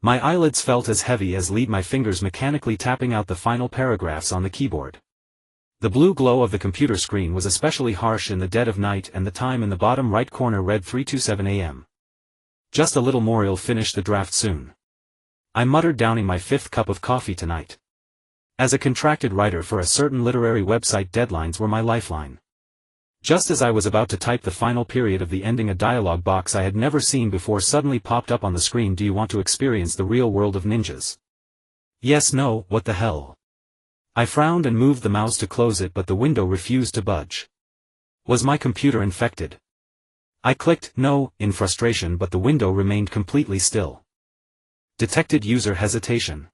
My eyelids felt as heavy as lead, my fingers mechanically tapping out the final paragraphs on the keyboard. The blue glow of the computer screen was especially harsh in the dead of night, and the time in the bottom right corner read 3:27 a.m. Just a little more, I'll finish the draft soon. I muttered, downing my 5th cup of coffee tonight. As a contracted writer for a certain literary website, deadlines were my lifeline. Just as I was about to type the final period of the ending, a dialogue box I had never seen before suddenly popped up on the screen. Do you want to experience the real world of ninjas? Yes, no, what the hell? I frowned and moved the mouse to close it, but the window refused to budge. Was my computer infected? I clicked no in frustration, but the window remained completely still. Detected user hesitation.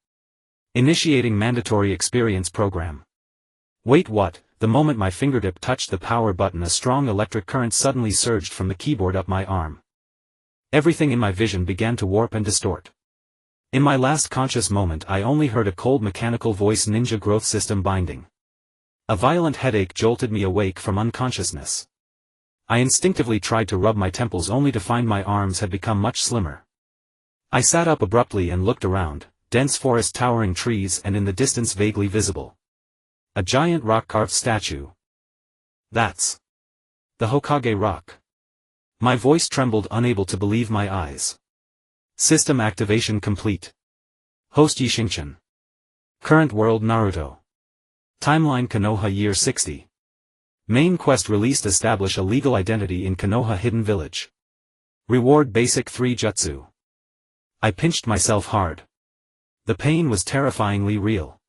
Initiating mandatory experience program. Wait, what? The moment my fingertip touched the power button, a strong electric current suddenly surged from the keyboard up my arm. Everything in my vision began to warp and distort. In my last conscious moment, I only heard a cold mechanical voice: ninja growth system binding. A violent headache jolted me awake from unconsciousness. I instinctively tried to rub my temples, only to find my arms had become much slimmer. I sat up abruptly and looked around. Dense forest, towering trees, and in the distance vaguely visible a giant rock-carved statue. That's the Hokage rock. My voice trembled, unable to believe my eyes. System activation complete. Host Xingchen. Current world Naruto. Timeline Konoha Year 60. Main quest released: establish a legal identity in Konoha Hidden Village. Reward: basic 3 jutsu. I pinched myself hard. The pain was terrifyingly real.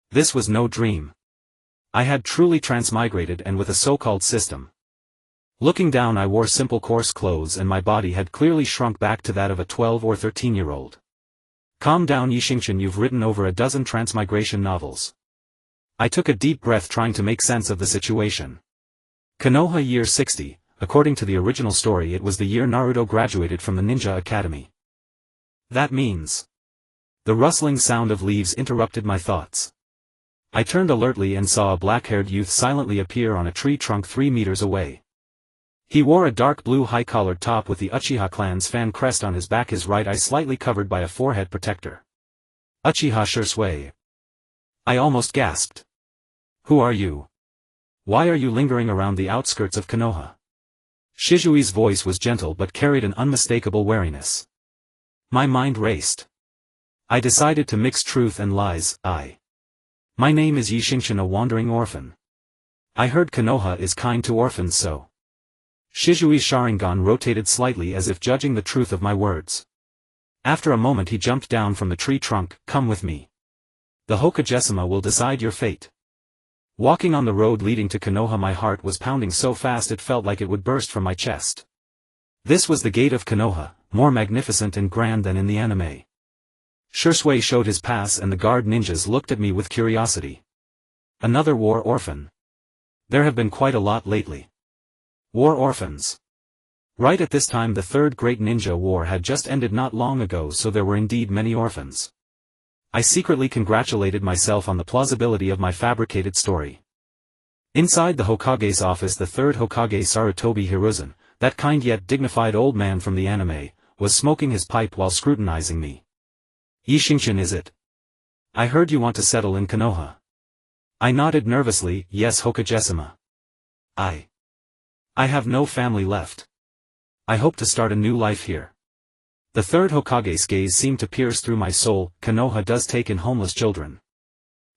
This was no dream. I had truly transmigrated, and with a so-called system. Looking down, I wore simple coarse clothes, and my body had clearly shrunk back to that of a 12 or 13-year-old. Calm down, Xingchen, you've written over a dozen transmigration novels. I took a deep breath, trying to make sense of the situation. Konoha Year 60, according to the original story, it was the year Naruto graduated from the Ninja Academy. That means... The rustling sound of leaves interrupted my thoughts. I turned alertly and saw a black-haired youth silently appear on a tree trunk 3 meters away. He wore a dark blue high-collared top with the Uchiha clan's fan crest on his back, his right eye slightly covered by a forehead protector. Uchiha Shursui. I almost gasped. Who are you? Why are you lingering around the outskirts of Konoha? Shizui's voice was gentle but carried an unmistakable wariness. My mind raced. I decided to mix truth and lies. My name is Xingchen, a wandering orphan. I heard Konoha is kind to orphans, so... Shizui's Sharingan rotated slightly as if judging the truth of my words. After a moment he jumped down from the tree trunk. Come with me. The Hokage-sama will decide your fate. Walking on the road leading to Konoha, my heart was pounding so fast it felt like it would burst from my chest. This was the gate of Konoha, more magnificent and grand than in the anime. Shursui showed his pass, and the guard ninjas looked at me with curiosity. Another war orphan. There have been quite a lot lately. War orphans. Right at this time the Third Great Ninja War had just ended not long ago, so there were indeed many orphans. I secretly congratulated myself on the plausibility of my fabricated story. Inside the Hokage's office, the Third Hokage Sarutobi Hiruzen, that kind yet dignified old man from the anime, was smoking his pipe while scrutinizing me. Xingchen, is it? I heard you want to settle in Konoha. I nodded nervously. Yes, Hokage-sama. I have no family left. I hope to start a new life here. The Third Hokage's gaze seemed to pierce through my soul. Konoha does take in homeless children.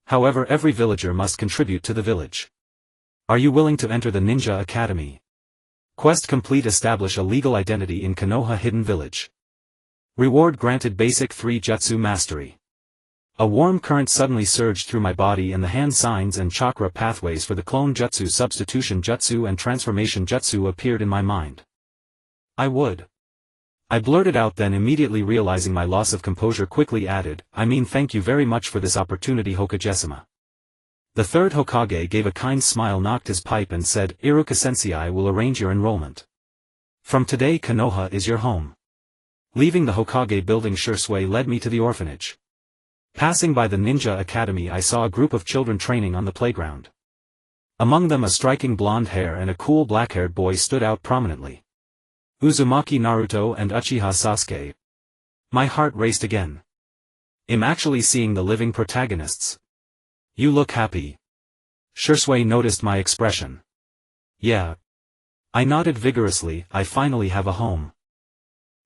However, every villager must contribute to the village. Are you willing to enter the Ninja Academy? Quest complete. Establish a legal identity in Konoha Hidden Village. Reward granted: basic 3 jutsu mastery. A warm current suddenly surged through my body, and the hand signs and chakra pathways for the clone jutsu, substitution jutsu, and transformation jutsu appeared in my mind. I blurted out, then immediately realizing my loss of composure quickly added, thank you very much for this opportunity, Hokage-sama. The Third Hokage gave a kind smile, knocked his pipe, and said, Iruka-sensei will arrange your enrollment. From today Konoha is your home. Leaving the Hokage building, Shursui led me to the orphanage. Passing by the Ninja Academy, I saw a group of children training on the playground. Among them a striking blonde hair and a cool black-haired boy stood out prominently. Uzumaki Naruto and Uchiha Sasuke. My heart raced again. I'm actually seeing the living protagonists. You look happy. Shursui noticed my expression. Yeah. I nodded vigorously. I finally have a home.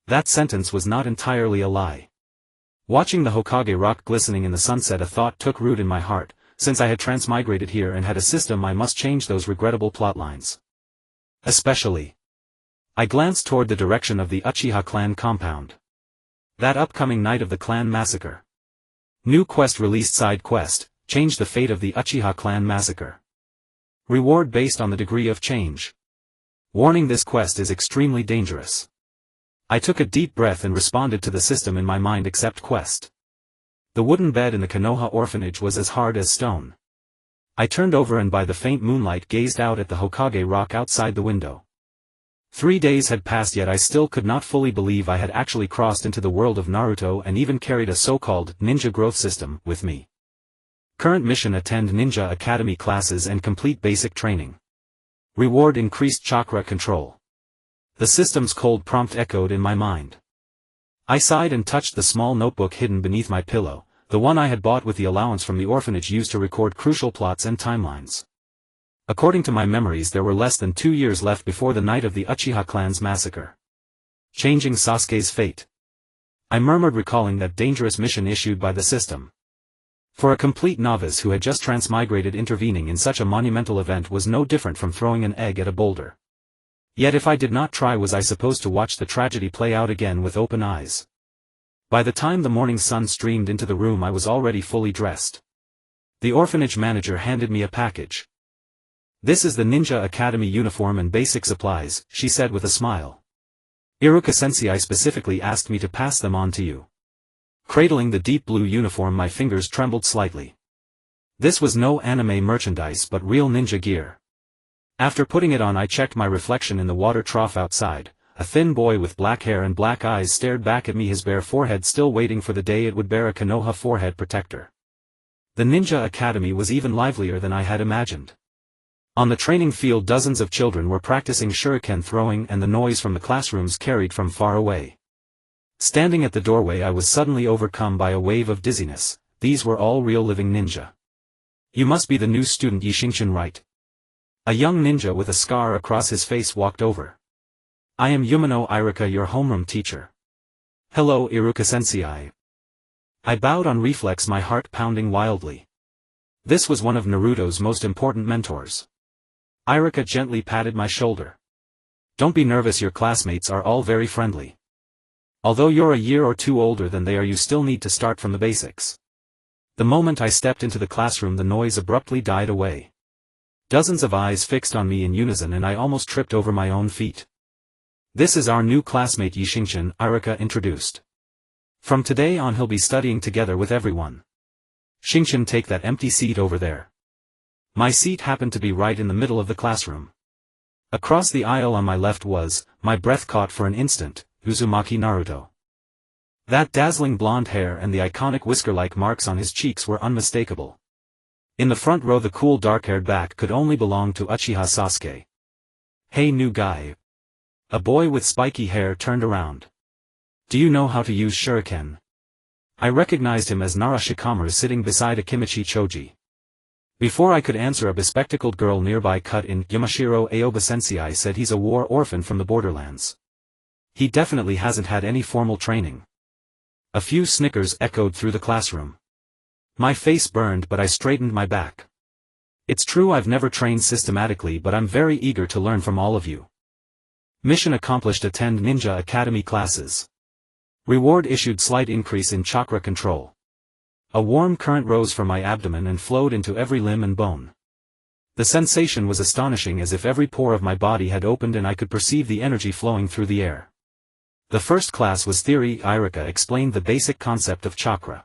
That sentence was not entirely a lie. Watching the Hokage rock glistening in the sunset, a thought took root in my heart. Since I had transmigrated here and had a system, I must change those regrettable plotlines. Especially. I glanced toward the direction of the Uchiha clan compound. That upcoming night of the clan massacre. New quest released. Side quest, change the fate of the Uchiha clan massacre. Reward based on the degree of change. Warning: this quest is extremely dangerous. I took a deep breath and responded to the system in my mind. Accept quest. The wooden bed in the Konoha orphanage was as hard as stone. I turned over and by the faint moonlight gazed out at the Hokage rock outside the window. 3 days had passed, yet I still could not fully believe I had actually crossed into the world of Naruto and even carried a so-called ninja growth system with me. Current mission: attend ninja academy classes and complete basic training. Reward: increased chakra control. The system's cold prompt echoed in my mind. I sighed and touched the small notebook hidden beneath my pillow, the one I had bought with the allowance from the orphanage used to record crucial plots and timelines. According to my memories, there were less than 2 years left before the night of the Uchiha clan's massacre. Changing Sasuke's fate. I murmured, recalling that dangerous mission issued by the system. For a complete novice who had just transmigrated, intervening in such a monumental event was no different from throwing an egg at a boulder. Yet if I did not try, was I supposed to watch the tragedy play out again with open eyes? By the time the morning sun streamed into the room, I was already fully dressed. The orphanage manager handed me a package. "This is the Ninja Academy uniform and basic supplies," she said with a smile. "Iruka-sensei specifically asked me to pass them on to you." Cradling the deep blue uniform, my fingers trembled slightly. This was no anime merchandise but real ninja gear. After putting it on, I checked my reflection in the water trough outside. A thin boy with black hair and black eyes stared back at me, his bare forehead still waiting for the day it would bear a Konoha forehead protector. The Ninja Academy was even livelier than I had imagined. On the training field, dozens of children were practicing shuriken throwing, and the noise from the classrooms carried from far away. Standing at the doorway, I was suddenly overcome by a wave of dizziness. These were all real living ninja. "You must be the new student Xingchen, right?" A young ninja with a scar across his face walked over. "I am Yumano Iruka, your homeroom teacher." "Hello, Iruka-sensei." I bowed on reflex, my heart pounding wildly. This was one of Naruto's most important mentors. Iruka gently patted my shoulder. "Don't be nervous, your classmates are all very friendly. Although you're a year or two older than they are, you still need to start from the basics." The moment I stepped into the classroom, the noise abruptly died away. Dozens of eyes fixed on me in unison, and I almost tripped over my own feet. "This is our new classmate Xingchen," Iruka introduced. "From today on he'll be studying together with everyone. Xingchen, take that empty seat over there." My seat happened to be right in the middle of the classroom. Across the aisle on my left was, my breath caught for an instant, Uzumaki Naruto. That dazzling blonde hair and the iconic whisker-like marks on his cheeks were unmistakable. In the front row, the cool dark-haired back could only belong to Uchiha Sasuke. "Hey, new guy." A boy with spiky hair turned around. "Do you know how to use shuriken?" I recognized him as Nara Shikamaru, sitting beside Akimichi Choji. Before I could answer, a bespectacled girl nearby cut in. "Yamashiro Aoba-sensei said he's a war orphan from the borderlands. He definitely hasn't had any formal training." A few snickers echoed through the classroom. My face burned, but I straightened my back. "It's true I've never trained systematically, but I'm very eager to learn from all of you." Mission accomplished: attend Ninja Academy classes. Reward issued: slight increase in chakra control. A warm current rose from my abdomen and flowed into every limb and bone. The sensation was astonishing, as if every pore of my body had opened and I could perceive the energy flowing through the air. The first class was theory. Iruka explained the basic concept of chakra.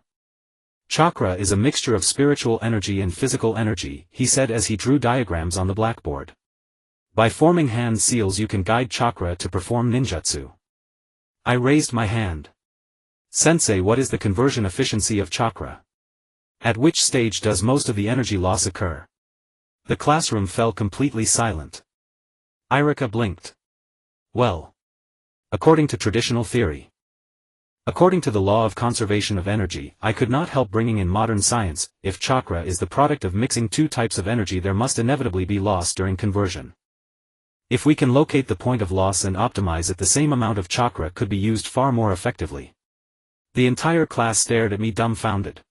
"Chakra is a mixture of spiritual energy and physical energy," he said as he drew diagrams on the blackboard. "By forming hand seals you can guide chakra to perform ninjutsu." I raised my hand. "Sensei, what is the conversion efficiency of chakra? At which stage does most of the energy loss occur?" The classroom fell completely silent. Iruka blinked. "Well, according to traditional theory, According to the law of conservation of energy, I could not help bringing in modern science. If chakra is the product of mixing two types of energy, there must inevitably be loss during conversion. If we can locate the point of loss and optimize it, the same amount of chakra could be used far more effectively. The entire class stared at me dumbfounded.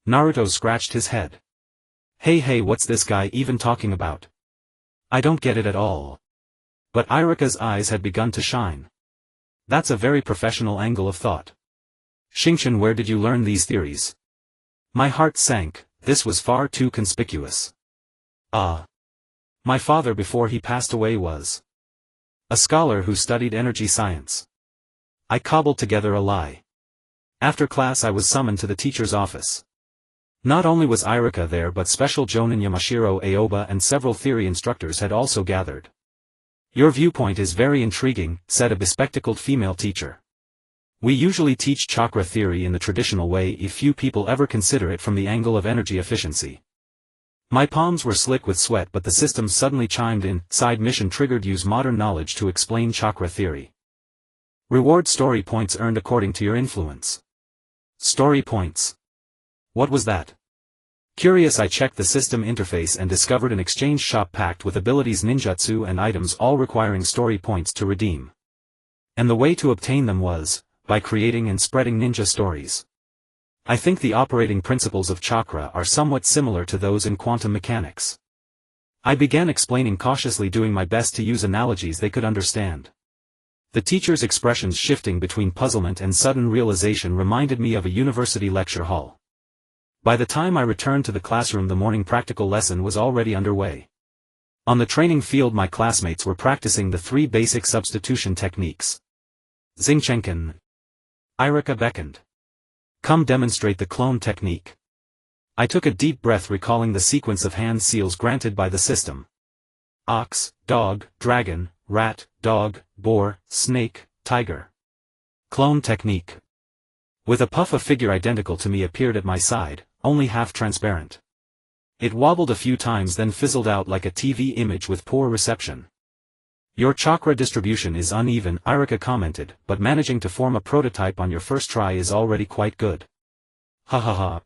Naruto scratched his head. Hey, what's this guy even talking about? I don't get it at all. But Iruka's eyes had begun to shine. That's a very professional angle of thought. Xingchen, where did you learn these theories? My heart sank, this was far too conspicuous. My father before he passed away was a scholar who studied energy science. I cobbled together a lie. After class I was summoned to the teacher's office. Not only was Iruka there, but Special Jonin Yamashiro Aoba and several theory instructors had also gathered. Your viewpoint is very intriguing, said a bespectacled female teacher. We usually teach chakra theory in the traditional way, if few people ever consider it from the angle of energy efficiency. My palms were slick with sweat, but the system suddenly chimed in. Side mission triggered. Use modern knowledge to explain chakra theory. Reward story points earned according to your influence. Story points. What was that? Curious, I checked the system interface and discovered an exchange shop packed with abilities, ninjutsu and items, all requiring story points to redeem. And the way to obtain them was by creating and spreading ninja stories. I think the operating principles of chakra are somewhat similar to those in quantum mechanics. I began explaining cautiously, doing my best to use analogies they could understand. The teacher's expressions shifting between puzzlement and sudden realization reminded me of a university lecture hall. By the time I returned to the classroom, the morning practical lesson was already underway. On the training field, my classmates were practicing the 3 basic substitution techniques. Xingchen-kun. Iruka beckoned. Come demonstrate the clone technique. I took a deep breath, recalling the sequence of hand seals granted by the system. Ox, dog, dragon, rat, dog, boar, snake, tiger. Clone technique. With a puff, a figure identical to me appeared at my side, only half transparent. It wobbled a few times, then fizzled out like a TV image with poor reception. Your chakra distribution is uneven, Iruka commented, but managing to form a prototype on your first try is already quite good. Ha ha ha.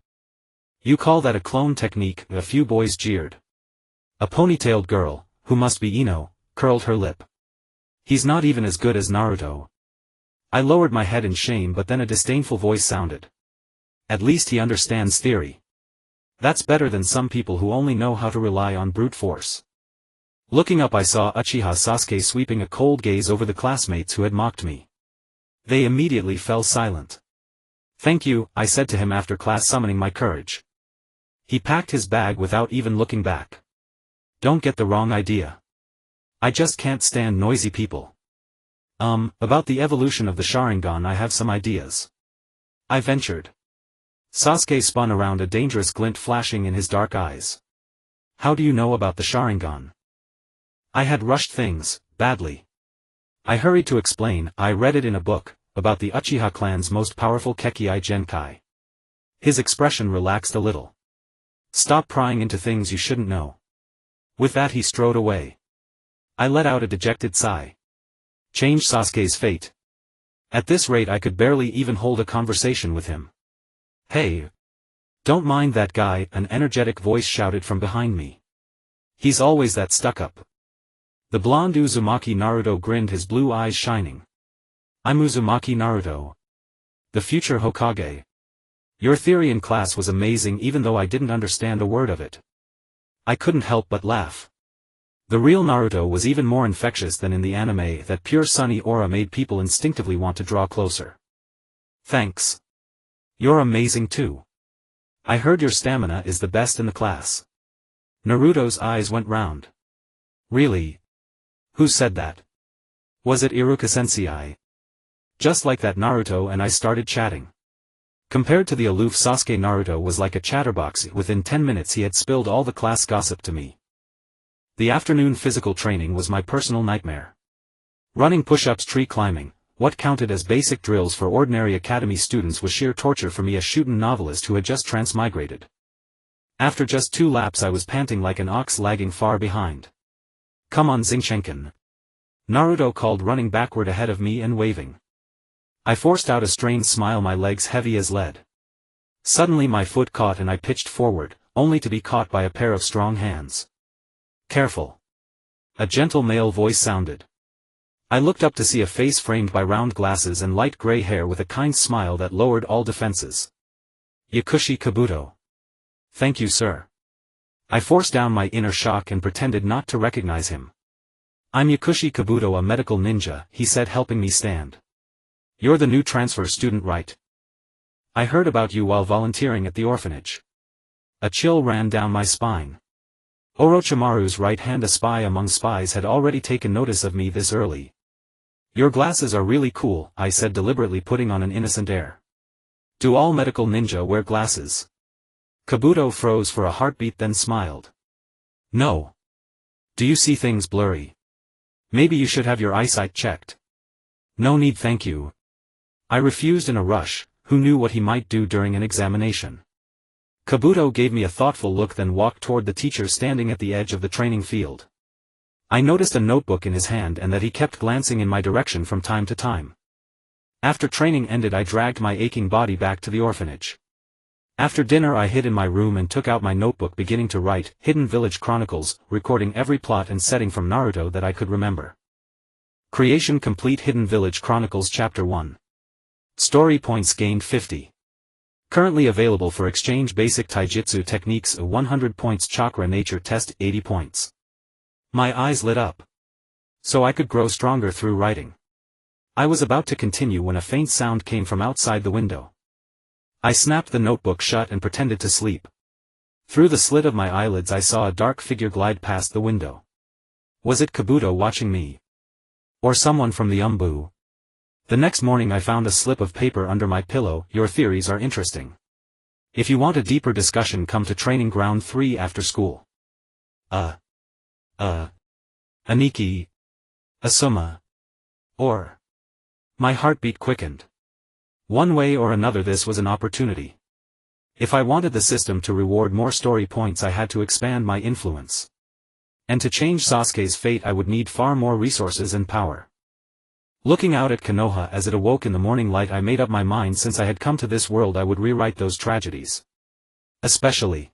You call that a clone technique? A few boys jeered. A ponytailed girl, who must be Ino, curled her lip. He's not even as good as Naruto. I lowered my head in shame, but then a disdainful voice sounded. At least he understands theory. That's better than some people who only know how to rely on brute force. Looking up, I saw Uchiha Sasuke sweeping a cold gaze over the classmates who had mocked me. They immediately fell silent. Thank you, I said to him after class, summoning my courage. He packed his bag without even looking back. Don't get the wrong idea. I just can't stand noisy people. About the evolution of the Sharingan I have some ideas. I ventured. Sasuke spun around, a dangerous glint flashing in his dark eyes. How do you know about the Sharingan? I had rushed things, badly. I hurried to explain. I read it in a book, about the Uchiha clan's most powerful Kekkei Genkai. His expression relaxed a little. Stop prying into things you shouldn't know. With that he strode away. I let out a dejected sigh. Change Sasuke's fate. At this rate I could barely even hold a conversation with him. Hey! Don't mind that guy, an energetic voice shouted from behind me. He's always that stuck-up. The blonde Uzumaki Naruto grinned, his blue eyes shining. I'm Uzumaki Naruto. The future Hokage. Your theory in class was amazing, even though I didn't understand a word of it. I couldn't help but laugh. The real Naruto was even more infectious than in the anime. That pure sunny aura made people instinctively want to draw closer. Thanks. You're amazing too. I heard your stamina is the best in the class. Naruto's eyes went round. Really? Who said that? Was it Iruka-sensei? Just like that, Naruto and I started chatting. Compared to the aloof Sasuke, Naruto was like a chatterbox. Within 10 minutes he had spilled all the class gossip to me. The afternoon physical training was my personal nightmare. Running push-ups, tree climbing, what counted as basic drills for ordinary academy students was sheer torture for me, a chunin novelist who had just transmigrated. After just 2 laps I was panting like an ox lagging far behind. Come on, Xingchen-kun. Naruto called, running backward ahead of me and waving. I forced out a strained smile, my legs heavy as lead. Suddenly my foot caught and I pitched forward, only to be caught by a pair of strong hands. Careful. A gentle male voice sounded. I looked up to see a face framed by round glasses and light gray hair with a kind smile that lowered all defenses. Yakushi Kabuto. Thank you, sir. I forced down my inner shock and pretended not to recognize him. I'm Yakushi Kabuto, a medical ninja, he said, helping me stand. You're the new transfer student, right? I heard about you while volunteering at the orphanage. A chill ran down my spine. Orochimaru's right hand, a spy among spies, had already taken notice of me this early. Your glasses are really cool, I said, deliberately putting on an innocent air. Do all medical ninja wear glasses? Kabuto froze for a heartbeat, then smiled. No. Do you see things blurry? Maybe you should have your eyesight checked. No need, thank you. I refused in a rush. Who knew what he might do during an examination? Kabuto gave me a thoughtful look, then walked toward the teacher standing at the edge of the training field. I noticed a notebook in his hand and that he kept glancing in my direction from time to time. After training ended, I dragged my aching body back to the orphanage. After dinner I hid in my room and took out my notebook, beginning to write Hidden Village Chronicles, recording every plot and setting from Naruto that I could remember. Creation complete. Hidden Village Chronicles Chapter 1. Story points gained 50. Currently available for exchange. Basic Taijutsu techniques 100 points. Chakra nature test 80 points. My eyes lit up. So I could grow stronger through writing. I was about to continue when a faint sound came from outside the window. I snapped the notebook shut and pretended to sleep. Through the slit of my eyelids I saw a dark figure glide past the window. Was it Kabuto watching me? Or someone from the Umbu? The next morning I found a slip of paper under my pillow. Your theories are interesting. If you want a deeper discussion, come to Training Ground 3 after school. Aniki. Asuma. Or. My heartbeat quickened. One way or another this was an opportunity. If I wanted the system to reward more story points, I had to expand my influence. And to change Sasuke's fate I would need far more resources and power. Looking out at Konoha as it awoke in the morning light, I made up my mind since I had come to this world I would rewrite those tragedies. Especially.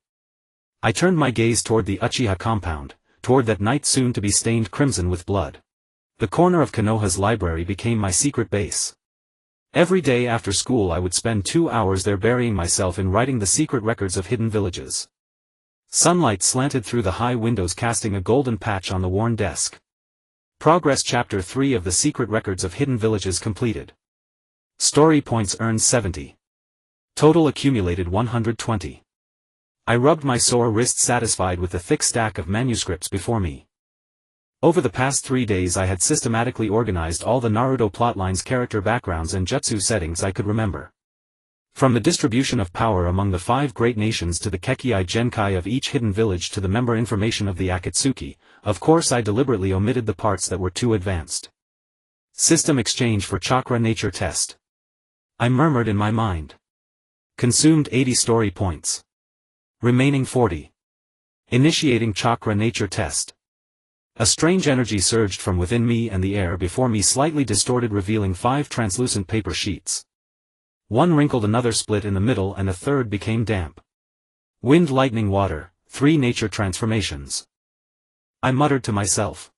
I turned my gaze toward the Uchiha compound, toward that night soon to be stained crimson with blood. The corner of Konoha's library became my secret base. Every day after school I would spend 2 hours there, burying myself in writing the secret records of hidden villages. Sunlight slanted through the high windows, casting a golden patch on the worn desk. Progress. Chapter 3 of the Secret Records of Hidden Villages completed. Story points earned 70. Total accumulated 120. I rubbed my sore wrist, satisfied with the thick stack of manuscripts before me. Over the past 3 days I had systematically organized all the Naruto plotlines, character backgrounds and jutsu settings I could remember. From the distribution of power among the 5 great nations to the Kekkai Genkai of each hidden village to the member information of the Akatsuki, of course I deliberately omitted the parts that were too advanced. System exchange for chakra nature test. I murmured in my mind. Consumed 80 story points. Remaining 40. Initiating chakra nature test. A strange energy surged from within me and the air before me slightly distorted, revealing 5 translucent paper sheets. One wrinkled, another split in the middle, and a third became damp. Wind, lightning, water, 3 nature transformations. I muttered to myself.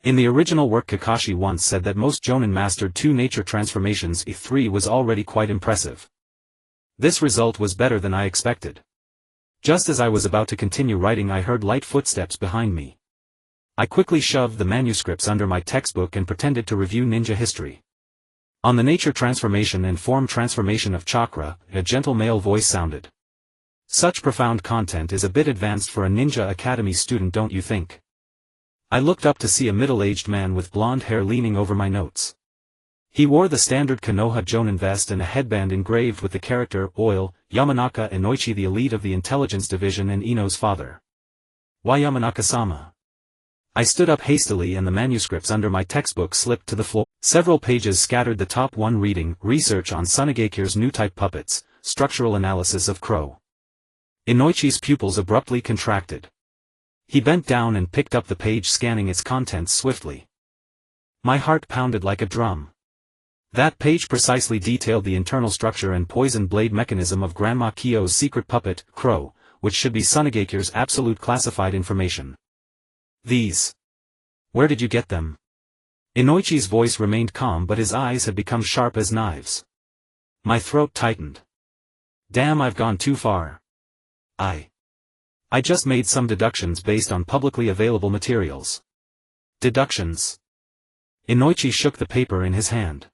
In the original work Kakashi once said that most jonin mastered 2 nature transformations. 3 was already quite impressive. This result was better than I expected. Just as I was about to continue writing I heard light footsteps behind me. I quickly shoved the manuscripts under my textbook and pretended to review ninja history. On the nature transformation and form transformation of chakra, a gentle male voice sounded. Such profound content is a bit advanced for a ninja academy student, don't you think? I looked up to see a middle-aged man with blonde hair leaning over my notes. He wore the standard Konoha jonin vest and a headband engraved with the character Oil, Yamanaka Inoichi, the elite of the intelligence division and Ino's father. Why Yamanaka-sama? I stood up hastily and the manuscripts under my textbook slipped to the floor. Several pages scattered, the top one reading, Research on Sunegakure's new type puppets, Structural Analysis of Crow. Inoichi's pupils abruptly contracted. He bent down and picked up the page, scanning its contents swiftly. My heart pounded like a drum. That page precisely detailed the internal structure and poison blade mechanism of Grandma Kyo's secret puppet, Crow, which should be Tsunagekyu's absolute classified information. These. Where did you get them? Inoichi's voice remained calm but his eyes had become sharp as knives. My throat tightened. Damn, I've gone too far. I just made some deductions based on publicly available materials. Deductions. Inoichi shook the paper in his hand.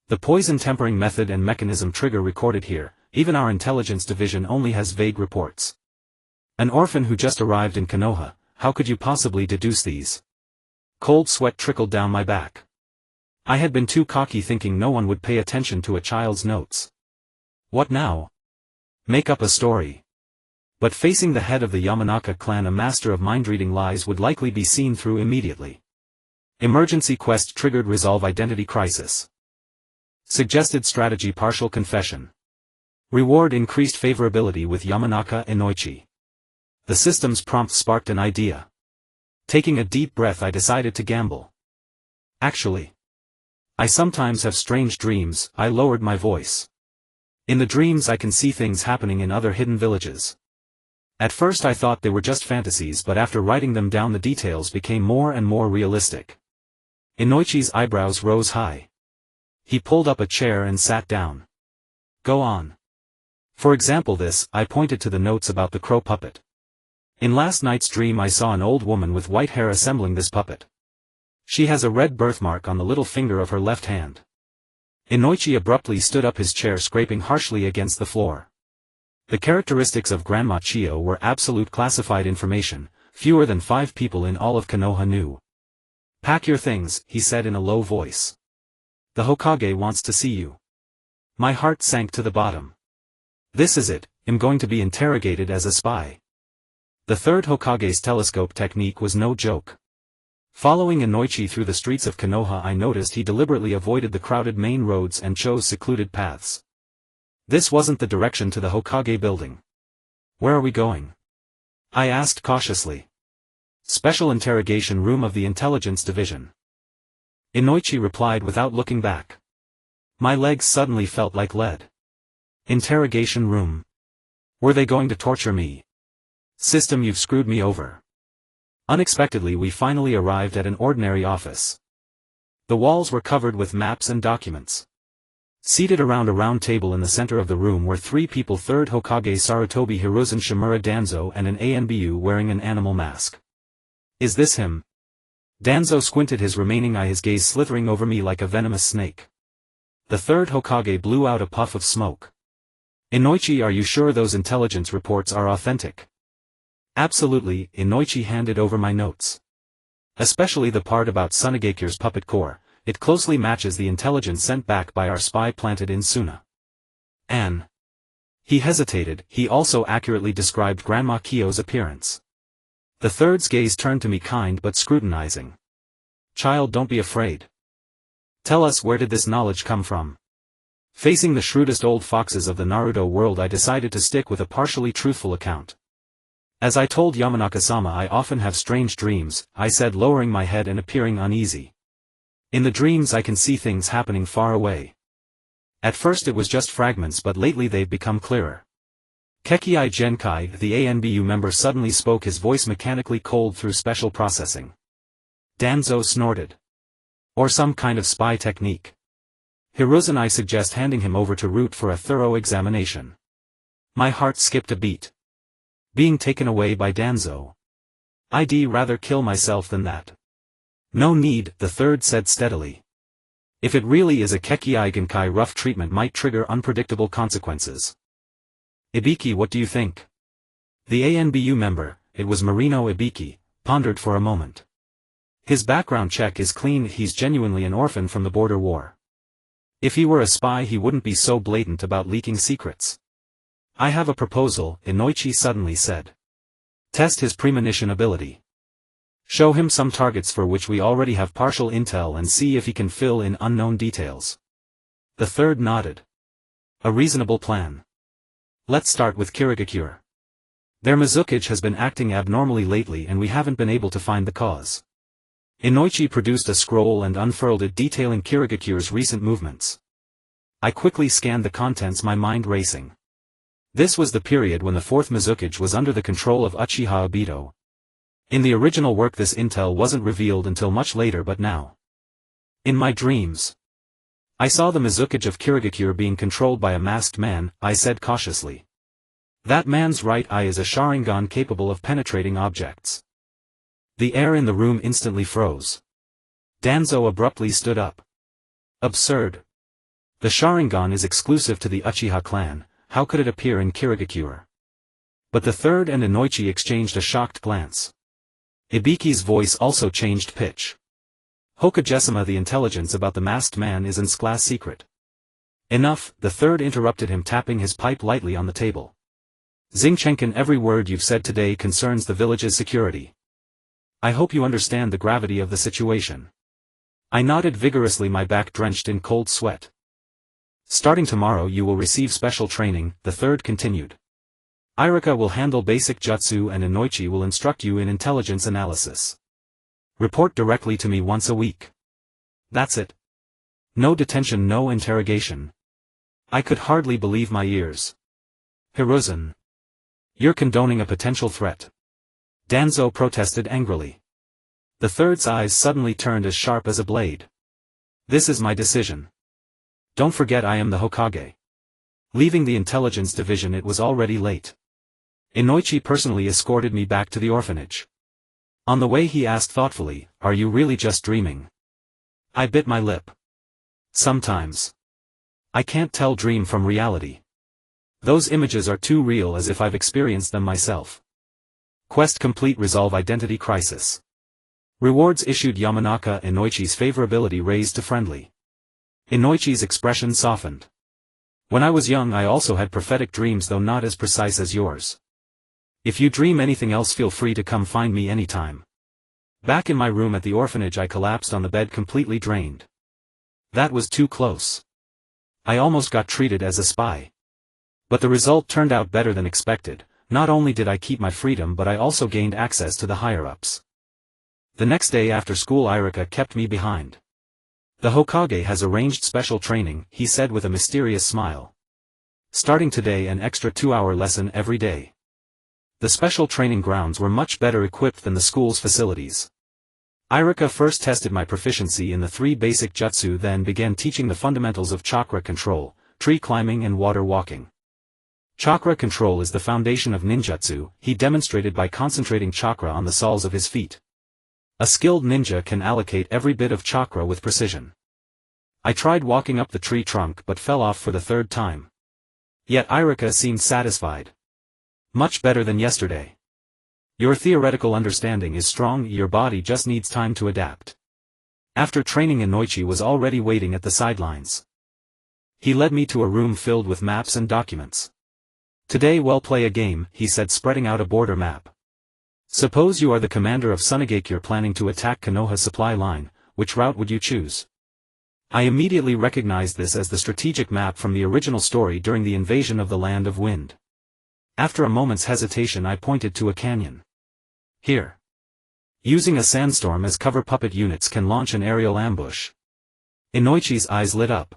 The poison tempering method and mechanism trigger recorded here, even our intelligence division only has vague reports. An orphan who just arrived in Konoha, how could you possibly deduce these? Cold sweat trickled down my back. I had been too cocky thinking no one would pay attention to a child's notes. What now? Make up a story. But facing the head of the Yamanaka clan, a master of mind-reading lies would likely be seen through immediately. Emergency quest triggered, resolve identity crisis. Suggested strategy, partial confession. Reward, increased favorability with Yamanaka Inoichi. The system's prompt sparked an idea. Taking a deep breath, I decided to gamble. Actually, I sometimes have strange dreams. I lowered my voice. In the dreams I can see things happening in other hidden villages. At first I thought they were just fantasies, but after writing them down the details became more and more realistic. Inoichi's eyebrows rose high. He pulled up a chair and sat down. Go on. For example this, I pointed to the notes about the crow puppet. In last night's dream I saw an old woman with white hair assembling this puppet. She has a red birthmark on the little finger of her left hand. Inoichi abruptly stood up, his chair scraping harshly against the floor. The characteristics of Grandma Chio were absolute classified information, fewer than 5 people in all of Konoha knew. Pack your things, he said in a low voice. The Hokage wants to see you. My heart sank to the bottom. This is it, I'm going to be interrogated as a spy. The third Hokage's telescope technique was no joke. Following Inoichi through the streets of Konoha, I noticed he deliberately avoided the crowded main roads and chose secluded paths. This wasn't the direction to the Hokage building. Where are we going? I asked cautiously. Special interrogation room of the intelligence division. Inoichi replied without looking back. My legs suddenly felt like lead. Interrogation room. Were they going to torture me? System, you've screwed me over. Unexpectedly we finally arrived at an ordinary office. The walls were covered with maps and documents. Seated around a round table in the center of the room were 3 people: Third Hokage Sarutobi Hiruzen Shimura Danzo and an ANBU wearing an animal mask. Is this him? Danzo squinted his remaining eye, his gaze slithering over me like a venomous snake. The third Hokage blew out a puff of smoke. Inoichi, are you sure those intelligence reports are authentic? Absolutely. Inoichi handed over my notes. Especially the part about Tsunagekyu's puppet core. It closely matches the intelligence sent back by our spy planted in Suna. And he hesitated. He also accurately described Grandma Kyo's appearance. The third's gaze turned to me, kind but scrutinizing. Child, don't be afraid. Tell us, where did this knowledge come from? Facing the shrewdest old foxes of the Naruto world, I decided to stick with a partially truthful account. As I told Yamanaka-sama, I often have strange dreams, I said, lowering my head and appearing uneasy. In the dreams I can see things happening far away. At first it was just fragments, but lately they've become clearer. Kekei Genkai, the ANBU member, suddenly spoke, his voice mechanically cold through special processing. Danzo snorted. Or some kind of spy technique. Hiruzen, I suggest handing him over to Root for a thorough examination. My heart skipped a beat. Being taken away by Danzo. I'd rather kill myself than that. No need, the third said steadily. If it really is a Kekei Genkai, rough treatment might trigger unpredictable consequences. Ibiki, what do you think? The ANBU member, it was Marino Ibiki, pondered for a moment. His background check is clean, he's genuinely an orphan from the border war. If he were a spy he wouldn't be so blatant about leaking secrets. I have a proposal, Inoichi suddenly said. Test his premonition ability. Show him some targets for which we already have partial intel and see if he can fill in unknown details. The third nodded. A reasonable plan. Let's start with Kirigakure. Their Mizukage has been acting abnormally lately and we haven't been able to find the cause. Inoichi produced a scroll and unfurled it detailing Kirigakure's recent movements. I quickly scanned the contents, my mind racing. This was the period when the fourth Mizukage was under the control of Uchiha Obito. In the original work this intel wasn't revealed until much later, but now. In my dreams, I saw the Mizukage of Kirigakure being controlled by a masked man, I said cautiously. That man's right eye is a Sharingan capable of penetrating objects. The air in the room instantly froze. Danzo abruptly stood up. Absurd. The Sharingan is exclusive to the Uchiha clan, how could it appear in Kirigakure? But the third and Inoichi exchanged a shocked glance. Ibiki's voice also changed pitch. Hokage-sama, the intelligence about the masked man is in class secret. Enough, the third interrupted him, tapping his pipe lightly on the table. Xingchen-kun, every word you've said today concerns the village's security. I hope you understand the gravity of the situation. I nodded vigorously, my back drenched in cold sweat. Starting tomorrow you will receive special training, the third continued. Irika will handle basic jutsu and Inoichi will instruct you in intelligence analysis. Report directly to me once a week. That's it. No detention, no interrogation. I could hardly believe my ears. Hiruzen. You're condoning a potential threat. Danzo protested angrily. The third's eyes suddenly turned as sharp as a blade. This is my decision. Don't forget I am the Hokage. Leaving the intelligence division it was already late. Inoichi personally escorted me back to the orphanage. On the way he asked thoughtfully, are you really just dreaming? I bit my lip. Sometimes. I can't tell dream from reality. Those images are too real, as if I've experienced them myself. Quest complete, resolve identity crisis. Rewards issued. Yamanaka. Inoichi's favorability raised to friendly. Inoichi's expression softened. When I was young I also had prophetic dreams, though not as precise as yours. If you dream anything else feel free to come find me anytime. Back in my room at the orphanage I collapsed on the bed completely drained. That was too close. I almost got treated as a spy. But the result turned out better than expected. Not only did I keep my freedom but I also gained access to the higher-ups. The next day after school Irika kept me behind. The Hokage has arranged special training, he said with a mysterious smile. Starting today an extra 2-hour lesson every day. The special training grounds were much better equipped than the school's facilities. Irika first tested my proficiency in the 3 basic jutsu, then began teaching the fundamentals of chakra control, tree climbing and water walking. Chakra control is the foundation of ninjutsu, he demonstrated by concentrating chakra on the soles of his feet. A skilled ninja can allocate every bit of chakra with precision. I tried walking up the tree trunk but fell off for the 3rd time. Yet Irika seemed satisfied. Much better than yesterday. Your theoretical understanding is strong, your body just needs time to adapt. After training Inoichi was already waiting at the sidelines. He led me to a room filled with maps and documents. Today we'll play a game, he said, spreading out a border map. Suppose you are the commander of Sunigakure planning to attack Konoha supply line, which route would you choose? I immediately recognized this as the strategic map from the original story during the invasion of the Land of Wind. After a moment's hesitation I pointed to a canyon. Here. Using a sandstorm as cover, puppet units can launch an aerial ambush. Inoichi's eyes lit up.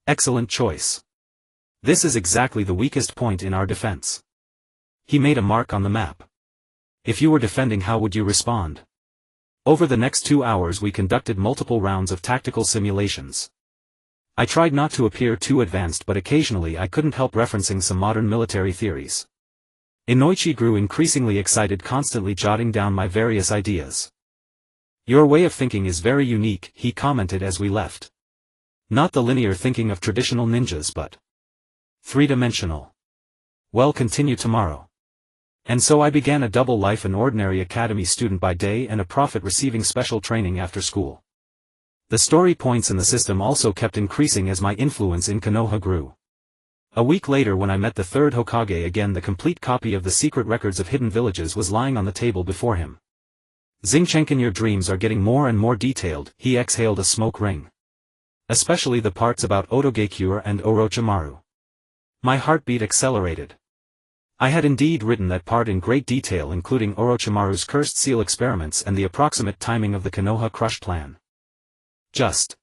Excellent choice. This is exactly the weakest point in our defense. He made a mark on the map. If you were defending, how would you respond? Over the next 2 hours we conducted multiple rounds of tactical simulations. I tried not to appear too advanced, but occasionally I couldn't help referencing some modern military theories. Inoichi grew increasingly excited, constantly jotting down my various ideas. Your way of thinking is very unique, he commented as we left. Not the linear thinking of traditional ninjas, but 3-dimensional. Well, continue tomorrow. And so I began a double life, an ordinary academy student by day and a prophet receiving special training after school. The story points in the system also kept increasing as my influence in Konoha grew. A week later, when I met the third Hokage again, the complete copy of the secret records of hidden villages was lying on the table before him. Xingchen-kun, your dreams are getting more and more detailed, he exhaled a smoke ring. Especially the parts about Otogakure and Orochimaru. My heartbeat accelerated. I had indeed written that part in great detail, including Orochimaru's cursed seal experiments and the approximate timing of the Konoha Crush Plan. Just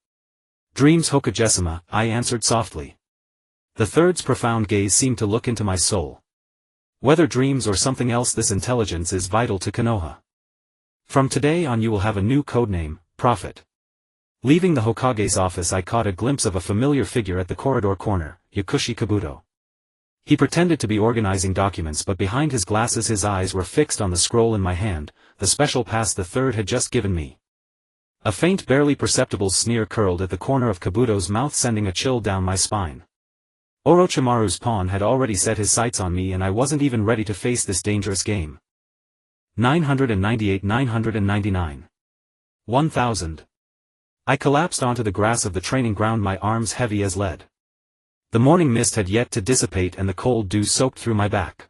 dreams, Hokage-sama, I answered softly. The third's profound gaze seemed to look into my soul. Whether dreams or something else, this intelligence is vital to Konoha. From today on you will have a new codename, Prophet. Leaving the Hokage's office, I caught a glimpse of a familiar figure at the corridor corner, Yakushi Kabuto. He pretended to be organizing documents, but behind his glasses his eyes were fixed on the scroll in my hand, the special pass the third had just given me. A faint, barely perceptible sneer curled at the corner of Kabuto's mouth, sending a chill down my spine. Orochimaru's pawn had already set his sights on me, and I wasn't even ready to face this dangerous game. 998, 999. 1000. I collapsed onto the grass of the training ground, my arms heavy as lead. The morning mist had yet to dissipate and the cold dew soaked through my back.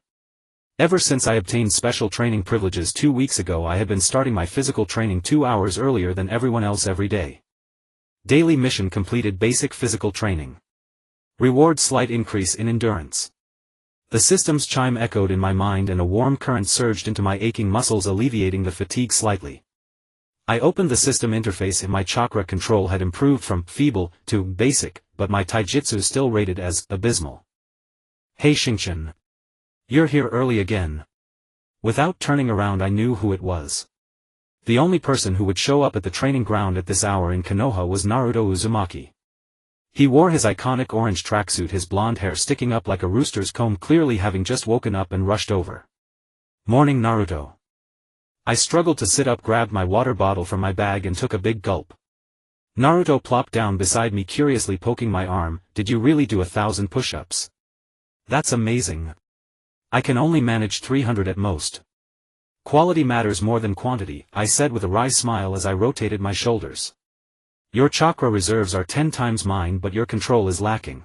Ever since I obtained special training privileges 2 weeks ago, I had been starting my physical training 2 hours earlier than everyone else every day. Daily mission completed, basic physical training. Reward, slight increase in endurance. The system's chime echoed in my mind and a warm current surged into my aching muscles, alleviating the fatigue slightly. I opened the system interface and my chakra control had improved from feeble to basic, but my taijutsu still rated as abysmal. Hey Xingchen. You're here early again. Without turning around I knew who it was. The only person who would show up at the training ground at this hour in Konoha was Naruto Uzumaki. He wore his iconic orange tracksuit, his blonde hair sticking up like a rooster's comb, clearly having just woken up and rushed over. Morning, Naruto. I struggled to sit up, grabbed my water bottle from my bag and took a big gulp. Naruto plopped down beside me, curiously poking my arm. Did you really do 1,000 push-ups? That's amazing. I can only manage 300 at most. Quality matters more than quantity, I said with a wry smile as I rotated my shoulders. Your chakra reserves are 10 times mine, but your control is lacking.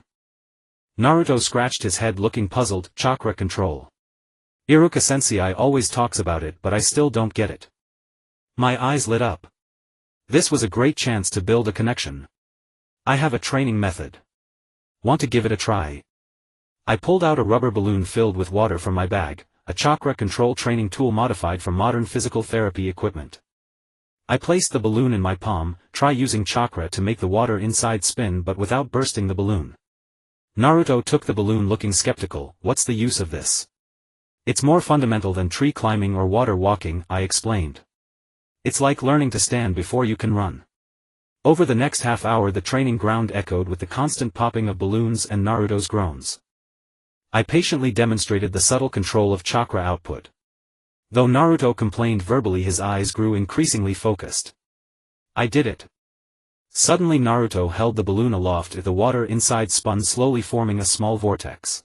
Naruto scratched his head, looking puzzled. Chakra control. Iruka-sensei always talks about it, but I still don't get it. My eyes lit up. This was a great chance to build a connection. I have a training method. Want to give it a try? I pulled out a rubber balloon filled with water from my bag, a chakra control training tool modified for modern physical therapy equipment. I placed the balloon in my palm. Try using chakra to make the water inside spin but without bursting the balloon. Naruto took the balloon, looking skeptical. What's the use of this? It's more fundamental than tree climbing or water walking, I explained. It's like learning to stand before you can run. Over the next half hour the training ground echoed with the constant popping of balloons and Naruto's groans. I patiently demonstrated the subtle control of chakra output. Though Naruto complained verbally, his eyes grew increasingly focused. I did it. Suddenly Naruto held the balloon aloft. The water inside spun slowly, forming a small vortex.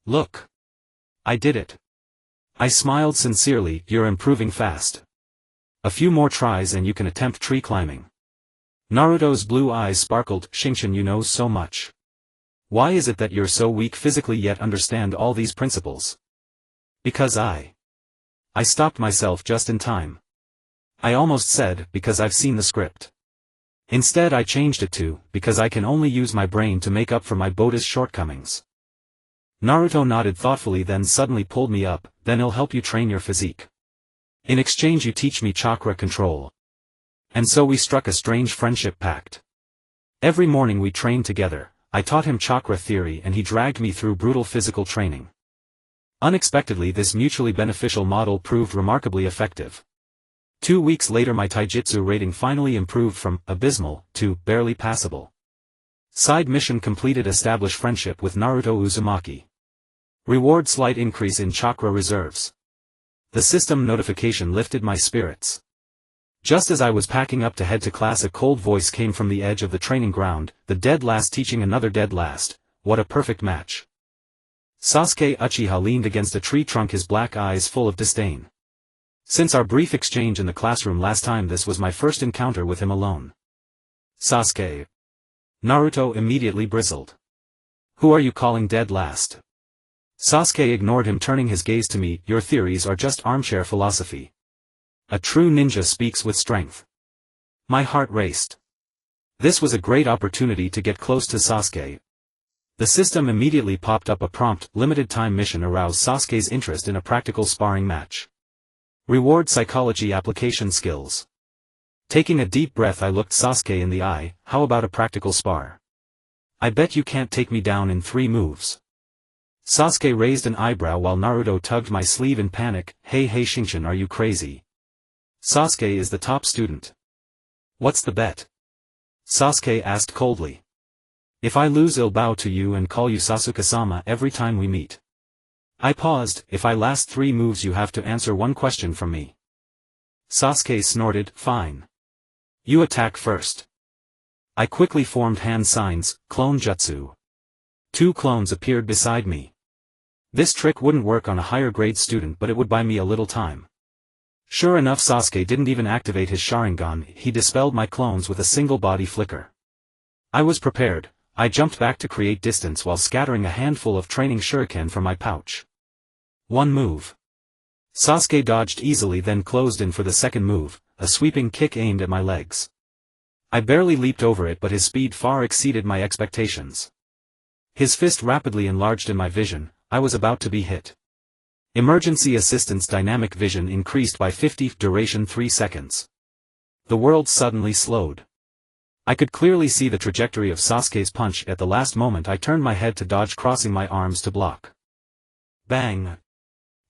Look. I did it. I smiled sincerely. You're improving fast. A few more tries and you can attempt tree climbing. Naruto's blue eyes sparkled. Xingchen, you know so much. Why is it that you're so weak physically yet understand all these principles? Because I stopped myself just in time. I almost said, because I've seen the script. Instead I changed it to, because I can only use my brain to make up for my Boda's shortcomings. Naruto nodded thoughtfully, then suddenly pulled me up. Then I'll help you train your physique. In exchange you teach me chakra control. And so we struck a strange friendship pact. Every morning we trained together. I taught him chakra theory and he dragged me through brutal physical training. Unexpectedly this mutually beneficial model proved remarkably effective. 2 weeks later my taijutsu rating finally improved from abysmal to barely passable. Side mission completed. Establish friendship with Naruto Uzumaki. Reward, slight increase in chakra reserves. The system notification lifted my spirits. Just as I was packing up to head to class, a cold voice came from the edge of the training ground. The dead last teaching another dead last. What a perfect match. Sasuke Uchiha leaned against a tree trunk, his black eyes full of disdain. Since our brief exchange in the classroom last time, this was my first encounter with him alone. Sasuke. Naruto immediately bristled. Who are you calling dead last? Sasuke ignored him, turning his gaze to me. Your theories are just armchair philosophy. A true ninja speaks with strength. My heart raced. This was a great opportunity to get close to Sasuke. The system immediately popped up a prompt, limited-time mission aroused Sasuke's interest in a practical sparring match. Reward psychology application skills. Taking a deep breath I looked Sasuke in the eye, how about a practical spar? I bet you can't take me down in 3 moves. Sasuke raised an eyebrow while Naruto tugged my sleeve in panic, hey Xingchen, are you crazy? Sasuke is the top student. What's the bet? Sasuke asked coldly. If I lose I'll bow to you and call you Sasuke-sama every time we meet. I paused, if I last 3 moves you have to answer one question from me. Sasuke snorted, fine. You attack first. I quickly formed hand signs, clone jutsu. 2 clones appeared beside me. This trick wouldn't work on a higher grade student but it would buy me a little time. Sure enough Sasuke didn't even activate his Sharingan, he dispelled my clones with a single body flicker. I was prepared, I jumped back to create distance while scattering a handful of training shuriken from my pouch. 1 move. Sasuke dodged easily then closed in for the second move, a sweeping kick aimed at my legs. I barely leaped over it but his speed far exceeded my expectations. His fist rapidly enlarged in my vision, I was about to be hit. Emergency assistance dynamic vision increased by 50, duration 3 seconds. The world suddenly slowed. I could clearly see the trajectory of Sasuke's punch. At the last moment I turned my head to dodge, crossing my arms to block. Bang!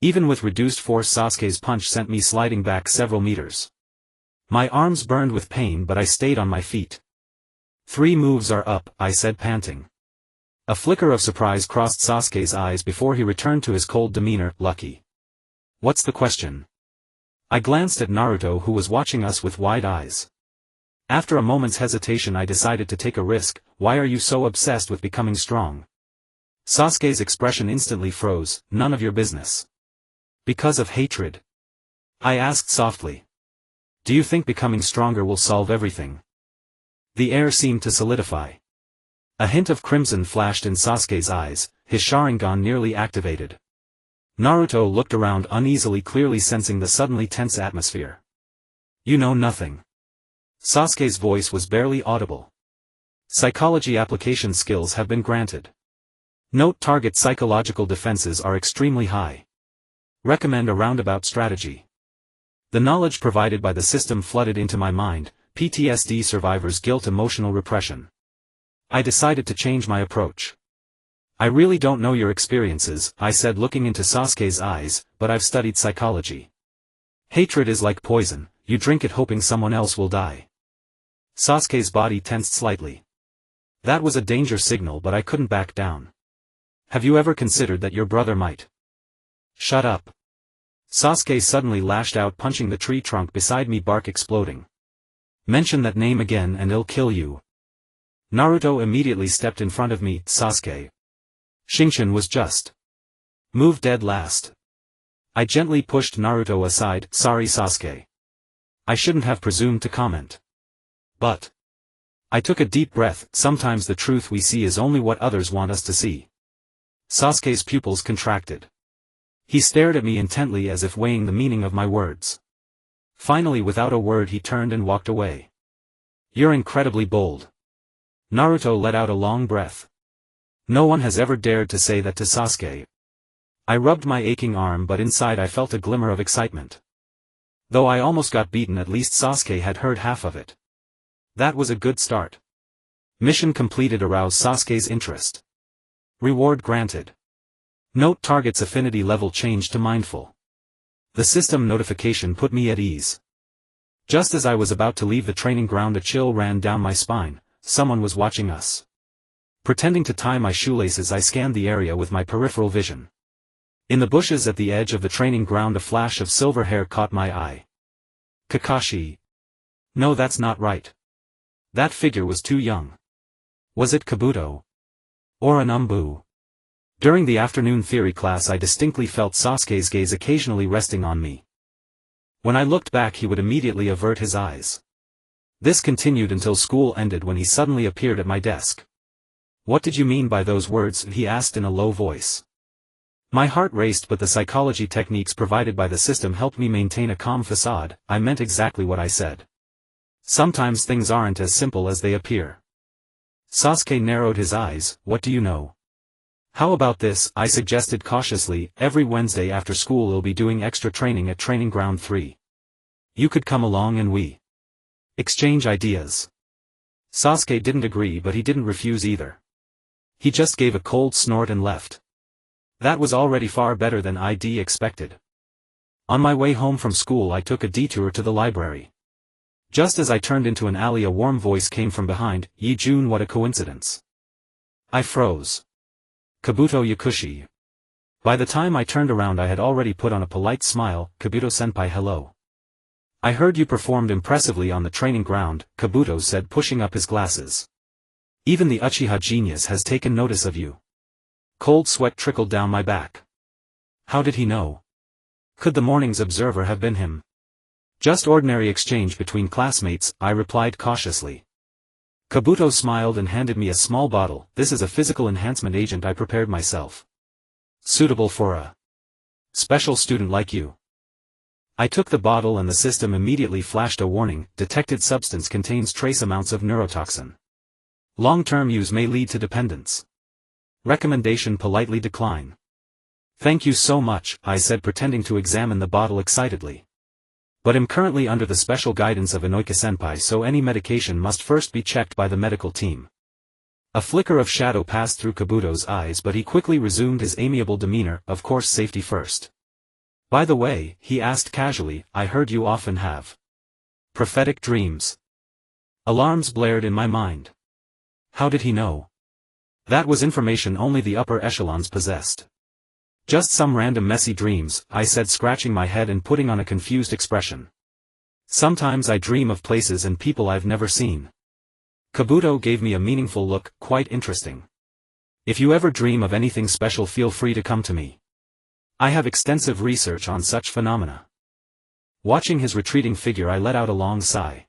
Even with reduced force Sasuke's punch sent me sliding back several meters. My arms burned with pain but I stayed on my feet. 3 moves are up, I said panting. A flicker of surprise crossed Sasuke's eyes before he returned to his cold demeanor, lucky. What's the question? I glanced at Naruto who was watching us with wide eyes. After a moment's hesitation I decided to take a risk, why are you so obsessed with becoming strong? Sasuke's expression instantly froze, none of your business. Because of hatred? I asked softly. Do you think becoming stronger will solve everything? The air seemed to solidify. A hint of crimson flashed in Sasuke's eyes, his Sharingan nearly activated. Naruto looked around uneasily, clearly sensing the suddenly tense atmosphere. You know nothing. Sasuke's voice was barely audible. Psychology application skills have been granted. Note target psychological defenses are extremely high. Recommend a roundabout strategy. The knowledge provided by the system flooded into my mind, PTSD survivors' guilt, emotional repression. I decided to change my approach. I really don't know your experiences, I said looking into Sasuke's eyes, but I've studied psychology. Hatred is like poison, you drink it hoping someone else will die. Sasuke's body tensed slightly. That was a danger signal but I couldn't back down. Have you ever considered that your brother might? Shut up. Sasuke suddenly lashed out, punching the tree trunk beside me, bark exploding. Mention that name again and I'll kill you. Naruto immediately stepped in front of me, Sasuke. Xingchen was just. Move dead last. I gently pushed Naruto aside, sorry Sasuke. I shouldn't have presumed to comment. But. I took a deep breath, sometimes the truth we see is only what others want us to see. Sasuke's pupils contracted. He stared at me intently as if weighing the meaning of my words. Finally without a word he turned and walked away. You're incredibly bold. Naruto let out a long breath. No one has ever dared to say that to Sasuke. I rubbed my aching arm but inside I felt a glimmer of excitement. Though I almost got beaten, at least Sasuke had heard half of it. That was a good start. Mission completed aroused Sasuke's interest. Reward granted. Note target's affinity level changed to mindful. The system notification put me at ease. Just as I was about to leave the training ground a chill ran down my spine, someone was watching us. Pretending to tie my shoelaces I scanned the area with my peripheral vision. In the bushes at the edge of the training ground a flash of silver hair caught my eye. Kakashi. No, that's not right. That figure was too young. Was it Kabuto? Or an Umbu? During the afternoon theory class I distinctly felt Sasuke's gaze occasionally resting on me. When I looked back he would immediately avert his eyes. This continued until school ended when he suddenly appeared at my desk. What did you mean by those words? He asked in a low voice. My heart raced but the psychology techniques provided by the system helped me maintain a calm facade. I meant exactly what I said. Sometimes things aren't as simple as they appear. Sasuke narrowed his eyes, what do you know? How about this, I suggested cautiously, every Wednesday after school we'll be doing extra training at Training Ground 3. You could come along and we exchange ideas. Sasuke didn't agree, but he didn't refuse either. He just gave a cold snort and left. That was already far better than I'd expected. On my way home from school I took a detour to the library. Just as I turned into an alley a warm voice came from behind. Yi Jun, what a coincidence. I froze. Kabuto Yakushi. By the time I turned around I had already put on a polite smile. Kabuto-senpai, hello. I heard you performed impressively on the training ground, Kabuto said, pushing up his glasses. Even the Uchiha genius has taken notice of you. Cold sweat trickled down my back. How did he know? Could the morning's observer have been him? Just ordinary exchange between classmates, I replied cautiously. Kabuto smiled and handed me a small bottle. This is a physical enhancement agent I prepared myself. Suitable for a special student like you. I took the bottle and the system immediately flashed a warning. Detected substance contains trace amounts of neurotoxin. Long-term use may lead to dependence. Recommendation politely decline. Thank you so much, I said, pretending to examine the bottle excitedly. But am currently under the special guidance of Inoike-senpai, so any medication must first be checked by the medical team. A flicker of shadow passed through Kabuto's eyes, but he quickly resumed his amiable demeanor. Of course, safety first. By the way, he asked casually, I heard you often have prophetic dreams. Alarms blared in my mind. How did he know? That was information only the upper echelons possessed. Just some random messy dreams, I said, scratching my head and putting on a confused expression. Sometimes I dream of places and people I've never seen. Kabuto gave me a meaningful look. Quite interesting. If you ever dream of anything special, feel free to come to me. I have extensive research on such phenomena. Watching his retreating figure, I let out a long sigh.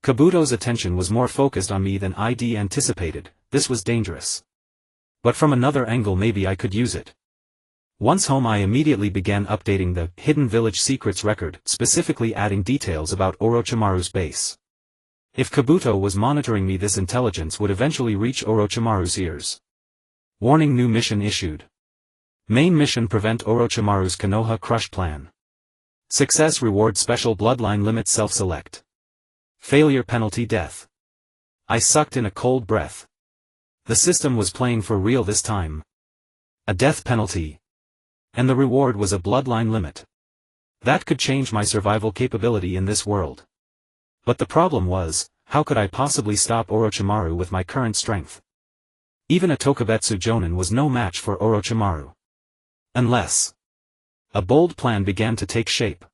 Kabuto's attention was more focused on me than I'd anticipated. This was dangerous. But from another angle maybe I could use it. Once home I immediately began updating the Hidden Village Secrets record, specifically adding details about Orochimaru's base. If Kabuto was monitoring me, this intelligence would eventually reach Orochimaru's ears. Warning: new mission issued. Main mission: prevent Orochimaru's Konoha Crush Plan. Success reward: special bloodline limit, self-select. Failure penalty: death. I sucked in a cold breath. The system was playing for real this time. A death penalty. And the reward was a bloodline limit. That could change my survival capability in this world. But the problem was, how could I possibly stop Orochimaru with my current strength? Even a Tokubetsu Jonin was no match for Orochimaru. Unless a bold plan began to take shape.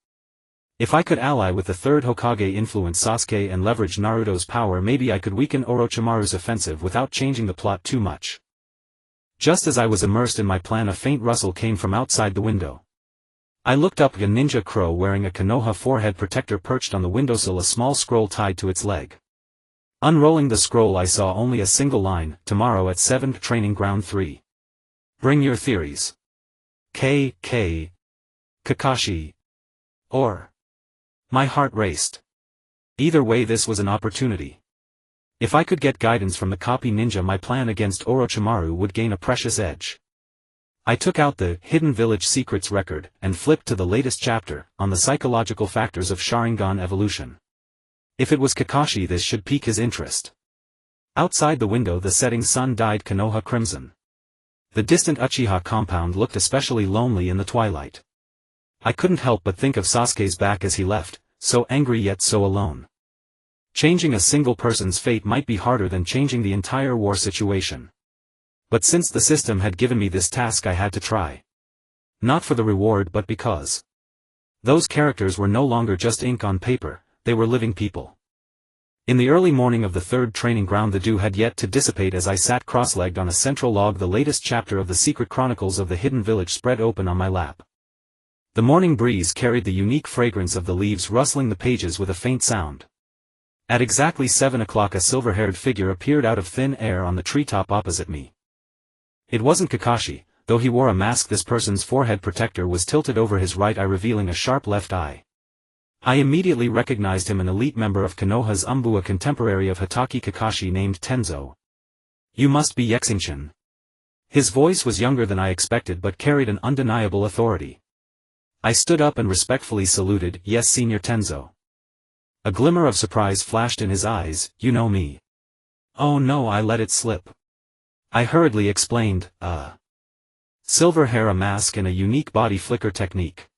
If I could ally with the Third Hokage, influence Sasuke, and leverage Naruto's power, maybe I could weaken Orochimaru's offensive without changing the plot too much. Just as I was immersed in my plan, a faint rustle came from outside the window. I looked up. A ninja crow wearing a Konoha forehead protector perched on the windowsill, a small scroll tied to its leg. Unrolling the scroll, I saw only a single line: tomorrow at 7, Training Ground 3. Bring your theories. Kakashi. Or. My heart raced. Either way, this was an opportunity. If I could get guidance from the copy ninja, my plan against Orochimaru would gain a precious edge. I took out the Hidden Village Secrets record and flipped to the latest chapter, on the psychological factors of Sharingan evolution. If it was Kakashi, this should pique his interest. Outside the window, the setting sun dyed Konoha crimson. The distant Uchiha compound looked especially lonely in the twilight. I couldn't help but think of Sasuke's back as he left, so angry yet so alone. Changing a single person's fate might be harder than changing the entire war situation. But since the system had given me this task, I had to try. Not for the reward, but because those characters were no longer just ink on paper, they were living people. In the early morning of the third training ground, the dew had yet to dissipate as I sat cross-legged on a central log, the latest chapter of the Secret Chronicles of the Hidden Village spread open on my lap. The morning breeze carried the unique fragrance of the leaves rustling the pages with a faint sound. At exactly 7 o'clock, a silver-haired figure appeared out of thin air on the treetop opposite me. It wasn't Kakashi, though he wore a mask. This person's forehead protector was tilted over his right eye, revealing a sharp left eye. I immediately recognized him, an elite member of Konoha's Umbu, a contemporary of Hatake Kakashi named Tenzo. You must be Xingchen. His voice was younger than I expected but carried an undeniable authority. I stood up and respectfully saluted, "Yes, Senior Tenzo." A glimmer of surprise flashed in his eyes, "You know me." "Oh no," I let it slip. I hurriedly explained, silver hair, a mask and a unique body flicker technique.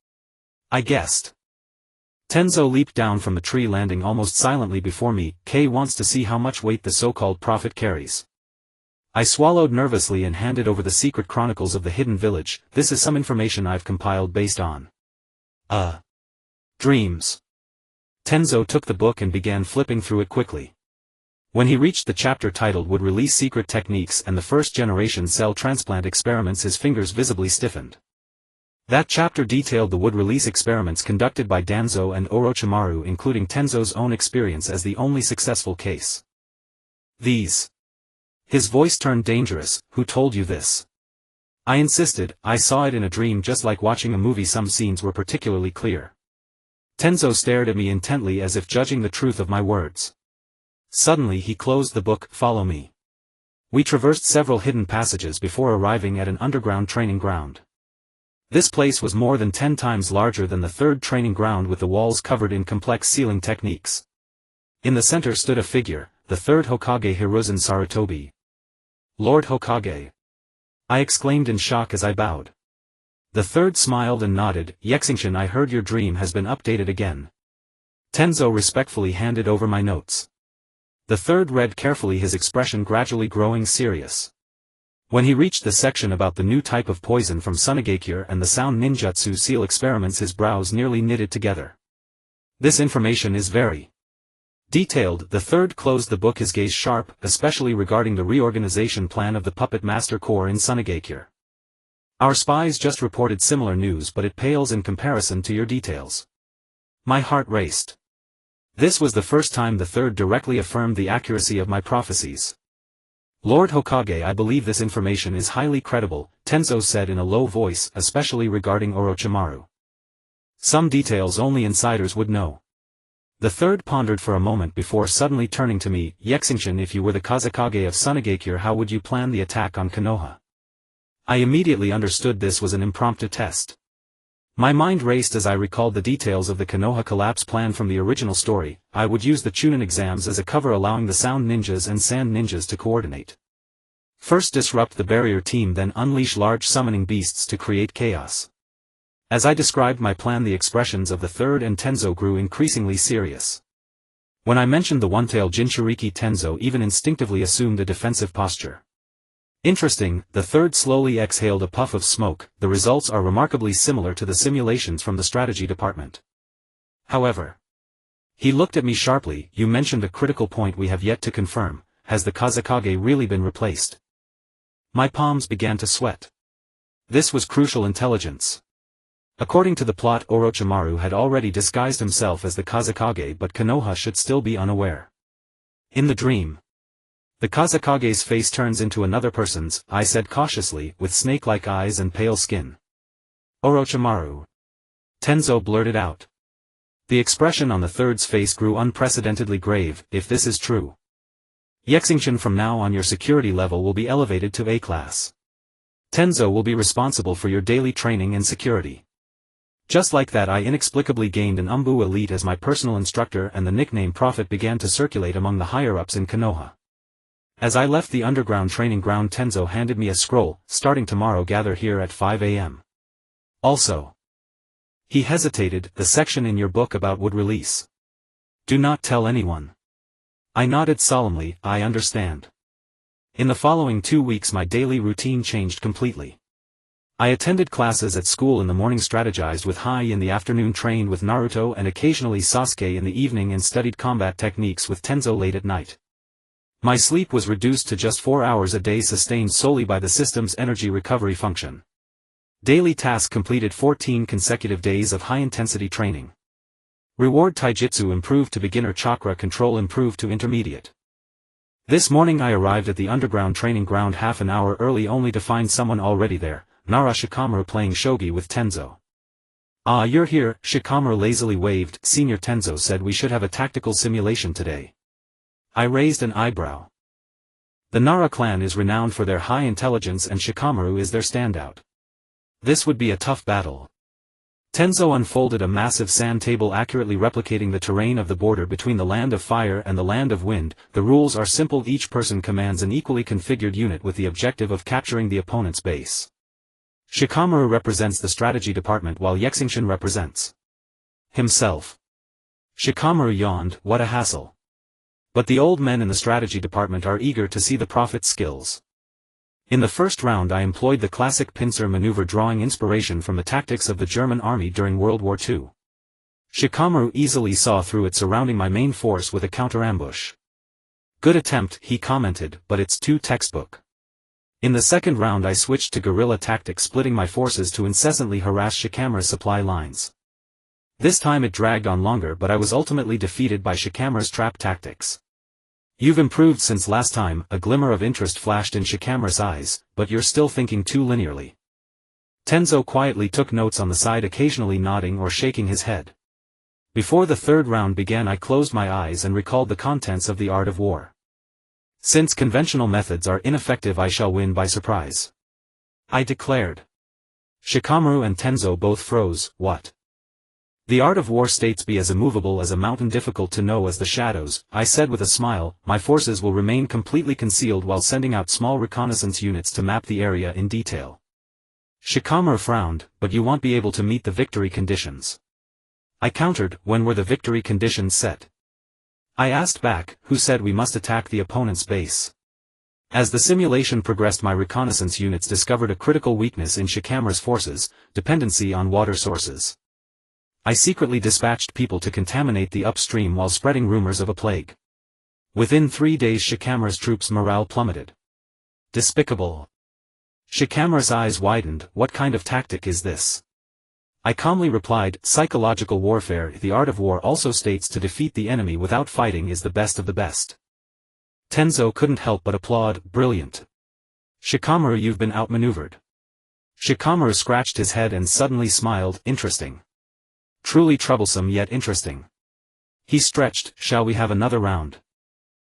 I guessed. Tenzo leaped down from the tree, landing almost silently before me. "K wants to see how much weight the so-called prophet carries." I swallowed nervously and handed over the secret chronicles of the hidden village. "This is some information I've compiled based on dreams." Tenzo took the book and began flipping through it quickly. When he reached the chapter titled "Would Release Secret Techniques and the First Generation Cell Transplant Experiments," his fingers visibly stiffened. That chapter detailed the wood release experiments conducted by Danzo and Orochimaru, including Tenzo's own experience as the only successful case. "These." His voice turned dangerous. "Who told you this?" I insisted. "I saw it in a dream, just like watching a movie. Some scenes were particularly clear." Tenzo stared at me intently as if judging the truth of my words. Suddenly he closed the book. "Follow me." We traversed several hidden passages before arriving at an underground training ground. This place was more than 10 times larger than the third training ground, with the walls covered in complex sealing techniques. In the center stood a figure, the third Hokage Hiruzen Sarutobi. "Lord Hokage!" I exclaimed in shock as I bowed. The third smiled and nodded. "Xingchen, I heard your dream has been updated again." Tenzo respectfully handed over my notes. The third read carefully, his expression gradually growing serious. When he reached the section about the new type of poison from Sunigakure and the sound ninjutsu seal experiments, his brows nearly knitted together. "This information is very detailed." The third closed the book, his gaze sharp, especially regarding the reorganization plan of the Puppet Master Corps in Sunigakure. "Our spies just reported similar news, but it pales in comparison to your details." My heart raced. This was the first time the third directly affirmed the accuracy of my prophecies. "Lord Hokage, I believe this information is highly credible," Tenzo said in a low voice, "especially regarding Orochimaru. Some details only insiders would know." The third pondered for a moment before suddenly turning to me. "Xingchen, if you were the Kazekage of Sunigakure, how would you plan the attack on Konoha?" I immediately understood this was an impromptu test. My mind raced as I recalled the details of the Konoha collapse plan from the original story. I would use the chunin exams as a cover, allowing the sound ninjas and sand ninjas to coordinate. First disrupt the barrier team, then unleash large summoning beasts to create chaos. As I described my plan, the expressions of the third and Tenzo grew increasingly serious. When I mentioned the one-tailed Jinchuriki, Tenzo even instinctively assumed a defensive posture. "Interesting," the third slowly exhaled a puff of smoke. "The results are remarkably similar to the simulations from the strategy department. However," he looked at me sharply, "you mentioned a critical point we have yet to confirm. Has the Kazekage really been replaced?" My palms began to sweat. This was crucial intelligence. According to the plot, Orochimaru had already disguised himself as the Kazekage, but Konoha should still be unaware. In the dream, the Kazekage's face turns into another person's, I said cautiously, with snake-like eyes and pale skin. "Orochimaru." Tenzo blurted out. The expression on the third's face grew unprecedentedly grave. "If this is true, Xingchen, from now on your security level will be elevated to A class. Tenzo will be responsible for your daily training and security." Just like that, I inexplicably gained an Umbu elite as my personal instructor, and the nickname Prophet began to circulate among the higher-ups in Konoha. As I left the underground training ground, Tenzo handed me a scroll. "Starting tomorrow, gather here at 5 a.m. Also," he hesitated, "the section in your book about wood release. Do not tell anyone." I nodded solemnly. "I understand." In the following 2 weeks my daily routine changed completely. I attended classes at school in the morning, strategized with Hai in the afternoon, trained with Naruto and occasionally Sasuke in the evening, and studied combat techniques with Tenzo late at night. My sleep was reduced to just 4 hours a day, sustained solely by the system's energy recovery function. Daily tasks completed 14 consecutive days of high-intensity training. Reward: Taijutsu improved to beginner, chakra control improved to intermediate. This morning I arrived at the underground training ground half an hour early, only to find someone already there, Nara Shikamaru, playing shogi with Tenzo. "Ah, you're here," Shikamaru lazily waved. "Senior Tenzo said we should have a tactical simulation today." I raised an eyebrow. The Nara clan is renowned for their high intelligence and Shikamaru is their standout. This would be a tough battle. Tenzo unfolded a massive sand table accurately replicating the terrain of the border between the Land of Fire and the Land of Wind. The rules are simple: each person commands an equally configured unit with the objective of capturing the opponent's base. Shikamaru represents the strategy department while Xingchen represents himself. Shikamaru yawned, what a hassle. But the old men in the strategy department are eager to see the prophet's skills. In the first round I employed the classic pincer maneuver, drawing inspiration from the tactics of the German army during World War II. Shikamaru easily saw through it, surrounding my main force with a counter-ambush. Good attempt, he commented, but it's too textbook. In the second round I switched to guerrilla tactics, splitting my forces to incessantly harass Shikamaru's supply lines. This time it dragged on longer, but I was ultimately defeated by Shikamaru's trap tactics. You've improved since last time, a glimmer of interest flashed in Shikamaru's eyes, but you're still thinking too linearly. Tenzo quietly took notes on the side, occasionally nodding or shaking his head. Before the third round began I closed my eyes and recalled the contents of the Art of War. Since conventional methods are ineffective, I shall win by surprise, I declared. Shikamaru and Tenzo both froze. What? The Art of War states be as immovable as a mountain, difficult to know as the shadows, I said with a smile. My forces will remain completely concealed while sending out small reconnaissance units to map the area in detail. Shikamaru frowned, but you won't be able to meet the victory conditions. I countered, when were the victory conditions set? I asked back, who said we must attack the opponent's base? As the simulation progressed, my reconnaissance units discovered a critical weakness in Shikamaru's forces: dependency on water sources. I secretly dispatched people to contaminate the upstream while spreading rumors of a plague. Within 3 days Shikamaru's troops' morale plummeted. Despicable. Shikamaru's eyes widened. What kind of tactic is this? I calmly replied, psychological warfare. The Art of War also states to defeat the enemy without fighting is the best of the best. Tenzo couldn't help but applaud. Brilliant. Shikamaru, you've been outmaneuvered. Shikamaru scratched his head and suddenly smiled. Interesting. Truly troublesome yet interesting. He stretched. Shall we have another round?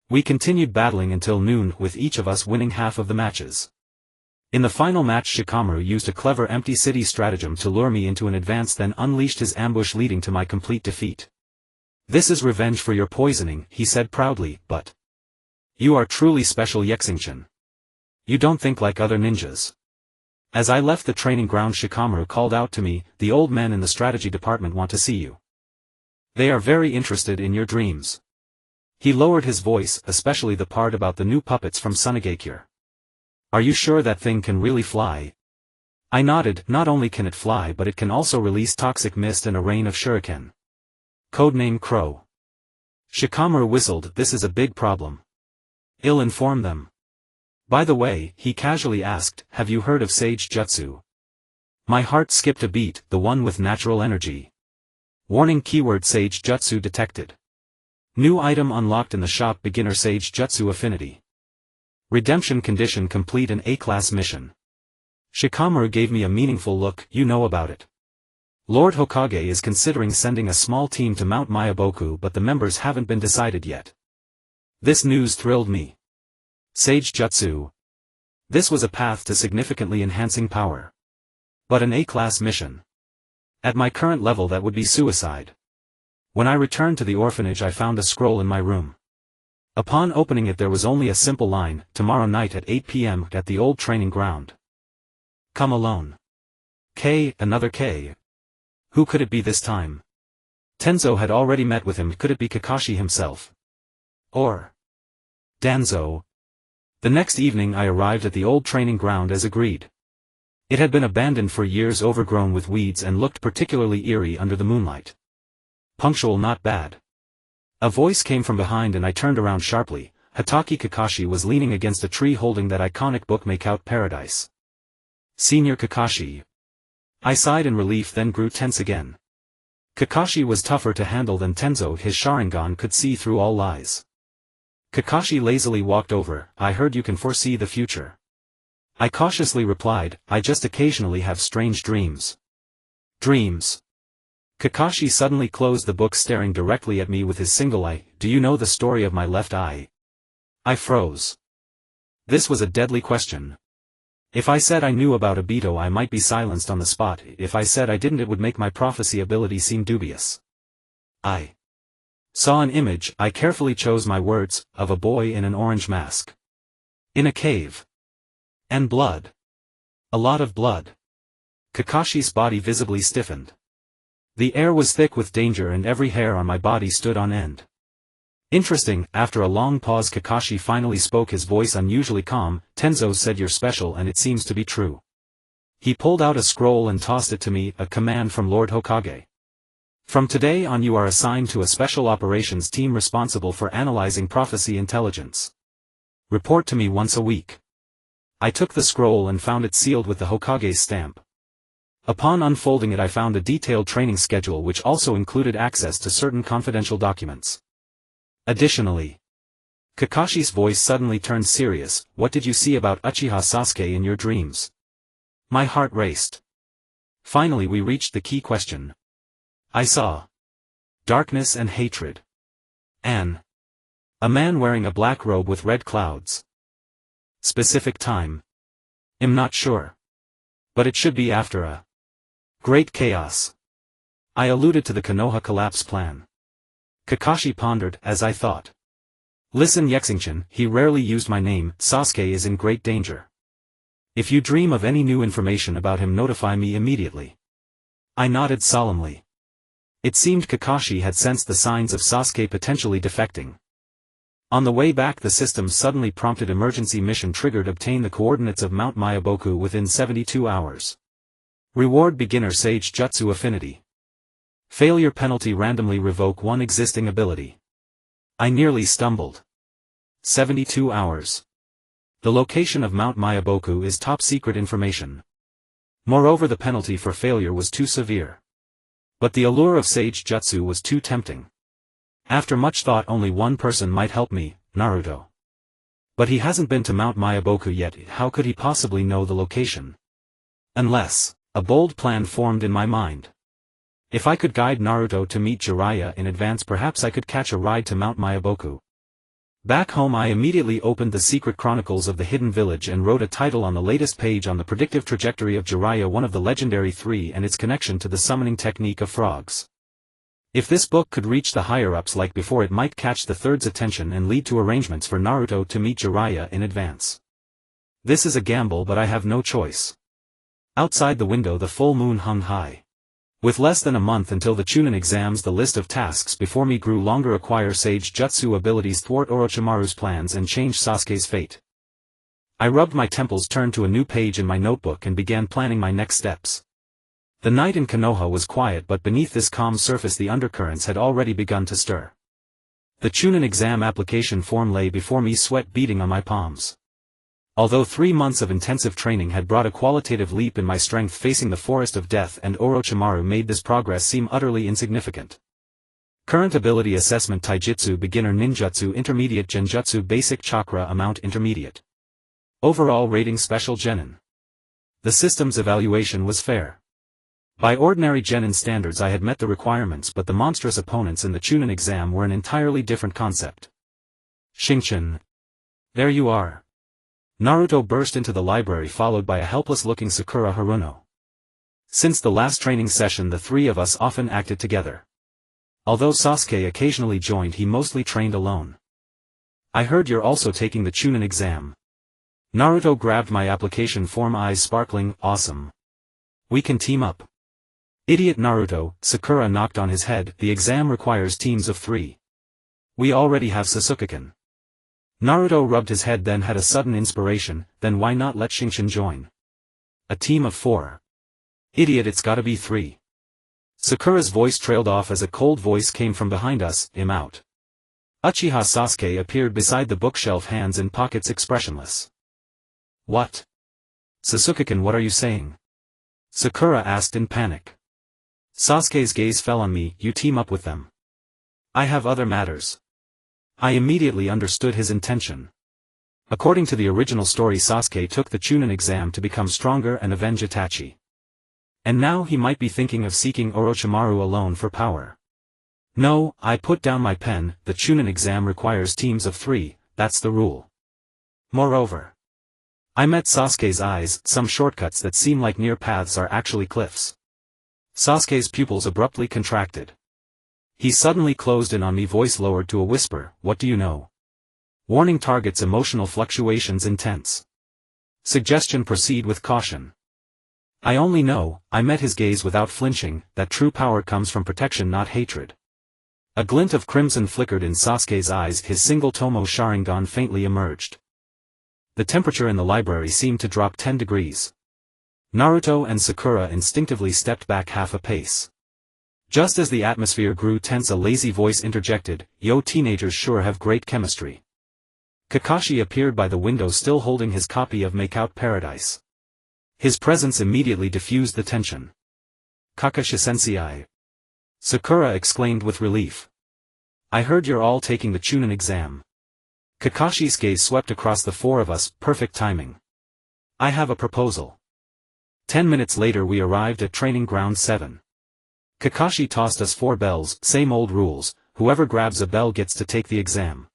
We continued battling until noon, with each of us winning half of the matches. In the final match Shikamaru used a clever empty city stratagem to lure me into an advance, then unleashed his ambush, leading to my complete defeat. This is revenge for your poisoning, he said proudly, but you are truly special, Xingchen. You don't think like other ninjas. As I left the training ground Shikamaru called out to me, the old men in the strategy department want to see you. They are very interested in your dreams. He lowered his voice, especially the part about the new puppets from Sunigakure. Are you sure that thing can really fly? I nodded. Not only can it fly, but it can also release toxic mist and a rain of shuriken. Codename Crow. Shikamaru whistled. This is a big problem. I'll inform them. By the way, he casually asked, have you heard of Sage Jutsu? My heart skipped a beat. The one with natural energy. Warning: keyword Sage Jutsu detected. New item unlocked in the shop: beginner Sage Jutsu affinity. Redemption condition complete an A-class mission. Shikamaru gave me a meaningful look. You know about it. Lord Hokage is considering sending a small team to Mount Mayaboku, but the members haven't been decided yet. This news thrilled me. Sage Jutsu. This was a path to significantly enhancing power. But an A-class mission. At my current level that would be suicide. When I returned to the orphanage I found a scroll in my room. Upon opening it there was only a simple line: tomorrow night at 8 p.m. at the old training ground. Come alone. K, another K. Who could it be this time? Tenzo had already met with him. Could it be Kakashi himself? Or Danzo? The next evening I arrived at the old training ground as agreed. It had been abandoned for years, overgrown with weeds, and looked particularly eerie under the moonlight. Punctual, not bad. A voice came from behind and I turned around sharply. Hatake Kakashi was leaning against a tree holding that iconic book Make Out Paradise. Senior Kakashi. I sighed in relief, then grew tense again. Kakashi was tougher to handle than Tenzo. His Sharingan could see through all lies. Kakashi lazily walked over. I heard you can foresee the future. I cautiously replied, I just occasionally have strange dreams. Dreams. Kakashi suddenly closed the book, staring directly at me with his single eye. Do you know the story of my left eye? I froze. This was a deadly question. If I said I knew about Obito, I might be silenced on the spot. If I said I didn't, it would make my prophecy ability seem dubious. I saw an image, I carefully chose my words, of a boy in an orange mask. In a cave. And blood. A lot of blood. Kakashi's body visibly stiffened. The air was thick with danger and every hair on my body stood on end. Interesting. After a long pause, Kakashi finally spoke, his voice unusually calm. Tenzo said you're special, and it seems to be true. He pulled out a scroll and tossed it to me, a command from Lord Hokage. From today on you are assigned to a special operations team responsible for analyzing prophecy intelligence. Report to me once a week. I took the scroll and found it sealed with the Hokage's stamp. Upon unfolding it, I found a detailed training schedule which also included access to certain confidential documents. Additionally, Kakashi's voice suddenly turned serious. What did you see about Uchiha Sasuke in your dreams? My heart raced. Finally we reached the key question. I saw darkness and hatred. A man wearing a black robe with red clouds. Specific time? I'm not sure. But it should be after a great chaos. I alluded to the Konoha collapse plan. Kakashi pondered, as I thought. Listen Xingchen, he rarely used my name. Sasuke is in great danger. If you dream of any new information about him, notify me immediately. I nodded solemnly. It seemed Kakashi had sensed the signs of Sasuke potentially defecting. On the way back, the system suddenly prompted emergency mission triggered. Obtain the coordinates of Mount Myaboku within 72 hours. Reward beginner Sage Jutsu affinity. Failure penalty, randomly revoke one existing ability. I nearly stumbled. 72 hours. The location of Mount Myaboku is top secret information. Moreover, the penalty for failure was too severe. But the allure of Sage Jutsu was too tempting. After much thought, only one person might help me, Naruto. But he hasn't been to Mount Myaboku yet. How could he possibly know the location? Unless, a bold plan formed in my mind. If I could guide Naruto to meet Jiraiya in advance, perhaps I could catch a ride to Mount Myaboku. Back home, I immediately opened the Secret Chronicles of the Hidden Village and wrote a title on the latest page on the predictive trajectory of Jiraiya, one of the legendary three, and its connection to the summoning technique of frogs. If this book could reach the higher-ups like before, it might catch the Third's attention and lead to arrangements for Naruto to meet Jiraiya in advance. This is a gamble, but I have no choice. Outside the window the full moon hung high. With less than a month until the chunin exams, the list of tasks before me grew longer. Acquire Sage Jutsu abilities, thwart Orochimaru's plans, and change Sasuke's fate. I rubbed my temples, turned to a new page in my notebook, and began planning my next steps. The night in Konoha was quiet, but beneath this calm surface the undercurrents had already begun to stir. The chunin exam application form lay before me, sweat beading on my palms. Although 3 months of intensive training had brought a qualitative leap in my strength, facing the forest of death and Orochimaru made this progress seem utterly insignificant. Current ability assessment: Taijutsu beginner, ninjutsu intermediate, genjutsu basic, chakra amount intermediate. Overall rating special genin. The system's evaluation was fair. By ordinary genin standards I had met the requirements, but the monstrous opponents in the chunin exam were an entirely different concept. Xingchen. There you are. Naruto burst into the library, followed by a helpless-looking Sakura Haruno. Since the last training session the three of us often acted together. Although Sasuke occasionally joined, he mostly trained alone. I heard you're also taking the chunin exam. Naruto grabbed my application form, eyes sparkling. Awesome. We can team up. Idiot Naruto, Sakura knocked on his head. The exam requires teams of 3. We already have Sasuke-kun. Naruto rubbed his head, then had a sudden inspiration. Then why not let Xingchen join? A team of 4. Idiot, it's gotta be 3. Sakura's voice trailed off as a cold voice came from behind us. I'm out. Uchiha Sasuke appeared beside the bookshelf, hands in pockets, expressionless. What? Sasuke-kun, what are you saying? Sakura asked in panic. Sasuke's gaze fell on me. You team up with them. I have other matters. I immediately understood his intention. According to the original story, Sasuke took the chunin exam to become stronger and avenge Itachi. And now he might be thinking of seeking Orochimaru alone for power. No, I put down my pen. The chunin exam requires teams of 3, that's the rule. Moreover, I met Sasuke's eyes, some shortcuts that seem like near paths are actually cliffs. Sasuke's pupils abruptly contracted. He suddenly closed in on me, voice lowered to a whisper, "What do you know?" Warning targets, emotional fluctuations intense. Suggestion, proceed with caution. I only know, I met his gaze without flinching, that true power comes from protection, not hatred. A glint of crimson flickered in Sasuke's eyes, his single Tomo Sharingan faintly emerged. The temperature in the library seemed to drop 10 degrees. Naruto and Sakura instinctively stepped back half a pace. Just as the atmosphere grew tense, a lazy voice interjected, "Yo, teenagers sure have great chemistry." Kakashi appeared by the window, still holding his copy of Makeout Paradise. His presence immediately diffused the tension. "Kakashi-sensei!" Sakura exclaimed with relief. "I heard you're all taking the chunin exam." Kakashi's gaze swept across the four of us, perfect timing. "I have a proposal." 10 minutes later we arrived at Training Ground 7. Kakashi tossed us 4 bells, same old rules, whoever grabs a bell gets to take the exam.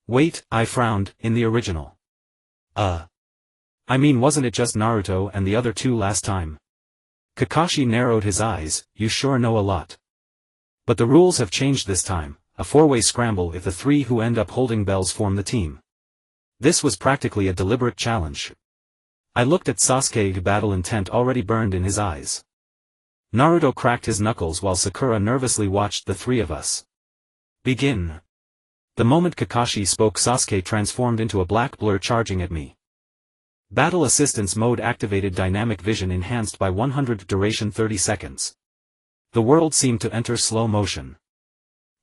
Wait, I frowned, in the original. I mean, wasn't it just Naruto and the other 2 last time? Kakashi narrowed his eyes, "You sure know a lot. But the rules have changed this time, a 4-way scramble if the 3 who end up holding bells form the team." This was practically a deliberate challenge. I looked at Sasuke, battle intent already burned in his eyes. Naruto cracked his knuckles while Sakura nervously watched the 3 of us. "Begin." The moment Kakashi spoke, Sasuke transformed into a black blur charging at me. Battle assistance mode activated, dynamic vision enhanced by 100, duration 30 seconds. The world seemed to enter slow motion.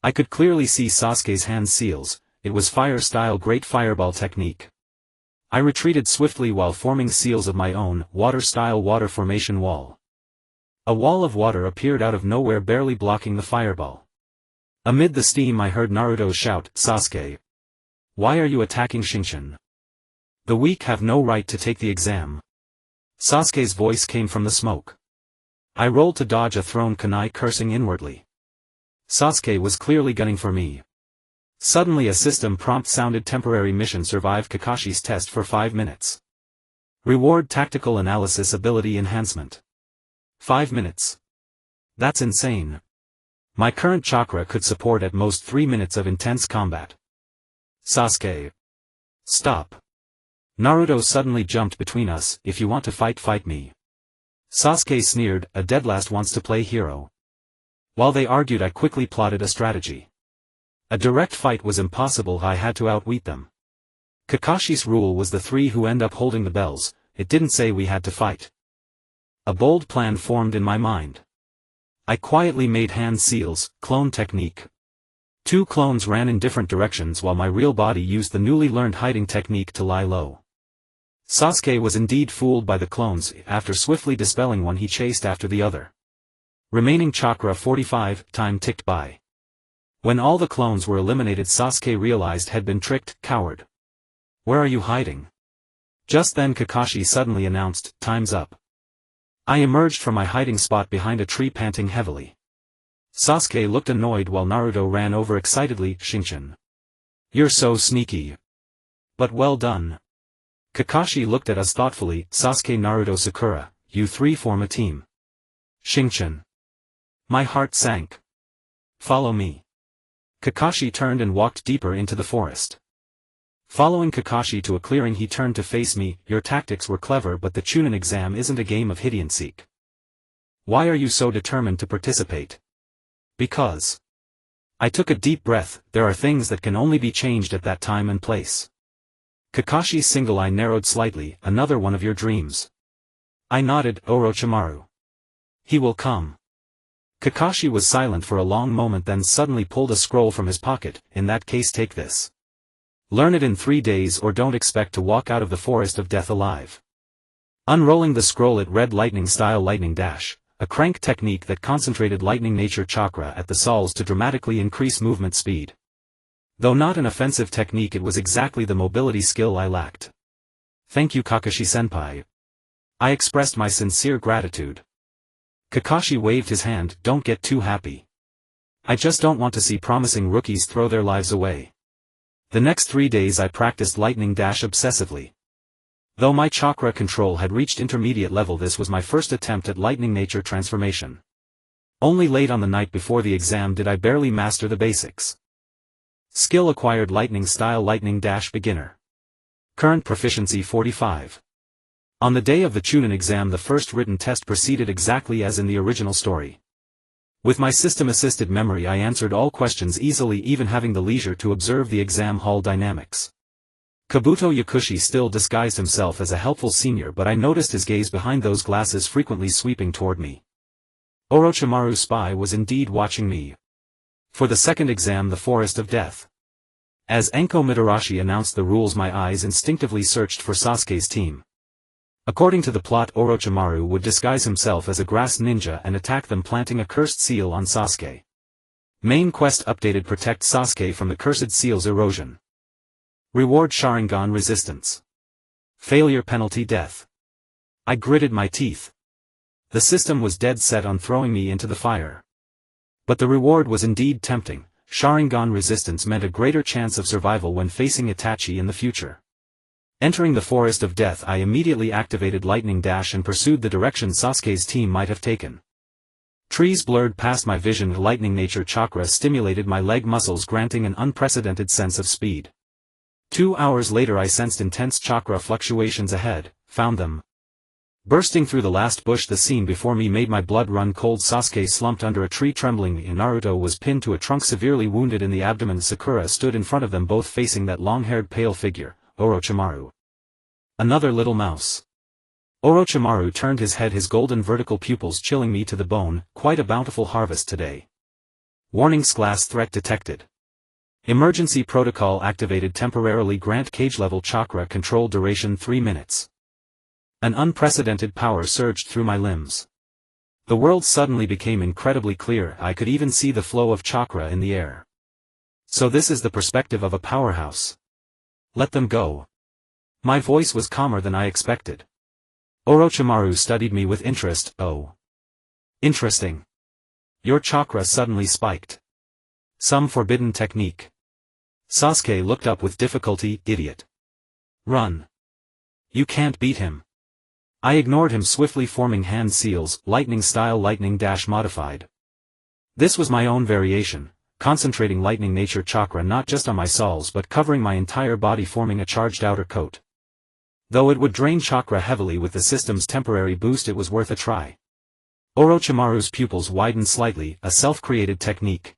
I could clearly see Sasuke's hand seals, it was fire-style great fireball technique. I retreated swiftly while forming seals of my own, water-style water formation wall. A wall of water appeared out of nowhere, barely blocking the fireball. Amid the steam I heard Naruto shout, "Sasuke! Why are you attacking Xingchen? The weak have no right to take the exam." Sasuke's voice came from the smoke. I rolled to dodge a thrown kunai, cursing inwardly. Sasuke was clearly gunning for me. Suddenly a system prompt sounded, "Temporary mission, survive Kakashi's test for 5 minutes. Reward tactical analysis ability enhancement." 5 minutes. That's insane. My current chakra could support at most 3 minutes of intense combat. "Sasuke! Stop!" Naruto suddenly jumped between us, "If you want to fight, fight me." Sasuke sneered, "A deadlast wants to play hero." While they argued, I quickly plotted a strategy. A direct fight was impossible, I had to outwit them. Kakashi's rule was the 3 who end up holding the bells, it didn't say we had to fight. A bold plan formed in my mind. I quietly made hand seals, clone technique. 2 clones ran in different directions while my real body used the newly learned hiding technique to lie low. Sasuke was indeed fooled by the clones, after swiftly dispelling one he chased after the other. Remaining chakra 45, time ticked by. When all the clones were eliminated, Sasuke realized had been tricked, "Coward. Where are you hiding?" Just then Kakashi suddenly announced, "Time's up." I emerged from my hiding spot behind a tree, panting heavily. Sasuke looked annoyed while Naruto ran over excitedly, "Xingchen. You're so sneaky. But well done." Kakashi looked at us thoughtfully, "Sasuke, Naruto, Sakura, you 3 form a team." "Xingchen." My heart sank. "Follow me." Kakashi turned and walked deeper into the forest. Following Kakashi to a clearing, he turned to face me, "Your tactics were clever, but the chunin exam isn't a game of hide and seek. Why are you so determined to participate?" "Because." I took a deep breath, "There are things that can only be changed at that time and place." Kakashi's single eye narrowed slightly, "Another one of your dreams." I nodded, "Orochimaru. He will come." Kakashi was silent for a long moment, then suddenly pulled a scroll from his pocket, "In that case, take this. Learn it in 3 days or don't expect to walk out of the forest of death alive." Unrolling the scroll, it read, "Lightning-style lightning dash, a crank technique that concentrated lightning nature chakra at the soles to dramatically increase movement speed." Though not an offensive technique, it was exactly the mobility skill I lacked. "Thank you, Kakashi-senpai." I expressed my sincere gratitude. Kakashi waved his hand, "Don't get too happy. I just don't want to see promising rookies throw their lives away." The next 3 days I practiced lightning dash obsessively. Though my chakra control had reached intermediate level, this was my first attempt at lightning nature transformation. Only late on the night before the exam did I barely master the basics. Skill acquired lightning style lightning-beginner. Current proficiency 45. On the day of the chunin exam, the first written test proceeded exactly as in the original story. With my system-assisted memory I answered all questions easily, even having the leisure to observe the exam hall dynamics. Kabuto Yakushi still disguised himself as a helpful senior, but I noticed his gaze behind those glasses frequently sweeping toward me. Orochimaru's spy was indeed watching me. For the second exam, the Forest of Death. As Enko Mitarashi announced the rules, my eyes instinctively searched for Sasuke's team. According to the plot, Orochimaru would disguise himself as a grass ninja and attack them, planting a cursed seal on Sasuke. Main quest updated: protect Sasuke from the cursed seal's erosion. Reward: Sharingan resistance. Failure penalty: death. I gritted my teeth. The system was dead set on throwing me into the fire. But the reward was indeed tempting. Sharingan resistance meant a greater chance of survival when facing Itachi in the future. Entering the Forest of Death, I immediately activated Lightning Dash and pursued the direction Sasuke's team might have taken. Trees blurred past my vision. Lightning nature chakra stimulated my leg muscles, granting an unprecedented sense of speed. 2 hours later I sensed intense chakra fluctuations ahead, found them. Bursting through the last bush, the scene before me made my blood run cold. Sasuke slumped under a tree trembling. Naruto was pinned to a trunk, severely wounded in the abdomen. Sakura stood in front of them, both facing that long-haired pale figure, Orochimaru. Another little mouse. Orochimaru turned his head, his golden vertical pupils chilling me to the bone. Quite a bountiful harvest today. Warnings: class threat detected. Emergency protocol activated. Temporarily grant cage level chakra control, duration 3 minutes. An unprecedented power surged through my limbs. The world suddenly became incredibly clear. I could even see the flow of chakra in the air. So this is the perspective of a powerhouse. Let them go. My voice was calmer than I expected. Orochimaru studied me with interest. Oh. Interesting. Your chakra suddenly spiked. Some forbidden technique. Sasuke looked up with difficulty. Idiot. Run. You can't beat him. I ignored him, swiftly forming hand seals, lightning style lightning dash modified. This was my own variation, concentrating lightning nature chakra not just on my soles but covering my entire body, forming a charged outer coat. Though it would drain chakra heavily with the system's temporary boost, it was worth a try. Orochimaru's pupils widened slightly, a self-created technique.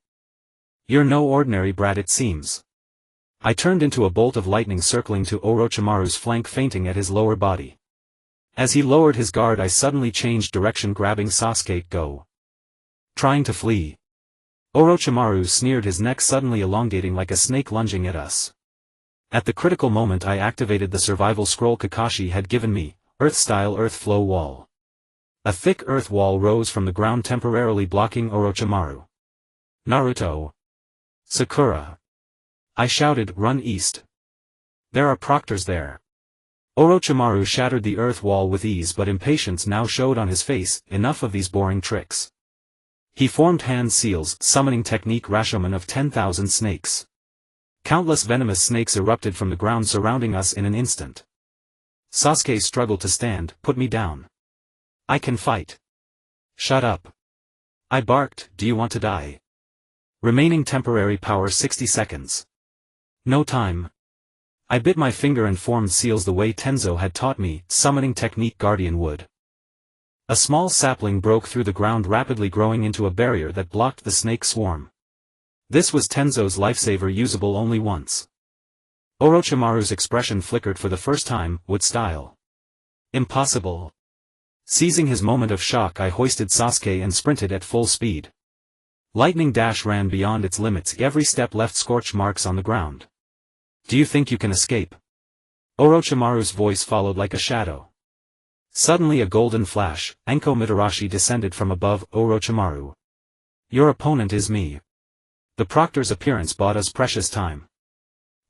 You're no ordinary brat, it seems. I turned into a bolt of lightning, circling to Orochimaru's flank, feinting at his lower body. As he lowered his guard, I suddenly changed direction, grabbing Sasuke. Go. Trying to flee. Orochimaru sneered, his neck suddenly elongating like a snake lunging at us. At the critical moment I activated the survival scroll Kakashi had given me, Earth-style Earth Flow Wall. A thick earth wall rose from the ground, temporarily blocking Orochimaru. Naruto. Sakura. I shouted, run east. There are proctors there. Orochimaru shattered the earth wall with ease, but impatience now showed on his face. Enough of these boring tricks. He formed hand seals, summoning technique Rashomon of 10,000 snakes. Countless venomous snakes erupted from the ground, surrounding us in an instant. Sasuke struggled to stand. Put me down. I can fight. Shut up. I barked, do you want to die? Remaining temporary power 60 seconds. No time. I bit my finger and formed seals the way Tenzo had taught me, summoning technique Guardian Wood. A small sapling broke through the ground, rapidly growing into a barrier that blocked the snake swarm. This was Tenzo's lifesaver, usable only once. Orochimaru's expression flickered for the first time. Wood style. Impossible. Seizing his moment of shock, I hoisted Sasuke and sprinted at full speed. Lightning Dash ran beyond its limits. Every step left scorch marks on the ground. Do you think you can escape? Orochimaru's voice followed like a shadow. Suddenly a golden flash, Enko Mitarashi descended from above. Orochimaru. Your opponent is me. The proctor's appearance bought us precious time.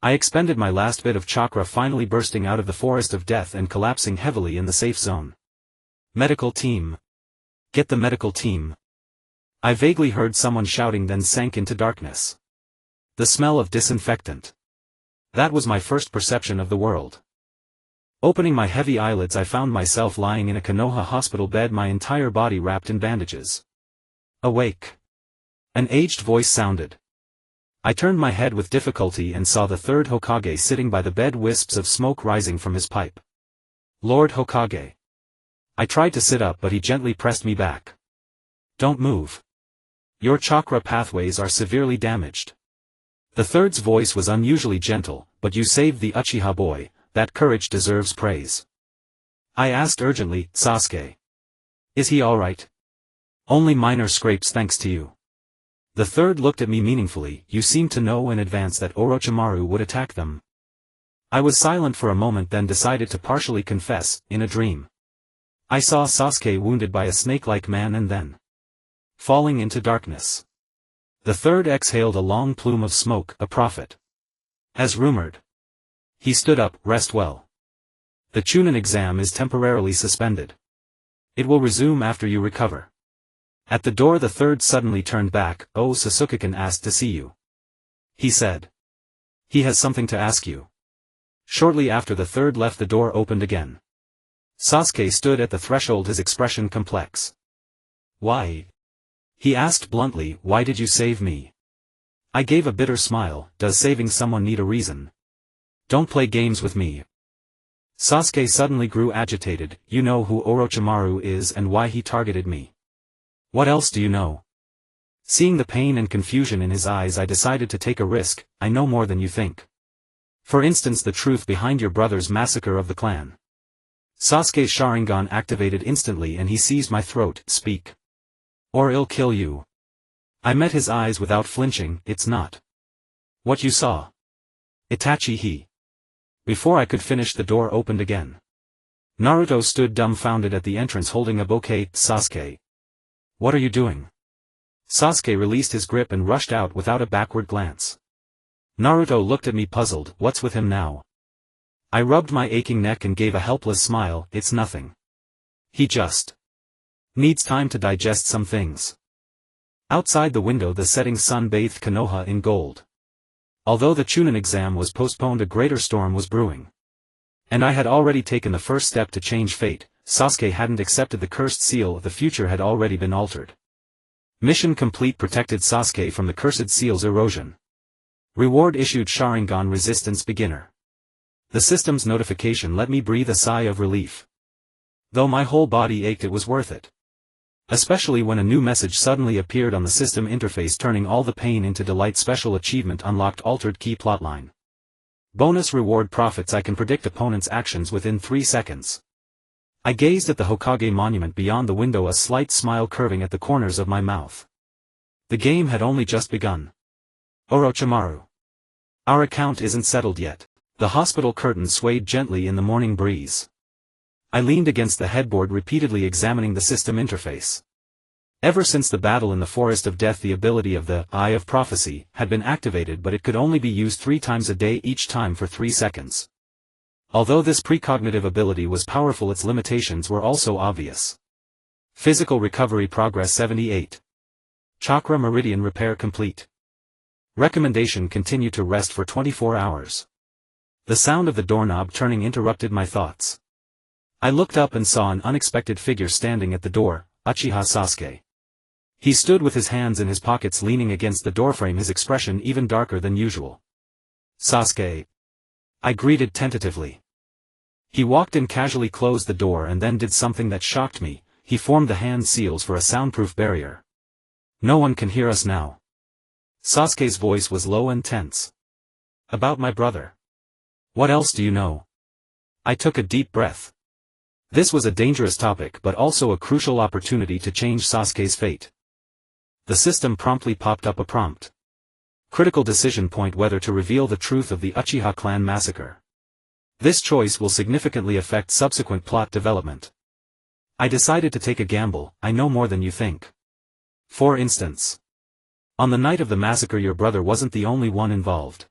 I expended my last bit of chakra, finally bursting out of the Forest of Death and collapsing heavily in the safe zone. Medical team. Get the medical team. I vaguely heard someone shouting, then sank into darkness. The smell of disinfectant. That was my first perception of the world. Opening my heavy eyelids, I found myself lying in a Konoha hospital bed, my entire body wrapped in bandages. Awake. An aged voice sounded. I turned my head with difficulty and saw the third Hokage sitting by the bed, wisps of smoke rising from his pipe. Lord Hokage. I tried to sit up, but he gently pressed me back. Don't move. Your chakra pathways are severely damaged. The third's voice was unusually gentle, but you saved the Uchiha boy, that courage deserves praise. I asked urgently, Sasuke. Is he alright? Only minor scrapes thanks to you. The third looked at me meaningfully. You seem to know in advance that Orochimaru would attack them. I was silent for a moment, then decided to partially confess, in a dream. I saw Sasuke wounded by a snake-like man and then falling into darkness. The third exhaled a long plume of smoke, a prophet. As rumored. He stood up, rest well. The chunin exam is temporarily suspended. It will resume after you recover. At the door the third suddenly turned back. Oh, Sasuke-kun asked to see you. He said. He has something to ask you. Shortly after the third left, the door opened again. Sasuke stood at the threshold, his expression complex. Why? He asked bluntly, why did you save me? I gave a bitter smile. Does saving someone need a reason? Don't play games with me. Sasuke suddenly grew agitated. You know who Orochimaru is and why he targeted me. What else do you know? Seeing the pain and confusion in his eyes, I decided to take a risk. I know more than you think. For instance, the truth behind your brother's massacre of the clan. Sasuke's Sharingan activated instantly and he seized my throat. Speak. Or I'll kill you. I met his eyes without flinching. It's not what you saw. Itachi, he. Before I could finish, the door opened again. Naruto stood dumbfounded at the entrance holding a bouquet. Sasuke. What are you doing? Sasuke released his grip and rushed out without a backward glance. Naruto looked at me puzzled. What's with him now? I rubbed my aching neck and gave a helpless smile. It's nothing. He just needs time to digest some things. Outside the window the setting sun bathed Konoha in gold. Although the chunin exam was postponed, a greater storm was brewing. And I had already taken the first step to change fate. Sasuke hadn't accepted the cursed seal, the future had already been altered. Mission complete, protected Sasuke from the cursed seal's erosion. Reward issued, Sharingan resistance beginner. The system's notification let me breathe a sigh of relief. Though my whole body ached, it was worth it. Especially when a new message suddenly appeared on the system interface, turning all the pain into delight. Special achievement unlocked, altered key plotline. Bonus reward profits, I can predict opponents' actions within 3 seconds. I gazed at the Hokage monument beyond the window, a slight smile curving at the corners of my mouth. The game had only just begun. Orochimaru. Our account isn't settled yet. The hospital curtain swayed gently in the morning breeze. I leaned against the headboard, repeatedly examining the system interface. Ever since the battle in the Forest of Death, the ability of the Eye of Prophecy had been activated, but it could only be used 3 times a day, each time for 3 seconds. Although this precognitive ability was powerful, its limitations were also obvious. Physical recovery progress 78. Chakra meridian repair complete. Recommendation: continue to rest for 24 hours. The sound of the doorknob turning interrupted my thoughts. I looked up and saw an unexpected figure standing at the door, Uchiha Sasuke. He stood with his hands in his pockets, leaning against the doorframe, his expression even darker than usual. Sasuke. I greeted tentatively. He walked in, casually closed the door, and then did something that shocked me. He formed the hand seals for a soundproof barrier. No one can hear us now. Sasuke's voice was low and tense. About my brother. What else do you know? I took a deep breath. This was a dangerous topic, but also a crucial opportunity to change Sasuke's fate. The system promptly popped up a prompt. Critical decision point: whether to reveal the truth of the Uchiha clan massacre. This choice will significantly affect subsequent plot development. I decided to take a gamble. I know more than you think. For instance, on the night of the massacre, your brother wasn't the only one involved.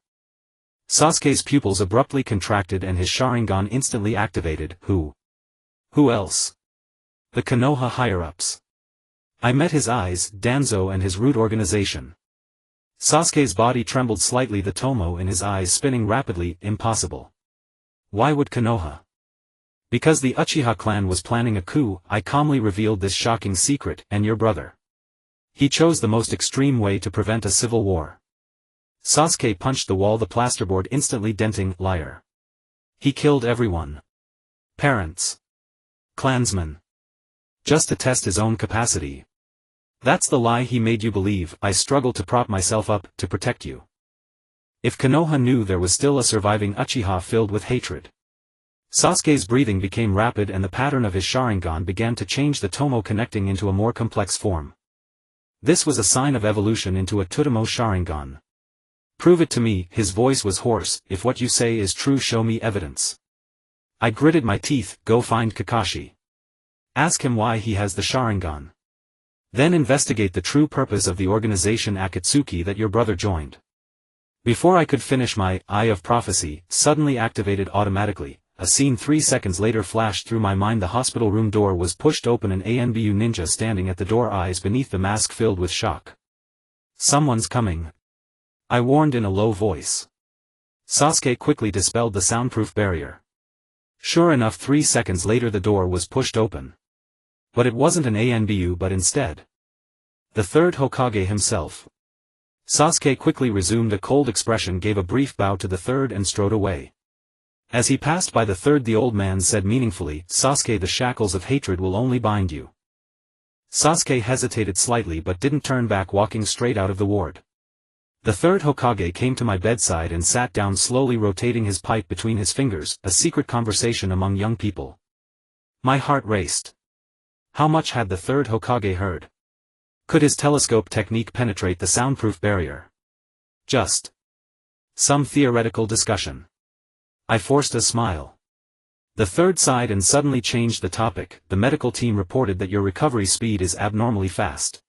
Sasuke's pupils abruptly contracted and his Sharingan instantly activated. Who? Who else? The Konoha higher-ups. I met his eyes, Danzo and his root organization. Sasuke's body trembled slightly, the tomo in his eyes spinning rapidly. Impossible. Why would Konoha Because the Uchiha clan was planning a coup, I calmly revealed this shocking secret, and your brother. He chose the most extreme way to prevent a civil war. Sasuke punched the wall, the plasterboard instantly denting, liar. He killed everyone. Parents. Clansmen. Just to test his own capacity. That's the lie he made you believe. I struggled to prop myself up, to protect you. If Konoha knew there was still a surviving Uchiha filled with hatred. Sasuke's breathing became rapid and the pattern of his Sharingan began to change, the tomo connecting into a more complex form. This was a sign of evolution into a Tutamo Sharingan. Prove it to me, his voice was hoarse. If what you say is true, show me evidence. I gritted my teeth. Go find Kakashi. Ask him why he has the Sharingan. Then investigate the true purpose of the organization Akatsuki that your brother joined. Before I could finish, my Eye of Prophecy suddenly activated automatically. A scene 3 seconds later flashed through my mind. The hospital room door was pushed open, an ANBU ninja standing at the door, eyes beneath the mask filled with shock. Someone's coming. I warned in a low voice. Sasuke quickly dispelled the soundproof barrier. Sure enough, 3 seconds later the door was pushed open. But it wasn't an ANBU, but instead the third Hokage himself. Sasuke quickly resumed a cold expression, gave a brief bow to the third and strode away. As he passed by the third, the old man said meaningfully, Sasuke, the shackles of hatred will only bind you. Sasuke hesitated slightly but didn't turn back, walking straight out of the ward. The third Hokage came to my bedside and sat down, slowly rotating his pipe between his fingers, a secret conversation among young people. My heart raced. How much had the third Hokage heard? Could his telescope technique penetrate the soundproof barrier? Just some theoretical discussion. I forced a smile. The third sighed and suddenly changed the topic. The medical team reported that your recovery speed is abnormally fast.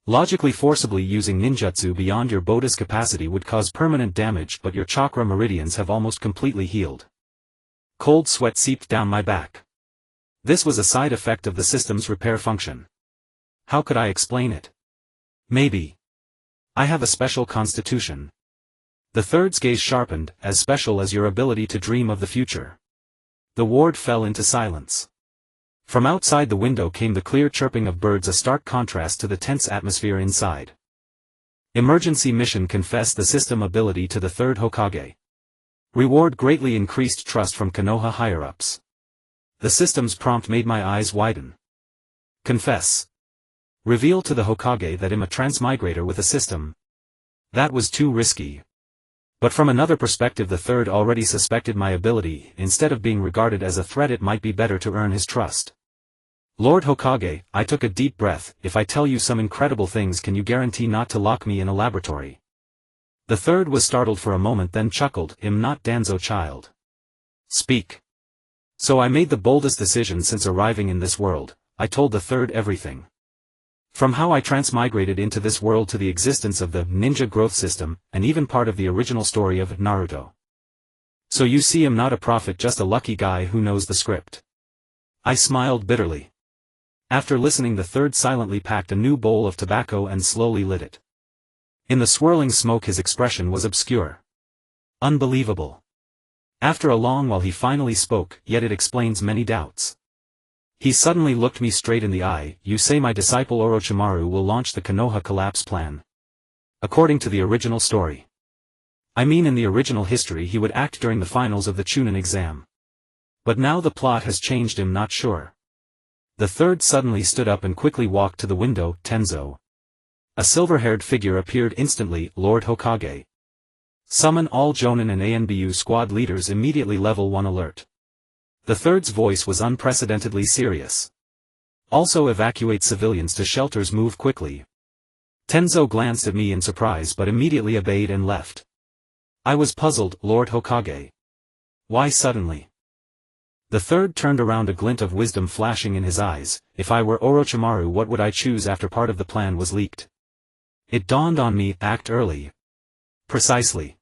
Logically, forcibly using ninjutsu beyond your Boda's capacity would cause permanent damage, but your chakra meridians have almost completely healed. Cold sweat seeped down my back. This was a side effect of the system's repair function. How could I explain it? Maybe I have a special constitution. The third's gaze sharpened, as special as your ability to dream of the future. The ward fell into silence. From outside the window came the clear chirping of birds, a stark contrast to the tense atmosphere inside. Emergency mission, confessed the system ability to the third Hokage. Reward greatly increased trust from Konoha higher-ups. The system's prompt made my eyes widen. Confess. Reveal to the Hokage that I'm a transmigrator with a system. That was too risky. But from another perspective, the third already suspected my ability. Instead of being regarded as a threat, it might be better to earn his trust. Lord Hokage, I took a deep breath. If I tell you some incredible things, can you guarantee not to lock me in a laboratory? The third was startled for a moment, then chuckled. I'm not Danzo, child. Speak. So I made the boldest decision since arriving in this world. I told the third everything. From how I transmigrated into this world to the existence of the ninja growth system, and even part of the original story of Naruto. So you see, I'm not a prophet, just a lucky guy who knows the script. I smiled bitterly. After listening, the third silently packed a new bowl of tobacco and slowly lit it. In the swirling smoke his expression was obscure. Unbelievable. After a long while he finally spoke, yet it explains many doubts. He suddenly looked me straight in the eye. You say my disciple Orochimaru will launch the Konoha Collapse Plan. According to the original story. I mean, in the original history he would act during the finals of the chunin exam. But now the plot has changed, I'm not sure. The third suddenly stood up and quickly walked to the window. Tenzo. A silver-haired figure appeared instantly. Lord Hokage. Summon all Jonin and ANBU squad leaders immediately. Level 1 alert. The third's voice was unprecedentedly serious. Also evacuate civilians to shelters, move quickly. Tenzo glanced at me in surprise but immediately obeyed and left. I was puzzled. Lord Hokage. Why suddenly? The third turned around, a glint of wisdom flashing in his eyes. If I were Orochimaru, what would I choose after part of the plan was leaked? It dawned on me, act early. Precisely.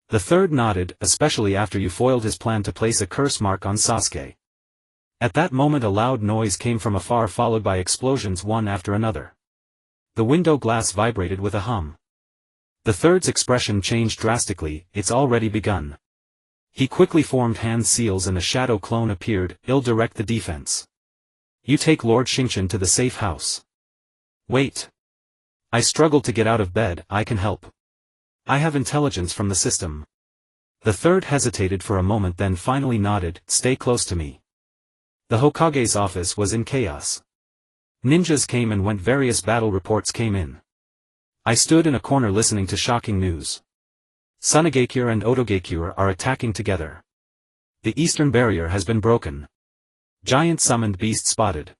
The third nodded, especially after you foiled his plan to place a curse mark on Sasuke. At that moment a loud noise came from afar, followed by explosions one after another. The window glass vibrated with a hum. The third's expression changed drastically. It's already begun. He quickly formed hand seals and a shadow clone appeared. "I'll direct the defense. You take Lord Xingchen to the safe house." "Wait." I struggled to get out of bed. "I can help. I have intelligence from the system." The third hesitated for a moment then finally nodded. "Stay close to me." The Hokage's office was in chaos. Ninjas came and went, various battle reports came in. I stood in a corner listening to shocking news. Sunagakure and Otogakure are attacking together. The eastern barrier has been broken. Giant summoned beast spotted.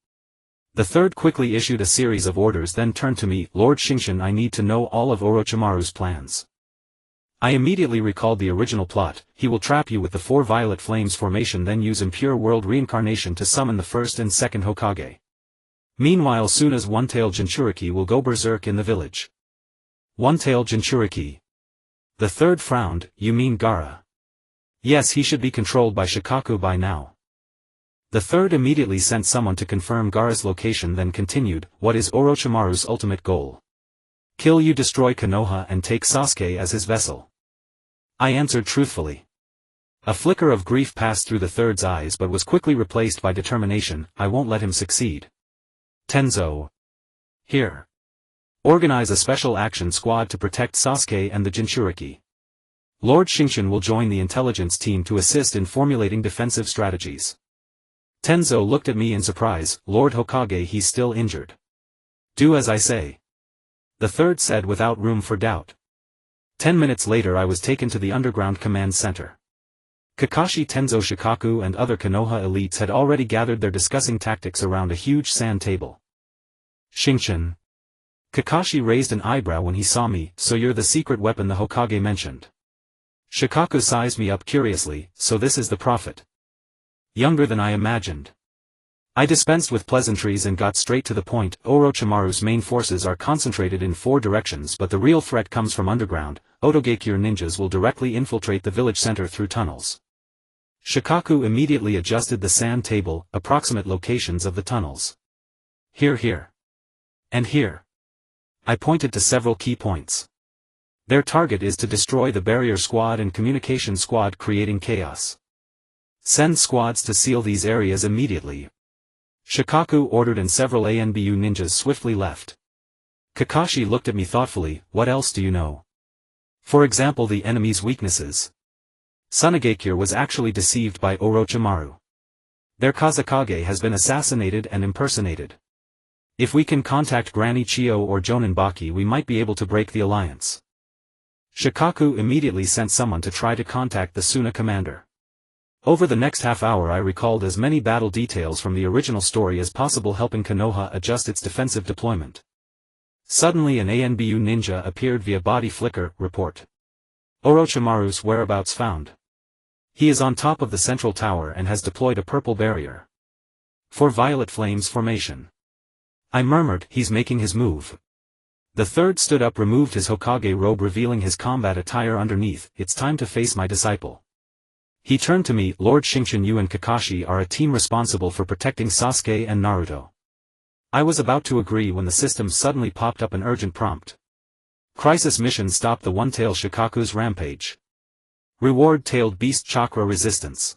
The third quickly issued a series of orders then turned to me. "Lord Xingchen, I need to know all of Orochimaru's plans." I immediately recalled the original plot. He will trap you with the 4 violet flames formation then use impure world reincarnation to summon the first and second Hokage. Meanwhile Suna's one-tailed Jinchuriki will go berserk in the village. One-tailed Jinchuriki. The third frowned. "You mean Gaara?" "Yes, he should be controlled by Shikaku by now." The third immediately sent someone to confirm Gaara's location then continued. "What is Orochimaru's ultimate goal?" "Kill you, destroy Konoha and take Sasuke as his vessel." I answered truthfully. A flicker of grief passed through the third's eyes but was quickly replaced by determination. "I won't let him succeed." "Tenzo. Here. Organize a special action squad to protect Sasuke and the Jinchuriki. Lord Xingchen will join the intelligence team to assist in formulating defensive strategies." Tenzo looked at me in surprise. "Lord Hokage, he's still injured." "Do as I say." The third said without room for doubt. 10 minutes later I was taken to the underground command center. Kakashi, Tenzo, Shikaku and other Konoha elites had already gathered there discussing tactics around a huge sand table. "Xingchen." Kakashi raised an eyebrow when he saw me. "So you're the secret weapon the Hokage mentioned." Shikaku sized me up curiously. "So this is the prophet." Younger than I imagined. I dispensed with pleasantries and got straight to the point. "Orochimaru's main forces are concentrated in 4 directions but the real threat comes from underground. Otogakure ninjas will directly infiltrate the village center through tunnels." Shikaku immediately adjusted the sand table. "Approximate locations of the tunnels." Here. And here." I pointed to several key points. "Their target is to destroy the barrier squad and communication squad, creating chaos. Send squads to seal these areas immediately." Shikaku ordered and several ANBU ninjas swiftly left. Kakashi looked at me thoughtfully. "What else do you know? For example, the enemy's weaknesses." Sunagakure was actually deceived by Orochimaru. Their Kazekage has been assassinated and impersonated. If we can contact Granny Chiyo or Jonin Baki, we might be able to break the alliance. Shikaku immediately sent someone to try to contact the Suna commander. Over the next half hour I recalled as many battle details from the original story as possible, helping Konoha adjust its defensive deployment. Suddenly an ANBU ninja appeared via body flicker. "Report. Orochimaru's whereabouts found. He is on top of the central tower and has deployed a purple barrier. 4 violet flames formation." I murmured, "He's making his move." The third stood up, removed his Hokage robe revealing his combat attire underneath. "It's time to face my disciple." He turned to me. "Lord Xingchen, you and Kakashi are a team responsible for protecting Sasuke and Naruto." I was about to agree when the system suddenly popped up an urgent prompt. "Crisis mission, stop the one-tail Shikaku's rampage. Reward tailed beast chakra resistance.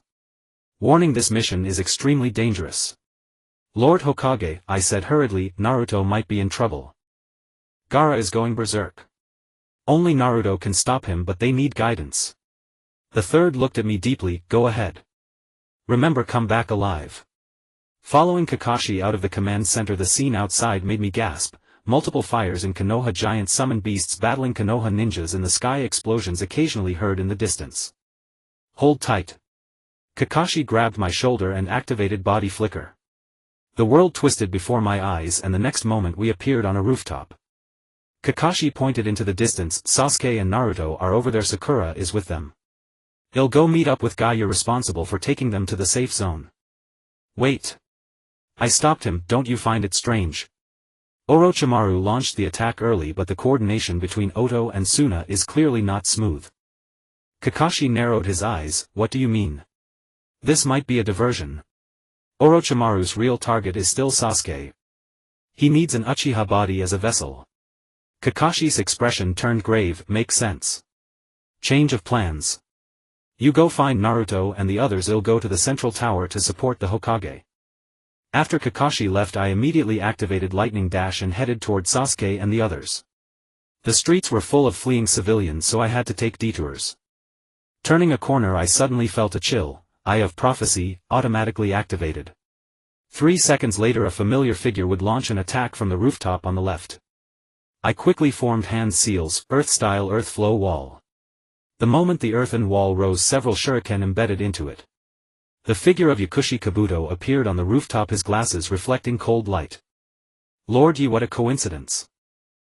Warning, this mission is extremely dangerous." "Lord Hokage," I said hurriedly, "Naruto might be in trouble. Gaara is going berserk. Only Naruto can stop him, but they need guidance." The third looked at me deeply. "Go ahead. Remember, come back alive." Following Kakashi out of the command center, the scene outside made me gasp. Multiple fires in Konoha, giant summoned beasts battling Konoha ninjas in the sky, explosions occasionally heard in the distance. "Hold tight." Kakashi grabbed my shoulder and activated body flicker. The world twisted before my eyes and the next moment we appeared on a rooftop. Kakashi pointed into the distance. "Sasuke and Naruto are over there, Sakura is with them. He'll go meet up with guy you're responsible for taking them to the safe zone." "Wait." I stopped him. "Don't you find it strange? Orochimaru launched the attack early, but the coordination between Oto and Suna is clearly not smooth." Kakashi narrowed his eyes. "What do you mean? This might be a diversion. Orochimaru's real target is still Sasuke. He needs an Uchiha body as a vessel." Kakashi's expression turned grave. "Makes sense. Change of plans." You go find Naruto and the others. I'll go to the central tower to support the Hokage. After Kakashi left, I immediately activated Lightning Dash and headed toward Sasuke and the others. The streets were full of fleeing civilians, so I had to take detours. Turning a corner, I suddenly felt a chill. Eye of Prophecy, automatically activated. 3 seconds later, a familiar figure would launch an attack from the rooftop on the left. I quickly formed hand seals, earth-style earth flow wall. The moment the earthen wall rose, several shuriken embedded into it. The figure of Yakushi Kabuto appeared on the rooftop, his glasses reflecting cold light. "Lord Yi, what a coincidence,"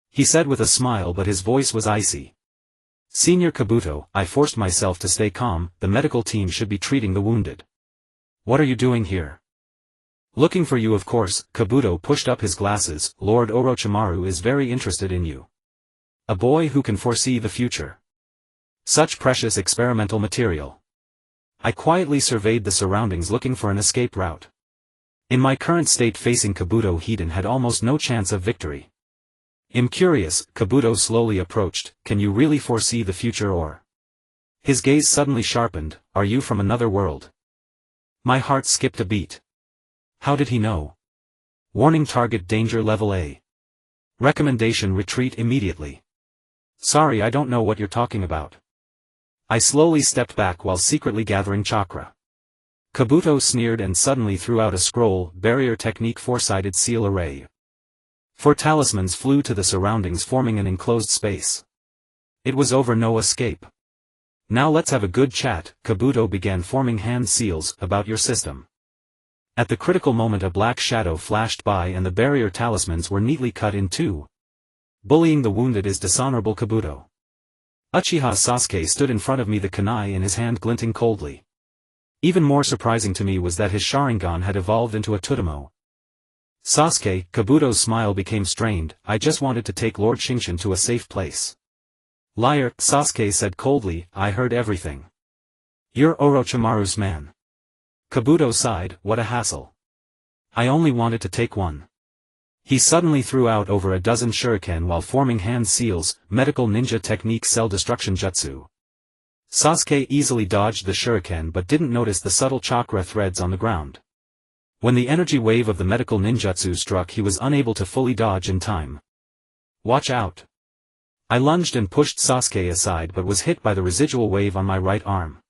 he said with a smile, but his voice was icy. "Senior Kabuto," I forced myself to stay calm, "the medical team should be treating the wounded. What are you doing here?" "Looking for you, of course." Kabuto pushed up his glasses. "Lord Orochimaru is very interested in you. A boy who can foresee the future. Such precious experimental material." I quietly surveyed the surroundings, looking for an escape route. In my current state, facing Kabuto Hiden had almost no chance of victory. "I'm curious," Kabuto slowly approached, "can you really foresee the future, or?" His gaze suddenly sharpened. "Are you from another world?" My heart skipped a beat. How did he know? Warning: target danger level A. Recommendation: retreat immediately. Sorry, I don't know what you're talking about. I slowly stepped back while secretly gathering chakra. Kabuto sneered and suddenly threw out a scroll: barrier technique, four-sided seal array. 4 talismans flew to the surroundings, forming an enclosed space. It was over, no escape. "Now let's have a good chat." Kabuto began forming hand seals. "About your system." At the critical moment, a black shadow flashed by and the barrier talismans were neatly cut in two. "Bullying the wounded is dishonorable, Kabuto." Uchiha Sasuke stood in front of me, the kunai in his hand glinting coldly. Even more surprising to me was that his Sharingan had evolved into a Tutamo. "Sasuke," Kabuto's smile became strained, "I just wanted to take Lord Xingchen to a safe place." "Liar," Sasuke said coldly, "I heard everything. You're Orochimaru's man." Kabuto sighed. "What a hassle. I only wanted to take one." He suddenly threw out over a dozen shuriken while forming hand seals, medical ninja technique, cell destruction jutsu. Sasuke easily dodged the shuriken but didn't notice the subtle chakra threads on the ground. When the energy wave of the medical ninjutsu struck, he was unable to fully dodge in time. "Watch out." I lunged and pushed Sasuke aside but was hit by the residual wave on my right arm.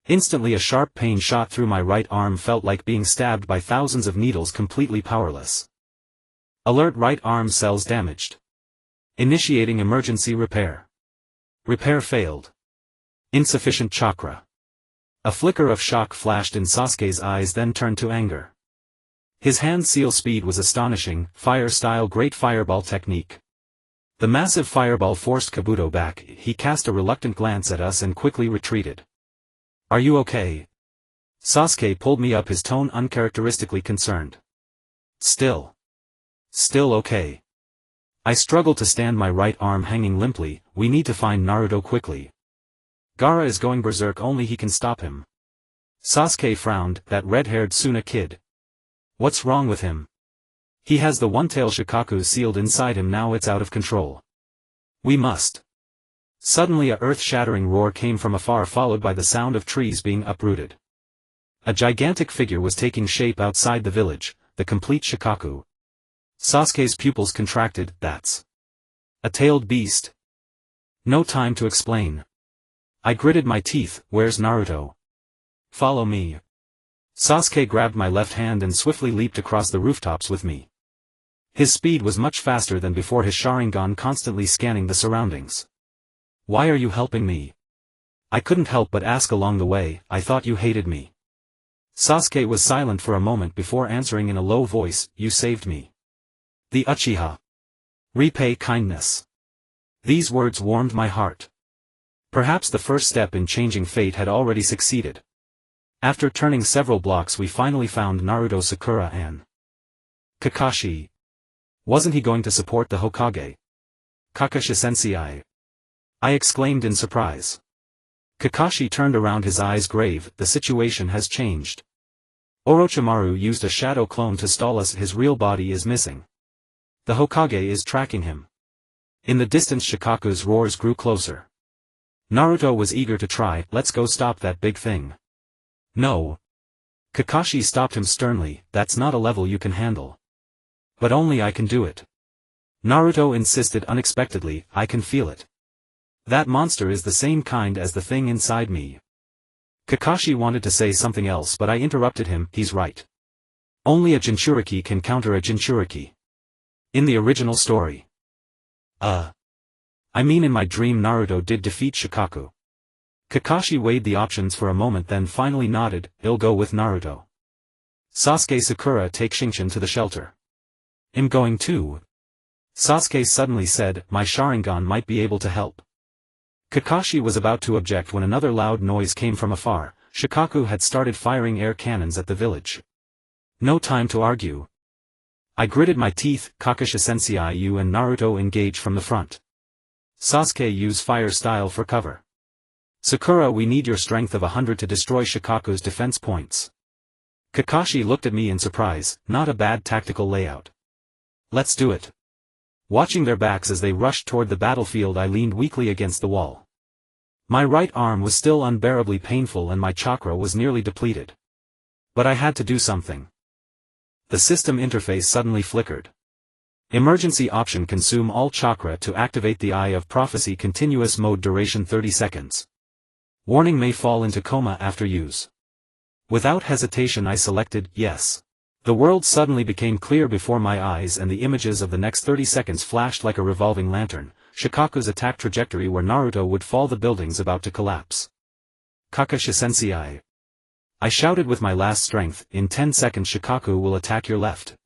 Instantly a sharp pain shot through my right arm, felt like being stabbed by thousands of needles, completely powerless. Alert: right arm cells damaged. Initiating emergency repair. Repair failed. Insufficient chakra. A flicker of shock flashed in Sasuke's eyes, then turned to anger. His hand seal speed was astonishing, fire-style great fireball technique. The massive fireball forced Kabuto back. He cast a reluctant glance at us and quickly retreated. "Are you okay?" Sasuke pulled me up, his tone uncharacteristically concerned. Still okay." I struggled to stand, my right arm hanging limply. "We need to find Naruto quickly. Gaara is going berserk, only he can stop him." Sasuke frowned. "That red-haired Suna kid. What's wrong with him? He has the one-tail Shikaku sealed inside him, now it's out of control. We must." Suddenly a earth-shattering roar came from afar, followed by the sound of trees being uprooted. A gigantic figure was taking shape outside the village, the complete Shikaku. Sasuke's pupils contracted. "That's a tailed beast." No time to explain. I gritted my teeth. "Where's Naruto?" "Follow me." Sasuke grabbed my left hand and swiftly leaped across the rooftops with me. His speed was much faster than before, his Sharingan constantly scanning the surroundings. "Why are you helping me?" I couldn't help but ask along the way. "I thought you hated me." Sasuke was silent for a moment before answering in a low voice. "You saved me. The Uchiha repay kindness." These words warmed my heart. Perhaps the first step in changing fate had already succeeded. After turning several blocks, we finally found Naruto, Sakura and Kakashi. Wasn't he going to support the Hokage? "Kakashi-sensei!" I exclaimed in surprise. Kakashi turned around, his eyes grave. "The situation has changed. Orochimaru used a shadow clone to stall us. His real body is missing. The Hokage is tracking him." In the distance, Shikaku's roars grew closer. Naruto was eager to try. Let's go stop that big thing. No. Kakashi stopped him sternly, that's not a level you can handle. But only I can do it. Naruto insisted unexpectedly, I can feel it. That monster is the same kind as the thing inside me. Kakashi wanted to say something else but I interrupted him, he's right. Only a Jinchuriki can counter a Jinchuriki. In the original story. I mean in my dream Naruto did defeat Shikaku. Kakashi weighed the options for a moment then finally nodded, I'll go with Naruto. Sasuke Sakura take Xingchen to the shelter. I'm going too. Sasuke suddenly said, my Sharingan might be able to help. Kakashi was about to object when another loud noise came from afar. Shikaku had started firing air cannons at the village. No time to argue. I gritted my teeth, Kakashi-sensei you and Naruto engage from the front. Sasuke use fire style for cover. Sakura we need your strength of 100 to destroy Shikaku's defense points. Kakashi looked at me in surprise, not a bad tactical layout. Let's do it. Watching their backs as they rushed toward the battlefield I leaned weakly against the wall. My right arm was still unbearably painful and my chakra was nearly depleted. But I had to do something. The system interface suddenly flickered. Emergency option consume all chakra to activate the Eye of Prophecy continuous mode duration 30 seconds. Warning may fall into coma after use. Without hesitation I selected yes. The world suddenly became clear before my eyes and the images of the next 30 seconds flashed like a revolving lantern. Shikaku's attack trajectory where Naruto would fall the buildings about to collapse. Kakashi-sensei. I shouted with my last strength, in 10 seconds Shikaku will attack your left.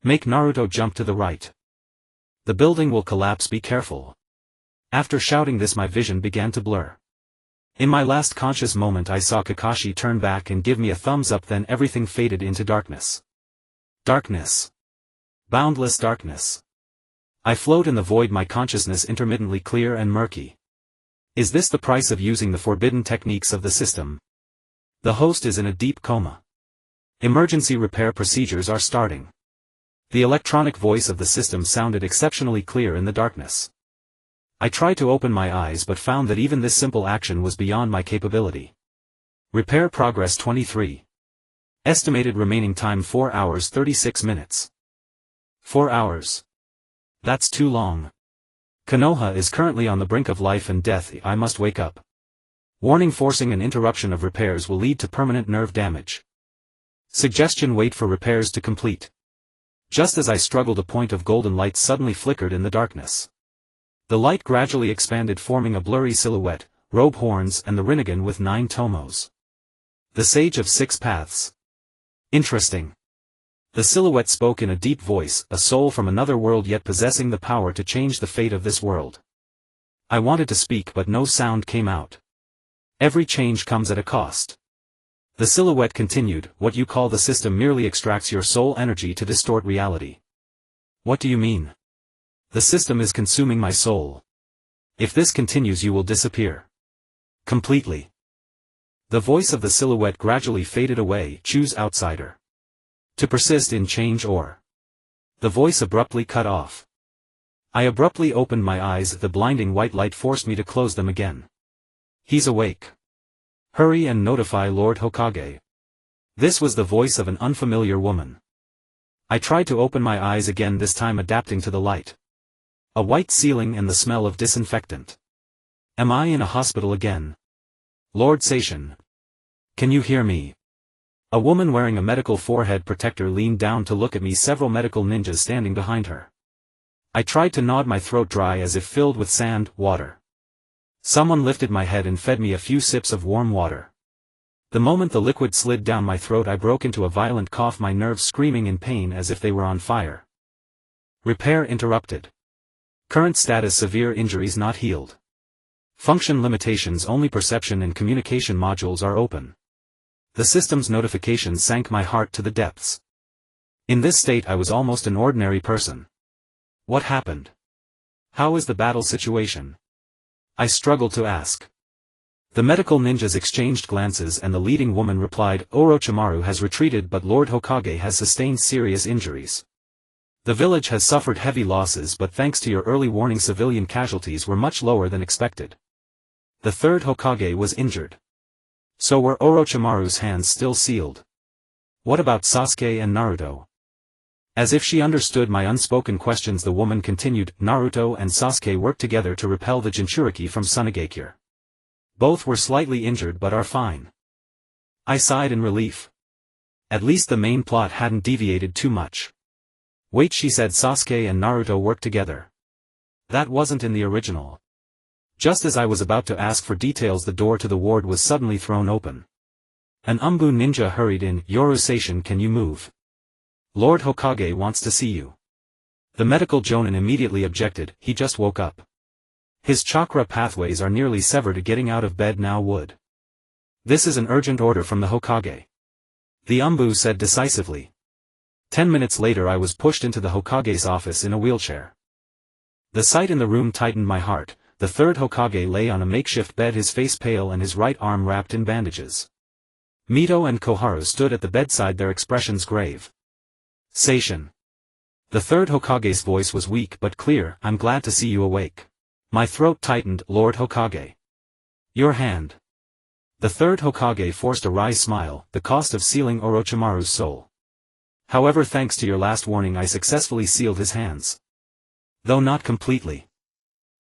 Make Naruto jump to the right. The building will collapse be careful. After shouting this my vision began to blur. In my last conscious moment I saw Kakashi turn back and give me a thumbs up then everything faded into darkness. Darkness. Boundless darkness. I float in the void my consciousness intermittently clear and murky. Is this the price of using the forbidden techniques of the system? The host is in a deep coma. Emergency repair procedures are starting. The electronic voice of the system sounded exceptionally clear in the darkness. I tried to open my eyes but found that even this simple action was beyond my capability. Repair progress 23. Estimated remaining time 4 hours 36 minutes. 4 hours. That's too long. Konoha is currently on the brink of life and death. I must wake up. Warning forcing an interruption of repairs will lead to permanent nerve damage. Suggestion wait for repairs to complete. Just as I struggled a point of golden light suddenly flickered in the darkness. The light gradually expanded forming a blurry silhouette, robe horns and the Rinnegan with 9 tomos. The Sage of 6 Paths. Interesting. The silhouette spoke in a deep voice, a soul from another world yet possessing the power to change the fate of this world. I wanted to speak but no sound came out. Every change comes at a cost. The silhouette continued, what you call the system merely extracts your soul energy to distort reality. What do you mean? The system is consuming my soul. If this continues you will disappear. Completely. The voice of the silhouette gradually faded away, choose outsider. To persist in change or. The voice abruptly cut off. I abruptly opened my eyes, the blinding white light forced me to close them again. He's awake. Hurry and notify Lord Hokage. This was the voice of an unfamiliar woman. I tried to open my eyes again, this time adapting to the light. A white ceiling and the smell of disinfectant. Am I in a hospital again? Lord Seishin. Can you hear me? A woman wearing a medical forehead protector leaned down to look at me, several medical ninjas standing behind her. I tried to nod, my throat dry as if filled with sand, water. Someone lifted my head and fed me a few sips of warm water. The moment the liquid slid down my throat I broke into a violent cough, my nerves screaming in pain as if they were on fire. Repair interrupted. Current status severe injuries not healed. Function limitations only perception and communication modules are open. The system's notifications sank my heart to the depths. In this state I was almost an ordinary person. What happened? How is the battle situation? I struggled to ask. The medical ninjas exchanged glances and the leading woman replied, Orochimaru has retreated but Lord Hokage has sustained serious injuries. The village has suffered heavy losses but thanks to your early warning civilian casualties were much lower than expected. The third Hokage was injured. So were Orochimaru's hands still sealed. What about Sasuke and Naruto? As if she understood my unspoken questions, the woman continued, Naruto and Sasuke worked together to repel the Jinchuriki from Sunigakure. Both were slightly injured but are fine. I sighed in relief. At least the main plot hadn't deviated too much. Wait, she said, Sasuke and Naruto worked together. That wasn't in the original. Just as I was about to ask for details, the door to the ward was suddenly thrown open. An Umbu ninja hurried in. Yoru Seishin, can you move? Lord Hokage wants to see you. The medical jonin immediately objected. He just woke up. His chakra pathways are nearly severed. Getting out of bed now would. This is an urgent order from the Hokage. The Umbu said decisively. 10 minutes later I was pushed into the Hokage's office in a wheelchair. The sight in the room tightened my heart. The third Hokage lay on a makeshift bed, his face pale and his right arm wrapped in bandages. Mito and Koharu stood at the bedside, their expressions grave. Seishin. The third Hokage's voice was weak but clear. I'm glad to see you awake. My throat tightened. Lord Hokage. Your hand. The third Hokage forced a wry smile. The cost of sealing Orochimaru's soul. However, thanks to your last warning, I successfully sealed his hands. Though not completely.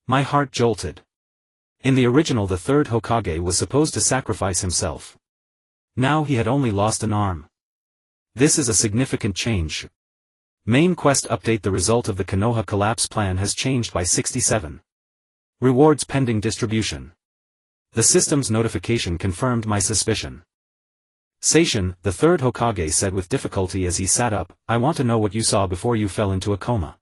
My heart jolted. In the original, the third Hokage was supposed to sacrifice himself. Now he had only lost an arm. This is a significant change. Main quest update: the result of the Konoha collapse plan has changed by 67. Rewards pending distribution. The system's notification confirmed my suspicion. Seishin, the third Hokage said with difficulty as he sat up, I want to know what you saw before you fell into a coma.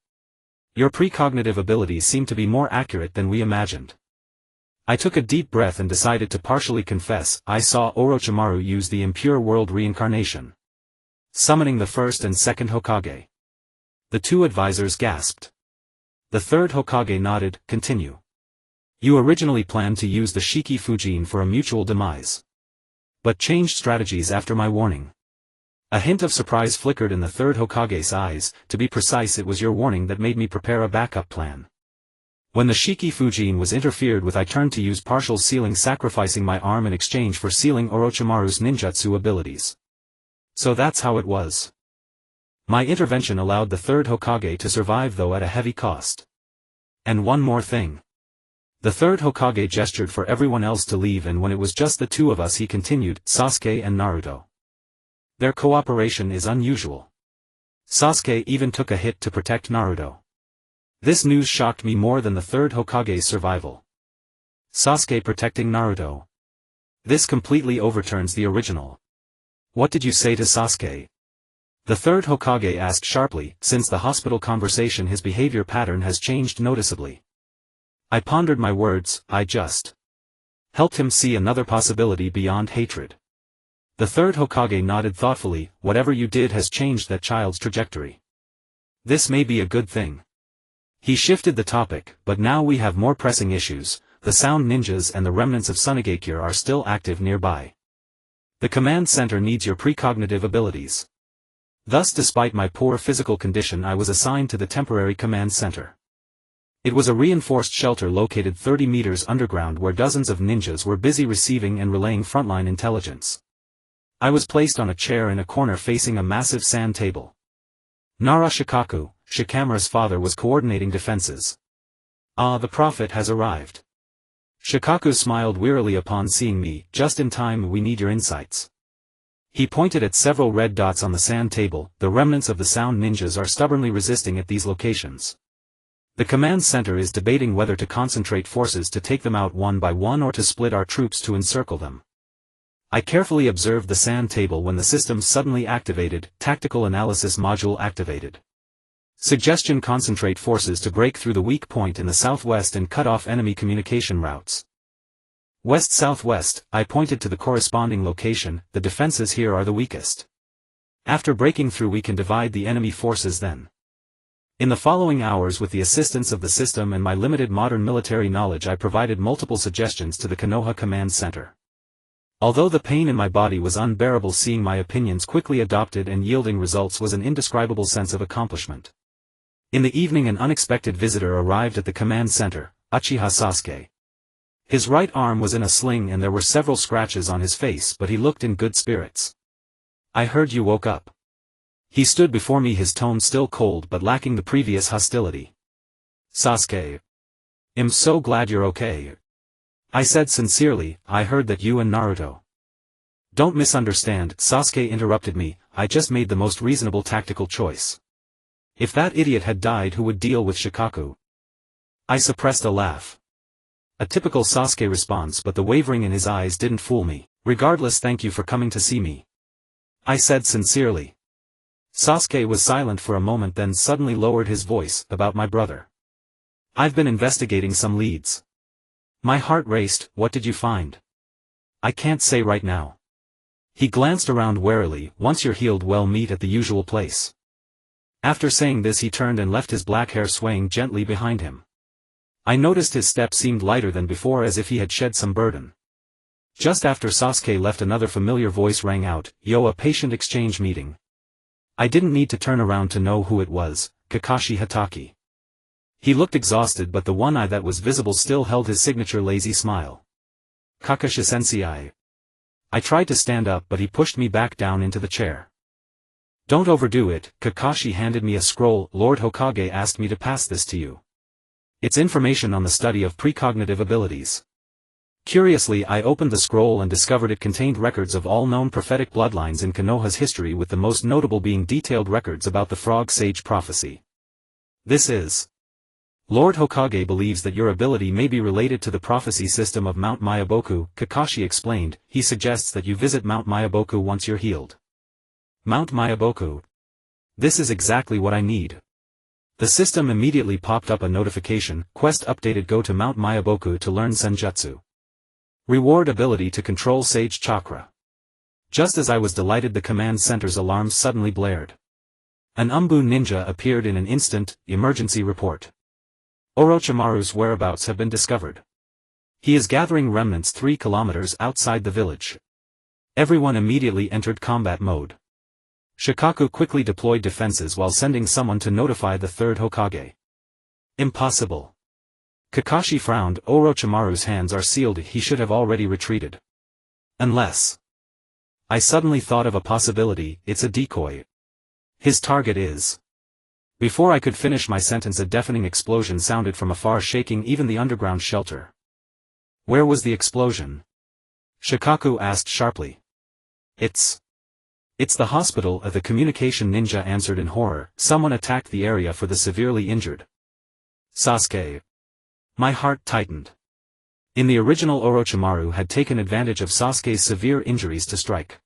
Your precognitive abilities seem to be more accurate than we imagined. I took a deep breath and decided to partially confess. I saw Orochimaru use the impure world reincarnation, summoning the first and second Hokage. The two advisors gasped. The third Hokage nodded. Continue. You originally planned to use the Shiki Fujin for a mutual demise, but changed strategies after my warning. A hint of surprise flickered in the third Hokage's eyes. To be precise, it was your warning that made me prepare a backup plan. When the Shiki Fujin was interfered with, I turned to use partial sealing, sacrificing my arm in exchange for sealing Orochimaru's ninjutsu abilities. So that's how it was. My intervention allowed the third Hokage to survive, though at a heavy cost. And one more thing. The third Hokage gestured for everyone else to leave, and when it was just the two of us, he continued, Sasuke and Naruto. Their cooperation is unusual. Sasuke even took a hit to protect Naruto. This news shocked me more than the third Hokage's survival. Sasuke protecting Naruto. This completely overturns the original. What did you say to Sasuke? The third Hokage asked sharply. Since the hospital conversation, his behavior pattern has changed noticeably. I pondered my words. I just helped him see another possibility beyond hatred. The third Hokage nodded thoughtfully. Whatever you did has changed that child's trajectory. This may be a good thing. He shifted the topic, but now we have more pressing issues. The sound ninjas and the remnants of Sunigakure are still active nearby. The command center needs your precognitive abilities. Thus, despite my poor physical condition, I was assigned to the temporary command center. It was a reinforced shelter located 30 meters underground, where dozens of ninjas were busy receiving and relaying frontline intelligence. I was placed on a chair in a corner facing a massive sand table. Nara Shikaku, Shikamaru's father, was coordinating defenses. Ah, the prophet has arrived. Shikaku smiled wearily upon seeing me. Just in time, we need your insights. He pointed at several red dots on the sand table. The remnants of the sound ninjas are stubbornly resisting at these locations. The command center is debating whether to concentrate forces to take them out one by one or to split our troops to encircle them. I carefully observed the sand table when the system suddenly activated. Tactical analysis module activated. Suggestion: concentrate forces to break through the weak point in the southwest and cut off enemy communication routes. West-southwest, I pointed to the corresponding location. The defenses here are the weakest. After breaking through, we can divide the enemy forces then. In the following hours, with the assistance of the system and my limited modern military knowledge, I provided multiple suggestions to the Konoha Command Center. Although the pain in my body was unbearable, seeing my opinions quickly adopted and yielding results was an indescribable sense of accomplishment. In the evening, an unexpected visitor arrived at the command center, Uchiha Sasuke. His right arm was in a sling and there were several scratches on his face, but he looked in good spirits. I heard you woke up. He stood before me, his tone still cold but lacking the previous hostility. Sasuke. I'm so glad you're okay. I said sincerely, I heard that you and Naruto. Don't misunderstand, Sasuke interrupted me, I just made the most reasonable tactical choice. If that idiot had died, who would deal with Shikaku? I suppressed a laugh. A typical Sasuke response, but the wavering in his eyes didn't fool me. Regardless, thank you for coming to see me. I said sincerely. Sasuke was silent for a moment, then suddenly lowered his voice. About my brother. I've been investigating some leads. My heart raced. What did you find? I can't say right now. He glanced around warily. Once you're healed, we'll meet at the usual place. After saying this, he turned and left, his black hair swaying gently behind him. I noticed his step seemed lighter than before, as if he had shed some burden. Just after Sasuke left, another familiar voice rang out, Yo, a patient exchange meeting. I didn't need to turn around to know who it was, Kakashi Hatake. He looked exhausted, but the one eye that was visible still held his signature lazy smile. Kakashi-sensei. I tried to stand up, but he pushed me back down into the chair. Don't overdo it. Kakashi handed me a scroll. Lord Hokage asked me to pass this to you. It's information on the study of precognitive abilities. Curiously, I opened the scroll and discovered it contained records of all known prophetic bloodlines in Konoha's history, with the most notable being detailed records about the Frog Sage prophecy. This is. Lord Hokage believes that your ability may be related to the prophecy system of Mount Myaboku, Kakashi explained. He suggests that you visit Mount Myaboku once you're healed. Mount Myaboku. This is exactly what I need. The system immediately popped up a notification. Quest updated. Go to Mount Myaboku to learn Senjutsu. Reward ability to control Sage Chakra. Just as I was delighted, the command center's alarms suddenly blared. An Umbu ninja appeared in an instant. Emergency report. Orochimaru's whereabouts have been discovered. He is gathering remnants 3 kilometers outside the village. Everyone immediately entered combat mode. Shikaku quickly deployed defenses while sending someone to notify the Third Hokage. Impossible. Kakashi frowned. Orochimaru's hands are sealed. He should have already retreated. Unless. I suddenly thought of a possibility. It's a decoy. His target is. Before I could finish my sentence, a deafening explosion sounded from afar, shaking even the underground shelter. Where was the explosion? Shikaku asked sharply. It's the hospital. The communication ninja answered in horror. Someone attacked the area for the severely injured. Sasuke. My heart tightened. In the original, Orochimaru had taken advantage of Sasuke's severe injuries to strike.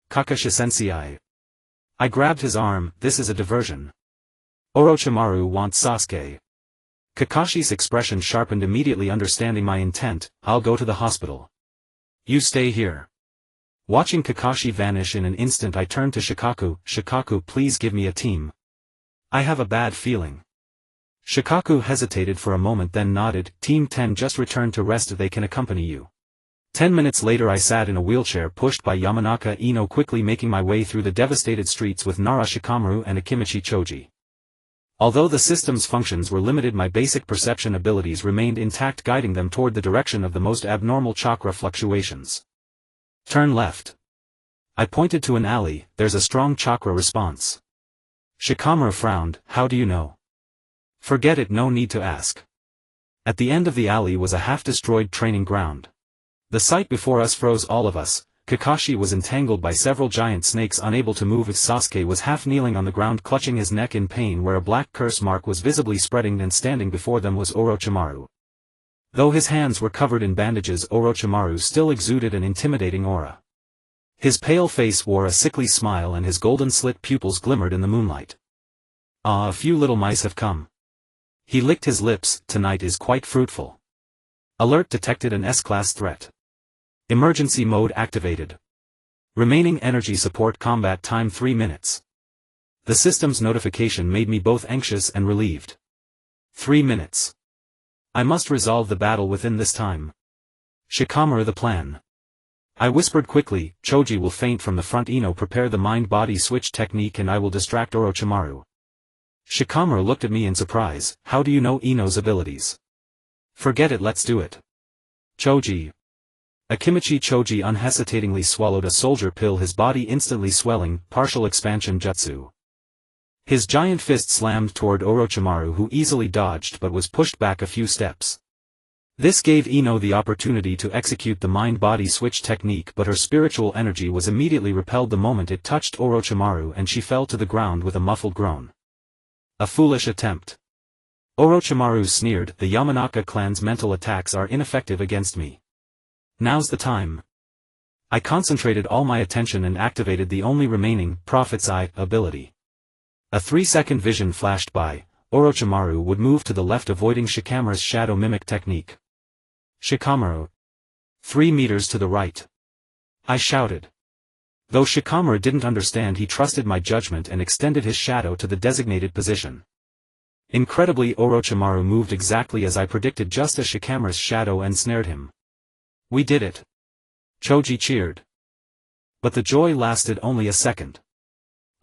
Kakashi-sensei. I grabbed his arm. This is a diversion. Orochimaru wants Sasuke. Kakashi's expression sharpened immediately, understanding my intent. I'll go to the hospital. You stay here. Watching Kakashi vanish in an instant, I turned to Shikaku. Shikaku, please give me a team. I have a bad feeling. Shikaku hesitated for a moment, then nodded. Team 10 just returned to rest. They can accompany you. 10 minutes later, I sat in a wheelchair pushed by Yamanaka Ino, quickly making my way through the devastated streets with Nara Shikamaru and Akimichi Choji. Although the system's functions were limited, my basic perception abilities remained intact, guiding them toward the direction of the most abnormal chakra fluctuations. Turn left. I pointed to an alley. There's a strong chakra response. Shikamaru frowned. How do you know? Forget it, no need to ask. At the end of the alley was a half-destroyed training ground. The sight before us froze all of us. Kakashi was entangled by several giant snakes, unable to move. Sasuke was half kneeling on the ground, clutching his neck in pain, where a black curse mark was visibly spreading, and standing before them was Orochimaru. Though his hands were covered in bandages, Orochimaru still exuded an intimidating aura. His pale face wore a sickly smile and his golden slit pupils glimmered in the moonlight. Ah, a few little mice have come. He licked his lips. Tonight is quite fruitful. Alert detected an S-class threat. Emergency mode activated. Remaining energy support combat time 3 minutes. The system's notification made me both anxious and relieved. 3 minutes. I must resolve the battle within this time. Shikamaru, the plan. I whispered quickly. Choji will feint from the front. Ino, prepare the mind-body switch technique and I will distract Orochimaru. Shikamaru looked at me in surprise. How do you know Ino's abilities? Forget it, let's do it. Choji. Akimichi Choji unhesitatingly swallowed a soldier pill, his body instantly swelling, partial expansion jutsu. His giant fist slammed toward Orochimaru, who easily dodged but was pushed back a few steps. This gave Ino the opportunity to execute the mind-body switch technique, but her spiritual energy was immediately repelled the moment it touched Orochimaru, and she fell to the ground with a muffled groan. A foolish attempt. Orochimaru sneered, the Yamanaka clan's mental attacks are ineffective against me. Now's the time. I concentrated all my attention and activated the only remaining, Prophet's Eye, ability. A 3-second vision flashed by. Orochimaru would move to the left, avoiding Shikamaru's shadow mimic technique. Shikamaru. 3 meters to the right. I shouted. Though Shikamaru didn't understand, he trusted my judgment and extended his shadow to the designated position. Incredibly, Orochimaru moved exactly as I predicted, just as Shikamaru's shadow ensnared him. We did it. Choji cheered. But the joy lasted only a second.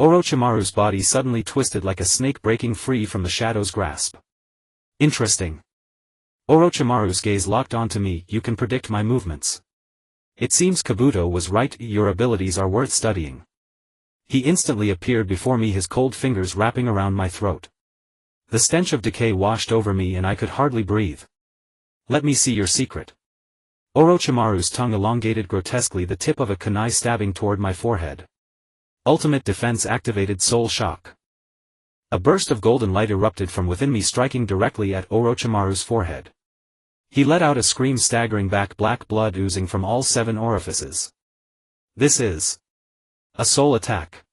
Orochimaru's body suddenly twisted like a snake, breaking free from the shadow's grasp. Interesting. Orochimaru's gaze locked onto me. You can predict my movements. It seems Kabuto was right, your abilities are worth studying. He instantly appeared before me, his cold fingers wrapping around my throat. The stench of decay washed over me and I could hardly breathe. Let me see your secret. Orochimaru's tongue elongated grotesquely, the tip of a kunai stabbing toward my forehead. Ultimate defense activated, soul shock. A burst of golden light erupted from within me, striking directly at Orochimaru's forehead. He let out a scream, staggering back, black blood oozing from all 7 orifices. This is a soul attack.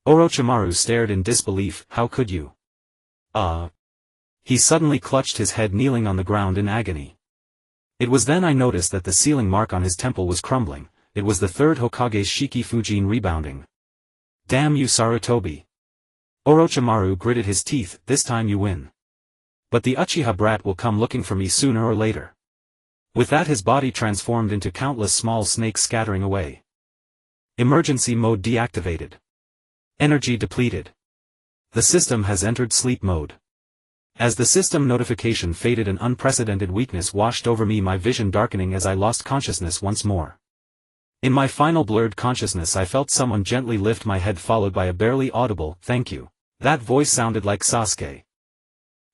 Orochimaru stared in disbelief. How could you? He suddenly clutched his head, kneeling on the ground in agony. It was then I noticed that the sealing mark on his temple was crumbling. It was the third Hokage's Shiki Fujin rebounding. Damn you, Sarutobi. Orochimaru gritted his teeth. This time you win. But the Uchiha brat will come looking for me sooner or later. With that, his body transformed into countless small snakes, scattering away. Emergency mode deactivated. Energy depleted. The system has entered sleep mode. As the system notification faded, an unprecedented weakness washed over me, my vision darkening as I lost consciousness once more. In my final blurred consciousness, I felt someone gently lift my head, followed by a barely audible, "Thank you." That voice sounded like Sasuke.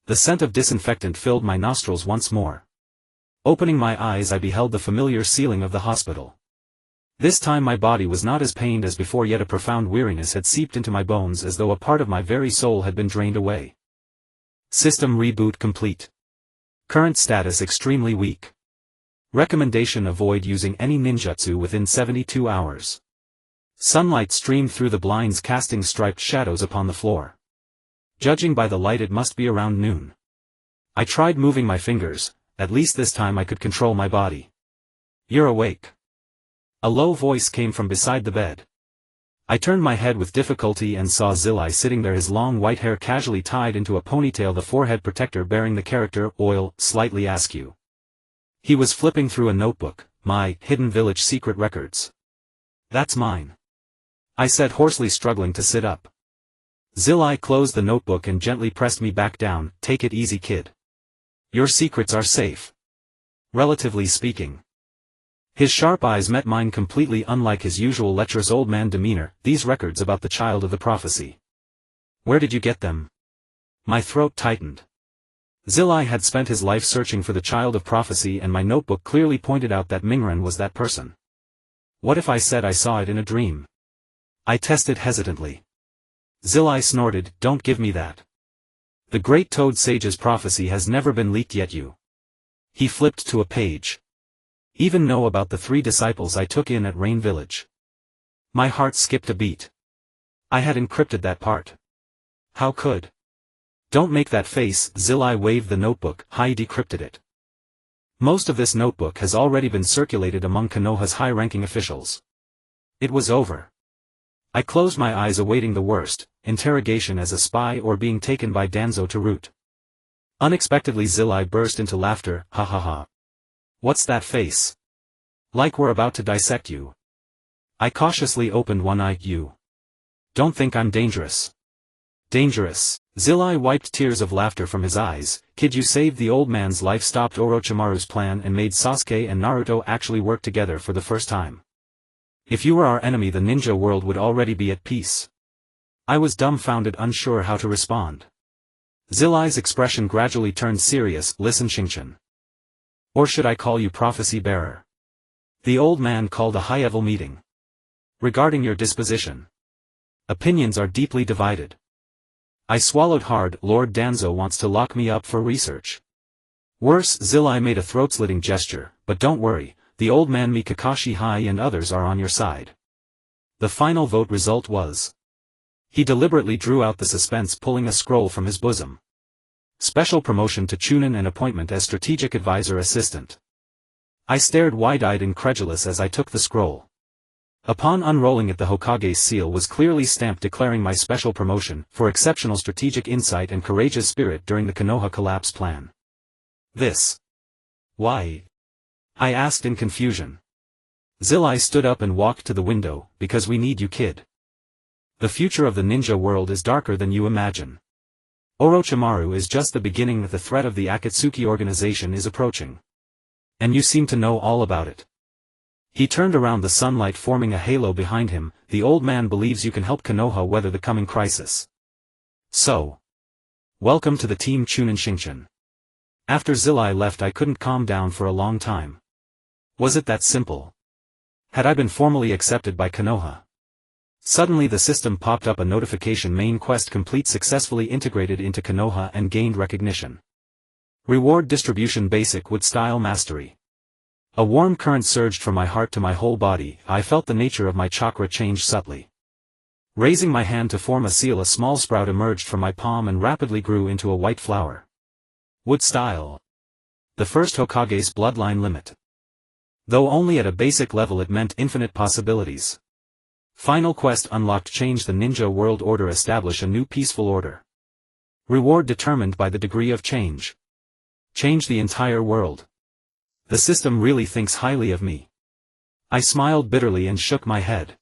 The scent of disinfectant filled my nostrils once more. Opening my eyes, I beheld the familiar ceiling of the hospital. This time my body was not as pained as before, yet a profound weariness had seeped into my bones, as though a part of my very soul had been drained away. System reboot complete. Current status extremely weak. Recommendation: avoid using any ninjutsu within 72 hours. Sunlight streamed through the blinds, casting striped shadows upon the floor. Judging by the light, it must be around noon. I tried moving my fingers. At least this time I could control my body. You're awake. A low voice came from beside the bed. I turned my head with difficulty and saw Zillai sitting there, his long white hair casually tied into a ponytail, the forehead protector bearing the character oil slightly askew. He was flipping through a notebook. My Hidden Village secret records. That's mine, I said hoarsely, struggling to sit up. Zillai closed the notebook and gently pressed me back down. Take it easy, kid. Your secrets are safe. Relatively speaking. His sharp eyes met mine, completely unlike his usual lecherous old man demeanor. These records about the child of the prophecy. Where did you get them? My throat tightened. Zillai had spent his life searching for the child of prophecy, and my notebook clearly pointed out that Mingren was that person. What if I said I saw it in a dream? I tested hesitantly. Zillai snorted. Don't give me that. The Great Toad Sage's prophecy has never been leaked yet. You. He flipped to a page. Even know about the 3 disciples I took in at Rain Village. My heart skipped a beat. I had encrypted that part. How could? Don't make that face. Zillai waved the notebook. I decrypted it. Most of this notebook has already been circulated among Konoha's high-ranking officials. It was over. I closed my eyes, awaiting the worst, interrogation as a spy or being taken by Danzo to root. Unexpectedly Zillai burst into laughter. Ha ha ha. What's that face? Like we're about to dissect you. I cautiously opened one eye. You don't think I'm dangerous? Dangerous. Zillai wiped tears of laughter from his eyes. Kid, you saved the old man's life, stopped Orochimaru's plan and made Sasuke and Naruto actually work together for the first time. If you were our enemy, the ninja world would already be at peace. I was dumbfounded, unsure how to respond. Zillai's expression gradually turned serious. Listen, Xingchen. Or should I call you prophecy bearer? The old man called a high-level meeting. Regarding your disposition. Opinions are deeply divided. I swallowed hard. Lord Danzo wants to lock me up for research. Worse, Zillai made a throat-slitting gesture, but don't worry, the old man Kakashi Hai and others are on your side. The final vote result was. He deliberately drew out the suspense, pulling a scroll from his bosom. Special promotion to chunin and appointment as strategic advisor assistant. I stared wide-eyed, incredulous as I took the scroll. Upon unrolling it, the Hokage's seal was clearly stamped, declaring my special promotion for exceptional strategic insight and courageous spirit during the Konoha collapse plan. This. Why? I asked in confusion. Zillai stood up and walked to the window. Because we need you, kid. The future of the ninja world is darker than you imagine. Orochimaru is just the beginning. The threat of the Akatsuki organization is approaching. And you seem to know all about it. He turned around, the sunlight forming a halo behind him. The old man believes you can help Konoha weather the coming crisis. So. Welcome to the team, Chunin Xingchen. After Zillai left, I couldn't calm down for a long time. Was it that simple? Had I been formally accepted by Konoha? Suddenly the system popped up, a notification: main quest complete, successfully integrated into Konoha and gained recognition. Reward distribution: basic wood style mastery. A warm current surged from my heart to my whole body. I felt the nature of my chakra change subtly. Raising my hand to form a seal, a small sprout emerged from my palm and rapidly grew into a white flower. Wood style. The first Hokage's bloodline limit. Though only at a basic level, it meant infinite possibilities. Final quest unlocked: change the ninja world order, establish a new peaceful order. Reward determined by the degree of change. Change the entire world. The system really thinks highly of me. I smiled bitterly and shook my head.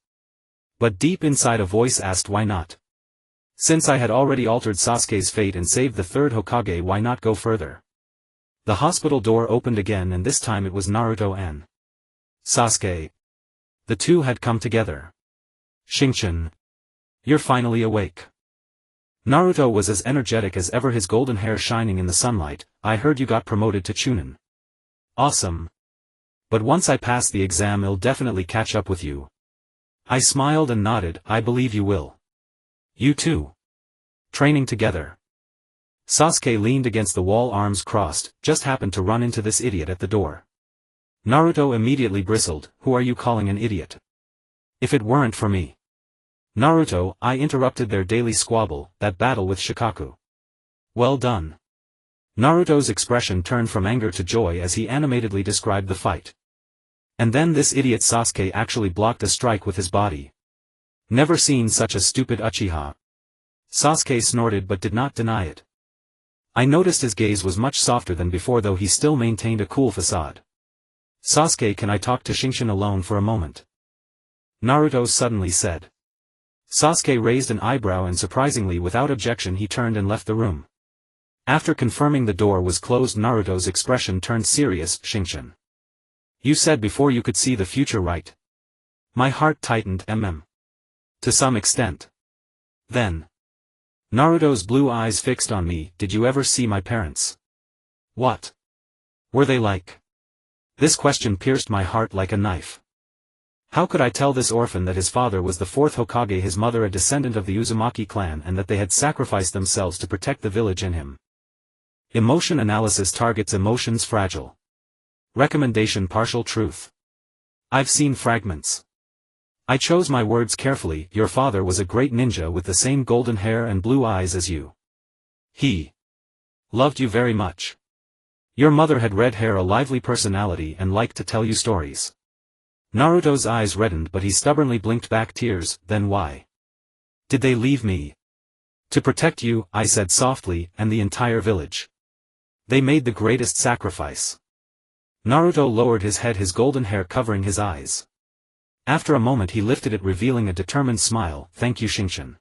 But deep inside a voice asked, why not? Since I had already altered Sasuke's fate and saved the third Hokage, why not go further? The hospital door opened again, and this time it was Naruto and Sasuke. The two had come together. Xingchen. You're finally awake. Naruto was as energetic as ever, his golden hair shining in the sunlight. I heard you got promoted to chunin. Awesome. But once I pass the exam, I'll definitely catch up with you. I smiled and nodded. I believe you will. You too. Training together. Sasuke leaned against the wall, arms crossed. Just happened to run into this idiot at the door. Naruto immediately bristled. Who are you calling an idiot? If it weren't for me. Naruto, I interrupted their daily squabble, that battle with Shikaku. Well done. Naruto's expression turned from anger to joy as he animatedly described the fight. And then this idiot Sasuke actually blocked a strike with his body. Never seen such a stupid Uchiha. Sasuke snorted but did not deny it. I noticed his gaze was much softer than before, though he still maintained a cool facade. Sasuke, can I talk to Xingchen alone for a moment? Naruto suddenly said. Sasuke raised an eyebrow and surprisingly without objection he turned and left the room. After confirming the door was closed, Naruto's expression turned serious. Xingchen. You said before you could see the future, right? My heart tightened. To some extent. Then. Naruto's blue eyes fixed on me. Did you ever see my parents? What were they like? This question pierced my heart like a knife. How could I tell this orphan that his father was the fourth Hokage, his mother a descendant of the Uzumaki clan, and that they had sacrificed themselves to protect the village and him? Emotion analysis targets emotions fragile. Recommendation: partial truth. I've seen fragments. I chose my words carefully. Your father was a great ninja with the same golden hair and blue eyes as you. He loved you very much. Your mother had red hair, a lively personality, and liked to tell you stories. Naruto's eyes reddened, but he stubbornly blinked back tears. Then why did they leave me? To protect you, I said softly, and the entire village. They made the greatest sacrifice. Naruto lowered his head, his golden hair covering his eyes. After a moment he lifted it, revealing a determined smile. Thank you, Xingchen.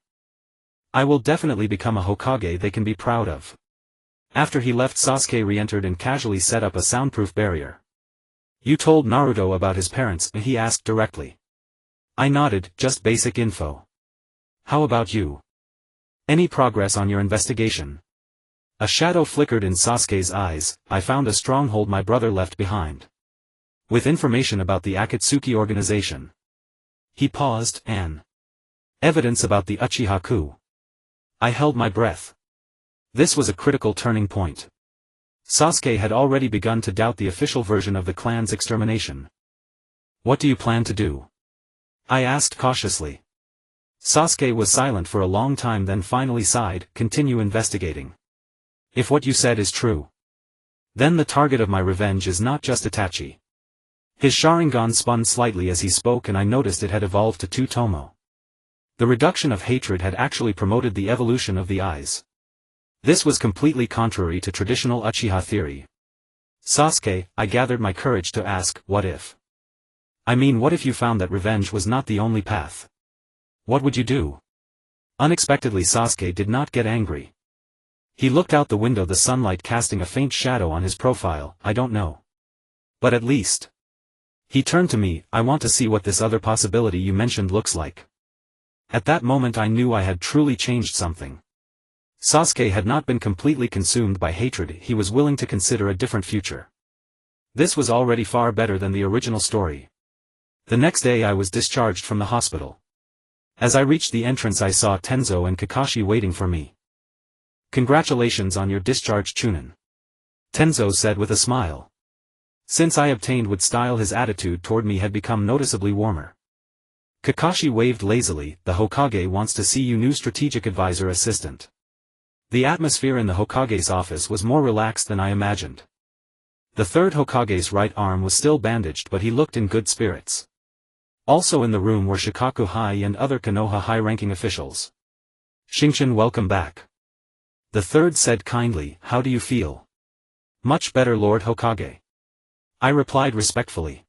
I will definitely become a Hokage they can be proud of. After he left, Sasuke re-entered and casually set up a soundproof barrier. You told Naruto about his parents? He asked directly. I nodded, just basic info. How about you? Any progress on your investigation? A shadow flickered in Sasuke's eyes. I found a stronghold my brother left behind. With information about the Akatsuki organization. He paused, and evidence about the Uchiha coup. I held my breath. This was a critical turning point. Sasuke had already begun to doubt the official version of the clan's extermination. What do you plan to do? I asked cautiously. Sasuke was silent for a long time, then finally sighed. Continue investigating. If what you said is true, then the target of my revenge is not just Itachi. His Sharingan spun slightly as he spoke, and I noticed it had evolved to two tomo. The reduction of hatred had actually promoted the evolution of the eyes. This was completely contrary to traditional Uchiha theory. Sasuke, I gathered my courage to ask, what if? I mean, what if you found that revenge was not the only path? What would you do? Unexpectedly, Sasuke did not get angry. He looked out the window, the sunlight casting a faint shadow on his profile. I don't know. But at least. He turned to me, I want to see what this other possibility you mentioned looks like. At that moment I knew I had truly changed something. Sasuke had not been completely consumed by hatred, he was willing to consider a different future. This was already far better than the original story. The next day I was discharged from the hospital. As I reached the entrance I saw Tenzo and Kakashi waiting for me. Congratulations on your discharge, Chunin. Tenzo said with a smile. Since I obtained with style, his attitude toward me had become noticeably warmer. Kakashi waved lazily. The Hokage wants to see you, new strategic advisor assistant. The atmosphere in the Hokage's office was more relaxed than I imagined. The third Hokage's right arm was still bandaged, but he looked in good spirits. Also in the room were Shikaku High and other Konoha high-ranking officials. Xingchen, welcome back. The third said kindly, how do you feel? Much better, Lord Hokage. I replied respectfully.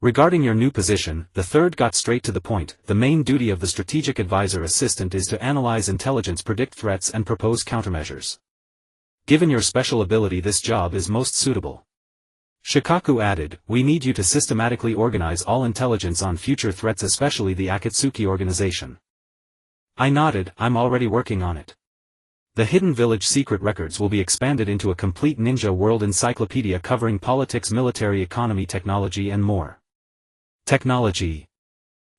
Regarding your new position, the third got straight to the point. The main duty of the strategic advisor assistant is to analyze intelligence, predict threats, and propose countermeasures. Given your special ability, this job is most suitable. Shikaku added, we need you to systematically organize all intelligence on future threats, especially the Akatsuki organization. I nodded, I'm already working on it. The Hidden Village secret records will be expanded into a complete ninja world encyclopedia covering politics, military, economy, technology, and more. Technology?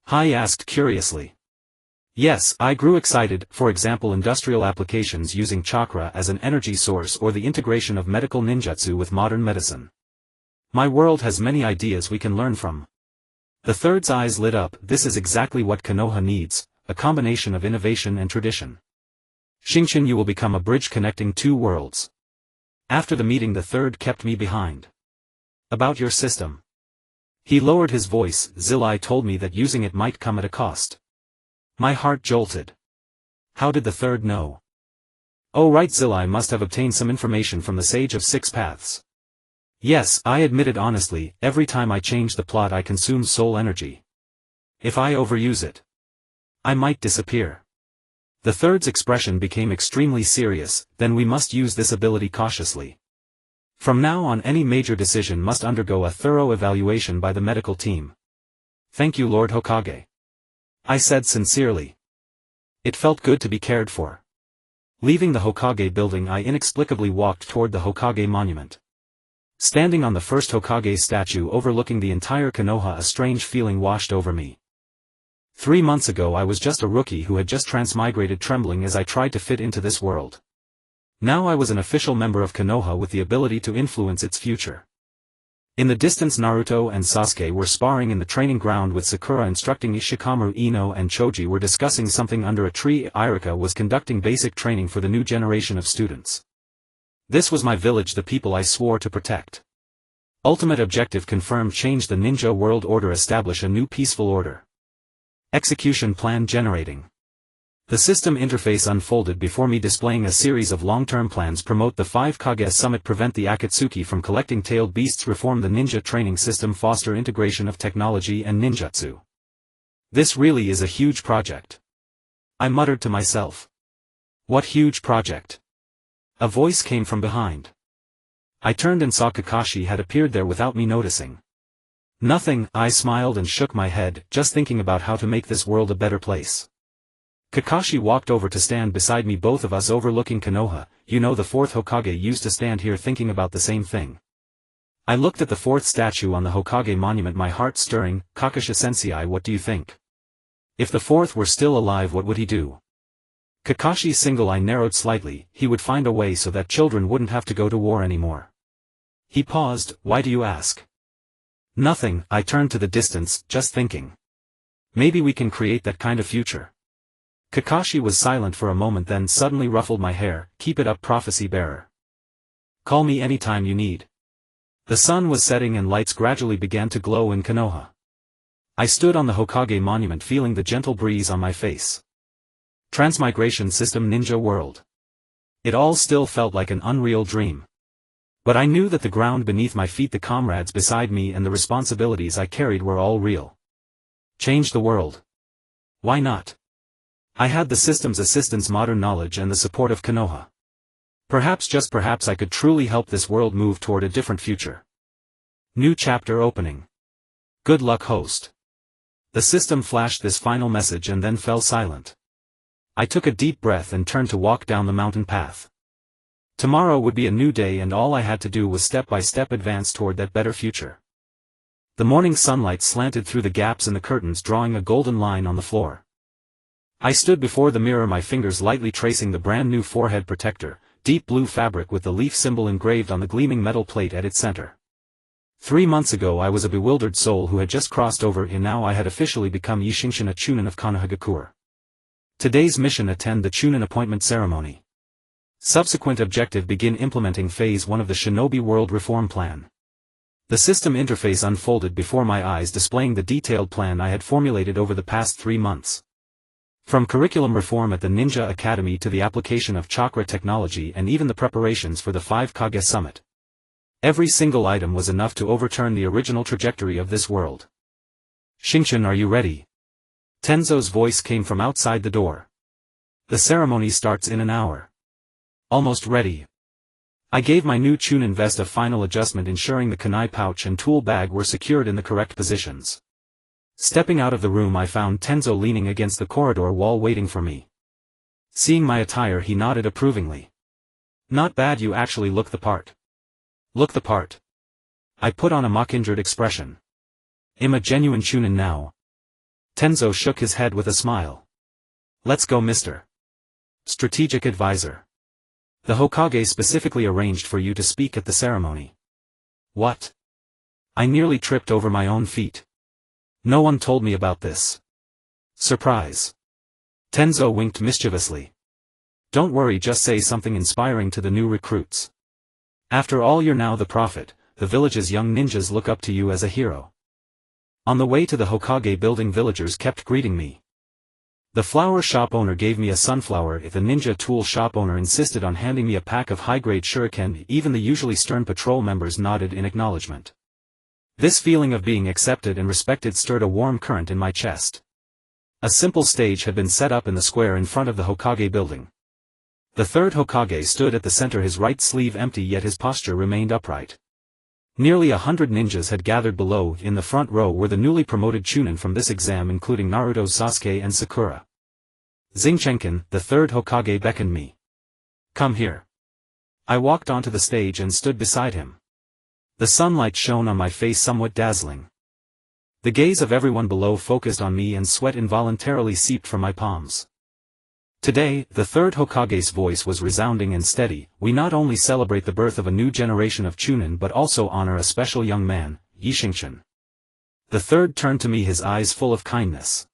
Hai asked curiously. Yes, I grew excited, for example industrial applications using chakra as an energy source or the integration of medical ninjutsu with modern medicine. My world has many ideas we can learn from. The third's eyes lit up. This is exactly what Konoha needs, a combination of innovation and tradition. Xingchen, you will become a bridge connecting two worlds. After the meeting the third kept me behind. About your system. He lowered his voice. Zilai told me that using it might come at a cost. My heart jolted. How did the third know? Oh right, Zilai must have obtained some information from the Sage of Six Paths. Yes, I admitted honestly, every time I change the plot I consume soul energy. If I overuse it, I might disappear. The third's expression became extremely serious. Then we must use this ability cautiously. From now on any major decision must undergo a thorough evaluation by the medical team. Thank you, Lord Hokage. I said sincerely. It felt good to be cared for. Leaving the Hokage building I inexplicably walked toward the Hokage monument. Standing on the first Hokage statue overlooking the entire Konoha, a strange feeling washed over me. 3 months ago I was just a rookie who had just transmigrated, trembling as I tried to fit into this world. Now I was an official member of Konoha with the ability to influence its future. In the distance Naruto and Sasuke were sparring in the training ground with Sakura instructing Ishikaru. Ino and Choji were discussing something under a tree. Irika was conducting basic training for the new generation of students. This was my village, the people I swore to protect. Ultimate objective confirmed: change the ninja world order, establish a new peaceful order. Execution plan generating. The system interface unfolded before me, displaying a series of long-term plans: promote the 5 Kage Summit, prevent the Akatsuki from collecting tailed beasts, reform the ninja training system, foster integration of technology and ninjutsu. This really is a huge project. I muttered to myself. What huge project? A voice came from behind. I turned and saw Kakashi had appeared there without me noticing. Nothing, I smiled and shook my head, just thinking about how to make this world a better place. Kakashi walked over to stand beside me, both of us overlooking Konoha. You know, the fourth Hokage used to stand here thinking about the same thing. I looked at the fourth statue on the Hokage monument, my heart stirring. Kakashi-sensei, what do you think? If the fourth were still alive, what would he do? Kakashi's single eye narrowed slightly. He would find a way so that children wouldn't have to go to war anymore. He paused. Why do you ask? Nothing, I turned to the distance, just thinking. Maybe we can create that kind of future. Kakashi was silent for a moment, then suddenly ruffled my hair. Keep it up, prophecy bearer. Call me anytime you need. The sun was setting and lights gradually began to glow in Konoha. I stood on the Hokage monument, feeling the gentle breeze on my face. Transmigration system, ninja world. It all still felt like an unreal dream. But I knew that the ground beneath my feet, the comrades beside me, and the responsibilities I carried were all real. Change the world. Why not? I had the system's assistance, modern knowledge, and the support of Konoha. Perhaps, just perhaps, I could truly help this world move toward a different future. New chapter opening. Good luck, host. The system flashed this final message and then fell silent. I took a deep breath and turned to walk down the mountain path. Tomorrow would be a new day, and all I had to do was step by step advance toward that better future. The morning sunlight slanted through the gaps in the curtains, drawing a golden line on the floor. I stood before the mirror, my fingers lightly tracing the brand new forehead protector, deep blue fabric with the leaf symbol engraved on the gleaming metal plate at its center. 3 months ago I was a bewildered soul who had just crossed over, and now I had officially become Xingchen, a chunin of Konoha. Today's mission: attend the chunin appointment ceremony. Subsequent objective: begin implementing Phase 1 of the Shinobi World Reform Plan. The system interface unfolded before my eyes, displaying the detailed plan I had formulated over the past 3 months. From curriculum reform at the Ninja Academy to the application of chakra technology and even the preparations for the 5 Kage Summit. Every single item was enough to overturn the original trajectory of this world. Xingchen, are you ready? Tenzo's voice came from outside the door. The ceremony starts in an hour. Almost ready. I gave my new chunin vest a final adjustment, ensuring the kunai pouch and tool bag were secured in the correct positions. Stepping out of the room, I found Tenzo leaning against the corridor wall waiting for me. Seeing my attire, he nodded approvingly. Not bad, you actually look the part. Look the part. I put on a mock-injured expression. I'm a genuine chunin now. Tenzo shook his head with a smile. Let's go, Mr. Strategic Advisor. The Hokage specifically arranged for you to speak at the ceremony. What? I nearly tripped over my own feet. No one told me about this. Surprise. Tenzo winked mischievously. Don't worry, just say something inspiring to the new recruits. After all, you're now the prophet. The village's young ninjas look up to you as a hero. On the way to the Hokage building, villagers kept greeting me. The flower shop owner gave me a sunflower. The ninja tool shop owner insisted on handing me a pack of high-grade shuriken. Even the usually stern patrol members nodded in acknowledgement. This feeling of being accepted and respected stirred a warm current in my chest. A simple stage had been set up in the square in front of the Hokage building. The third Hokage stood at the center, his right sleeve empty, yet his posture remained upright. Nearly 100 ninjas had gathered below. In the front row were the newly promoted chunin from this exam, including Naruto, Sasuke, and Sakura. Xingchen-kun, the third Hokage, beckoned me. Come here. I walked onto the stage and stood beside him. The sunlight shone on my face, somewhat dazzling. The gaze of everyone below focused on me, and sweat involuntarily seeped from my palms. Today, the third Hokage's voice was resounding and steady. We not only celebrate the birth of a new generation of chunin but also honor a special young man, Xingchen. The third turned to me, his eyes full of kindness.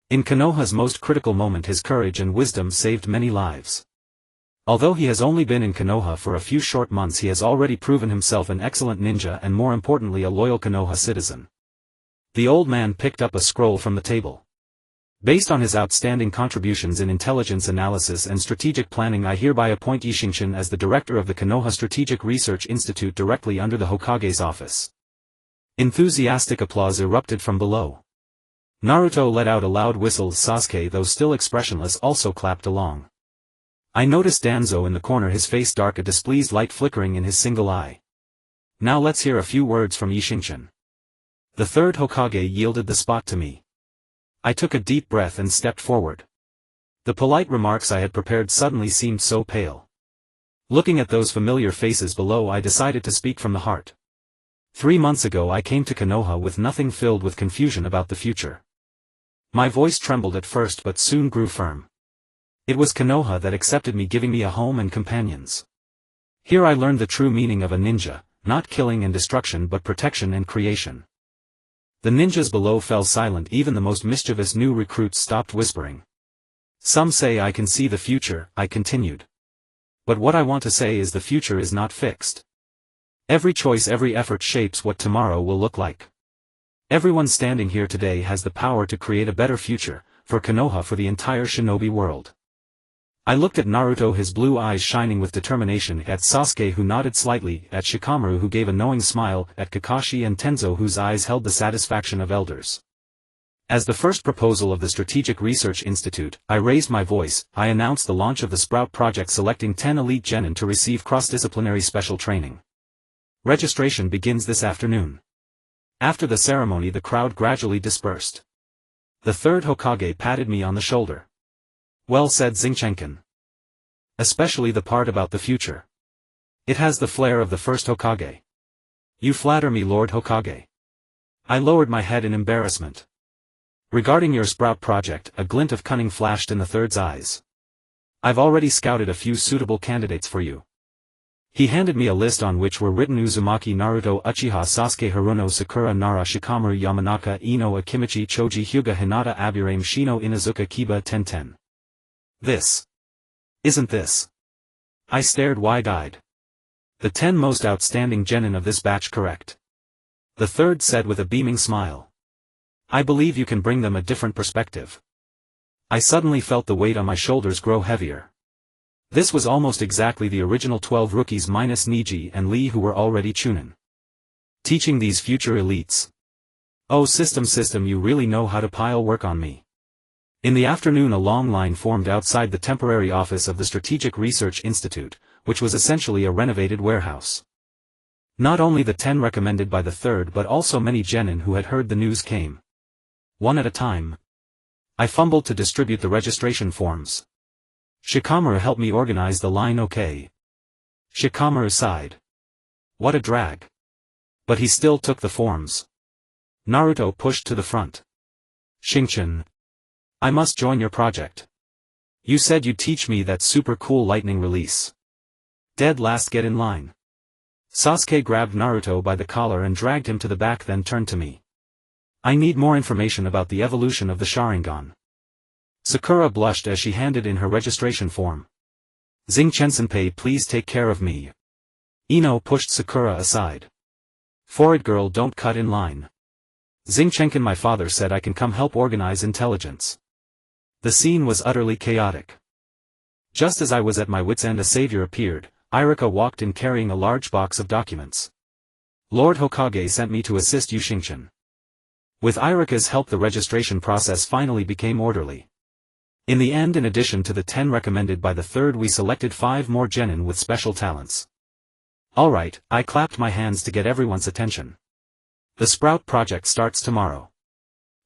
In Konoha's most critical moment, his courage and wisdom saved many lives. Although he has only been in Konoha for a few short months, he has already proven himself an excellent ninja and, more importantly, a loyal Konoha citizen. The old man picked up a scroll from the table. Based on his outstanding contributions in intelligence analysis and strategic planning, I hereby appoint Xingchen as the director of the Konoha Strategic Research Institute, directly under the Hokage's office. Enthusiastic applause erupted from below. Naruto let out a loud whistle. Sasuke, though still expressionless, also clapped along. I noticed Danzo in the corner, his face dark, a displeased light flickering in his single eye. Now let's hear a few words from Xingchen. The third Hokage yielded the spot to me. I took a deep breath and stepped forward. The polite remarks I had prepared suddenly seemed so pale. Looking at those familiar faces below, I decided to speak from the heart. 3 months ago I came to Konoha with nothing, filled with confusion about the future. My voice trembled at first but soon grew firm. It was Konoha that accepted me, giving me a home and companions. Here I learned the true meaning of a ninja, not killing and destruction but protection and creation. The ninjas below fell silent, even the most mischievous new recruits stopped whispering. Some say I can see the future, I continued. But what I want to say is the future is not fixed. Every choice, every effort shapes what tomorrow will look like. Everyone standing here today has the power to create a better future, for Konoha, for the entire shinobi world. I looked at Naruto, his blue eyes shining with determination, at Sasuke, who nodded slightly, at Shikamaru, who gave a knowing smile, at Kakashi and Tenzo, whose eyes held the satisfaction of elders. As the first proposal of the Strategic Research Institute, I raised my voice. I announced the launch of the Sprout Project, selecting 10 elite genin to receive cross-disciplinary special training. Registration begins this afternoon. After the ceremony, the crowd gradually dispersed. The third Hokage patted me on the shoulder. Well said, Xingchen-kun. Especially the part about the future. It has the flair of the first Hokage. You flatter me, Lord Hokage. I lowered my head in embarrassment. Regarding your Sprout Project, a glint of cunning flashed in the third's eyes. I've already scouted a few suitable candidates for you. He handed me a list on which were written Uzumaki, Naruto, Uchiha, Sasuke, Haruno, Sakura, Nara, Shikamaru, Yamanaka, Ino, Akimichi, Choji, Hyuga, Hinata, Aburame, Shino, Inazuka, Kiba, Tenten. Isn't this? I stared wide-eyed. The 10 most outstanding genin of this batch, correct? The third said with a beaming smile. I believe you can bring them a different perspective. I suddenly felt the weight on my shoulders grow heavier. This was almost exactly the original 12 rookies minus Niji and Lee, who were already chunin. Teaching these future elites. Oh system, you really know how to pile work on me. In the afternoon, a long line formed outside the temporary office of the Strategic Research Institute, which was essentially a renovated warehouse. Not only the 10 recommended by the third but also many genin who had heard the news came. One at a time. I fumbled to distribute the registration forms. Shikamaru helped me organize the line. Okay. Shikamaru sighed. What a drag. But he still took the forms. Naruto pushed to the front. Xingchen. I must join your project. You said you'd teach me that super cool lightning release. Dead last, get in line. Sasuke grabbed Naruto by the collar and dragged him to the back, then turned to me. I need more information about the evolution of the Sharingan. Sakura blushed as she handed in her registration form. Xingchen-senpai, please take care of me. Ino pushed Sakura aside. Forward girl, don't cut in line. Xingchen-kun, my father said I can come help organize intelligence. The scene was utterly chaotic. Just as I was at my wit's end, a savior appeared. Irika walked in carrying a large box of documents. Lord Hokage sent me to assist you, Xingchen. With Irika's help, the registration process finally became orderly. In the end, in addition to the 10 recommended by the third, we selected 5 more genin with special talents. Alright, I clapped my hands to get everyone's attention. The Sprout Project starts tomorrow.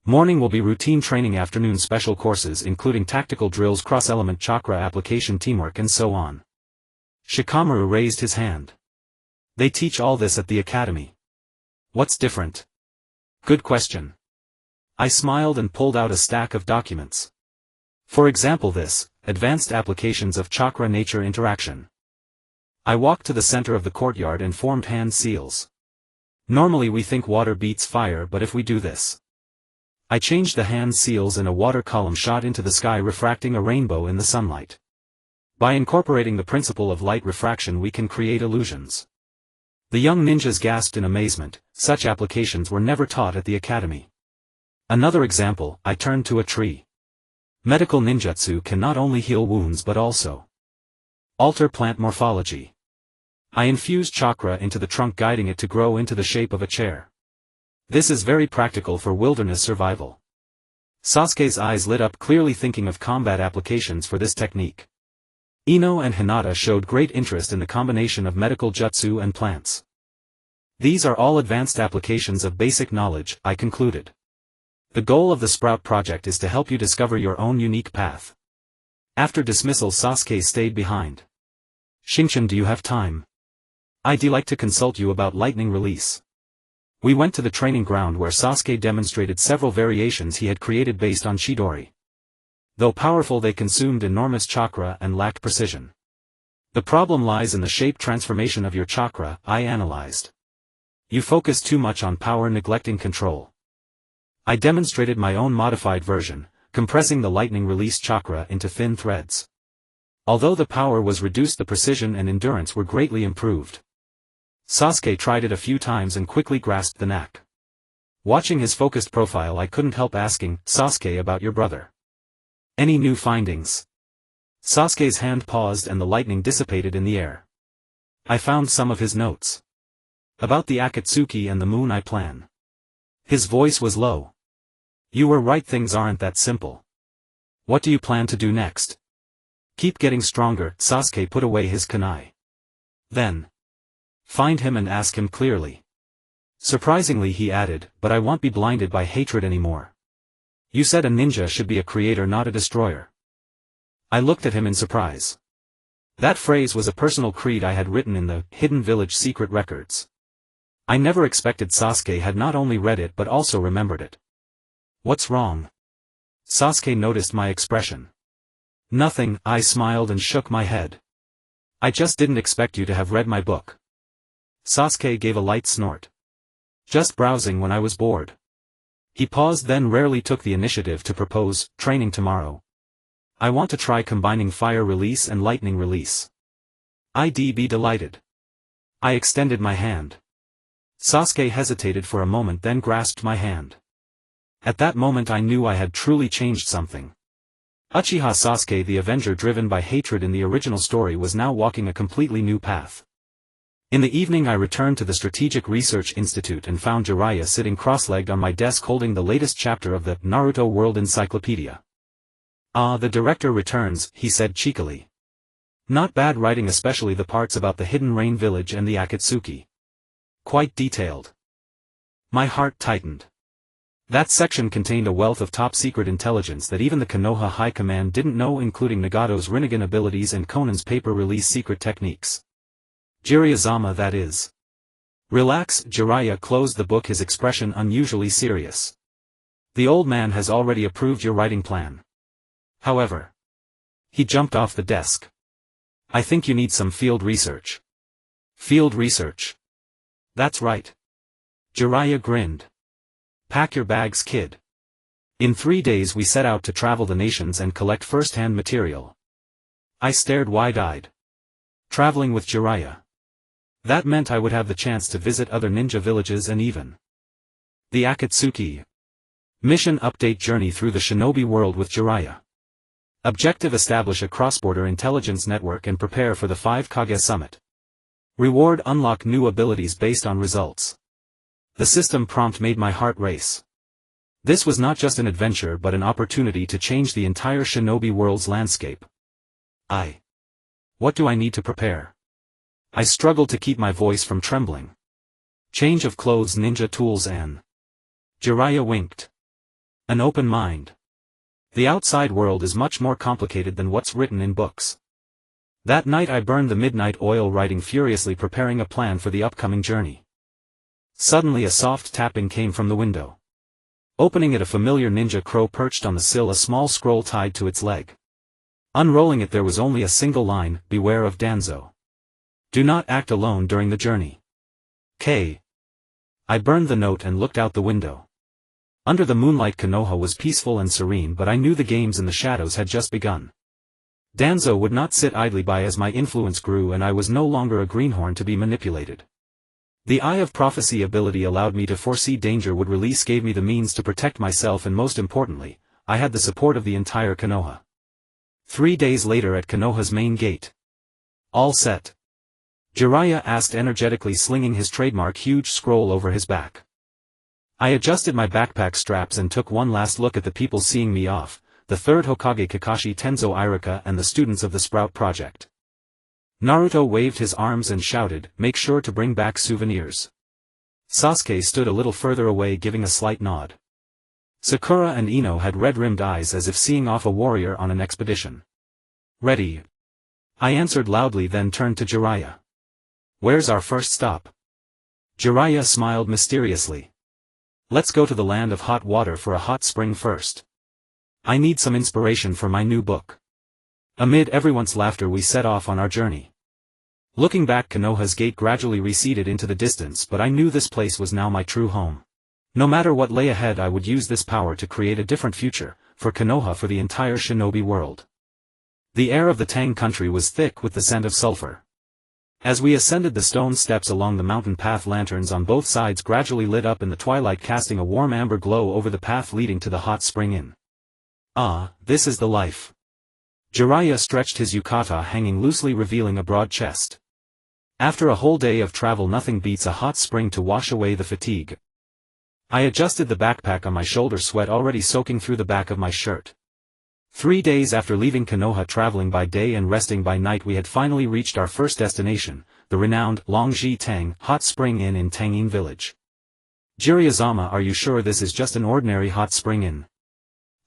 Morning will be routine training, afternoon special courses including tactical drills, cross-element chakra application, teamwork and so on. Shikamaru raised his hand. They teach all this at the academy. What's different? Good question. I smiled and pulled out a stack of documents. For example, this, Advanced Applications of Chakra Nature Interaction. I walked to the center of the courtyard and formed hand seals. Normally we think water beats fire, but if we do this. I changed the hand seals and a water column shot into the sky, refracting a rainbow in the sunlight. By incorporating the principle of light refraction we can create illusions. The young ninjas gasped in amazement. Such applications were never taught at the academy. Another example, I turned to a tree. Medical ninjutsu can not only heal wounds but also alter plant morphology. I infused chakra into the trunk, guiding it to grow into the shape of a chair. This is very practical for wilderness survival. Sasuke's eyes lit up, clearly thinking of combat applications for this technique. Ino and Hinata showed great interest in the combination of medical jutsu and plants. These are all advanced applications of basic knowledge, I concluded. The goal of the Sprout project is to help you discover your own unique path. After dismissal, Sasuke stayed behind. Xingchen, do you have time? I'd like to consult you about lightning release. We went to the training ground where Sasuke demonstrated several variations he had created based on Chidori. Though powerful, they consumed enormous chakra and lacked precision. The problem lies in the shape transformation of your chakra, I analyzed. You focus too much on power, neglecting control. I demonstrated my own modified version, compressing the lightning release chakra into thin threads. Although the power was reduced, the precision and endurance were greatly improved. Sasuke tried it a few times and quickly grasped the knack. Watching his focused profile, I couldn't help asking, Sasuke, about your brother. Any new findings? Sasuke's hand paused and the lightning dissipated in the air. I found some of his notes. About the Akatsuki and the Moon Eye plan. His voice was low. You were right, things aren't that simple. What do you plan to do next? Keep getting stronger. Sasuke put away his kunai. Then. Find him and ask him clearly. Surprisingly, he added, but I won't be blinded by hatred anymore. You said a ninja should be a creator, not a destroyer. I looked at him in surprise. That phrase was a personal creed I had written in the Hidden Village secret records. I never expected Sasuke had not only read it but also remembered it. What's wrong? Sasuke noticed my expression. Nothing, I smiled and shook my head. I just didn't expect you to have read my book. Sasuke gave a light snort. Just browsing when I was bored. He paused, then rarely took the initiative to propose, training tomorrow. I want to try combining fire release and lightning release. I'd be delighted. I extended my hand. Sasuke hesitated for a moment, then grasped my hand. At that moment I knew I had truly changed something. Uchiha Sasuke, the Avenger driven by hatred in the original story, was now walking a completely new path. In the evening I returned to the Strategic Research Institute and found Jiraiya sitting cross-legged on my desk holding the latest chapter of the Naruto World Encyclopedia. Ah, the director returns, he said cheekily. Not bad writing, especially the parts about the Hidden Rain Village and the Akatsuki. Quite detailed. My heart tightened. That section contained a wealth of top-secret intelligence that even the Konoha High Command didn't know, including Nagato's Rinnegan abilities and Konan's paper-release secret techniques. Jiraiya-sama, that is. Relax, Jiraiya closed the book, his expression unusually serious. The old man has already approved your writing plan. However. He jumped off the desk. I think you need some field research. Field research? That's right. Jiraiya grinned. Pack your bags, kid. In 3 days we set out to travel the nations and collect first-hand material. I stared wide-eyed. Traveling with Jiraiya. That meant I would have the chance to visit other ninja villages and even the Akatsuki. Mission update: journey through the shinobi world with Jiraiya. Objective: establish a cross-border intelligence network and prepare for the 5 Kage Summit. Reward: unlock new abilities based on results. The system prompt made my heart race. This was not just an adventure but an opportunity to change the entire shinobi world's landscape. What do I need to prepare? I struggled to keep my voice from trembling. Change of clothes, ninja tools, and... Jiraiya winked. An open mind. The outside world is much more complicated than what's written in books. That night I burned the midnight oil, writing furiously, preparing a plan for the upcoming journey. Suddenly a soft tapping came from the window. Opening it, a familiar ninja crow perched on the sill, a small scroll tied to its leg. Unrolling it, there was only a single line: beware of Danzo. Do not act alone during the journey. I burned the note and looked out the window. Under the moonlight, Konoha was peaceful and serene, but I knew the games in the shadows had just begun. Danzo would not sit idly by as my influence grew, and I was no longer a greenhorn to be manipulated. The Eye of Prophecy ability allowed me to foresee danger would release, gave me the means to protect myself, and most importantly, I had the support of the entire Konoha. 3 days later, at Konoha's main gate. All set? Jiraiya asked energetically, slinging his trademark huge scroll over his back. I adjusted my backpack straps and took one last look at the people. Seeing me off, the third Hokage Kakashi Tenzo Irika and the students of the Sprout Project. Naruto waved his arms and shouted, "Make sure to bring back souvenirs." Sasuke stood a little further away giving a slight nod. Sakura and Ino had red-rimmed eyes as if seeing off a warrior on an expedition. "Ready." I answered loudly, then turned to Jiraiya. "Where's our first stop?" Jiraiya smiled mysteriously. "Let's go to the land of hot water for a hot spring first. I need some inspiration for my new book." Amid everyone's laughter we set off on our journey. Looking back, Konoha's gate gradually receded into the distance, but I knew this place was now my true home. No matter what lay ahead, I would use this power to create a different future, for Konoha, for the entire shinobi world. The air of the Tang country was thick with the scent of sulfur. As we ascended the stone steps along the mountain path, lanterns on both sides gradually lit up in the twilight, casting a warm amber glow over the path leading to the hot spring inn. "Ah, this is the life." Jiraiya stretched his yukata, hanging loosely, revealing a broad chest. After a whole day of travel, nothing beats a hot spring to wash away the fatigue. I adjusted the backpack on my shoulder, sweat already soaking through the back of my shirt. 3 days after leaving Konoha, traveling by day and resting by night, we had finally reached our first destination, the renowned Longji Tang Hot Spring Inn in Tangin Village. "Jiraiya-sama, are you sure this is just an ordinary hot spring inn?"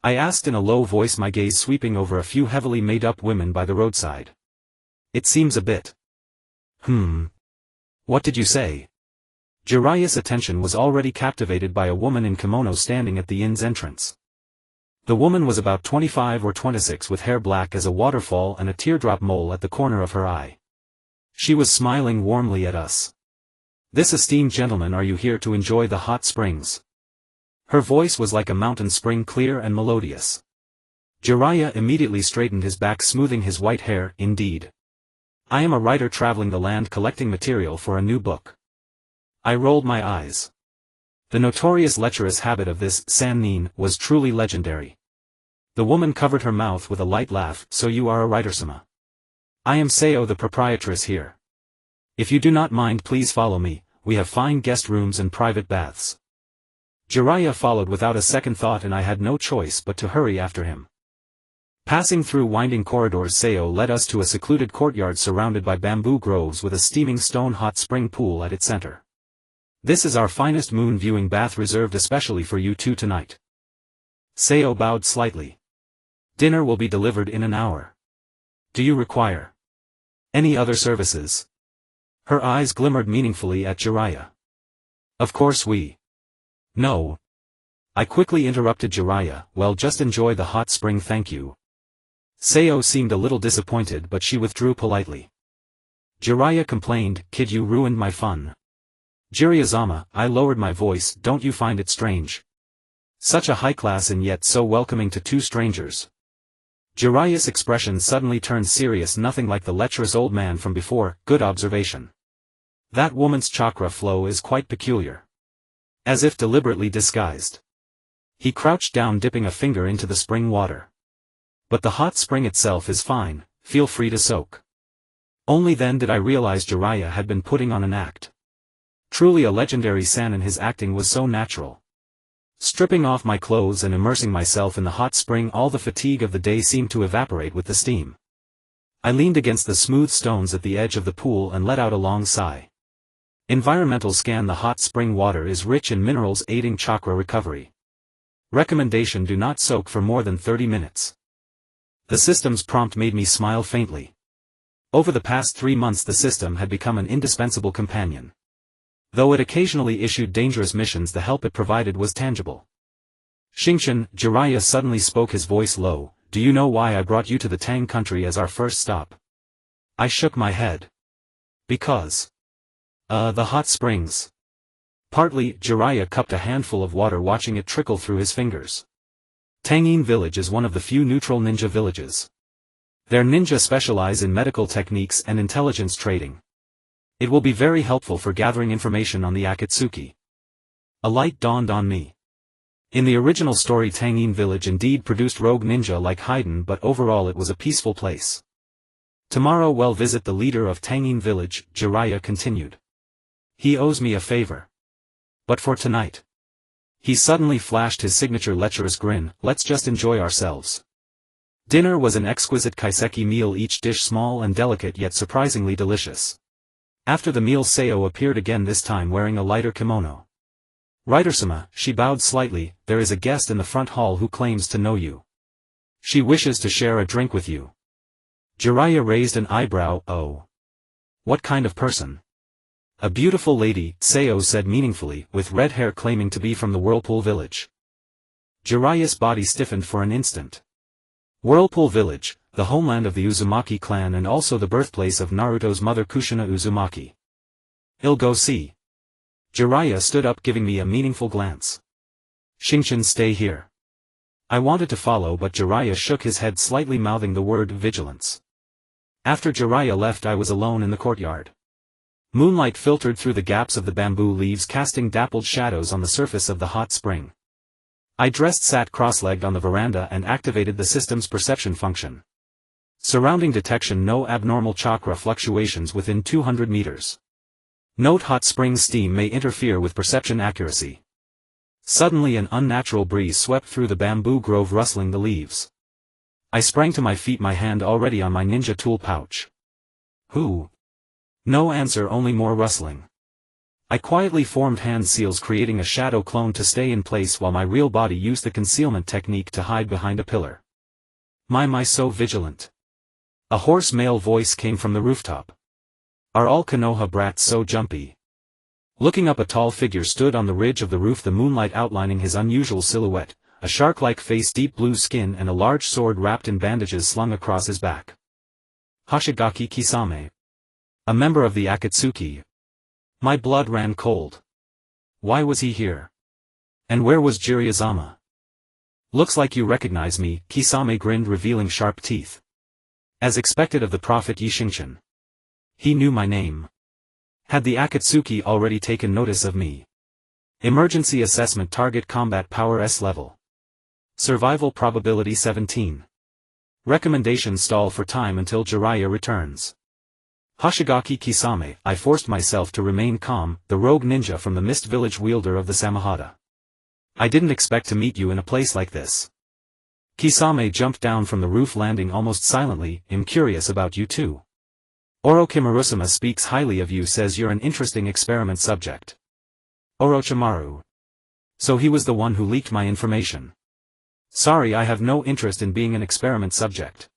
I asked in a low voice, my gaze sweeping over a few heavily made-up women by the roadside. "It seems a bit." What did you say?" Jiraiya's attention was already captivated by a woman in kimono standing at the inn's entrance. The woman was about 25 or 26, with hair black as a waterfall and a teardrop mole at the corner of her eye. She was smiling warmly at us. "This esteemed gentleman, are you here to enjoy the hot springs?" Her voice was like a mountain spring, clear and melodious. Jiraiya immediately straightened his back, smoothing his white hair. "Indeed. I am a writer traveling the land collecting material for a new book." I rolled my eyes. The notorious lecherous habit of this sannin was truly legendary. The woman covered her mouth with a light laugh. "So you are a writer-sama?" "I am Sayo, the proprietress here. If you do not mind, please follow me. We have fine guest rooms and private baths." Jiraiya followed without a second thought, and I had no choice but to hurry after him. Passing through winding corridors, Sayo led us to a secluded courtyard surrounded by bamboo groves with a steaming stone hot spring pool at its center. "This is our finest moon viewing bath, reserved especially for you two tonight." Sayo bowed slightly. "Dinner will be delivered in an hour. Do you require any other services?" Her eyes glimmered meaningfully at Jiraiya. "Of course we. No." I quickly interrupted Jiraiya. "Well, just enjoy the hot spring, thank you." Sayo seemed a little disappointed, but she withdrew politely. Jiraiya complained, "Kid, you ruined my fun." "Jiraiya-sama," I lowered my voice, "don't you find it strange? Such a high class and yet so welcoming to two strangers." Jiraiya's expression suddenly turned serious, nothing like the lecherous old man from before. "Good observation. That woman's chakra flow is quite peculiar. As if deliberately disguised." He crouched down, dipping a finger into the spring water. "But the hot spring itself is fine, feel free to soak." Only then did I realize Jiraiya had been putting on an act. Truly a legendary sannin, his acting was so natural. Stripping off my clothes and immersing myself in the hot spring, all the fatigue of the day seemed to evaporate with the steam. I leaned against the smooth stones at the edge of the pool and let out a long sigh. Environmental scan: the hot spring water is rich in minerals, aiding chakra recovery. Recommendation: do not soak for more than 30 minutes. The system's prompt made me smile faintly. Over the past 3 months the system had become an indispensable companion. Though it occasionally issued dangerous missions, the help it provided was tangible. "Xingchen," Jiraiya suddenly spoke, his voice low, "do you know why I brought you to the Tang country as our first stop?" I shook my head. "Because the hot springs." Partly. Jiraiya cupped a handful of water, watching it trickle through his fingers. Tangin Village is one of the few neutral ninja villages. Their ninja specialize in medical techniques and intelligence trading. It will be very helpful for gathering information on the Akatsuki. A light dawned on me. In the original story, Tangin Village indeed produced rogue ninja like Haydn, but overall it was a peaceful place. "Tomorrow we'll visit the leader of Tangin Village," Jiraiya continued. "He owes me a favor. But for tonight." He suddenly flashed his signature lecherous grin. "Let's just enjoy ourselves. Dinner was an exquisite kaiseki meal, each dish small and delicate yet surprisingly delicious. After the meal Seo appeared again, this time wearing a lighter kimono. "Writer-sama," she bowed slightly, "there is a guest in the front hall who claims to know you. She wishes to share a drink with you." Jiraiya raised an eyebrow. "Oh. What kind of person?" "A beautiful lady," Seo said meaningfully, "with red hair, claiming to be from the Whirlpool Village." Jiraiya's body stiffened for an instant. Whirlpool Village, the homeland of the Uzumaki clan and also the birthplace of Naruto's mother Kushina Uzumaki. "I'll go see." Jiraiya stood up, giving me a meaningful glance. "Xingchen, stay here." I wanted to follow, but Jiraiya shook his head slightly, mouthing the word vigilance. After Jiraiya left, I was alone in the courtyard. Moonlight filtered through the gaps of the bamboo leaves, casting dappled shadows on the surface of the hot spring. I sat cross-legged on the veranda and activated the system's perception function. Surrounding detection: no abnormal chakra fluctuations within 200 meters. Note: hot spring steam may interfere with perception accuracy. Suddenly an unnatural breeze swept through the bamboo grove, rustling the leaves. I sprang to my feet, my hand already on my ninja tool pouch. "Who?" No answer, only more rustling. I quietly formed hand seals, creating a shadow clone to stay in place while my real body used the concealment technique to hide behind a pillar. My, so vigilant." A hoarse male voice came from the rooftop. "Are all Konoha brats so jumpy?" Looking up, a tall figure stood on the ridge of the roof, the moonlight outlining his unusual silhouette, a shark-like face, deep blue skin, and a large sword wrapped in bandages slung across his back. Hoshigaki Kisame. A member of the Akatsuki. My blood ran cold. Why was he here? And where was Jiraiya-sama? "Looks like you recognize me," Kisame grinned, revealing sharp teeth. As expected of the prophet Xingchen. He knew my name. Had the Akatsuki already taken notice of me? Emergency assessment: target combat power S level. Survival probability 17. Recommendation: stall for time until Jiraiya returns. Hoshigaki Kisame. I forced myself to remain calm, the rogue ninja from the Mist Village, wielder of the Samahata. "I didn't expect to meet you in a place like this." Kisame jumped down from the roof, landing almost silently. "I'm curious about you too. Orochimaru-sama speaks highly of you, says you're an interesting experiment subject." Orochimaru. So he was the one who leaked my information. "Sorry, I have no interest in being an experiment subject."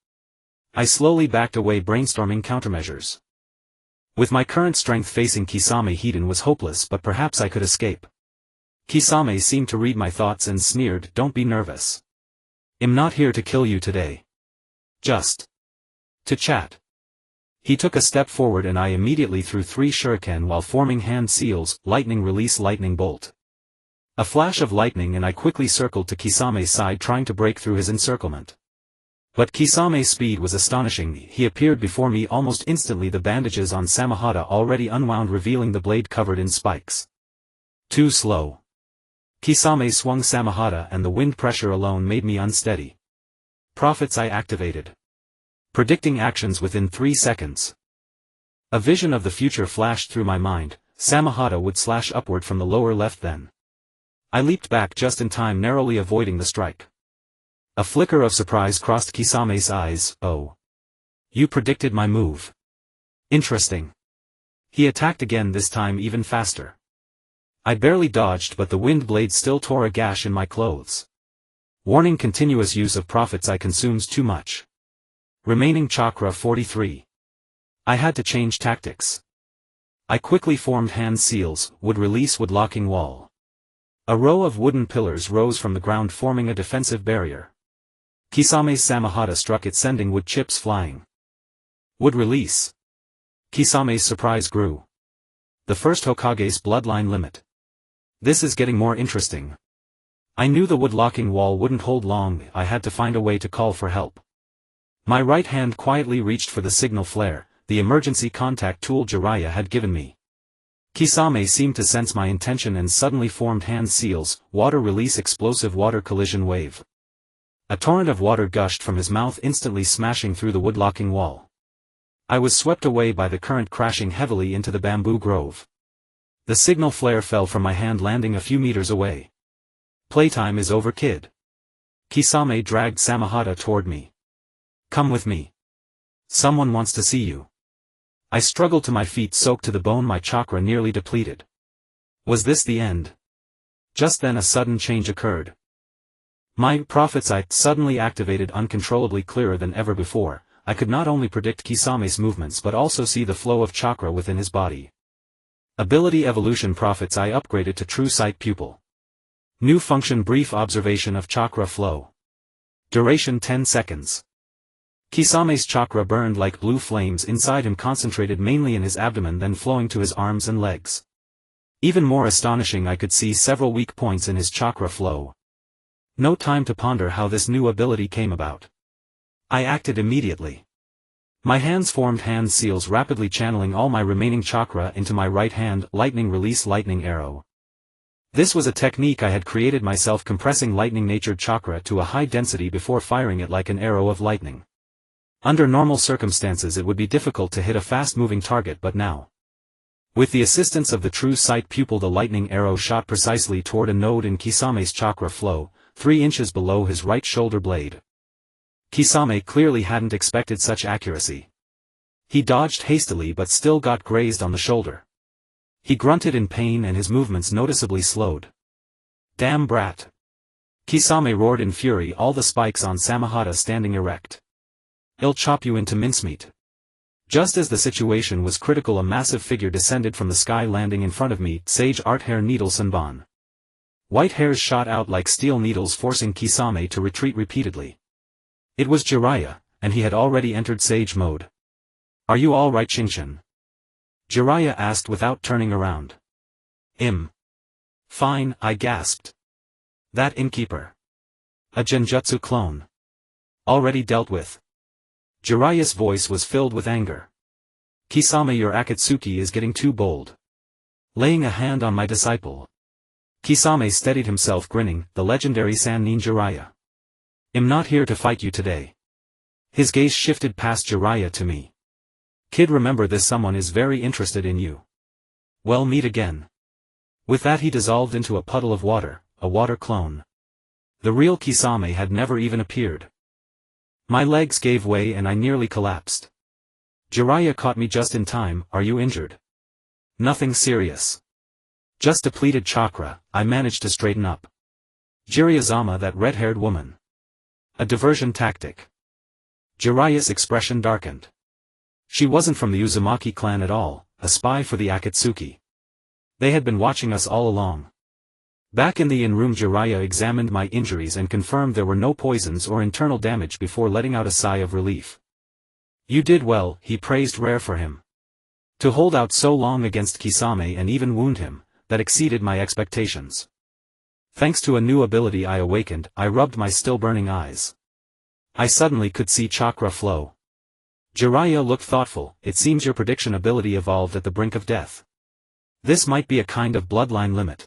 I slowly backed away, brainstorming countermeasures. With my current strength, facing Kisame Hiden was hopeless, but perhaps I could escape. Kisame seemed to read my thoughts and sneered, "Don't be nervous. I'm not here to kill you today. Just to chat." He took a step forward and I immediately threw 3 shuriken while forming hand seals: lightning release, lightning bolt. A flash of lightning and I quickly circled to Kisame's side, trying to break through his encirclement. But Kisame's speed was astonishing. He appeared before me almost instantly, the bandages on Samahata already unwound, revealing the blade covered in spikes. Too slow. Kisame swung Samahata and the wind pressure alone made me unsteady. Prophets I activated. Predicting actions within 3 seconds. A vision of the future flashed through my mind. Samahata would slash upward from the lower left then. I leaped back just in time, narrowly avoiding the strike. A flicker of surprise crossed Kisame's eyes. "Oh. You predicted my move. Interesting." He attacked again, this time even faster. I barely dodged, but the wind blade still tore a gash in my clothes. Warning: continuous use of prophets I consumes too much. Remaining chakra 43. I had to change tactics. I quickly formed hand seals: wood release, wood locking wall. A row of wooden pillars rose from the ground, forming a defensive barrier. Kisame's Samahata struck it, sending wood chips flying. Wood release. Kisame's surprise grew. The first Hokage's bloodline limit. This is getting more interesting. I knew the wood locking wall wouldn't hold long. I had to find a way to call for help. My right hand quietly reached for the signal flare, the emergency contact tool Jiraiya had given me. Kisame seemed to sense my intention and suddenly formed hand seals: water release, explosive water collision wave. A torrent of water gushed from his mouth, instantly smashing through the wood locking wall. I was swept away by the current, crashing heavily into the bamboo grove. The signal flare fell from my hand, landing a few meters away. "Playtime is over, kid." Kisame dragged Samahata toward me. Come with me. Someone wants to see you. I struggled to my feet, soaked to the bone, my chakra nearly depleted. Was this the end? Just then a sudden change occurred. My prophet's eye suddenly activated uncontrollably, clearer than ever before. I could not only predict Kisame's movements but also see the flow of chakra within his body. Ability evolution: prophet's eye upgraded to true sight pupil. New function: brief observation of chakra flow. Duration 10 seconds. Kisame's chakra burned like blue flames inside him, concentrated mainly in his abdomen, then flowing to his arms and legs. Even more astonishing, I could see several weak points in his chakra flow. No time to ponder how this new ability came about. I acted immediately. My hands formed hand seals, rapidly channeling all my remaining chakra into my right hand. Lightning release, lightning arrow. This was a technique I had created myself, compressing lightning-natured chakra to a high density before firing it like an arrow of lightning. Under normal circumstances it would be difficult to hit a fast-moving target, but now, with the assistance of the true sight pupil, the lightning arrow shot precisely toward a node in Kisame's chakra flow, 3 inches below his right shoulder blade. Kisame clearly hadn't expected such accuracy. He dodged hastily but still got grazed on the shoulder. He grunted in pain and his movements noticeably slowed. Damn brat! Kisame roared in fury, all the spikes on Samahata standing erect. I'll chop you into mincemeat. Just as the situation was critical, a massive figure descended from the sky, landing in front of me. Sage Art Hair Needle Sanban. White hairs shot out like steel needles, forcing Kisame to retreat repeatedly. It was Jiraiya, and he had already entered sage mode. Are you all right, Xingchen? Jiraiya asked without turning around. Fine, I gasped. That innkeeper. A genjutsu clone. Already dealt with. Jiraiya's voice was filled with anger. Kisame, your Akatsuki is getting too bold. Laying a hand on my disciple. Kisame steadied himself, grinning. The legendary Sannin Jiraiya. I'm not here to fight you today. His gaze shifted past Jiraiya to me. Kid, remember this, someone is very interested in you. Well, meet again. With that he dissolved into a puddle of water, a water clone. The real Kisame had never even appeared. My legs gave way and I nearly collapsed. Jiraiya caught me just in time. Are you injured? Nothing serious. Just depleted chakra. I managed to straighten up. Jiraiya-sama, that red-haired woman. A diversion tactic. Jiraiya's expression darkened. She wasn't from the Uzumaki clan at all, a spy for the Akatsuki. They had been watching us all along. Back in the inn-room, Jiraiya examined my injuries and confirmed there were no poisons or internal damage before letting out a sigh of relief. You did well, he praised, rare for him. To hold out so long against Kisame and even wound him, that exceeded my expectations. Thanks to a new ability I awakened, I rubbed my still burning eyes. I suddenly could see chakra flow. Jiraiya looked thoughtful. It seems your prediction ability evolved at the brink of death. This might be a kind of bloodline limit.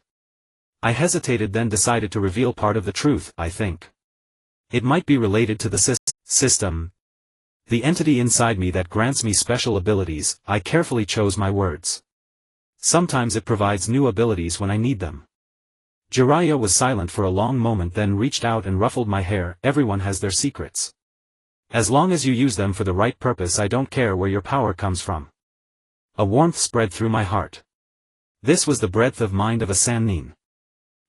I hesitated, then decided to reveal part of the truth. I think it might be related to the system. The entity inside me that grants me special abilities. I carefully chose my words. Sometimes it provides new abilities when I need them. Jiraiya was silent for a long moment, then reached out and ruffled my hair. Everyone has their secrets. As long as you use them for the right purpose, I don't care where your power comes from. A warmth spread through my heart. This was the breadth of mind of a Sannin.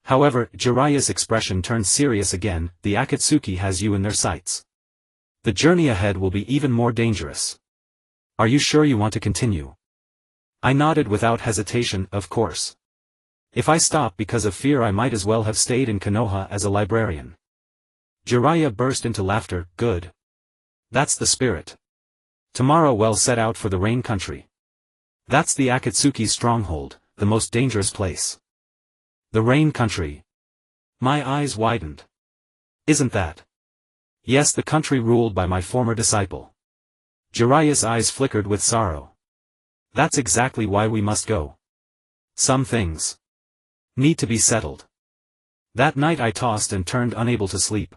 However, Jiraiya's expression turned serious again. The Akatsuki has you in their sights. The journey ahead will be even more dangerous. Are you sure you want to continue? I nodded without hesitation. Of course. If I stop because of fear, I might as well have stayed in Konoha as a librarian. Jiraiya burst into laughter. Good. That's the spirit. Tomorrow we'll set out for the Rain Country. That's the Akatsuki's stronghold, the most dangerous place. The Rain Country. My eyes widened. Isn't that? Yes, the country ruled by my former disciple. Jiraiya's eyes flickered with sorrow. That's exactly why we must go. Some things need to be settled. That night I tossed and turned, unable to sleep.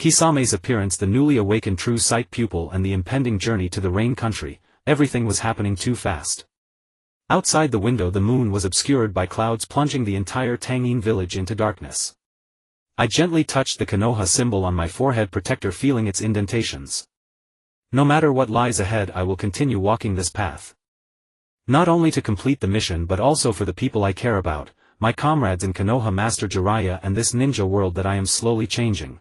Kisame's appearance, the newly awakened true sight pupil, and the impending journey to the Rain Country, everything was happening too fast. Outside the window the moon was obscured by clouds, plunging the entire Tangin village into darkness. I gently touched the Konoha symbol on my forehead protector, feeling its indentations. No matter what lies ahead, I will continue walking this path. Not only to complete the mission but also for the people I care about, my comrades in Konoha, Master Jiraiya, and this ninja world that I am slowly changing.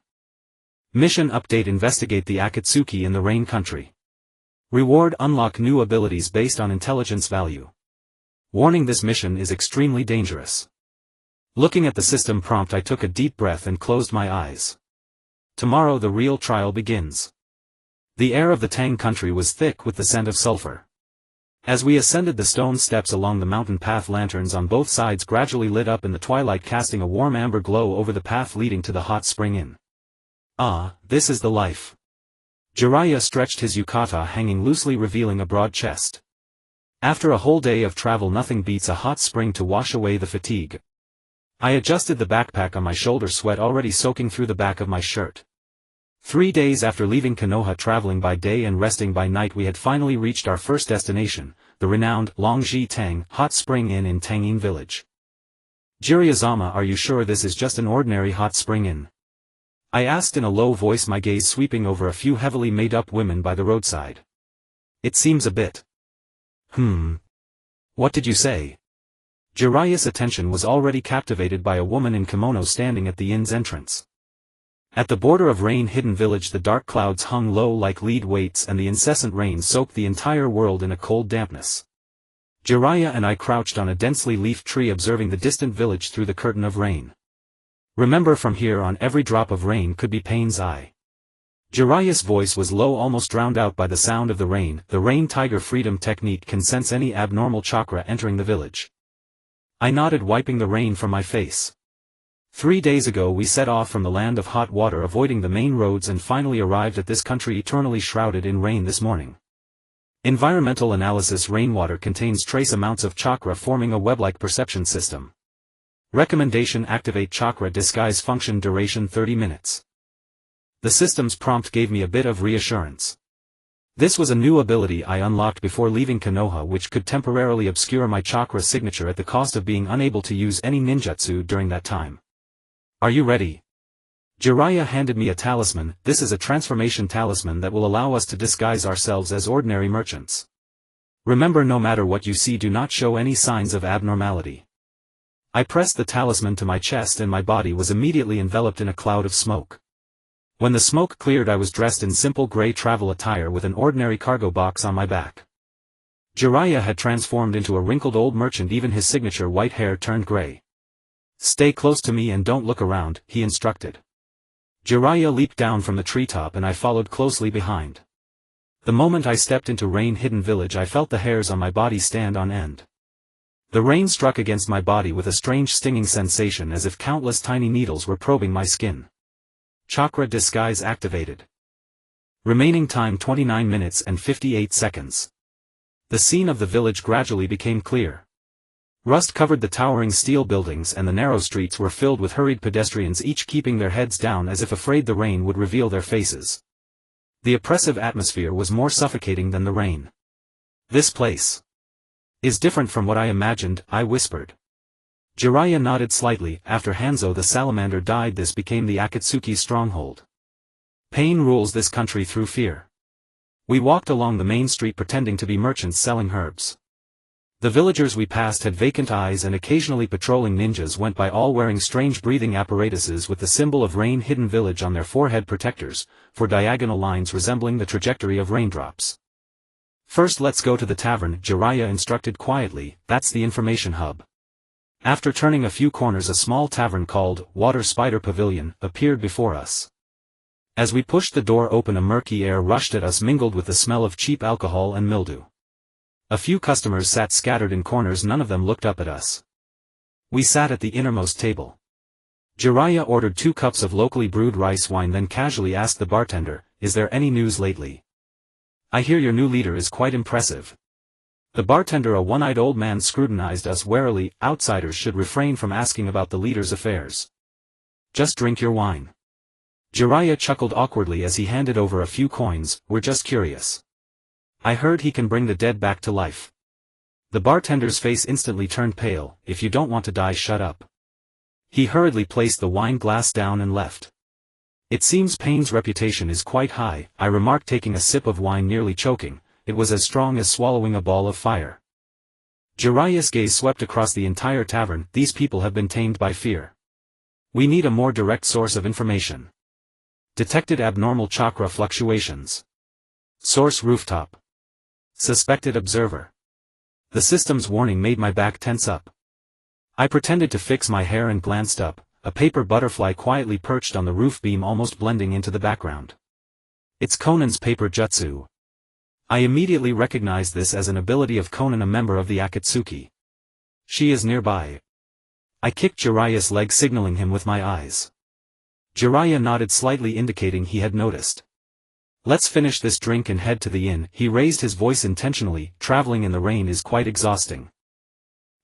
Mission Update: Investigate the Akatsuki in the Rain Country. Reward: Unlock new abilities based on intelligence value. Warning: this mission is extremely dangerous. Looking at the system prompt, I took a deep breath and closed my eyes. Tomorrow the real trial begins. The air of the Tang country was thick with the scent of sulfur. As we ascended the stone steps along the mountain path, lanterns on both sides gradually lit up in the twilight, casting a warm amber glow over the path leading to the hot spring inn. Ah, this is the life. Jiraiya stretched his yukata, hanging loosely, revealing a broad chest. After a whole day of travel, nothing beats a hot spring to wash away the fatigue. I adjusted the backpack on my shoulder, sweat already soaking through the back of my shirt. 3 days after leaving Konoha, traveling by day and resting by night, we had finally reached our first destination, the renowned Longji Tang Hot Spring Inn in Tangin Village. Jiraiya-sama, are you sure this is just an ordinary hot spring inn? I asked in a low voice, my gaze sweeping over a few heavily made-up women by the roadside. It seems a bit. What did you say? Jiraiya's attention was already captivated by a woman in kimono standing at the inn's entrance. At the border of rain-hidden village, the dark clouds hung low like lead weights, and the incessant rain soaked the entire world in a cold dampness. Jiraiya and I crouched on a densely leafed tree, observing the distant village through the curtain of rain. Remember, from here on every drop of rain could be pain's eye. Jiraiya's voice was low, almost drowned out by the sound of the rain. The rain tiger freedom technique can sense any abnormal chakra entering the village. I nodded, wiping the rain from my face. 3 days ago we set off from the land of hot water, avoiding the main roads, and finally arrived at this country eternally shrouded in rain this morning. Environmental analysis: rainwater contains trace amounts of chakra, forming a web-like perception system. Recommendation: activate chakra disguise function, duration 30 minutes. The system's prompt gave me a bit of reassurance. This was a new ability I unlocked before leaving Konoha, which could temporarily obscure my chakra signature at the cost of being unable to use any ninjutsu during that time. Are you ready? Jiraiya handed me a talisman. This is a transformation talisman that will allow us to disguise ourselves as ordinary merchants. Remember, no matter what you see, do not show any signs of abnormality. I pressed the talisman to my chest and my body was immediately enveloped in a cloud of smoke. When the smoke cleared, I was dressed in simple gray travel attire with an ordinary cargo box on my back. Jiraiya had transformed into a wrinkled old merchant, even his signature white hair turned gray. Stay close to me and don't look around, he instructed. Jiraiya leaped down from the treetop and I followed closely behind. The moment I stepped into rain-hidden village, I felt the hairs on my body stand on end. The rain struck against my body with a strange stinging sensation, as if countless tiny needles were probing my skin. Chakra disguise activated. Remaining time 29 minutes and 58 seconds. The scene of the village gradually became clear. Rust covered the towering steel buildings, and the narrow streets were filled with hurried pedestrians, each keeping their heads down as if afraid the rain would reveal their faces. The oppressive atmosphere was more suffocating than the rain. This place is different from what I imagined, I whispered. Jiraiya nodded slightly. After Hanzo the salamander died, this became the Akatsuki's stronghold. Pain rules this country through fear. We walked along the main street pretending to be merchants selling herbs. The villagers we passed had vacant eyes, and occasionally patrolling ninjas went by, all wearing strange breathing apparatuses with the symbol of rain-hidden village on their forehead protectors, for diagonal lines resembling the trajectory of raindrops. First, let's go to the tavern, Jiraiya instructed quietly. That's the information hub. After turning a few corners, a small tavern called Water Spider Pavilion appeared before us. As we pushed the door open, a murky air rushed at us, mingled with the smell of cheap alcohol and mildew. A few customers sat scattered in corners, none of them looked up at us. We sat at the innermost table. Jiraiya ordered 2 cups of locally brewed rice wine, then casually asked the bartender, "Is there any news lately? I hear your new leader is quite impressive." The bartender, a one-eyed old man, scrutinized us warily. Outsiders should refrain from asking about the leader's affairs. Just drink your wine. Jiraiya chuckled awkwardly as he handed over a few coins. We're just curious. I heard he can bring the dead back to life. The bartender's face instantly turned pale. If you don't want to die, shut up. He hurriedly placed the wine glass down and left. It seems Pain's reputation is quite high, I remarked taking a sip of wine nearly choking. It was as strong as swallowing a ball of fire. Jiraiya's gaze swept across the entire tavern. These people have been tamed by fear. We need a more direct source of information. Detected abnormal chakra fluctuations. Source rooftop. Suspected observer. The system's warning made my back tense up. I pretended to fix my hair and glanced up. A paper butterfly quietly perched on the roof beam, almost blending into the background. It's Conan's paper jutsu. I immediately recognized this as an ability of Conan, a member of the Akatsuki. She is nearby. I kicked Jiraiya's leg, signaling him with my eyes. Jiraiya nodded slightly, indicating he had noticed. Let's finish this drink and head to the inn. He raised his voice intentionally. Traveling in the rain is quite exhausting.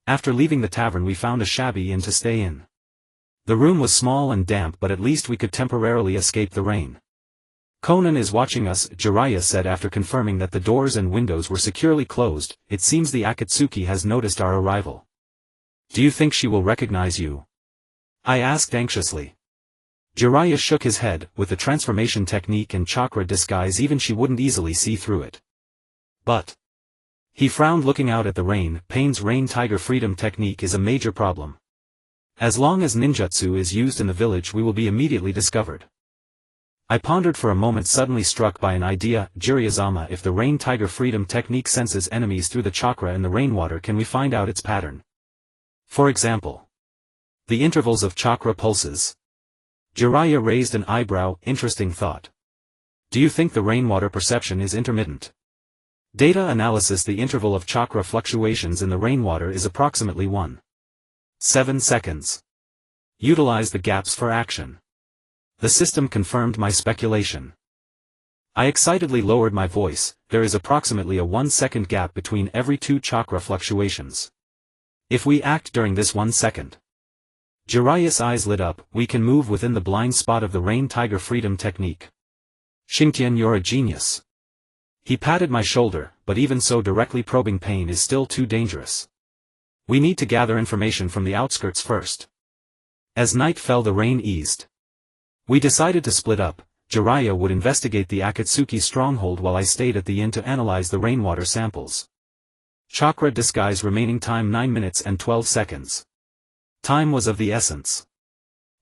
After leaving the tavern we found a shabby inn to stay in. The room was small and damp, but at least we could temporarily escape the rain. Conan is watching us, Jiraiya said after confirming that the doors and windows were securely closed. It seems the Akatsuki has noticed our arrival. Do you think she will recognize you? I asked anxiously. Jiraiya shook his head. With the transformation technique and chakra disguise, even she wouldn't easily see through it. But... He frowned, looking out at the rain. Pain's rain tiger freedom technique is a major problem. As long as ninjutsu is used in the village we will be immediately discovered. I pondered for a moment, suddenly struck by an idea. Jiraiya-sama, if the rain tiger freedom technique senses enemies through the chakra in the rainwater, can we find out its pattern? For example, the intervals of chakra pulses. Jiraiya raised an eyebrow. Interesting thought. Do you think the rainwater perception is intermittent? Data analysis. The interval of chakra fluctuations in the rainwater is approximately 1.7 seconds. Utilize the gaps for action. The system confirmed my speculation. I excitedly lowered my voice. There is approximately a 1-second gap between every 2 chakra fluctuations. If we act during this 1 second. Jiraiya's eyes lit up. We can move within the blind spot of the rain tiger freedom technique. Xingchen, you're a genius. He patted my shoulder, but even so, directly probing Pain is still too dangerous. We need to gather information from the outskirts first. As night fell, the rain eased. We decided to split up. Jiraiya would investigate the Akatsuki stronghold while I stayed at the inn to analyze the rainwater samples. Chakra disguise. Remaining time 9 minutes and 12 seconds. Time was of the essence.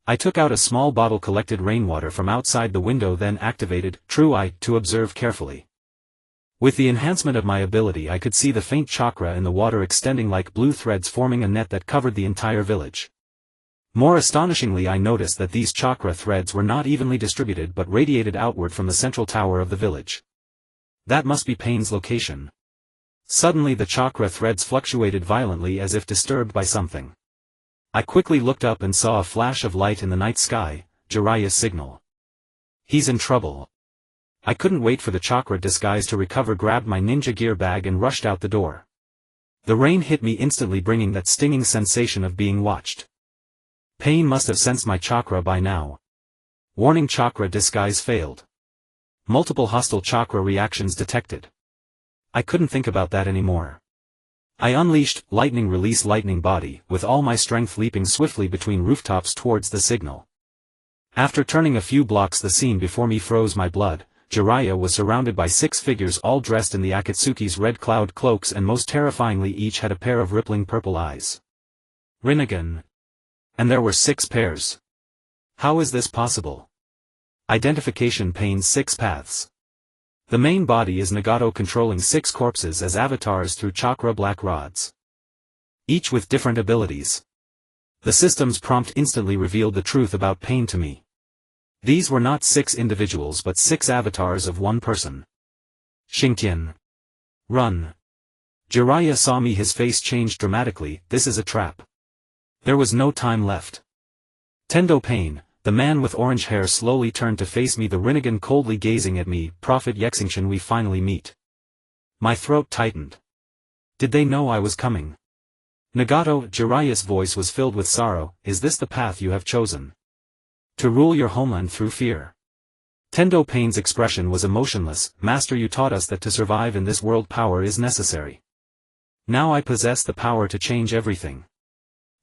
I took out a small bottle, collected rainwater from outside the window, then activated True Eye to observe carefully. With the enhancement of my ability I could see the faint chakra in the water extending like blue threads, forming a net that covered the entire village. More astonishingly, I noticed that these chakra threads were not evenly distributed but radiated outward from the central tower of the village. That must be Pain's location. Suddenly the chakra threads fluctuated violently as if disturbed by something. I quickly looked up and saw a flash of light in the night sky. Jiraiya's signal. He's in trouble. I couldn't wait for the chakra disguise to recover, grabbed my ninja gear bag and rushed out the door. The rain hit me instantly, bringing that stinging sensation of being watched. Pain must have sensed my chakra by now. Warning: chakra disguise failed. Multiple hostile chakra reactions detected. I couldn't think about that anymore. I unleashed lightning release lightning body, with all my strength leaping swiftly between rooftops towards the signal. After turning a few blocks, the scene before me froze my blood. Jiraiya was surrounded by 6 figures, all dressed in the Akatsuki's red cloud cloaks, and most terrifyingly each had a pair of rippling purple eyes. Rinnegan. And there were 6 pairs. How is this possible? Identification: Pain's 6 paths. The main body is Nagato, controlling 6 corpses as avatars through chakra black rods. Each with different abilities. The system's prompt instantly revealed the truth about Pain to me. These were not 6 individuals but 6 avatars of one person. Xingchen. Run. Jiraiya saw me, his face changed dramatically. This is a trap. There was no time left. Tendo Pain, the man with orange hair, slowly turned to face me, the Rinnegan coldly gazing at me. Prophet Xingchen, we finally meet. My throat tightened. Did they know I was coming? Nagato, Jiraiya's voice was filled with sorrow, is this the path you have chosen? To rule your homeland through fear? Tendo Pain's expression was emotionless. Master, you taught us that to survive in this world power is necessary. Now I possess the power to change everything.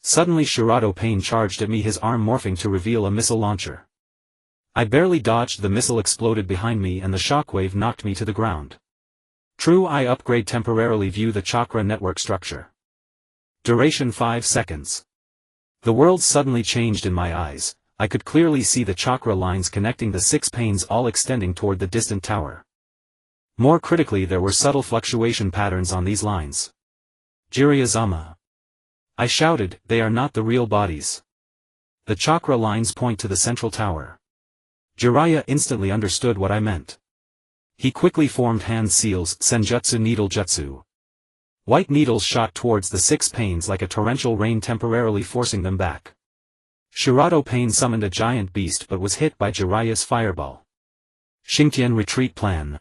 Suddenly Shirato Pain charged at me, his arm morphing to reveal a missile launcher. I barely dodged, the missile exploded behind me and the shockwave knocked me to the ground. True, I upgrade temporarily, view the chakra network structure. Duration 5 seconds. The world suddenly changed in my eyes. I could clearly see the chakra lines connecting the 6 panes, all extending toward the distant tower. More critically, there were subtle fluctuation patterns on these lines. Jiraiya-sama. I shouted, they are not the real bodies. The chakra lines point to the central tower. Jiraiya instantly understood what I meant. He quickly formed hand seals, senjutsu needle jutsu. White needles shot towards the 6 panes like a torrential rain, temporarily forcing them back. Shirato Pain summoned a giant beast but was hit by Jiraiya's fireball. Xingchen retreat plan.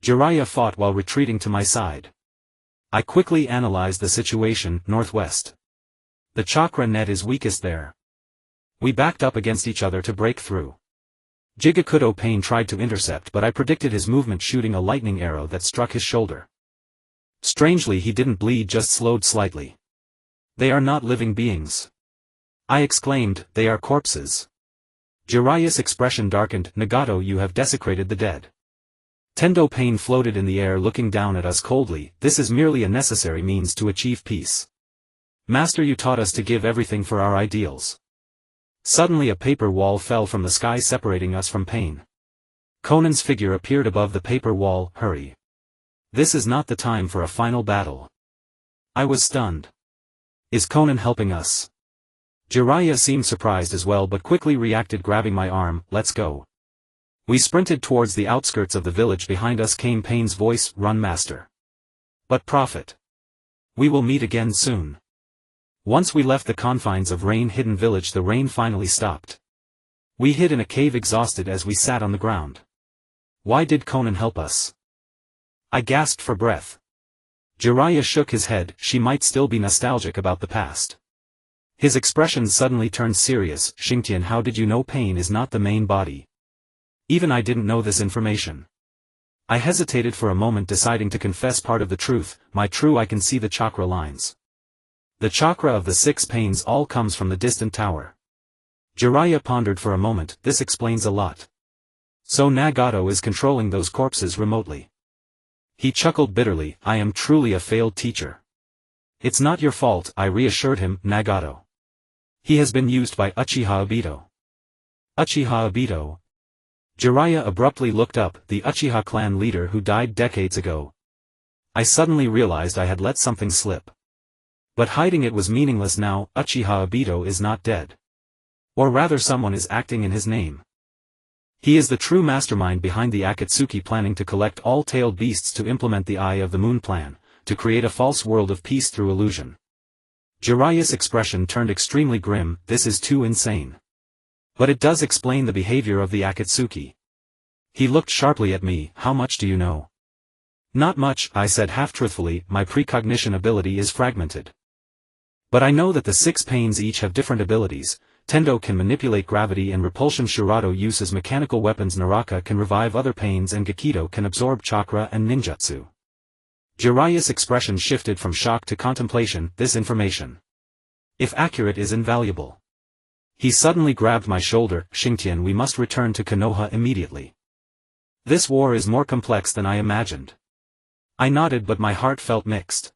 Jiraiya fought while retreating to my side. I quickly analyzed the situation, northwest. The chakra net is weakest there. We backed up against each other to break through. Jigakudo Pain tried to intercept, but I predicted his movement, shooting a lightning arrow that struck his shoulder. Strangely, he didn't bleed, just slowed slightly. They are not living beings. I exclaimed, they are corpses. Jiraiya's expression darkened. Nagato, you have desecrated the dead. Tendo Pain floated in the air, looking down at us coldly. This is merely a necessary means to achieve peace. Master, you taught us to give everything for our ideals. Suddenly a paper wall fell from the sky, separating us from Pain. Conan's figure appeared above the paper wall. Hurry. This is not the time for a final battle. I was stunned. Is Conan helping us? Jiraiya seemed surprised as well, but quickly reacted, grabbing my arm. Let's go. We sprinted towards the outskirts of the village. Behind us came Pain's voice, run, master. But Prophet. We will meet again soon. Once we left the confines of rain-hidden village, the rain finally stopped. We hid in a cave, exhausted as we sat on the ground. Why did Conan help us? I gasped for breath. Jiraiya shook his head. She might still be nostalgic about the past. His expression suddenly turned serious. Xingchen, how did you know Pain is not the main body? Even I didn't know this information. I hesitated for a moment, deciding to confess part of the truth. I can see the chakra lines. The chakra of the 6 panes all comes from the distant tower. Jiraiya pondered for a moment. This explains a lot. So Nagato is controlling those corpses remotely. He chuckled bitterly. I am truly a failed teacher. It's not your fault, I reassured him. Nagato. He has been used by Uchiha Obito. Uchiha Obito? Jiraiya abruptly looked up. The Uchiha clan leader who died decades ago. I suddenly realized I had let something slip. But hiding it was meaningless now. Uchiha Obito is not dead. Or rather, someone is acting in his name. He is the true mastermind behind the Akatsuki, planning to collect all tailed beasts to implement the Eye of the Moon plan, to create a false world of peace through illusion. Jiraiya's expression turned extremely grim. This is too insane. But it does explain the behavior of the Akatsuki. He looked sharply at me. How much do you know? Not much, I said half-truthfully. My precognition ability is fragmented. But I know that the 6 panes each have different abilities. Tendo can manipulate gravity and repulsion, Shirato uses mechanical weapons, Naraka can revive other panes, and Gakido can absorb chakra and ninjutsu. Jiraiya's expression shifted from shock to contemplation. This information, if accurate, is invaluable. He suddenly grabbed my shoulder. Xingchen, we must return to Konoha immediately. This war is more complex than I imagined. I nodded, but my heart felt mixed.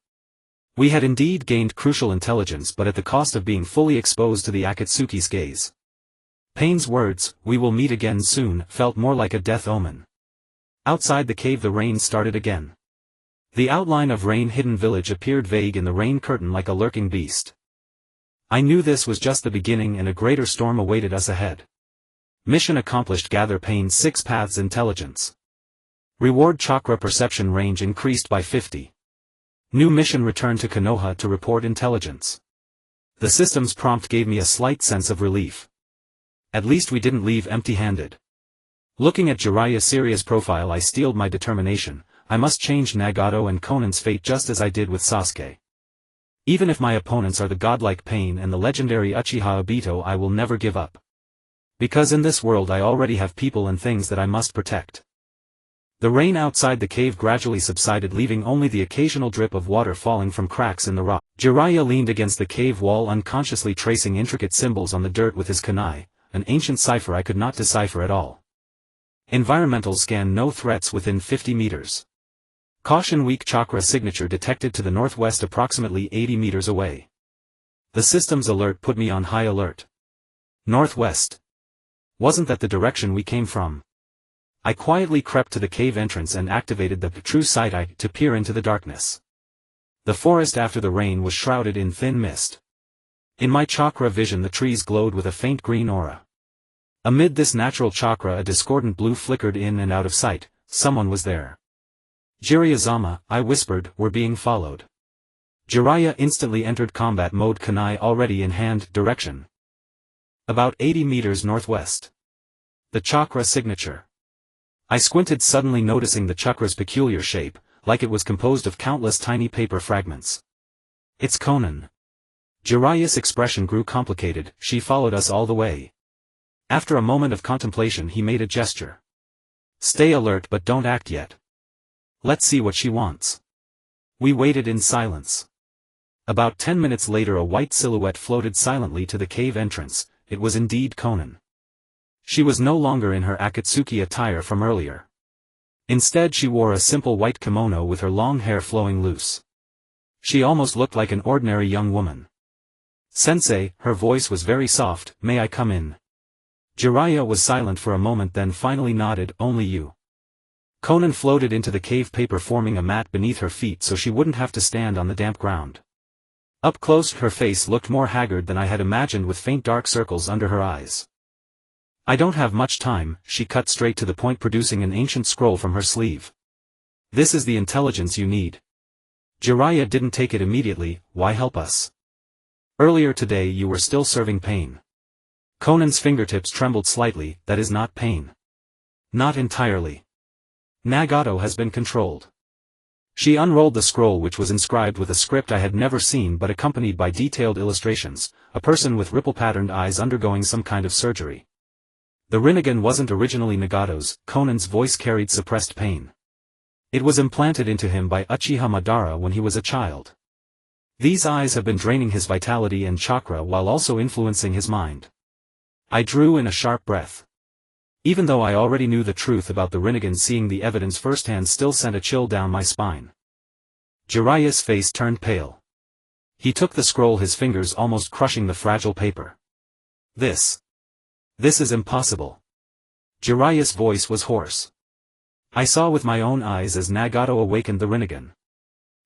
We had indeed gained crucial intelligence, but at the cost of being fully exposed to the Akatsuki's gaze. Pain's words, we will meet again soon, felt more like a death omen. Outside the cave the rain started again. The outline of rain-hidden village appeared vague in the rain curtain like a lurking beast. I knew this was just the beginning and a greater storm awaited us ahead. Mission accomplished. Gather Pain's 6 paths intelligence. Reward chakra perception range increased by 50. New mission, return to Konoha to report intelligence. The system's prompt gave me a slight sense of relief. At least we didn't leave empty-handed. Looking at Jiraiya's serious profile, I steeled my determination. I must change Nagato and Conan's fate just as I did with Sasuke. Even if my opponents are the godlike Pain and the legendary Uchiha Obito, I will never give up. Because in this world I already have people and things that I must protect. The rain outside the cave gradually subsided, leaving only the occasional drip of water falling from cracks in the rock. Jiraiya leaned against the cave wall, unconsciously tracing intricate symbols on the dirt with his kunai, an ancient cipher I could not decipher at all. Environmental scan, no threats within 50 meters. Caution, weak chakra signature detected to the northwest approximately 80 meters away. The system's alert put me on high alert. Northwest. Wasn't that the direction we came from? I quietly crept to the cave entrance and activated the true sight eye to peer into the darkness. The forest after the rain was shrouded in thin mist. In my chakra vision the trees glowed with a faint green aura. Amid this natural chakra a discordant blue flickered in and out of sight. Someone was there. Jiraiya-sama, I whispered, we're being followed. Jiraiya instantly entered combat mode, kunai already in hand, direction. About 80 meters northwest. The chakra signature. I squinted, suddenly noticing the chakra's peculiar shape, like it was composed of countless tiny paper fragments. It's Konan. Jiraiya's expression grew complicated. She followed us all the way. After a moment of contemplation he made a gesture. Stay alert but don't act yet. Let's see what she wants. We waited in silence. About 10 minutes later a white silhouette floated silently to the cave entrance. It was indeed Konan. She was no longer in her Akatsuki attire from earlier. Instead she wore a simple white kimono with her long hair flowing loose. She almost looked like an ordinary young woman. Sensei, her voice was very soft, may I come in? Jiraiya was silent for a moment, then finally nodded, only you. Konan floated into the cave, paper forming a mat beneath her feet so she wouldn't have to stand on the damp ground. Up close her face looked more haggard than I had imagined, with faint dark circles under her eyes. I don't have much time, she cut straight to the point, producing an ancient scroll from her sleeve. This is the intelligence you need. Jiraiya didn't take it immediately. Why help us? Earlier today you were still serving pain. Konan's fingertips trembled slightly. That is not pain. Not entirely. Nagato has been controlled. She unrolled the scroll, which was inscribed with a script I had never seen but accompanied by detailed illustrations, a person with ripple-patterned eyes undergoing some kind of surgery. The Rinnegan wasn't originally Nagato's. Konan's voice carried suppressed pain. It was implanted into him by Uchiha Madara when he was a child. These eyes have been draining his vitality and chakra while also influencing his mind. I drew in a sharp breath. Even though I already knew the truth about the Rinnegan, seeing the evidence firsthand still sent a chill down my spine. Jiraiya's face turned pale. He took the scroll, his fingers almost crushing the fragile paper. This is impossible. Jiraiya's voice was hoarse. I saw with my own eyes as Nagato awakened the Rinnegan.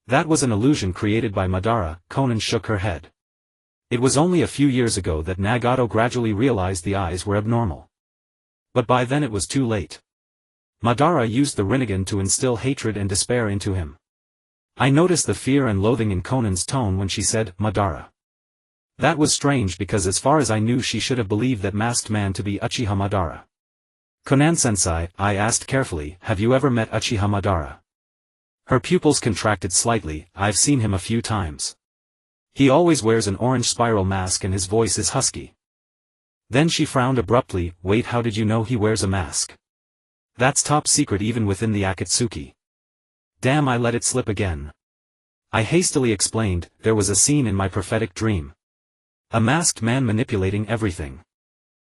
That was an illusion created by Madara. Konan shook her head. It was only a few years ago that Nagato gradually realized the eyes were abnormal. But by then it was too late. Madara used the Rinnegan to instill hatred and despair into him. I noticed the fear and loathing in Konan's tone when she said, Madara. That was strange because as far as I knew she should have believed that masked man to be Uchiha Madara. Konan-sensei, I asked carefully, have you ever met Uchiha Madara? Her pupils contracted slightly. I've seen him a few times. He always wears an orange spiral mask and his voice is husky. Then she frowned abruptly. Wait, how did you know he wears a mask? That's top secret even within the Akatsuki. Damn, I let it slip again. I hastily explained, there was a scene in my prophetic dream. A masked man manipulating everything.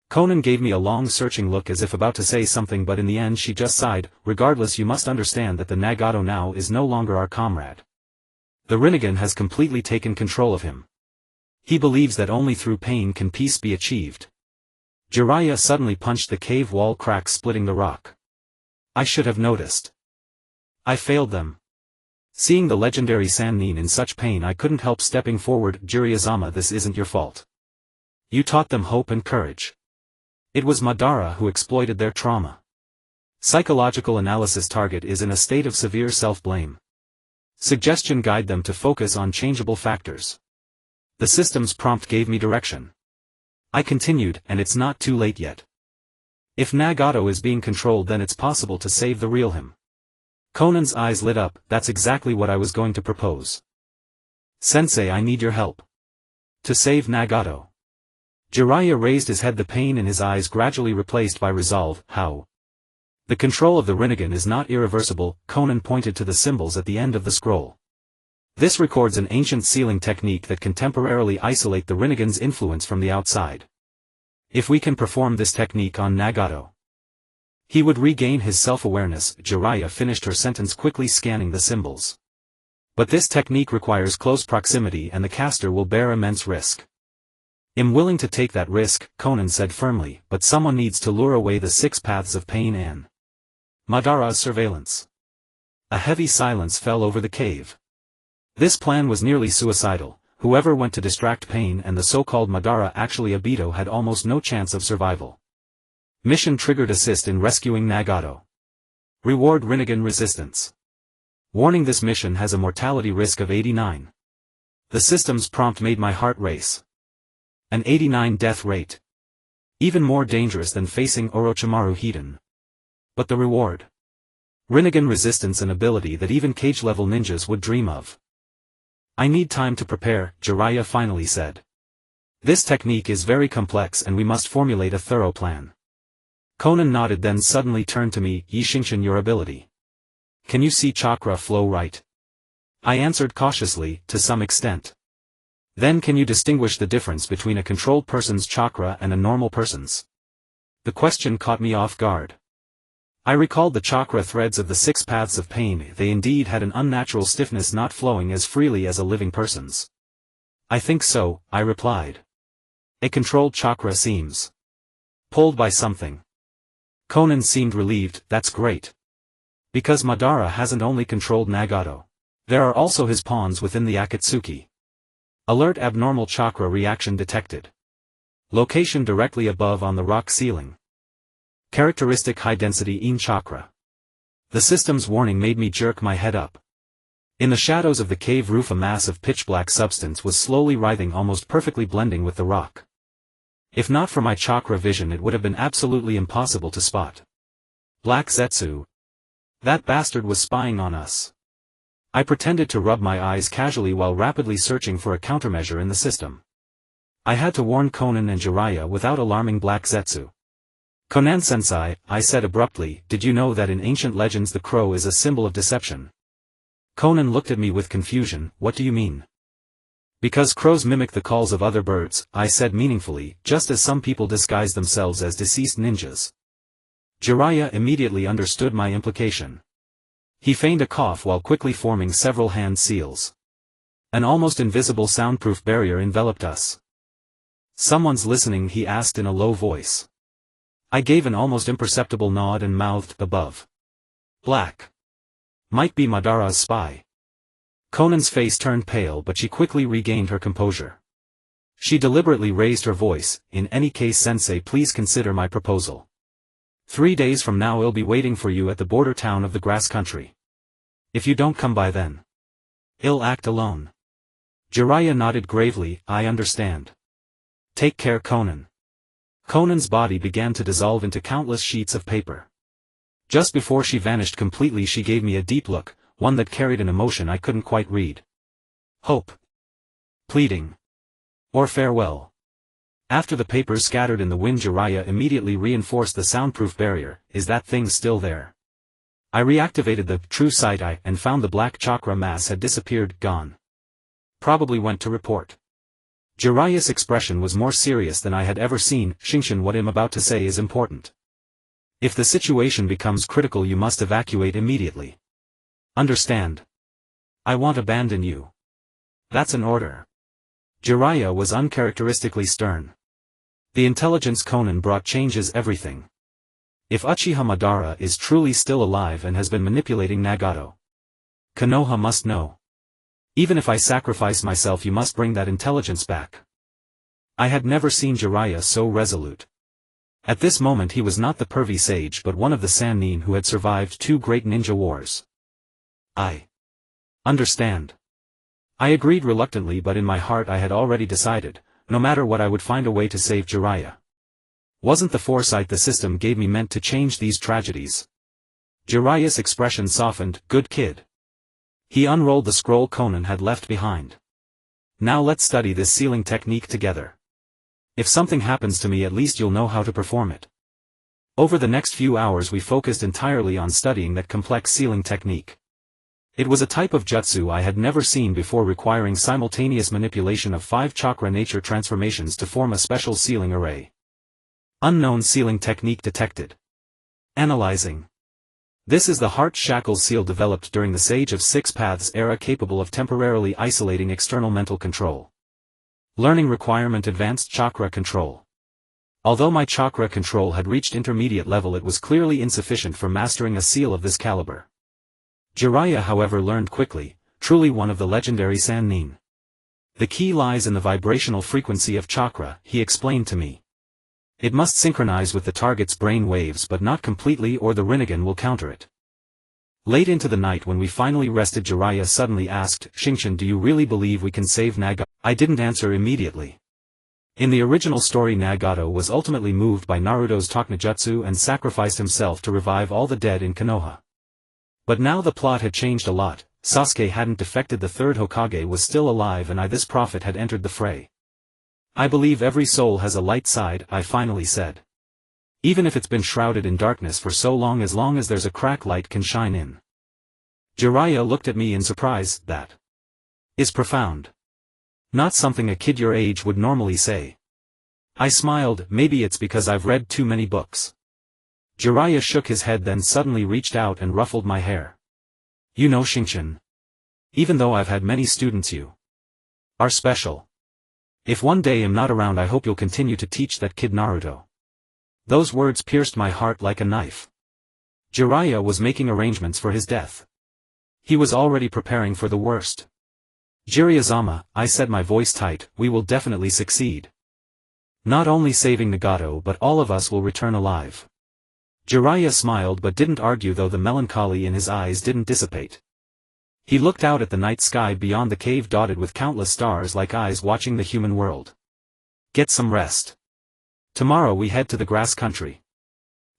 Konan gave me a long searching look as if about to say something, but in the end she just sighed. Regardless, you must understand that the Nagato now is no longer our comrade. The Rinnegan has completely taken control of him. He believes that only through pain can peace be achieved. Jiraiya suddenly punched the cave wall, cracks splitting the rock. I should have noticed. I failed them. Seeing the legendary Sannin in such pain, I couldn't help stepping forward. Jiraiya-sama, this isn't your fault. You taught them hope and courage. It was Madara who exploited their trauma. Psychological analysis target is in a state of severe self-blame. Suggestion guide them to focus on changeable factors. The system's prompt gave me direction. I continued, and it's not too late yet. If Nagato is being controlled, then it's possible to save the real him. Konan's eyes lit up. That's exactly what I was going to propose. Sensei, I need your help. To save Nagato. Jiraiya raised his head, the pain in his eyes gradually replaced by resolve. How? The control of the Rinnegan is not irreversible. Konan pointed to the symbols at the end of the scroll. This records an ancient sealing technique that can temporarily isolate the Rinnegan's influence from the outside. If we can perform this technique on Nagato, he would regain his self-awareness. Jiraiya finished her sentence, quickly scanning the symbols. But this technique requires close proximity and the caster will bear immense risk. I'm willing to take that risk, Konan said firmly, but someone needs to lure away the 6 paths of pain and Madara's surveillance. A heavy silence fell over the cave. This plan was nearly suicidal. Whoever went to distract pain and the so-called Madara, actually Obito, had almost no chance of survival. Mission triggered: assist in rescuing Nagato. Reward: Rinnegan resistance. Warning: this mission has a mortality risk of 89. The system's prompt made my heart race. An 89 death rate. Even more dangerous than facing Orochimaru Hiden. But the reward? Rinnegan resistance, an ability that even cage-level ninjas would dream of. I need time to prepare, Jiraiya finally said. This technique is very complex and we must formulate a thorough plan. Konan nodded, then suddenly turned to me. Xingchen, your ability. Can you see chakra flow right? I answered cautiously, to some extent. Then can you distinguish the difference between a controlled person's chakra and a normal person's? The question caught me off guard. I recalled the chakra threads of the 6 paths of pain. They indeed had an unnatural stiffness, not flowing as freely as a living person's. I think so, I replied. A controlled chakra seems pulled by something. Konan seemed relieved. That's great. Because Madara hasn't only controlled Nagato. There are also his pawns within the Akatsuki. Alert: abnormal chakra reaction detected. Location: directly above on the rock ceiling. Characteristic: high density in chakra. The system's warning made me jerk my head up. In the shadows of the cave roof a mass of pitch-black substance was slowly writhing, almost perfectly blending with the rock. If not for my chakra vision it would have been absolutely impossible to spot. Black Zetsu. That bastard was spying on us. I pretended to rub my eyes casually while rapidly searching for a countermeasure in the system. I had to warn Konan and Jiraiya without alarming Black Zetsu. Konan-sensei, I said abruptly, did you know that in ancient legends the crow is a symbol of deception? Konan looked at me with confusion. What do you mean? Because crows mimic the calls of other birds, I said meaningfully, just as some people disguise themselves as deceased ninjas. Jiraiya immediately understood my implication. He feigned a cough while quickly forming several hand seals. An almost invisible soundproof barrier enveloped us. Someone's listening, he asked in a low voice. I gave an almost imperceptible nod and mouthed, above. Black. Might be Madara's spy. Konan's face turned pale, but she quickly regained her composure. She deliberately raised her voice, in any case sensei, please consider my proposal. 3 days from now I'll be waiting for you at the border town of the grass country. If you don't come by then, I'll act alone. Jiraiya nodded gravely, I understand. Take care, Konan. Konan's body began to dissolve into countless sheets of paper. Just before she vanished completely she gave me a deep look, one that carried an emotion I couldn't quite read. Hope. Pleading. Or farewell. After the papers scattered in the wind, Jiraiya immediately reinforced the soundproof barrier. Is that thing still there? I reactivated the true sight eye and found the black chakra mass had disappeared, gone. Probably went to report. Jiraiya's expression was more serious than I had ever seen. Xingchen, what I'm about to say is important. If the situation becomes critical you must evacuate immediately. Understand? I won't abandon you. That's an order. Jiraiya was uncharacteristically stern. The intelligence Konan brought changes everything. If Uchiha Madara is truly still alive and has been manipulating Nagato, Konoha must know. Even if I sacrifice myself you must bring that intelligence back. I had never seen Jiraiya so resolute. At this moment he was not the pervy sage but one of the Sannin who had survived 2 great ninja wars. I understand. I agreed reluctantly, but in my heart I had already decided, no matter what I would find a way to save Jiraiya. Wasn't the foresight the system gave me meant to change these tragedies? Jiraiya's expression softened. Good kid. He unrolled the scroll Konan had left behind. Now let's study this sealing technique together. If something happens to me at least you'll know how to perform it. Over the next few hours we focused entirely on studying that complex sealing technique. It was a type of jutsu I had never seen before, requiring simultaneous manipulation of 5 chakra nature transformations to form a special sealing array. Unknown sealing technique detected. Analyzing. This is the heart shackle seal developed during the Sage of Six Paths era, capable of temporarily isolating external mental control. Learning requirement: advanced chakra control. Although my chakra control had reached intermediate level, it was clearly insufficient for mastering a seal of this caliber. Jiraiya, however, learned quickly, truly one of the legendary Sannin. The key lies in the vibrational frequency of chakra, he explained to me. It must synchronize with the target's brain waves, but not completely, or the Rinnegan will counter it. Late into the night, when we finally rested, Jiraiya suddenly asked, "Xingchen, do you really believe we can save Nagato?" I didn't answer immediately. In the original story, Nagato was ultimately moved by Naruto's ninjutsu and sacrificed himself to revive all the dead in Konoha. But now the plot had changed a lot. Sasuke hadn't defected, the third Hokage was still alive, and this prophet had entered the fray. "I believe every soul has a light side," I finally said. "Even if it's been shrouded in darkness for so long, as long as there's a crack, light can shine in." Jiraiya looked at me in surprise. That is profound. Not something a kid your age would normally say. I smiled. "Maybe it's because I've read too many books." Jiraiya shook his head, then suddenly reached out and ruffled my hair. "You know, Xingchen, even though I've had many students, you are special. If one day I'm not around, I hope you'll continue to teach that kid Naruto." Those words pierced my heart like a knife. Jiraiya was making arrangements for his death. He was already preparing for the worst. "Jiraiya-sama," I said, my voice tight, "we will definitely succeed. Not only saving Nagato, but all of us will return alive." Jiraiya smiled but didn't argue, though the melancholy in his eyes didn't dissipate. He looked out at the night sky beyond the cave, dotted with countless stars like eyes watching the human world. "Get some rest. Tomorrow we head to the grass country.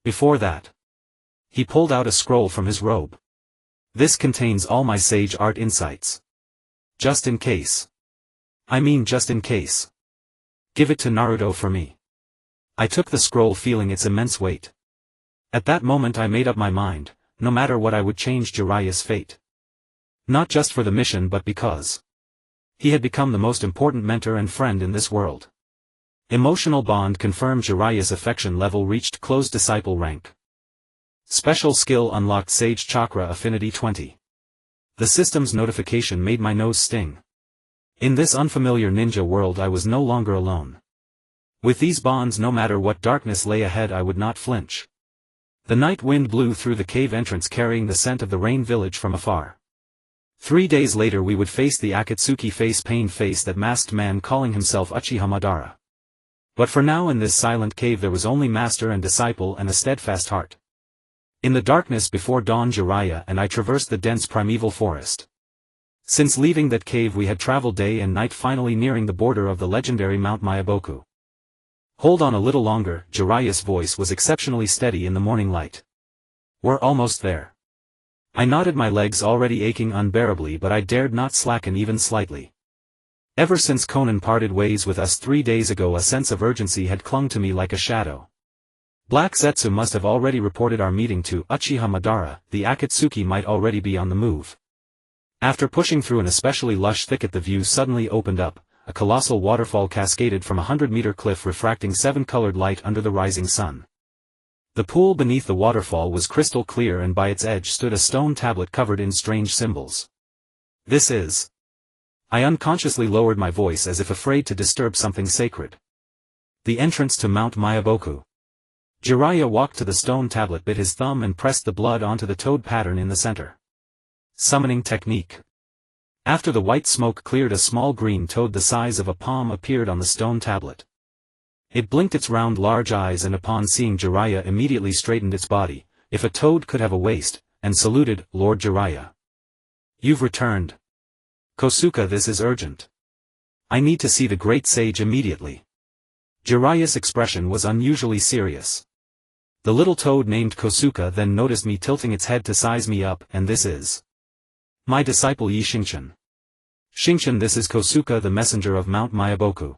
Before that." He pulled out a scroll from his robe. "This contains all my sage art insights. Just in case. I mean, just in case. Give it to Naruto for me." I took the scroll, feeling its immense weight. At that moment I made up my mind, no matter what, I would change Jiraiya's fate. Not just for the mission, but because he had become the most important mentor and friend in this world. Emotional bond confirmed. Jiraiya's affection level reached close disciple rank. Special skill unlocked: Sage Chakra Affinity 20. The system's notification made my nose sting. In this unfamiliar ninja world I was no longer alone. With these bonds, no matter what darkness lay ahead, I would not flinch. The night wind blew through the cave entrance, carrying the scent of the rain village from afar. 3 days later we would face the Akatsuki face that masked man calling himself Uchiha Madara. But for now, in this silent cave, there was only master and disciple and a steadfast heart. In the darkness before dawn, Jiraiya and I traversed the dense primeval forest. Since leaving that cave we had traveled day and night, finally nearing the border of the legendary Mount Myaboku. "Hold on a little longer." Jiraiya's voice was exceptionally steady in the morning light. "We're almost there." I nodded, my legs already aching unbearably, but I dared not slacken even slightly. Ever since Konan parted ways with us 3 days ago, a sense of urgency had clung to me like a shadow. Black Zetsu must have already reported our meeting to Uchiha Madara. The Akatsuki might already be on the move. After pushing through an especially lush thicket, the view suddenly opened up. A colossal waterfall cascaded from a 100-meter cliff, refracting 7-colored light under the rising sun. The pool beneath the waterfall was crystal clear, and by its edge stood a stone tablet covered in strange symbols. "This is..." I unconsciously lowered my voice as if afraid to disturb something sacred. "The entrance to Mount Myaboku." Jiraiya walked to the stone tablet, bit his thumb and pressed the blood onto the toad pattern in the center. Summoning technique. After the white smoke cleared, a small green toad the size of a palm appeared on the stone tablet. It blinked its round large eyes, and upon seeing Jiraiya immediately straightened its body, if a toad could have a waist, and saluted. "Lord Jiraiya. You've returned. Kosuke, this is urgent. I need to see the great sage immediately." Jiraiya's expression was unusually serious. The little toad named Kosuke then noticed me, tilting its head to size me up. "And this is my disciple Yi Xingchen." "Xingchen, this is Kosuke, the messenger of Mount Myaboku."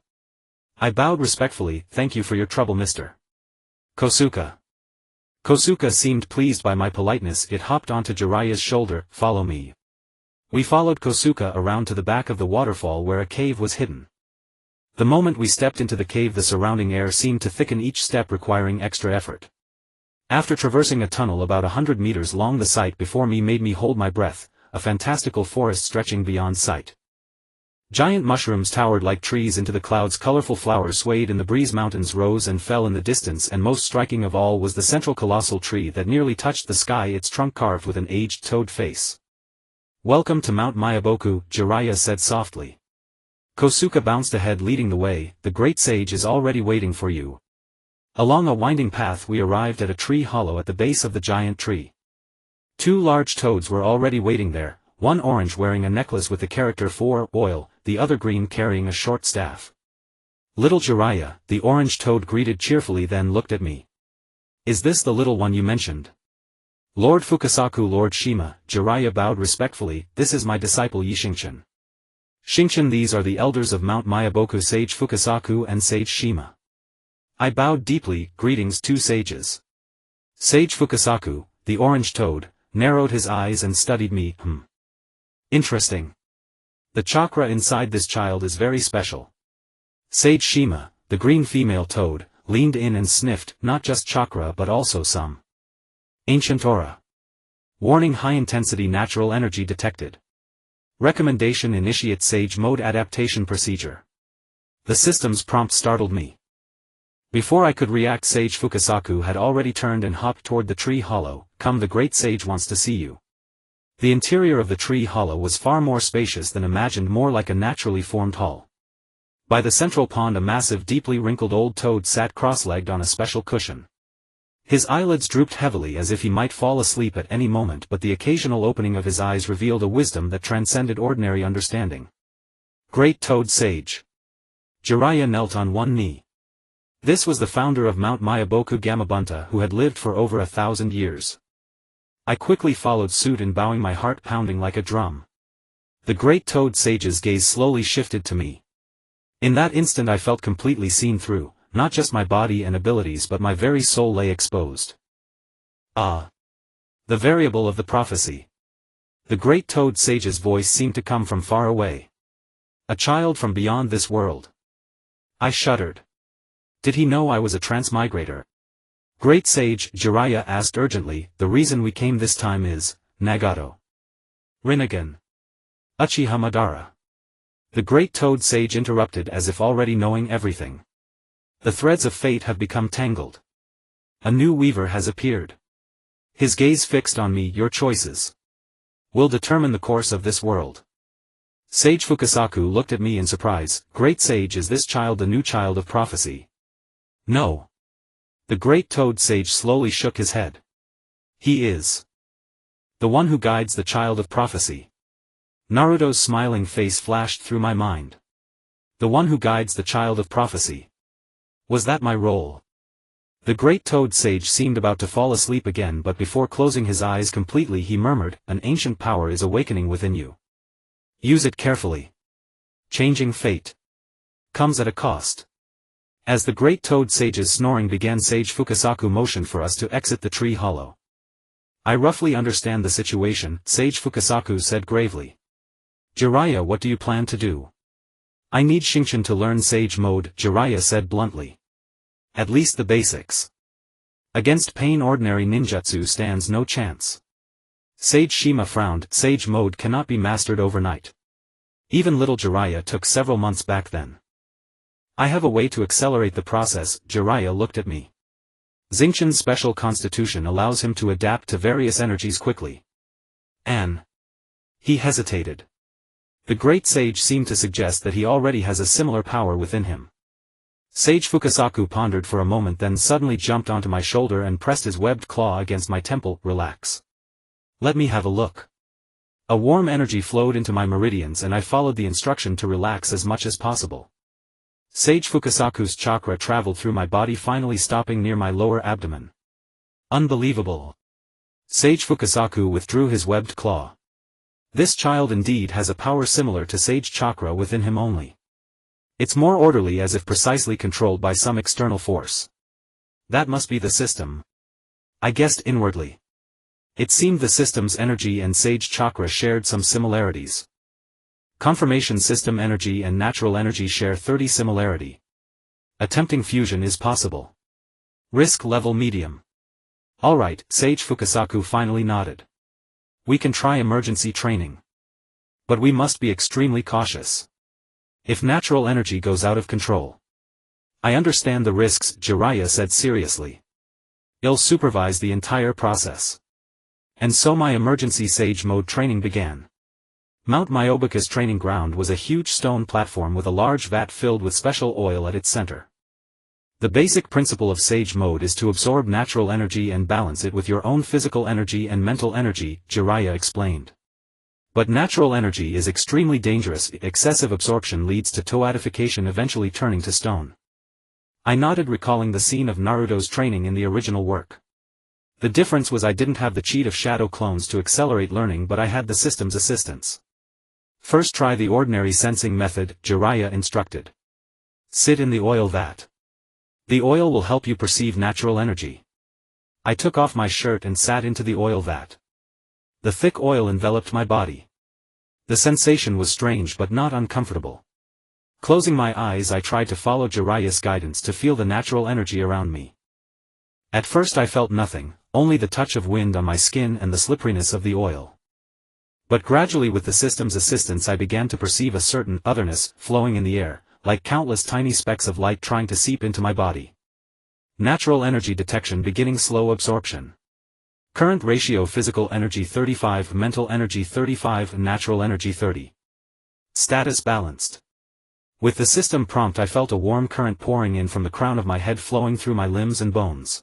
I bowed respectfully. "Thank you for your trouble, Mr. Kosuke." Kosuke seemed pleased by my politeness. It hopped onto Jiraiya's shoulder. "Follow me." We followed Kosuke around to the back of the waterfall, where a cave was hidden. The moment we stepped into the cave, the surrounding air seemed to thicken, each step requiring extra effort. After traversing a tunnel about 100 meters long, the sight before me made me hold my breath, a fantastical forest stretching beyond sight. Giant mushrooms towered like trees into the clouds, colorful flowers swayed in the breeze, mountains rose and fell in the distance, and most striking of all was the central colossal tree that nearly touched the sky, its trunk carved with an aged toad face. "Welcome to Mount Myaboku," Jiraiya said softly. Kosuke bounced ahead leading the way. "The great sage is already waiting for you." Along a winding path we arrived at a tree hollow at the base of the giant tree. 2 large toads were already waiting there, one orange wearing a necklace with the character for oil, the other green carrying a short staff. "Little Jiraiya," the orange toad greeted cheerfully, then looked at me. "Is this the little one you mentioned?" "Lord Fukasaku, Lord Shima," Jiraiya bowed respectfully. "This is my disciple Xingchen. Xingchen, these are the elders of Mount Myaboku, Sage Fukasaku and Sage Shima." I bowed deeply. "Greetings, 2 sages." Sage Fukasaku, the orange toad, narrowed his eyes and studied me. Interesting. The chakra inside this child is very special. Sage Shima, the green female toad, leaned in and sniffed, "Not just chakra but also some ancient aura. Warning, high-intensity natural energy detected. Recommendation, initiate Sage Mode adaptation procedure." The system's prompt startled me. Before I could react, Sage Fukasaku had already turned and hopped toward the tree hollow. "Come, the great sage wants to see you." The interior of the tree hollow was far more spacious than imagined, more like a naturally formed hall. By the central pond, a massive, deeply wrinkled old toad sat cross-legged on a special cushion. His eyelids drooped heavily as if he might fall asleep at any moment, but the occasional opening of his eyes revealed a wisdom that transcended ordinary understanding. "Great Toad Sage." Jiraiya knelt on one knee. This was the founder of Mount Myaboku, Gamabunta, who had lived for over 1,000 years. I quickly followed suit in bowing, my heart pounding like a drum. The great toad sage's gaze slowly shifted to me. In that instant I felt completely seen through. Not just my body and abilities but my very soul lay exposed. Ah! The variable of the prophecy. The great toad sage's voice seemed to come from far away. A child from beyond this world. I shuddered. Did he know I was a transmigrator? "Great sage," Jiraiya asked urgently, "the reason we came this time is, Nagato. Rinnegan. Uchiha Madara." The great toad sage interrupted as if already knowing everything. "The threads of fate have become tangled. A new weaver has appeared. His gaze fixed on me. Your choices will determine the course of this world." Sage Fukasaku looked at me in surprise. "Great sage, is this child the new child of prophecy?" "No." The great toad sage slowly shook his head. "He is the one who guides the child of prophecy." Naruto's smiling face flashed through my mind. The one who guides the child of prophecy. Was that my role? The great toad sage seemed about to fall asleep again, but before closing his eyes completely he murmured, "An ancient power is awakening within you. Use it carefully. Changing fate comes at a cost." As the great toad sage's snoring began, Sage Fukasaku motioned for us to exit the tree hollow. "I roughly understand the situation," Sage Fukasaku said gravely. "Jiraiya, what do you plan to do?" "I need Xingchen to learn Sage Mode," Jiraiya said bluntly. "At least the basics. Against pain ordinary ninjutsu stands no chance." Sage Shima frowned. "Sage Mode cannot be mastered overnight. Even little Jiraiya took several months back then." "I have a way to accelerate the process." Jiraiya looked at me. "Xingchen's special constitution allows him to adapt to various energies quickly." He hesitated. The great sage seemed to suggest that he already has a similar power within him. Sage Fukasaku pondered for a moment, then suddenly jumped onto my shoulder and pressed his webbed claw against my temple. "Relax. Let me have a look." A warm energy flowed into my meridians and I followed the instruction to relax as much as possible. Sage Fukasaku's chakra traveled through my body, finally stopping near my lower abdomen. Unbelievable. Sage Fukasaku withdrew his webbed claw. This child indeed has a power similar to Sage Chakra within him, only it's more orderly, as if precisely controlled by some external force. That must be the system, I guessed inwardly. It seemed the system's energy and Sage Chakra shared some similarities. Confirmation system energy and natural energy share 30 similarity. Attempting fusion is possible. Risk level medium. Alright, Sage Fukasaku finally nodded. We can try emergency training. But we must be extremely cautious. If natural energy goes out of control. I understand the risks, Jiraiya said seriously. I'll supervise the entire process. And so my emergency Sage mode training began. Mount Myobaka's training ground was a huge stone platform with a large vat filled with special oil at its center. The basic principle of Sage mode is to absorb natural energy and balance it with your own physical energy and mental energy, Jiraiya explained. But natural energy is extremely dangerous. Excessive absorption leads to toadification, eventually turning to stone. I nodded, recalling the scene of Naruto's training in the original work. The difference was I didn't have the cheat of shadow clones to accelerate learning, but I had the system's assistance. First try the ordinary sensing method, Jiraiya instructed. Sit in the oil vat. The oil will help you perceive natural energy. I took off my shirt and sat into the oil vat. The thick oil enveloped my body. The sensation was strange but not uncomfortable. Closing my eyes, I tried to follow Jiraiya's guidance to feel the natural energy around me. At first I felt nothing, only the touch of wind on my skin and the slipperiness of the oil. But gradually, with the system's assistance, I began to perceive a certain otherness flowing in the air, like countless tiny specks of light trying to seep into my body. Natural energy detection beginning, slow absorption. Current ratio: physical energy 35, mental energy 35, natural energy 30. Status balanced. With the system prompt, I felt a warm current pouring in from the crown of my head, flowing through my limbs and bones.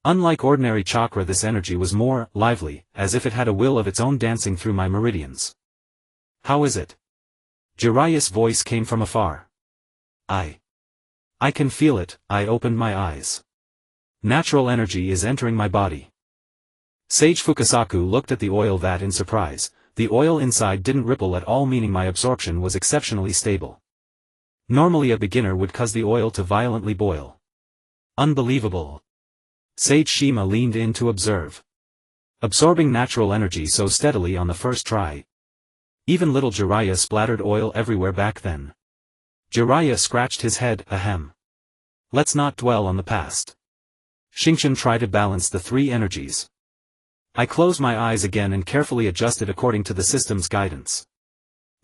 Unlike ordinary chakra, this energy was more lively, as if it had a will of its own, dancing through my meridians. How is it? Jiraiya's voice came from afar. I can feel it. I opened my eyes. Natural energy is entering my body. Sage Fukasaku looked at the oil vat in surprise. The oil inside didn't ripple at all, meaning my absorption was exceptionally stable. Normally a beginner would cause the oil to violently boil. Unbelievable. Sage Shima leaned in to observe. Absorbing natural energy so steadily on the first try. Even little Jiraiya splattered oil everywhere back then. Jiraiya scratched his head. Ahem. Let's not dwell on the past. Xingchen tried to balance the three energies. I closed my eyes again and carefully adjusted according to the system's guidance.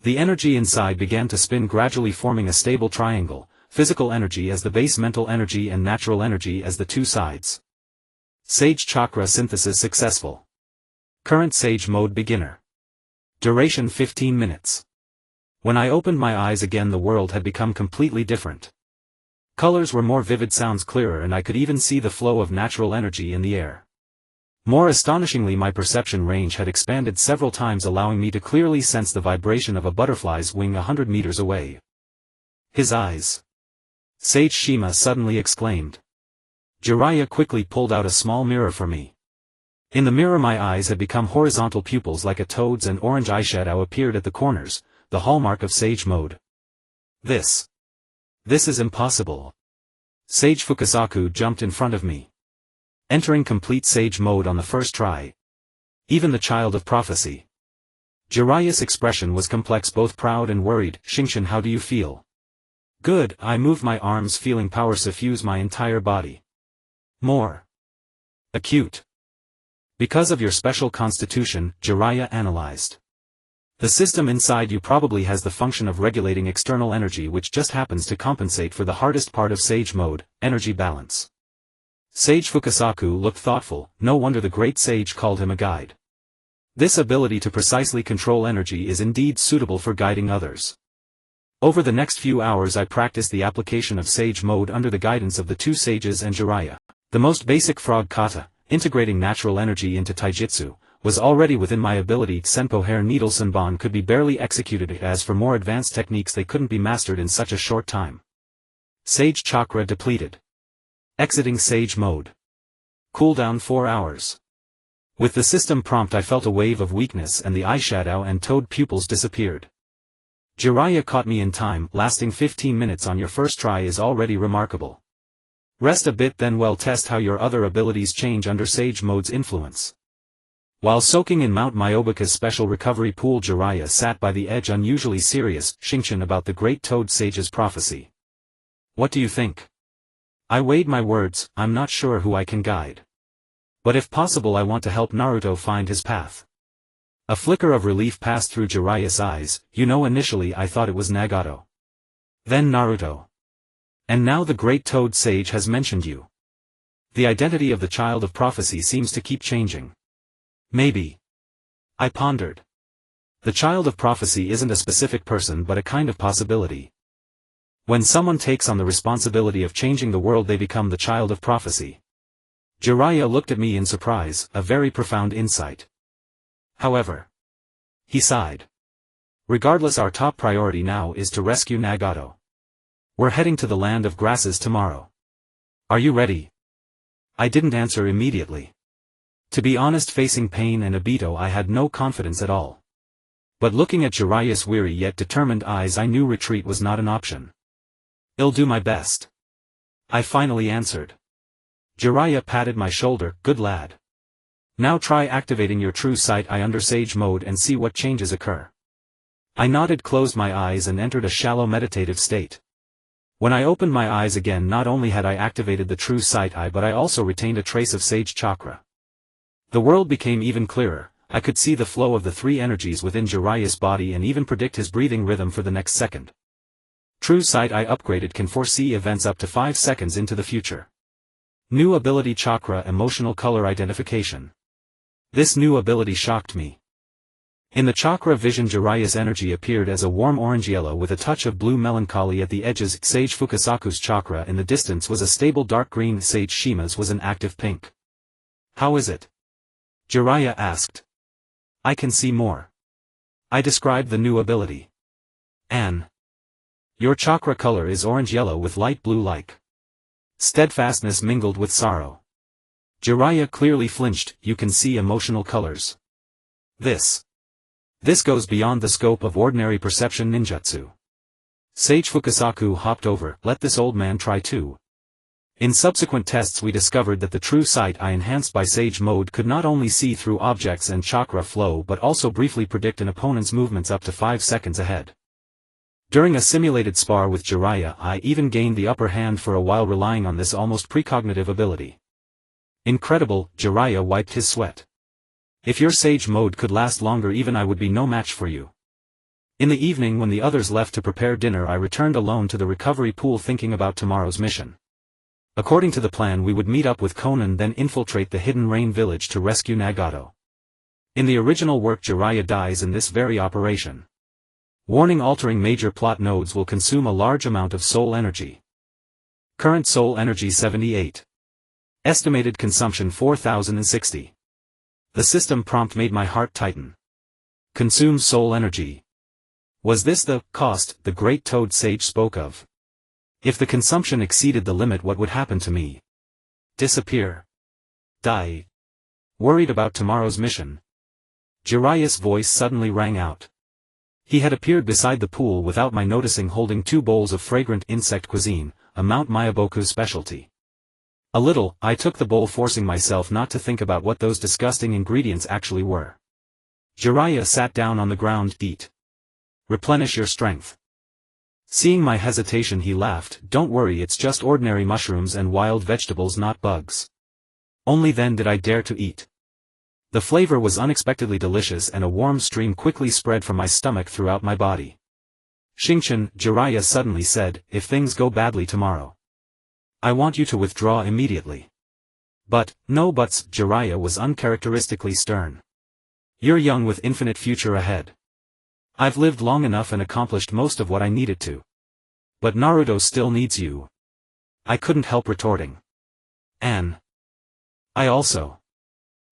The energy inside began to spin, gradually forming a stable triangle, physical energy as the base, mental energy and natural energy as the two sides. Sage chakra synthesis successful. Current Sage mode beginner. Duration 15 minutes. When I opened my eyes again, the world had become completely different. Colors were more vivid, sounds clearer, and I could even see the flow of natural energy in the air. More astonishingly, my perception range had expanded several times, allowing me to clearly sense the vibration of a butterfly's wing 100 meters away. His eyes. Sage Shima suddenly exclaimed. Jiraiya quickly pulled out a small mirror for me. In the mirror, my eyes had become horizontal pupils like a toad's, and orange eyeshadow appeared at the corners, the hallmark of Sage mode. This is impossible. Sage Fukasaku jumped in front of me. Entering complete Sage mode on the first try. Even the child of prophecy. Jiraiya's expression was complex, both proud and worried. Xingchen, how do you feel? Good. I moved my arms, feeling power suffuse my entire body. More acute. Because of your special constitution, Jiraiya analyzed. The system inside you probably has the function of regulating external energy, which just happens to compensate for the hardest part of Sage mode, energy balance. Sage Fukasaku looked thoughtful. No wonder the great sage called him a guide. This ability to precisely control energy is indeed suitable for guiding others. Over the next few hours I practiced the application of Sage mode under the guidance of the two sages and Jiraiya. The most basic frog kata, integrating natural energy into taijutsu, was already within my ability. Senpo hair needle senbon could be barely executed, as for more advanced techniques they couldn't be mastered in such a short time. Sage chakra depleted. Exiting Sage mode. Cooldown 4 hours. With the system prompt I felt a wave of weakness and the eyeshadow and toad pupils disappeared. Jiraiya caught me in time. Lasting 15 minutes on your first try is already remarkable. Rest a bit, then we'll test how your other abilities change under Sage mode's influence. While soaking in Mount Myobaka's special recovery pool, Jiraiya sat by the edge unusually serious, Xingchen about the great Toad Sage's prophecy. What do you think? I weighed my words. I'm not sure who I can guide. But if possible I want to help Naruto find his path. A flicker of relief passed through Jiraiya's eyes. Initially I thought it was Nagato. Then Naruto. And now the great Toad Sage has mentioned you. The identity of the child of prophecy seems to keep changing. Maybe. I pondered. The child of prophecy isn't a specific person but a kind of possibility. When someone takes on the responsibility of changing the world they become the child of prophecy. Jiraiya looked at me in surprise, a very profound insight. However. He sighed. Regardless, our top priority now is to rescue Nagato. We're heading to the land of grasses tomorrow. Are you ready? I didn't answer immediately. To be honest, facing Pain and Obito I had no confidence at all. But looking at Jiraiya's weary yet determined eyes I knew retreat was not an option. I'll do my best. I finally answered. Jiraiya patted my shoulder. Good lad. Now try activating your true sight eye under Sage mode and see what changes occur. I nodded, closed my eyes and entered a shallow meditative state. When I opened my eyes again, not only had I activated the true sight eye but I also retained a trace of Sage chakra. The world became even clearer. I could see the flow of the three energies within Jiraiya's body and even predict his breathing rhythm for the next second. True Sight Eye upgraded can foresee events up to 5 seconds into the future. New ability Chakra Emotional Color Identification. This new ability shocked me. In the chakra vision, Jiraiya's energy appeared as a warm orange-yellow with a touch of blue melancholy at the edges. Sage Fukasaku's chakra in the distance was a stable dark green. Sage Shima's was an active pink. How is it? Jiraiya asked. I can see more. I described the new ability. Your chakra color is orange-yellow with light blue-like steadfastness mingled with sorrow. Jiraiya clearly flinched. You can see emotional colors. This goes beyond the scope of ordinary perception ninjutsu. Sage Fukasaku hopped over. Let this old man try too. In subsequent tests we discovered that the true sight eye enhanced by Sage mode could not only see through objects and chakra flow but also briefly predict an opponent's movements up to 5 seconds ahead. During a simulated spar with Jiraiya, I even gained the upper hand for a while, relying on this almost precognitive ability. Incredible, Jiraiya wiped his sweat. If your Sage mode could last longer, even I would be no match for you. In the evening, when the others left to prepare dinner, I returned alone to the recovery pool thinking about tomorrow's mission. According to the plan, we would meet up with Konan, then infiltrate the hidden rain village to rescue Nagato. In the original work, Jiraiya dies in this very operation. Warning: altering major plot nodes will consume a large amount of soul energy. Current soul energy 78. Estimated consumption 4060. The system prompt made my heart tighten. Consume soul energy. Was this the cost the great Toad Sage spoke of? If the consumption exceeded the limit, what would happen to me? Disappear? Die? Worried about tomorrow's mission? Jiraiya's voice suddenly rang out. He had appeared beside the pool without my noticing, holding 2 bowls of fragrant insect cuisine, a Mount Myoboku's specialty. A little, I took the bowl, forcing myself not to think about what those disgusting ingredients actually were. Jiraiya sat down on the ground. Eat. Replenish your strength. Seeing my hesitation, he laughed. Don't worry, it's just ordinary mushrooms and wild vegetables, not bugs. Only then did I dare to eat. The flavor was unexpectedly delicious and a warm stream quickly spread from my stomach throughout my body. Xingchen, Jiraiya suddenly said, if things go badly tomorrow, I want you to withdraw immediately. But, no buts, Jiraiya was uncharacteristically stern. You're young with infinite future ahead. I've lived long enough and accomplished most of what I needed to. But Naruto still needs you. I couldn't help retorting. I also.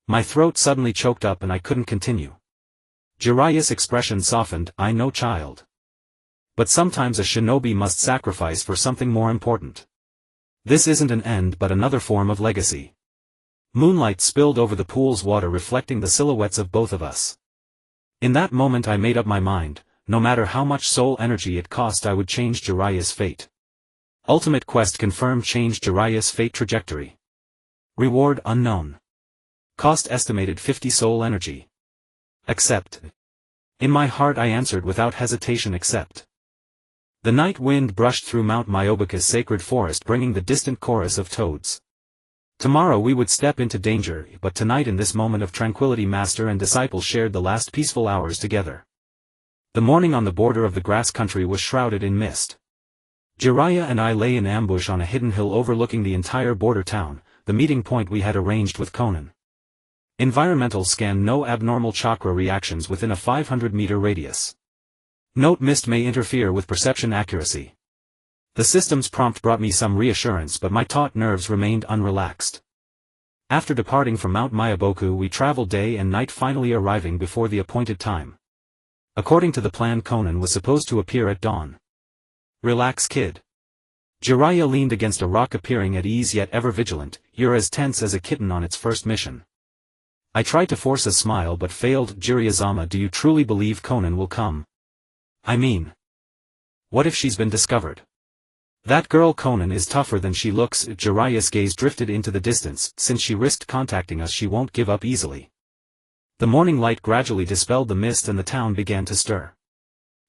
My throat suddenly choked up and I couldn't continue. Jiraiya's expression softened. I know, child. But sometimes a shinobi must sacrifice for something more important. This isn't an end but another form of legacy. Moonlight spilled over the pool's water, reflecting the silhouettes of both of us. In that moment I made up my mind, no matter how much soul energy it cost, I would change Jiraiya's fate. Ultimate quest confirmed: change Jiraiya's fate trajectory. Reward unknown. Cost estimated 50 soul energy. Accept. In my heart I answered without hesitation, accept. The night wind brushed through Mount Myobaka's sacred forest, bringing the distant chorus of toads. Tomorrow we would step into danger, but tonight in this moment of tranquility master and disciple shared the last peaceful hours together. The morning on the border of the grass country was shrouded in mist. Jiraiya and I lay in ambush on a hidden hill overlooking the entire border town, the meeting point we had arranged with Konan. Environmental scan: no abnormal chakra reactions within a 500-meter radius. Note: mist may interfere with perception accuracy. The system's prompt brought me some reassurance, but my taut nerves remained unrelaxed. After departing from Mount Myaboku we traveled day and night, finally arriving before the appointed time. According to the plan, Konan was supposed to appear at dawn. Relax, kid. Jiraiya leaned against a rock, appearing at ease yet ever vigilant. You're as tense as a kitten on its first mission. I tried to force a smile but failed. Jiraiya-sama, do you truly believe Konan will come? I mean, what if she's been discovered? That girl Konan is tougher than she looks. Jiraiya's gaze drifted into the distance. Since she risked contacting us, she won't give up easily. The morning light gradually dispelled the mist and the town began to stir.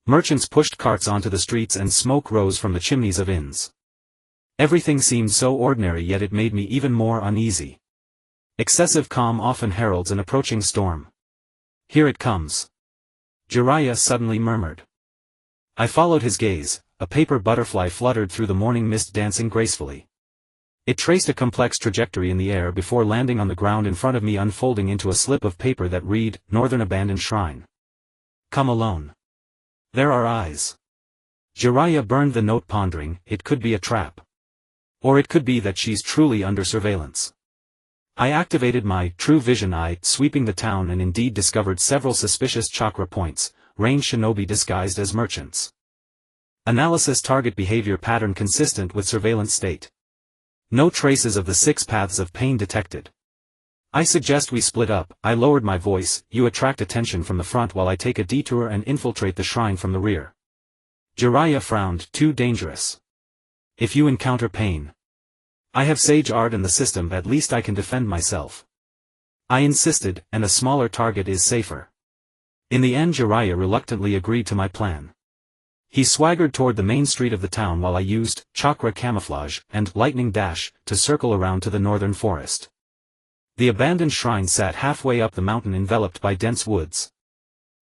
Merchants pushed carts onto the streets and smoke rose from the chimneys of inns. Everything seemed so ordinary, yet it made me even more uneasy. Excessive calm often heralds an approaching storm. Here it comes. Jiraiya suddenly murmured. I followed his gaze. A paper butterfly fluttered through the morning mist, dancing gracefully. It traced a complex trajectory in the air before landing on the ground in front of me, unfolding into a slip of paper that read, Northern Abandoned Shrine. Come alone. There are eyes. Jiraiya burned the note, pondering. It could be a trap. Or it could be that she's truly under surveillance. I activated my true vision eye, sweeping the town, and indeed discovered several suspicious chakra points, ranged shinobi disguised as merchants. Analysis: target behavior pattern consistent with surveillance state. No traces of the 6 paths of pain detected. I suggest we split up. I lowered my voice. You attract attention from the front while I take a detour and infiltrate the shrine from the rear. Jiraiya frowned. Too dangerous. If you encounter pain, I have sage art in the system, at least I can defend myself. I insisted, and a smaller target is safer. In the end Jiraiya reluctantly agreed to my plan. He swaggered toward the main street of the town while I used chakra camouflage and lightning dash to circle around to the northern forest. The abandoned shrine sat halfway up the mountain, enveloped by dense woods.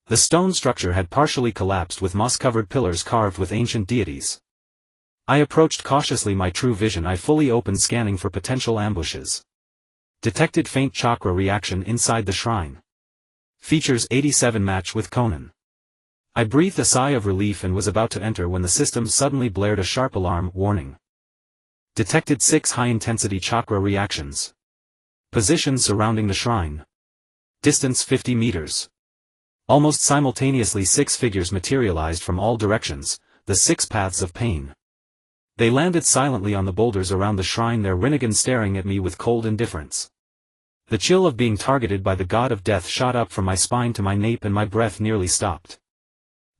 The stone structure had partially collapsed, with moss-covered pillars carved with ancient deities. I approached cautiously, my true vision eye fully open, scanning for potential ambushes. Detected faint chakra reaction inside the shrine. Features 87 match with Konan. I breathed a sigh of relief and was about to enter when the system suddenly blared a sharp alarm. Warning. Detected 6 high-intensity chakra reactions. Position surrounding the shrine. Distance 50 meters. Almost simultaneously 6 figures materialized from all directions, the 6 paths of pain. They landed silently on the boulders around the shrine, their Rinnegan staring at me with cold indifference. The chill of being targeted by the god of death shot up from my spine to my nape, and my breath nearly stopped.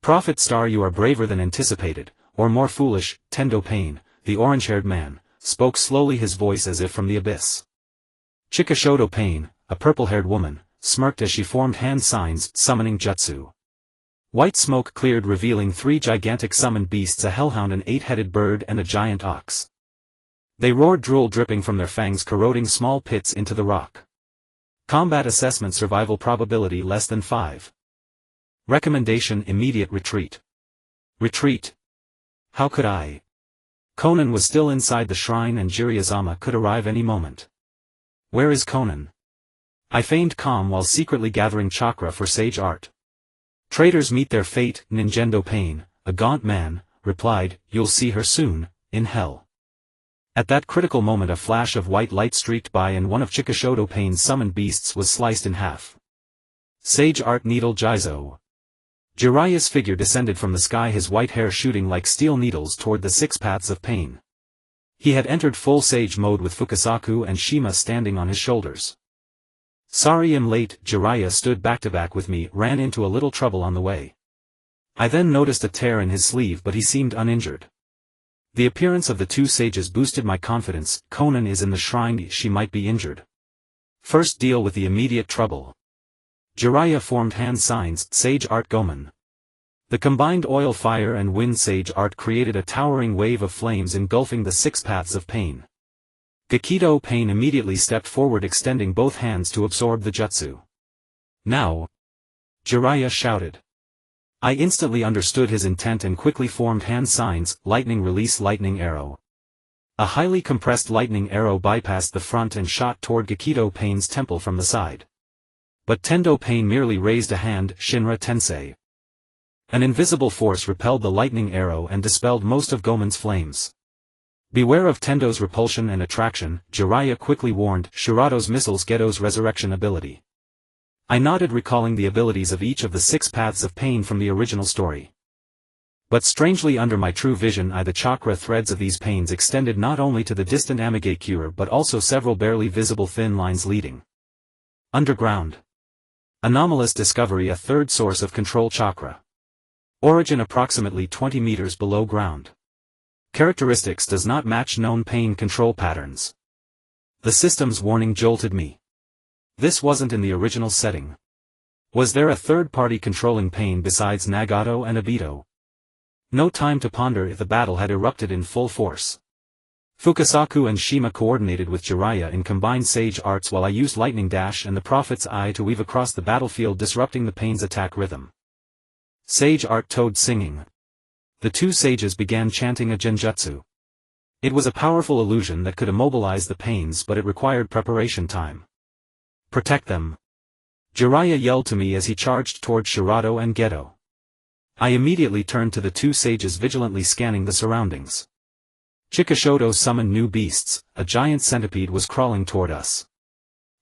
Prophet Star, you are braver than anticipated, or more foolish. Tendo Pain, the orange-haired man, spoke slowly, his voice as if from the abyss. Chikashodo Pain, a purple-haired woman, smirked as she formed hand signs, summoning jutsu. White smoke cleared, revealing 3 gigantic summoned beasts, a hellhound, an 8-headed bird, and a giant ox. They roared, drool dripping from their fangs, corroding small pits into the rock. Combat assessment: survival probability less than 5. Recommendation: immediate retreat. Retreat? How could I? Konan was still inside the shrine, and Jiraiya-sama could arrive any moment. Where is Konan? I feigned calm while secretly gathering chakra for sage art. Traitors meet their fate. Ninjendo Pain, a gaunt man, replied, you'll see her soon, in hell. At that critical moment a flash of white light streaked by, and one of Chikashodo Pain's summoned beasts was sliced in half. Sage art needle Jizo. Jiraiya's figure descended from the sky, his white hair shooting like steel needles toward the 6 paths of pain. He had entered full sage mode, with Fukasaku and Shima standing on his shoulders. Sorry I'm late. Jiraiya stood back-to-back with me, ran into a little trouble on the way. I then noticed a tear in his sleeve, but he seemed uninjured. The appearance of the 2 sages boosted my confidence. Konan is in the shrine, she might be injured. First deal with the immediate trouble. Jiraiya formed hand signs, Sage Art Gomen. The combined oil fire and wind sage art created a towering wave of flames engulfing the 6 paths of pain. Gekido Pain immediately stepped forward extending both hands to absorb the jutsu. Now! Jiraiya shouted. I instantly understood his intent and quickly formed hand signs, lightning release lightning arrow. A highly compressed lightning arrow bypassed the front and shot toward Gekido Pain's temple from the side. But Tendo Pain merely raised a hand, Shinra Tensei. An invisible force repelled the lightning arrow and dispelled most of Gomen's flames. Beware of Tendo's repulsion and attraction, Jiraiya quickly warned, Shirato's missiles Gedo's resurrection ability. I nodded recalling the abilities of each of the 6 paths of pain from the original story. But strangely under my true vision the chakra threads of these pains extended not only to the distant Amigate cure but also several barely visible thin lines leading. Underground. Anomalous discovery, a third source of control chakra. Origin approximately 20 meters below ground. Characteristics does not match known pain control patterns. The system's warning jolted me. This wasn't in the original setting. Was there a third party controlling pain besides Nagato and Obito? No time to ponder if the battle had erupted in full force. Fukasaku and Shima coordinated with Jiraiya in combined sage arts while I used Lightning Dash and the Prophet's Eye to weave across the battlefield disrupting the pain's attack rhythm. Sage Art Toad Singing. The 2 sages began chanting a genjutsu. It was a powerful illusion that could immobilize the pains but it required preparation time. Protect them. Jiraiya yelled to me as he charged toward Shirato and Gedo. I immediately turned to the 2 sages vigilantly scanning the surroundings. Chikishoto summoned new beasts, a giant centipede was crawling toward us.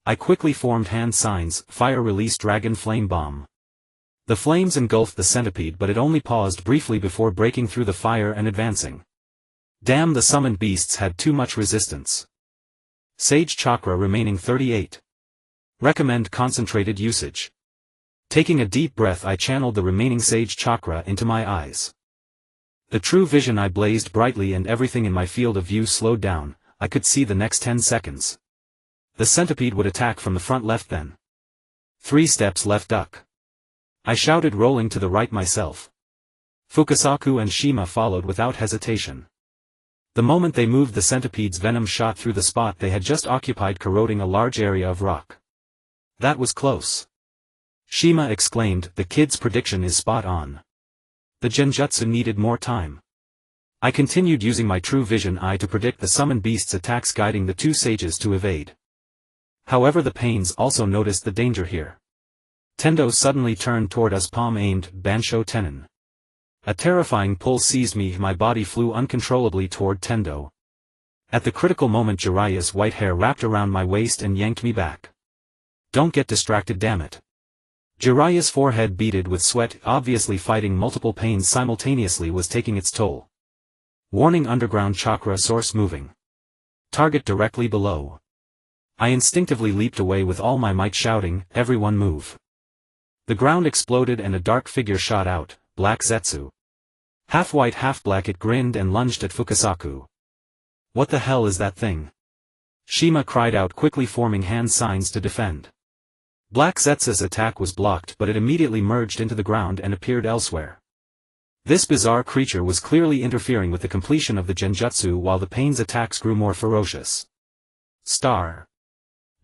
I quickly formed hand signs, fire release dragon flame bomb. The flames engulfed the centipede but it only paused briefly before breaking through the fire and advancing. Damn, the summoned beasts had too much resistance. Sage chakra remaining 38. Recommend concentrated usage. Taking a deep breath I channeled the remaining sage chakra into my eyes. The true vision I blazed brightly and everything in my field of view slowed down. I could see the next 10 seconds. The centipede would attack from the front left then. 3 steps left duck. I shouted rolling to the right myself. Fukasaku and Shima followed without hesitation. The moment they moved the centipede's venom shot through the spot they had just occupied corroding a large area of rock. That was close. Shima exclaimed, the kid's prediction is spot on. The genjutsu needed more time. I continued using my true vision eye to predict the summoned beast's attacks guiding the 2 sages to evade. However the pains also noticed the danger here. Tendo suddenly turned toward us palm-aimed, Bansho Tenon. A terrifying pull seized me, my body flew uncontrollably toward Tendo. At the critical moment Jiraiya's white hair wrapped around my waist and yanked me back. Don't get distracted, damn it. Jiraiya's forehead beaded with sweat, obviously fighting multiple pains simultaneously was taking its toll. Warning, underground chakra source moving. Target directly below. I instinctively leaped away with all my might shouting, everyone move. The ground exploded and a dark figure shot out, Black Zetsu. Half white half black it grinned and lunged at Fukasaku. What the hell is that thing? Shima cried out, quickly forming hand signs to defend. Black Zetsu's attack was blocked but it immediately merged into the ground and appeared elsewhere. This bizarre creature was clearly interfering with the completion of the genjutsu while the pain's attacks grew more ferocious. Star.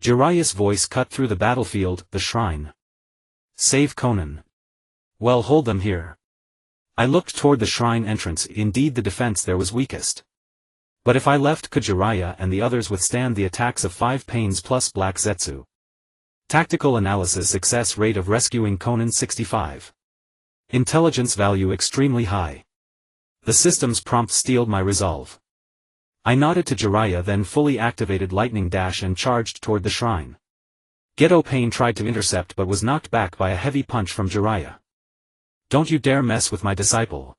Jiraiya's voice cut through the battlefield, the shrine. Save Konan. Well, hold them here. I looked toward the shrine entrance, indeed the defense there was weakest. But if I left, could Jiraiya and the others withstand the attacks of 5 pains plus Black Zetsu? Tactical analysis success rate of rescuing Konan 65. Intelligence value extremely high. The system's prompt steeled my resolve. I nodded to Jiraiya, then fully activated Lightning Dash and charged toward the shrine. Gedo Pain tried to intercept but was knocked back by a heavy punch from Jiraiya. Don't you dare mess with my disciple.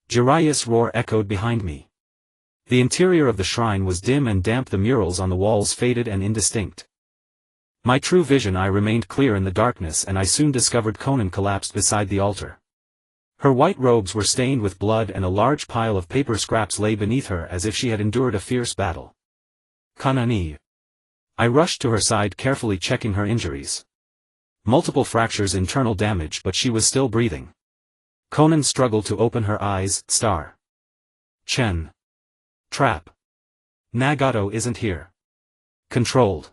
Jiraiya's roar echoed behind me. The interior of the shrine was dim and damp, the murals on the walls faded and indistinct. My true vision eye remained clear in the darkness and I soon discovered Konan collapsed beside the altar. Her white robes were stained with blood and a large pile of paper scraps lay beneath her as if she had endured a fierce battle. Kanani. I rushed to her side, carefully checking her injuries. Multiple fractures, internal damage, but she was still breathing. Konan struggled to open her eyes. Star. Chen. Trap. Nagato isn't here. Controlled.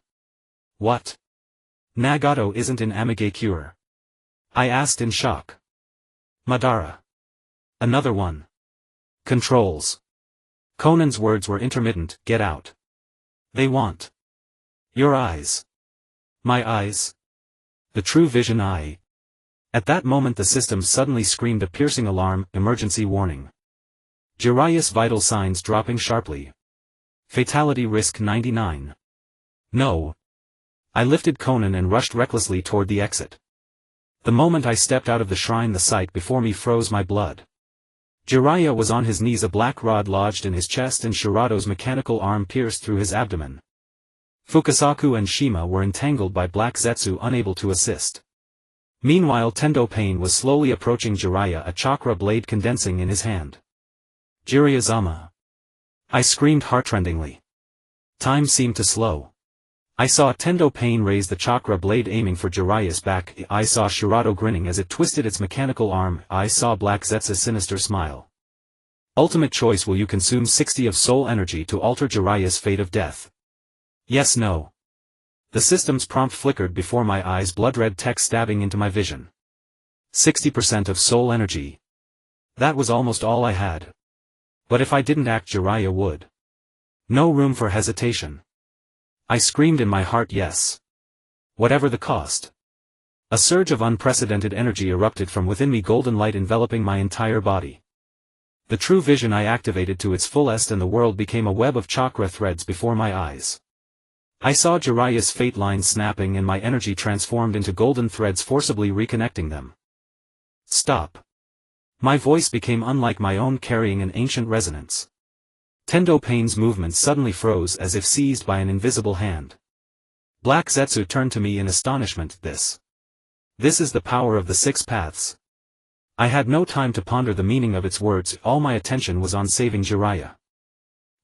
What? Nagato isn't in Amigakure. I asked in shock. Madara. Another one. Controls. Konan's words were intermittent. Get out. They want. Your eyes. My eyes. The true vision eye. At that moment the system suddenly screamed a piercing alarm, emergency warning. Jiraiya's vital signs dropping sharply. Fatality risk 99. No. I lifted Konan and rushed recklessly toward the exit. The moment I stepped out of the shrine, the sight before me froze my blood. Jiraiya was on his knees, a black rod lodged in his chest and Shirato's mechanical arm pierced through his abdomen. Fukasaku and Shima were entangled by Black Zetsu, unable to assist. Meanwhile Tendo Pain was slowly approaching Jiraiya, a chakra blade condensing in his hand. Jiraiya-sama. I screamed heartrendingly. Time seemed to slow. I saw Tendo Pain raise the chakra blade aiming for Jiraiya's back. I saw Shirato grinning as it twisted its mechanical arm. I saw Black Zetsu's sinister smile. Ultimate choice: will you consume 60 of soul energy to alter Jiraiya's fate of death? Yes, no. The system's prompt flickered before my eyes, blood-red text stabbing into my vision. 60% of soul energy. That was almost all I had. But if I didn't act, Jiraiya would. No room for hesitation. I screamed in my heart, yes. Whatever the cost. A surge of unprecedented energy erupted from within me, golden light enveloping my entire body. The true vision I activated to its fullest and the world became a web of chakra threads before my eyes. I saw Jiraiya's fate lines snapping and my energy transformed into golden threads, forcibly reconnecting them. Stop. My voice became unlike my own, carrying an ancient resonance. Tendo Pain's movements suddenly froze as if seized by an invisible hand. Black Zetsu turned to me in astonishment. This is the power of the six paths. I had no time to ponder the meaning of its words, all my attention was on saving Jiraiya.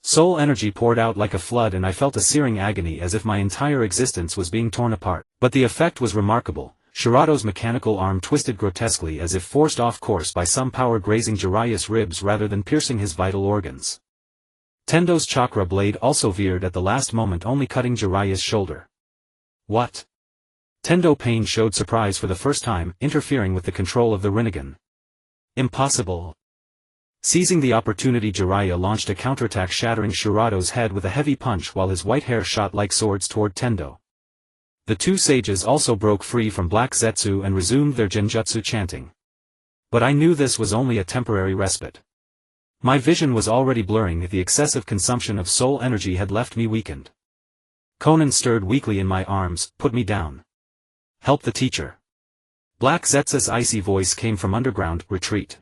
Soul energy poured out like a flood and I felt a searing agony as if my entire existence was being torn apart. But the effect was remarkable. Shirato's mechanical arm twisted grotesquely as if forced off course by some power, grazing Jiraiya's ribs rather than piercing his vital organs. Tendo's chakra blade also veered at the last moment, only cutting Jiraiya's shoulder. What? Tendo Pain showed surprise for the first time, interfering with the control of the Rinnegan. Impossible. Seizing the opportunity, Jiraiya launched a counterattack, shattering Shirato's head with a heavy punch while his white hair shot like swords toward Tendo. The two sages also broke free from Black Zetsu and resumed their genjutsu chanting. But I knew this was only a temporary respite. My vision was already blurring, the excessive consumption of soul energy had left me weakened. Konan stirred weakly in my arms. Put me down. Help the teacher. Black Zetsu's icy voice came from underground. Retreat.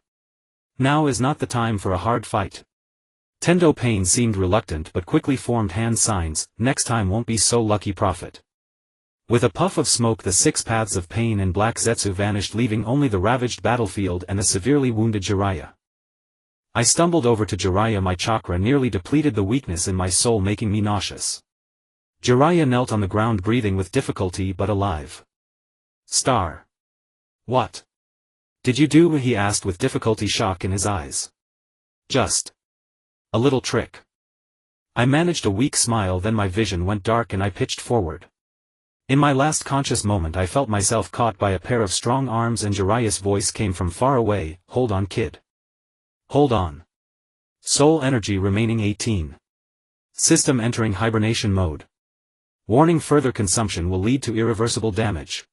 Now is not the time for a hard fight. Tendo Pain seemed reluctant but quickly formed hand signs. Next time won't be so lucky, prophet. With a puff of smoke, the six paths of pain and Black Zetsu vanished, leaving only the ravaged battlefield and a severely wounded Jiraiya. I stumbled over to Jiraiya, my chakra nearly depleted, the weakness in my soul making me nauseous. Jiraiya knelt on the ground, breathing with difficulty but alive. Star. What did you do? He asked with difficulty, shock in his eyes. Just a little trick. I managed a weak smile, then my vision went dark and I pitched forward. In my last conscious moment I felt myself caught by a pair of strong arms and Jiraiya's voice came from far away. Hold on, kid. Hold on. Soul energy remaining 18. System entering hibernation mode. Warning: further consumption will lead to irreversible damage.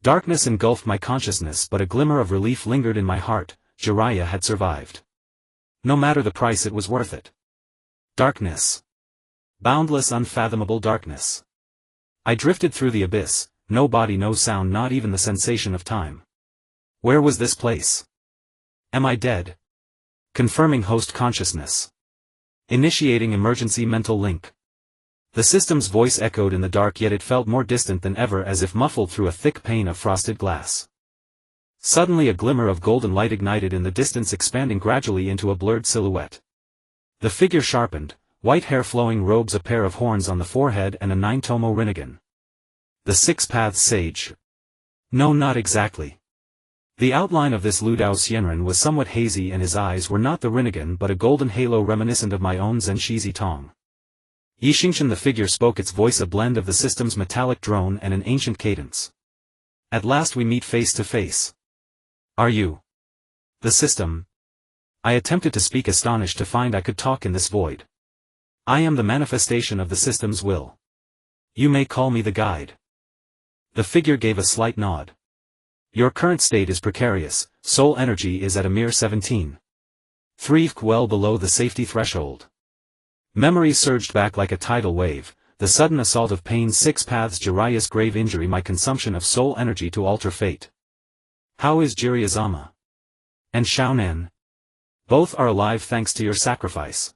Darkness engulfed my consciousness, but a glimmer of relief lingered in my heart. Jiraiya had survived. No matter the price, it was worth it. Darkness. Boundless, unfathomable darkness. I drifted through the abyss, no body, no sound, not even the sensation of time. Where was this place? Am I dead? Confirming host consciousness. Initiating emergency mental link. The system's voice echoed in the dark, yet it felt more distant than ever, as if muffled through a thick pane of frosted glass. Suddenly a glimmer of golden light ignited in the distance, expanding gradually into a blurred silhouette. The figure sharpened, white hair flowing robes, a pair of horns on the forehead, and a 9-tomo rinnegan. The Six Paths Sage. No, not exactly. The outline of this Ludao Xianren was somewhat hazy, and his eyes were not the rinnegan but a golden halo reminiscent of my own Zenshizi Tong. Xingchen, the figure, spoke, its voice a blend of the system's metallic drone and an ancient cadence. At last we meet face to face. Are you the system? I attempted to speak, astonished to find I could talk in this void. I am the manifestation of the system's will. You may call me the guide. The figure gave a slight nod. Your current state is precarious, soul energy is at a mere 17.3, well below the safety threshold. Memories surged back like a tidal wave, the sudden assault of pain, 6 paths, Jiraiya's grave injury, my consumption of soul energy to alter fate. How is Jiraiya-sama? And Xiaonan? Both are alive thanks to your sacrifice.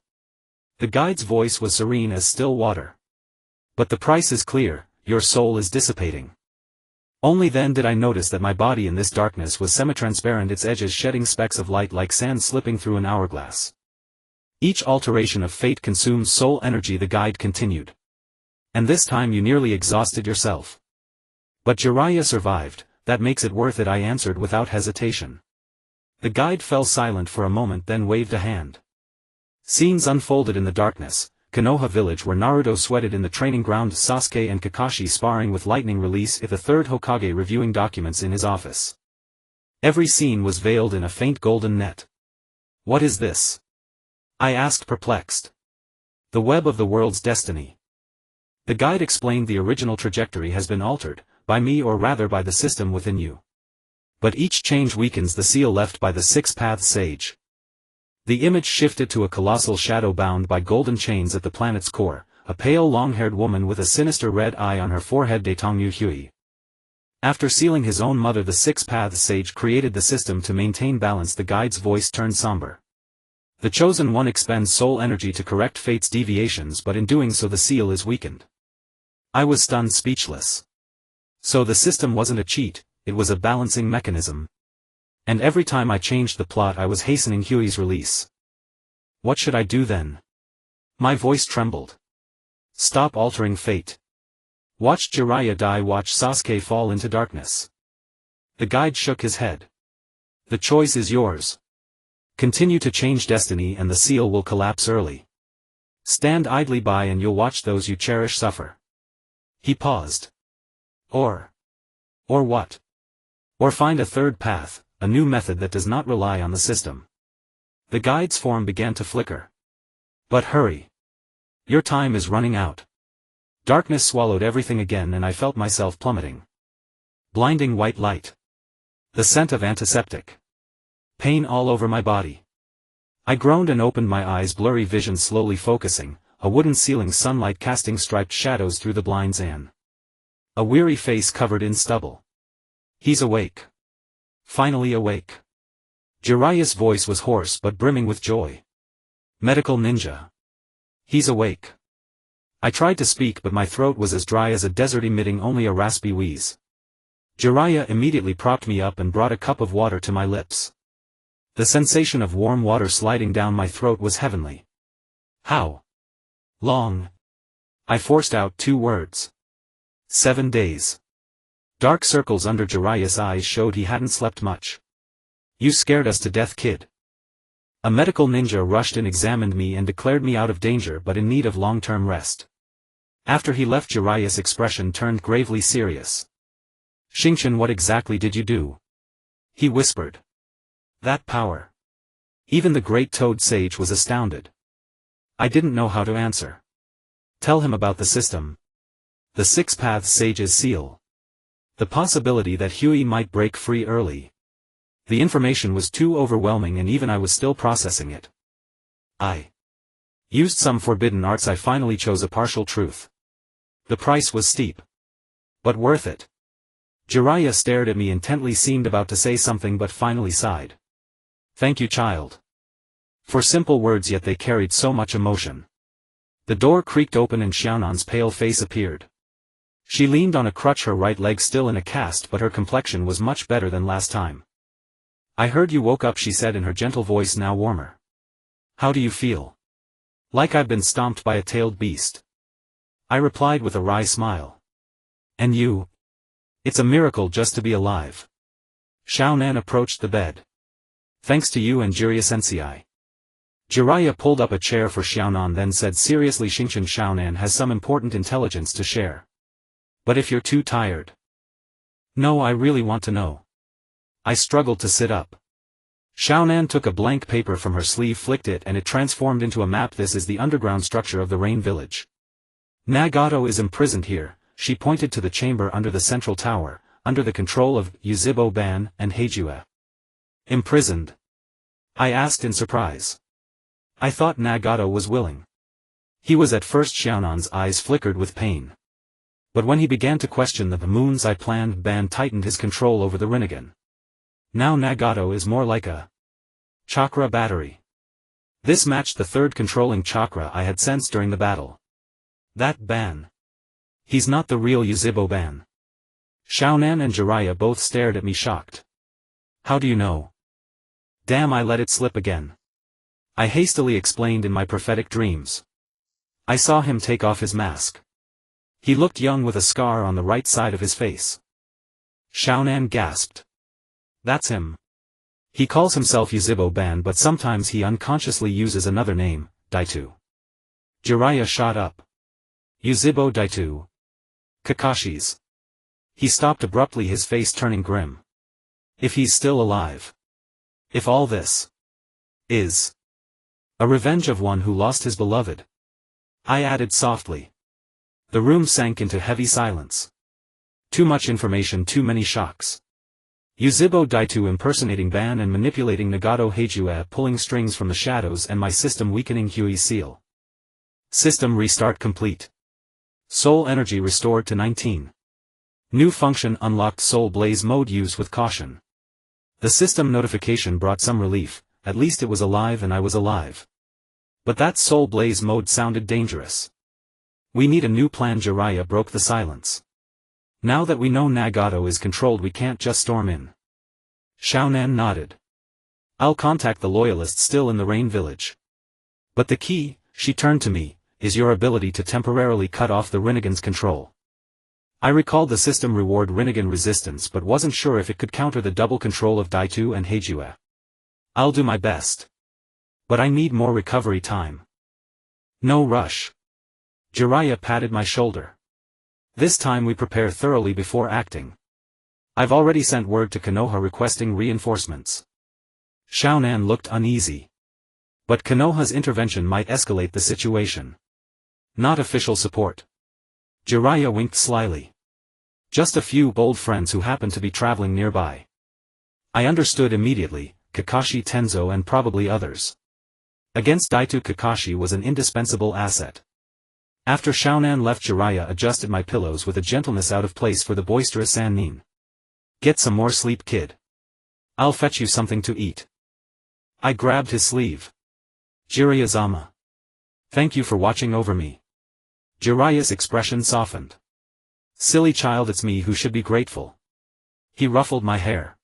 The guide's voice was serene as still water. But the price is clear, your soul is dissipating. Only then did I notice that my body in this darkness was semi-transparent, its edges shedding specks of light like sand slipping through an hourglass. Each alteration of fate consumes soul energy, the guide continued. And this time you nearly exhausted yourself. But Jiraiya survived, that makes it worth it, I answered without hesitation. The guide fell silent for a moment, then waved a hand. Scenes unfolded in the darkness. Konoha village, where Naruto sweated in the training ground, Sasuke and Kakashi sparring with lightning release, the third Hokage reviewing documents in his office. Every scene was veiled in a faint golden net. What is this? I asked, perplexed. The web of the world's destiny. The guide explained, the original trajectory has been altered, by me, or rather by the system within you. But each change weakens the seal left by the 6 paths sage. The image shifted to a colossal shadow bound by golden chains at the planet's core, a pale long-haired woman with a sinister red eye on her forehead, Daitongyu Hui. After sealing his own mother, the 6 paths sage created the system to maintain balance. The guide's voice turned somber. The chosen one expends soul energy to correct fate's deviations, but in doing so the seal is weakened. I was stunned, speechless. So the system wasn't a cheat, it was a balancing mechanism. And every time I changed the plot I was hastening Hui's release. What should I do then? My voice trembled. Stop altering fate. Watch Jiraiya die, watch Sasuke fall into darkness. The guide shook his head. The choice is yours. Continue to change destiny and the seal will collapse early. Stand idly by and you'll watch those you cherish suffer. He paused. Or what? Or find a third path, a new method that does not rely on the system. The guide's form began to flicker. But hurry. Your time is running out. Darkness swallowed everything again and I felt myself plummeting. Blinding white light. The scent of antiseptic. Pain all over my body. I groaned and opened my eyes, blurry vision slowly focusing, a wooden ceiling, sunlight casting striped shadows through the blinds, a weary face covered in stubble. He's awake. Finally awake. Jiraiya's voice was hoarse but brimming with joy. Medical ninja. He's awake. I tried to speak but my throat was as dry as a desert, emitting only a raspy wheeze. Jiraiya immediately propped me up and brought a cup of water to my lips. The sensation of warm water sliding down my throat was heavenly. How long? I forced out 2 words. 7 days. Dark circles under Jiraiya's eyes showed he hadn't slept much. You scared us to death, kid. A medical ninja rushed in, examined me and declared me out of danger but in need of long-term rest. After he left, Jiraiya's expression turned gravely serious. Xingchen, what exactly did you do? He whispered. That power. Even the great Toad Sage was astounded. I didn't know how to answer. Tell him about the system. The 6 paths sage's seal. The possibility that Hui might break free early. The information was too overwhelming and even I was still processing it. I used some forbidden arts. I finally chose a partial truth. The price was steep. But worth it. Jiraiya stared at me intently, seemed about to say something but finally sighed. Thank you, child. For simple words, yet they carried so much emotion. The door creaked open and Xiaonan's pale face appeared. She leaned on a crutch, her right leg still in a cast, but her complexion was much better than last time. I heard you woke up, she said in her gentle voice, now warmer. How do you feel? Like I've been stomped by a tailed beast. I replied with a wry smile. And you? It's a miracle just to be alive. Xiaonan approached the bed. Thanks to you and Jiraiya sensei. Jiraiya pulled up a chair for Xiaonan then said seriously, Xiaonan has some important intelligence to share. But if you're too tired. No, I really want to know. I struggled to sit up. Xiaonan took a blank paper from her sleeve, flicked it, and it transformed into a map. This is the underground structure of the Rain Village. Nagato is imprisoned here. She pointed to the chamber under the central tower, under the control of Yuzhibo Ban and Heijue. Imprisoned? I asked in surprise. I thought Nagato was willing. He was at first. Xiaonan's eyes flickered with pain. But when he began to question the moons I planned, Ban tightened his control over the Rinnegan. Now Nagato is more like a chakra battery. This matched the third controlling chakra I had sensed during the battle. That Ban. He's not the real Yuzhibo Ban. Xiaonan and Jiraiya both stared at me shocked. How do you know? Damn, I let it slip again. I hastily explained in my prophetic dreams. I saw him take off his mask. He looked young with a scar on the right side of his face. Xiaonan gasped. That's him. He calls himself Yuzhibo Ban, but sometimes he unconsciously uses another name, Daitu. Jiraiya shot up. Yuzhibo Daitu. Kakashi's. He stopped abruptly, his face turning grim. If he's still alive. If all this is a revenge of one who lost his beloved. I added softly. The room sank into heavy silence. Too much information, too many shocks. Yuzhibo Daitu impersonating Ban and manipulating Nagato, Heijue pulling strings from the shadows, and my system weakening. Huey seal. System restart complete. Soul energy restored to 19. New function unlocked. Soul blaze mode, use with caution. The system notification brought some relief, at least it was alive and I was alive. But that soul blaze mode sounded dangerous. We need a new plan. Jiraiya broke the silence. Now that we know Nagato is controlled, we can't just storm in. Xiaonan nodded. I'll contact the loyalists still in the Rain Village. But the key, she turned to me, is your ability to temporarily cut off the Rinnegan's control. I recalled the system reward Rinnegan resistance but wasn't sure if it could counter the double control of Daitu and Heijue. I'll do my best. But I need more recovery time. No rush. Jiraiya patted my shoulder. This time we prepare thoroughly before acting. I've already sent word to Konoha requesting reinforcements. Xiaonan looked uneasy. But Konoha's intervention might escalate the situation. Not official support. Jiraiya winked slyly. Just a few bold friends who happen to be traveling nearby. I understood immediately, Kakashi, Tenzo and probably others. Against Daitu, Kakashi was an indispensable asset. After Xiaonan left, Jiraiya adjusted my pillows with a gentleness out of place for the boisterous Sannin. Get some more sleep, kid. I'll fetch you something to eat. I grabbed his sleeve. Jiraiya-sama. Thank you for watching over me. Jiraiya's expression softened. Silly child, it's me who should be grateful. He ruffled my hair.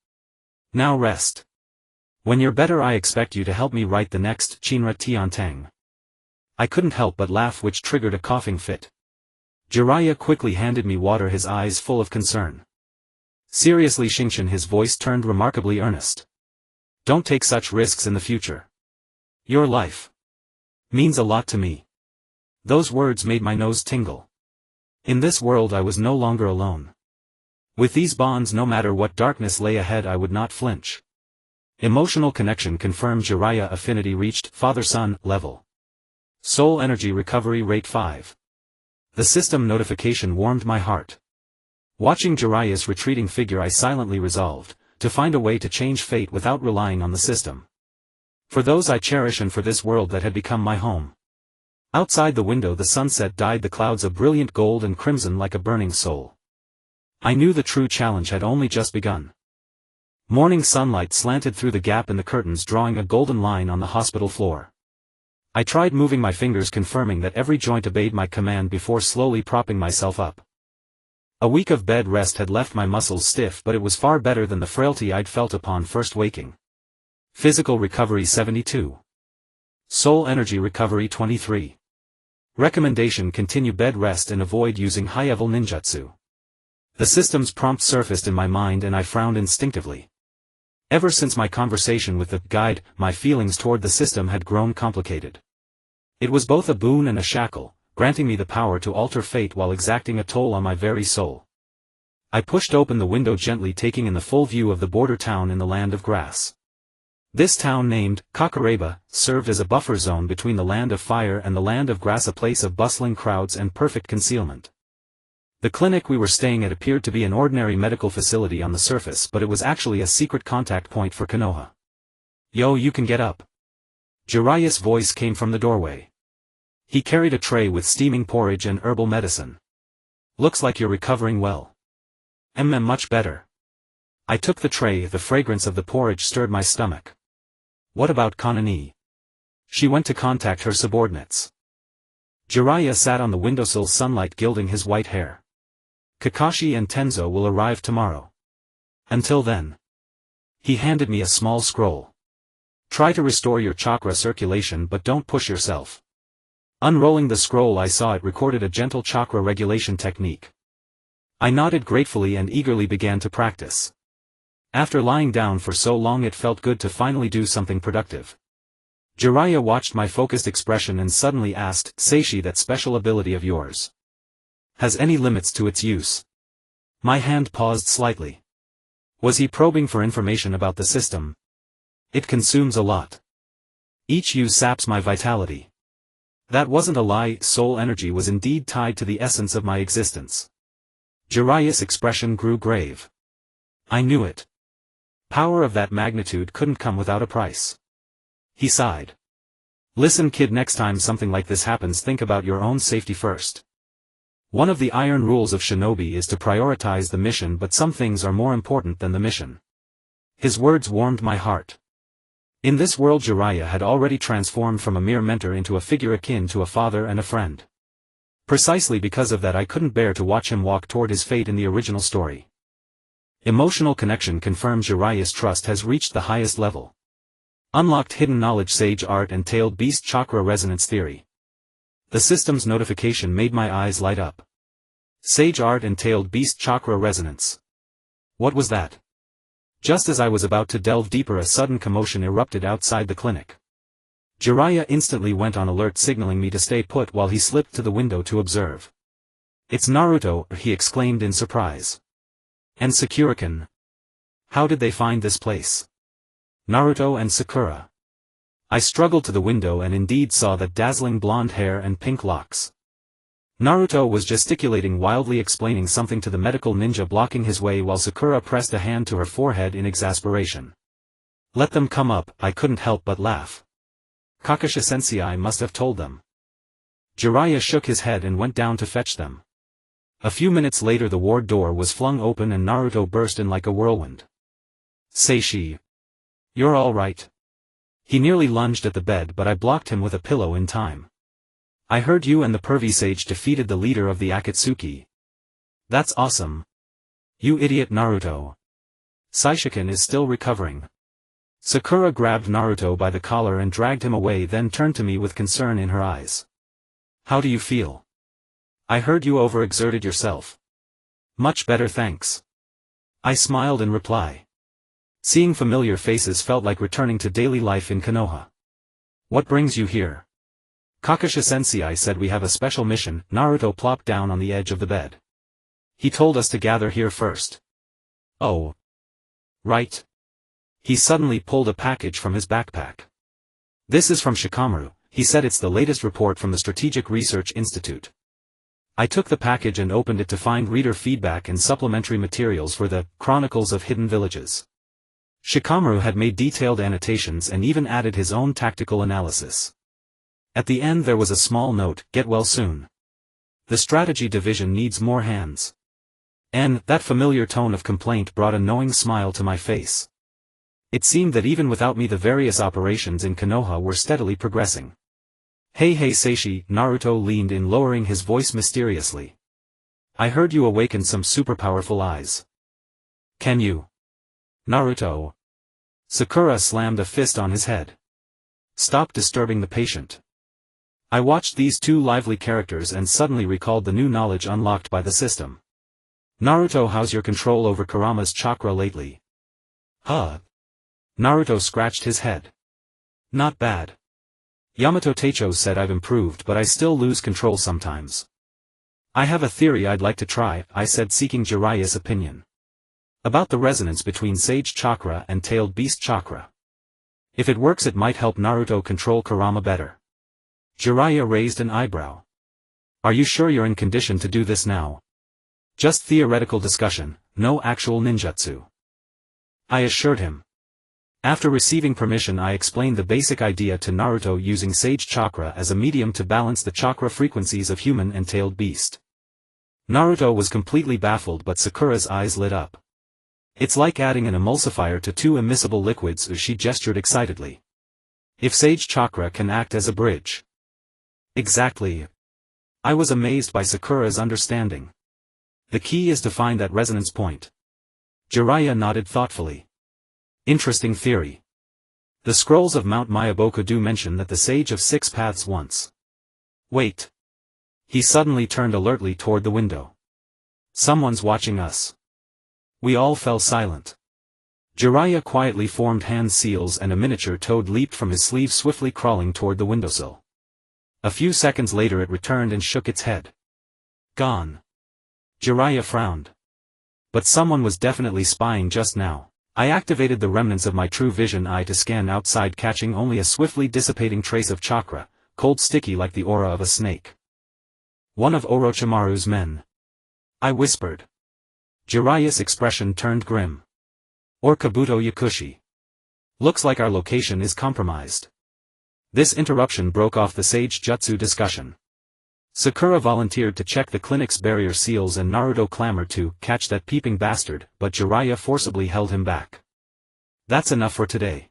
Now rest. When you're better, I expect you to help me write the next Shinra Tiantang. I couldn't help but laugh, which triggered a coughing fit. Jiraiya quickly handed me water, his eyes full of concern. Seriously, Xingchen, his voice turned remarkably earnest. Don't take such risks in the future. Your life means a lot to me. Those words made my nose tingle. In this world I was no longer alone. With these bonds, no matter what darkness lay ahead, I would not flinch. Emotional connection confirmed. Jiraiya affinity reached father-son level. Soul energy recovery rate 5. The system notification warmed my heart. Watching Jiraiya's retreating figure, I silently resolved to find a way to change fate without relying on the system. For those I cherish and for this world that had become my home. Outside the window the sunset dyed the clouds a brilliant gold and crimson like a burning soul. I knew the true challenge had only just begun. Morning sunlight slanted through the gap in the curtains, drawing a golden line on the hospital floor. I tried moving my fingers, confirming that every joint obeyed my command before slowly propping myself up. A week of bed rest had left my muscles stiff, but it was far better than the frailty I'd felt upon first waking. Physical recovery 72. Soul Energy Recovery 23. Recommendation: continue bed rest and avoid using high-level ninjutsu. The system's prompt surfaced in my mind and I frowned instinctively. Ever since my conversation with the guide, my feelings toward the system had grown complicated. It was both a boon and a shackle, granting me the power to alter fate while exacting a toll on my very soul. I pushed open the window gently, taking in the full view of the border town in the land of grass. This town, named Kakareba, served as a buffer zone between the land of fire and the land of grass, a place of bustling crowds and perfect concealment. The clinic we were staying at appeared to be an ordinary medical facility on the surface, but it was actually a secret contact point for Konoha. "Yo, you can get up." Jiraiya's voice came from the doorway. He carried a tray with steaming porridge and herbal medicine. "Looks like you're recovering well." Much better." I took the tray. The fragrance of the porridge stirred my stomach. "What about Konoha? She went to contact her subordinates." Jiraiya sat on the windowsill, sunlight gilding his white hair. "Kakashi and Tenzo will arrive tomorrow. Until then." He handed me a small scroll. "Try to restore your chakra circulation, but don't push yourself." Unrolling the scroll, I saw it recorded a gentle chakra regulation technique. I nodded gratefully and eagerly began to practice. After lying down for so long, it felt good to finally do something productive. Jiraiya watched my focused expression and suddenly asked, "Seishi, that special ability of yours has any limits to its use?" My hand paused slightly. Was he probing for information about the system? "It consumes a lot. Each use saps my vitality." That wasn't a lie. Soul energy was indeed tied to the essence of my existence. Jiraiya's expression grew grave. I knew it. Power of that magnitude couldn't come without a price. He sighed. "Listen, kid, next time something like this happens, think about your own safety first. One of the iron rules of shinobi is to prioritize the mission, but some things are more important than the mission." His words warmed my heart. In this world, Jiraiya had already transformed from a mere mentor into a figure akin to a father and a friend. Precisely because of that, I couldn't bear to watch him walk toward his fate in the original story. Emotional connection confirms Jiraiya's trust has reached the highest level. Unlocked hidden knowledge: Sage Art and Tailed Beast Chakra Resonance Theory. The system's notification made my eyes light up. Sage Art and Tailed Beast Chakra Resonance. What was that? Just as I was about to delve deeper, a sudden commotion erupted outside the clinic. Jiraiya instantly went on alert, signaling me to stay put while he slipped to the window to observe. "It's Naruto," he exclaimed in surprise. "And Sakura-kun. How did they find this place?" "Naruto and Sakura." I struggled to the window and indeed saw that dazzling blonde hair and pink locks. Naruto was gesticulating wildly, explaining something to the medical ninja blocking his way, while Sakura pressed a hand to her forehead in exasperation. "Let them come up," I couldn't help but laugh. "Kakashi-sensei must have told them." Jiraiya shook his head and went down to fetch them. A few minutes later the ward door was flung open and Naruto burst in like a whirlwind. "Seishi. You're all right." He nearly lunged at the bed, but I blocked him with a pillow in time. "I heard you and the pervy sage defeated the leader of the Akatsuki." "That's awesome." "You idiot, Naruto. Sasuke is still recovering." Sakura grabbed Naruto by the collar and dragged him away, then turned to me with concern in her eyes. "How do you feel? I heard you overexerted yourself." "Much better, thanks." I smiled in reply. Seeing familiar faces felt like returning to daily life in Konoha. "What brings you here?" "Kakashi-sensei said we have a special mission." Naruto plopped down on the edge of the bed. "He told us to gather here first." "Oh. Right." He suddenly pulled a package from his backpack. "This is from Shikamaru," he said. "It's the latest report from the Strategic Research Institute." I took the package and opened it to find reader feedback and supplementary materials for the Chronicles of Hidden Villages. Shikamaru had made detailed annotations and even added his own tactical analysis. At the end there was a small note: "Get well soon. The strategy division needs more hands." And that familiar tone of complaint brought a knowing smile to my face. It seemed that even without me the various operations in Konoha were steadily progressing. "Hey Seishi," Naruto leaned in, lowering his voice mysteriously. "I heard you awakened some superpowerful eyes. Can you?" "Naruto." Sakura slammed a fist on his head. Stop disturbing the patient. I watched these two lively characters and suddenly recalled the new knowledge unlocked by the system. Naruto, how's your control over Kurama's chakra lately? Huh? Naruto scratched his head. Not bad. Yamato Teicho said I've improved, but I still lose control sometimes. I have a theory I'd like to try, I said, seeking Jiraiya's opinion. About the resonance between Sage Chakra and Tailed Beast Chakra. If it works, it might help Naruto control Kurama better. Jiraiya raised an eyebrow. Are you sure you're in condition to do this now? Just theoretical discussion, no actual ninjutsu. I assured him. After receiving permission, I explained the basic idea to Naruto, using Sage Chakra as a medium to balance the chakra frequencies of human and tailed beast. Naruto was completely baffled, but Sakura's eyes lit up. It's like adding an emulsifier to two immiscible liquids, she gestured excitedly. If Sage Chakra can act as a bridge. Exactly. I was amazed by Sakura's understanding. The key is to find that resonance point. Jiraiya nodded thoughtfully. Interesting theory. The scrolls of Mount Myaboku do mention that the Sage of Six Paths once. Wait. He suddenly turned alertly toward the window. Someone's watching us. We all fell silent. Jiraiya quietly formed hand seals and a miniature toad leaped from his sleeve, swiftly crawling toward the windowsill. A few seconds later it returned and shook its head. Gone. Jiraiya frowned. But someone was definitely spying just now. I activated the remnants of my true vision eye to scan outside, catching only a swiftly dissipating trace of chakra, cold, sticky like the aura of a snake. One of Orochimaru's men. I whispered. Jiraiya's expression turned grim. Or Kabuto Yakushi. Looks like our location is compromised. This interruption broke off the Sage Jutsu discussion. Sakura volunteered to check the clinic's barrier seals and Naruto clamored to catch that peeping bastard, but Jiraiya forcibly held him back. That's enough for today.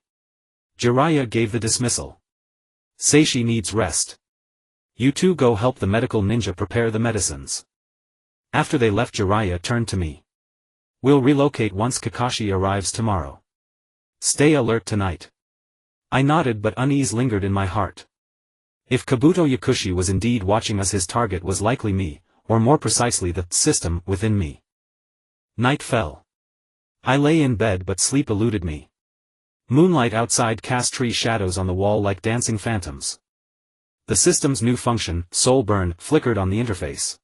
Jiraiya gave the dismissal. Seishi needs rest. You two go help the medical ninja prepare the medicines. After they left, Jiraiya turned to me. We'll relocate once Kakashi arrives tomorrow. Stay alert tonight. I nodded, but unease lingered in my heart. If Kabuto Yakushi was indeed watching us, his target was likely me, or more precisely the system within me. Night fell. I lay in bed, but sleep eluded me. Moonlight outside cast tree shadows on the wall like dancing phantoms. The system's new function, Soul Burn, flickered on the interface.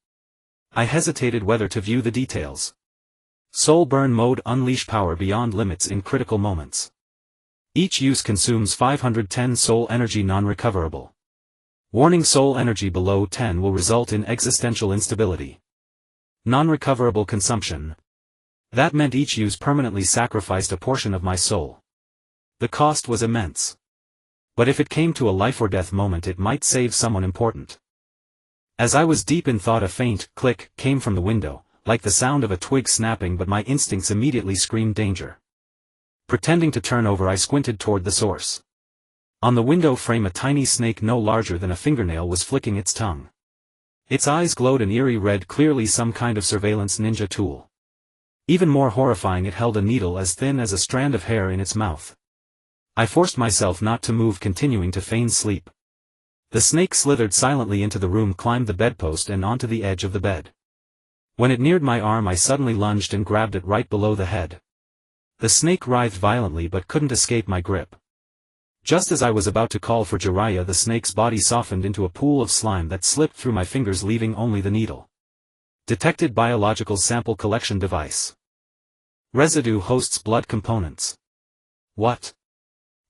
I hesitated whether to view the details. Soul Burn mode: unleash power beyond limits in critical moments. Each use consumes 510 soul energy, non-recoverable. Warning: soul energy below 10 will result in existential instability. Non-recoverable consumption. That meant each use permanently sacrificed a portion of my soul. The cost was immense. But if it came to a life or death moment, it might save someone important. As I was deep in thought, a faint click came from the window, like the sound of a twig snapping, but my instincts immediately screamed danger. Pretending to turn over, I squinted toward the source. On the window frame, a tiny snake no larger than a fingernail was flicking its tongue. Its eyes glowed an eerie red, clearly some kind of surveillance ninja tool. Even more horrifying, it held a needle as thin as a strand of hair in its mouth. I forced myself not to move, continuing to feign sleep. The snake slithered silently into the room, climbed the bedpost and onto the edge of the bed. When it neared my arm, I suddenly lunged and grabbed it right below the head. The snake writhed violently but couldn't escape my grip. Just as I was about to call for Jiraiya, the snake's body softened into a pool of slime that slipped through my fingers, leaving only the needle. Detected biological sample collection device. Residue hosts blood components. What?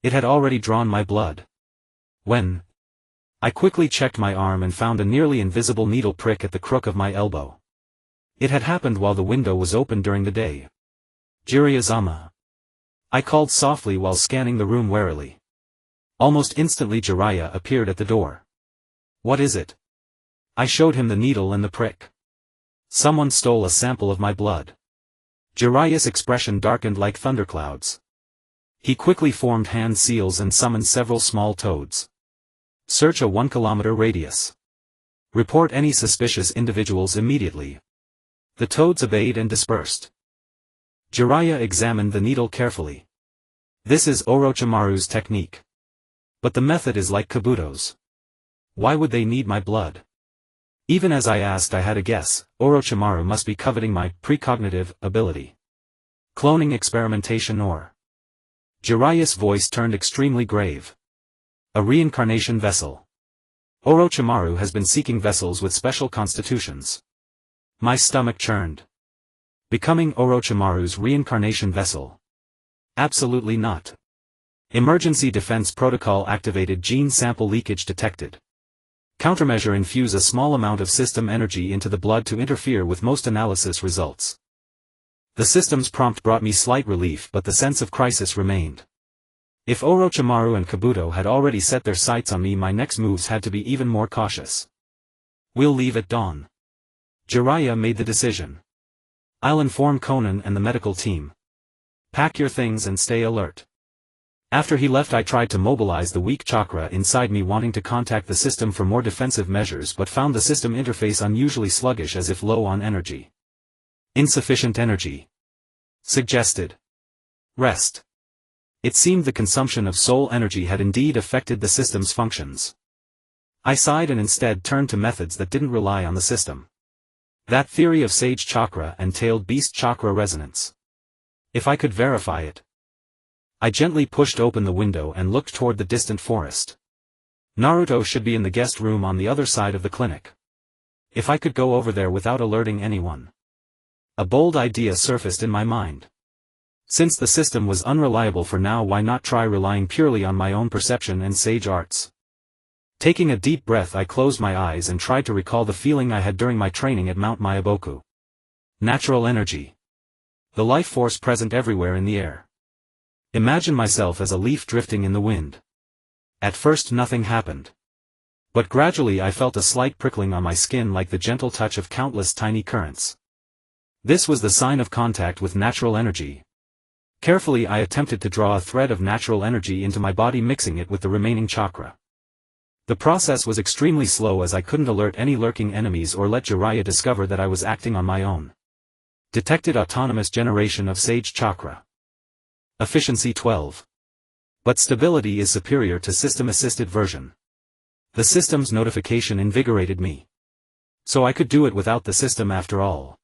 It had already drawn my blood. When? I quickly checked my arm and found a nearly invisible needle prick at the crook of my elbow. It had happened while the window was open during the day. Jiraiya-sama. I called softly while scanning the room warily. Almost instantly Jiraiya appeared at the door. What is it? I showed him the needle and the prick. Someone stole a sample of my blood. Jiraiya's expression darkened like thunderclouds. He quickly formed hand seals and summoned several small toads. Search a 1 kilometer radius. Report any suspicious individuals immediately. The toads obeyed and dispersed. Jiraiya examined the needle carefully. This is Orochimaru's technique. But the method is like Kabuto's. Why would they need my blood? Even as I asked I had a guess, Orochimaru must be coveting my precognitive ability. Cloning experimentation or... Jiraiya's voice turned extremely grave. A reincarnation vessel. Orochimaru has been seeking vessels with special constitutions. My stomach churned. Becoming Orochimaru's reincarnation vessel? Absolutely not. Emergency defense protocol activated, gene sample leakage detected. Countermeasure: infuse a small amount of system energy into the blood to interfere with most analysis results. The system's prompt brought me slight relief, but the sense of crisis remained. If Orochimaru and Kabuto had already set their sights on me, my next moves had to be even more cautious. We'll leave at dawn. Jiraiya made the decision. I'll inform Konan and the medical team. Pack your things and stay alert. After he left, I tried to mobilize the weak chakra inside me, wanting to contact the system for more defensive measures, but found the system interface unusually sluggish, as if low on energy. Insufficient energy. Suggested. Rest. It seemed the consumption of soul energy had indeed affected the system's functions. I sighed and instead turned to methods that didn't rely on the system. That theory of sage chakra and tailed beast chakra resonance. If I could verify it. I gently pushed open the window and looked toward the distant forest. Naruto should be in the guest room on the other side of the clinic. If I could go over there without alerting anyone. A bold idea surfaced in my mind. Since the system was unreliable for now, why not try relying purely on my own perception and sage arts? Taking a deep breath, I closed my eyes and tried to recall the feeling I had during my training at Mount Myaboku. Natural energy. The life force present everywhere in the air. Imagine myself as a leaf drifting in the wind. At first nothing happened. But gradually I felt a slight prickling on my skin, like the gentle touch of countless tiny currents. This was the sign of contact with natural energy. Carefully I attempted to draw a thread of natural energy into my body, mixing it with the remaining chakra. The process was extremely slow, as I couldn't alert any lurking enemies or let Jiraiya discover that I was acting on my own. Detected autonomous generation of sage chakra. Efficiency 12. But stability is superior to system-assisted version. The system's notification invigorated me. So I could do it without the system after all.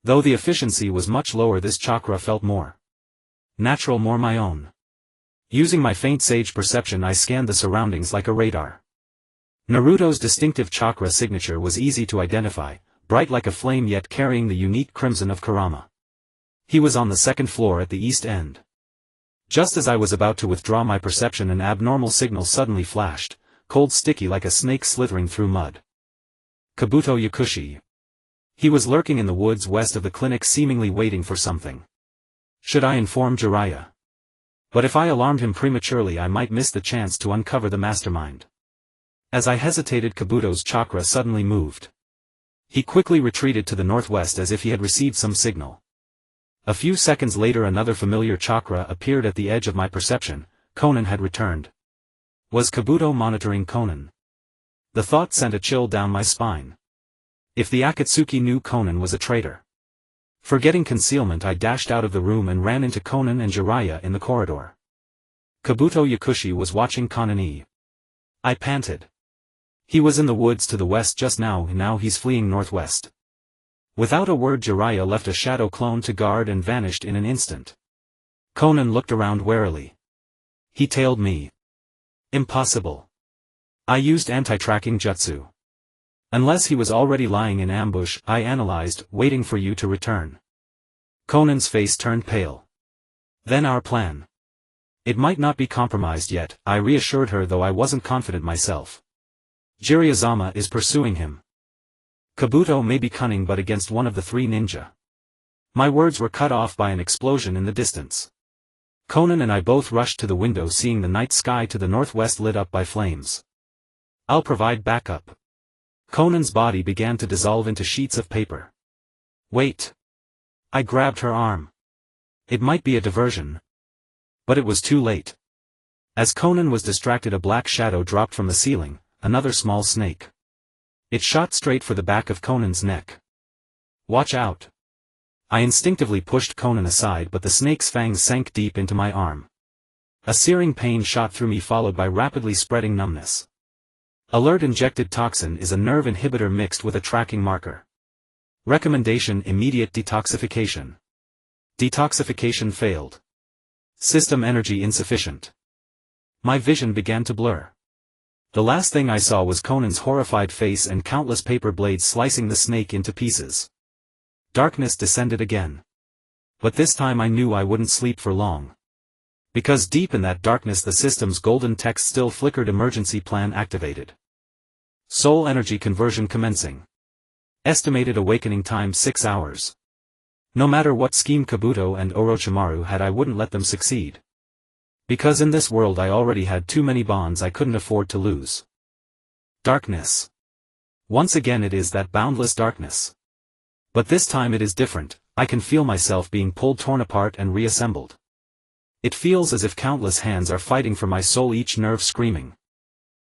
Though the efficiency was much lower, this chakra felt more natural, more my own. Using my faint sage perception, I scanned the surroundings like a radar. Naruto's distinctive chakra signature was easy to identify, bright like a flame yet carrying the unique crimson of Kurama. He was on the second floor at the east end. Just as I was about to withdraw my perception, an abnormal signal suddenly flashed, cold, sticky like a snake slithering through mud. Kabuto Yakushi. He was lurking in the woods west of the clinic, seemingly waiting for something. Should I inform Jiraiya? But if I alarmed him prematurely, I might miss the chance to uncover the mastermind. As I hesitated, Kabuto's chakra suddenly moved. He quickly retreated to the northwest as if he had received some signal. A few seconds later, another familiar chakra appeared at the edge of my perception. Konan had returned. Was Kabuto monitoring Konan? The thought sent a chill down my spine. If the Akatsuki knew Konan was a traitor. Forgetting concealment, I dashed out of the room and ran into Konan and Jiraiya in the corridor. Kabuto Yakushi was watching Konan. I panted. He was in the woods to the west just now, and now he's fleeing northwest. Without a word, Jiraiya left a shadow clone to guard and vanished in an instant. Konan looked around warily. He tailed me. Impossible. I used anti-tracking jutsu. Unless he was already lying in ambush, I analyzed, waiting for you to return. Konan's face turned pale. Then our plan. It might not be compromised yet, I reassured her, though I wasn't confident myself. Jiraiya is pursuing him. Kabuto may be cunning, but against one of the three ninja. My words were cut off by an explosion in the distance. Konan and I both rushed to the window, seeing the night sky to the northwest lit up by flames. I'll provide backup. Konan's body began to dissolve into sheets of paper. Wait. I grabbed her arm. It might be a diversion. But it was too late. As Konan was distracted, a black shadow dropped from the ceiling, another small snake. It shot straight for the back of Konan's neck. Watch out. I instinctively pushed Konan aside, but the snake's fangs sank deep into my arm. A searing pain shot through me followed by rapidly spreading numbness. Alert: injected toxin is a nerve inhibitor mixed with a tracking marker. Recommendation: immediate detoxification. Detoxification failed. System energy insufficient. My vision began to blur. The last thing I saw was Conan's horrified face and countless paper blades slicing the snake into pieces. Darkness descended again. But this time I knew I wouldn't sleep for long. Because deep in that darkness the system's golden text still flickered: emergency plan activated. Soul energy conversion commencing. Estimated awakening time 6 hours. No matter what scheme Kabuto and Orochimaru had, I wouldn't let them succeed. Because in this world I already had too many bonds I couldn't afford to lose. Darkness. Once again it is that boundless darkness. But this time it is different. I can feel myself being pulled, torn apart and reassembled. It feels as if countless hands are fighting for my soul, each nerve screaming.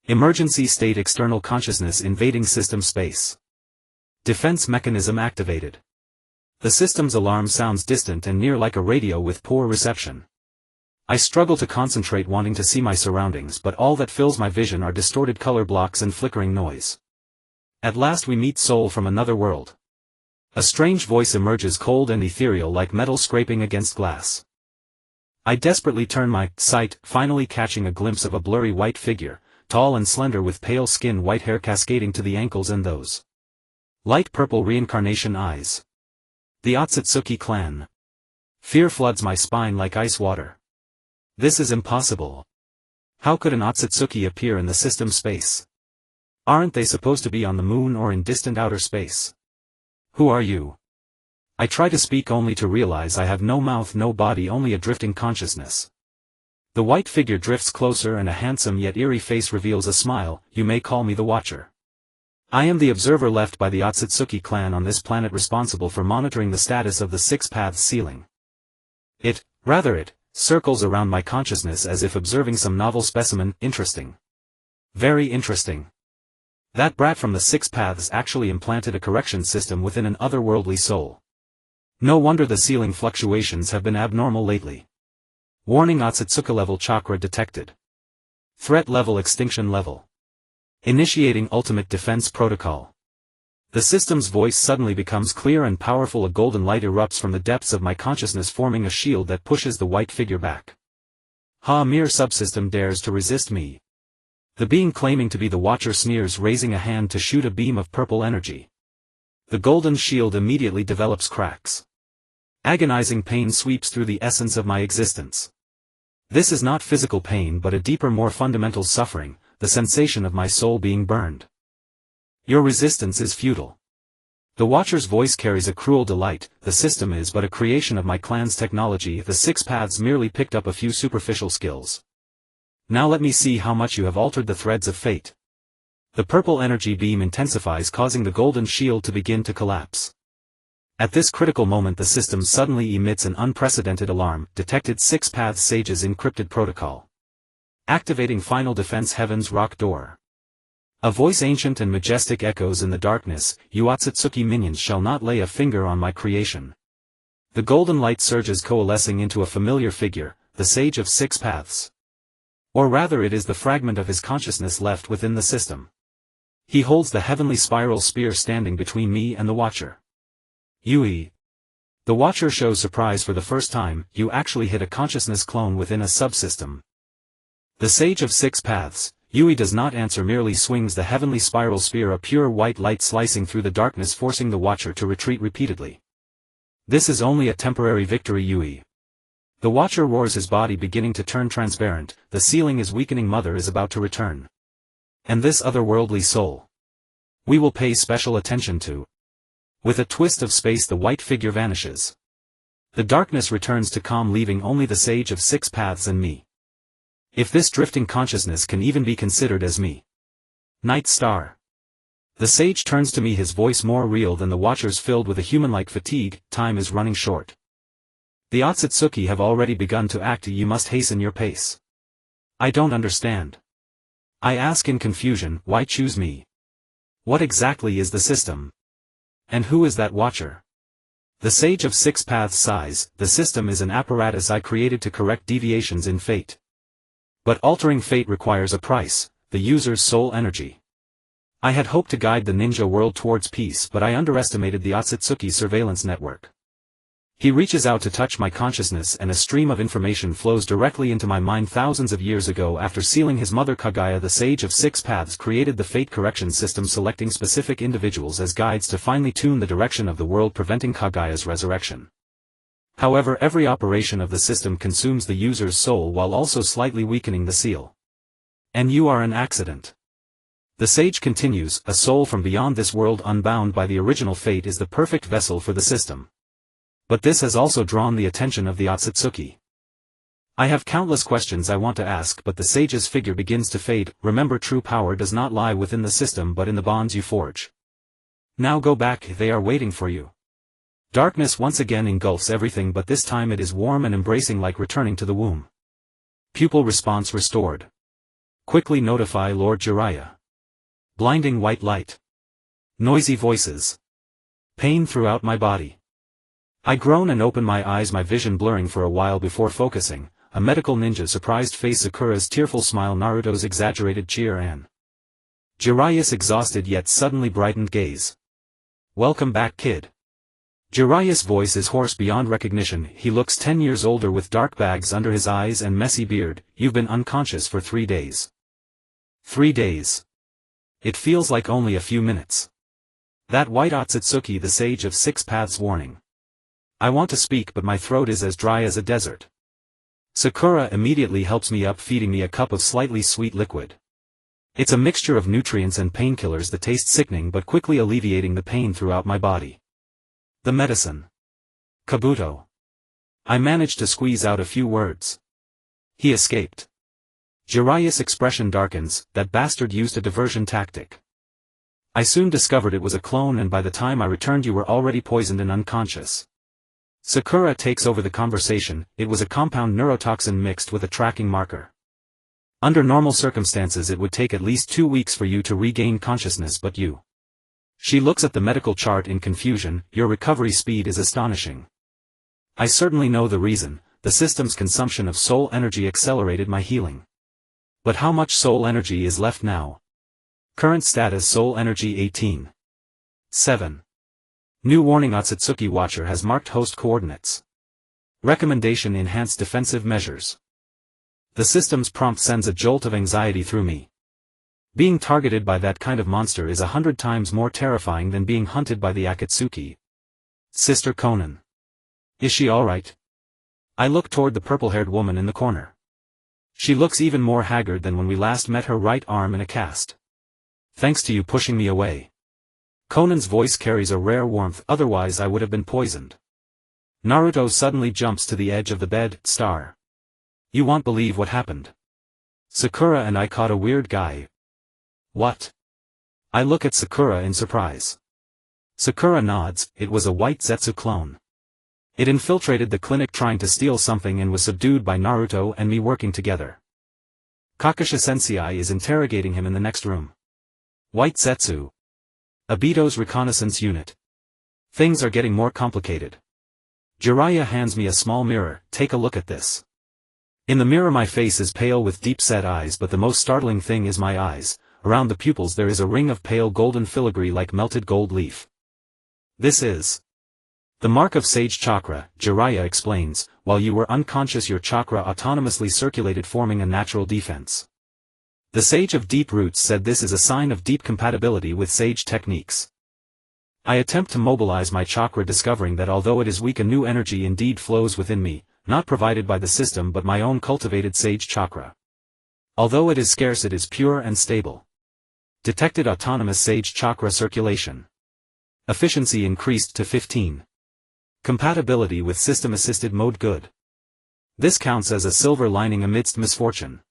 Emergency state: external consciousness invading system space. Defense mechanism activated. The system's alarm sounds distant and near, like a radio with poor reception. I struggle to concentrate, wanting to see my surroundings, but all that fills my vision are distorted color blocks and flickering noise. At last we meet Soul from another world. A strange voice emerges, cold and ethereal like metal scraping against glass. I desperately turn my sight, finally catching a glimpse of a blurry white figure, tall and slender with pale skin, white hair cascading to the ankles, and those light purple reincarnation eyes. The Akatsuki clan. Fear floods my spine like ice water. This is impossible. How could an Akatsuki appear in the system space? Aren't they supposed to be on the moon or in distant outer space? Who are you? I try to speak only to realize I have no mouth, no body, only a drifting consciousness. The white figure drifts closer and a handsome yet eerie face reveals a smile. You may call me the Watcher. I am the observer left by the Akatsuki clan on this planet, responsible for monitoring the status of the Six Paths ceiling. It circles around my consciousness as if observing some novel specimen. Interesting. Very interesting. That brat from the Six Paths actually implanted a correction system within an otherworldly soul. No wonder the ceiling fluctuations have been abnormal lately. Warning: Akatsuki level chakra detected. Threat level: extinction level. Initiating ultimate defense protocol. The system's voice suddenly becomes clear and powerful. A golden light erupts from the depths of my consciousness, forming a shield that pushes the white figure back. A mere subsystem dares to resist me. The being claiming to be the Watcher sneers, raising a hand to shoot a beam of purple energy. The golden shield immediately develops cracks. Agonizing pain sweeps through the essence of my existence. This is not physical pain but a deeper, more fundamental suffering, the sensation of my soul being burned. Your resistance is futile. The Watcher's voice carries a cruel delight. The system is but a creation of my clan's technology. The Six Paths merely picked up a few superficial skills. Now let me see how much you have altered the threads of fate. The purple energy beam intensifies, causing the golden shield to begin to collapse. At this critical moment the system suddenly emits an unprecedented alarm. Detected Six Paths Sage's encrypted protocol. Activating final defense. Heaven's rock door. A voice ancient and majestic echoes in the darkness. You Akatsuki minions shall not lay a finger on my creation. The golden light surges, coalescing into a familiar figure, the Sage of Six Paths. Or rather, it is the fragment of his consciousness left within the system. He holds the heavenly spiral spear, standing between me and the Watcher. Yui. The Watcher shows surprise for the first time. You actually hit a consciousness clone within a subsystem. The Sage of Six Paths. Yui does not answer, merely swings the heavenly spiral spear, a pure white light slicing through the darkness, forcing the Watcher to retreat repeatedly. This is only a temporary victory, Yui. The Watcher roars, his body beginning to turn transparent. The ceiling is weakening. Mother is about to return. And this otherworldly soul, we will pay special attention to. With a twist of space the white figure vanishes. The darkness returns to calm, leaving only the Sage of Six Paths and me. If this drifting consciousness can even be considered as me. Night Star. The Sage turns to me, his voice more real than the Watcher's, filled with a human-like fatigue. Time is running short. The Akatsuki have already begun to act. You must hasten your pace. I don't understand. I ask in confusion. Why choose me? What exactly is the system? And who is that Watcher? The Sage of Six Paths sighs. The system is an apparatus I created to correct deviations in fate. But altering fate requires a price, the user's soul energy. I had hoped to guide the ninja world towards peace, but I underestimated the Akatsuki surveillance network. He reaches out to touch my consciousness and a stream of information flows directly into my mind. Thousands of years ago, after sealing his mother Kaguya, the Sage of Six Paths created the fate correction system, selecting specific individuals as guides to finely tune the direction of the world, preventing Kaguya's resurrection. However, every operation of the system consumes the user's soul while also slightly weakening the seal. And you are an accident. The sage continues, a soul from beyond this world unbound by the original fate is the perfect vessel for the system. But this has also drawn the attention of the Akatsuki. I have countless questions I want to ask, but the sage's figure begins to fade. Remember, true power does not lie within the system but in the bonds you forge. Now go back, they are waiting for you. Darkness once again engulfs everything, but this time it is warm and embracing, like returning to the womb. Pupil response restored. Quickly notify Lord Jiraiya. Blinding white light. Noisy voices. Pain throughout my body. I groan and open my eyes, my vision blurring for a while before focusing. A medical ninja surprised face, Sakura's tearful smile, Naruto's exaggerated cheer, and Jiraiya's exhausted yet suddenly brightened gaze. Welcome back, kid. Jiraiya's voice is hoarse beyond recognition. He looks 10 years older with dark bags under his eyes and messy beard. You've been unconscious for 3 days. 3 days. It feels like only a few minutes. That white Akatsuki, the Sage of Six Paths, warning. I want to speak, but my throat is as dry as a desert. Sakura immediately helps me up, feeding me a cup of slightly sweet liquid. It's a mixture of nutrients and painkillers that taste sickening, but quickly alleviating the pain throughout my body. The medicine. Kabuto. I managed to squeeze out a few words. He escaped. Jiraiya's expression darkens. That bastard used a diversion tactic. I soon discovered it was a clone, and by the time I returned you were already poisoned and unconscious. Sakura takes over the conversation. It was a compound neurotoxin mixed with a tracking marker. Under normal circumstances it would take at least 2 weeks for you to regain consciousness, but you. She looks at the medical chart in confusion. Your recovery speed is astonishing. I certainly know the reason. The system's consumption of soul energy accelerated my healing. But how much soul energy is left now? Current status: soul energy 18. 7. New warning: Akatsuki Watcher has marked host coordinates. Recommendation: enhance defensive measures. The system's prompt sends a jolt of anxiety through me. Being targeted by that kind of monster is 100 times more terrifying than being hunted by the Akatsuki. Sister Conan. Is she alright? I look toward the purple-haired woman in the corner. She looks even more haggard than when we last met, her right arm in a cast. Thanks to you pushing me away. Conan's voice carries a rare warmth, otherwise I would have been poisoned. Naruto suddenly jumps to the edge of the bed. Star. You won't believe what happened. Sakura and I caught a weird guy. What? I look at Sakura in surprise. Sakura nods. It was a white Zetsu clone. It infiltrated the clinic trying to steal something and was subdued by Naruto and me working together. Kakashi Sensei is interrogating him in the next room. White Zetsu. Obito's reconnaissance unit. Things are getting more complicated. Jiraiya hands me a small mirror. Take a look at this. In the mirror my face is pale with deep-set eyes, but the most startling thing is my eyes. Around the pupils there is a ring of pale golden filigree like melted gold leaf. This is the mark of Sage Chakra, Jiraiya explains. While you were unconscious your chakra autonomously circulated, forming a natural defense. The Sage of Deep Roots said this is a sign of deep compatibility with Sage techniques. I attempt to mobilize my chakra, discovering that although it is weak, a new energy indeed flows within me, not provided by the system but my own cultivated Sage Chakra. Although it is scarce, it is pure and stable. Detected autonomous Sage Chakra circulation. Efficiency increased to 15. Compatibility with system-assisted mode good. This counts as a silver lining amidst misfortune.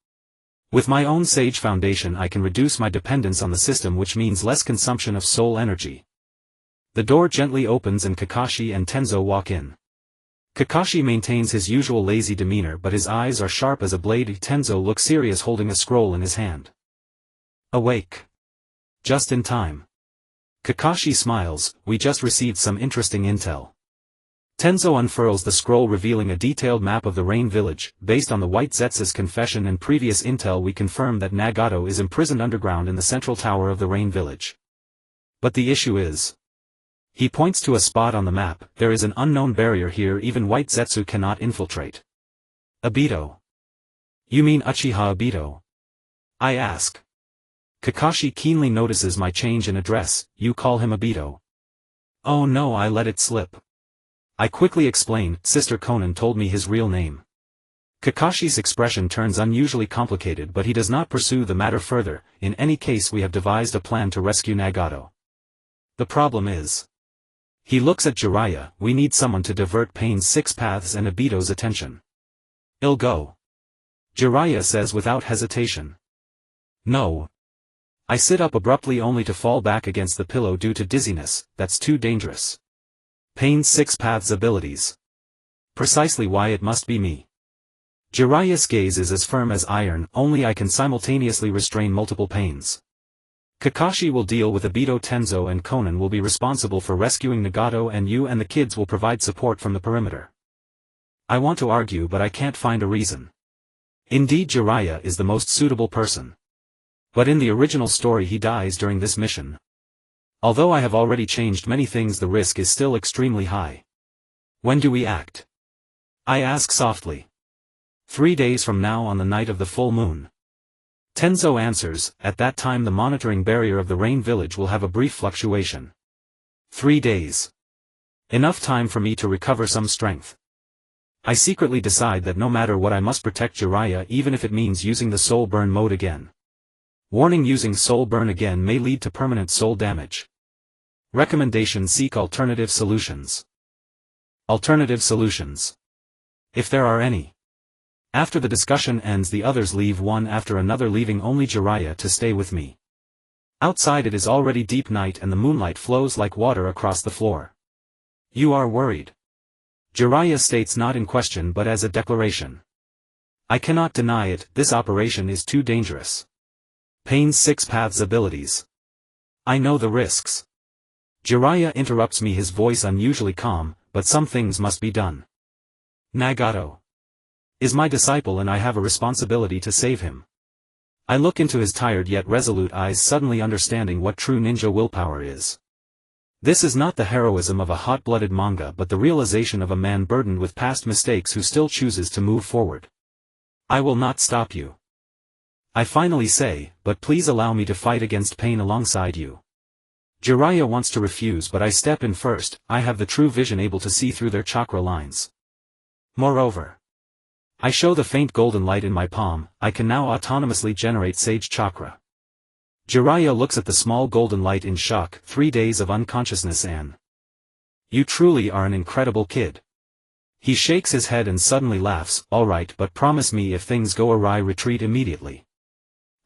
With my own Sage Foundation I can reduce my dependence on the system, which means less consumption of soul energy. The door gently opens and Kakashi and Tenzo walk in. Kakashi maintains his usual lazy demeanor, but his eyes are sharp as a blade. Tenzo looks serious, holding a scroll in his hand. Awake. Just in time. Kakashi smiles. We just received some interesting intel. Tenzo unfurls the scroll revealing a detailed map of the Rain Village. Based on the White Zetsu's confession and previous intel, we confirm that Nagato is imprisoned underground in the central tower of the Rain Village. But the issue is... He points to a spot on the map. There is an unknown barrier here even White Zetsu cannot infiltrate. Obito. You mean Uchiha Obito? I ask. Kakashi keenly notices my change in address. You call him Obito. Oh no, I let it slip. I quickly explain, Sister Conan told me his real name. Kakashi's expression turns unusually complicated but he does not pursue the matter further. In any case, we have devised a plan to rescue Nagato. The problem is... He looks at Jiraiya. We need someone to divert Pain's 6 paths and Obito's attention. I'll go. Jiraiya says without hesitation. No. I sit up abruptly only to fall back against the pillow due to dizziness. That's too dangerous. Pain's 6 paths abilities. Precisely why it must be me. Jiraiya's gaze is as firm as iron, only I can simultaneously restrain multiple pains. Kakashi will deal with Obito. Tenzo and Conan will be responsible for rescuing Nagato and you and the kids will provide support from the perimeter. I want to argue but I can't find a reason. Indeed, Jiraiya is the most suitable person. But in the original story he dies during this mission. Although I have already changed many things, the risk is still extremely high. When do we act? I ask softly. 3 days from now on the night of the full moon. Tenzo answers, at that time the monitoring barrier of the Rain Village will have a brief fluctuation. 3 days. Enough time for me to recover some strength. I secretly decide that no matter what I must protect Jiraiya even if it means using the soul burn mode again. Warning: using soul burn again may lead to permanent soul damage. Recommendation: seek alternative solutions. Alternative solutions. If there are any. After the discussion ends, the others leave one after another, leaving only Jiraiya to stay with me. Outside it is already deep night and the moonlight flows like water across the floor. You are worried. Jiraiya states, not in question but as a declaration. I cannot deny it, this operation is too dangerous. Pain's 6 paths abilities. I know the risks. Jiraiya interrupts me, his voice unusually calm, but some things must be done. Nagato is my disciple and I have a responsibility to save him. I look into his tired yet resolute eyes, suddenly understanding what true ninja willpower is. This is not the heroism of a hot-blooded manga but the realization of a man burdened with past mistakes who still chooses to move forward. I will not stop you. I finally say, but please allow me to fight against pain alongside you. Jiraiya wants to refuse but I step in first. I have the true vision, able to see through their chakra lines. Moreover, I show the faint golden light in my palm. I can now autonomously generate sage chakra. Jiraiya looks at the small golden light in shock. 3 days of unconsciousness, and you truly are an incredible kid. He shakes his head and suddenly laughs. All right, but promise me if things go awry, retreat immediately.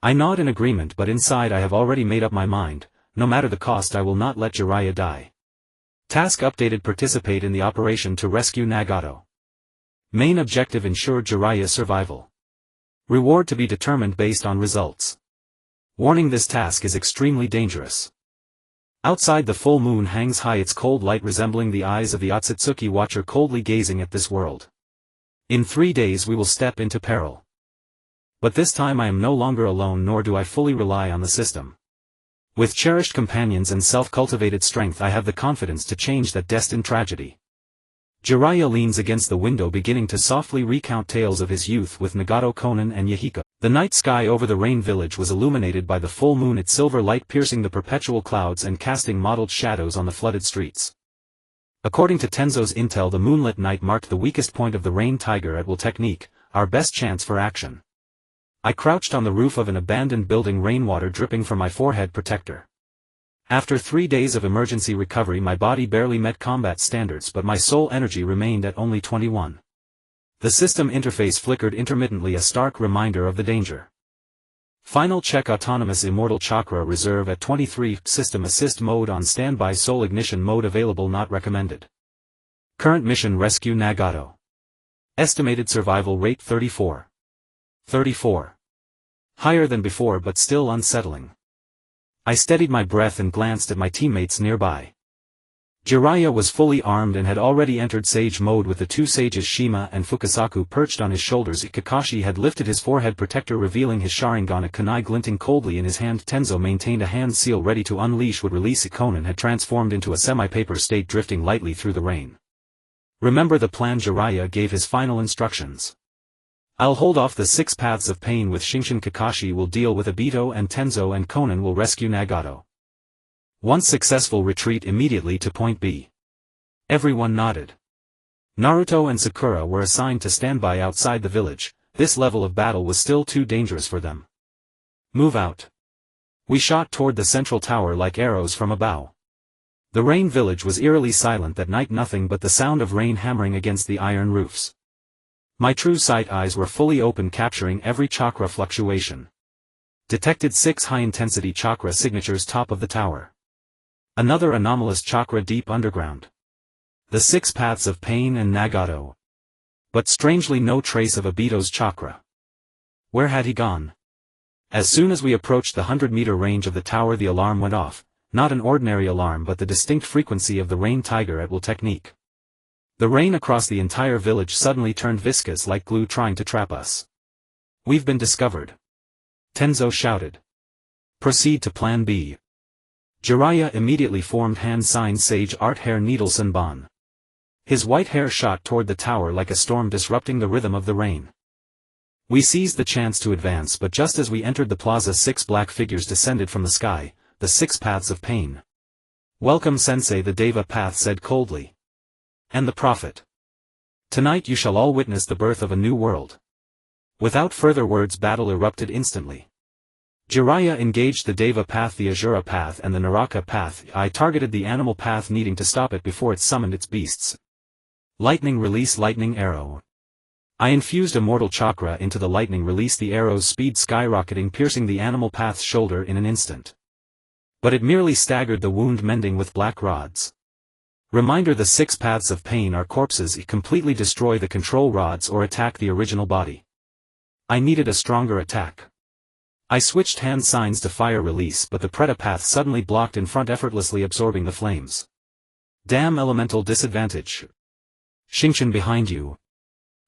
I nod in agreement, but inside I have already made up my mind. No matter the cost, I will not let Jiraiya die. Task updated: participate in the operation to rescue Nagato. Main objective: ensure Jiraiya's survival. Reward to be determined based on results. Warning: this task is extremely dangerous. Outside the full moon hangs high, its cold light resembling the eyes of the Otsutsuki watcher coldly gazing at this world. In 3 days we will step into peril. But this time I am no longer alone, nor do I fully rely on the system. With cherished companions and self-cultivated strength I have the confidence to change that destined tragedy. Jiraiya leans against the window, beginning to softly recount tales of his youth with Nagato, Conan and Yahiko. The night sky over the Rain Village was illuminated by the full moon, its silver light piercing the perpetual clouds and casting mottled shadows on the flooded streets. According to Tenzo's intel, the moonlit night marked the weakest point of the Rain Tiger at will technique, our best chance for action. I crouched on the roof of an abandoned building, rainwater dripping from my forehead protector. After 3 days of emergency recovery, my body barely met combat standards, but my soul energy remained at only 21. The system interface flickered intermittently, a stark reminder of the danger. Final check: autonomous immortal chakra reserve at 23, system assist mode on standby, soul ignition mode available, not recommended. Current mission: rescue Nagato. Estimated survival rate 34. 34. Higher than before but still unsettling. I steadied my breath and glanced at my teammates nearby. Jiraiya was fully armed and had already entered sage mode with the two sages Shima and Fukasaku perched on his shoulders. Kakashi had lifted his forehead protector revealing his Sharingan, a kunai glinting coldly in his hand. Tenzo maintained a hand seal ready to unleash would release. Konan had transformed into a semi-paper state drifting lightly through the rain. Remember the plan. Jiraiya gave his final instructions. I'll hold off the 6 paths of pain with Xingchen. Kakashi will deal with Obito and Tenzo, and Konan will rescue Nagato. Once successful, retreat immediately to point B. Everyone nodded. Naruto and Sakura were assigned to stand by outside the village. This level of battle was still too dangerous for them. Move out. We shot toward the central tower like arrows from a bow. The rain village was eerily silent that night, nothing but the sound of rain hammering against the iron roofs. My true sight eyes were fully open, capturing every chakra fluctuation. Detected 6 high-intensity chakra signatures top of the tower. Another anomalous chakra deep underground. The 6 paths of pain and Nagato. But strangely no trace of Obito's chakra. Where had he gone? As soon as we approached the 100-meter range of the tower, the alarm went off, not an ordinary alarm but the distinct frequency of the rain tiger at will technique. The rain across the entire village suddenly turned viscous like glue, trying to trap us. We've been discovered. Tenzo shouted. Proceed to Plan B. Jiraiya immediately formed hand sign Sage Art Hair Needle Senbon. His white hair shot toward the tower like a storm, disrupting the rhythm of the rain. We seized the chance to advance, but just as we entered the plaza, 6 black figures descended from the sky, the 6 paths of pain. Welcome, Sensei, the Deva path said coldly. And the prophet. Tonight you shall all witness the birth of a new world. Without further words, battle erupted instantly. Jiraiya engaged the Deva path, the Asura path and the Naraka path. I targeted the animal path, needing to stop it before it summoned its beasts. Lightning release, lightning arrow. I infused immortal chakra into the lightning release, the arrow's speed skyrocketing, piercing the animal path's shoulder in an instant. But it merely staggered the wound, mending with black rods. Reminder: the 6 paths of pain are corpses. It completely destroy the control rods or attack the original body. I needed a stronger attack. I switched hand signs to fire release, but the Preta path suddenly blocked in front, effortlessly absorbing the flames. Damn elemental disadvantage. Xingchen behind you.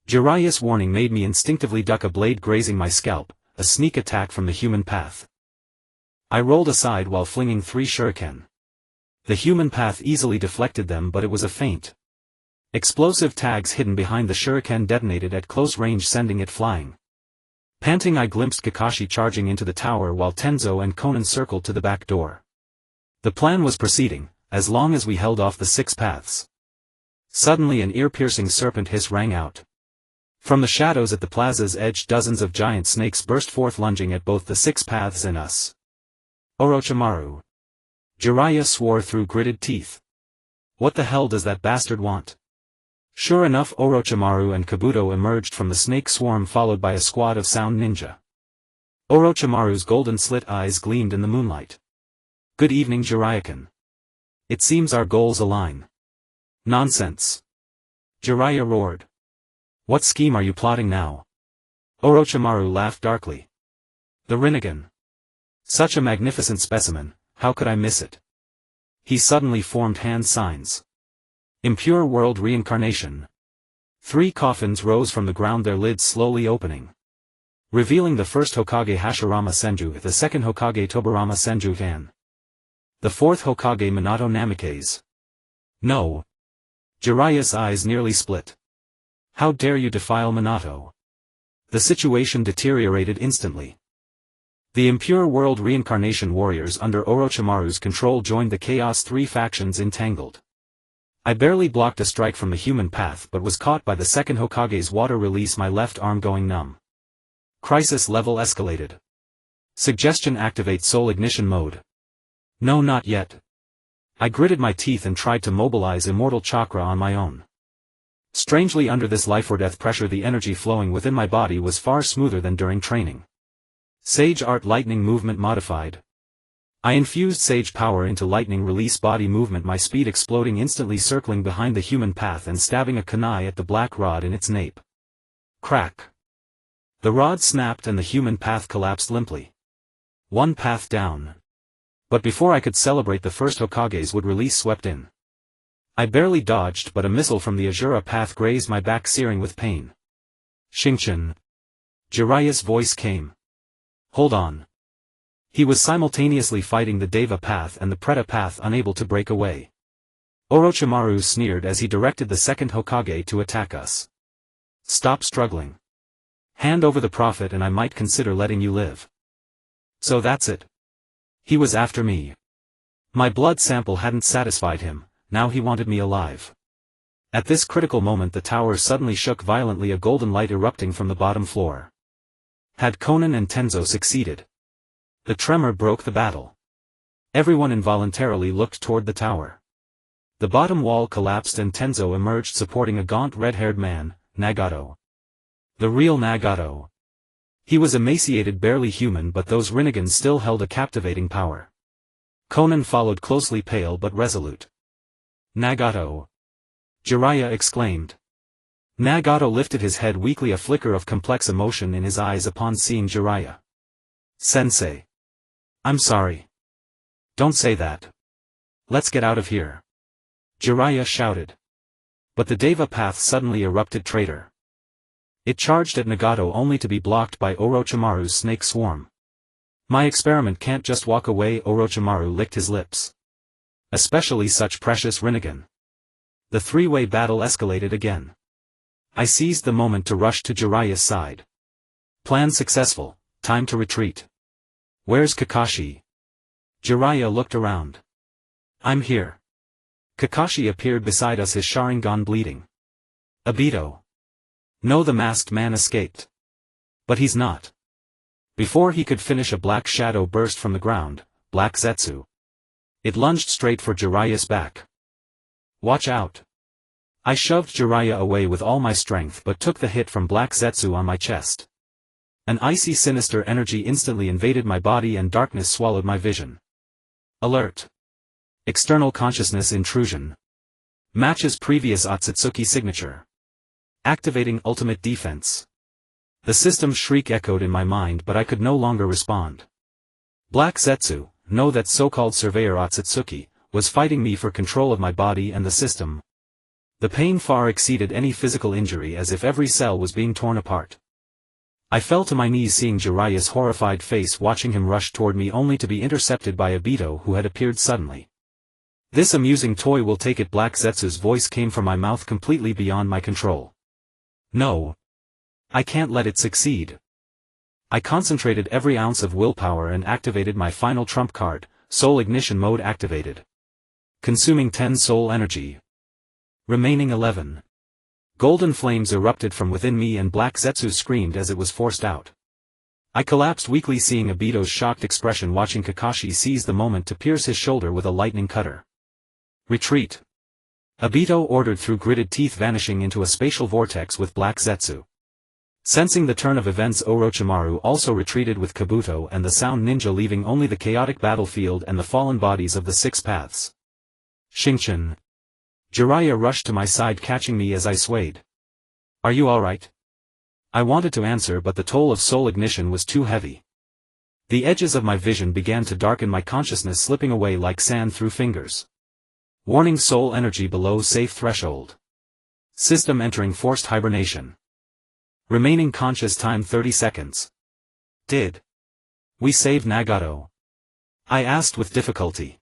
Jiraiya's warning made me instinctively duck, a blade grazing my scalp, a sneak attack from the human path. I rolled aside while flinging 3 shuriken. The human path easily deflected them, but it was a feint. Explosive tags hidden behind the shuriken detonated at close range, sending it flying. Panting, I glimpsed Kakashi charging into the tower while Tenzo and Konan circled to the back door. The plan was proceeding, as long as we held off the 6 paths. Suddenly an ear-piercing serpent hiss rang out. From the shadows at the plaza's edge, dozens of giant snakes burst forth, lunging at both the 6 paths and us. Orochimaru. Jiraiya swore through gritted teeth. What the hell does that bastard want? Sure enough, Orochimaru and Kabuto emerged from the snake swarm, followed by a squad of sound ninja. Orochimaru's golden slit eyes gleamed in the moonlight. Good evening, Jiraiya-kun. It seems our goals align. Nonsense. Jiraiya roared. What scheme are you plotting now? Orochimaru laughed darkly. The Rinnegan. Such a magnificent specimen, how could I miss it? He suddenly formed hand signs. Impure world reincarnation. 3 coffins rose from the ground, their lids slowly opening. Revealing the first Hokage Hashirama Senju, the second Hokage Tobirama Senju Gan. The 4th Hokage Minato Namikaze. No. Jiraiya's eyes nearly split. How dare you defile Minato? The situation deteriorated instantly. The impure world reincarnation warriors under Orochimaru's control joined the Chaos 3 factions entangled. I barely blocked a strike from the human path, but was caught by the second Hokage's water release, my left arm going numb. Crisis level escalated. Suggestion: activate soul ignition mode. No, not yet. I gritted my teeth and tried to mobilize immortal chakra on my own. Strangely, under this life or death pressure, the energy flowing within my body was far smoother than during training. Sage Art Lightning Movement Modified. I infused Sage Power into Lightning Release Body Movement, my speed exploding instantly, circling behind the human path and stabbing a kunai at the black rod in its nape. Crack. The rod snapped and the human path collapsed limply. 1 path down. But before I could celebrate, the first Hokage's would release swept in. I barely dodged, but a missile from the Azura path grazed my back, searing with pain. Xingchen. Jiraiya's voice came. Hold on. He was simultaneously fighting the Deva path and the Preta path, unable to break away. Orochimaru sneered as he directed the second Hokage to attack us. Stop struggling. Hand over the prophet and I might consider letting you live. So that's it. He was after me. My blood sample hadn't satisfied him, now he wanted me alive. At this critical moment the tower suddenly shook violently, a golden light erupting from the bottom floor. Had Konan and Tenzo succeeded? The tremor broke the battle. Everyone involuntarily looked toward the tower. The bottom wall collapsed and Tenzo emerged supporting a gaunt red-haired man, Nagato. The real Nagato. He was emaciated, barely human, but those Rinnegans still held a captivating power. Konan followed closely, pale but resolute. Nagato! Jiraiya exclaimed. Nagato lifted his head weakly, a flicker of complex emotion in his eyes upon seeing Jiraiya. Sensei. I'm sorry. Don't say that. Let's get out of here. Jiraiya shouted. But the Deva path suddenly erupted. Traitor. It charged at Nagato only to be blocked by Orochimaru's snake swarm. My experiment can't just walk away. Orochimaru licked his lips. Especially such precious Rinnegan. The three-way battle escalated again. I seized the moment to rush to Jiraiya's side. Plan successful, time to retreat. Where's Kakashi? Jiraiya looked around. I'm here. Kakashi appeared beside us, his Sharingan bleeding. Obito. No, the masked man escaped. But he's not. Before he could finish, a black shadow burst from the ground, Black Zetsu. It lunged straight for Jiraiya's back. Watch out. I shoved Jiraiya away with all my strength but took the hit from Black Zetsu on my chest. An icy, sinister energy instantly invaded my body and darkness swallowed my vision. Alert. External consciousness intrusion. Matches previous Otsutsuki signature. Activating ultimate defense. The system's shriek echoed in my mind, but I could no longer respond. Black Zetsu, no, that so-called surveyor Otsutsuki, was fighting me for control of my body and the system. The pain far exceeded any physical injury, as if every cell was being torn apart. I fell to my knees seeing Jiraiya's horrified face, watching him rush toward me only to be intercepted by Obito, who had appeared suddenly. This amusing toy will take it. Black Zetsu's voice came from my mouth, completely beyond my control. No. I can't let it succeed. I concentrated every ounce of willpower and activated my final trump card, Soul Ignition Mode activated. Consuming 10 soul energy. Remaining 11. Golden flames erupted from within me and Black Zetsu screamed as it was forced out. I collapsed weakly, seeing Obito's shocked expression, watching Kakashi seize the moment to pierce his shoulder with a lightning cutter. Retreat. Obito ordered through gritted teeth, vanishing into a spatial vortex with Black Zetsu. Sensing the turn of events, Orochimaru also retreated with Kabuto and the Sound Ninja, leaving only the chaotic battlefield and the fallen bodies of the six paths. Xingchen. Jiraiya rushed to my side, catching me as I swayed. Are you alright? I wanted to answer, but the toll of soul ignition was too heavy. The edges of my vision began to darken, my consciousness slipping away like sand through fingers. Warning: soul energy below safe threshold. System entering forced hibernation. Remaining conscious time 30 seconds. Did we save Nagato? I asked with difficulty.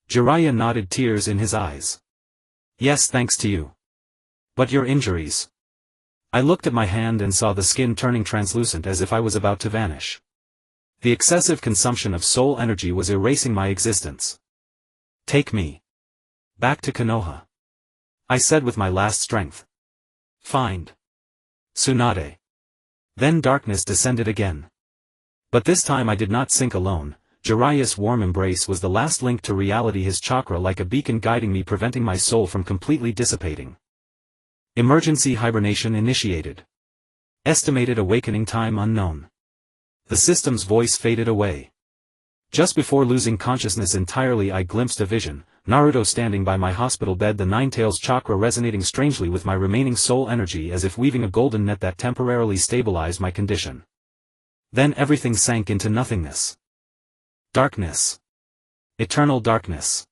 Jiraiya nodded, tears in his eyes. Yes, thanks to you. But your injuries? I looked at my hand and saw the skin turning translucent as if I was about to vanish. The excessive consumption of soul energy was erasing my existence. Take me back to Konoha, I said with my last strength. Find Tsunade. Then darkness descended again. But this time I did not sink alone. Jiraiya's warm embrace was the last link to reality, his chakra like a beacon guiding me, preventing my soul from completely dissipating. Emergency hibernation initiated. Estimated awakening time unknown. The system's voice faded away. Just before losing consciousness entirely, I glimpsed a vision, Naruto standing by my hospital bed, the Ninetales chakra resonating strangely with my remaining soul energy, as if weaving a golden net that temporarily stabilized my condition. Then everything sank into nothingness. Darkness. Eternal darkness.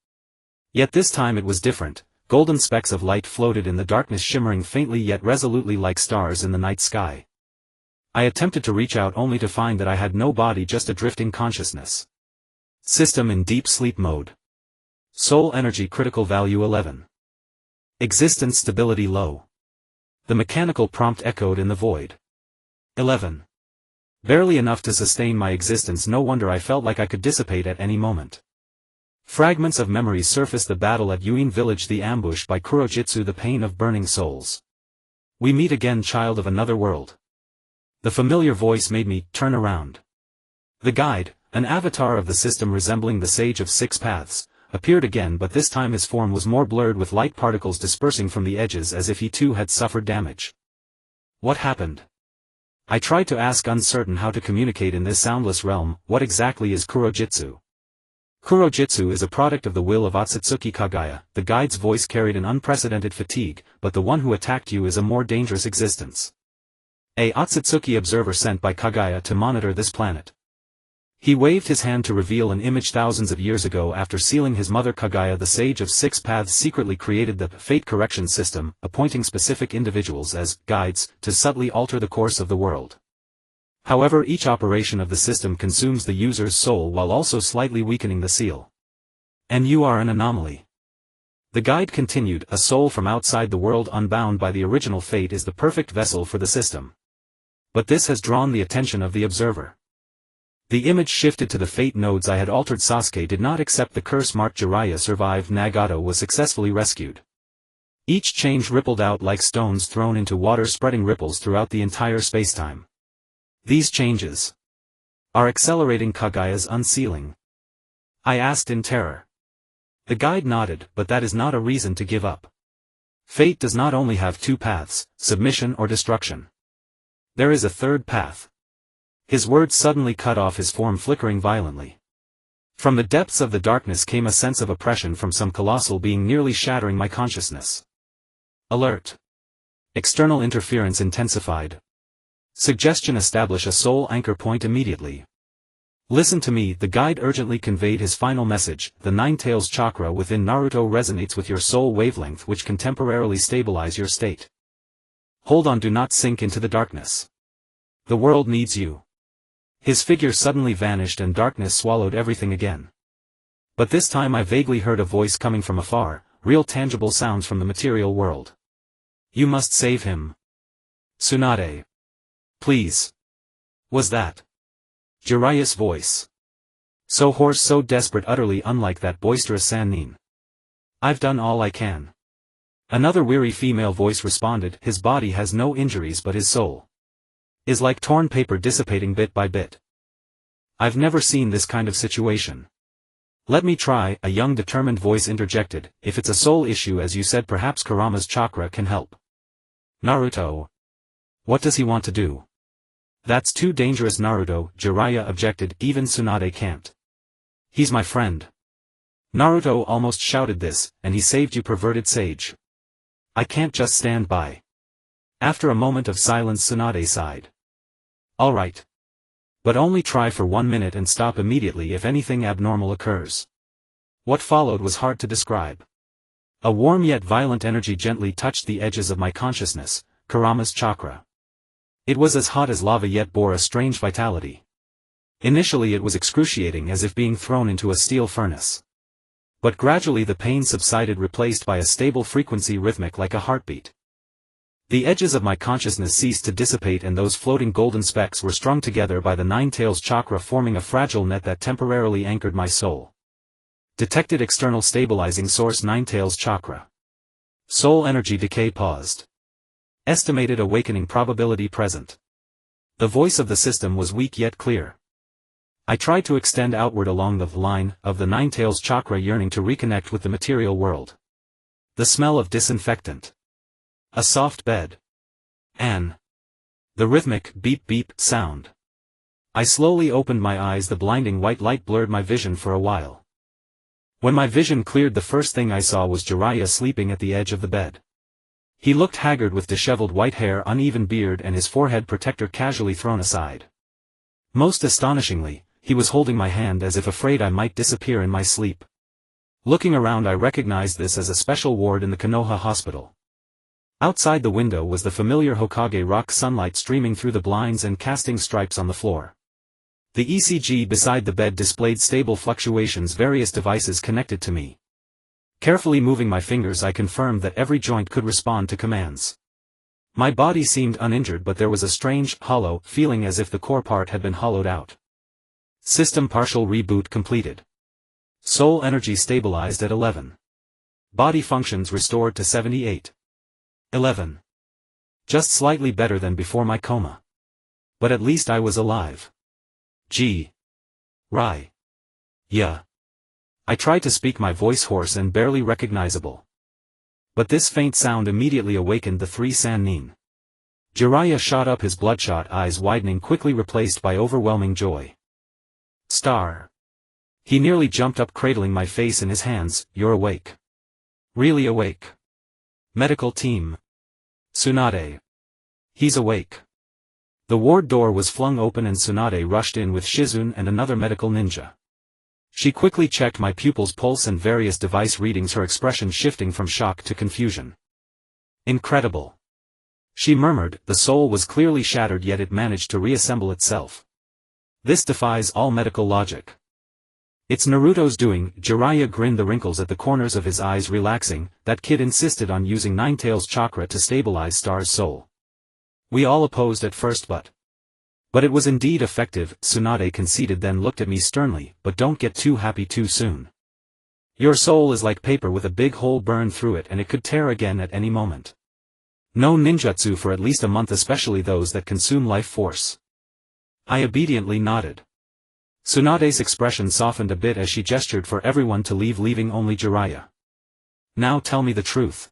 Yet this time it was different. golden specks of light floated in the darkness, shimmering faintly yet resolutely like stars in the night sky. I attempted to reach out only to find that I had no body, just a drifting consciousness. System in deep sleep mode. Soul energy critical value 11. Existence stability low. The mechanical prompt echoed in the void. 11. Barely enough to sustain my existence. No wonder I felt like I could dissipate at any moment. Fragments of memory surfaced: the battle at Yuin village, the ambush by Kurojitsu, the pain of burning souls. We meet again, child of another world. The familiar voice made me turn around. The guide, an avatar of the system resembling the Sage of Six Paths, appeared again, but this time his form was more blurred, with light particles dispersing from the edges as if he too had suffered damage. What happened? I tried to ask, uncertain how to communicate in this soundless realm. What exactly is Kurojitsu? Kurojitsu is a product of the will of Akatsuki Kagaya. The guide's voice carried an unprecedented fatigue, but the one who attacked you is a more dangerous existence. A Akatsuki observer sent by Kagaya to monitor this planet. He waved his hand to reveal an image. Thousands of years ago, after sealing his mother, Kagaya, the Sage of Six Paths, secretly created the fate correction system, appointing specific individuals as guides to subtly alter the course of the world. However, each operation of the system consumes the user's soul while also slightly weakening the seal. And you are an anomaly. The guide continued, a soul from outside the world, unbound by the original fate, is the perfect vessel for the system. But this has drawn the attention of the observer. The image shifted to the fate nodes I had altered. Sasuke did not accept the curse. Marked Jiraiya survived. Nagato was successfully rescued. Each change rippled out like stones thrown into water, spreading ripples throughout the entire spacetime. These changes are accelerating Kagaya's unsealing. I asked in terror. The guide nodded, but that is not a reason to give up. Fate does not only have two paths, submission or destruction. There is a third path. His words suddenly cut off, his form flickering violently. From the depths of the darkness came a sense of oppression from some colossal being, nearly shattering my consciousness. Alert. External interference intensified. Suggestion: establish a soul anchor point immediately. Listen to me, the guide urgently conveyed his final message. The Nine-Tails chakra within Naruto resonates with your soul wavelength, which can temporarily stabilize your state. Hold on, do not sink into the darkness. The world needs you. His figure suddenly vanished and darkness swallowed everything again. But this time I vaguely heard a voice coming from afar, real tangible sounds from the material world. You must save him. Tsunade. Please. Was that Jiraiya's voice? So hoarse, so desperate, utterly unlike that boisterous Sannin. I've done all I can. Another weary female voice responded. His body has no injuries, but his soul is like torn paper, dissipating bit by bit. I've never seen this kind of situation. Let me try, a young determined voice interjected. If it's a soul issue, as you said, perhaps Kurama's chakra can help. Naruto. What does he want to do? That's too dangerous, Naruto, Jiraiya objected. Even Tsunade can't. He's my friend. Naruto almost shouted this, and he saved you, perverted sage. I can't just stand by. After a moment of silence, Tsunade sighed. All right. But only try for 1 minute and stop immediately if anything abnormal occurs. What followed was hard to describe. A warm yet violent energy gently touched the edges of my consciousness, Kurama's chakra. It was as hot as lava, yet bore a strange vitality. Initially it was excruciating, as if being thrown into a steel furnace. But gradually the pain subsided, replaced by a stable frequency, rhythmic like a heartbeat. The edges of my consciousness ceased to dissipate, and those floating golden specks were strung together by the Nine-Tails chakra, forming a fragile net that temporarily anchored my soul. Detected external stabilizing source: Nine-Tails chakra. Soul energy decay paused. Estimated awakening probability present. The voice of the system was weak yet clear. I tried to extend outward along the line of the Nine-Tails chakra, yearning to reconnect with the material world. The smell of disinfectant. A soft bed. The rhythmic beep-beep sound. I slowly opened my eyes. The blinding white light blurred my vision for a while. When my vision cleared, the first thing I saw was Jiraiya sleeping at the edge of the bed. He looked haggard, with disheveled white hair, uneven beard, and his forehead protector casually thrown aside. Most astonishingly, he was holding my hand, as if afraid I might disappear in my sleep. Looking around, I recognized this as a special ward in the Konoha hospital. Outside the window was the familiar Hokage rock, sunlight streaming through the blinds and casting stripes on the floor. The ECG beside the bed displayed stable fluctuations, various devices connected to me. Carefully moving my fingers, I confirmed that every joint could respond to commands. My body seemed uninjured, but there was a strange, hollow feeling as if the core part had been hollowed out. System partial reboot completed. Soul energy stabilized at 11. Body functions restored to 78. 11. Just slightly better than before my coma. But at least I was alive. Jiraiya. I tried to speak, my voice hoarse and barely recognizable. But this faint sound immediately awakened the three Sannin. Jiraiya shot up, his bloodshot eyes widening, quickly replaced by overwhelming joy. Star. He nearly jumped up, cradling my face in his hands. You're awake. Really awake. Medical team. Tsunade. He's awake. The ward door was flung open and Tsunade rushed in with Shizune and another medical ninja. She quickly checked my pupil's pulse and various device readings, her expression shifting from shock to confusion. Incredible. She murmured. The soul was clearly shattered, yet it managed to reassemble itself. This defies all medical logic. It's Naruto's doing. Jiraiya grinned, the wrinkles at the corners of his eyes relaxing. That kid insisted on using Ninetail's chakra to stabilize Star's soul. We all opposed at first, but it was indeed effective, Tsunade conceded, then looked at me sternly. But don't get too happy too soon. Your soul is like paper with a big hole burned through it, and it could tear again at any moment. No ninjutsu for at least a month, especially those that consume life force. I obediently nodded. Tsunade's expression softened a bit as she gestured for everyone to leave, leaving only Jiraiya. Now tell me the truth.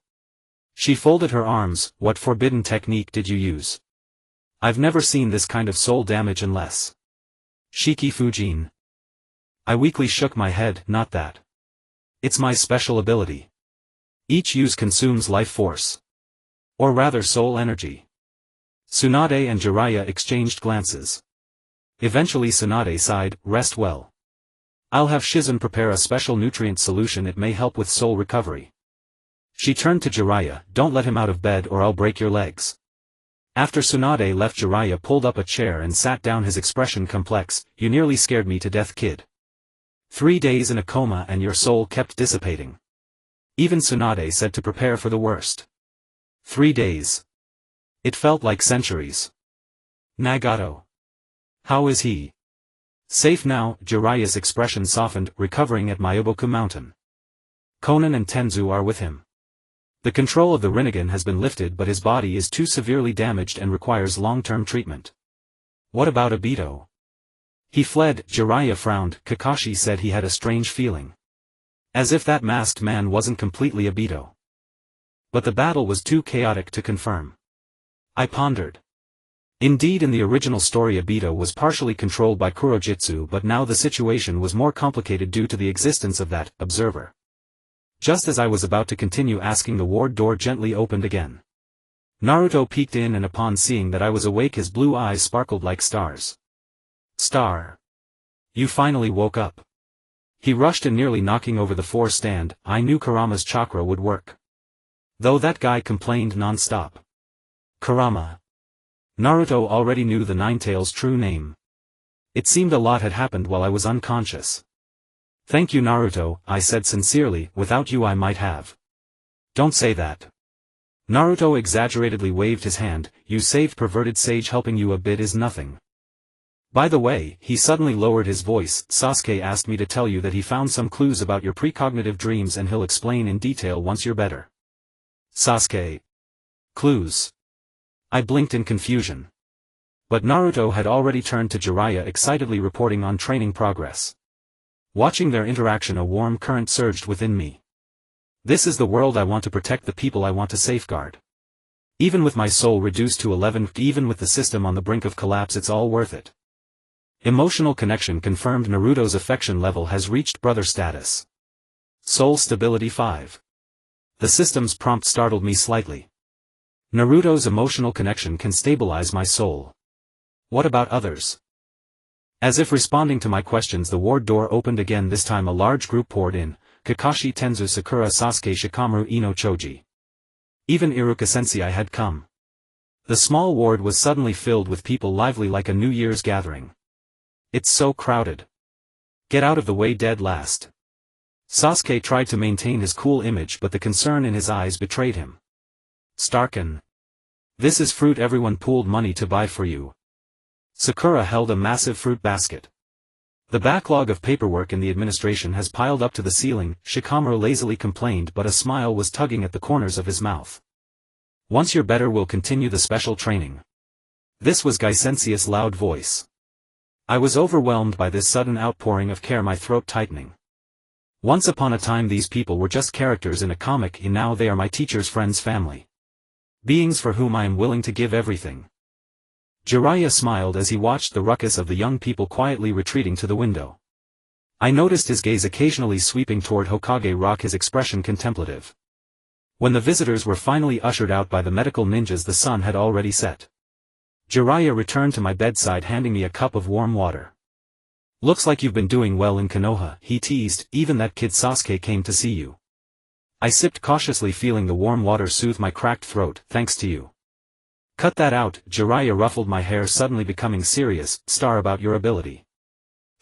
She folded her arms. What forbidden technique did you use? I've never seen this kind of soul damage unless. Shiki Fujin. I weakly shook my head. Not that. It's my special ability. Each use consumes life force. Or rather soul energy. Tsunade and Jiraiya exchanged glances. Eventually Tsunade sighed. Rest well. I'll have Shizune prepare a special nutrient solution, it may help with soul recovery. She turned to Jiraiya. Don't let him out of bed or I'll break your legs. After Tsunade left, Jiraiya pulled up a chair and sat down, his expression complex. You nearly scared me to death, kid. 3 days in a coma and your soul kept dissipating. Even Tsunade said to prepare for the worst. 3 days. It felt like centuries. Nagato. How is he? Safe now, Jiraiya's expression softened, recovering at Myoboku Mountain. Konan and Tenzu are with him. The control of the Rinnegan has been lifted, but his body is too severely damaged and requires long-term treatment. What about Obito? He fled, Jiraiya frowned. Kakashi said he had a strange feeling. As if that masked man wasn't completely Obito. But the battle was too chaotic to confirm. I pondered. Indeed, in the original story Obito was partially controlled by Kurojitsu, but now the situation was more complicated due to the existence of that observer. Just as I was about to continue asking, the ward door gently opened again. Naruto peeked in, and upon seeing that I was awake, his blue eyes sparkled like stars. Star. You finally woke up. He rushed in, nearly knocking over the floor stand. I knew Kurama's chakra would work. Though that guy complained non-stop. Kurama. Naruto already knew the Ninetail's true name. It seemed a lot had happened while I was unconscious. Thank you, Naruto, I said sincerely. Without you I might have. Don't say that. Naruto exaggeratedly waved his hand. You saved perverted sage, helping you a bit is nothing. By the way, he suddenly lowered his voice, Sasuke asked me to tell you that he found some clues about your precognitive dreams and he'll explain in detail once you're better. Sasuke. Clues. I blinked in confusion. But Naruto had already turned to Jiraiya, excitedly reporting on training progress. Watching their interaction, a warm current surged within me. This is the world I want to protect, the people I want to safeguard. Even with my soul reduced to 11, even with the system on the brink of collapse, it's all worth it. Emotional connection confirmed. Naruto's affection level has reached brother status. Soul stability 5. The system's prompt startled me slightly. Naruto's emotional connection can stabilize my soul. What about others? As if responding to my questions, the ward door opened again. This time a large group poured in. Kakashi Tenzu Sakura Sasuke Shikamaru Ino Choji. Even Iruka Sensei had come. The small ward was suddenly filled with people lively like a New Year's gathering. It's so crowded. Get out of the way, dead last. Sasuke tried to maintain his cool image, but the concern in his eyes betrayed him. Starken. This is fruit everyone pooled money to buy for you. Sakura held a massive fruit basket. The backlog of paperwork in the administration has piled up to the ceiling, Shikamaru lazily complained, but a smile was tugging at the corners of his mouth. Once you're better, we'll continue the special training. This was Gai Sensei's loud voice. I was overwhelmed by this sudden outpouring of care, my throat tightening. Once upon a time these people were just characters in a comic, and now they are my teacher's friends' family. Beings for whom I am willing to give everything. Jiraiya smiled as he watched the ruckus of the young people quietly retreating to the window. I noticed his gaze occasionally sweeping toward Hokage Rock, his expression contemplative. When the visitors were finally ushered out by the medical ninjas, the sun had already set. Jiraiya returned to my bedside, handing me a cup of warm water. Looks like you've been doing well in Konoha, he teased. Even that kid Sasuke came to see you. I sipped cautiously, feeling the warm water soothe my cracked throat. Thanks to you. Cut that out, Jiraiya ruffled my hair, suddenly becoming serious. Star about your ability.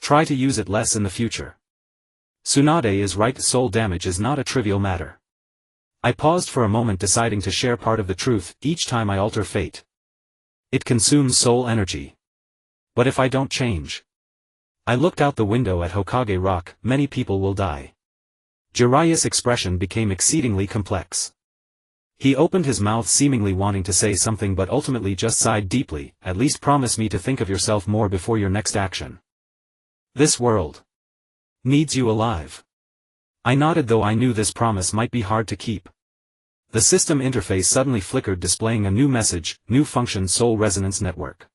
Try to use it less in the future. Tsunade is right, soul damage is not a trivial matter. I paused for a moment, deciding to share part of the truth. Each time I alter fate, it consumes soul energy. But if I don't change? I looked out the window at Hokage Rock. Many people will die. Jiraiya's expression became exceedingly complex. He opened his mouth, seemingly wanting to say something, but ultimately just sighed deeply. At least promise me to think of yourself more before your next action. This world needs you alive. I nodded, though I knew this promise might be hard to keep. The system interface suddenly flickered, displaying a new message: new function, soul resonance network.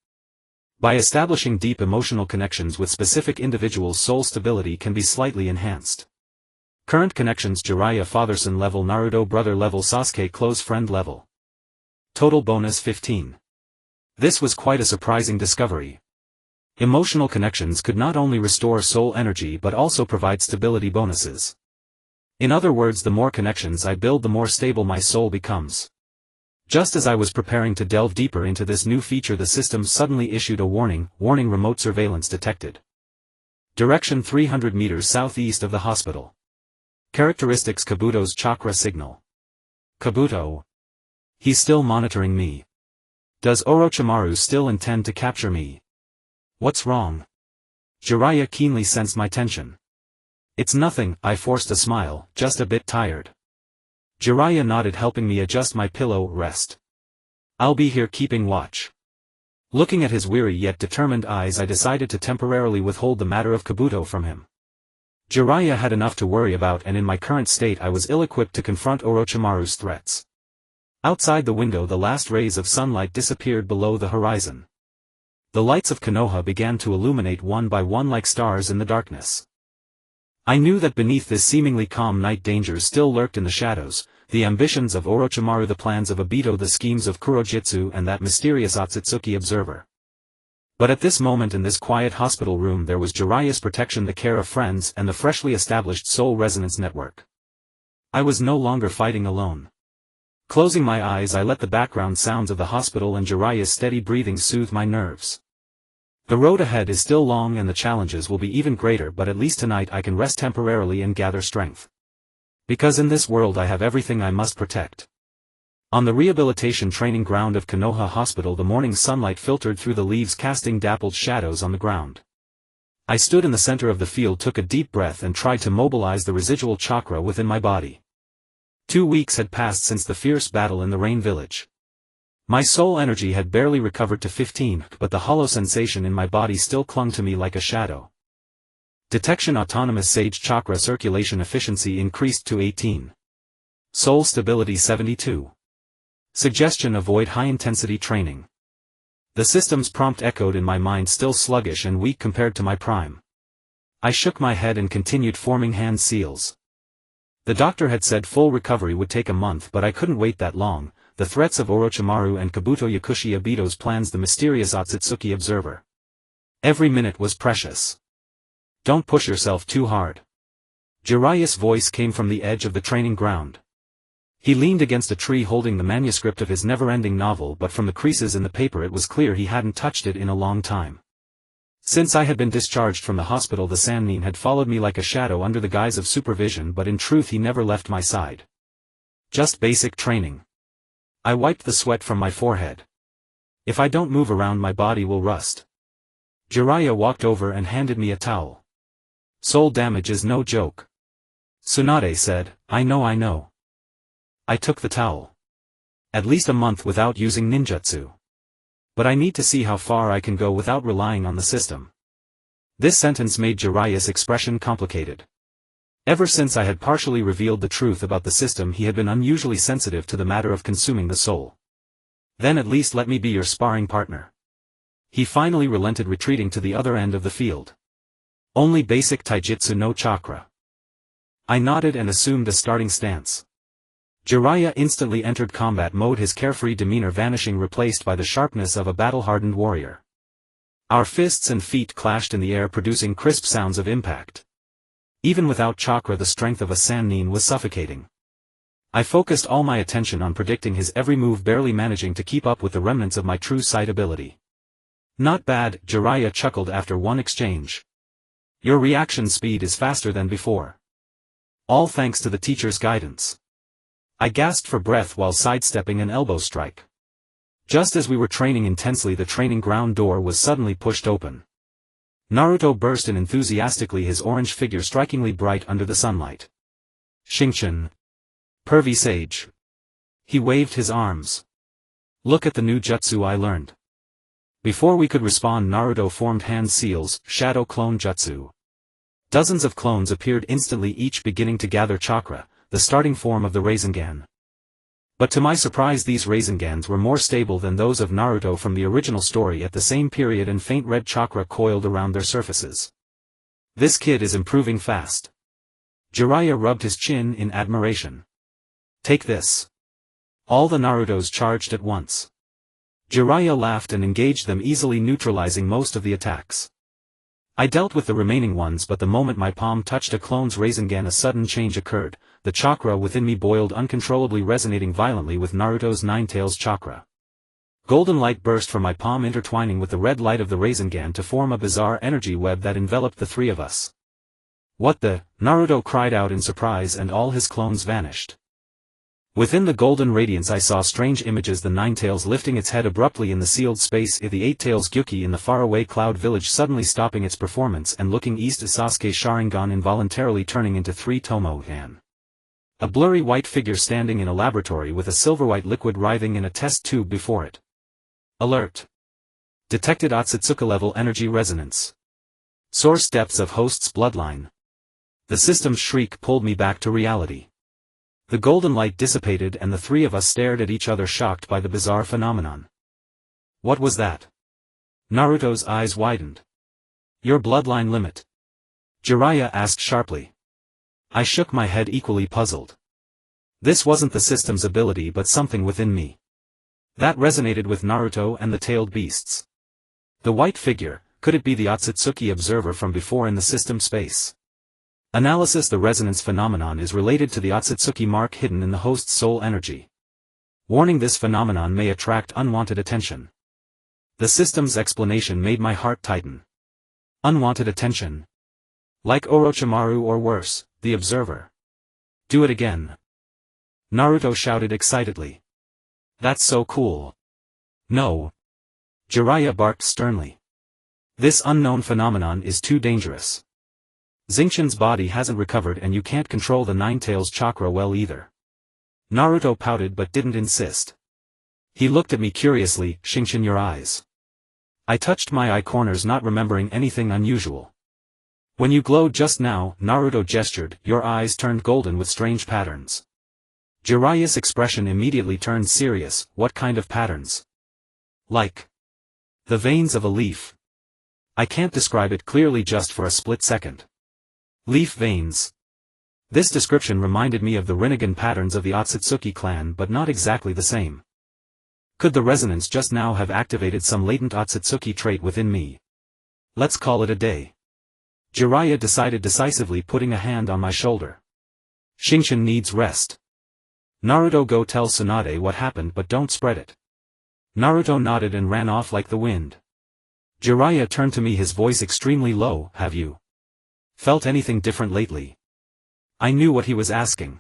By establishing deep emotional connections with specific individuals, soul stability can be slightly enhanced. Current connections: Jiraiya fatherson level, Naruto brother level, Sasuke close friend level. Total bonus 15. This was quite a surprising discovery. Emotional connections could not only restore soul energy but also provide stability bonuses. In other words, the more connections I build, the more stable my soul becomes. Just as I was preparing to delve deeper into this new feature, the system suddenly issued a warning: remote surveillance detected. Direction 300 meters southeast of the hospital. Characteristics: Kabuto's chakra signal. Kabuto. He's still monitoring me. Does Orochimaru still intend to capture me? What's wrong? Jiraiya keenly sensed my tension. It's nothing, I forced a smile, just a bit tired. Jiraiya nodded, helping me adjust my pillow. Rest. I'll be here keeping watch. Looking at his weary yet determined eyes, I decided to temporarily withhold the matter of Kabuto from him. Jiraiya had enough to worry about, and in my current state I was ill-equipped to confront Orochimaru's threats. Outside the window, the last rays of sunlight disappeared below the horizon. The lights of Konoha began to illuminate one by one like stars in the darkness. I knew that beneath this seemingly calm night dangers still lurked in the shadows: the ambitions of Orochimaru, the plans of Obito, the schemes of Kurojitsu, and that mysterious Akatsuki observer. But at this moment, in this quiet hospital room, there was Jiraiya's protection, the care of friends, and the freshly established soul resonance network. I was no longer fighting alone. Closing my eyes, I let the background sounds of the hospital and Jiraiya's steady breathing soothe my nerves. The road ahead is still long and the challenges will be even greater, but at least tonight I can rest temporarily and gather strength. Because in this world I have everything I must protect. On the rehabilitation training ground of Konoha Hospital, the morning sunlight filtered through the leaves, casting dappled shadows on the ground. I stood in the center of the field, took a deep breath, and tried to mobilize the residual chakra within my body. 2 weeks had passed since the fierce battle in the Rain Village. My soul energy had barely recovered to 15, but the hollow sensation in my body still clung to me like a shadow. Detection: autonomous sage chakra circulation efficiency increased to 18. Soul stability 72. Suggestion: avoid high-intensity training. The system's prompt echoed in my mind, still sluggish and weak compared to my prime. I shook my head and continued forming hand seals. The doctor had said full recovery would take a month, but I couldn't wait that long. The threats of Orochimaru and Kabuto, Yakushi Obito's plans, the mysterious Akatsuki observer. Every minute was precious. Don't push yourself too hard. Jiraiya's voice came from the edge of the training ground. He leaned against a tree holding the manuscript of his never-ending novel, but from the creases in the paper it was clear he hadn't touched it in a long time. Since I had been discharged from the hospital, the Sannin had followed me like a shadow under the guise of supervision, but in truth he never left my side. Just basic training. I wiped the sweat from my forehead. If I don't move around, my body will rust. Jiraiya walked over and handed me a towel. Soul damage is no joke. Tsunade said, I know. I took the towel. At least a month without using ninjutsu. But I need to see how far I can go without relying on the system. This sentence made Jiraiya's expression complicated. Ever since I had partially revealed the truth about the system, he had been unusually sensitive to the matter of consuming the soul. Then at least let me be your sparring partner. He finally relented, retreating to the other end of the field. Only basic taijutsu, no chakra. I nodded and assumed a starting stance. Jiraiya instantly entered combat mode, his carefree demeanor vanishing, replaced by the sharpness of a battle-hardened warrior. Our fists and feet clashed in the air, producing crisp sounds of impact. Even without chakra, the strength of a Sannin was suffocating. I focused all my attention on predicting his every move, barely managing to keep up with the remnants of my true sight ability. Not bad, Jiraiya chuckled after one exchange. Your reaction speed is faster than before. All thanks to the teacher's guidance. I gasped for breath while sidestepping an elbow strike. Just as we were training intensely, the training ground door was suddenly pushed open. Naruto burst in enthusiastically, his orange figure strikingly bright under the sunlight. Xingchen. Pervy sage. He waved his arms. Look at the new jutsu I learned. Before we could respond, Naruto formed hand seals, shadow clone jutsu. Dozens of clones appeared instantly, each beginning to gather chakra, the starting form of the Rasengan. But to my surprise, these Rasengans were more stable than those of Naruto from the original story at the same period, and faint red chakra coiled around their surfaces. This kid is improving fast. Jiraiya rubbed his chin in admiration. Take this. All the Narutos charged at once. Jiraiya laughed and engaged them, easily neutralizing most of the attacks. I dealt with the remaining ones, but the moment my palm touched a clone's Rasengan, a sudden change occurred. The chakra within me boiled uncontrollably, resonating violently with Naruto's Nine-Tails chakra. Golden light burst from my palm, intertwining with the red light of the Rasengan to form a bizarre energy web that enveloped the three of us. What the? Naruto cried out in surprise, and all his clones vanished. Within the golden radiance I saw strange images: the Nine-Tails lifting its head abruptly in the sealed space, the Eight-Tails Gyuki in the faraway cloud village suddenly stopping its performance and looking east, Sasuke Sharingan involuntarily turning into 3 Tomohan. A blurry white figure standing in a laboratory with a silver-white liquid writhing in a test tube before it. Alert! Detected Otsutsuki-level energy resonance. Source: depths of host's bloodline. The system's shriek pulled me back to reality. The golden light dissipated and the three of us stared at each other, shocked by the bizarre phenomenon. What was that? Naruto's eyes widened. Your bloodline limit? Jiraiya asked sharply. I shook my head, equally puzzled. This wasn't the system's ability, but something within me. That resonated with Naruto and the tailed beasts. The white figure, could it be the Otsutsuki observer from before in the system space? Analysis: the resonance phenomenon is related to the Otsutsuki mark hidden in the host's soul energy. Warning: this phenomenon may attract unwanted attention. The system's explanation made my heart tighten. Unwanted attention? Like Orochimaru, or worse, the observer. Do it again. Naruto shouted excitedly. That's so cool. No. Jiraiya barked sternly. This unknown phenomenon is too dangerous. Xingchen's body hasn't recovered, and you can't control the Nine-Tails chakra well either. Naruto pouted but didn't insist. He looked at me curiously. Xingchen, your eyes. I touched my eye corners, not remembering anything unusual. When you glowed just now, Naruto gestured, your eyes turned golden with strange patterns. Jiraiya's expression immediately turned serious. What kind of patterns? Like the veins of a leaf. I can't describe it clearly, just for a split second. Leaf veins. This description reminded me of the Rinnegan patterns of the Otsutsuki clan, but not exactly the same. Could the resonance just now have activated some latent Otsutsuki trait within me? Let's call it a day. Jiraiya decided decisively, putting a hand on my shoulder. Xingchen needs rest. Naruto, go tell Tsunade what happened, but don't spread it. Naruto nodded and ran off like the wind. Jiraiya turned to me, his voice extremely low. Have you felt anything different lately? I knew what he was asking.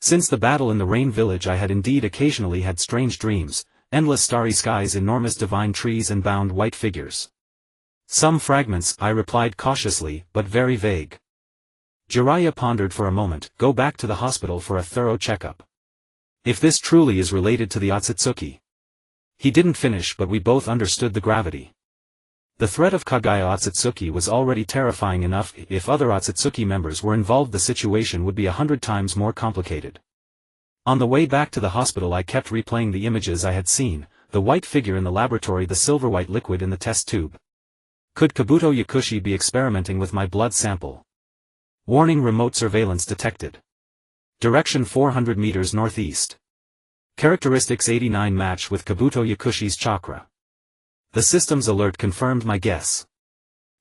Since the battle in the Rain Village, I had indeed occasionally had strange dreams, endless starry skies, enormous divine trees, and bound white figures. Some fragments, I replied cautiously, but very vague. Jiraiya pondered for a moment. Go back to the hospital for a thorough checkup. If this truly is related to the Akatsuki. He didn't finish, but we both understood the gravity. The threat of Kagaya Akatsuki was already terrifying enough. If other Akatsuki members were involved, the situation would be 100 times more complicated. On the way back to the hospital, I kept replaying the images I had seen, the white figure in the laboratory, the silver-white liquid in the test tube. Could Kabuto Yakushi be experimenting with my blood sample? Warning: remote surveillance detected. Direction 400 meters northeast. Characteristics 89 match with Kabuto Yakushi's chakra. The system's alert confirmed my guess.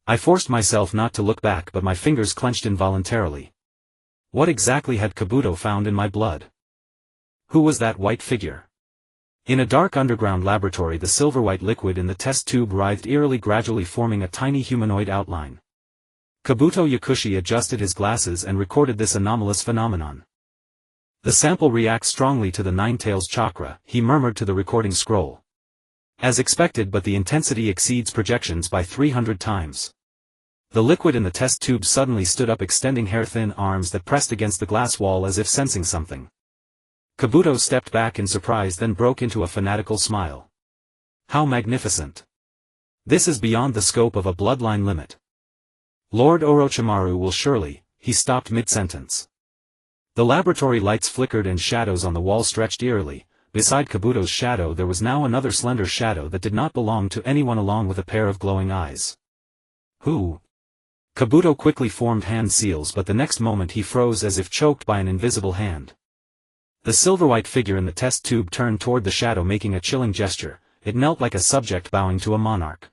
I forced myself not to look back, but my fingers clenched involuntarily. What exactly had Kabuto found in my blood? Who was that white figure? In a dark underground laboratory, the silver-white liquid in the test tube writhed eerily, gradually forming a tiny humanoid outline. Kabuto Yakushi adjusted his glasses and recorded this anomalous phenomenon. The sample reacts strongly to the Nine-Tails chakra, he murmured to the recording scroll. As expected, but the intensity exceeds projections by 300 times. The liquid in the test tube suddenly stood up, extending hair-thin arms that pressed against the glass wall as if sensing something. Kabuto stepped back in surprise, then broke into a fanatical smile. How magnificent! This is beyond the scope of a bloodline limit. Lord Orochimaru will surely... He stopped mid-sentence. The laboratory lights flickered and shadows on the wall stretched eerily. Beside Kabuto's shadow there was now another slender shadow that did not belong to anyone, along with a pair of glowing eyes. Who? Kabuto quickly formed hand seals, but the next moment he froze as if choked by an invisible hand. The silver-white figure in the test tube turned toward the shadow, making a chilling gesture. It knelt like a subject bowing to a monarch.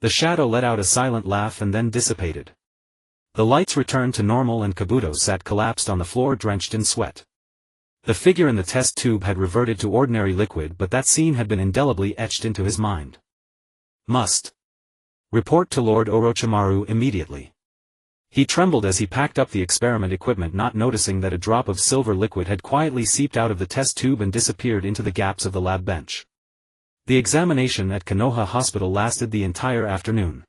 The shadow let out a silent laugh and then dissipated. The lights returned to normal and Kabuto sat collapsed on the floor, drenched in sweat. The figure in the test tube had reverted to ordinary liquid, but that scene had been indelibly etched into his mind. Must report to Lord Orochimaru immediately. He trembled as he packed up the experiment equipment, not noticing that a drop of silver liquid had quietly seeped out of the test tube and disappeared into the gaps of the lab bench. The examination at Konoha Hospital lasted the entire afternoon.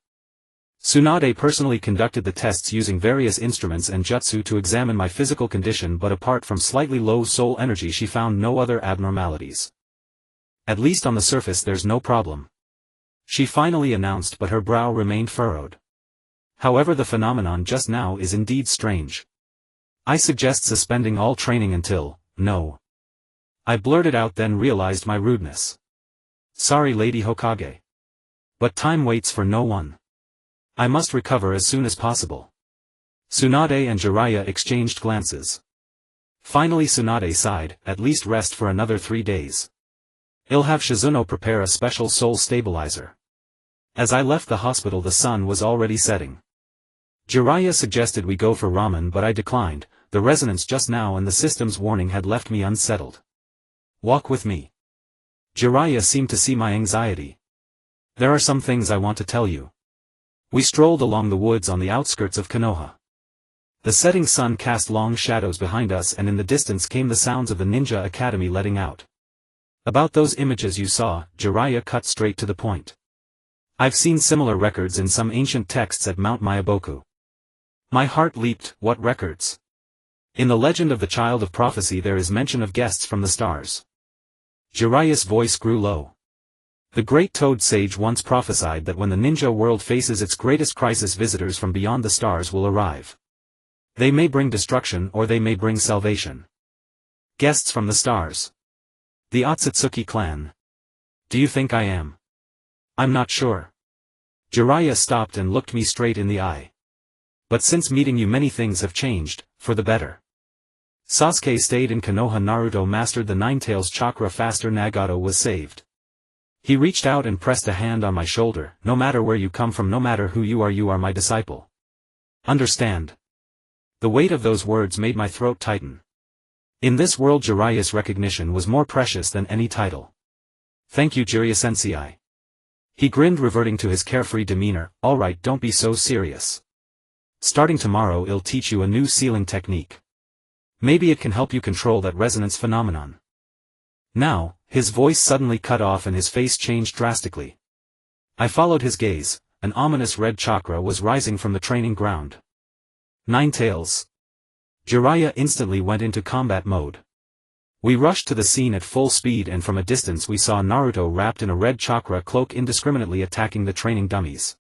Tsunade personally conducted the tests using various instruments and jutsu to examine my physical condition, but apart from slightly low soul energy she found no other abnormalities. At least on the surface there's no problem, she finally announced, but her brow remained furrowed. However, the phenomenon just now is indeed strange. I suggest suspending all training until... No. I blurted out, then realized my rudeness. Sorry, Lady Hokage. But time waits for no one. I must recover as soon as possible. Tsunade and Jiraiya exchanged glances. Finally Tsunade sighed, at least rest for another 3 days. I'll have Shizuno prepare a special soul stabilizer. As I left the hospital the sun was already setting. Jiraiya suggested we go for ramen, but I declined. The resonance just now and the system's warning had left me unsettled. Walk with me. Jiraiya seemed to see my anxiety. There are some things I want to tell you. We strolled along the woods on the outskirts of Konoha. The setting sun cast long shadows behind us, and in the distance came the sounds of the ninja academy letting out. About those images you saw, Jiraiya cut straight to the point. I've seen similar records in some ancient texts at Mount Myaboku. My heart leaped. What records? In the legend of the Child of Prophecy there is mention of guests from the stars. Jiraiya's voice grew low. The great Toad Sage once prophesied that when the ninja world faces its greatest crisis, visitors from beyond the stars will arrive. They may bring destruction or they may bring salvation. Guests from the stars. The Akatsuki clan. Do you think I am? I'm not sure. Jiraiya stopped and looked me straight in the eye. But since meeting you many things have changed, for the better. Sasuke stayed in Konoha, Naruto mastered the Nine-Tails chakra faster, Nagato was saved. He reached out and pressed a hand on my shoulder. No matter where you come from, no matter who you are my disciple. Understand. The weight of those words made my throat tighten. In this world Jiraiya's recognition was more precious than any title. Thank you Jiraiya-sensei. He grinned, reverting to his carefree demeanor. Alright, don't be so serious. Starting tomorrow I'll teach you a new sealing technique. Maybe it can help you control that resonance phenomenon. Now, his voice suddenly cut off and his face changed drastically. I followed his gaze. An ominous red chakra was rising from the training ground. Nine Tails. Jiraiya instantly went into combat mode. We rushed to the scene at full speed, and from a distance we saw Naruto wrapped in a red chakra cloak indiscriminately attacking the training dummies.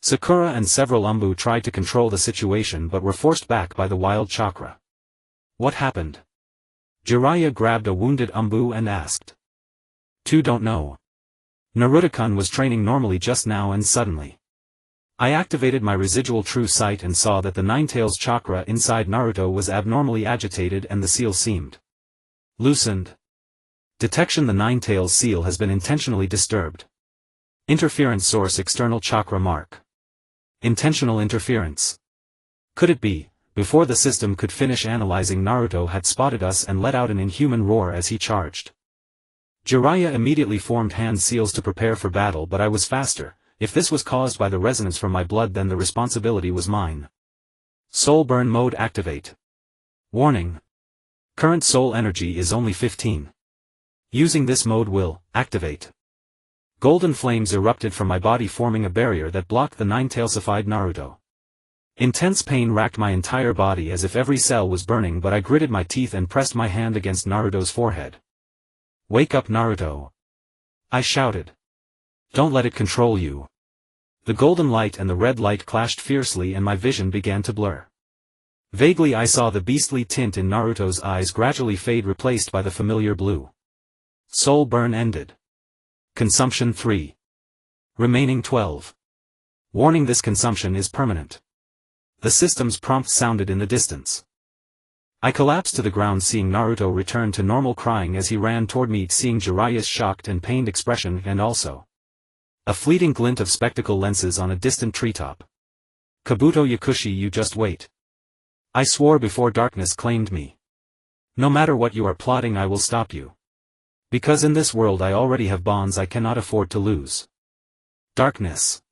Sakura and several Umbu tried to control the situation but were forced back by the wild chakra. What happened? Jiraiya grabbed a wounded Umbu and asked. Don't know. Naruto-kun was training normally just now and suddenly. I activated my residual true sight and saw that the Nine-Tails chakra inside Naruto was abnormally agitated and the seal seemed loosened. Detection: the Nine-Tails seal has been intentionally disturbed. Interference source: external chakra mark. Intentional interference. Could it be, before the system could finish analyzing, Naruto had spotted us and let out an inhuman roar as he charged? Jiraiya immediately formed hand seals to prepare for battle, but I was faster. If this was caused by the resonance from my blood, then the responsibility was mine. Soul burn mode activate. Warning. Current soul energy is only 15. Using this mode will activate. Golden flames erupted from my body, forming a barrier that blocked the nine-tailsified Naruto. Intense pain racked my entire body as if every cell was burning, but I gritted my teeth and pressed my hand against Naruto's forehead. Wake up, Naruto! I shouted. Don't let it control you. The golden light and the red light clashed fiercely and my vision began to blur. Vaguely I saw the beastly tint in Naruto's eyes gradually fade, replaced by the familiar blue. Soul burn ended. Consumption 3. Remaining 12. Warning: this consumption is permanent. The system's prompt sounded in the distance. I collapsed to the ground, seeing Naruto return to normal, crying as he ran toward me, seeing Jiraiya's shocked and pained expression, and also a fleeting glint of spectacle lenses on a distant treetop. Kabuto Yakushi, you just wait. I swore before darkness claimed me. No matter what you are plotting, I will stop you. Because in this world I already have bonds I cannot afford to lose. Darkness.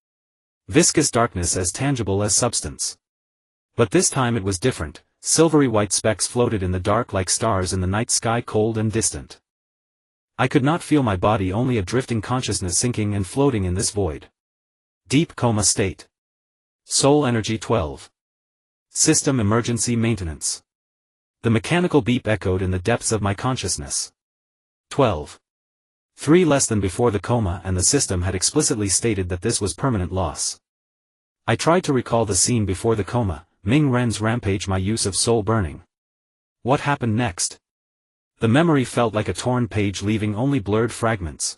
Viscous darkness, as tangible as substance. But this time it was different. Silvery white specks floated in the dark like stars in the night sky, cold and distant. I could not feel my body, only a drifting consciousness sinking and floating in this void. Deep coma state. Soul energy 12. System emergency maintenance. The mechanical beep echoed in the depths of my consciousness. 12. 3 less than before the coma, and the system had explicitly stated that this was permanent loss. I tried to recall the scene before the coma, Ming Ren's rampage, my use of soul burning. What happened next? The memory felt like a torn page, leaving only blurred fragments.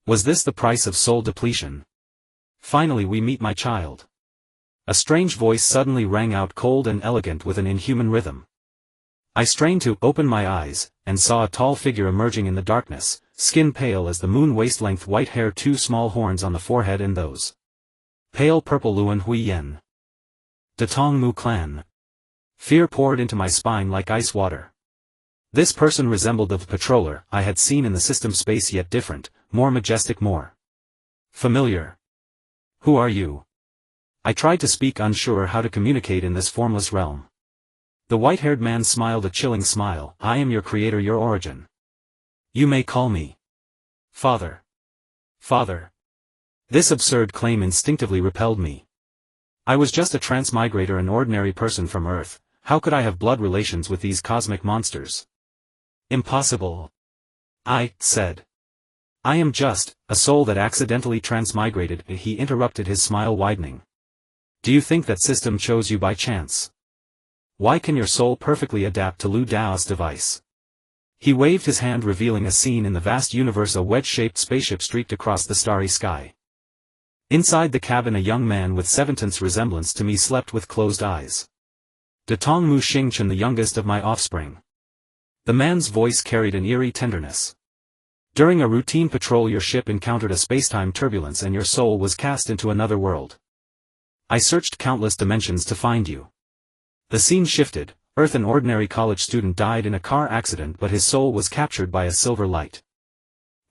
Was this the price of soul depletion? Finally we meet my child. A strange voice suddenly rang out, cold and elegant with an inhuman rhythm. I strained to open my eyes, and saw a tall figure emerging in the darkness, skin pale as the moon, waist-length white hair, 2 small horns on the forehead, and those pale purple Luan Hui Yen. The Tong Mu clan. Fear poured into my spine like ice water. This person resembled the patroller I had seen in the system space, yet different, more majestic, more familiar. Who are you? I tried to speak, unsure how to communicate in this formless realm. The white-haired man smiled a chilling smile. I am your creator, your origin. You may call me Father. Father. This absurd claim instinctively repelled me. I was just a transmigrator, an ordinary person from Earth. How could I have blood relations with these cosmic monsters? Impossible. I said. I am just a soul that accidentally transmigrated. He interrupted, his smile widening. Do you think that system chose you by chance? Why can your soul perfectly adapt to Lu Dao's device? He waved his hand, revealing a scene in the vast universe. A wedge-shaped spaceship streaked across the starry sky. Inside the cabin, a young man with 7th resemblance to me slept with closed eyes. De Tong Mu Xingchen, the youngest of my offspring. The man's voice carried an eerie tenderness. During a routine patrol, your ship encountered a spacetime turbulence and your soul was cast into another world. I searched countless dimensions to find you. The scene shifted. Earth, an ordinary college student died in a car accident, but his soul was captured by a silver light.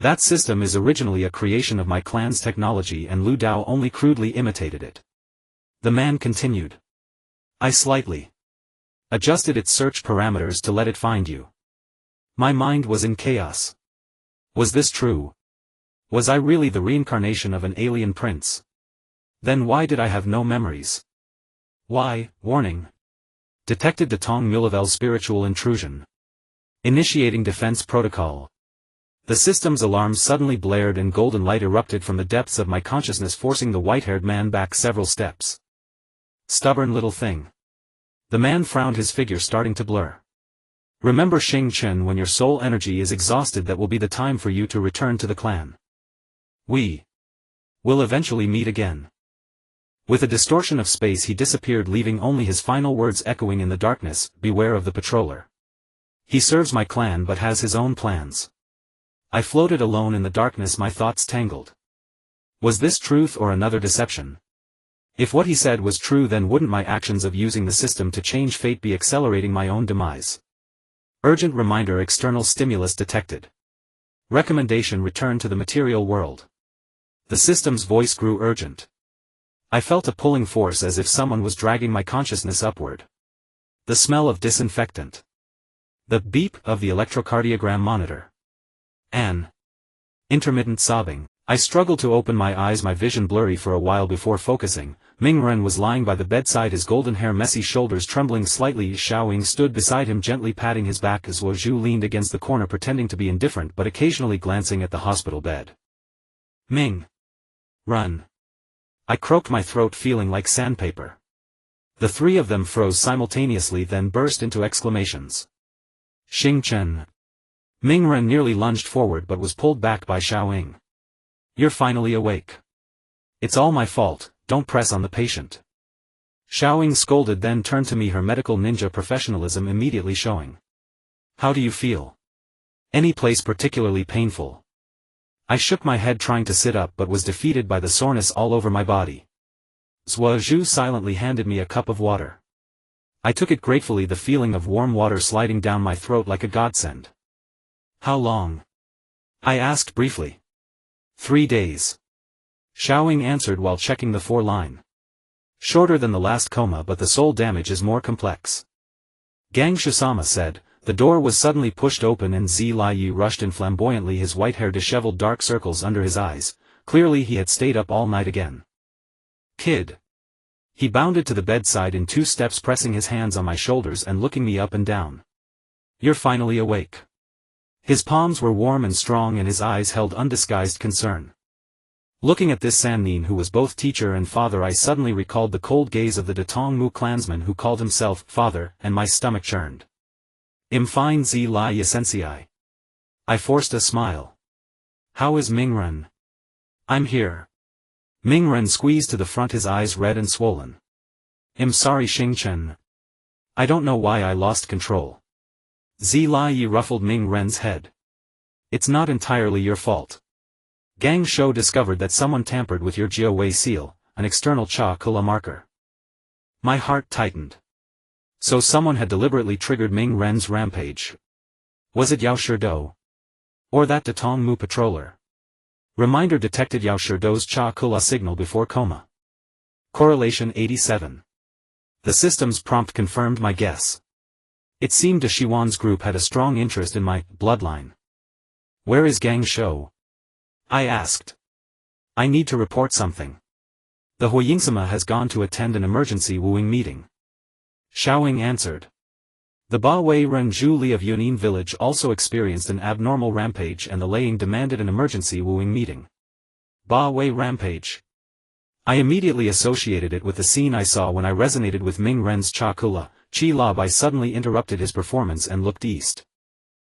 That system is originally a creation of my clan's technology, and Lu Dao only crudely imitated it. The man continued. I slightly adjusted its search parameters to let it find you. My mind was in chaos. Was this true? Was I really the reincarnation of an alien prince? Then why did I have no memories? Why? Warning. Detected Datong Mulavel's spiritual intrusion. Initiating defense protocol. The system's alarm suddenly blared and golden light erupted from the depths of my consciousness, forcing the white-haired man back several steps. Stubborn little thing. The man frowned, his figure starting to blur. Remember, Xingchen, when your soul energy is exhausted, that will be the time for you to return to the clan. We will eventually meet again. With a distortion of space he disappeared, leaving only his final words echoing in the darkness, beware of the patroller. He serves my clan but has his own plans. I floated alone in the darkness, my thoughts tangled. Was this truth or another deception? If what he said was true, then wouldn't my actions of using the system to change fate be accelerating my own demise? Urgent reminder, external stimulus detected. Recommendation, return to the material world. The system's voice grew urgent. I felt a pulling force, as if someone was dragging my consciousness upward. The smell of disinfectant. The beep of the electrocardiogram monitor. An intermittent sobbing. I struggled to open my eyes, my vision blurry for a while before focusing. Mingren was lying by the bedside, his golden hair messy, shoulders trembling slightly. Xiaoying stood beside him, gently patting his back as Wu Zhu leaned against the corner, pretending to be indifferent but occasionally glancing at the hospital bed. Ming. Run. I croaked, my throat feeling like sandpaper. The three of them froze simultaneously, then burst into exclamations. Xingchen. Mingren nearly lunged forward but was pulled back by Xiaoying. You're finally awake. It's all my fault, don't press on the patient. Xiaoying scolded, then turned to me, her medical ninja professionalism immediately showing. How do you feel? Any place particularly painful? I shook my head, trying to sit up, but was defeated by the soreness all over my body. Zhuo Zhu silently handed me a cup of water. I took it gratefully, the feeling of warm water sliding down my throat like a godsend. How long? I asked briefly. 3 days. Xiaoying answered while checking the 4-line. Shorter than the last coma, but the soul damage is more complex. Gang Shisama said. The door was suddenly pushed open and Zilayi rushed in flamboyantly, his white hair disheveled, dark circles under his eyes. Clearly he had stayed up all night again. Kid. He bounded to the bedside in 2 steps, pressing his hands on my shoulders and looking me up and down. You're finally awake. His palms were warm and strong and his eyes held undisguised concern. Looking at this Sannin, who was both teacher and father, I suddenly recalled the cold gaze of the Datong Mu clansman who called himself father, and my stomach churned. Im fine Zi Lai Sensei. I forced a smile. How is Mingren? I'm here. Mingren squeezed to the front, his eyes red and swollen. I'm sorry, Xingchen. I don't know why I lost control. Zi Lai ruffled Mingren's head. It's not entirely your fault. Gang Shou discovered that someone tampered with your Jiao Wei seal, an external Cha Kula marker. My heart tightened. So someone had deliberately triggered Ming Ren's rampage. Was it Yao Shidou? Or that Datong Mu patroller? Reminder, detected Yao Shidou's Cha Kula signal before coma. Correlation 87. The system's prompt confirmed my guess. It seemed Shiwan's group had a strong interest in my bloodline. Where is Gang Shou? I asked. I need to report something. The Huiyingsima has gone to attend an emergency wooing meeting. Xiaoying answered. The Ba Wei Renju Li of Yunin village also experienced an abnormal rampage, and the Laying demanded an emergency wooing meeting. Ba Wei rampage. I immediately associated it with the scene I saw when I resonated with Ming Ren's Cha Kula. Qi Labai suddenly interrupted his performance and looked east.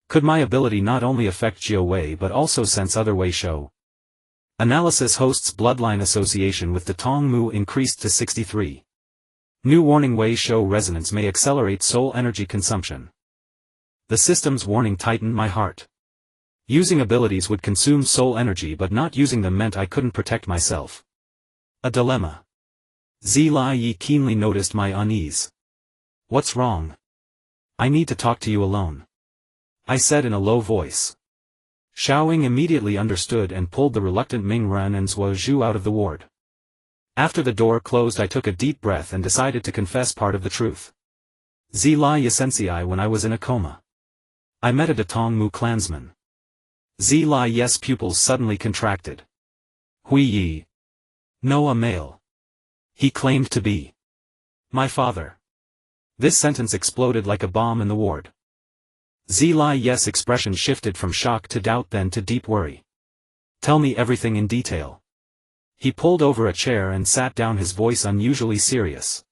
Could my ability not only affect Jiao Wei but also sense other Wei Shou? Analysis, hosts bloodline association with Datong Mu increased to 63. New warning, Wei Shou resonance may accelerate soul energy consumption. The system's warning tightened my heart. Using abilities would consume soul energy, but not using them meant I couldn't protect myself. A dilemma. Zilai keenly noticed my unease. What's wrong? I need to talk to you alone, I said in a low voice. Xiaoying immediately understood and pulled the reluctant Ming Ren and Zhuo Zhu out of the ward. After the door closed, I took a deep breath and decided to confess part of the truth. Zilai sensei, when I was in a coma, I met a Datong Mu clansman. Zilai's pupils suddenly contracted. Hui Yi. No, a male. He claimed to be my father. This sentence exploded like a bomb in the ward. Zilai's expression shifted from shock to doubt, then to deep worry. Tell me everything in detail. He pulled over a chair and sat down, his voice unusually serious.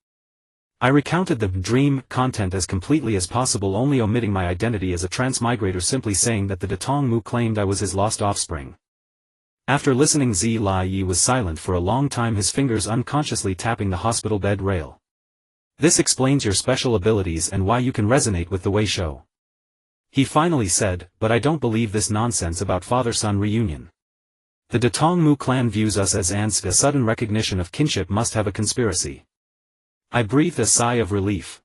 I recounted the dream content as completely as possible, only omitting my identity as a transmigrator, simply saying that the Datong Mu claimed I was his lost offspring. After listening, Zilai was silent for a long time, his fingers unconsciously tapping the hospital bed rail. This explains your special abilities and why you can resonate with the Wei Shou. He finally said, but I don't believe this nonsense about father-son reunion. The Datong Mu clan views us as ants. A sudden recognition of kinship must have a conspiracy. I breathed a sigh of relief.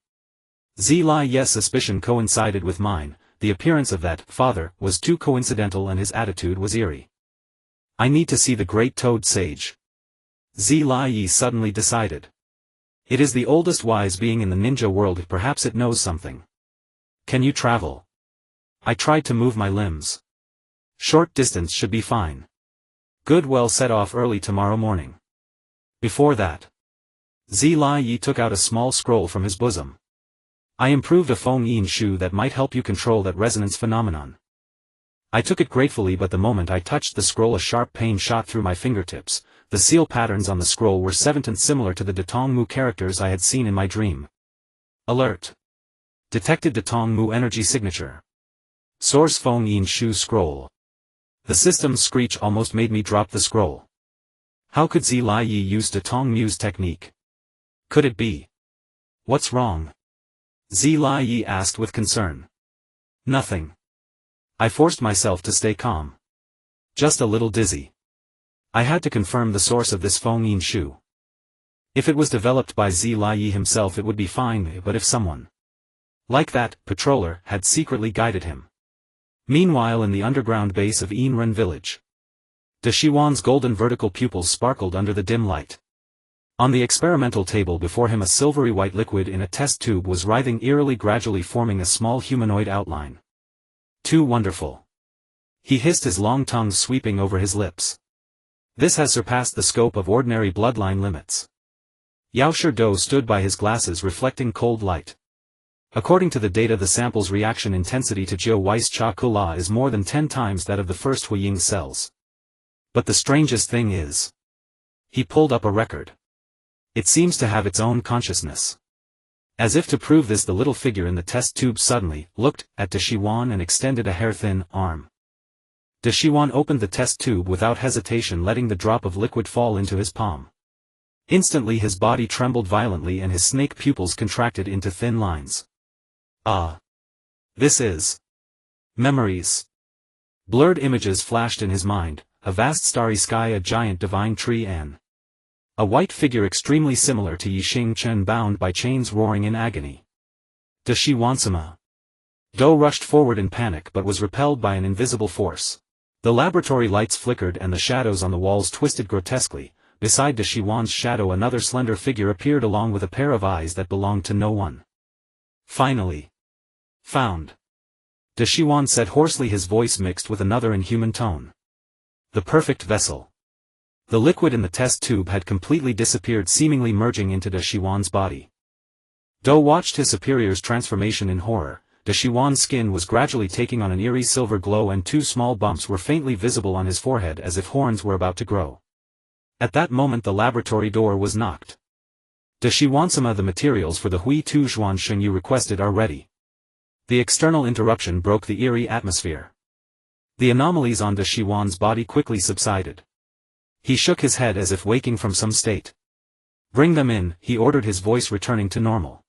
Zilai's suspicion coincided with mine. The appearance of that father was too coincidental and his attitude was eerie. I need to see the great toad sage. Zilai suddenly decided. It is the oldest wise being in the ninja world, perhaps it knows something. Can you travel? I tried to move my limbs. Short distance should be fine. Good, well, set off early tomorrow morning. Before that, Zilai took out a small scroll from his bosom. I improved a Feng Yin Shu that might help you control that resonance phenomenon. I took it gratefully, but the moment I touched the scroll a sharp pain shot through my fingertips. The seal patterns on the scroll were similar to the Datong Mu characters I had seen in my dream. Alert! Detected Datong Mu energy signature. Source Feng Yin Shu scroll. The system's screech almost made me drop the scroll. How could Zilai use Datong Mu's technique? Could it be? What's wrong? Zilai asked with concern. Nothing. I forced myself to stay calm. Just a little dizzy. I had to confirm the source of this Feng Yin Shu. If it was developed by Zilai himself it would be fine, but if someone like that patroller had secretly guided him. Meanwhile, in the underground base of Yinren village, De Shiwan's golden vertical pupils sparkled under the dim light. On the experimental table before him a silvery white liquid in a test tube was writhing eerily, gradually forming a small humanoid outline. Too wonderful. He hissed, his long tongue sweeping over his lips. This has surpassed the scope of ordinary bloodline limits. Yao Shirdo stood by his glasses reflecting cold light. According to the data, the sample's reaction intensity to Jiu Weiss Cha Kula is more than 10 times that of the first Huiying cells. But the strangest thing is, he pulled up a record. It seems to have its own consciousness. As if to prove this, the little figure in the test tube suddenly looked at De Shiwan and extended a hair-thin arm. De Shiwan opened the test tube without hesitation, letting the drop of liquid fall into his palm. Instantly his body trembled violently and his snake pupils contracted into thin lines. Ah! This is... memories. Blurred images flashed in his mind, a vast starry sky, a giant divine tree, and a white figure extremely similar to Xingchen-kun bound by chains roaring in agony. De Shiwansama. Do rushed forward in panic but was repelled by an invisible force. The laboratory lights flickered and the shadows on the walls twisted grotesquely. Beside De Shiwan's shadow another slender figure appeared along with a pair of eyes that belonged to no one. Finally. Found. De Shiwan said hoarsely, his voice mixed with another inhuman tone. The perfect vessel. The liquid in the test tube had completely disappeared, seemingly merging into De Shiwan's body. Do watched his superior's transformation in horror. De Shiwan's skin was gradually taking on an eerie silver glow and 2 small bumps were faintly visible on his forehead as if horns were about to grow. At that moment the laboratory door was knocked. De Shiwansama, the materials for the Hui Tu Zhuan Sheng you requested are ready. The external interruption broke the eerie atmosphere. The anomalies on De Shiwan's body quickly subsided. He shook his head as if waking from some state. Bring them in, he ordered, his voice returning to normal.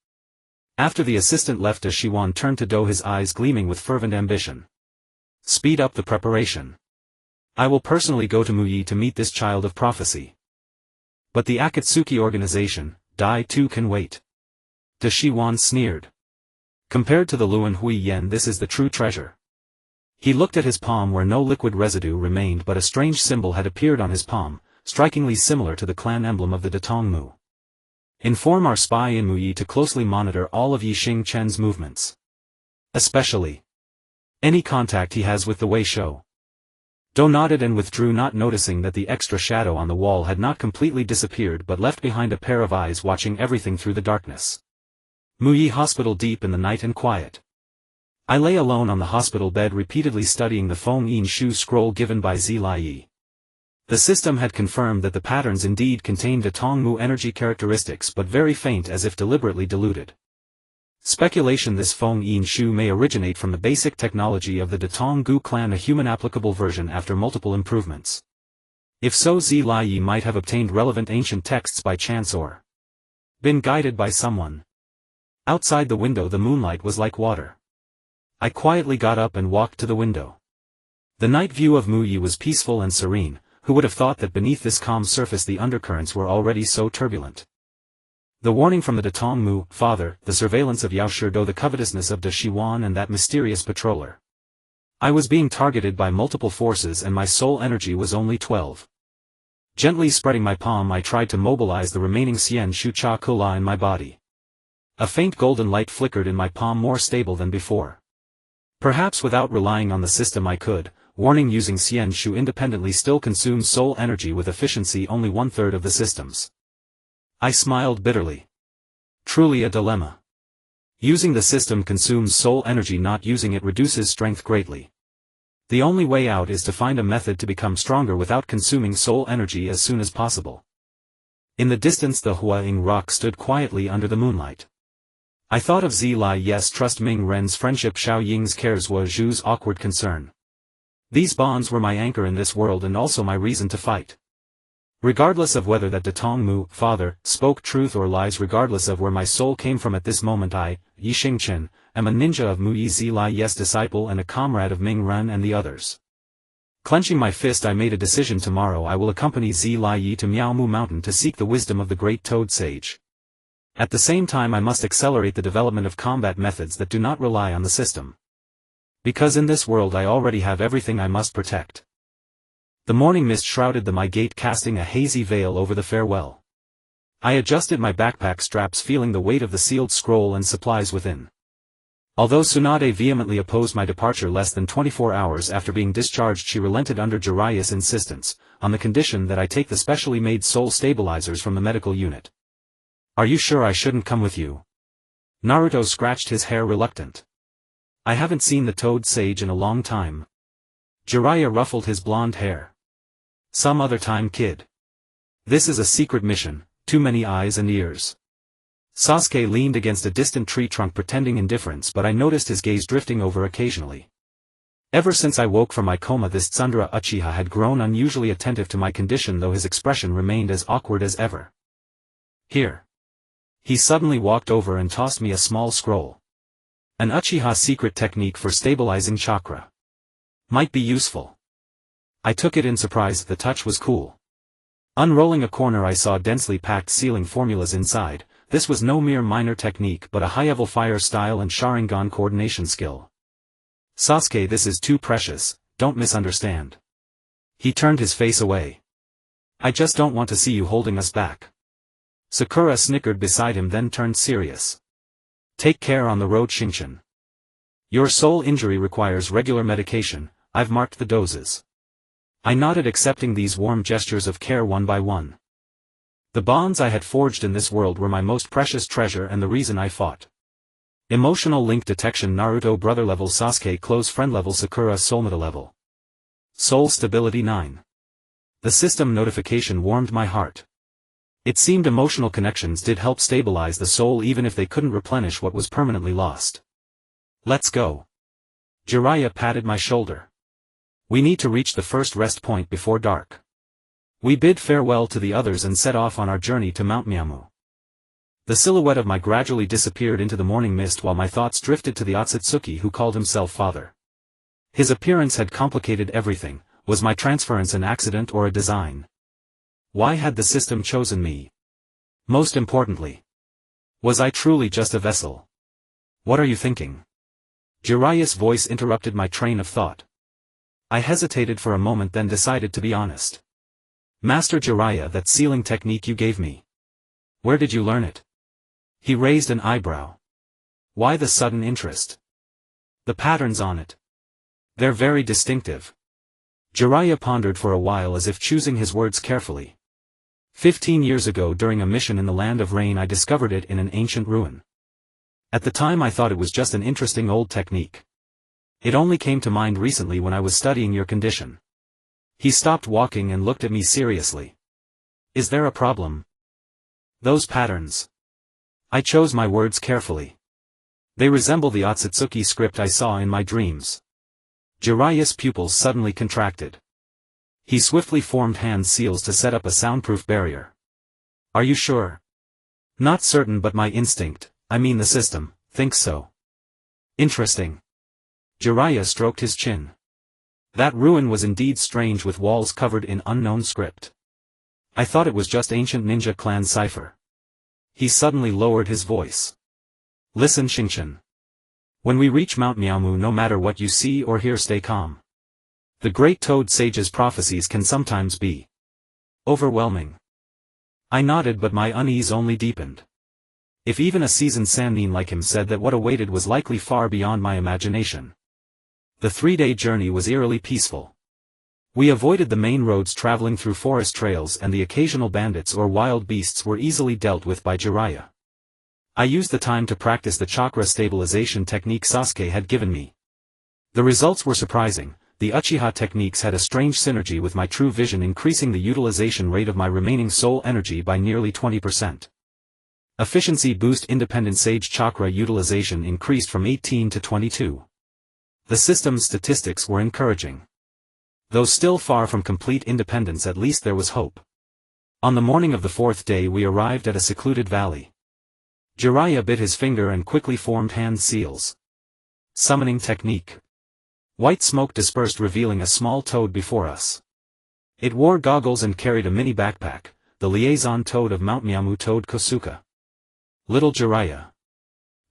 After the assistant left, De Shiwan turned to Do, his eyes gleaming with fervent ambition. Speed up the preparation. I will personally go to Muyi to meet this child of prophecy. But the Akatsuki organization, Dai too can wait. De Shiwan sneered. Compared to the Luan Hui Yen, this is the true treasure. He looked at his palm where no liquid residue remained, but a strange symbol had appeared on his palm, strikingly similar to the clan emblem of the Datongmu. Inform our spy in Muyi to closely monitor all of Yi Xingchen's movements. Especially any contact he has with the Wei Shou. Do nodded and withdrew, not noticing that the extra shadow on the wall had not completely disappeared but left behind a pair of eyes watching everything through the darkness. Muyi Hospital, deep in the night and quiet. I lay alone on the hospital bed, repeatedly studying the Feng Yin Shu scroll given by Zilai. The system had confirmed that the patterns indeed contained Datongmu energy characteristics, but very faint, as if deliberately diluted. Speculation: this Feng Yin Shu may originate from the basic technology of the Datonggu clan, a human applicable version after multiple improvements. If so, Zilai might have obtained relevant ancient texts by chance or been guided by someone. Outside the window the moonlight was like water. I quietly got up and walked to the window. The night view of Muyi was peaceful and serene. Who would have thought that beneath this calm surface the undercurrents were already so turbulent? The warning from the Datongmu, father, the surveillance of Yao Shirdo, the covetousness of De Shiwan, and that mysterious patroller. I was being targeted by multiple forces and my soul energy was only 12. Gently spreading my palm, I tried to mobilize the remaining Xian Shu Cha Kula in my body. A faint golden light flickered in my palm, more stable than before. Perhaps without relying on the system I could. Warning: using Xian Shu independently still consumes soul energy with efficiency only 1/3 of the system's. I smiled bitterly. Truly a dilemma. Using the system consumes soul energy, not using it reduces strength greatly. The only way out is to find a method to become stronger without consuming soul energy as soon as possible. In the distance the Huaying rock stood quietly under the moonlight. I thought of Zilai's trust, Ming Ren's friendship, Xiao Ying's cares, Hua Zhu's awkward concern. These bonds were my anchor in this world and also my reason to fight. Regardless of whether that Datongmu, father, spoke truth or lies, regardless of where my soul came from at this moment, I, Yi Xingchen, am a ninja of Muyi Zilai's disciple and a comrade of Ming Ren and the others. Clenching my fist, I made a decision. Tomorrow I will accompany Zilai to Miaomu Mountain to seek the wisdom of the great Toad Sage. At the same time I must accelerate the development of combat methods that do not rely on the system. Because in this world I already have everything I must protect. The morning mist shrouded my gate, casting a hazy veil over the farewell. I adjusted my backpack straps, feeling the weight of the sealed scroll and supplies within. Although Tsunade vehemently opposed my departure less than 24 hours after being discharged, she relented under Jiraiya's insistence, on the condition that I take the specially made soul stabilizers from the medical unit. Are you sure I shouldn't come with you? Naruto scratched his hair, reluctant. I haven't seen the Toad Sage in a long time. Jiraiya ruffled his blonde hair. Some other time, kid. This is a secret mission, too many eyes and ears. Sasuke leaned against a distant tree trunk pretending indifference, but I noticed his gaze drifting over occasionally. Ever since I woke from my coma, this Tsundere Uchiha had grown unusually attentive to my condition, though his expression remained as awkward as ever. Here. He suddenly walked over and tossed me a small scroll. An Uchiha secret technique for stabilizing chakra. Might be useful. I took it in surprise. The touch was cool. Unrolling a corner, I saw densely packed sealing formulas inside. This was no mere minor technique but a high-level fire style and Sharingan coordination skill. Sasuke, this is too precious, don't misunderstand. He turned his face away. I just don't want to see you holding us back. Sakura snickered beside him, then turned serious. Take care on the road, Xingchen. Your soul injury requires regular medication. I've marked the doses. I nodded, accepting these warm gestures of care one by one. The bonds I had forged in this world were my most precious treasure and the reason I fought. Emotional link detection: Naruto brother level, Sasuke close friend level, Sakura soulmate level. Soul stability 9. The system notification warmed my heart. It seemed emotional connections did help stabilize the soul even if they couldn't replenish what was permanently lost. Let's go. Jiraiya patted my shoulder. We need to reach the first rest point before dark. We bid farewell to the others and set off on our journey to Mount Miamu. The silhouette of my gradually disappeared into the morning mist while my thoughts drifted to the Akatsuki who called himself father. His appearance had complicated everything. Was my transference an accident or a design? Why had the system chosen me? Most importantly, was I truly just a vessel? What are you thinking? Jiraiya's voice interrupted my train of thought. I hesitated for a moment, then decided to be honest. Master Jiraiya, that sealing technique you gave me. Where did you learn it? He raised an eyebrow. Why the sudden interest? The patterns on it. They're very distinctive. Jiraiya pondered for a while, as if choosing his words carefully. 15 years ago, during a mission in the Land of Rain, I discovered it in an ancient ruin. At the time I thought it was just an interesting old technique. It only came to mind recently when I was studying your condition. He stopped walking and looked at me seriously. Is there a problem? Those patterns. I chose my words carefully. They resemble the Akatsuki script I saw in my dreams. Jiraiya's pupils suddenly contracted. He swiftly formed hand seals to set up a soundproof barrier. Are you sure? Not certain, but my instinct, I mean the system, thinks so. Interesting. Jiraiya stroked his chin. That ruin was indeed strange, with walls covered in unknown script. I thought it was just ancient ninja clan cipher. He suddenly lowered his voice. Listen, Xingchen. When we reach Mount Miamu, no matter what you see or hear, stay calm. The great Toad Sage's prophecies can sometimes be overwhelming. I nodded, but my unease only deepened. If even a seasoned Sannin like him said that, what awaited was likely far beyond my imagination. The 3-day journey was eerily peaceful. We avoided the main roads, traveling through forest trails, and the occasional bandits or wild beasts were easily dealt with by Jiraiya. I used the time to practice the chakra stabilization technique Sasuke had given me. The results were surprising. The Uchiha techniques had a strange synergy with my true vision, increasing the utilization rate of my remaining soul energy by nearly 20%. Efficiency boost. Independent Sage chakra utilization increased from 18 to 22. The system's statistics were encouraging. Though still far from complete independence, at least there was hope. On the morning of the 4th day we arrived at a secluded valley. Jiraiya bit his finger and quickly formed hand seals. Summoning technique. White smoke dispersed, revealing a small toad before us. It wore goggles and carried a mini backpack, the liaison toad of Mount Miamu, Toad Kosuke. Little Jiraiya.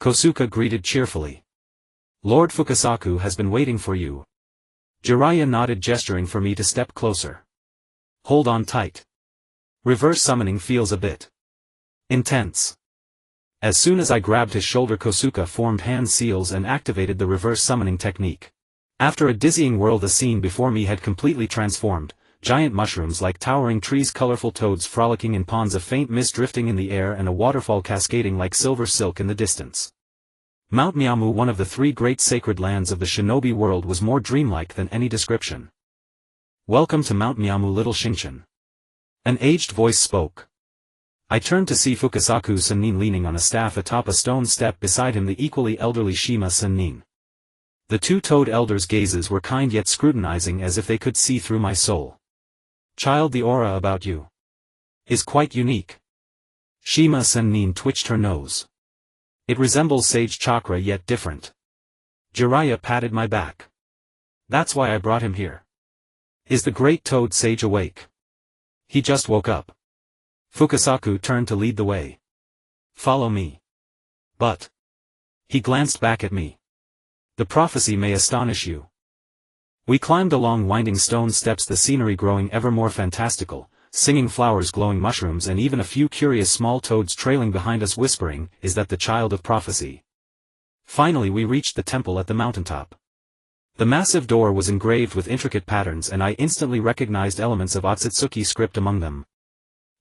Kosuke greeted cheerfully. Lord Fukasaku has been waiting for you. Jiraiya nodded, gesturing for me to step closer. Hold on tight. Reverse summoning feels a bit intense. As soon as I grabbed his shoulder, Kosuke formed hand seals and activated the reverse summoning technique. After a dizzying whirl, the scene before me had completely transformed. Giant mushrooms like towering trees, colorful toads frolicking in ponds of faint mist drifting in the air, and a waterfall cascading like silver silk in the distance. Mount Miamu, one of the 3 great sacred lands of the shinobi world, was more dreamlike than any description. Welcome to Mount Miamu, little Xingchen. An aged voice spoke. I turned to see Fukasaku Sannin leaning on a staff atop a stone step, beside him the equally elderly Shima Sannin. The 2 toad elders' gazes were kind yet scrutinizing, as if they could see through my soul. Child, the aura about you is quite unique. Shima Sannin twitched her nose. It resembles sage chakra, yet different. Jiraiya patted my back. That's why I brought him here. Is the great toad sage awake? He just woke up. Fukasaku turned to lead the way. Follow me. But. He glanced back at me. The prophecy may astonish you. We climbed along winding stone steps, the scenery growing ever more fantastical, singing flowers, glowing mushrooms, and even a few curious small toads trailing behind us, whispering, "Is that the child of prophecy?" Finally we reached the temple at the mountaintop. The massive door was engraved with intricate patterns, and I instantly recognized elements of Akatsuki script among them.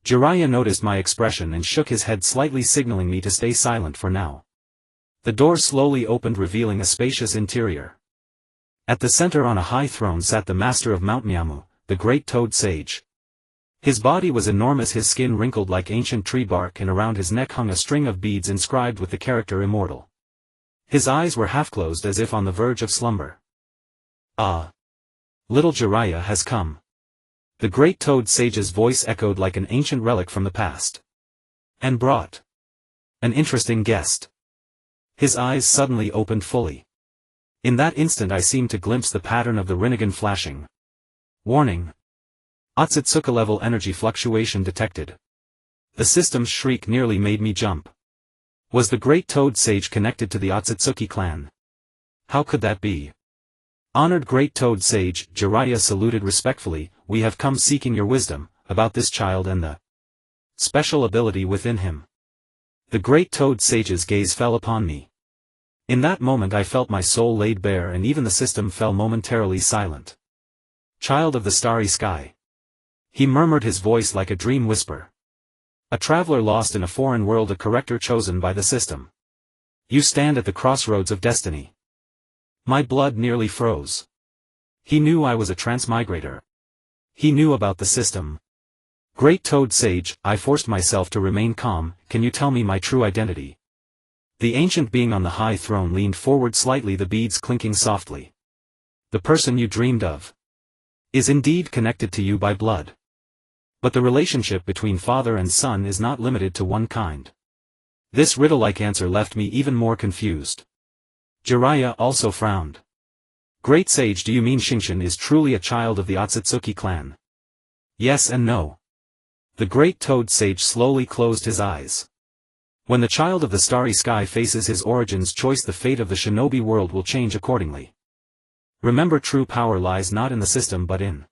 Jiraiya noticed my expression and shook his head slightly, signaling me to stay silent for now. The door slowly opened, revealing a spacious interior. At the center, on a high throne, sat the master of Mount Miamu, the great toad sage. His body was enormous, his skin wrinkled like ancient tree bark, and around his neck hung a string of beads inscribed with the character immortal. His eyes were half closed, as if on the verge of slumber. Ah! Little Jiraiya has come. The great toad sage's voice echoed like an ancient relic from the past. And brought an interesting guest. His eyes suddenly opened fully. In that instant I seemed to glimpse the pattern of the Rinnegan flashing. Warning. Otsutsuki level energy fluctuation detected. The system's shriek nearly made me jump. Was the Great Toad Sage connected to the Akatsuki clan? How could that be? Honored Great Toad Sage, Jiraiya saluted respectfully, we have come seeking your wisdom, about this child and the special ability within him. The Great Toad Sage's gaze fell upon me. In that moment I felt my soul laid bare and even the system fell momentarily silent. Child of the starry sky. He murmured, his voice like a dream whisper. A traveler lost in a foreign world, a corrector chosen by the system. You stand at the crossroads of destiny. My blood nearly froze. He knew I was a transmigrator. He knew about the system. Great Toad Sage, I forced myself to remain calm, can you tell me my true identity? The ancient being on the high throne leaned forward slightly, the beads clinking softly. The person you dreamed of is indeed connected to you by blood. But the relationship between father and son is not limited to one kind. This riddle-like answer left me even more confused. Jiraiya also frowned. Great Sage, do you mean Xingchen is truly a child of the Akatsuki clan? Yes and no. The Great Toad Sage slowly closed his eyes. When the child of the starry sky faces his origin's choice, the fate of the shinobi world will change accordingly. Remember, true power lies not in the system but in.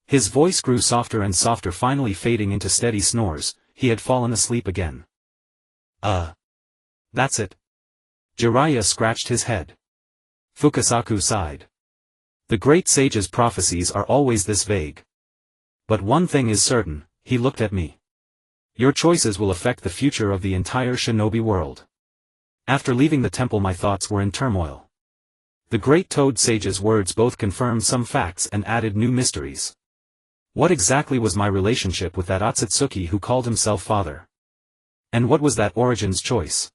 His voice grew softer and softer, finally fading into steady snores. He had fallen asleep again. That's it. Jiraiya scratched his head. Fukasaku sighed. The Great Sage's prophecies are always this vague. But one thing is certain, he looked at me. Your choices will affect the future of the entire shinobi world. After leaving the temple, my thoughts were in turmoil. The Great Toad Sage's words both confirmed some facts and added new mysteries. What exactly was my relationship with that Akatsuki who called himself father? And what was that origin's choice?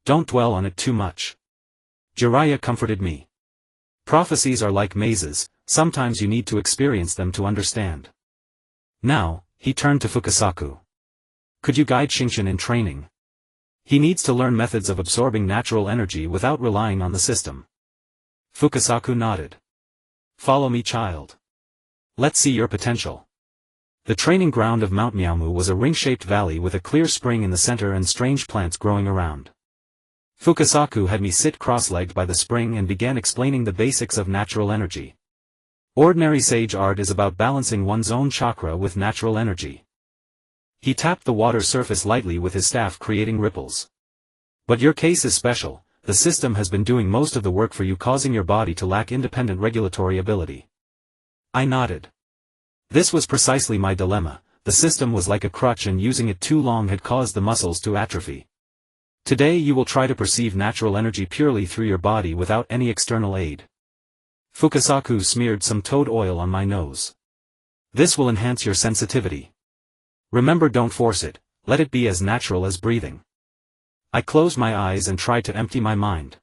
Don't dwell on it too much. Jiraiya comforted me. Prophecies are like mazes, sometimes you need to experience them to understand. Now, he turned to Fukasaku. Could you guide Xingchen in training? He needs to learn methods of absorbing natural energy without relying on the system. Fukasaku nodded. Follow me, child. Let's see your potential. The training ground of Mount Miaomu was a ring-shaped valley with a clear spring in the center and strange plants growing around. Fukasaku had me sit cross-legged by the spring and began explaining the basics of natural energy. Ordinary sage art is about balancing one's own chakra with natural energy. He tapped the water surface lightly with his staff, creating ripples. But your case is special, the system has been doing most of the work for you, causing your body to lack independent regulatory ability. I nodded. This was precisely my dilemma, the system was like a crutch and using it too long had caused the muscles to atrophy. Today you will try to perceive natural energy purely through your body without any external aid. Fukasaku smeared some toad oil on my nose. This will enhance your sensitivity. Remember, don't force it, let it be as natural as breathing. I closed my eyes and tried to empty my mind.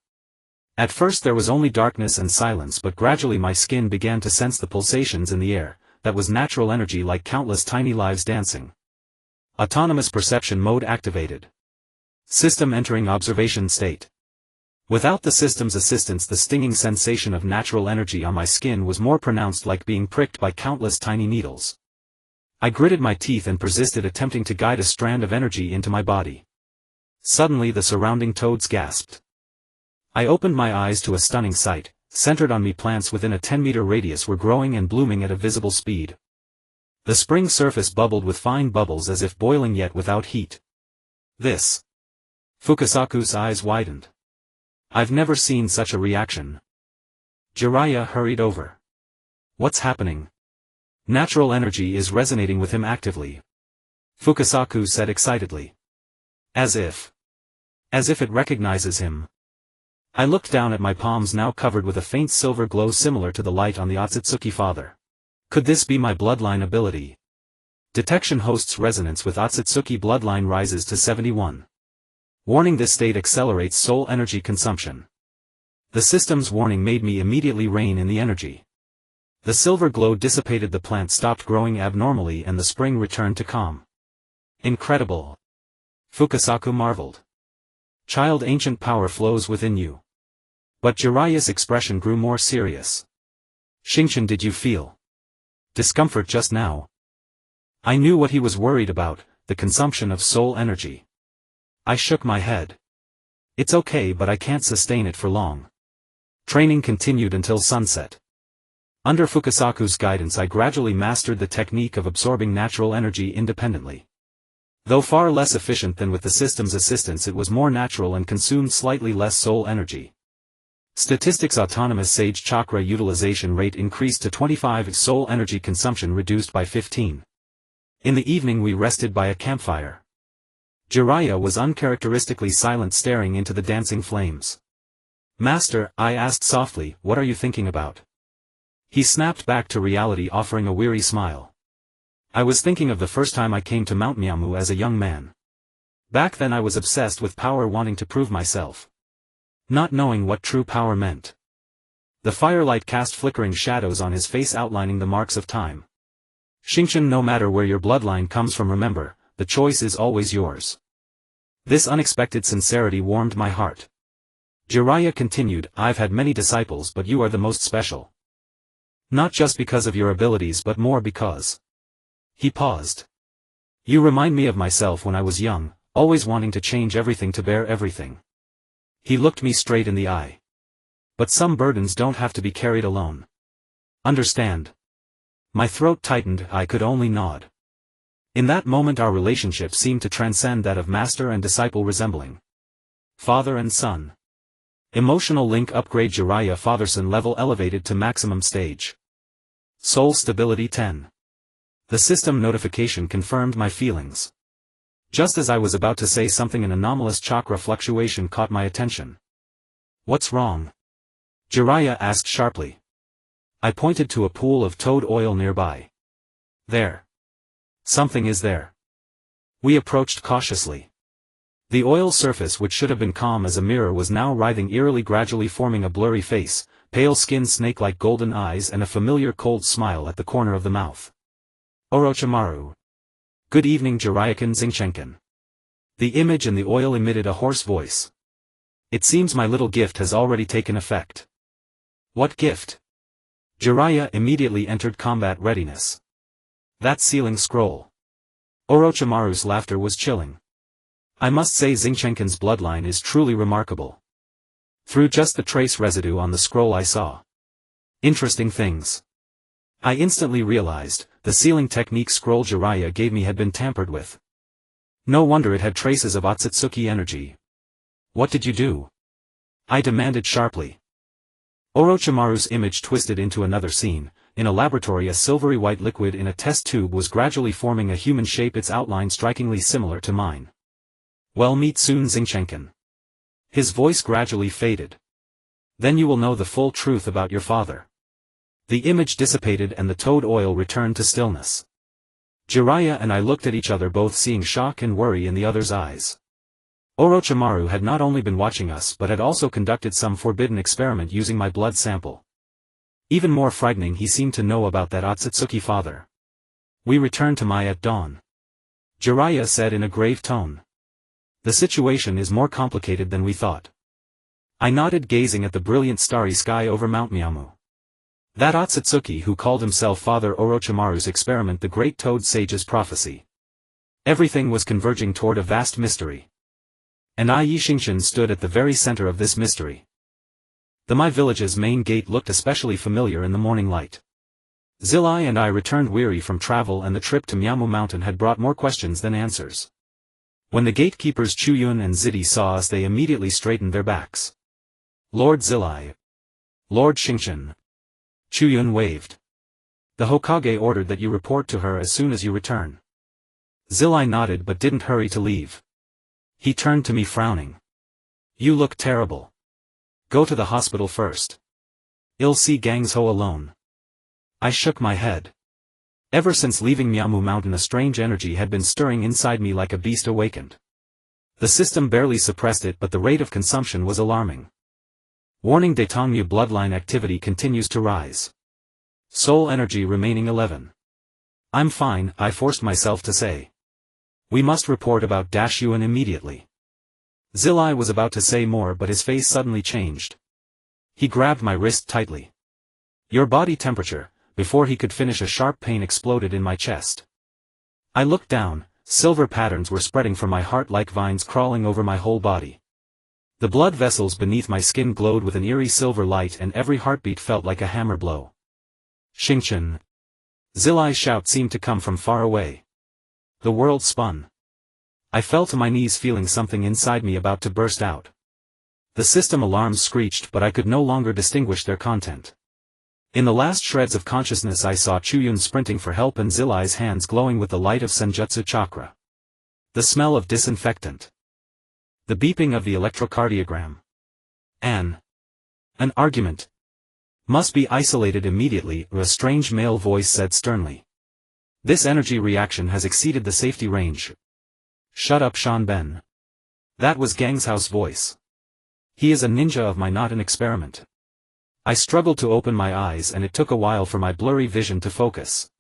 At first there was only darkness and silence, but gradually my skin began to sense the pulsations in the air. That was natural energy, like countless tiny lives dancing. Autonomous perception mode activated. System entering observation state. Without the system's assistance, the stinging sensation of natural energy on my skin was more pronounced, like being pricked by countless tiny needles. I gritted my teeth and persisted, attempting to guide a strand of energy into my body. Suddenly the surrounding toads gasped. I opened my eyes to a stunning sight. Centered on me, plants within a 10-meter radius were growing and blooming at a visible speed. The spring surface bubbled with fine bubbles as if boiling, yet without heat. This. Fukasaku's eyes widened. I've never seen such a reaction. Jiraiya hurried over. What's happening? Natural energy is resonating with him actively. Fukasaku said excitedly. As if it recognizes him. I looked down at my palms, now covered with a faint silver glow similar to the light on the Akatsuki father. Could this be my bloodline ability? Detection hosts resonance with Akatsuki bloodline rises to 71. Warning: this state accelerates soul energy consumption. The system's warning made me immediately rein in the energy. The silver glow dissipated, the plant stopped growing abnormally, and the spring returned to calm. Incredible! Fukasaku marveled. Child, ancient power flows within you. But Jiraiya's expression grew more serious. Xingchen, did you feel Discomfort just now. I knew what he was worried about, the consumption of soul energy. I shook my head. It's okay, but I can't sustain it for long. Training continued until sunset. Under Fukasaku's guidance I gradually mastered the technique of absorbing natural energy independently. Though far less efficient than with the system's assistance, it was more natural and consumed slightly less soul energy. Statistics: autonomous sage chakra utilization rate increased to 25, soul energy consumption reduced by 15. In the evening we rested by a campfire. Jiraiya was uncharacteristically silent, staring into the dancing flames. "Master," I asked softly, "what are you thinking about?" He snapped back to reality, offering a weary smile. "I was thinking of the first time I came to Mount Miyamu as a young man. Back then I was obsessed with power, wanting to prove myself. Not knowing what true power meant." The firelight cast flickering shadows on his face, outlining the marks of time. "Xingchen, no matter where your bloodline comes from, remember, the choice is always yours." This unexpected sincerity warmed my heart. Jiraiya continued, "I've had many disciples, but you are the most special. Not just because of your abilities, but more because..." He paused. "You remind me of myself when I was young, always wanting to change everything, to bear everything." He looked me straight in the eye. "But some burdens don't have to be carried alone. Understand?" My throat tightened, I could only nod. In that moment our relationship seemed to transcend that of master and disciple, resembling father and son. Emotional link upgrade: Jiraiya father-son level elevated to maximum stage. Soul stability 10. The system notification confirmed my feelings. Just as I was about to say something, an anomalous chakra fluctuation caught my attention. "What's wrong?" Jiraiya asked sharply. I pointed to a pool of toad oil nearby. "There. Something is there." We approached cautiously. The oil surface, which should have been calm as a mirror, was now writhing eerily, gradually forming a blurry face, pale skin, snake-like golden eyes, and a familiar cold smile at the corner of the mouth. "Orochimaru. Good evening, Jiraiya-kun, Xingchen-kun." The image and the oil emitted a hoarse voice. "It seems my little gift has already taken effect." "What gift?" Jiraiya immediately entered combat readiness. "That sealing scroll." Orochimaru's laughter was chilling. "I must say Xingchen-kun's bloodline is truly remarkable. Through just the trace residue on the scroll I saw interesting things. I instantly realized, the sealing technique scroll Jiraiya gave me had been tampered with. No wonder it had traces of Akatsuki energy. "What did you do?" I demanded sharply. Orochimaru's image twisted into another scene. In a laboratory, a silvery white liquid in a test tube was gradually forming a human shape, its outline strikingly similar to mine. "Well, meet soon, Xingchen-kun." His voice gradually faded. "Then you will know the full truth about your father." The image dissipated and the toad oil returned to stillness. Jiraiya and I looked at each other, both seeing shock and worry in the other's eyes. Orochimaru had not only been watching us but had also conducted some forbidden experiment using my blood sample. Even more frightening, he seemed to know about that Akatsuki father. "We returned to Mai at dawn," Jiraiya said in a grave tone. "The situation is more complicated than we thought." I nodded, gazing at the brilliant starry sky over Mount Miyamu. That Akatsuki who called himself Father Orochimaru's experiment, the great Toad Sage's prophecy. Everything was converging toward a vast mystery. And I, Xingchen, stood at the very center of this mystery. The Mai village's main gate looked especially familiar in the morning light. Zilai and I returned weary from travel, and the trip to Miyamu Mountain had brought more questions than answers. When the gatekeepers Chuyun and Zidi saw us, they immediately straightened their backs. "Lord Zilai." "Lord Xingchen." Chuyun waved. "The Hokage ordered that you report to her as soon as you return." Zilai nodded but didn't hurry to leave. He turned to me, frowning. "You look terrible. Go to the hospital first. I'll see Gangsho alone." I shook my head. Ever since leaving Miyamu Mountain, a strange energy had been stirring inside me like a beast awakened. The system barely suppressed it, but the rate of consumption was alarming. Warning: Daitongmu bloodline activity continues to rise. Soul energy remaining 11. "I'm fine," I forced myself to say. "We must report about Dashuan immediately." Zilai was about to say more, but his face suddenly changed. He grabbed my wrist tightly. "Your body temperature," before he could finish a sharp pain exploded in my chest. I looked down, silver patterns were spreading from my heart like vines crawling over my whole body. The blood vessels beneath my skin glowed with an eerie silver light and every heartbeat felt like a hammer blow. Xingchen. Zillai's shout seemed to come from far away. The world spun. I fell to my knees feeling something inside me about to burst out. The system alarms screeched but I could no longer distinguish their content. In the last shreds of consciousness I saw Chuyun sprinting for help and Zillai's hands glowing with the light of Senjutsu chakra. The smell of disinfectant. The beeping of the electrocardiogram. An argument. Must be isolated immediately, a strange male voice said sternly. This energy reaction has exceeded the safety range. Shut up, Shanben. That was Gang's voice. He is a ninja of my not an experiment. I struggled to open my eyes and it took a while for my blurry vision to focus.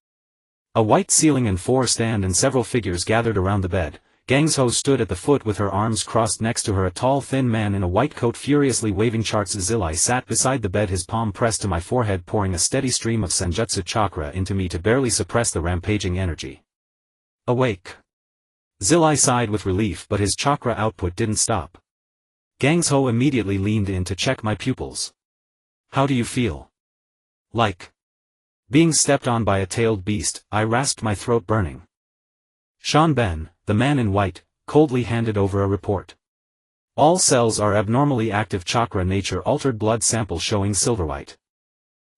A white ceiling and 4 stand and several figures gathered around the bed. Gang's stood at the foot with her arms crossed next to her, a tall thin man in a white coat furiously waving charts. Zillai sat beside the bed, his palm pressed to my forehead, pouring a steady stream of Senjutsu chakra into me to barely suppress the rampaging energy. Awake. Zillai sighed with relief but his chakra output didn't stop. Gang's immediately leaned in to check my pupils. How do you feel? Like being stepped on by a tailed beast, I rasped, my throat burning. Shanben, the man in white, coldly handed over a report. All cells are abnormally active, chakra nature altered, blood sample showing silverwhite.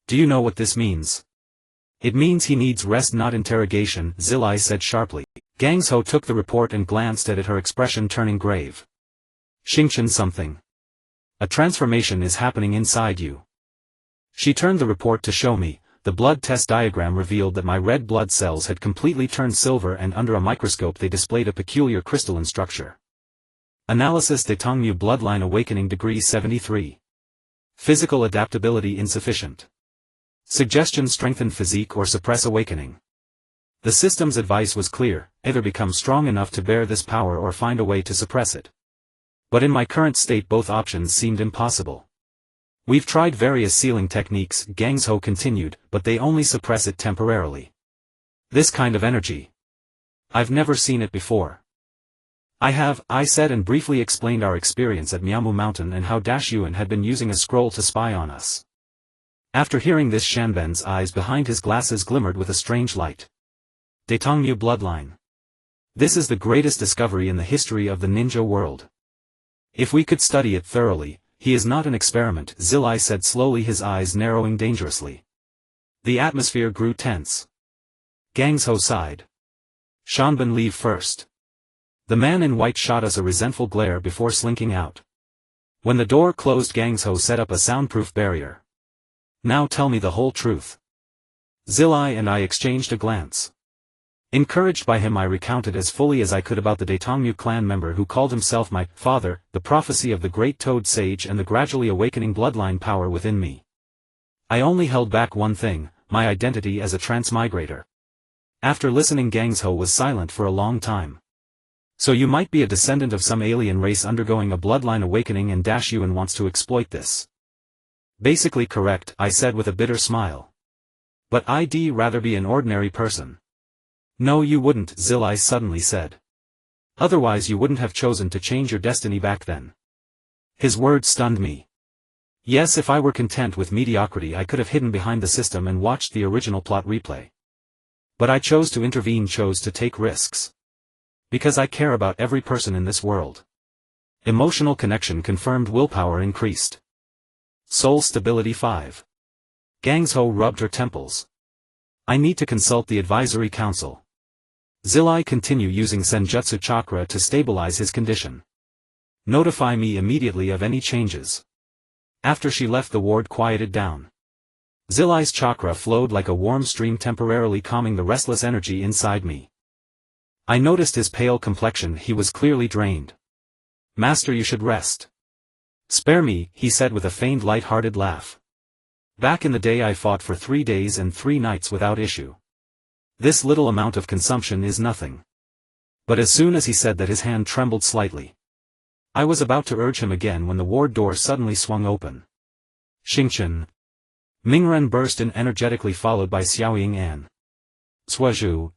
Do you know what this means? It means he needs rest, not interrogation, Zillai said sharply. Gang's took the report and glanced at it, her expression turning grave. Xingchen, something. A transformation is happening inside you. She turned the report to show me. The blood test diagram revealed that my red blood cells had completely turned silver and under a microscope they displayed a peculiar crystalline structure. Analysis: Daetongmu bloodline awakening degree 73. Physical adaptability insufficient. Suggestion: strengthen physique or suppress awakening. The system's advice was clear: either become strong enough to bear this power or find a way to suppress it. But in my current state both options seemed impossible. We've tried various sealing techniques, Gang's continued, but they only suppress it temporarily. This kind of energy. I've never seen it before. I said and briefly explained our experience at Miamu Mountain and how Dashyuan had been using a scroll to spy on us. After hearing this, Shanben's eyes behind his glasses glimmered with a strange light. Daetongmu bloodline. This is the greatest discovery in the history of the ninja world. If we could study it thoroughly, he is not an experiment, Zillai said slowly, his eyes narrowing dangerously. The atmosphere grew tense. Gang's sighed. Shanben, leave first. The man in white shot us a resentful glare before slinking out. When the door closed, Gang's set up a soundproof barrier. Now tell me the whole truth. Zillai and I exchanged a glance. Encouraged by him, I recounted as fully as I could about the Daetongmu clan member who called himself my father, the prophecy of the great toad sage and the gradually awakening bloodline power within me. I only held back one thing, my identity as a transmigrator. After listening, Gang's was silent for a long time. So you might be a descendant of some alien race undergoing a bloodline awakening and Dashyuan wants to exploit this. Basically correct, I said with a bitter smile. But I'd rather be an ordinary person. No, you wouldn't, Zillai suddenly said. Otherwise you wouldn't have chosen to change your destiny back then. His words stunned me. Yes, if I were content with mediocrity I could have hidden behind the system and watched the original plot replay. But I chose to intervene, chose to take risks. Because I care about every person in this world. Emotional connection confirmed, willpower increased. Soul stability 5. Gang's rubbed her temples. I need to consult the advisory council. Zillai continued using Senjutsu chakra to stabilize his condition. Notify me immediately of any changes. After she left, the ward quieted down. Zillai's chakra flowed like a warm stream, temporarily calming the restless energy inside me. I noticed his pale complexion, he was clearly drained. Master, you should rest. Spare me, he said with a feigned light-hearted laugh. Back in the day I fought for 3 days and 3 nights without issue. This little amount of consumption is nothing. But as soon as he said that, his hand trembled slightly. I was about to urge him again when the ward door suddenly swung open. Xingchen. Mingren burst in energetically, followed by Xiaoying and Suozhu.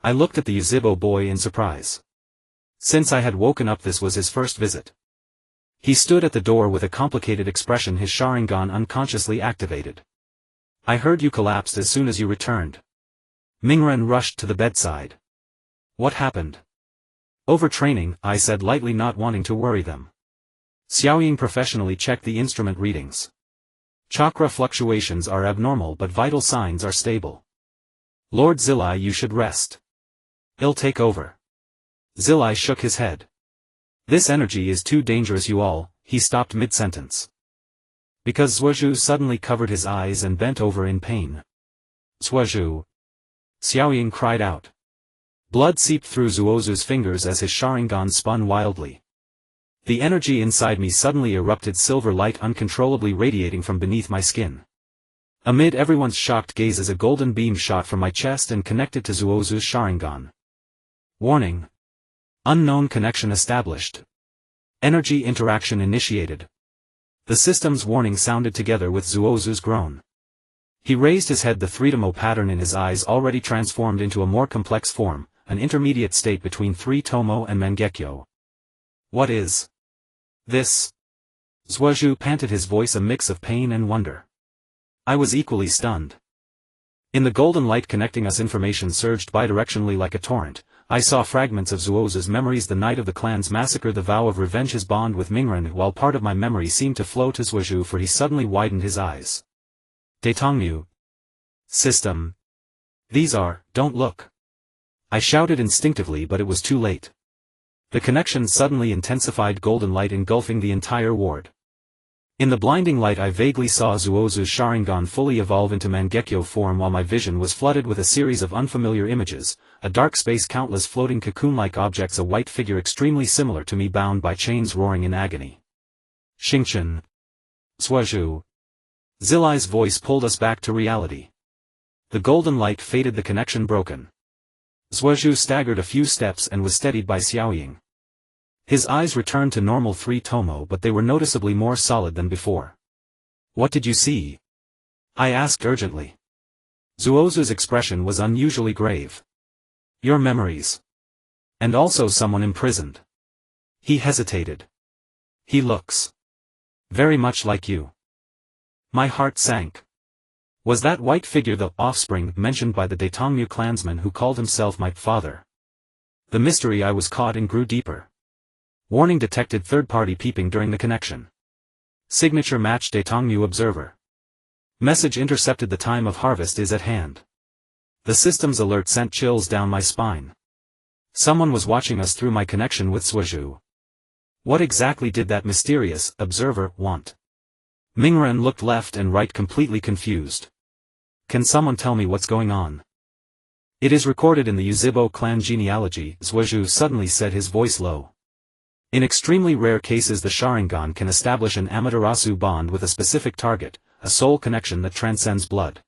I looked at the Yuzhibo boy in surprise. Since I had woken up, this was his first visit. He stood at the door with a complicated expression, his Sharingan unconsciously activated. I heard you collapsed as soon as you returned. Mingren rushed to the bedside. What happened? Overtraining, I said lightly, not wanting to worry them. Xiaoying professionally checked the instrument readings. Chakra fluctuations are abnormal but vital signs are stable. Lord Zilai, you should rest. I'll take over. Zilai shook his head. This energy is too dangerous, you all. He stopped mid-sentence. Because Suozhu suddenly covered his eyes and bent over in pain. Suozhu! Xiaoying cried out. Blood seeped through Zuozu's fingers as his Sharingan spun wildly. The energy inside me suddenly erupted, silver light uncontrollably radiating from beneath my skin. Amid everyone's shocked gazes, a golden beam shot from my chest and connected to Zuozu's Sharingan. Warning. Unknown connection established. Energy interaction initiated. The system's warning sounded together with Zuozu's groan. He raised his head, the 3-tomo pattern in his eyes already transformed into a more complex form, an intermediate state between 3-tomo and Mangekyo. What is this? Suozhu panted, his voice a mix of pain and wonder. I was equally stunned. In the golden light connecting us, information surged bidirectionally like a torrent. I saw fragments of Zuozu's memories, the night of the clan's massacre, the vow of revenge, his bond with Mingren, while part of my memory seemed to flow to Suozhu, for he suddenly widened his eyes. Daitongmu. System. These are, don't look. I shouted instinctively, but it was too late. The connection suddenly intensified, golden light engulfing the entire ward. In the blinding light I vaguely saw Zuozu's Sharingan fully evolve into Mangekyo form, while my vision was flooded with a series of unfamiliar images, a dark space, countless floating cocoon-like objects, a white figure extremely similar to me bound by chains roaring in agony. Xingchen. Suozhu. Zilai's voice pulled us back to reality. The golden light faded, the connection broken. Suozhu staggered a few steps and was steadied by Xiaoying. His eyes returned to normal 3-tomo, but they were noticeably more solid than before. What did you see? I asked urgently. Zuozu's expression was unusually grave. Your memories. And also someone imprisoned. He hesitated. He looks very much like you. My heart sank. Was that white figure the offspring mentioned by the Daitongmu clansman who called himself my father? The mystery I was caught in grew deeper. Warning detected, third-party peeping during the connection. Signature match, Daitongmu observer. Message intercepted, the time of harvest is at hand. The system's alert sent chills down my spine. Someone was watching us through my connection with Suozhu. What exactly did that mysterious observer want? Mingren looked left and right, completely confused. Can someone tell me what's going on? It is recorded in the Yuzhibo clan genealogy, Suozhu suddenly said, his voice low. In extremely rare cases the Sharingan can establish an Amaterasu bond with a specific target, a soul connection that transcends blood.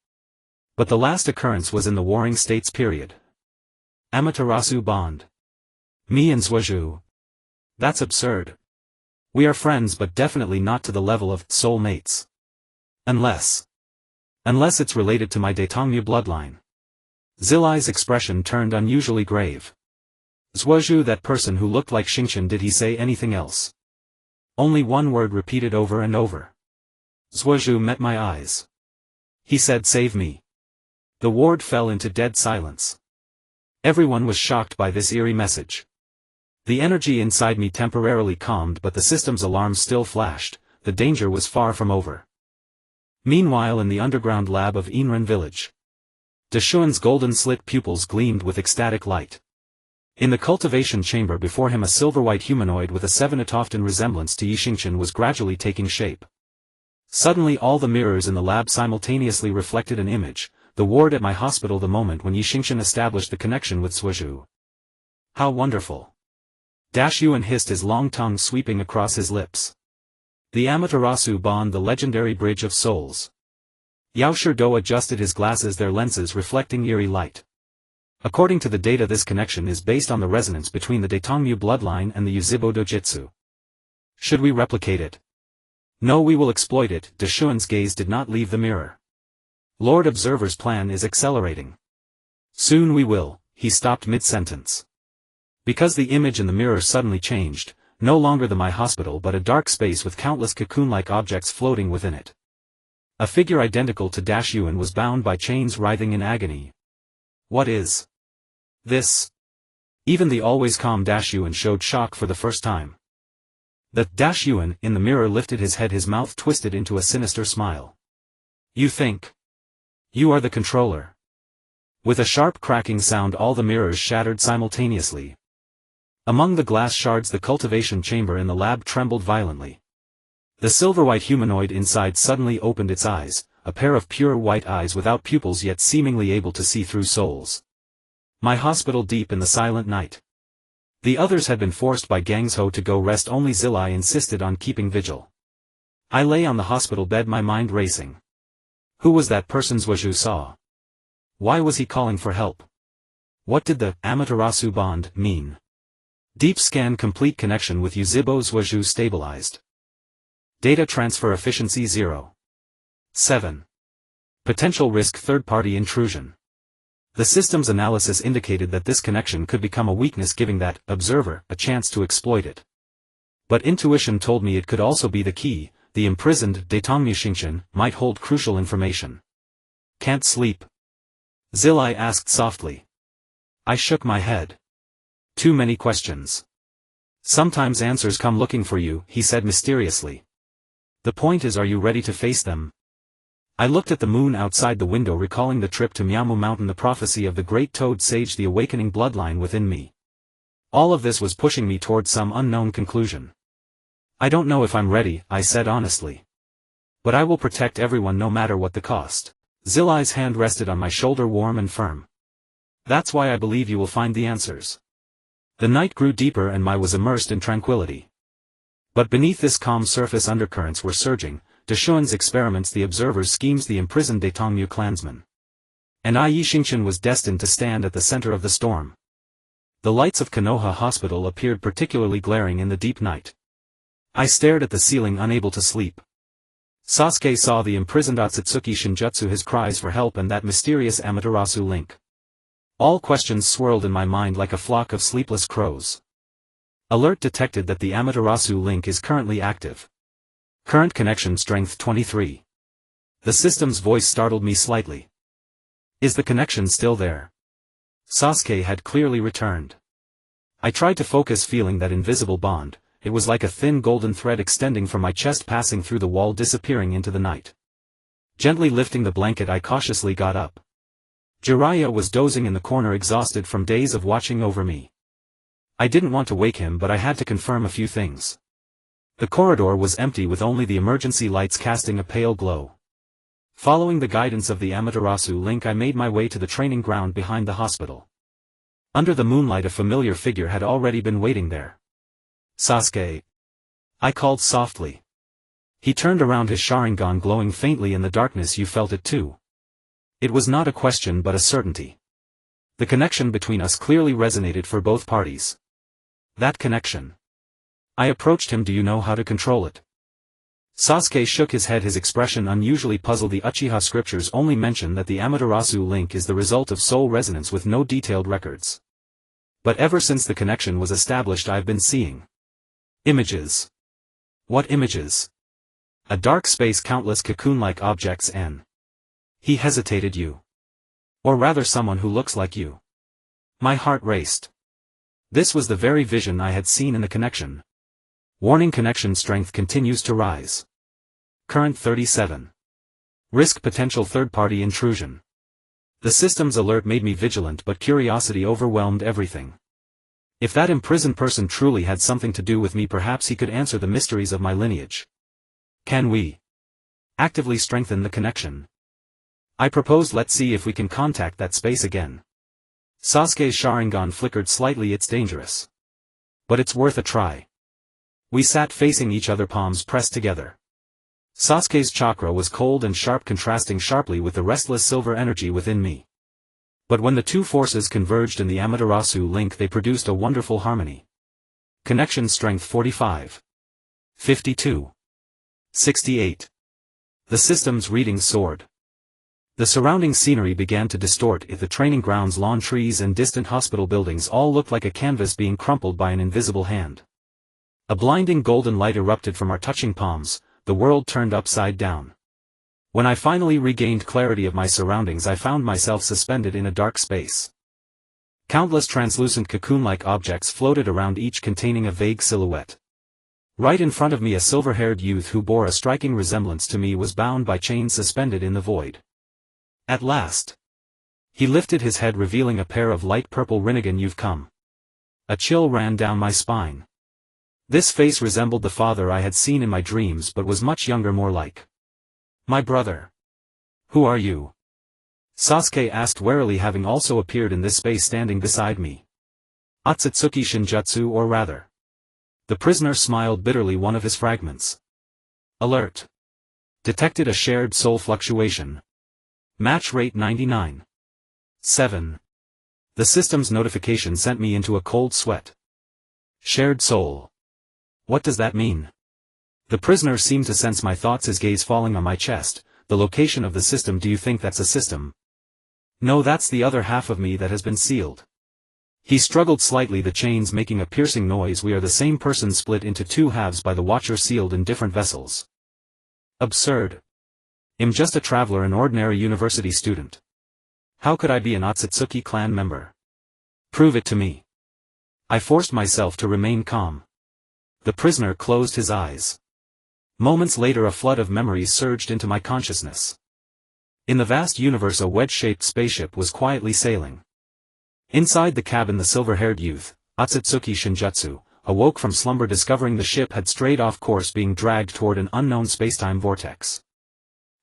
But the last occurrence was in the Warring States period. Amaterasu bond. Me and Suozhu. That's absurd. We are friends, but definitely not to the level of soul mates. Unless it's related to my Daitongmu bloodline. Zilai's expression turned unusually grave. Suozhu, that person who looked like Xingchen, did he say anything else? Only one word repeated over and over. Suozhu met my eyes. He said, save me. The ward fell into dead silence. Everyone was shocked by this eerie message. The energy inside me temporarily calmed, but the system's alarm still flashed. The danger was far from over. Meanwhile, in the underground lab of Inren village, Deshuan's golden slit pupils gleamed with ecstatic light. In the cultivation chamber before him, a silver-white humanoid with a seven-etoften resemblance to Yi Xingchen was gradually taking shape. Suddenly all the mirrors in the lab simultaneously reflected an image, the ward at my hospital, the moment when Yi Xingchen established the connection with Suozhu. How wonderful! Yuan hissed, his long tongue sweeping across his lips. The Amaterasu bond, the legendary bridge of souls. Yao Shirdo adjusted his glasses, their lenses reflecting eerie light. According to the data, this connection is based on the resonance between the Daitongmu bloodline and the Yuzhibo Dojutsu. Should we replicate it? No, we will exploit it. Deshuan's gaze did not leave the mirror. Lord Observer's plan is accelerating. Soon we will. He stopped mid-sentence. Because the image in the mirror suddenly changed, no longer the My Hospital but a dark space with countless cocoon-like objects floating within it. A figure identical to Dashuan was bound by chains writhing in agony. What is this? Even the always calm Dashuan showed shock for the first time. The Dashuan in the mirror lifted his head, his mouth twisted into a sinister smile. You think you are the controller? With a sharp cracking sound, all the mirrors shattered simultaneously. Among the glass shards, the cultivation chamber in the lab trembled violently. The silver-white humanoid inside suddenly opened its eyes, a pair of pure white eyes without pupils yet seemingly able to see through souls. My hospital deep in the silent night. The others had been forced by Gangsho to go rest, only Zilai insisted on keeping vigil. I lay on the hospital bed, my mind racing. Who was that person Zhuozhu saw? Why was he calling for help? What did the Amaterasu bond mean? Deep scan complete, connection with Yuzhibo Zhuozhu stabilized. Data transfer efficiency 0. 7. Potential risk third-party intrusion. The system's analysis indicated that this connection could become a weakness, giving that observer a chance to exploit it. But intuition told me it could also be the key. The imprisoned Daitongmu Xingchen might hold crucial information. Can't sleep? Zilai asked softly. I shook my head. Too many questions. Sometimes answers come looking for you, he said mysteriously. The point is, are you ready to face them? I looked at the moon outside the window, recalling the trip to Miamu Mountain, the prophecy of the great toad sage, the awakening bloodline within me. All of this was pushing me toward some unknown conclusion. I don't know if I'm ready, I said honestly. But I will protect everyone no matter what the cost. Zilai's hand rested on my shoulder, warm and firm. That's why I believe you will find the answers. The night grew deeper and I was immersed in tranquility. But beneath this calm surface, undercurrents were surging. Deshuan's experiments, the observer's schemes, the imprisoned Daitongmu clansmen. And Yi Xingchen was destined to stand at the center of the storm. The lights of Konoha Hospital appeared particularly glaring in the deep night. I stared at the ceiling, unable to sleep. Sasuke saw the imprisoned Akatsuki Shinjutsu, his cries for help, and that mysterious Amaterasu link. All questions swirled in my mind like a flock of sleepless crows. Alert detected that the Amaterasu link is currently active. Current connection strength 23. The system's voice startled me slightly. Is the connection still there? Sasuke had clearly returned. I tried to focus, feeling that invisible bond. It was like a thin golden thread extending from my chest, passing through the wall, disappearing into the night. Gently lifting the blanket, I cautiously got up. Jiraiya was dozing in the corner, exhausted from days of watching over me. I didn't want to wake him, but I had to confirm a few things. The corridor was empty, with only the emergency lights casting a pale glow. Following the guidance of the Amaterasu link, I made my way to the training ground behind the hospital. Under the moonlight, a familiar figure had already been waiting there. Sasuke, I called softly. He turned around, his Sharingan glowing faintly in the darkness. You felt it too. It was not a question but a certainty. The connection between us clearly resonated for both parties. That connection. I approached him. Do you know how to control it? Sasuke shook his head, his expression unusually puzzled. The Uchiha scriptures only mention that the Amaterasu link is the result of soul resonance with no detailed records. But ever since the connection was established, I've been seeing images. What images? A dark space, countless cocoon-like objects, and he hesitated. You. Or rather, someone who looks like you. My heart raced. This was the very vision I had seen in the connection. Warning: connection strength continues to rise. Current 37. Risk potential third-party intrusion. The system's alert made me vigilant, but curiosity overwhelmed everything. If that imprisoned person truly had something to do with me, perhaps he could answer the mysteries of my lineage. Can we actively strengthen the connection? I proposed. Let's see if we can contact that space again. Sasuke's Sharingan flickered slightly. It's dangerous. But it's worth a try. We sat facing each other, palms pressed together. Sasuke's chakra was cold and sharp, contrasting sharply with the restless silver energy within me. But when the two forces converged in the Amaterasu link, they produced a wonderful harmony. Connection strength 45. 52. 68. The system's readings soared. The surrounding scenery began to distort. The training grounds, lawn, trees and distant hospital buildings all looked like a canvas being crumpled by an invisible hand. A blinding golden light erupted from our touching palms, the world turned upside down. When I finally regained clarity of my surroundings, I found myself suspended in a dark space. Countless translucent cocoon-like objects floated around, each containing a vague silhouette. Right in front of me, a silver-haired youth who bore a striking resemblance to me was bound by chains suspended in the void. At last, he lifted his head, revealing a pair of light purple Rinnegan. You've come. A chill ran down my spine. This face resembled the father I had seen in my dreams, but was much younger, more like my brother. Who are you? Sasuke asked warily, having also appeared in this space standing beside me. Akatsuki Shinjutsu, or rather. The prisoner smiled bitterly, one of his fragments. Alert. Detected a shared soul fluctuation. Match rate 99. 7. The system's notification sent me into a cold sweat. Shared soul. What does that mean? The prisoner seemed to sense my thoughts, his gaze falling on my chest. The location of the system. Do you think that's a system? No, that's the other half of me that has been sealed. He struggled slightly, the chains making a piercing noise. We are the same person, split into two halves by the Watcher, sealed in different vessels. Absurd. I'm just a traveler, an ordinary university student. How could I be an Akatsuki clan member? Prove it to me. I forced myself to remain calm. The prisoner closed his eyes. Moments later, a flood of memories surged into my consciousness. In the vast universe, a wedge-shaped spaceship was quietly sailing. Inside the cabin, the silver-haired youth, Akatsuki Shinjutsu, awoke from slumber, discovering the ship had strayed off course, being dragged toward an unknown spacetime vortex.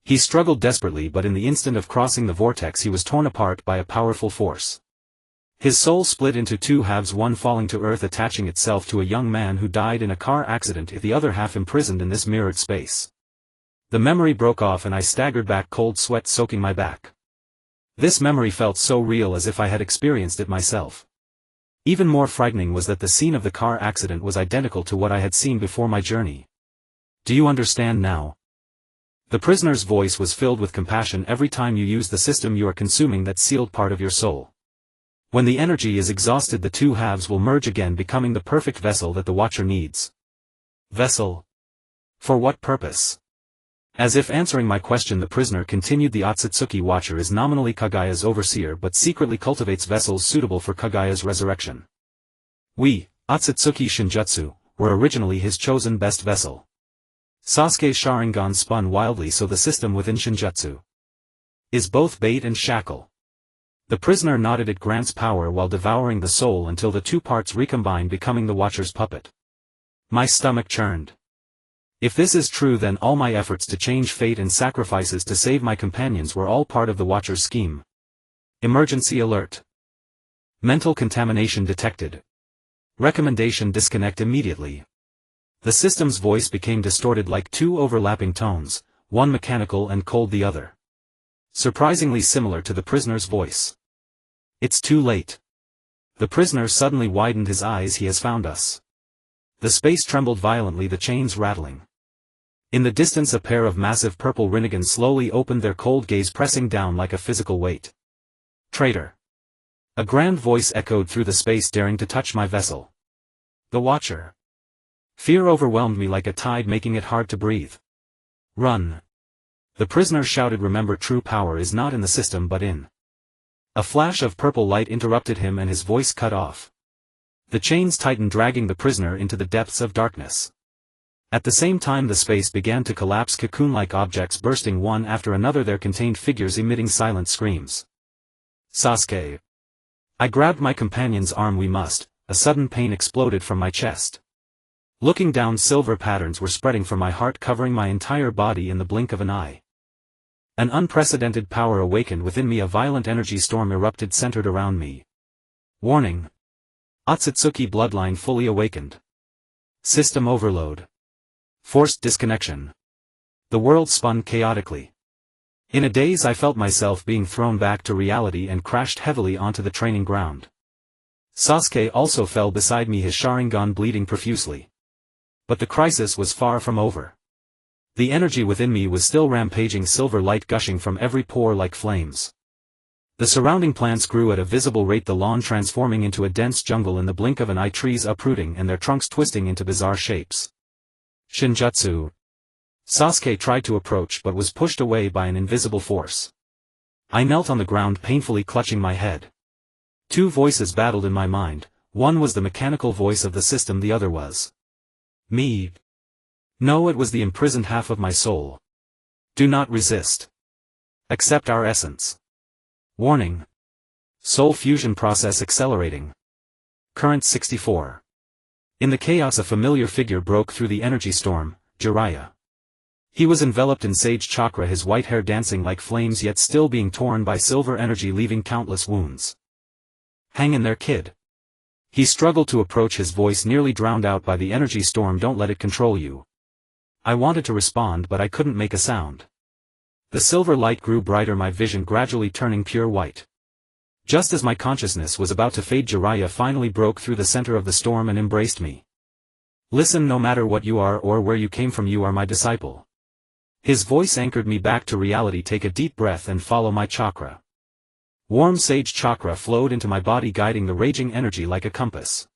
He struggled desperately, but in the instant of crossing the vortex he was torn apart by a powerful force. His soul split into two halves, one falling to earth, attaching itself to a young man who died in a car accident, the other half imprisoned in this mirrored space. The memory broke off and I staggered back, cold sweat soaking my back. This memory felt so real, as if I had experienced it myself. Even more frightening was that the scene of the car accident was identical to what I had seen before my journey. Do you understand now? The prisoner's voice was filled with compassion. Every time you use the system, you are consuming that sealed part of your soul. When the energy is exhausted, the two halves will merge again, becoming the perfect vessel that the Watcher needs. Vessel? For what purpose? As if answering my question, the prisoner continued, the Akatsuki Watcher is nominally Kagaya's overseer, but secretly cultivates vessels suitable for Kagaya's resurrection. We, Akatsuki Shinjutsu, were originally his chosen best vessel. Sasuke's Sharingan spun wildly, so the system within Shinjutsu is both bait and shackle. The prisoner nodded. It grants power while devouring the soul until the two parts recombine, becoming the Watcher's puppet. My stomach churned. If this is true, then all my efforts to change fate and sacrifices to save my companions were all part of the Watcher's scheme. Emergency alert. Mental contamination detected. Recommendation: disconnect immediately. The system's voice became distorted, like two overlapping tones, one mechanical and cold, the other surprisingly similar to the prisoner's voice. It's too late. The prisoner suddenly widened his eyes. He has found us. The space trembled violently, the chains rattling. In the distance, a pair of massive purple Rinnegans slowly opened their cold gaze, pressing down like a physical weight. Traitor! A grand voice echoed through the space, daring to touch my vessel. The Watcher. Fear overwhelmed me like a tide, making it hard to breathe. Run! The prisoner shouted. Remember, true power is not in the system but in. A flash of purple light interrupted him and his voice cut off. The chains tightened, dragging the prisoner into the depths of darkness. At the same time, the space began to collapse, cocoon-like objects bursting one after another, their contained figures emitting silent screams. Sasuke! I grabbed my companion's arm. We must. A sudden pain exploded from my chest. Looking down, silver patterns were spreading from my heart, covering my entire body in the blink of an eye. An unprecedented power awakened within me. A violent energy storm erupted, centered around me. Warning! Akatsuki bloodline fully awakened. System overload. Forced disconnection. The world spun chaotically. In a daze, I felt myself being thrown back to reality and crashed heavily onto the training ground. Sasuke also fell beside me, his Sharingan bleeding profusely. But the crisis was far from over. The energy within me was still rampaging, silver light gushing from every pore like flames. The surrounding plants grew at a visible rate, the lawn transforming into a dense jungle in the blink of an eye, trees uprooting and their trunks twisting into bizarre shapes. Shinjutsu. Sasuke tried to approach but was pushed away by an invisible force. I knelt on the ground, painfully clutching my head. Two voices battled in my mind, one was the mechanical voice of the system, the other was me. No, it was the imprisoned half of my soul. Do not resist. Accept our essence. Warning. Soul fusion process accelerating. Current 64. In the chaos a familiar figure broke through the energy storm, Jiraiya. He was enveloped in sage chakra, his white hair dancing like flames yet still being torn by silver energy, leaving countless wounds. Hang in there, kid. He struggled to approach, his voice nearly drowned out by the energy storm. Don't let it control you. I wanted to respond but I couldn't make a sound. The silver light grew brighter, my vision gradually turning pure white. Just as my consciousness was about to fade, Jiraiya finally broke through the center of the storm and embraced me. Listen, no matter what you are or where you came from, you are my disciple. His voice anchored me back to reality. Take a deep breath and follow my chakra. Warm sage chakra flowed into my body, guiding the raging energy like a compass.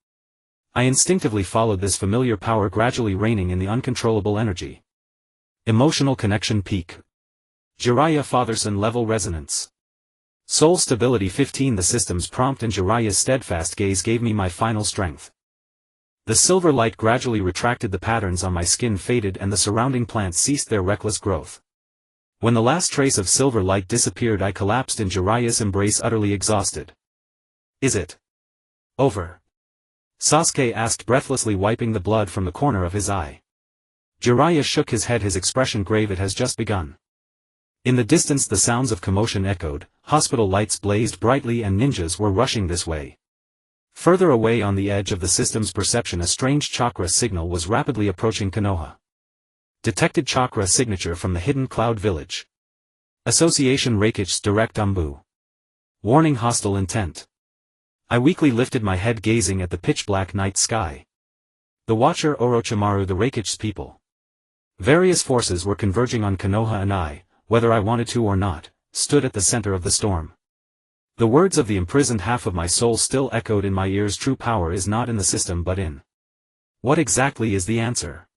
I instinctively followed this familiar power, gradually reigning in the uncontrollable energy. Emotional connection peak. Jiraiya Fatherson level resonance. Soul stability 15. The system's prompt and Jiraiya's steadfast gaze gave me my final strength. The silver light gradually retracted, the patterns on my skin faded and the surrounding plants ceased their reckless growth. When the last trace of silver light disappeared, I collapsed in Jiraiya's embrace, utterly exhausted. Is it over? Sasuke asked breathlessly, wiping the blood from the corner of his eye. Jiraiya shook his head, his expression grave. It has just begun. In the distance the sounds of commotion echoed, hospital lights blazed brightly and ninjas were rushing this way. Further away on the edge of the system's perception, a strange chakra signal was rapidly approaching Konoha. Detected chakra signature from the hidden cloud village. Association Rakich's direct Ambu. Warning, hostile intent. I weakly lifted my head, gazing at the pitch-black night sky. The Watcher, Orochimaru, the Rakich's people. Various forces were converging on Konoha, and I, whether I wanted to or not, stood at the center of the storm. The words of the imprisoned half of my soul still echoed in my ears. True power is not in the system but in. What exactly is the answer?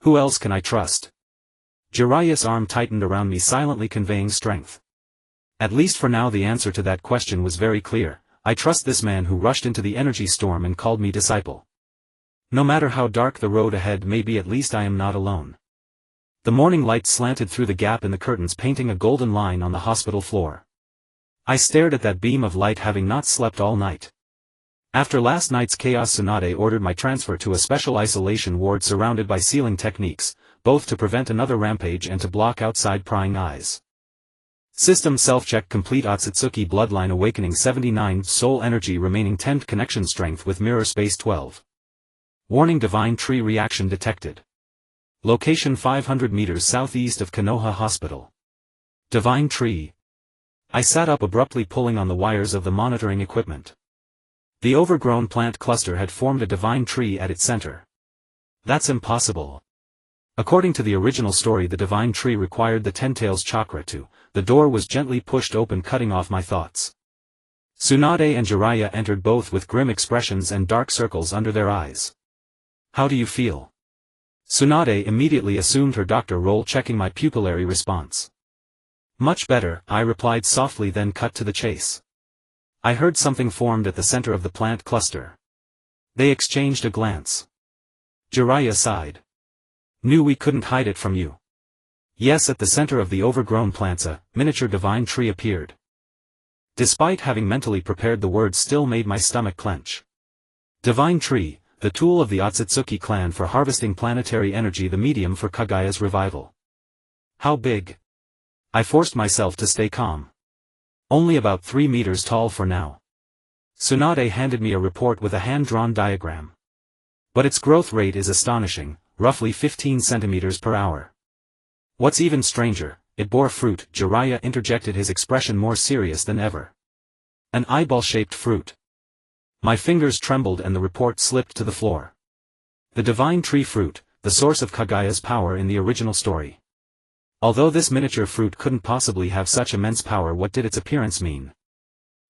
Who else can I trust? Jiraiya's arm tightened around me, silently conveying strength. At least for now the answer to that question was very clear. I trust this man who rushed into the energy storm and called me disciple. No matter how dark the road ahead may be, at least I am not alone. The morning light slanted through the gap in the curtains, painting a golden line on the hospital floor. I stared at that beam of light, having not slept all night. After last night's chaos, Tsunade ordered my transfer to a special isolation ward surrounded by sealing techniques, both to prevent another rampage and to block outside prying eyes. System self-check complete. Akatsuki bloodline awakening 79, soul energy remaining 10, connection strength with mirror space 12. Warning, divine tree reaction detected. Location 500 meters southeast of Konoha Hospital. Divine tree. I sat up abruptly, pulling on the wires of the monitoring equipment. The overgrown plant cluster had formed a divine tree at its center. That's impossible. According to the original story, the divine tree required the Ten-Tails chakra to. The door was gently pushed open, cutting off my thoughts. Tsunade and Jiraiya entered, both with grim expressions and dark circles under their eyes. How do you feel? Tsunade immediately assumed her doctor role, checking my pupillary response. Much better, I replied softly, then cut to the chase. I heard something formed at the center of the plant cluster. They exchanged a glance. Jiraiya sighed. Knew we couldn't hide it from you. Yes, at the center of the overgrown plants a miniature divine tree appeared. Despite having mentally prepared, the words still made my stomach clench. Divine tree, the tool of the Akatsuki clan for harvesting planetary energy, the medium for Kagaya's revival. How big? I forced myself to stay calm. Only about 3 meters tall for now. Tsunade handed me a report with a hand-drawn diagram. But its growth rate is astonishing, roughly 15 centimeters per hour. What's even stranger, it bore fruit. Jiraiya interjected, his expression more serious than ever. An eyeball-shaped fruit. My fingers trembled and the report slipped to the floor. The divine tree fruit, the source of Kaguya's power in the original story. Although this miniature fruit couldn't possibly have such immense power, what did its appearance mean?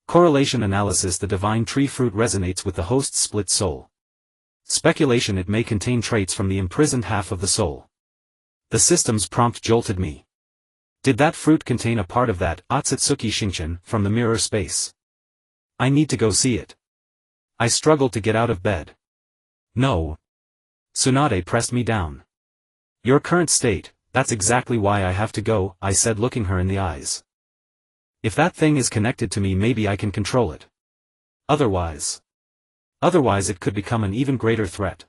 Correlation analysis: the divine tree fruit resonates with the host's split soul. Speculation: it may contain traits from the imprisoned half of the soul. The system's prompt jolted me. Did that fruit contain a part of that Akatsuki Xingchen from the mirror space? I need to go see it. I struggled to get out of bed. No. Tsunade pressed me down. Your current state, that's exactly why I have to go, I said, looking her in the eyes. If that thing is connected to me, maybe I can control it. Otherwise it could become an even greater threat.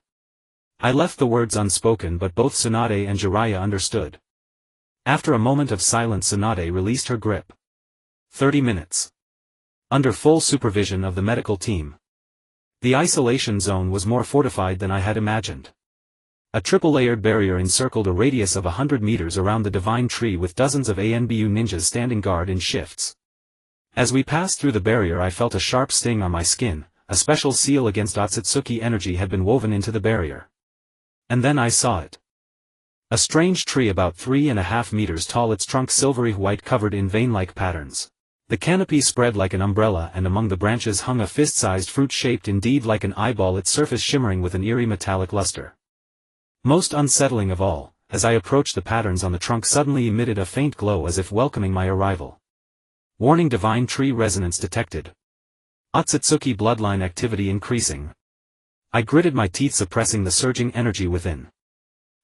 I left the words unspoken, but both Tsunade and Jiraiya understood. After a moment of silence, Tsunade released her grip. 30 minutes. Under full supervision of the medical team. The isolation zone was more fortified than I had imagined. A triple-layered barrier encircled a radius of 100 meters around the divine tree, with dozens of ANBU ninjas standing guard in shifts. As we passed through the barrier, I felt a sharp sting on my skin. A special seal against Akatsuki energy had been woven into the barrier. And then I saw it. A strange tree about 3.5 meters tall, its trunk silvery white, covered in vein-like patterns. The canopy spread like an umbrella, and among the branches hung a fist-sized fruit shaped indeed like an eyeball, its surface shimmering with an eerie metallic luster. Most unsettling of all, as I approached, the patterns on the trunk suddenly emitted a faint glow as if welcoming my arrival. Warning: divine tree resonance detected. Akatsuki bloodline activity increasing. I gritted my teeth, suppressing the surging energy within.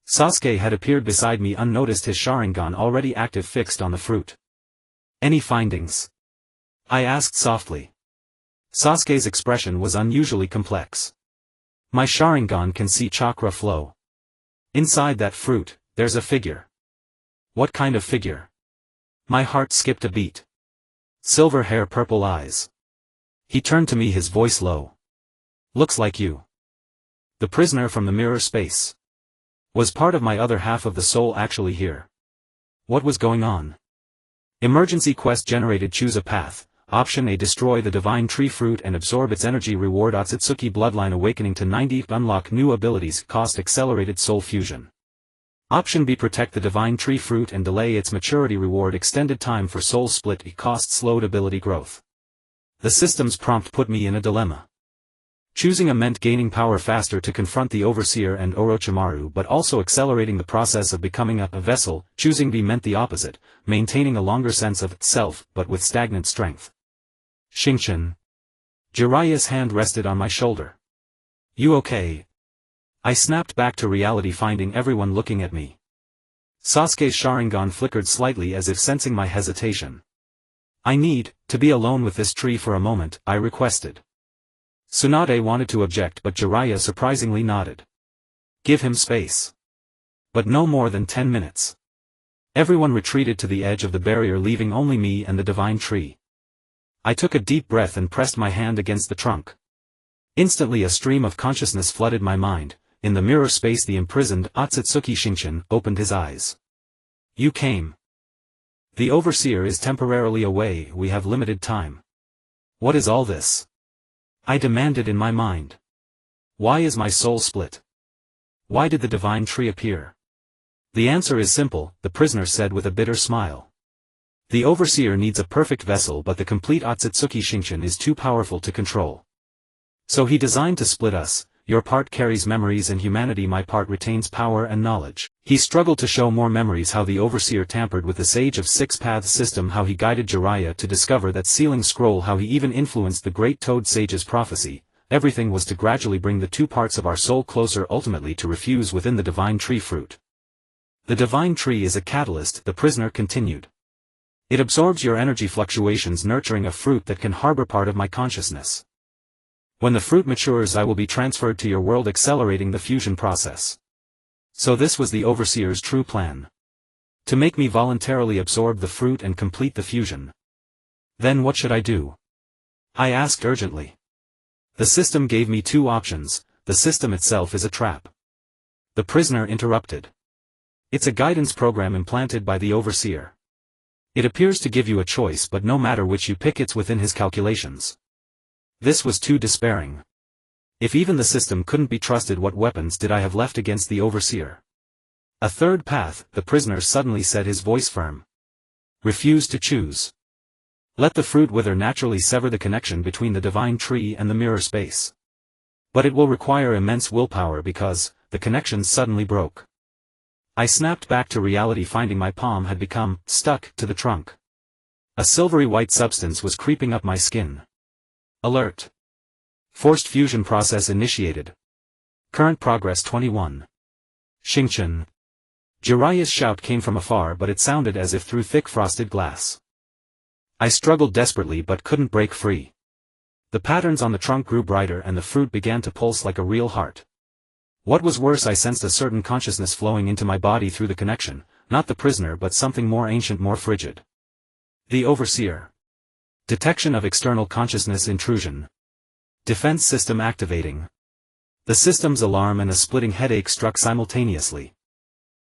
Sasuke had appeared beside me unnoticed, his Sharingan already active, fixed on the fruit. Any findings? I asked softly. Sasuke's expression was unusually complex. My Sharingan can see chakra flow. Inside that fruit, there's a figure. What kind of figure? My heart skipped a beat. Silver hair, purple eyes. He turned to me, his voice low. Looks like you. The prisoner from the mirror space. Was part of my other half of the soul actually here? What was going on? Emergency quest generated. Choose a path. Option A: destroy the divine tree fruit and absorb its energy. Reward: Akatsuki bloodline awakening to 90. Unlock new abilities. Cost: accelerated soul fusion. Option B: protect the divine tree fruit and delay its maturity. Reward: extended time for soul split. Cost: slowed ability growth. The system's prompt put me in a dilemma. Choosing A meant gaining power faster to confront the Overseer and Orochimaru, but also accelerating the process of becoming a vessel. Choosing B meant the opposite, maintaining a longer sense of self, but with stagnant strength. Xingchen. Jiraiya's hand rested on my shoulder. You okay? I snapped back to reality, finding everyone looking at me. Sasuke's Sharingan flickered slightly as if sensing my hesitation. I need to be alone with this tree for a moment, I requested. Tsunade wanted to object, but Jiraiya surprisingly nodded. Give him space. But no more than 10 minutes. Everyone retreated to the edge of the barrier, leaving only me and the divine tree. I took a deep breath and pressed my hand against the trunk. Instantly a stream of consciousness flooded my mind. In the mirror space, the imprisoned Akatsuki Xingchen opened his eyes. You came. The Overseer is temporarily away, we have limited time. What is all this? I demanded in my mind. Why is my soul split? Why did the divine tree appear? The answer is simple, the prisoner said with a bitter smile. The Overseer needs a perfect vessel, but the complete Akatsuki Xingchen is too powerful to control. So he designed to split us. Your part carries memories and humanity, my part retains power and knowledge. He struggled to show more memories: how the Overseer tampered with the Sage of Six Paths system, how he guided Jiraiya to discover that sealing scroll, how he even influenced the Great Toad Sage's prophecy. Everything was to gradually bring the two parts of our soul closer, ultimately to refuse within the divine tree fruit. The divine tree is a catalyst, the prisoner continued. It absorbs your energy fluctuations, nurturing a fruit that can harbor part of my consciousness. When the fruit matures, I will be transferred to your world, accelerating the fusion process. So this was the Overseer's true plan. To make me voluntarily absorb the fruit and complete the fusion. Then what should I do? I asked urgently. The system gave me two options. The system itself is a trap. The prisoner interrupted. It's a guidance program implanted by the Overseer. It appears to give you a choice, but no matter which you pick, it's within his calculations. This was too despairing. If even the system couldn't be trusted, what weapons did I have left against the overseer? A third path, the prisoner suddenly said, his voice firm. Refuse to choose. Let the fruit wither naturally sever the connection between the divine tree and the mirror space. But it will require immense willpower because, the connection suddenly broke. I snapped back to reality, finding my palm had become stuck to the trunk. A silvery white substance was creeping up my skin. Alert. Forced fusion process initiated. Current progress 21. Xingchen. Jiraiya's shout came from afar, but it sounded as if through thick frosted glass. I struggled desperately but couldn't break free. The patterns on the trunk grew brighter and the fruit began to pulse like a real heart. What was worse, I sensed a certain consciousness flowing into my body through the connection, not the prisoner but something more ancient, more frigid. The overseer. Detection of external consciousness intrusion. Defense system activating. The system's alarm and a splitting headache struck simultaneously.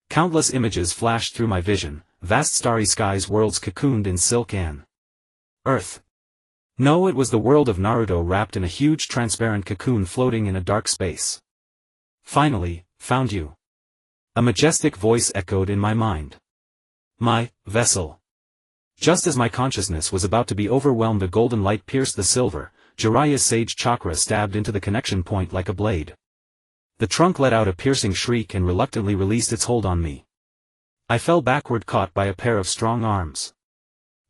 Countless images flashed through my vision, vast starry skies, worlds cocooned in silk and earth. No, it was the world of Naruto wrapped in a huge transparent cocoon floating in a dark space. Finally, found you. A majestic voice echoed in my mind. My vessel. Just as my consciousness was about to be overwhelmed, a golden light pierced the silver. Jiraiya's sage chakra stabbed into the connection point like a blade. The trunk let out a piercing shriek and reluctantly released its hold on me. I fell backward, caught by a pair of strong arms.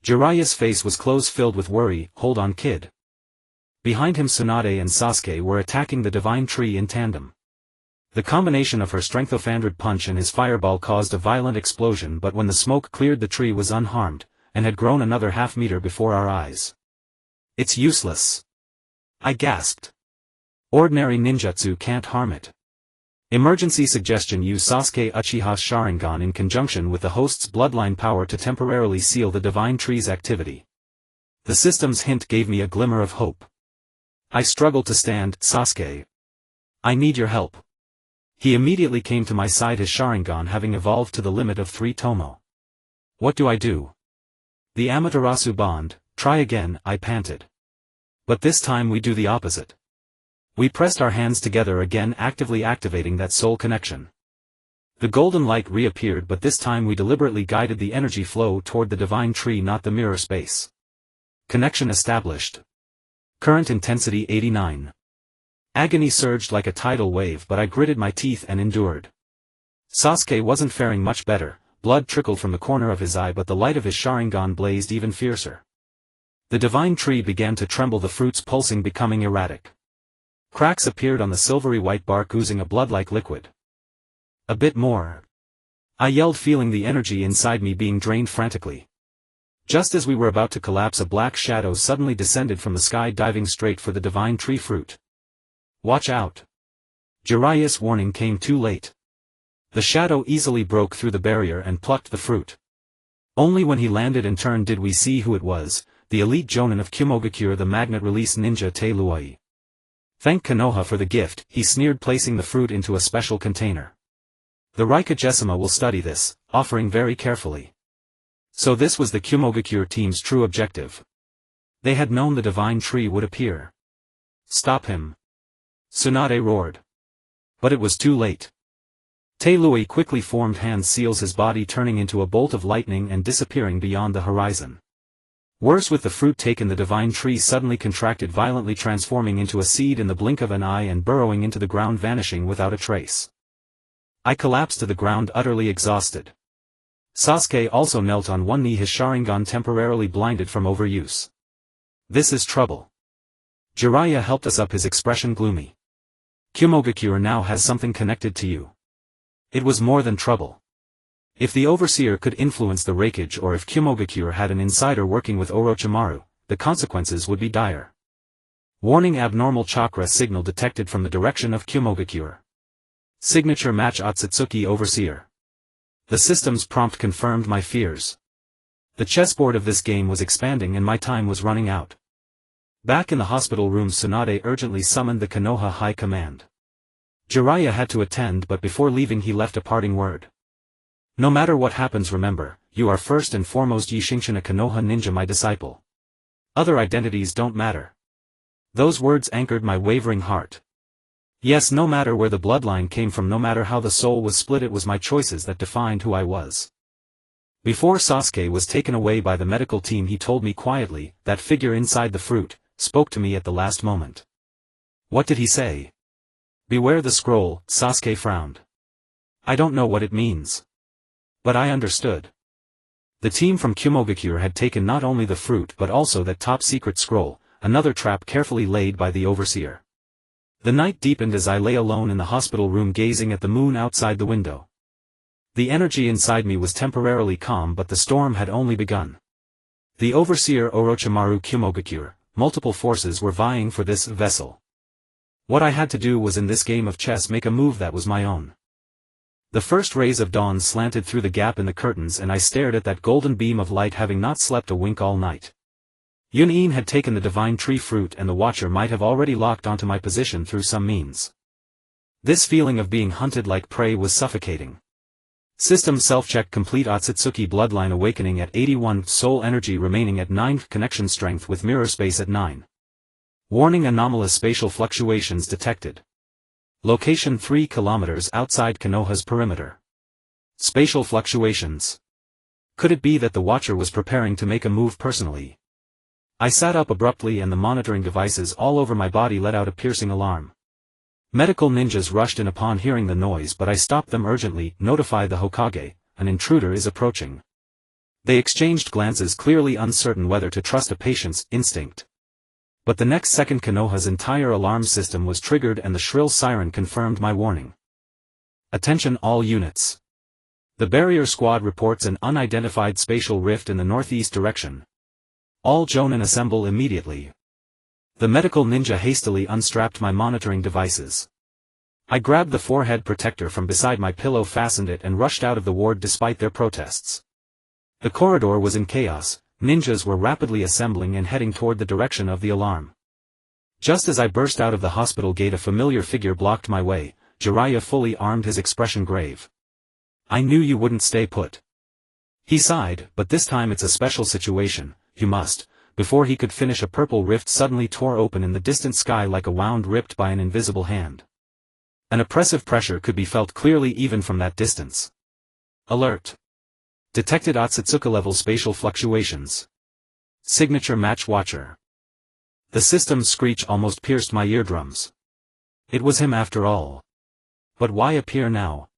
Jiraiya's face was close, filled with worry. Hold on, kid. Behind him, Tsunade and Sasuke were attacking the divine tree in tandem. The combination of her strength-offandred punch and his fireball caused a violent explosion, but when the smoke cleared, the tree was unharmed, and had grown another half-meter before our eyes. It's useless. I gasped. Ordinary ninjutsu can't harm it. Emergency suggestion: use Sasuke Uchiha's Sharingan in conjunction with the host's bloodline power to temporarily seal the divine tree's activity. The system's hint gave me a glimmer of hope. I struggled to stand. Sasuke. I need your help. He immediately came to my side, his Sharingan having evolved to the limit of 3 tomo. What do I do? The Amaterasu bond. Try again, I panted. But this time we do the opposite. We pressed our hands together again, actively activating that soul connection. The golden light reappeared, but this time we deliberately guided the energy flow toward the divine tree, not the mirror space. Connection established. Current intensity 89. Agony surged like a tidal wave, but I gritted my teeth and endured. Sasuke wasn't faring much better. Blood trickled from the corner of his eye, but the light of his Sharingan blazed even fiercer. The divine tree began to tremble, the fruits pulsing, becoming erratic. Cracks appeared on the silvery white bark, oozing a blood-like liquid. A bit more. I yelled, feeling the energy inside me being drained frantically. Just as we were about to collapse, a black shadow suddenly descended from the sky, diving straight for the divine tree fruit. Watch out. Jiraiya's warning came too late. The shadow easily broke through the barrier and plucked the fruit. Only when he landed and turned did we see who it was, the elite jonin of Konoha, the magnet-release ninja Teiluai. Thank Konoha for the gift, he sneered, placing the fruit into a special container. The Raikage will study this, offering very carefully. So this was the Konoha team's true objective. They had known the divine tree would appear. Stop him. Tsunade roared. But it was too late. Teiluai quickly formed hand seals, his body turning into a bolt of lightning and disappearing beyond the horizon. Worse, with the fruit taken, the divine tree suddenly contracted violently, transforming into a seed in the blink of an eye and burrowing into the ground, vanishing without a trace. I collapsed to the ground, utterly exhausted. Sasuke also knelt on one knee, his Sharingan temporarily blinded from overuse. This is trouble. Jiraiya helped us up, his expression gloomy. Konoha now has something connected to you. It was more than trouble. If the Overseer could influence the Raikage, or if Konoha had an insider working with Orochimaru, the consequences would be dire. Warning: abnormal chakra signal detected from the direction of Konoha. Signature match Akatsuki Overseer. The system's prompt confirmed my fears. The chessboard of this game was expanding and my time was running out. Back in the hospital room, Tsunade urgently summoned the Konoha High Command. Jiraiya had to attend, but before leaving he left a parting word. No matter what happens, remember, you are first and foremost Xingchen, a Konoha ninja, my disciple. Other identities don't matter. Those words anchored my wavering heart. Yes, no matter where the bloodline came from, no matter how the soul was split, it was my choices that defined who I was. Before Sasuke was taken away by the medical team, he told me quietly, that figure inside the fruit, spoke to me at the last moment. What did he say? Beware the scroll, Sasuke frowned. I don't know what it means. But I understood. The team from Konoha Year had taken not only the fruit but also that top-secret scroll, another trap carefully laid by the overseer. The night deepened as I lay alone in the hospital room gazing at the moon outside the window. The energy inside me was temporarily calm, but the storm had only begun. The overseer Orochimaru Konoha Year, multiple forces were vying for this vessel. What I had to do was in this game of chess make a move that was my own. The first rays of dawn slanted through the gap in the curtains and I stared at that golden beam of light, having not slept a wink all night. Yun had taken the divine tree fruit and the Watcher might have already locked onto my position through some means. This feeling of being hunted like prey was suffocating. System self-check complete. Akatsuki bloodline awakening at 81, soul energy remaining at 9, connection strength with mirror space at 9. Warning: anomalous spatial fluctuations detected. Location 3 kilometers outside Konoha's perimeter. Spatial fluctuations. Could it be that the Watcher was preparing to make a move personally? I sat up abruptly and the monitoring devices all over my body let out a piercing alarm. Medical ninjas rushed in upon hearing the noise, but I stopped them urgently. Notify the Hokage, an intruder is approaching. They exchanged glances, clearly uncertain whether to trust a patient's instinct. But the next second Konoha's entire alarm system was triggered and the shrill siren confirmed my warning. Attention all units. The barrier squad reports an unidentified spatial rift in the northeast direction. All Jonin assemble immediately. The medical ninja hastily unstrapped my monitoring devices. I grabbed the forehead protector from beside my pillow, fastened it and rushed out of the ward despite their protests. The corridor was in chaos. Ninjas were rapidly assembling and heading toward the direction of the alarm. Just as I burst out of the hospital gate, a familiar figure blocked my way. Jiraiya, fully armed, his expression grave. I knew you wouldn't stay put. He sighed, but this time it's a special situation, you must. Before he could finish, a purple rift suddenly tore open in the distant sky like a wound ripped by an invisible hand. An oppressive pressure could be felt clearly even from that distance. Alert. Detected Akatsuki level spatial fluctuations. Signature match Watcher. The system's screech almost pierced my eardrums. It was him after all. But why appear now?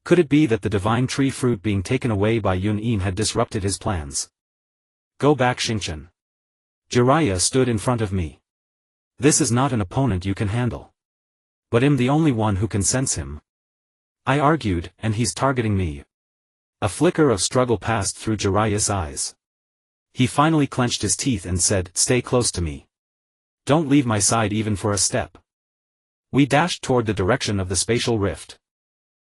Could it be that the divine tree fruit being taken away by Yun had disrupted his plans? Go back, Xingchen. Jiraiya stood in front of me. This is not an opponent you can handle. But I'm the only one who can sense him. I argued, and he's targeting me. A flicker of struggle passed through Jiraiya's eyes. He finally clenched his teeth and said, "Stay close to me. Don't leave my side even for a step." We dashed toward the direction of the spatial rift.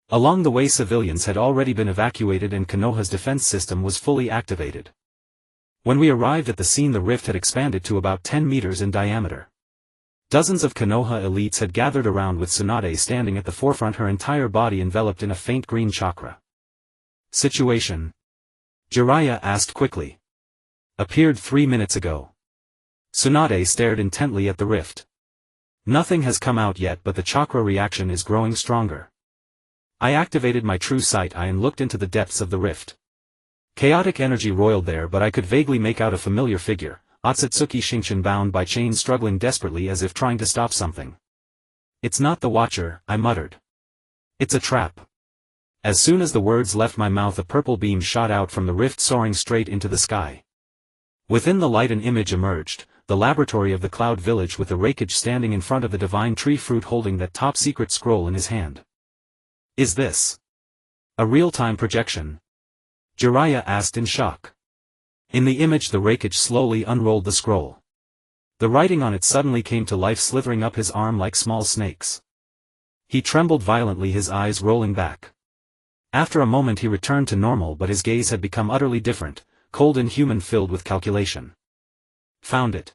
Along the way, civilians had already been evacuated and Konoha's defense system was fully activated. When we arrived at the scene, the rift had expanded to about 10 meters in diameter. Dozens of Konoha elites had gathered around, with Tsunade standing at the forefront, her entire body enveloped in a faint green chakra. Situation? Jiraiya asked quickly. Appeared 3 minutes ago. Tsunade stared intently at the rift. Nothing has come out yet, but the chakra reaction is growing stronger. I activated my true sight eye and looked into the depths of the rift. Chaotic energy roiled there, but I could vaguely make out a familiar figure, Akatsuki Xingchen, bound by chains, struggling desperately as if trying to stop something. It's not the Watcher, I muttered. It's a trap. As soon as the words left my mouth, a purple beam shot out from the rift, soaring straight into the sky. Within the light an image emerged, the laboratory of the Cloud Village, with the Hokage standing in front of the divine tree fruit holding that top-secret scroll in his hand. Is this a real-time projection? Jiraiya asked in shock. In the image, the Hokage slowly unrolled the scroll. The writing on it suddenly came to life, slithering up his arm like small snakes. He trembled violently, his eyes rolling back. After a moment he returned to normal, but his gaze had become utterly different, cold and human, filled with calculation. Found it.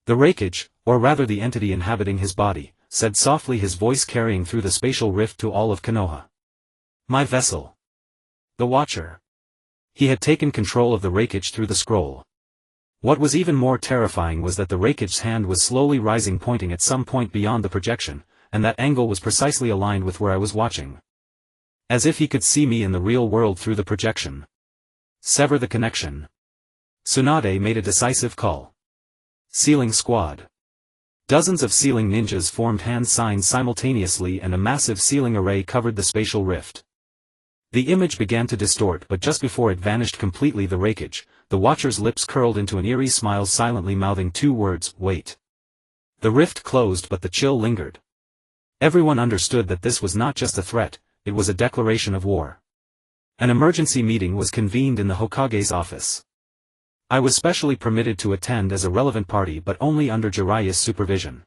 The Hokage, or rather the entity inhabiting his body, said softly, his voice carrying through the spatial rift to all of Konoha. My vessel. The Watcher. He had taken control of the Hokage through the scroll. What was even more terrifying was that the Hokage's hand was slowly rising, pointing at some point beyond the projection, and that angle was precisely aligned with where I was watching. As if he could see me in the real world through the projection. Sever the connection. Tsunade made a decisive call. Sealing squad. Dozens of sealing ninjas formed hand signs simultaneously and a massive sealing array covered the spatial rift. The image began to distort, but just before it vanished completely the Raikage, the watcher's lips curled into an eerie smile, silently mouthing two words, "Wait." The rift closed, but the chill lingered. Everyone understood that this was not just a threat, it was a declaration of war. An emergency meeting was convened in the Hokage's office. I was specially permitted to attend as a relevant party, but only under Jiraiya's supervision.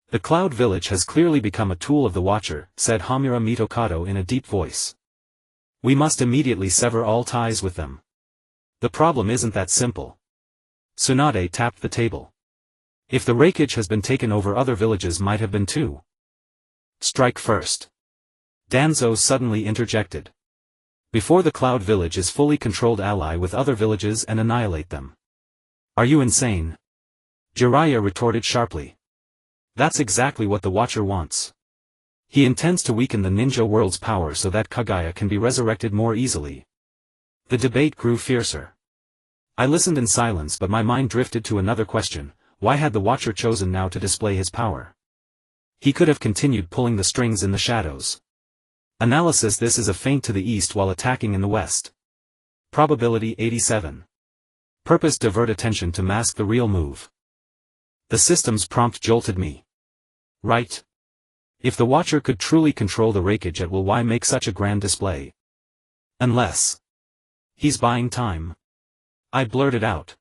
"The Cloud Village has clearly become a tool of the Watcher," said Hamura Mitokado in a deep voice. "We must immediately sever all ties with them." "The problem isn't that simple." Tsunade tapped the table. "If the Raikage has been taken over, other villages might have been too." "Strike first." Danzo suddenly interjected. "Before the Cloud Village is fully controlled, ally with other villages and annihilate them." "Are you insane?" Jiraiya retorted sharply. "That's exactly what the Watcher wants. He intends to weaken the ninja world's power so that Kaguya can be resurrected more easily." The debate grew fiercer. I listened in silence, but my mind drifted to another question: why had the Watcher chosen now to display his power? He could have continued pulling the strings in the shadows. Analysis: this is a feint to the east while attacking in the west. Probability 87. Purpose: divert attention to mask the real move. The system's prompt jolted me. Right. If the Watcher could truly control the Raikage at will, why make such a grand display? Unless he's buying time. I blurted out.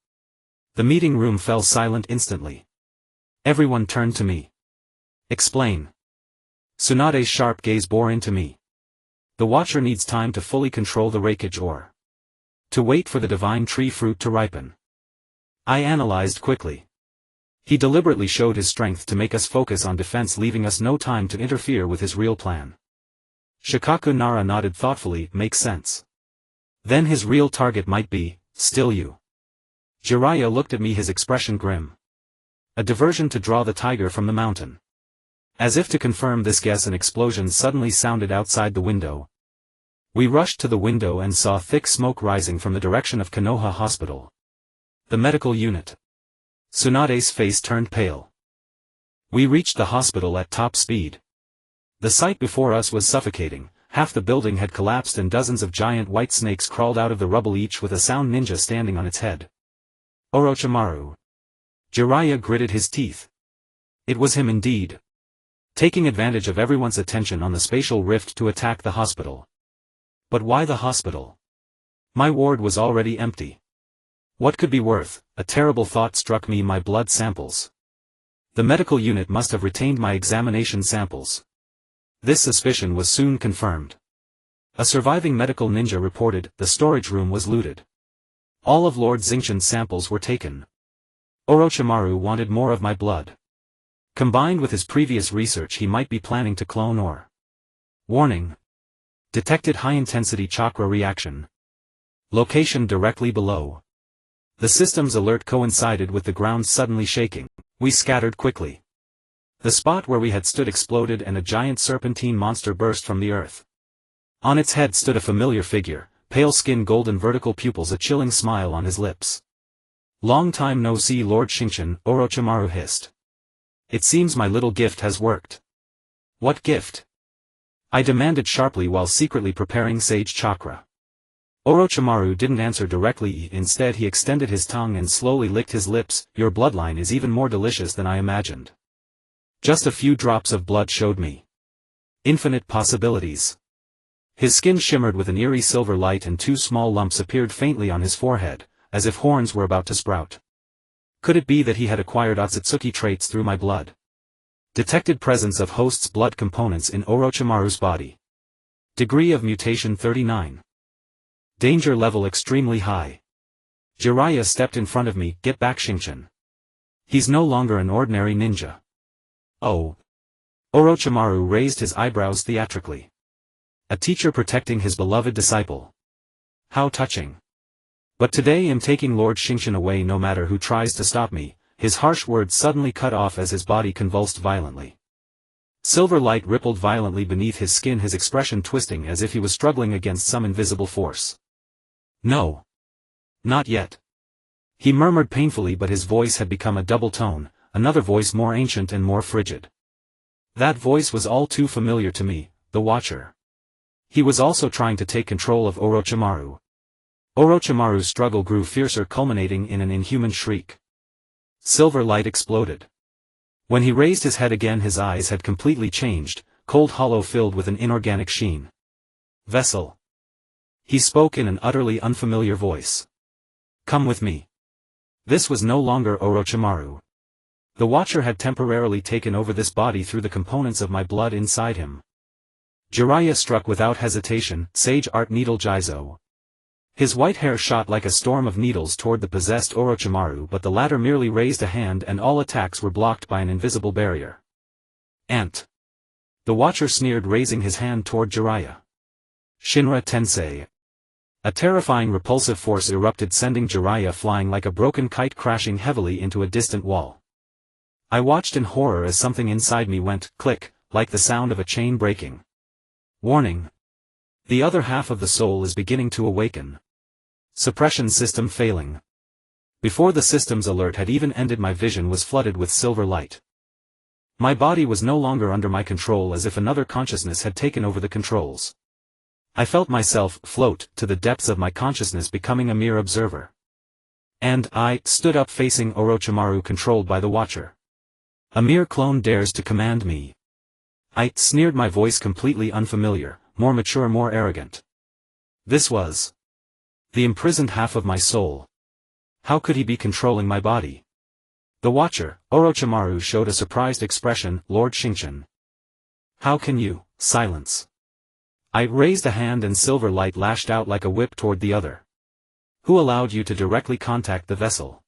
The meeting room fell silent instantly. Everyone turned to me. "Explain." Tsunade's sharp gaze bore into me. "The Watcher needs time to fully control the Raikage, or to wait for the divine tree fruit to ripen." I analyzed quickly. He deliberately showed his strength to make us focus on defense, leaving us no time to interfere with his real plan. Shikaku Nara nodded thoughtfully. "Makes sense. Then his real target might be, still you." Jiraiya looked at me, his expression grim. "A diversion to draw the tiger from the mountain." As if to confirm this guess, an explosion suddenly sounded outside the window. We rushed to the window and saw thick smoke rising from the direction of Konoha Hospital. The medical unit. Tsunade's face turned pale. We reached the hospital at top speed. The sight before us was suffocating. Half the building had collapsed and dozens of giant white snakes crawled out of the rubble, each with a sound ninja standing on its head. Orochimaru. Jiraiya gritted his teeth. It was him indeed. Taking advantage of everyone's attention on the spatial rift to attack the hospital. But why the hospital? My ward was already empty. What could be worth? A terrible thought struck me: my blood samples. The medical unit must have retained my examination samples. This suspicion was soon confirmed. A surviving medical ninja reported the storage room was looted. All of Lord Xingchen's samples were taken. Orochimaru wanted more of my blood. Combined with his previous research, he might be planning to clone or... Warning. Detected high-intensity chakra reaction. Location directly below. The system's alert coincided with the ground suddenly shaking. We scattered quickly. The spot where we had stood exploded and a giant serpentine monster burst from the earth. On its head stood a familiar figure, pale skin, golden vertical pupils, a chilling smile on his lips. "Long time no see, Lord Xingchen," Orochimaru hissed. "It seems my little gift has worked." "What gift?" I demanded sharply while secretly preparing sage chakra. Orochimaru didn't answer directly. Instead he extended his tongue and slowly licked his lips. "Your bloodline is even more delicious than I imagined. Just a few drops of blood showed me infinite possibilities." His skin shimmered with an eerie silver light and two small lumps appeared faintly on his forehead, as if horns were about to sprout. Could it be that he had acquired Akatsuki traits through my blood? Detected presence of host's blood components in Orochimaru's body. Degree of mutation 39. Danger level extremely high. Jiraiya stepped in front of me. "Get back, Xingchen. He's no longer an ordinary ninja." "Oh." Orochimaru raised his eyebrows theatrically. A teacher protecting his beloved disciple. How touching. "But today I'm taking Lord Xingchen away no matter who tries to stop me." His harsh words suddenly cut off as his body convulsed violently. Silver light rippled violently beneath his skin, his expression twisting as if he was struggling against some invisible force. "No. Not yet." He murmured painfully, but his voice had become a double tone, another voice more ancient and more frigid. That voice was all too familiar to me, the Watcher. He was also trying to take control of Orochimaru. Orochimaru's struggle grew fiercer, culminating in an inhuman shriek. Silver light exploded. When he raised his head again, his eyes had completely changed, cold, hollow, filled with an inorganic sheen. "Vessel." He spoke in an utterly unfamiliar voice. "Come with me." This was no longer Orochimaru. The Watcher had temporarily taken over this body through the components of my blood inside him. Jiraiya struck without hesitation, Sage Art Needle Jizo. His white hair shot like a storm of needles toward the possessed Orochimaru, but the latter merely raised a hand and all attacks were blocked by an invisible barrier. "Ant." The Watcher sneered, raising his hand toward Jiraiya. "Shinra Tensei." A terrifying repulsive force erupted, sending Jiraiya flying like a broken kite, crashing heavily into a distant wall. I watched in horror as something inside me went click, like the sound of a chain breaking. Warning. The other half of the soul is beginning to awaken. Suppression system failing. Before the system's alert had even ended, my vision was flooded with silver light. My body was no longer under my control, as if another consciousness had taken over the controls. I felt myself float to the depths of my consciousness, becoming a mere observer. And I stood up, facing Orochimaru, controlled by the Watcher. "A mere clone dares to command me." I sneered, my voice completely unfamiliar, more mature, more arrogant. This was the imprisoned half of my soul. How could he be controlling my body? The Watcher, Orochimaru, showed a surprised expression. "Lord Xingchen. How can you?" "Silence." I raised a hand and silver light lashed out like a whip toward the other. "Who allowed you to directly contact the vessel?"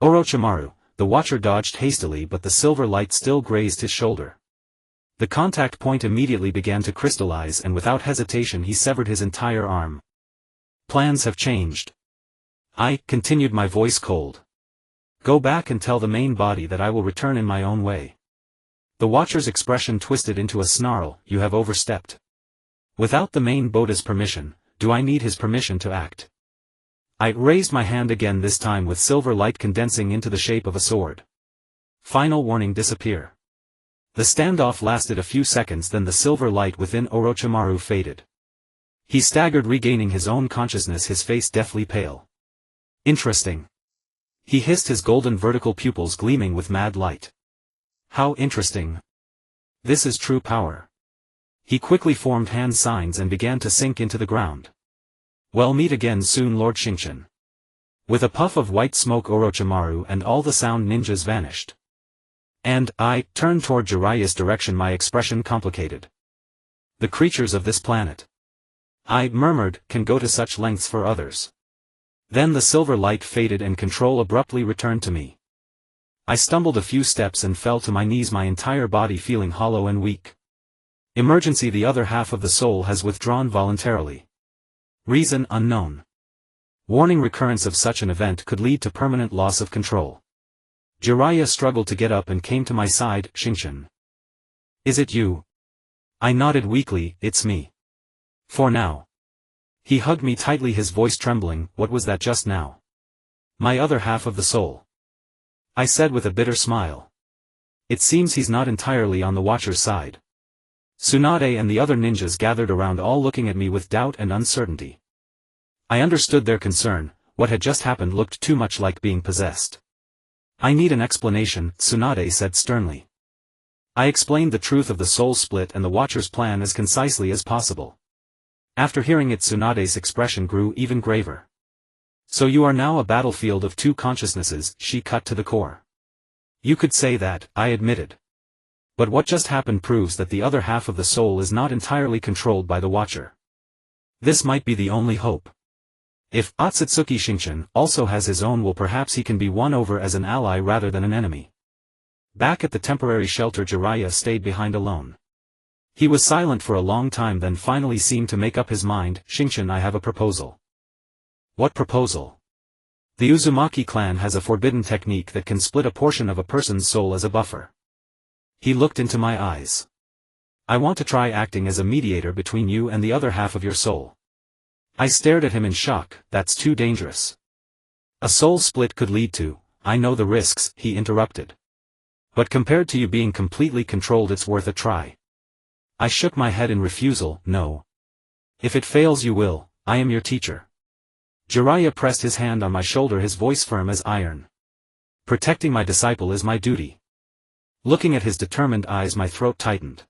"Orochimaru." The Watcher dodged hastily, but the silver light still grazed his shoulder. The contact point immediately began to crystallize, and without hesitation he severed his entire arm. "Plans have changed." I continued, my voice cold. "Go back and tell the main body that I will return in my own way." The Watcher's expression twisted into a snarl. "You have overstepped. Without the main body's permission, do I need his permission to act?" I raised my hand again, this time with silver light condensing into the shape of a sword. Final warning: disappear. The standoff lasted a few seconds, then the silver light within Orochimaru faded. He staggered, regaining his own consciousness, his face deathly pale. "Interesting." He hissed, his golden vertical pupils gleaming with mad light. "How interesting. This is true power." He quickly formed hand signs and began to sink into the ground. "Well, meet again soon, Lord Xingchen." With a puff of white smoke, Orochimaru and all the sound ninjas vanished. And I turned toward Jiraiya's direction, my expression complicated. "The creatures of this planet," I murmured, "can go to such lengths for others." Then the silver light faded and control abruptly returned to me. I stumbled a few steps and fell to my knees, my entire body feeling hollow and weak. Emergency: the other half of the soul has withdrawn voluntarily. Reason unknown. Warning: recurrence of such an event could lead to permanent loss of control. Jiraiya struggled to get up and came to my side. "Xingchen. Is it you?" I nodded weakly. "It's me. For now." He hugged me tightly, his voice trembling. "What was that just now?" "My other half of the soul," I said with a bitter smile. "It seems he's not entirely on the Watcher's side." Tsunade and the other ninjas gathered around, all looking at me with doubt and uncertainty. I understood their concern. What had just happened looked too much like being possessed. "I need an explanation," Tsunade said sternly. I explained the truth of the soul split and the Watcher's plan as concisely as possible. After hearing it, Tsunade's expression grew even graver. "So you are now a battlefield of two consciousnesses," she cut to the core. "You could say that," I admitted. "But what just happened proves that the other half of the soul is not entirely controlled by the Watcher. This might be the only hope. If Akatsuki Xingchen also has his own will, perhaps he can be won over as an ally rather than an enemy." Back at the temporary shelter, Jiraiya stayed behind alone. He was silent for a long time, then finally seemed to make up his mind. "Xingchen, I have a proposal." "What proposal?" "The Uzumaki clan has a forbidden technique that can split a portion of a person's soul as a buffer." He looked into my eyes. I want to try acting as a mediator between you and the other half of your soul. I stared at him in shock. That's too dangerous. A soul split could lead to, I know the risks, he interrupted. But compared to you being completely controlled, it's worth a try. I shook my head in refusal. No. If it fails, you will. I am your teacher. Jiraiya pressed his hand on my shoulder, his voice firm as iron. Protecting my disciple is my duty. Looking at his determined eyes, my throat tightened.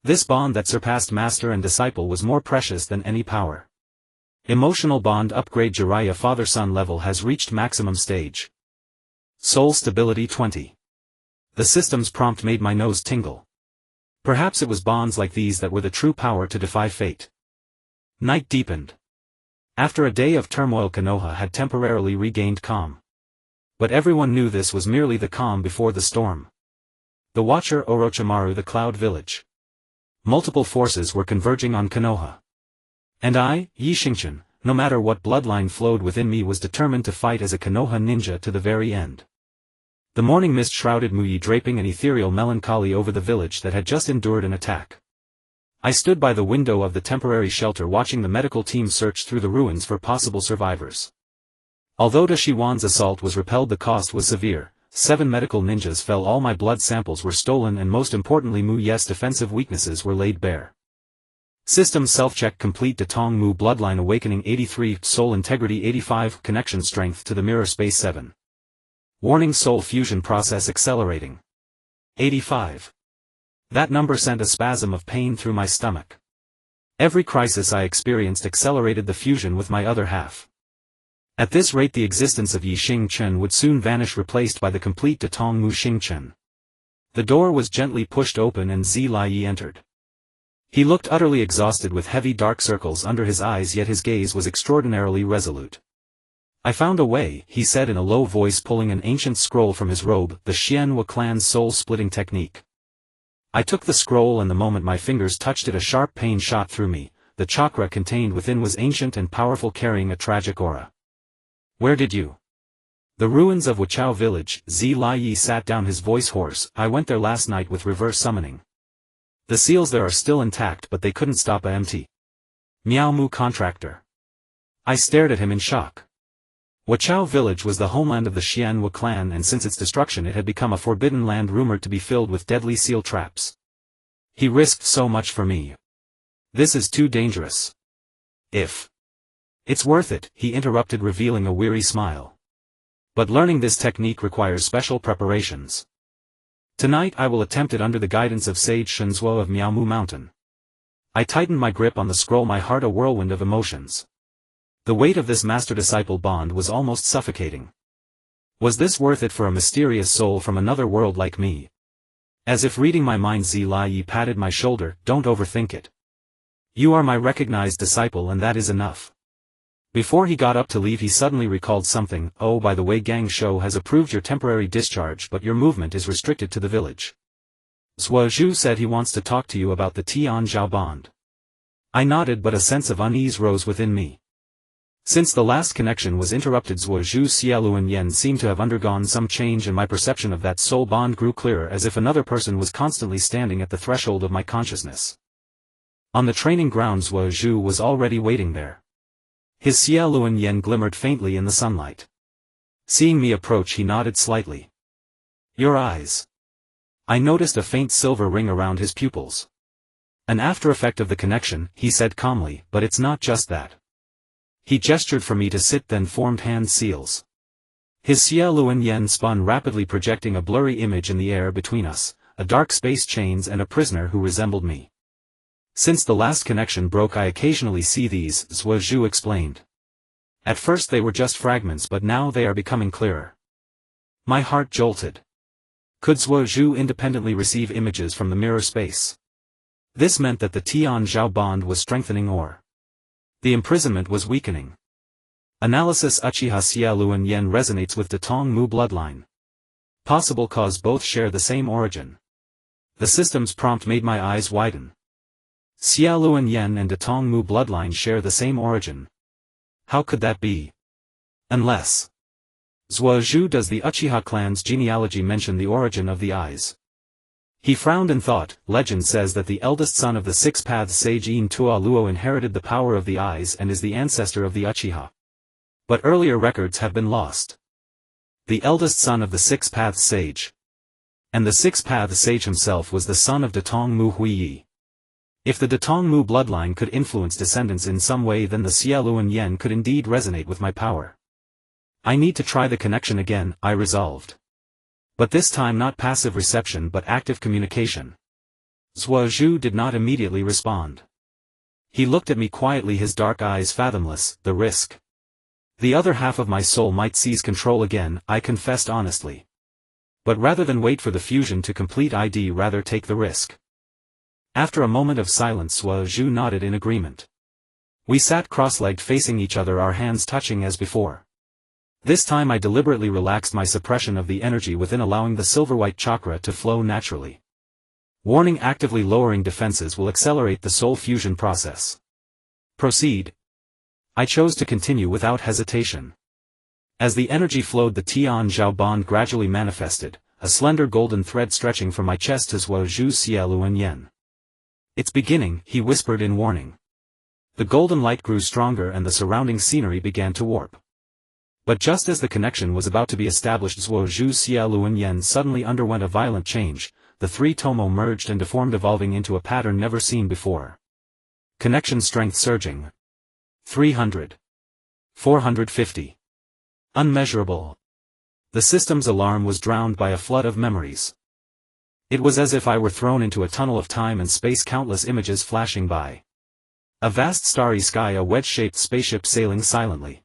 This bond that surpassed master and disciple was more precious than any power. Emotional bond upgrade. Jiraiya father-son level has reached maximum stage. Soul stability 20. The system's prompt made my nose tingle. Perhaps it was bonds like these that were the true power to defy fate. Night deepened. After a day of turmoil, Konoha had temporarily regained calm. But everyone knew this was merely the calm before the storm. The Watcher Orochimaru, the Cloud Village. Multiple forces were converging on Konoha. And I, Xingchen, no matter what bloodline flowed within me, was determined to fight as a Konoha ninja to the very end. The morning mist shrouded Muyi, draping an ethereal melancholy over the village that had just endured an attack. I stood by the window of the temporary shelter watching the medical team search through the ruins for possible survivors. Although Dashiwan's assault was repelled, the cost was severe. 7 medical ninjas fell, all my blood samples were stolen, and most importantly Muyi's defensive weaknesses were laid bare. System self-check complete. Datong Mu bloodline awakening 83, soul integrity 85, connection strength to the mirror space 7. Warning, soul fusion process accelerating. 85. That number sent a spasm of pain through my stomach. Every crisis I experienced accelerated the fusion with my other half. At this rate the existence of Xingchen would soon vanish, replaced by the complete Datong Mu Xingchen. The door was gently pushed open and Jiraiya entered. He looked utterly exhausted with heavy dark circles under his eyes, yet his gaze was extraordinarily resolute. I found a way, he said in a low voice, pulling an ancient scroll from his robe, the Xianhua clan's soul-splitting technique. I took the scroll, and the moment my fingers touched it a sharp pain shot through me. The chakra contained within was ancient and powerful, carrying a tragic aura. Where did you? The ruins of Wachao village. Jiraiya sat down, his voice hoarse. I went there last night with reverse summoning. The seals there are still intact, but they couldn't stop a MT. Miao Mu contractor. I stared at him in shock. Wachao village was the homeland of the Xianhua clan, and since its destruction it had become a forbidden land rumored to be filled with deadly seal traps. He risked so much for me. This is too dangerous. If it's worth it, he interrupted, revealing a weary smile. But learning this technique requires special preparations. Tonight I will attempt it under the guidance of Sage Shunzuo of Miaomu Mountain. I tightened my grip on the scroll, my heart a whirlwind of emotions. The weight of this master-disciple bond was almost suffocating. Was this worth it for a mysterious soul from another world like me? As if reading my mind, Jiraiya patted my shoulder. Don't overthink it. You are my recognized disciple, and that is enough. Before he got up to leave, he suddenly recalled something. Oh, by the way, Gang Shou has approved your temporary discharge, but your movement is restricted to the village. Zuo Zhu said he wants to talk to you about the Tian Zhao bond. I nodded, but a sense of unease rose within me. Since the last connection was interrupted, Zuo Zhu's Xiaoluan Yen seemed to have undergone some change, and my perception of that soul bond grew clearer, as if another person was constantly standing at the threshold of my consciousness. On the training ground, Zuo Zhu was already waiting there. His Xiaoluan Yen glimmered faintly in the sunlight. Seeing me approach, he nodded slightly. Your eyes. I noticed a faint silver ring around his pupils. An after-effect of the connection, he said calmly, but it's not just that. He gestured for me to sit, then formed hand seals. His Xiaoluan Yen spun rapidly, projecting a blurry image in the air between us, a dark space chains and a prisoner who resembled me. Since the last connection broke, I occasionally see these, Zuo Zhu explained. At first they were just fragments, but now they are becoming clearer. My heart jolted. Could Zuo Zhu independently receive images from the mirror space? This meant that the Tian Zhao bond was strengthening, or the imprisonment was weakening. Analysis: Uchiha Xiaoluan Yen resonates with Datong Mu bloodline. Possible cause: both share the same origin. The system's prompt made my eyes widen. Xiaoluan Yen and Datong Mu bloodline share the same origin. How could that be? Unless Zuo Zhu, does the Uchiha clan's genealogy mention the origin of the eyes? He frowned and thought. Legend says that the eldest son of the Six Paths sage In Tua Luo inherited the power of the eyes and is the ancestor of the Uchiha. But earlier records have been lost. The eldest son of the Six Paths sage. And the Six Paths sage himself was the son of Datong Mu Huiyi. If the Datong Mu bloodline could influence descendants in some way, then the Xiaoluan Yen could indeed resonate with my power. I need to try the connection again, I resolved. But this time not passive reception but active communication. Zhuo Zhu did not immediately respond. He looked at me quietly, his dark eyes fathomless. The risk. The other half of my soul might seize control again, I confessed honestly. But rather than wait for the fusion to complete, I'd rather take the risk. After a moment of silence, Zhuo Zhu nodded in agreement. We sat cross-legged facing each other, our hands touching as before. This time I deliberately relaxed my suppression of the energy within, allowing the silver-white chakra to flow naturally. Warning: actively lowering defenses will accelerate the soul fusion process. Proceed. I chose to continue without hesitation. As the energy flowed, the Tian Zhao bond gradually manifested, a slender golden thread stretching from my chest to Zhuo Zhu's Xiaoluan Yen. It's beginning, he whispered in warning. The golden light grew stronger and the surrounding scenery began to warp. But just as the connection was about to be established, Zhuo Zhu's Xiaoluan Yen suddenly underwent a violent change. The three tomo merged and deformed, evolving into a pattern never seen before. Connection strength surging. 300. 450. Unmeasurable. The system's alarm was drowned by a flood of memories. It was as if I were thrown into a tunnel of time and space, countless images flashing by. A vast starry sky, a wedge-shaped spaceship sailing silently.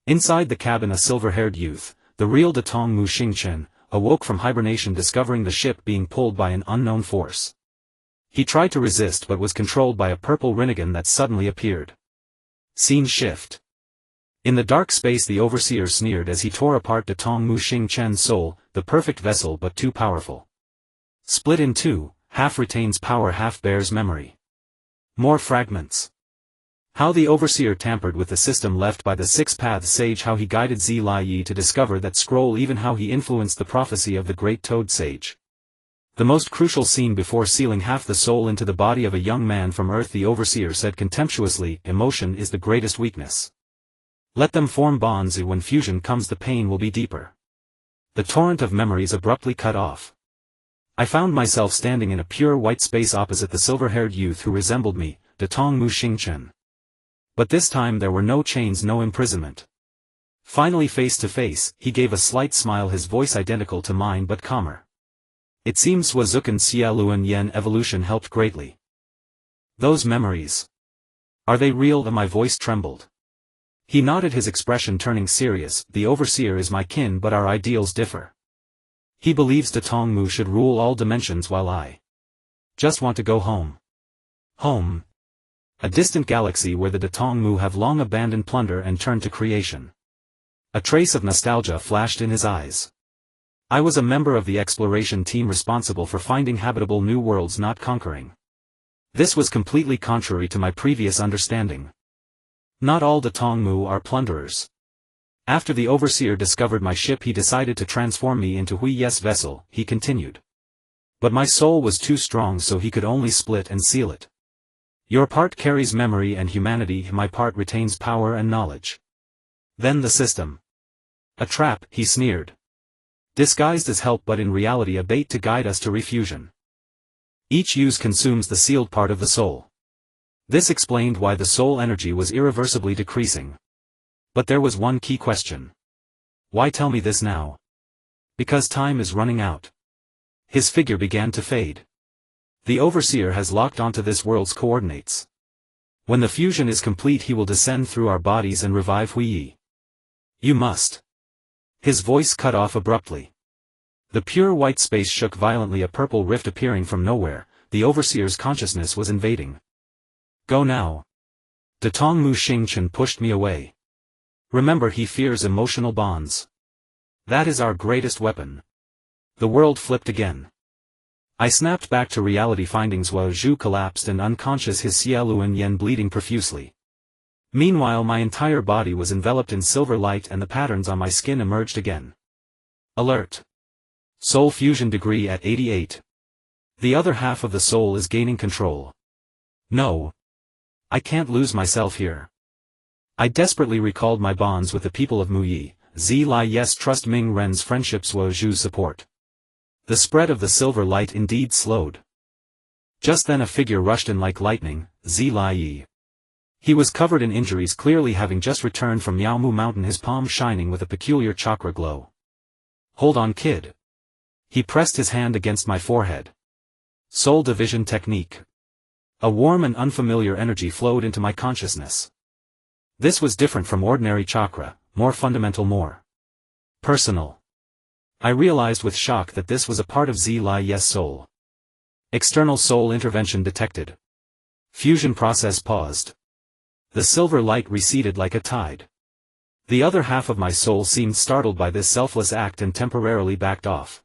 Inside the cabin, a silver-haired youth, the real Datong Mu Xingchen, awoke from hibernation, discovering the ship being pulled by an unknown force. He tried to resist but was controlled by a purple Rinnegan that suddenly appeared. Scene shift. In the dark space, the overseer sneered as he tore apart Datong Mu Xingchen's soul, the perfect vessel but too powerful. Split in two, half retains power, half bears memory. More fragments. How the overseer tampered with the system left by the Six Paths sage, how he guided Zi Lai Yi to discover that scroll, even how he influenced the prophecy of the great toad sage. The most crucial scene: before sealing half the soul into the body of a young man from Earth, the overseer said contemptuously, "Emotion is the greatest weakness. Let them form bonds, when fusion comes the pain will be deeper." The torrent of memories abruptly cut off. I found myself standing in a pure white space opposite the silver-haired youth who resembled me, Datong Mu Xingchen. But this time there were no chains, no imprisonment. Finally, face to face, he gave a slight smile, his voice identical to mine but calmer. It seems Suazukan's Xiaoluan Yen evolution helped greatly. Those memories. Are they real? My voice trembled. He nodded, his expression turning serious. The overseer is my kin, but our ideals differ. He believes Datong Mu should rule all dimensions, while I just want to go home. Home. A distant galaxy where the Datong Mu have long abandoned plunder and turned to creation. A trace of nostalgia flashed in his eyes. I was a member of the exploration team responsible for finding habitable new worlds, not conquering. This was completely contrary to my previous understanding. Not all Datong Mu are plunderers. After the overseer discovered my ship, he decided to transform me into Huiye's vessel, he continued. But my soul was too strong, so he could only split and seal it. Your part carries memory and humanity, my part retains power and knowledge. Then the system. A trap, he sneered. Disguised as help but in reality a bait to guide us to refusion. Each use consumes the sealed part of the soul. This explained why the soul energy was irreversibly decreasing. But there was one key question. Why tell me this now? Because time is running out. His figure began to fade. The overseer has locked onto this world's coordinates. When the fusion is complete, he will descend through our bodies and revive Huiyi. You must. His voice cut off abruptly. The pure white space shook violently, a purple rift appearing from nowhere. The overseer's consciousness was invading. Go now. Datong Mu Xingchen pushed me away. Remember, he fears emotional bonds. That is our greatest weapon. The world flipped again. I snapped back to reality, finding Zhuo Zhu collapsed and unconscious, his Xiaoluan Yen bleeding profusely. Meanwhile, my entire body was enveloped in silver light and the patterns on my skin emerged again. Alert. Soul fusion degree at 88. The other half of the soul is gaining control. No. I can't lose myself here. I desperately recalled my bonds with the people of Muyi, Zlai's trust Ming Ren's friendship Zhu's support. The spread of the silver light indeed slowed. Just then a figure rushed in like lightning, Zlai. He was covered in injuries, clearly having just returned from Miaomu Mountain, his palm shining with a peculiar chakra glow. Hold on, kid. He pressed his hand against my forehead. Soul division technique. A warm and unfamiliar energy flowed into my consciousness. This was different from ordinary chakra, more fundamental, more personal. I realized with shock that this was a part of Zlai's soul. External soul intervention detected. Fusion process paused. The silver light receded like a tide. The other half of my soul seemed startled by this selfless act and temporarily backed off.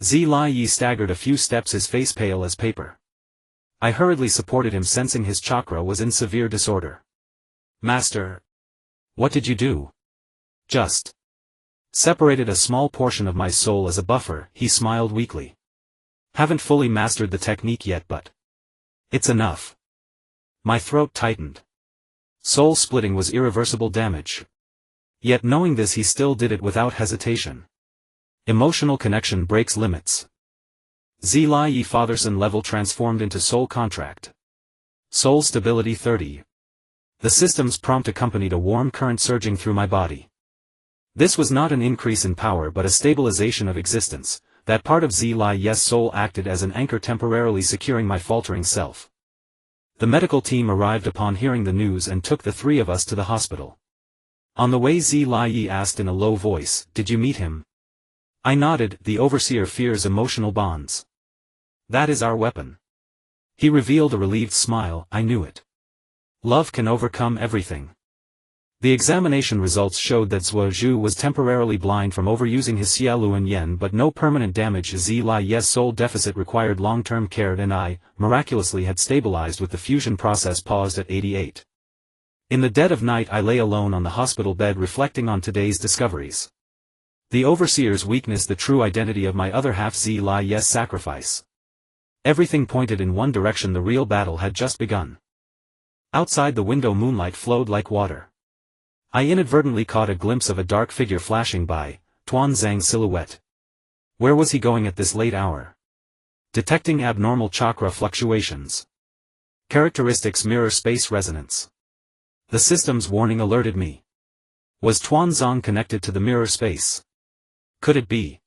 Zlai staggered a few steps, his face pale as paper. I hurriedly supported him, sensing his chakra was in severe disorder. Master. What did you do? Just separated a small portion of my soul as a buffer, he smiled weakly. Haven't fully mastered the technique yet, but it's enough. My throat tightened. Soul splitting was irreversible damage. Yet knowing this, he still did it without hesitation. Emotional connection breaks limits. Zlai Fatherson level transformed into soul contract. Soul stability 30. The system's prompt accompanied a warm current surging through my body. This was not an increase in power but a stabilization of existence. That part of Zlai's soul acted as an anchor, temporarily securing my faltering self. The medical team arrived upon hearing the news and took the three of us to the hospital. On the way, Zlai asked in a low voice, "Did you meet him?" I nodded. The overseer fears emotional bonds. That is our weapon. He revealed a relieved smile. I knew it. Love can overcome everything. The examination results showed that Zhu was temporarily blind from overusing his Xiaoluan Yen, but no permanent damage. Zlai's soul deficit required long-term care, and I, miraculously, had stabilized with the fusion process paused at 88. In the dead of night I lay alone on the hospital bed, reflecting on today's discoveries. The overseer's weakness, the true identity of my other half, Zlai's sacrifice. Everything pointed in one direction. The real battle had just begun. Outside the window, moonlight flowed like water. I inadvertently caught a glimpse of a dark figure flashing by, Tuanzang's silhouette. Where was he going at this late hour? Detecting abnormal chakra fluctuations. Characteristics: mirror space resonance. The system's warning alerted me. Was Tuanzang connected to the mirror space? Could it be?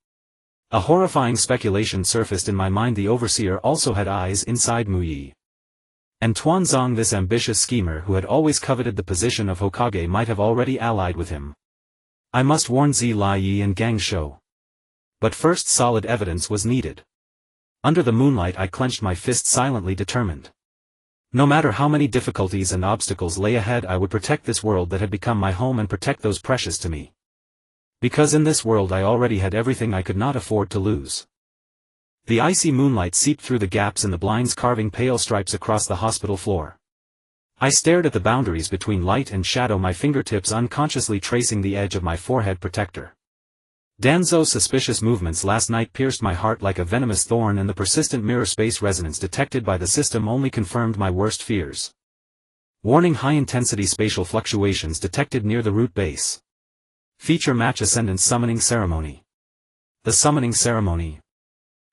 A horrifying speculation surfaced in my mind. The overseer also had eyes inside Muyi. And Tuanzang, this ambitious schemer who had always coveted the position of Hokage, might have already allied with him. I must warn Zlai and Gang Shou. But first, solid evidence was needed. Under the moonlight I clenched my fist, silently determined. No matter how many difficulties and obstacles lay ahead, I would protect this world that had become my home and protect those precious to me. Because in this world I already had everything I could not afford to lose. The icy moonlight seeped through the gaps in the blinds, carving pale stripes across the hospital floor. I stared at the boundaries between light and shadow, my fingertips unconsciously tracing the edge of my forehead protector. Danzo's suspicious movements last night pierced my heart like a venomous thorn, and the persistent mirror space resonance detected by the system only confirmed my worst fears. Warning: high-intensity spatial fluctuations detected near the root base. Feature match Ascendant Summoning Ceremony. The summoning ceremony.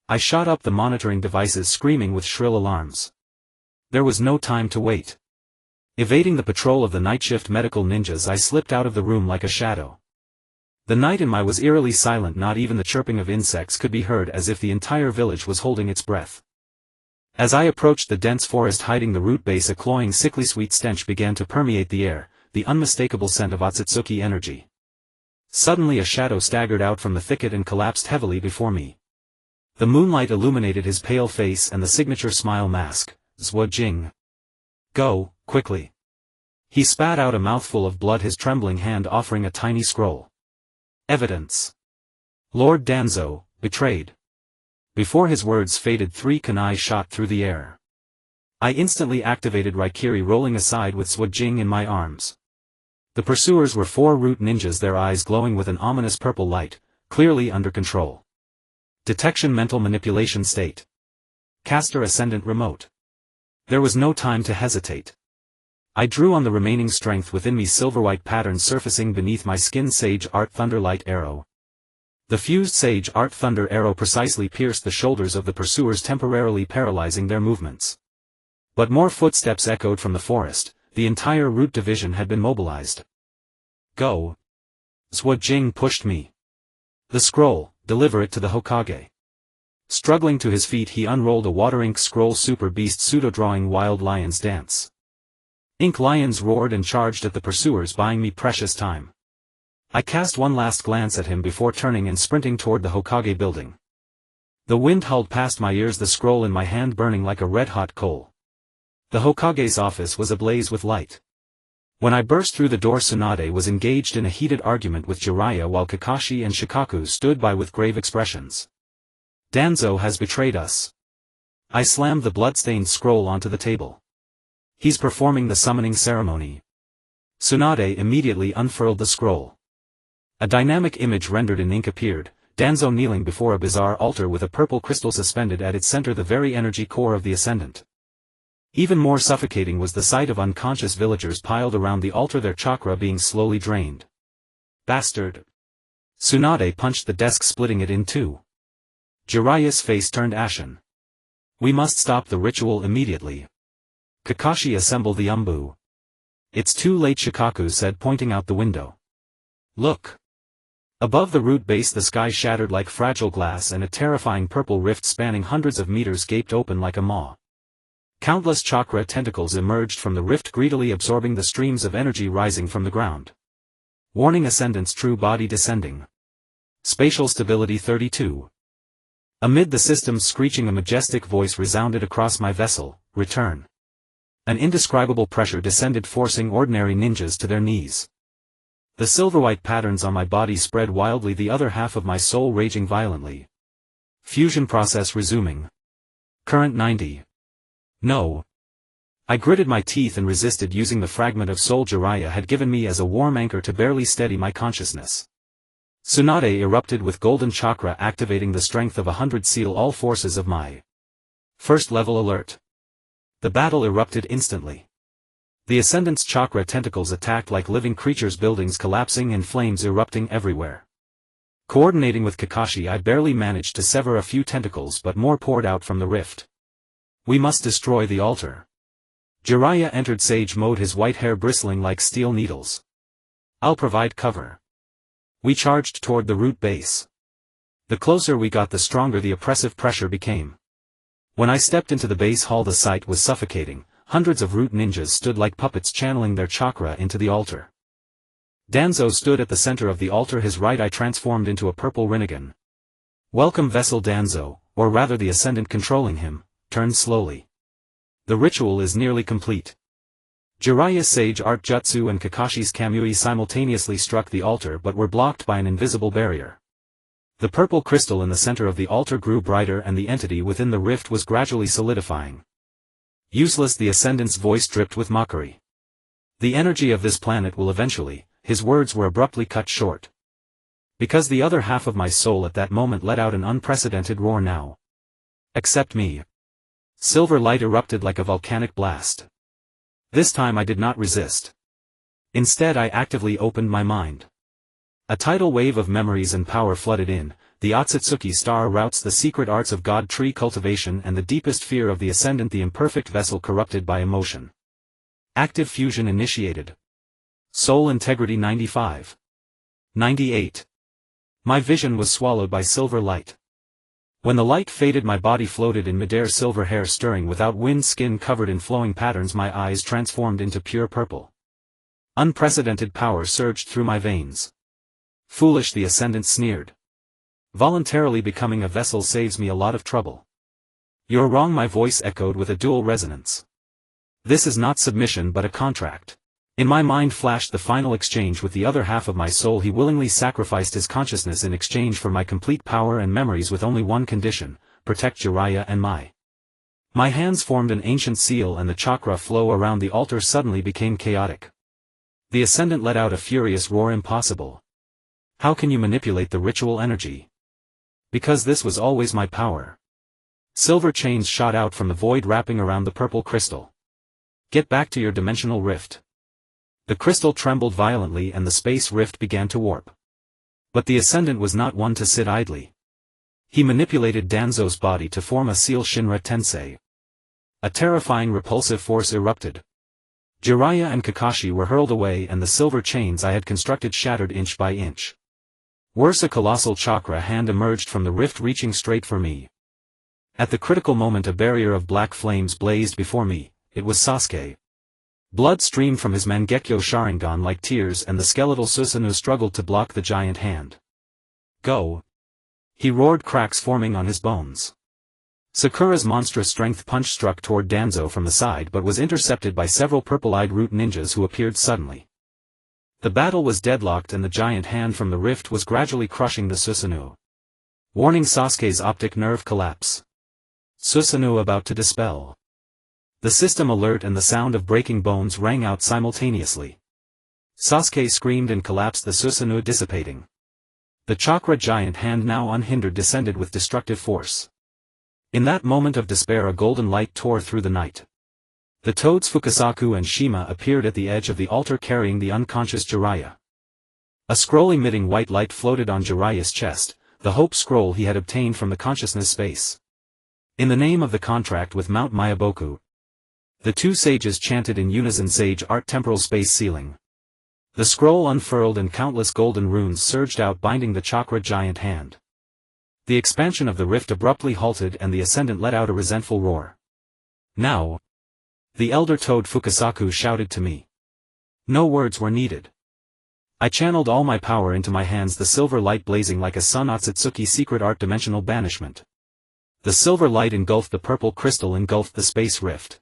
I shot up the monitoring devices, screaming with shrill alarms. There was no time to wait. Evading the patrol of the night shift medical ninjas, I slipped out of the room like a shadow. The night in my was eerily silent. Not even the chirping of insects could be heard, as if the entire village was holding its breath. As I approached the dense forest hiding the root base, a cloying, sickly sweet stench began to permeate the air, the unmistakable scent of Akatsuki energy. Suddenly a shadow staggered out from the thicket and collapsed heavily before me. The moonlight illuminated his pale face and the signature smile mask. Zhuo Jing. Go, quickly. He spat out a mouthful of blood, his trembling hand offering a tiny scroll. Evidence. Lord Danzo, betrayed. Before his words faded, 3 kunai shot through the air. I instantly activated Raikiri, rolling aside with Zhuo Jing in my arms. The pursuers were 4 root ninjas, their eyes glowing with an ominous purple light, clearly under control. Detection: mental manipulation state. Caster Ascendant Remote. There was no time to hesitate. I drew on the remaining strength within me, silver-white pattern surfacing beneath my skin. Sage Art Thunderlight Arrow. The fused Sage Art Thunder Arrow precisely pierced the shoulders of the pursuers, temporarily paralyzing their movements. But more footsteps echoed from the forest. The entire root division had been mobilized. Go. Zhou Jing pushed me. The scroll, deliver it to the Hokage. Struggling to his feet, he unrolled a water ink scroll. Super Beast pseudo-drawing Wild Lions Dance. Ink lions roared and charged at the pursuers, buying me precious time. I cast one last glance at him before turning and sprinting toward the Hokage building. The wind howled past my ears, the scroll in my hand burning like a red-hot coal. The Hokage's office was ablaze with light. When I burst through the door, Tsunade was engaged in a heated argument with Jiraiya while Kakashi and Shikaku stood by with grave expressions. Danzo has betrayed us. I slammed the bloodstained scroll onto the table. He's performing the summoning ceremony. Tsunade immediately unfurled the scroll. A dynamic image rendered in ink appeared, Danzo kneeling before a bizarre altar with a purple crystal suspended at its center, the very energy core of the Ascendant. Even more suffocating was the sight of unconscious villagers piled around the altar, their chakra being slowly drained. Bastard! Tsunade punched the desk, splitting it in two. Jiraiya's face turned ashen. We must stop the ritual immediately. Kakashi assembled the Umbu. It's too late, Shikaku said, pointing out the window. Look! Above the root base, the sky shattered like fragile glass and a terrifying purple rift spanning hundreds of meters gaped open like a maw. Countless chakra tentacles emerged from the rift, greedily absorbing the streams of energy rising from the ground. Warning: Ascendant's true body descending. Spatial stability 32. Amid the system's screeching, a majestic voice resounded across my vessel: return. An indescribable pressure descended, forcing ordinary ninjas to their knees. The silver-white patterns on my body spread wildly, the other half of my soul raging violently. Fusion process resuming. Current 90. No. I gritted my teeth and resisted, using the fragment of soul Jiraiya had given me as a warm anchor to barely steady my consciousness. Tsunade erupted with golden chakra, activating the strength of 100. Seal all forces of my first level alert. The battle erupted instantly. The Ascendant's chakra tentacles attacked like living creatures, buildings collapsing and flames erupting everywhere. Coordinating with Kakashi, I barely managed to sever a few tentacles, but more poured out from the rift. We must destroy the altar. Jiraiya entered sage mode, his white hair bristling like steel needles. I'll provide cover. We charged toward the root base. The closer we got, the stronger the oppressive pressure became. When I stepped into the base hall, the sight was suffocating. Hundreds of root ninjas stood like puppets, channeling their chakra into the altar. Danzo stood at the center of the altar, his right eye transformed into a purple rinnegan. Welcome vessel. Danzo, or rather the Ascendant controlling him, turned slowly. The ritual is nearly complete. Jiraiya's Sage Art Jutsu and Kakashi's Kamui simultaneously struck the altar, but were blocked by an invisible barrier. The purple crystal in the center of the altar grew brighter, and the entity within the rift was gradually solidifying. Useless, the Ascendant's voice dripped with mockery. The energy of this planet will eventually. His words were abruptly cut short. Because the other half of my soul at that moment let out an unprecedented roar. Now. Accept me. Silver light erupted like a volcanic blast. This time I did not resist. Instead, I actively opened my mind. A tidal wave of memories and power flooded in. The Akatsuki star routes, the secret arts of God tree cultivation, and the deepest fear of the Ascendant, the imperfect vessel corrupted by emotion. Active fusion initiated. Soul integrity 95. 98. My vision was swallowed by silver light. When the light faded, my body floated in midair, silver hair stirring without wind, skin covered in flowing patterns, my eyes transformed into pure purple. Unprecedented power surged through my veins. Foolish, the Ascendant sneered. Voluntarily becoming a vessel saves me a lot of trouble. You're wrong, my voice echoed with a dual resonance. This is not submission but a contract. In my mind flashed the final exchange with the other half of my soul. He willingly sacrificed his consciousness in exchange for my complete power and memories, with only one condition: protect Jiraiya and my. My hands formed an ancient seal, and the chakra flow around the altar suddenly became chaotic. The Ascendant let out a furious roar. Impossible. How can you manipulate the ritual energy? Because this was always my power. Silver chains shot out from the void wrapping around the purple crystal. Get back to your dimensional rift. The crystal trembled violently and the space rift began to warp. But the Ascendant was not one to sit idly. He manipulated Danzo's body to form a seal Shinra Tensei. A terrifying repulsive force erupted. Jiraiya and Kakashi were hurled away and the silver chains I had constructed shattered inch by inch. Worse, a colossal chakra hand emerged from the rift reaching straight for me. At the critical moment a barrier of black flames blazed before me. It was Sasuke. Blood streamed from his Mangekyo Sharingan like tears and the skeletal Susanoo struggled to block the giant hand. Go! He roared, cracks forming on his bones. Sakura's monstrous strength punch struck toward Danzo from the side but was intercepted by several purple-eyed root ninjas who appeared suddenly. The battle was deadlocked and the giant hand from the rift was gradually crushing the Susanoo. Warning: Sasuke's optic nerve collapse. Susanoo about to dispel. The system alert and the sound of breaking bones rang out simultaneously. Sasuke screamed and collapsed, the Susanoo dissipating. The chakra giant hand now unhindered descended with destructive force. In that moment of despair a golden light tore through the night. The toads Fukasaku and Shima appeared at the edge of the altar carrying the unconscious Jiraiya. A scroll emitting white light floated on Jiraiya's chest, the hope scroll he had obtained from the consciousness space. In the name of the contract with Mount Mayaboku. The two sages chanted in unison, Sage Art Temporal Space Sealing. The scroll unfurled and countless golden runes surged out binding the chakra giant hand. The expansion of the rift abruptly halted and the Ascendant let out a resentful roar. Now! The elder toad Fukasaku shouted to me. No words were needed. I channeled all my power into my hands, the silver light blazing like a sun. Akatsuki Secret Art Dimensional Banishment. The silver light engulfed the purple crystal, engulfed the space rift.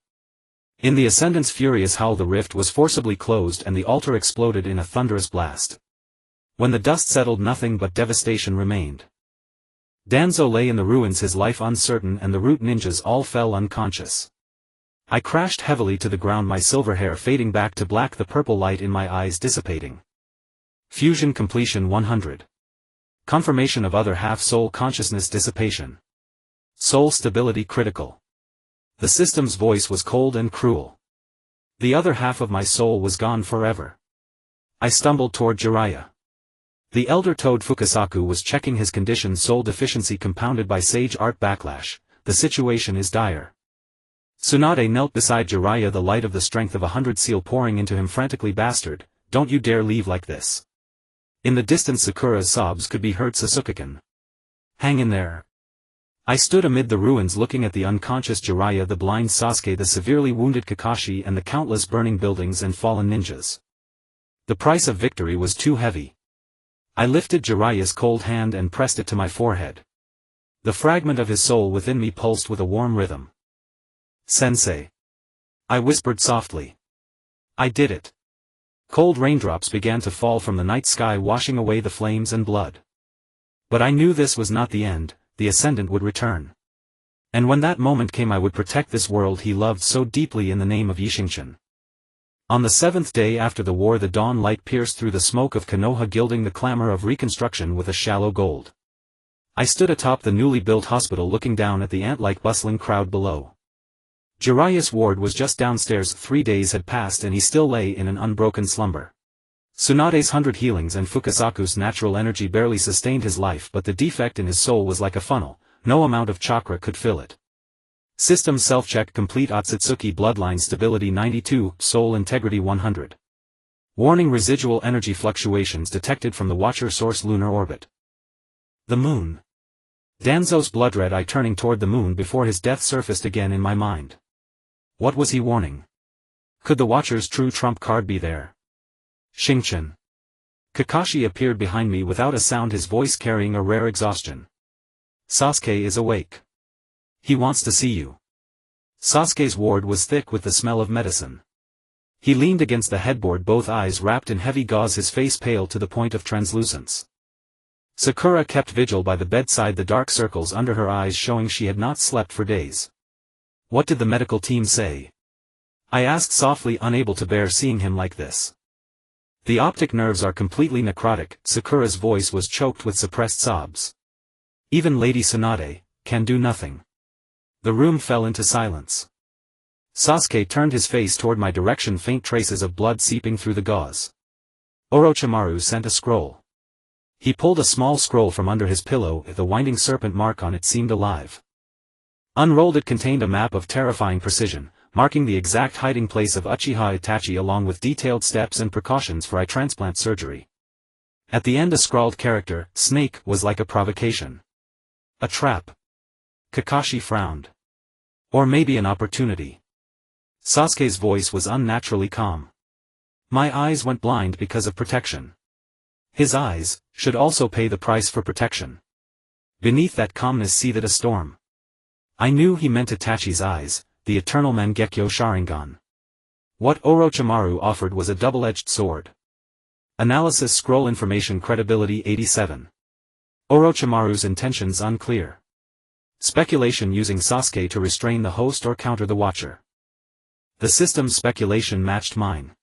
In the Ascendant's furious howl the rift was forcibly closed and the altar exploded in a thunderous blast. When the dust settled nothing but devastation remained. Danzo lay in the ruins, his life uncertain, and the root ninjas all fell unconscious. I crashed heavily to the ground, my silver hair fading back to black, the purple light in my eyes dissipating. Fusion completion 100. Confirmation of other half-soul consciousness dissipation. Soul stability critical. The system's voice was cold and cruel. The other half of my soul was gone forever. I stumbled toward Jiraiya. The elder toad Fukasaku was checking his condition, soul deficiency compounded by sage art backlash. The situation is dire. Tsunade knelt beside Jiraiya, the light of the strength of 100 seal pouring into him frantically. Bastard, don't you dare leave like this. In the distance Sakura's sobs could be heard. Sasuke-kun. Hang in there. I stood amid the ruins looking at the unconscious Jiraiya, the blind Sasuke, the severely wounded Kakashi and the countless burning buildings and fallen ninjas. The price of victory was too heavy. I lifted Jiraiya's cold hand and pressed it to my forehead. The fragment of his soul within me pulsed with a warm rhythm. Sensei. I whispered softly. I did it. Cold raindrops began to fall from the night sky, washing away the flames and blood. But I knew this was not the end. The Ascendant would return. And when that moment came I would protect this world he loved so deeply in the name of Xingchen. On the 7th day after the war the dawn light pierced through the smoke of Konoha, gilding the clamor of reconstruction with a shallow gold. I stood atop the newly built hospital looking down at the ant-like bustling crowd below. Jiraiya's ward was just downstairs. 3 days had passed and he still lay in an unbroken slumber. Tsunade's 100 healings and Fukasaku's natural energy barely sustained his life, but the defect in his soul was like a funnel, no amount of chakra could fill it. System self-check complete. Otsutsuki bloodline stability 92, soul integrity 100. Warning: residual energy fluctuations detected from the Watcher source lunar orbit. The moon. Danzo's blood-red eye turning toward the moon before his death surfaced again in my mind. What was he warning? Could the Watcher's true trump card be there? Xingchen. Kakashi appeared behind me without a sound, his voice carrying a rare exhaustion. Sasuke is awake. He wants to see you. Sasuke's ward was thick with the smell of medicine. He leaned against the headboard, both eyes wrapped in heavy gauze, his face pale to the point of translucence. Sakura kept vigil by the bedside, the dark circles under her eyes showing she had not slept for days. What did the medical team say? I asked softly, unable to bear seeing him like this. The optic nerves are completely necrotic. Sakura's voice was choked with suppressed sobs. Even Lady Tsunade can do nothing. The room fell into silence. Sasuke turned his face toward my direction, faint traces of blood seeping through the gauze. Orochimaru sent a scroll. He pulled a small scroll from under his pillow, the winding serpent mark on it seemed alive. Unrolled, it contained a map of terrifying precision, marking the exact hiding place of Uchiha Itachi along with detailed steps and precautions for eye transplant surgery. At the end a scrawled character, "Snake," was like a provocation. A trap. Kakashi frowned. Or maybe an opportunity. Sasuke's voice was unnaturally calm. My eyes went blind because of protection. His eyes should also pay the price for protection. Beneath that calmness seethed a storm. I knew he meant Itachi's eyes, the eternal Mangekyo Sharingan. What Orochimaru offered was a double-edged sword. Analysis scroll information credibility 87. Orochimaru's intentions unclear. Speculation using Sasuke to restrain the host or counter the watcher. The system's speculation matched mine.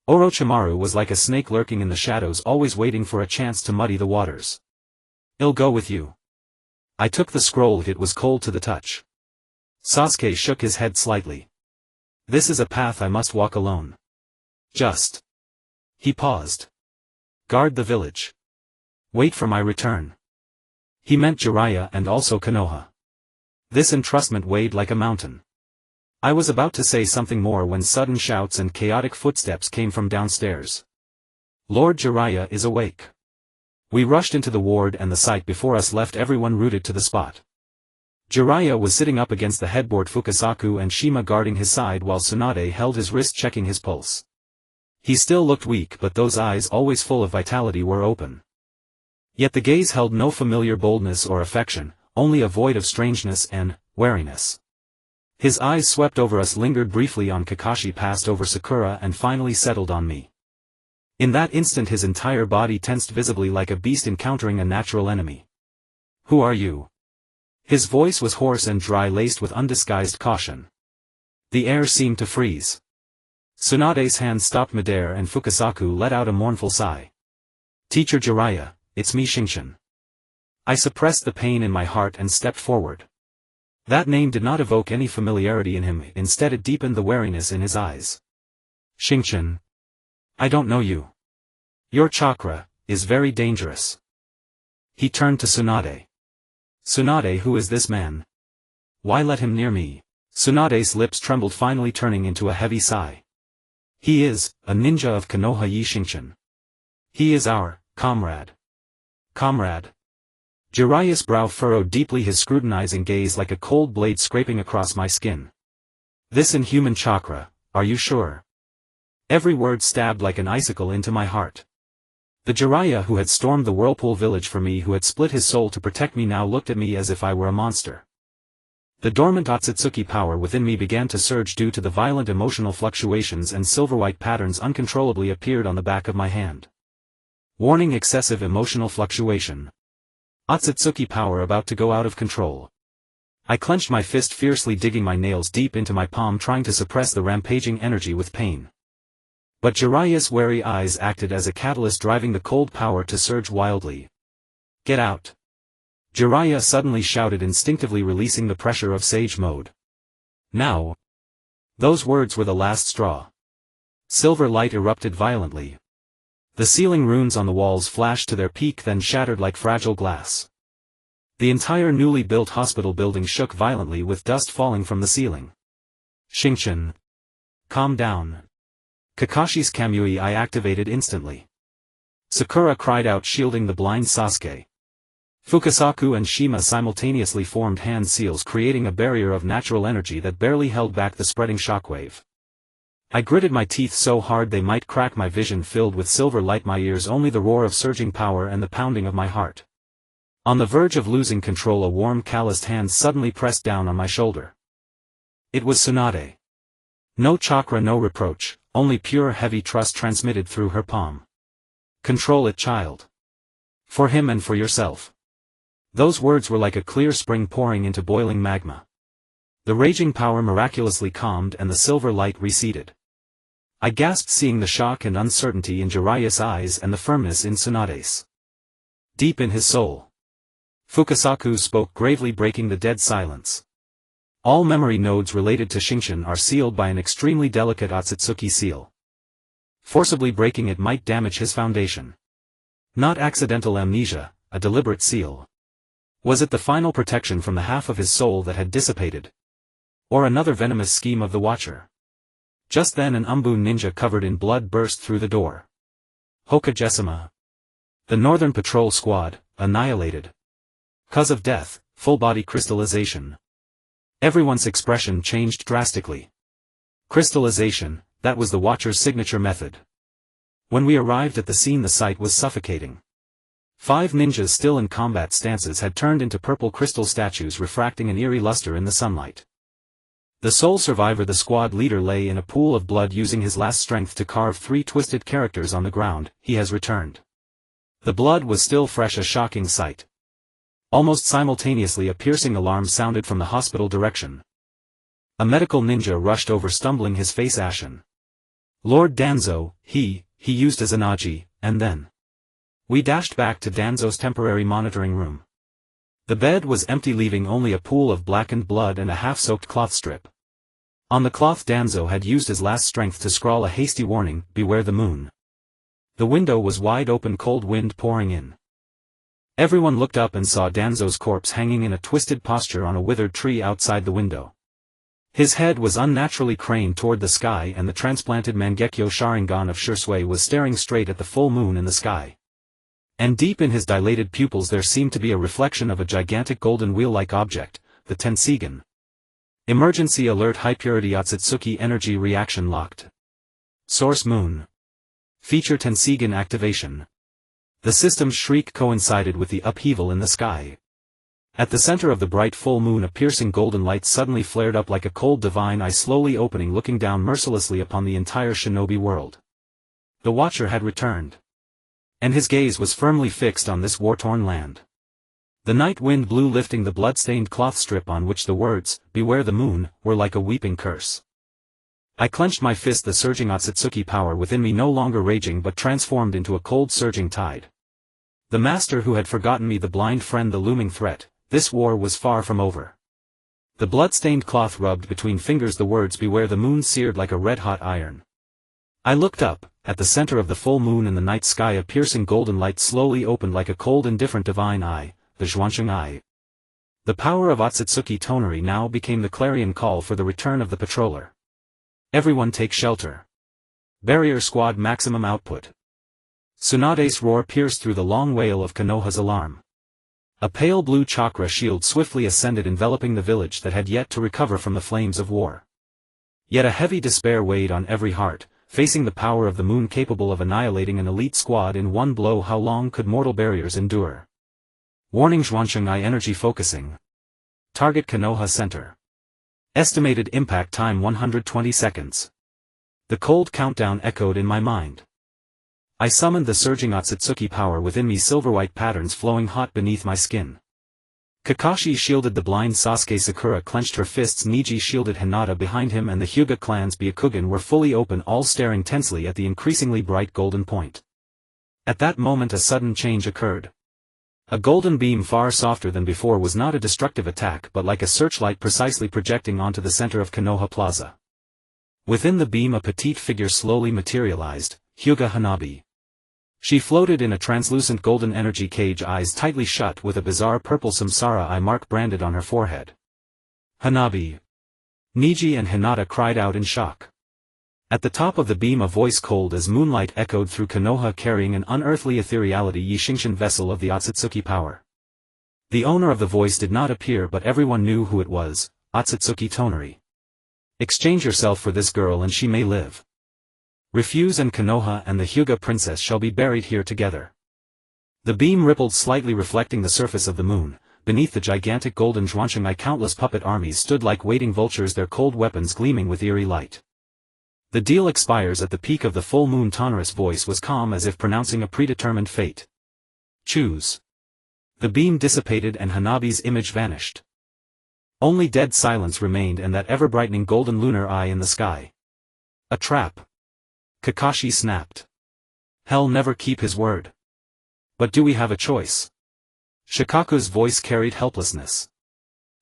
Orochimaru was like a snake lurking in the shadows, always waiting for a chance to muddy the waters. "I'll go with you." I took the scroll, it was cold to the touch. Sasuke shook his head slightly. "This is a path I must walk alone. Just." He paused. "Guard the village. Wait for my return." He meant Jiraiya and also Konoha. This entrustment weighed like a mountain. I was about to say something more when sudden shouts and chaotic footsteps came from downstairs. "Lord Jiraiya is awake." We rushed into the ward and the sight before us left everyone rooted to the spot. Jiraiya was sitting up against the headboard, Fukasaku and Shima guarding his side while Tsunade held his wrist checking his pulse. He still looked weak, but those eyes, always full of vitality, were open. Yet the gaze held no familiar boldness or affection, only a void of strangeness and wariness. His eyes swept over us, lingered briefly on Kakashi, passed over Sakura and finally settled on me. In that instant his entire body tensed visibly like a beast encountering a natural enemy. "Who are you?" His voice was hoarse and dry, laced with undisguised caution. The air seemed to freeze. Tsunade's hand stopped midair and Fukasaku let out a mournful sigh. "Teacher Jiraiya, it's me, Xingchen." I suppressed the pain in my heart and stepped forward. That name did not evoke any familiarity in him, instead it deepened the wariness in his eyes. "Xingchen. I don't know you. Your chakra is very dangerous." He turned to Tsunade. "Tsunade, who is this man? Why let him near me?" Tsunade's lips trembled, finally turning into a heavy sigh. "He is a ninja of Konoha Year, Xingchen. He is our comrade." "Comrade?" Jiraiya's brow furrowed deeply, his scrutinizing gaze like a cold blade scraping across my skin. "This inhuman chakra, are you sure?" Every word stabbed like an icicle into my heart. The Jiraiya who had stormed the Whirlpool village for me, who had split his soul to protect me, now looked at me as if I were a monster. The dormant Akatsuki power within me began to surge due to the violent emotional fluctuations, and silver-white patterns uncontrollably appeared on the back of my hand. Warning: excessive emotional fluctuation. Akatsuki power about to go out of control. I clenched my fist fiercely, digging my nails deep into my palm, trying to suppress the rampaging energy with pain. But Jiraiya's wary eyes acted as a catalyst, driving the cold power to surge wildly. "Get out!" Jiraiya suddenly shouted, instinctively releasing the pressure of Sage Mode. "Now!" Those words were the last straw. Silver light erupted violently. The ceiling runes on the walls flashed to their peak, then shattered like fragile glass. The entire newly built hospital building shook violently, with dust falling from the ceiling. "Xingchen. Calm down." Kakashi's Kamui I activated instantly. Sakura cried out, shielding the blind Sasuke. Fukasaku and Shima simultaneously formed hand seals, creating a barrier of natural energy that barely held back the spreading shockwave. I gritted my teeth so hard they might crack, my vision filled with silver light, my ears only the roar of surging power and the pounding of my heart. On the verge of losing control, a warm, calloused hand suddenly pressed down on my shoulder. It was Tsunade. No chakra, no reproach, only pure, heavy trust transmitted through her palm. "Control it, child. For him and for yourself." Those words were like a clear spring pouring into boiling magma. The raging power miraculously calmed and the silver light receded. I gasped, seeing the shock and uncertainty in Jiraiya's eyes and the firmness in Tsunade's. Deep in his soul, Fukasaku spoke gravely, breaking the dead silence. All memory nodes related to Xingchen are sealed by an extremely delicate Akatsuki seal. Forcibly breaking it might damage his foundation. Not accidental amnesia, a deliberate seal. Was it the final protection from the half of his soul that had dissipated? Or another venomous scheme of the Watcher? Just then an Umbun ninja covered in blood burst through the door. Hokage-sama. The Northern Patrol Squad, annihilated. Cause of death, full-body crystallization. Everyone's expression changed drastically. Crystallization, that was the Watcher's signature method. When we arrived at the scene, the sight was suffocating. 5 ninjas still in combat stances had turned into purple crystal statues refracting an eerie luster in the sunlight. The sole survivor, the squad leader, lay in a pool of blood using his last strength to carve 3 twisted characters on the ground. He has returned. The blood was still fresh, a shocking sight. Almost simultaneously a piercing alarm sounded from the hospital direction. A medical ninja rushed over, stumbling, his face ashen. Lord Danzo, he used as Anaji, and then. We dashed back to Danzo's temporary monitoring room. The bed was empty, leaving only a pool of blackened blood and a half-soaked cloth strip. On the cloth Danzo had used his last strength to scrawl a hasty warning, "Beware the moon." The window was wide open, cold wind pouring in. Everyone looked up and saw Danzo's corpse hanging in a twisted posture on a withered tree outside the window. His head was unnaturally craned toward the sky, and the transplanted Mangekyo Sharingan of Shursui was staring straight at the full moon in the sky. And deep in his dilated pupils there seemed to be a reflection of a gigantic golden wheel-like object, the Tensigan. Emergency alert: high purity Akatsuki energy reaction locked. Source: moon. Feature: Tensigan activation. The system's shriek coincided with the upheaval in the sky. At the center of the bright full moon a piercing golden light suddenly flared up like a cold divine eye, slowly opening, looking down mercilessly upon the entire shinobi world. The Watcher had returned. And his gaze was firmly fixed on this war-torn land. The night wind blew, lifting the blood-stained cloth strip on which the words, "Beware the moon," were like a weeping curse. I clenched my fist, the surging Akatsuki power within me no longer raging but transformed into a cold surging tide. The master who had forgotten me, the blind friend, the looming threat, this war was far from over. The blood-stained cloth rubbed between fingers, the words "Beware the moon" seared like a red-hot iron. I looked up. At the center of the full moon in the night sky a piercing golden light slowly opened like a cold indifferent divine eye, the Zhuansheng eye. The power of Akatsuki Tonari now became the clarion call for the return of the patroller. Everyone take shelter. Barrier squad maximum output. Tsunade's roar pierced through the long wail of Konoha's alarm. A pale blue chakra shield swiftly ascended, enveloping the village that had yet to recover from the flames of war. Yet a heavy despair weighed on every heart, facing the power of the moon capable of annihilating an elite squad in one blow. How long could mortal barriers endure? Warning: Zhuansheng eye energy focusing. Target Konoha Center. Estimated impact time 120 seconds. The cold countdown echoed in my mind. I summoned the surging Akatsuki power within me, silver-white patterns flowing hot beneath my skin. Kakashi shielded the blind Sasuke, Sakura clenched her fists, Niji shielded Hinata behind him, and the Hyuga clan's Byakugan were fully open, all staring tensely at the increasingly bright golden point. At that moment a sudden change occurred. A golden beam far softer than before was not a destructive attack but like a searchlight precisely projecting onto the center of Konoha Plaza. Within the beam a petite figure slowly materialized, Hyuga Hanabi. She floated in a translucent golden energy cage, eyes tightly shut, with a bizarre purple samsara eye mark branded on her forehead. Hanabi. Niji and Hinata cried out in shock. At the top of the beam a voice cold as moonlight echoed through Konoha, carrying an unearthly ethereality, Yi Xingchen, vessel of the Akatsuki power. The owner of the voice did not appear but everyone knew who it was, Akatsuki Tonari. Exchange yourself for this girl and she may live. Refuse and Konoha and the Hyuga princess shall be buried here together. The beam rippled slightly, reflecting the surface of the moon. Beneath the gigantic golden Zhuansheng eye countless puppet armies stood like waiting vultures, their cold weapons gleaming with eerie light. The deal expires at the peak of the full moon. Tonari's voice was calm as if pronouncing a predetermined fate. Choose. The beam dissipated and Hanabi's image vanished. Only dead silence remained and that ever-brightening golden lunar eye in the sky. A trap. Kakashi snapped. Hell never keep his word. But do we have a choice? Shikaku's voice carried helplessness.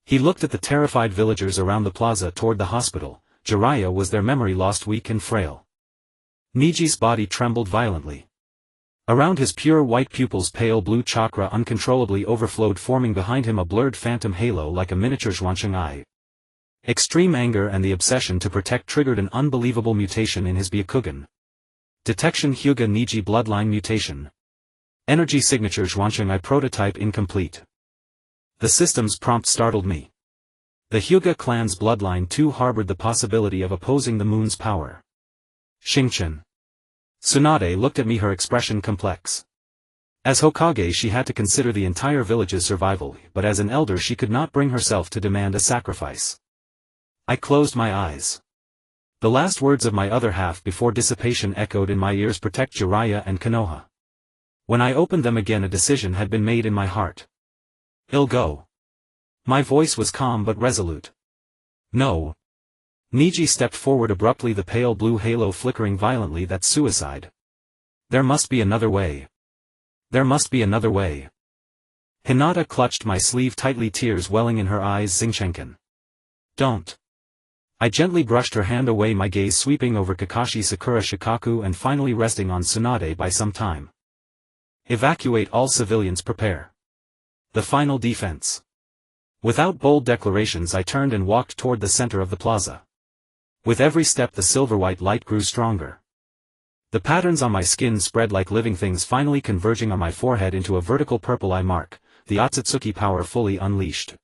He looked at the terrified villagers around the plaza toward the hospital. Jiraiya was their memory lost, weak and frail. Niji's body trembled violently. Around his pure white pupils pale blue chakra uncontrollably overflowed, forming behind him a blurred phantom halo like a miniature Xuancheng eye. Extreme anger and the obsession to protect triggered an unbelievable mutation in his Byakugan. Detection: Hyuga Niji bloodline mutation. Energy signature: Xuancheng eye prototype incomplete. The system's prompt startled me. The Hyuga clan's bloodline too harbored the possibility of opposing the moon's power. Xingchen. Tsunade looked at me, her expression complex. As Hokage she had to consider the entire village's survival, but as an elder she could not bring herself to demand a sacrifice. I closed my eyes. The last words of my other half before dissipation echoed in my ears: protect Jiraiya and Konoha. When I opened them again a decision had been made in my heart. I'll go. My voice was calm but resolute. No. Niji stepped forward abruptly, the pale blue halo flickering violently. That's suicide. There must be another way. There must be another way. Hinata clutched my sleeve tightly, tears welling in her eyes. Xingchen-kun. Don't. I gently brushed her hand away, my gaze sweeping over Kakashi, Sakura, Shikaku and finally resting on Tsunade by some time. Evacuate all civilians, prepare. The final defense. Without bold declarations I turned and walked toward the center of the plaza. With every step the silver-white light grew stronger. The patterns on my skin spread like living things, finally converging on my forehead into a vertical purple eye mark, the Akatsuki power fully unleashed.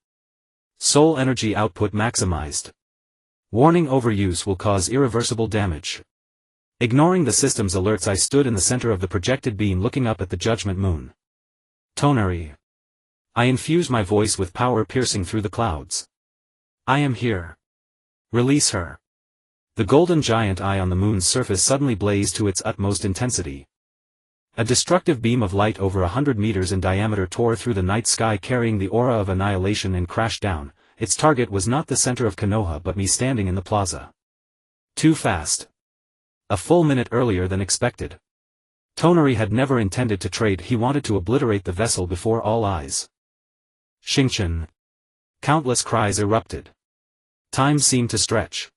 Soul energy output maximized. Warning: overuse will cause irreversible damage. Ignoring the system's alerts I stood in the center of the projected beam looking up at the Judgment Moon. Tonari. I infused my voice with power piercing through the clouds. I am here. Release her. The golden giant eye on the moon's surface suddenly blazed to its utmost intensity. A destructive beam of light over 100 meters in diameter tore through the night sky, carrying the aura of annihilation, and crashed down. Its target was not the center of Konoha but me standing in the plaza. Too fast. A full minute earlier than expected. Tonari had never intended to trade, he wanted to obliterate the vessel before all eyes. Xingchen. Countless cries erupted. Time seemed to stretch.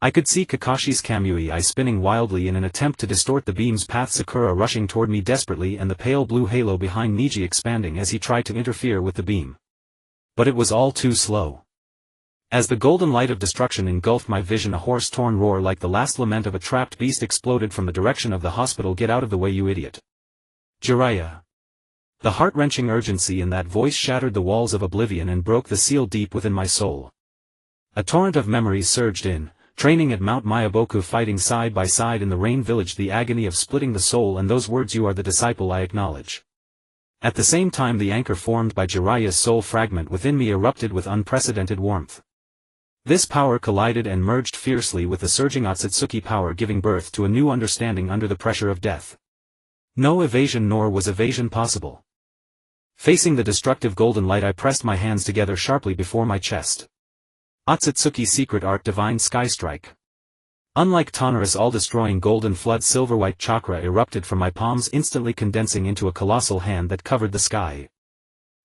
I could see Kakashi's Kamui eye spinning wildly in an attempt to distort the beam's path, Sakura rushing toward me desperately, and the pale blue halo behind Niji expanding as he tried to interfere with the beam. But it was all too slow. As the golden light of destruction engulfed my vision, a horse-torn roar like the last lament of a trapped beast exploded from the direction of the hospital. Get out of the way, you idiot. Jiraiya. The heart-wrenching urgency in that voice shattered the walls of oblivion and broke the seal deep within my soul. A torrent of memories surged in. Training at Mount Myaboku, fighting side by side in the Rain Village, the agony of splitting the soul, and those words: you are the disciple I acknowledge. At the same time the anchor formed by Jiraiya's soul fragment within me erupted with unprecedented warmth. This power collided and merged fiercely with the surging Akatsuki power, giving birth to a new understanding under the pressure of death. No evasion, nor was evasion possible. Facing the destructive golden light I pressed my hands together sharply before my chest. Akatsuki secret art, divine sky strike. Unlike Tonari's all-destroying golden flood, silver-white chakra erupted from my palms, instantly condensing into a colossal hand that covered the sky.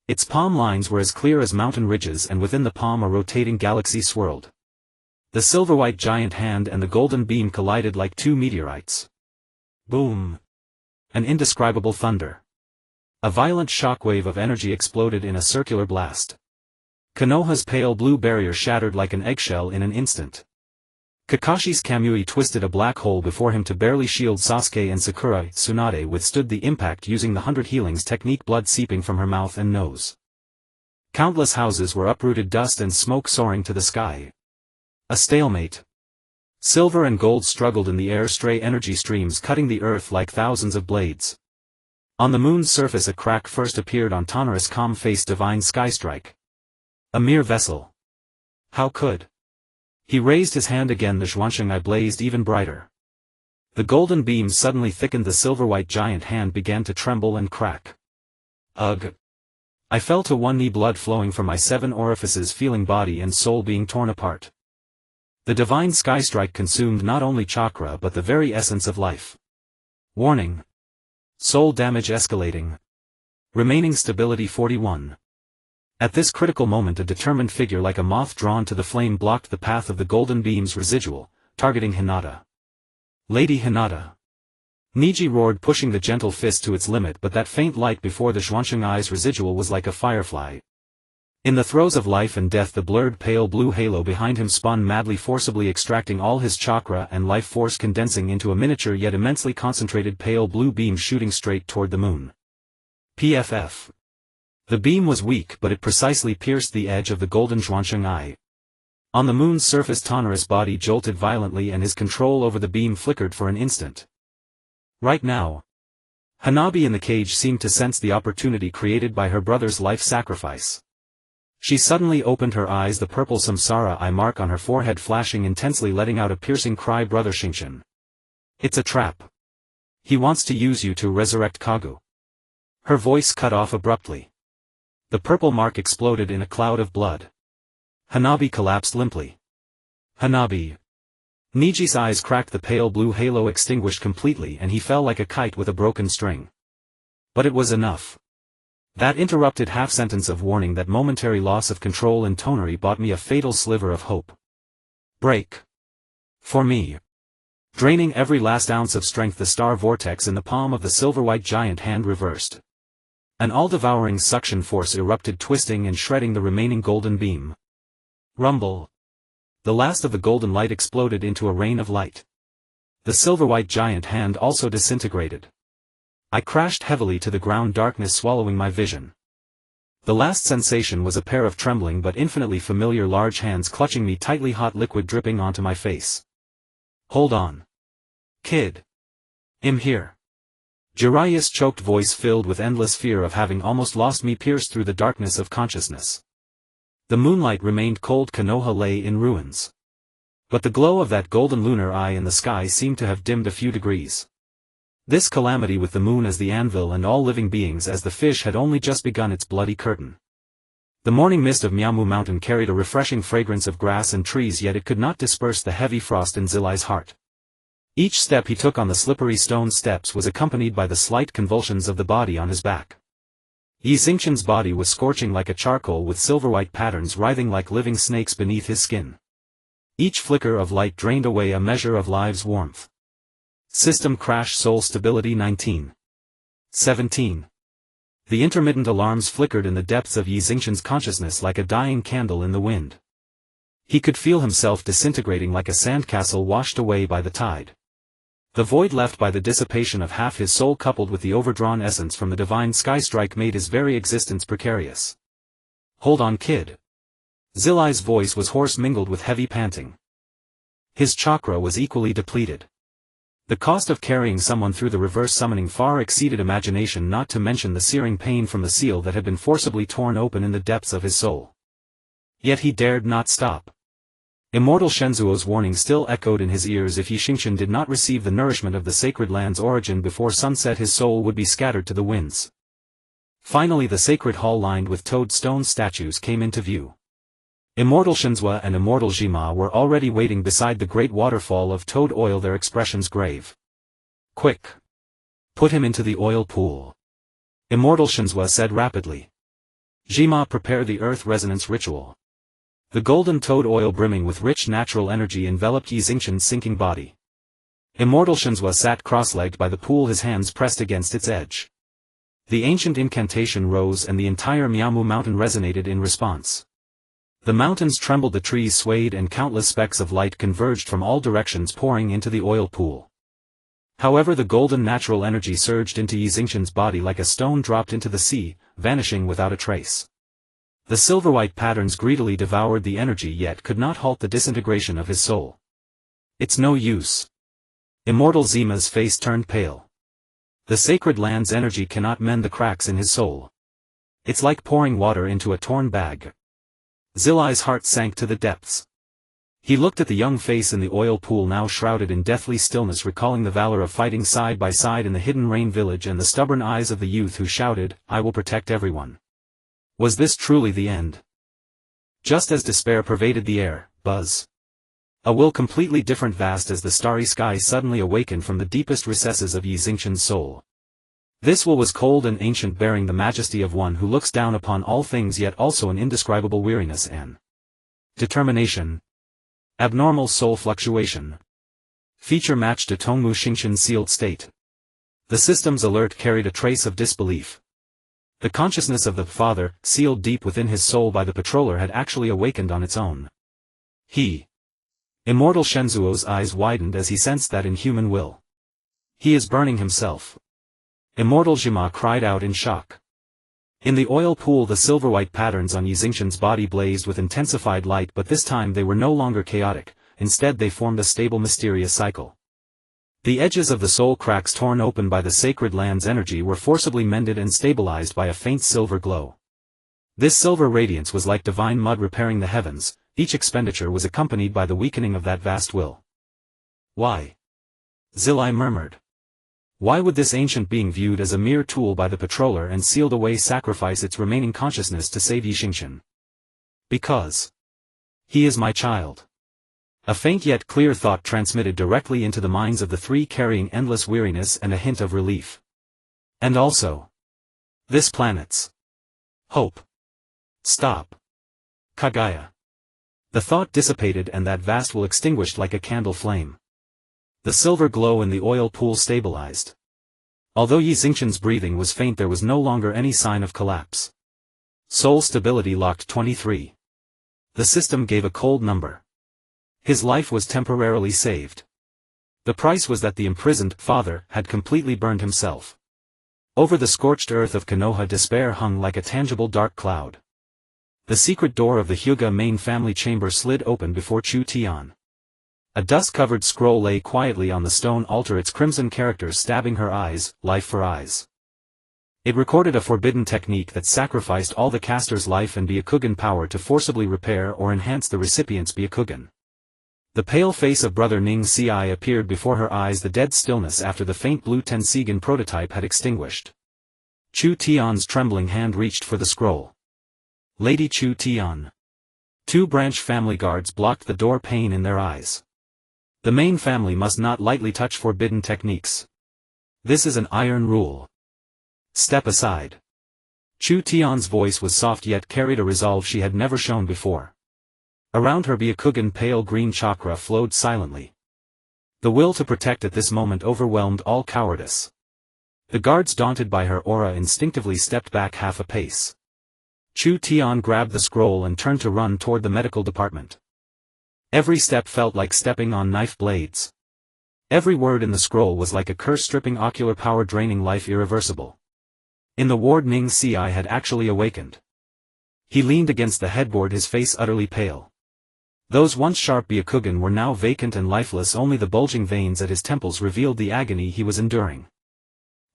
Its palm lines were as clear as mountain ridges, and within the palm a rotating galaxy swirled. The silver-white giant hand and the golden beam collided like two meteorites. Boom! An indescribable thunder. A violent shockwave of energy exploded in a circular blast. Konoha's pale blue barrier shattered like an eggshell in an instant. Kakashi's Kamui twisted a black hole before him to barely shield Sasuke and Sakura. Tsunade withstood the impact using the 100 healings technique, blood seeping from her mouth and nose. Countless houses were uprooted, dust and smoke soaring to the sky. A stalemate. Silver and gold struggled in the air, stray energy streams cutting the earth like thousands of blades. On the moon's surface a crack first appeared on Tonari's calm face. Divine sky strike. A mere vessel. How could? He raised his hand again, the Xuancheng eye blazed even brighter. The golden beam suddenly thickened, the silver-white giant hand began to tremble and crack. Ugh! I fell to one knee, blood flowing from my 7 orifices, feeling body and soul being torn apart. The divine sky strike consumed not only chakra but the very essence of life. Warning. Soul damage escalating. Remaining stability 41. At this critical moment a determined figure like a moth drawn to the flame blocked the path of the golden beam's residual, targeting Hinata. Lady Hinata. Niji roared, pushing the gentle fist to its limit, but that faint light before the Xuansheng eye's residual was like a firefly. In the throes of life and death the blurred pale blue halo behind him spun madly, forcibly extracting all his chakra and life force, condensing into a miniature yet immensely concentrated pale blue beam shooting straight toward the moon. PFF. The beam was weak, but it precisely pierced the edge of the golden Xuansheng eye. On the moon's surface Tonnerus' body jolted violently and his control over the beam flickered for an instant. Right now. Hanabi in the cage seemed to sense the opportunity created by her brother's life sacrifice. She suddenly opened her eyes, the purple samsara eye mark on her forehead flashing intensely, letting out a piercing cry. Brother Xingchen. It's a trap. He wants to use you to resurrect Kagu. Her voice cut off abruptly. The purple mark exploded in a cloud of blood. Hanabi collapsed limply. Hanabi. Niji's eyes cracked, the pale blue halo extinguished completely and he fell like a kite with a broken string. But it was enough. That interrupted half-sentence of warning, that momentary loss of control and tonery bought me a fatal sliver of hope. Break. For me. Draining every last ounce of strength, the star vortex in the palm of the silver-white giant hand reversed. An all-devouring suction force erupted, twisting and shredding the remaining golden beam. Rumble. The last of the golden light exploded into a rain of light. The silver-white giant hand also disintegrated. I crashed heavily to the ground, darkness swallowing my vision. The last sensation was a pair of trembling but infinitely familiar large hands clutching me tightly, hot liquid dripping onto my face. Hold on. Kid. I'm here. Jiraiya's choked voice filled with endless fear of having almost lost me pierced through the darkness of consciousness. The moonlight remained cold, Konoha lay in ruins. But the glow of that golden lunar eye in the sky seemed to have dimmed a few degrees. This calamity, with the moon as the anvil and all living beings as the fish, had only just begun its bloody curtain. The morning mist of Miamu Mountain carried a refreshing fragrance of grass and trees, yet it could not disperse the heavy frost in Zilai's heart. Each step he took on the slippery stone steps was accompanied by the slight convulsions of the body on his back. Xingchen's body was scorching like a charcoal, with silver-white patterns writhing like living snakes beneath his skin. Each flicker of light drained away a measure of life's warmth. System crash, soul stability 19. 17. The intermittent alarms flickered in the depths of Xingchen's consciousness like a dying candle in the wind. He could feel himself disintegrating like a sandcastle washed away by the tide. The void left by the dissipation of half his soul, coupled with the overdrawn essence from the divine sky strike, made his very existence precarious. Hold on, kid. Zilai's voice was hoarse, mingled with heavy panting. His chakra was equally depleted. The cost of carrying someone through the reverse summoning far exceeded imagination, not to mention the searing pain from the seal that had been forcibly torn open in the depths of his soul. Yet he dared not stop. Immortal Shenzuo's warning still echoed in his ears: if Xingchen did not receive the nourishment of the sacred land's origin before sunset, his soul would be scattered to the winds. Finally the sacred hall lined with toad stone statues came into view. Immortal Shenzuo and Immortal Jima were already waiting beside the great waterfall of toad oil, their expressions grave. Quick! Put him into the oil pool. Immortal Shenzuo said rapidly. Jima, prepare the earth resonance ritual. The golden toad oil brimming with rich natural energy enveloped Xingchen's sinking body. Immortal Shenzuo sat cross-legged by the pool, his hands pressed against its edge. The ancient incantation rose and the entire Miamu Mountain resonated in response. The mountains trembled, the trees swayed, and countless specks of light converged from all directions, pouring into the oil pool. However, the golden natural energy surged into Xingchen's body like a stone dropped into the sea, vanishing without a trace. The silver-white patterns greedily devoured the energy, yet could not halt the disintegration of his soul. It's no use. Immortal Zima's face turned pale. The sacred land's energy cannot mend the cracks in his soul. It's like pouring water into a torn bag. Zilai's heart sank to the depths. He looked at the young face in the oil pool, now shrouded in deathly stillness, recalling the valor of fighting side by side in the hidden rain village and the stubborn eyes of the youth who shouted, "I will protect everyone." Was this truly the end? Just as despair pervaded the air, buzz. A will completely different, vast as the starry sky, suddenly awakened from the deepest recesses of Xingchen's soul. This will was cold and ancient, bearing the majesty of one who looks down upon all things, yet also an indescribable weariness and determination. Abnormal soul fluctuation. Feature matched to Tongmu Xingchen sealed state. The system's alert carried a trace of disbelief. The consciousness of the father, sealed deep within his soul by the patroller, had actually awakened on its own. Immortal Shenzuo's eyes widened as he sensed that inhuman will. He is burning himself. Immortal Jima cried out in shock. In the oil pool, the silver-white patterns on Xingchen's body blazed with intensified light, but this time they were no longer chaotic, instead they formed a stable, mysterious cycle. The edges of the soul cracks torn open by the sacred land's energy were forcibly mended and stabilized by a faint silver glow. This silver radiance was like divine mud repairing the heavens. Each expenditure was accompanied by the weakening of that vast will. Why? Zilai murmured. Why would this ancient being, viewed as a mere tool by the patroller and sealed away, sacrifice its remaining consciousness to save Xingchen? Because he is my child. A faint yet clear thought transmitted directly into the minds of the three, carrying endless weariness and a hint of relief. And also, this planet's hope. Stop. Kagaya. The thought dissipated and that vast will extinguished like a candle flame. The silver glow in the oil pool stabilized. Although Xingchen's breathing was faint, there was no longer any sign of collapse. Soul stability locked 23. The system gave a cold number. His life was temporarily saved. The price was that the imprisoned father had completely burned himself. Over the scorched earth of Konoha, despair hung like a tangible dark cloud. The secret door of the Hyuga main family chamber slid open before Chu Tian. A dust-covered scroll lay quietly on the stone altar, its crimson characters stabbing her eyes, life for eyes. It recorded a forbidden technique that sacrificed all the caster's life and Byakugan power to forcibly repair or enhance the recipient's Byakugan. The pale face of Brother Ning Si appeared before her eyes, the dead stillness after the faint blue Tensigan prototype had extinguished. Chu Tian's trembling hand reached for the scroll. Lady Chu Tian. Two branch family guards blocked the door, pain in their eyes. The main family must not lightly touch forbidden techniques. This is an iron rule. Step aside. Chu Tian's voice was soft yet carried a resolve she had never shown before. Around her Byakugan pale green chakra flowed silently. The will to protect at this moment overwhelmed all cowardice. The guards, daunted by her aura, instinctively stepped back half a pace. Chu Tian grabbed the scroll and turned to run toward the medical department. Every step felt like stepping on knife blades. Every word in the scroll was like a curse, stripping ocular power, draining life, irreversible. In the ward, Ning Si had actually awakened. He leaned against the headboard, his face utterly pale. Those once sharp Byakugan were now vacant and lifeless, only the bulging veins at his temples revealed the agony he was enduring.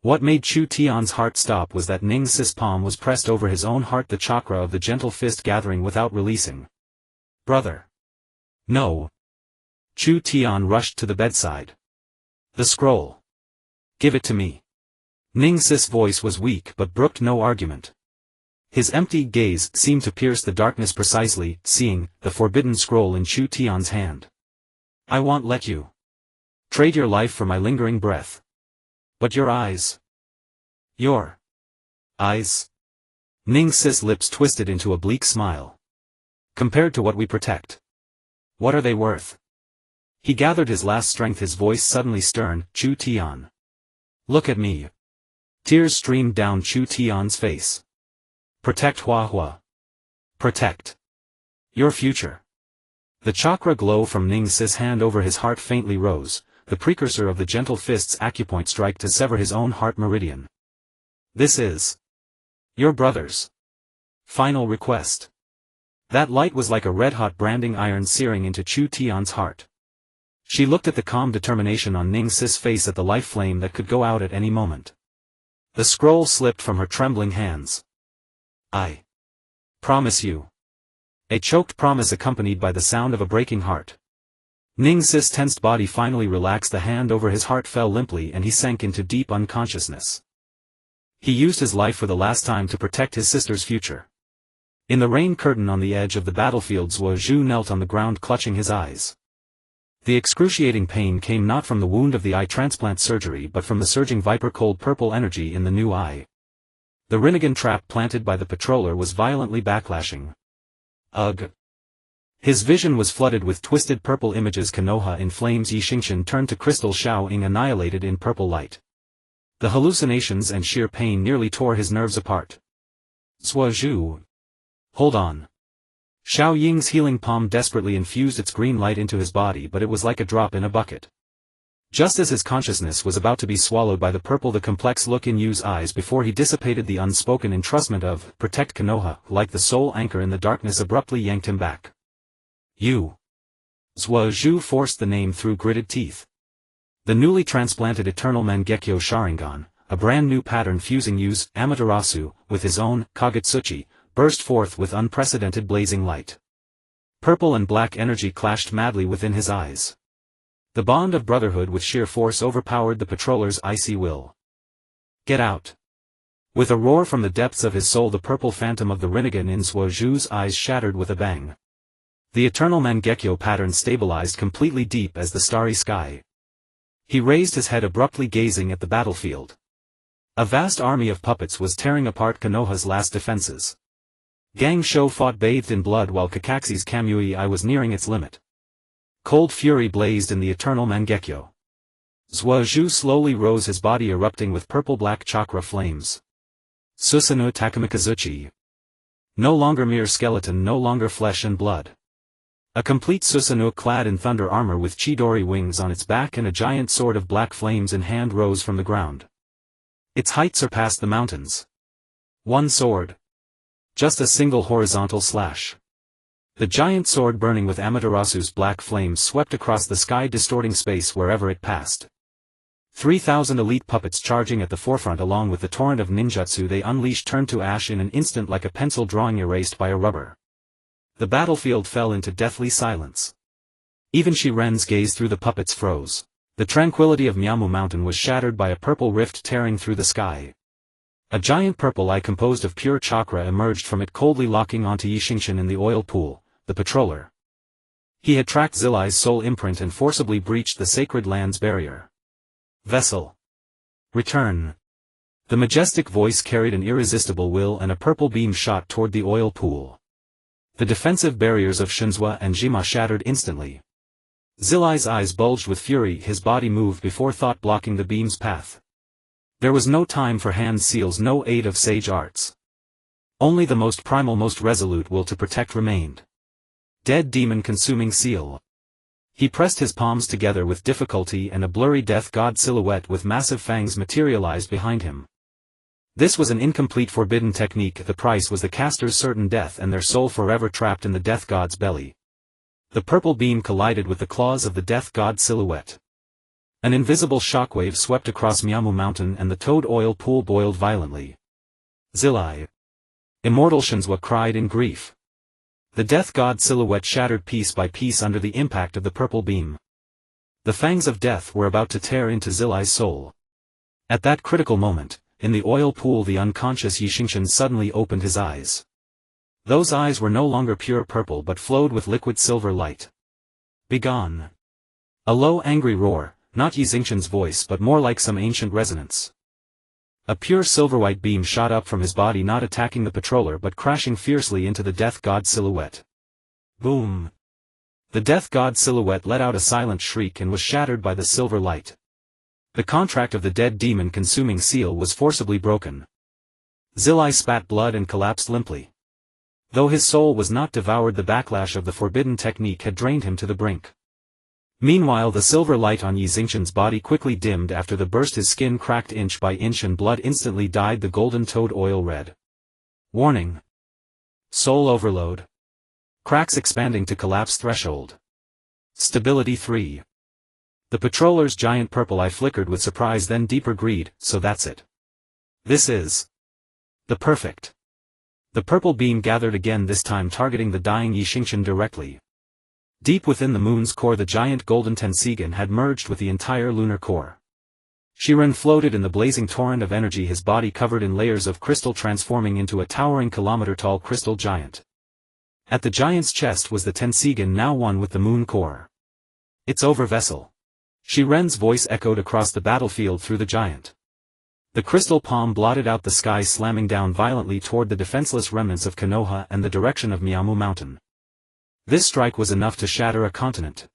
What made Chu Tian's heart stop was that Ning Si's palm was pressed over his own heart, the chakra of the gentle fist gathering without releasing. Brother. No. Chu Tian rushed to the bedside. The scroll. Give it to me. Ning Si's voice was weak but brooked no argument. His empty gaze seemed to pierce the darkness precisely, seeing the forbidden scroll in Chu Tian's hand. I won't let you trade your life for my lingering breath. But your eyes. Your eyes. Ning Si's lips twisted into a bleak smile. Compared to what we protect, what are they worth? He gathered his last strength, his voice suddenly stern. Chu Tian. Look at me. Tears streamed down Chu Tian's face. Protect Hua Hua. Protect your future. The chakra glow from Ning Si's hand over his heart faintly rose, the precursor of the gentle fist's acupoint strike to sever his own heart meridian. This is your brother's final request. That light was like a red-hot branding iron searing into Chu Tian's heart. She looked at the calm determination on Ning Si's face, at the life flame that could go out at any moment. The scroll slipped from her trembling hands. I promise you. A choked promise accompanied by the sound of a breaking heart. Ning Si's tensed body finally relaxed, the hand over his heart fell limply and he sank into deep unconsciousness. He used his life for the last time to protect his sister's future. In the rain curtain on the edge of the battlefield, Zhuo Zhu knelt on the ground clutching his eyes. The excruciating pain came not from the wound of the eye transplant surgery but from the surging viper-cold purple energy in the new eye. The Rinnegan trap planted by the patroller was violently backlashing. Ugh! His vision was flooded with twisted purple images. Konoha in flames. Xingchen turned to crystal. Xiao Ying annihilated in purple light. The hallucinations and sheer pain nearly tore his nerves apart. Zhuo. Hold on. Xiao Ying's healing palm desperately infused its green light into his body, but it was like a drop in a bucket. Just as his consciousness was about to be swallowed by the purple, the complex look in Yu's eyes before he dissipated the unspoken entrustment of protect Konoha, like the sole anchor in the darkness, abruptly yanked him back. You. Zhuo forced the name through gritted teeth. The newly transplanted Eternal Mangekyo Sharingan, a brand new pattern fusing Yu's Amaterasu with his own Kagutsuchi, burst forth with unprecedented blazing light. Purple and black energy clashed madly within his eyes. The bond of brotherhood with sheer force overpowered the patroller's icy will. Get out! With a roar from the depths of his soul, the purple phantom of the Rinnegan in Zhuo's eyes shattered with a bang. The Eternal Mangekyo pattern stabilized completely deep as the starry sky. He raised his head abruptly, gazing at the battlefield. A vast army of puppets was tearing apart Konoha's last defenses. Gang Shou fought bathed in blood while Kakaxi's Kamui eye was nearing its limit. Cold fury blazed in the Eternal Mangekyo. Zhuo slowly rose, his body erupting with purple-black chakra flames. Susanoo Takamikazuchi. No longer mere skeleton, no longer flesh and blood. A complete Susanoo clad in thunder armor with Chidori wings on its back and a giant sword of black flames in hand rose from the ground. Its height surpassed the mountains. One sword. Just a single horizontal slash. The giant sword, burning with Amaterasu's black flames, swept across the sky, distorting space wherever it passed. 3,000 elite puppets charging at the forefront, along with the torrent of ninjutsu they unleashed, turned to ash in an instant like a pencil drawing erased by a rubber. The battlefield fell into deathly silence. Even Shiren's gaze through the puppets froze. The tranquility of Miamu Mountain was shattered by a purple rift tearing through the sky. A giant purple eye composed of pure chakra emerged from it, coldly locking onto Xingchen in the oil pool, the patroller. He had tracked Zillai's soul imprint and forcibly breached the sacred land's barrier. Vessel. Return. The majestic voice carried an irresistible will, and a purple beam shot toward the oil pool. The defensive barriers of Shinzua and Jima shattered instantly. Zillai's eyes bulged with fury, his body moved before thought, blocking the beam's path. There was no time for hand seals, no aid of sage arts. Only the most primal, most resolute will to protect remained. Dead demon consuming seal. He pressed his palms together with difficulty, and a blurry death god silhouette with massive fangs materialized behind him. This was an incomplete forbidden technique. The price was the caster's certain death and their soul forever trapped in the death god's belly. The purple beam collided with the claws of the death god silhouette. An invisible shockwave swept across Miamu Mountain and the toad oil pool boiled violently. Zillai. Immortal Shinzua cried in grief. The death god silhouette shattered piece by piece under the impact of the purple beam. The fangs of death were about to tear into Zillai's soul. At that critical moment, in the oil pool, the unconscious Xingchen suddenly opened his eyes. Those eyes were no longer pure purple but flowed with liquid silver light. Begone. A low angry roar, not Xingchen's voice but more like some ancient resonance. A pure silver-white beam shot up from his body, not attacking the patroller but crashing fiercely into the death god silhouette. Boom! The death god silhouette let out a silent shriek and was shattered by the silver light. The contract of the dead demon-consuming seal was forcibly broken. Zillai spat blood and collapsed limply. Though his soul was not devoured, the backlash of the forbidden technique had drained him to the brink. Meanwhile, the silver light on Xingchen's body quickly dimmed after the burst. His skin cracked inch by inch and blood instantly dyed the golden toad oil red. Warning. Soul overload. Cracks expanding to collapse threshold. Stability 3. The patroller's giant purple eye flickered with surprise, then deeper greed. So that's it. This is the perfect. The purple beam gathered again, this time targeting the dying Xingchen directly. Deep within the moon's core, the giant golden Tensigen had merged with the entire lunar core. Shiren floated in the blazing torrent of energy, his body covered in layers of crystal, transforming into a towering kilometer-tall crystal giant. At the giant's chest was the Tensigen, now one with the moon core. It's over, vessel. Shiren's voice echoed across the battlefield through the giant. The crystal palm blotted out the sky, slamming down violently toward the defenseless remnants of Konoha and the direction of Miyamu Mountain. This strike was enough to shatter a continent.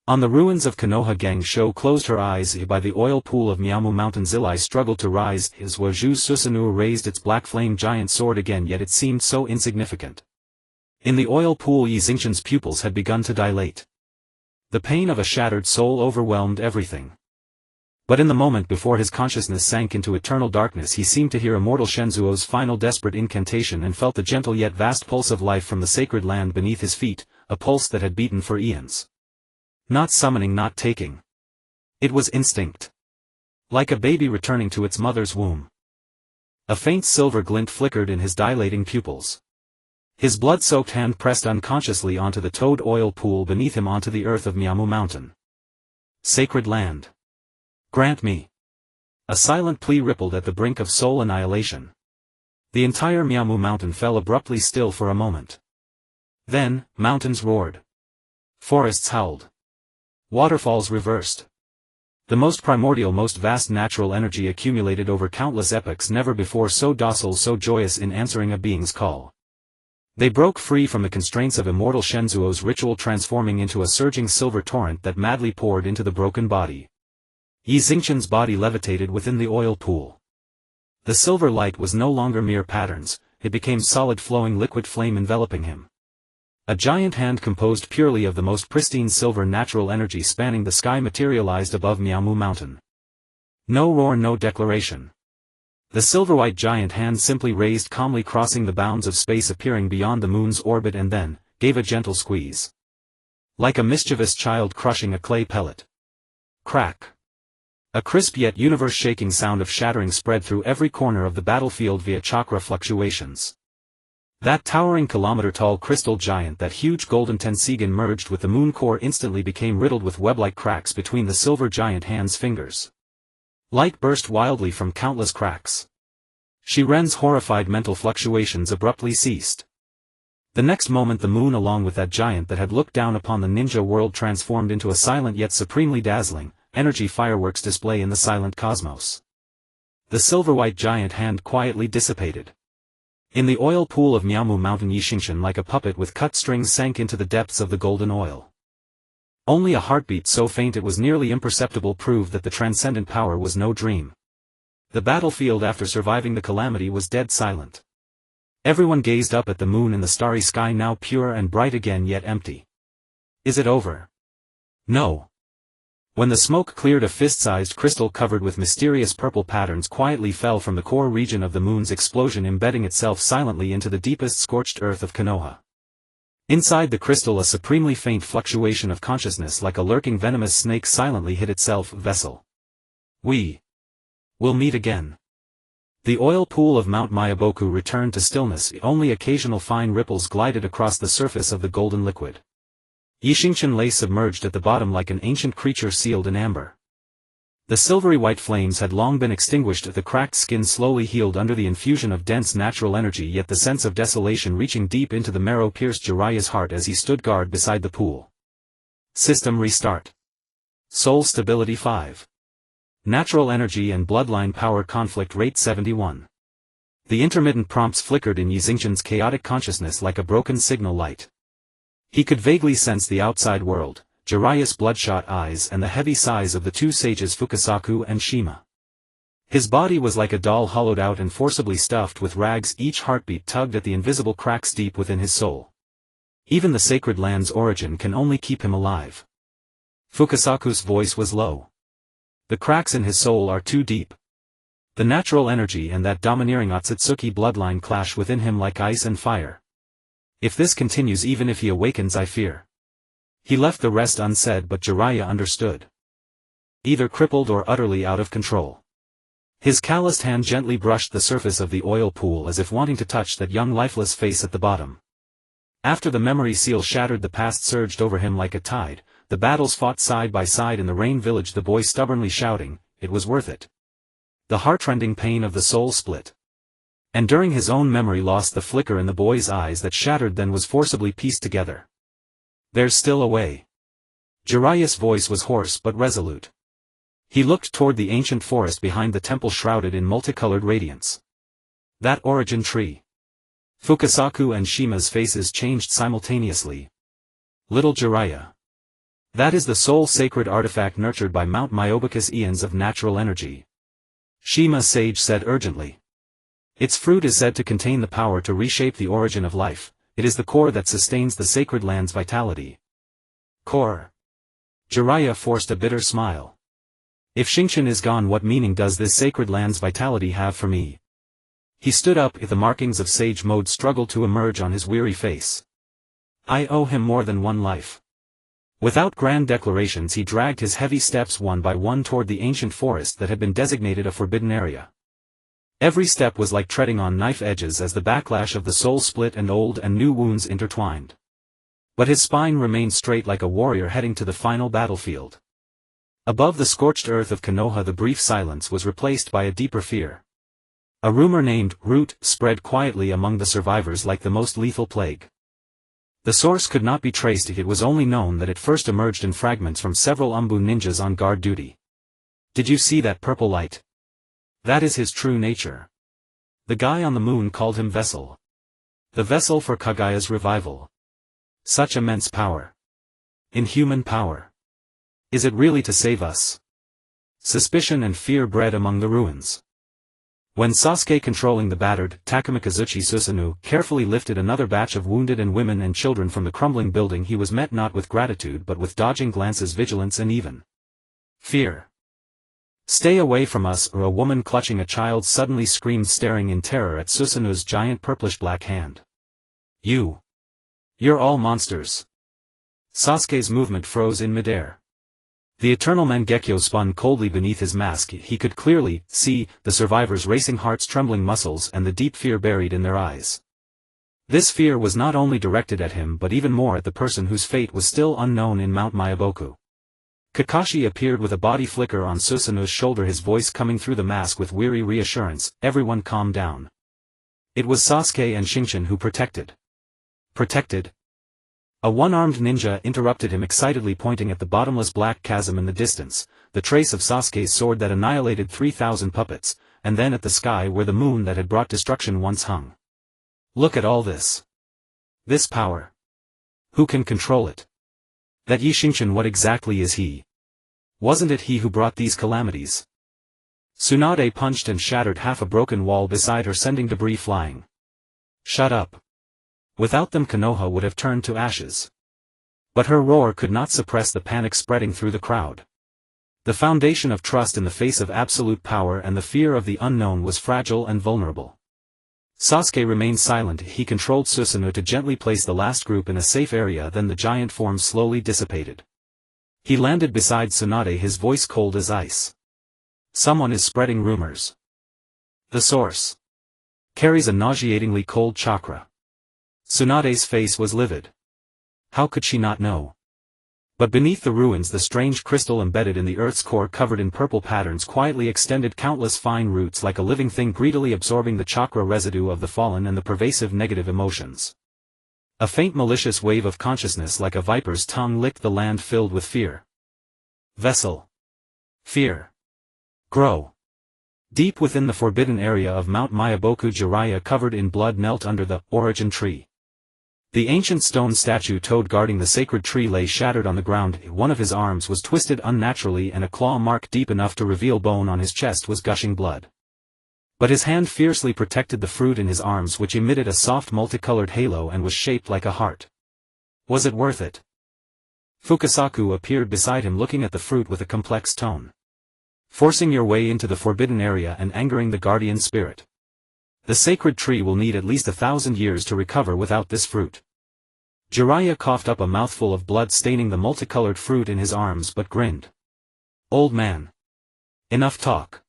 On the ruins of Konoha, Gangsho closed her eyes. By the oil pool of Miyamu Mountain, Zilai struggled to rise. His Waju Susanoo raised its black flame giant sword again, yet it seemed so insignificant. In the oil pool, Xingchen's pupils had begun to dilate. The pain of a shattered soul overwhelmed everything. But in the moment before his consciousness sank into eternal darkness, he seemed to hear immortal Shenzuo's final desperate incantation and felt the gentle yet vast pulse of life from the sacred land beneath his feet, a pulse that had beaten for eons. Not summoning, not taking. It was instinct. Like a baby returning to its mother's womb. A faint silver glint flickered in his dilating pupils. His blood-soaked hand pressed unconsciously onto the toad oil pool beneath him, onto the earth of Miyamu Mountain. Sacred land. Grant me. A silent plea rippled at the brink of soul annihilation. The entire Miyamu Mountain fell abruptly still for a moment. Then, mountains roared. Forests howled. Waterfalls reversed. The most primordial, most vast natural energy accumulated over countless epochs, never before so docile, so joyous in answering a being's call. They broke free from the constraints of immortal Shenzuo's ritual, transforming into a surging silver torrent that madly poured into the broken body. Xingchen's body levitated within the oil pool. The silver light was no longer mere patterns, it became solid flowing liquid flame enveloping him. A giant hand composed purely of the most pristine silver natural energy spanning the sky materialized above Miyamu Mountain. No roar, no declaration. The silver-white giant hand simply raised calmly, crossing the bounds of space, appearing beyond the moon's orbit, and then gave a gentle squeeze. Like a mischievous child crushing a clay pellet. Crack. A crisp yet universe-shaking sound of shattering spread through every corner of the battlefield via chakra fluctuations. That towering kilometer-tall crystal giant, that huge golden Tensigan merged with the moon core, instantly became riddled with web-like cracks between the silver giant hand's fingers. Light burst wildly from countless cracks. Shiren's horrified mental fluctuations abruptly ceased. The next moment the moon, along with that giant that had looked down upon the ninja world, transformed into a silent yet supremely dazzling, energy fireworks display in the silent cosmos. The silver-white giant hand quietly dissipated. In the oil pool of Miyamu Mountain, Xingchen, like a puppet with cut strings, sank into the depths of the golden oil. Only a heartbeat so faint it was nearly imperceptible proved that the transcendent power was no dream. The battlefield, after surviving the calamity, was dead silent. Everyone gazed up at the moon in the starry sky, now pure and bright again, yet empty. Is it over? No. When the smoke cleared, a fist-sized crystal covered with mysterious purple patterns quietly fell from the core region of the moon's explosion, embedding itself silently into the deepest scorched earth of Konoha. Inside the crystal, a supremely faint fluctuation of consciousness, like a lurking venomous snake, silently hid itself. Vessel. We will meet again. The oil pool of Mount Mayaboku returned to stillness, only occasional fine ripples glided across the surface of the golden liquid. Xingchen lay submerged at the bottom like an ancient creature sealed in amber. The silvery white flames had long been extinguished, the cracked skin slowly healed under the infusion of dense natural energy, yet the sense of desolation reaching deep into the marrow pierced Jiraiya's heart as he stood guard beside the pool. System restart. Soul stability 5. Natural energy and bloodline power conflict rate 71. The intermittent prompts flickered in Xingchen's chaotic consciousness like a broken signal light. He could vaguely sense the outside world, Jiraiya's bloodshot eyes, and the heavy sighs of the two sages Fukasaku and Shima. His body was like a doll, hollowed out and forcibly stuffed with rags, each heartbeat tugged at the invisible cracks deep within his soul. Even the sacred land's origin can only keep him alive. Fukasaku's voice was low. The cracks in his soul are too deep. The natural energy and that domineering Akatsuki bloodline clash within him like ice and fire. If this continues, even if he awakens, I fear. He left the rest unsaid, but Jiraiya understood. Either crippled or utterly out of control. His calloused hand gently brushed the surface of the oil pool as if wanting to touch that young lifeless face at the bottom. After the memory seal shattered, the past surged over him like a tide, the battles fought side by side in the rain village, the boy stubbornly shouting, it was worth it. The heartrending pain of the soul split. And during his own memory lost the flicker in the boy's eyes that shattered, then was forcibly pieced together. There's still a way. Jiraiya's voice was hoarse but resolute. He looked toward the ancient forest behind the temple shrouded in multicolored radiance. That origin tree. Fukasaku and Shima's faces changed simultaneously. Little Jiraiya. That is the sole sacred artifact nurtured by Mount Myobicus eons of natural energy. Shima Sage said urgently. Its fruit is said to contain the power to reshape the origin of life. It is the core that sustains the sacred land's vitality. Core. Jiraiya forced a bitter smile. If Xingchen is gone, what meaning does this sacred land's vitality have for me? He stood up. The markings of sage mode struggled to emerge on his weary face. I owe him more than one life. Without grand declarations, he dragged his heavy steps one by one toward the ancient forest that had been designated a forbidden area. Every step was like treading on knife edges as the backlash of the soul split and old and new wounds intertwined. But his spine remained straight like a warrior heading to the final battlefield. Above the scorched earth of Konoha, the brief silence was replaced by a deeper fear. A rumor named Root spread quietly among the survivors like the most lethal plague. The source could not be traced. It was only known that it first emerged in fragments from several Umbu ninjas on guard duty. Did you see that purple light? That is his true nature. The guy on the moon called him Vessel. The vessel for Kagaya's revival. Such immense power. Inhuman power. Is it really to save us? Suspicion and fear bred among the ruins. When Sasuke, controlling the battered Takamikazuchi Susanoo, carefully lifted another batch of wounded and women and children from the crumbling building, he was met not with gratitude but with dodging glances, vigilance and even fear. Stay away from us, or a woman clutching a child suddenly screamed, staring in terror at Susanoo's giant purplish-black hand. You're all monsters. Sasuke's movement froze in midair. The eternal Mangekyo spun coldly beneath his mask. He could clearly see the survivors' racing hearts, trembling muscles, and the deep fear buried in their eyes. This fear was not only directed at him but even more at the person whose fate was still unknown in Mount Myoboku. Kakashi appeared with a body flicker on Susanoo's shoulder, his voice coming through the mask with weary reassurance. Everyone calm down. It was Sasuke and Xingchen who protected. Protected? A one-armed ninja interrupted him excitedly, pointing at the bottomless black chasm in the distance, the trace of Sasuke's sword that annihilated 3,000 puppets, and then at the sky where the moon that had brought destruction once hung. Look at all this. This power. Who can control it? That Yi Xingchen, what exactly is he? Wasn't it he who brought these calamities? Tsunade punched and shattered half a broken wall beside her, sending debris flying. Shut up. Without them Konoha would have turned to ashes. But her roar could not suppress the panic spreading through the crowd. The foundation of trust in the face of absolute power and the fear of the unknown was fragile and vulnerable. Sasuke remained silent. He controlled Susanoo to gently place the last group in a safe area, then the giant form slowly dissipated. He landed beside Tsunade, his voice cold as ice. Someone is spreading rumors. The source carries a nauseatingly cold chakra. Tsunade's face was livid. How could she not know? But beneath the ruins, the strange crystal embedded in the earth's core, covered in purple patterns, quietly extended countless fine roots like a living thing, greedily absorbing the chakra residue of the fallen and the pervasive negative emotions. A faint malicious wave of consciousness like a viper's tongue licked the land filled with fear. Vessel. Fear. Grow. Deep within the forbidden area of Mount Myoboku, Jiraiya, covered in blood, knelt under the origin tree. The ancient stone statue toad guarding the sacred tree lay shattered on the ground. One of his arms was twisted unnaturally and a claw mark deep enough to reveal bone on his chest was gushing blood. But his hand fiercely protected the fruit in his arms, which emitted a soft multicolored halo and was shaped like a heart. Was it worth it? Fukasaku appeared beside him, looking at the fruit with a complex tone. Forcing your way into the forbidden area and angering the guardian spirit. The sacred tree will need at least 1,000 years to recover without this fruit. Jiraiya coughed up a mouthful of blood staining the multicolored fruit in his arms but grinned. Old man. Enough talk.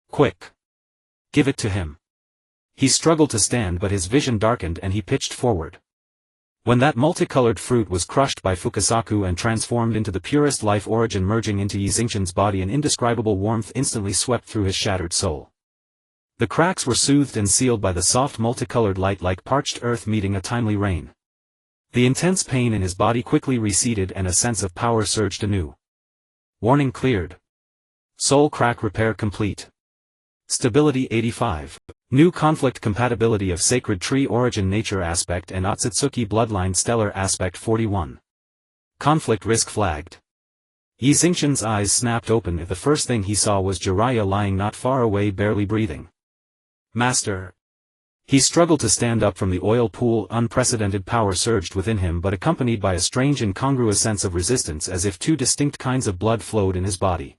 Quick. Give it to him. He struggled to stand, but his vision darkened and he pitched forward. When that multicolored fruit was crushed by Fukasaku and transformed into the purest life origin merging into Yi Xingchen's body, an indescribable warmth instantly swept through his shattered soul. The cracks were soothed and sealed by the soft multicolored light like parched earth meeting a timely rain. The intense pain in his body quickly receded and a sense of power surged anew. Warning cleared. Soul crack repair complete. Stability 85. New conflict compatibility of sacred tree origin nature aspect and Akatsuki bloodline stellar aspect 41. Conflict risk flagged. Xingchen's eyes snapped open. The first thing he saw was Jiraiya lying not far away, barely breathing. Master. He struggled to stand up from the oil pool. Unprecedented power surged within him, but accompanied by a strange incongruous sense of resistance, as if two distinct kinds of blood flowed in his body.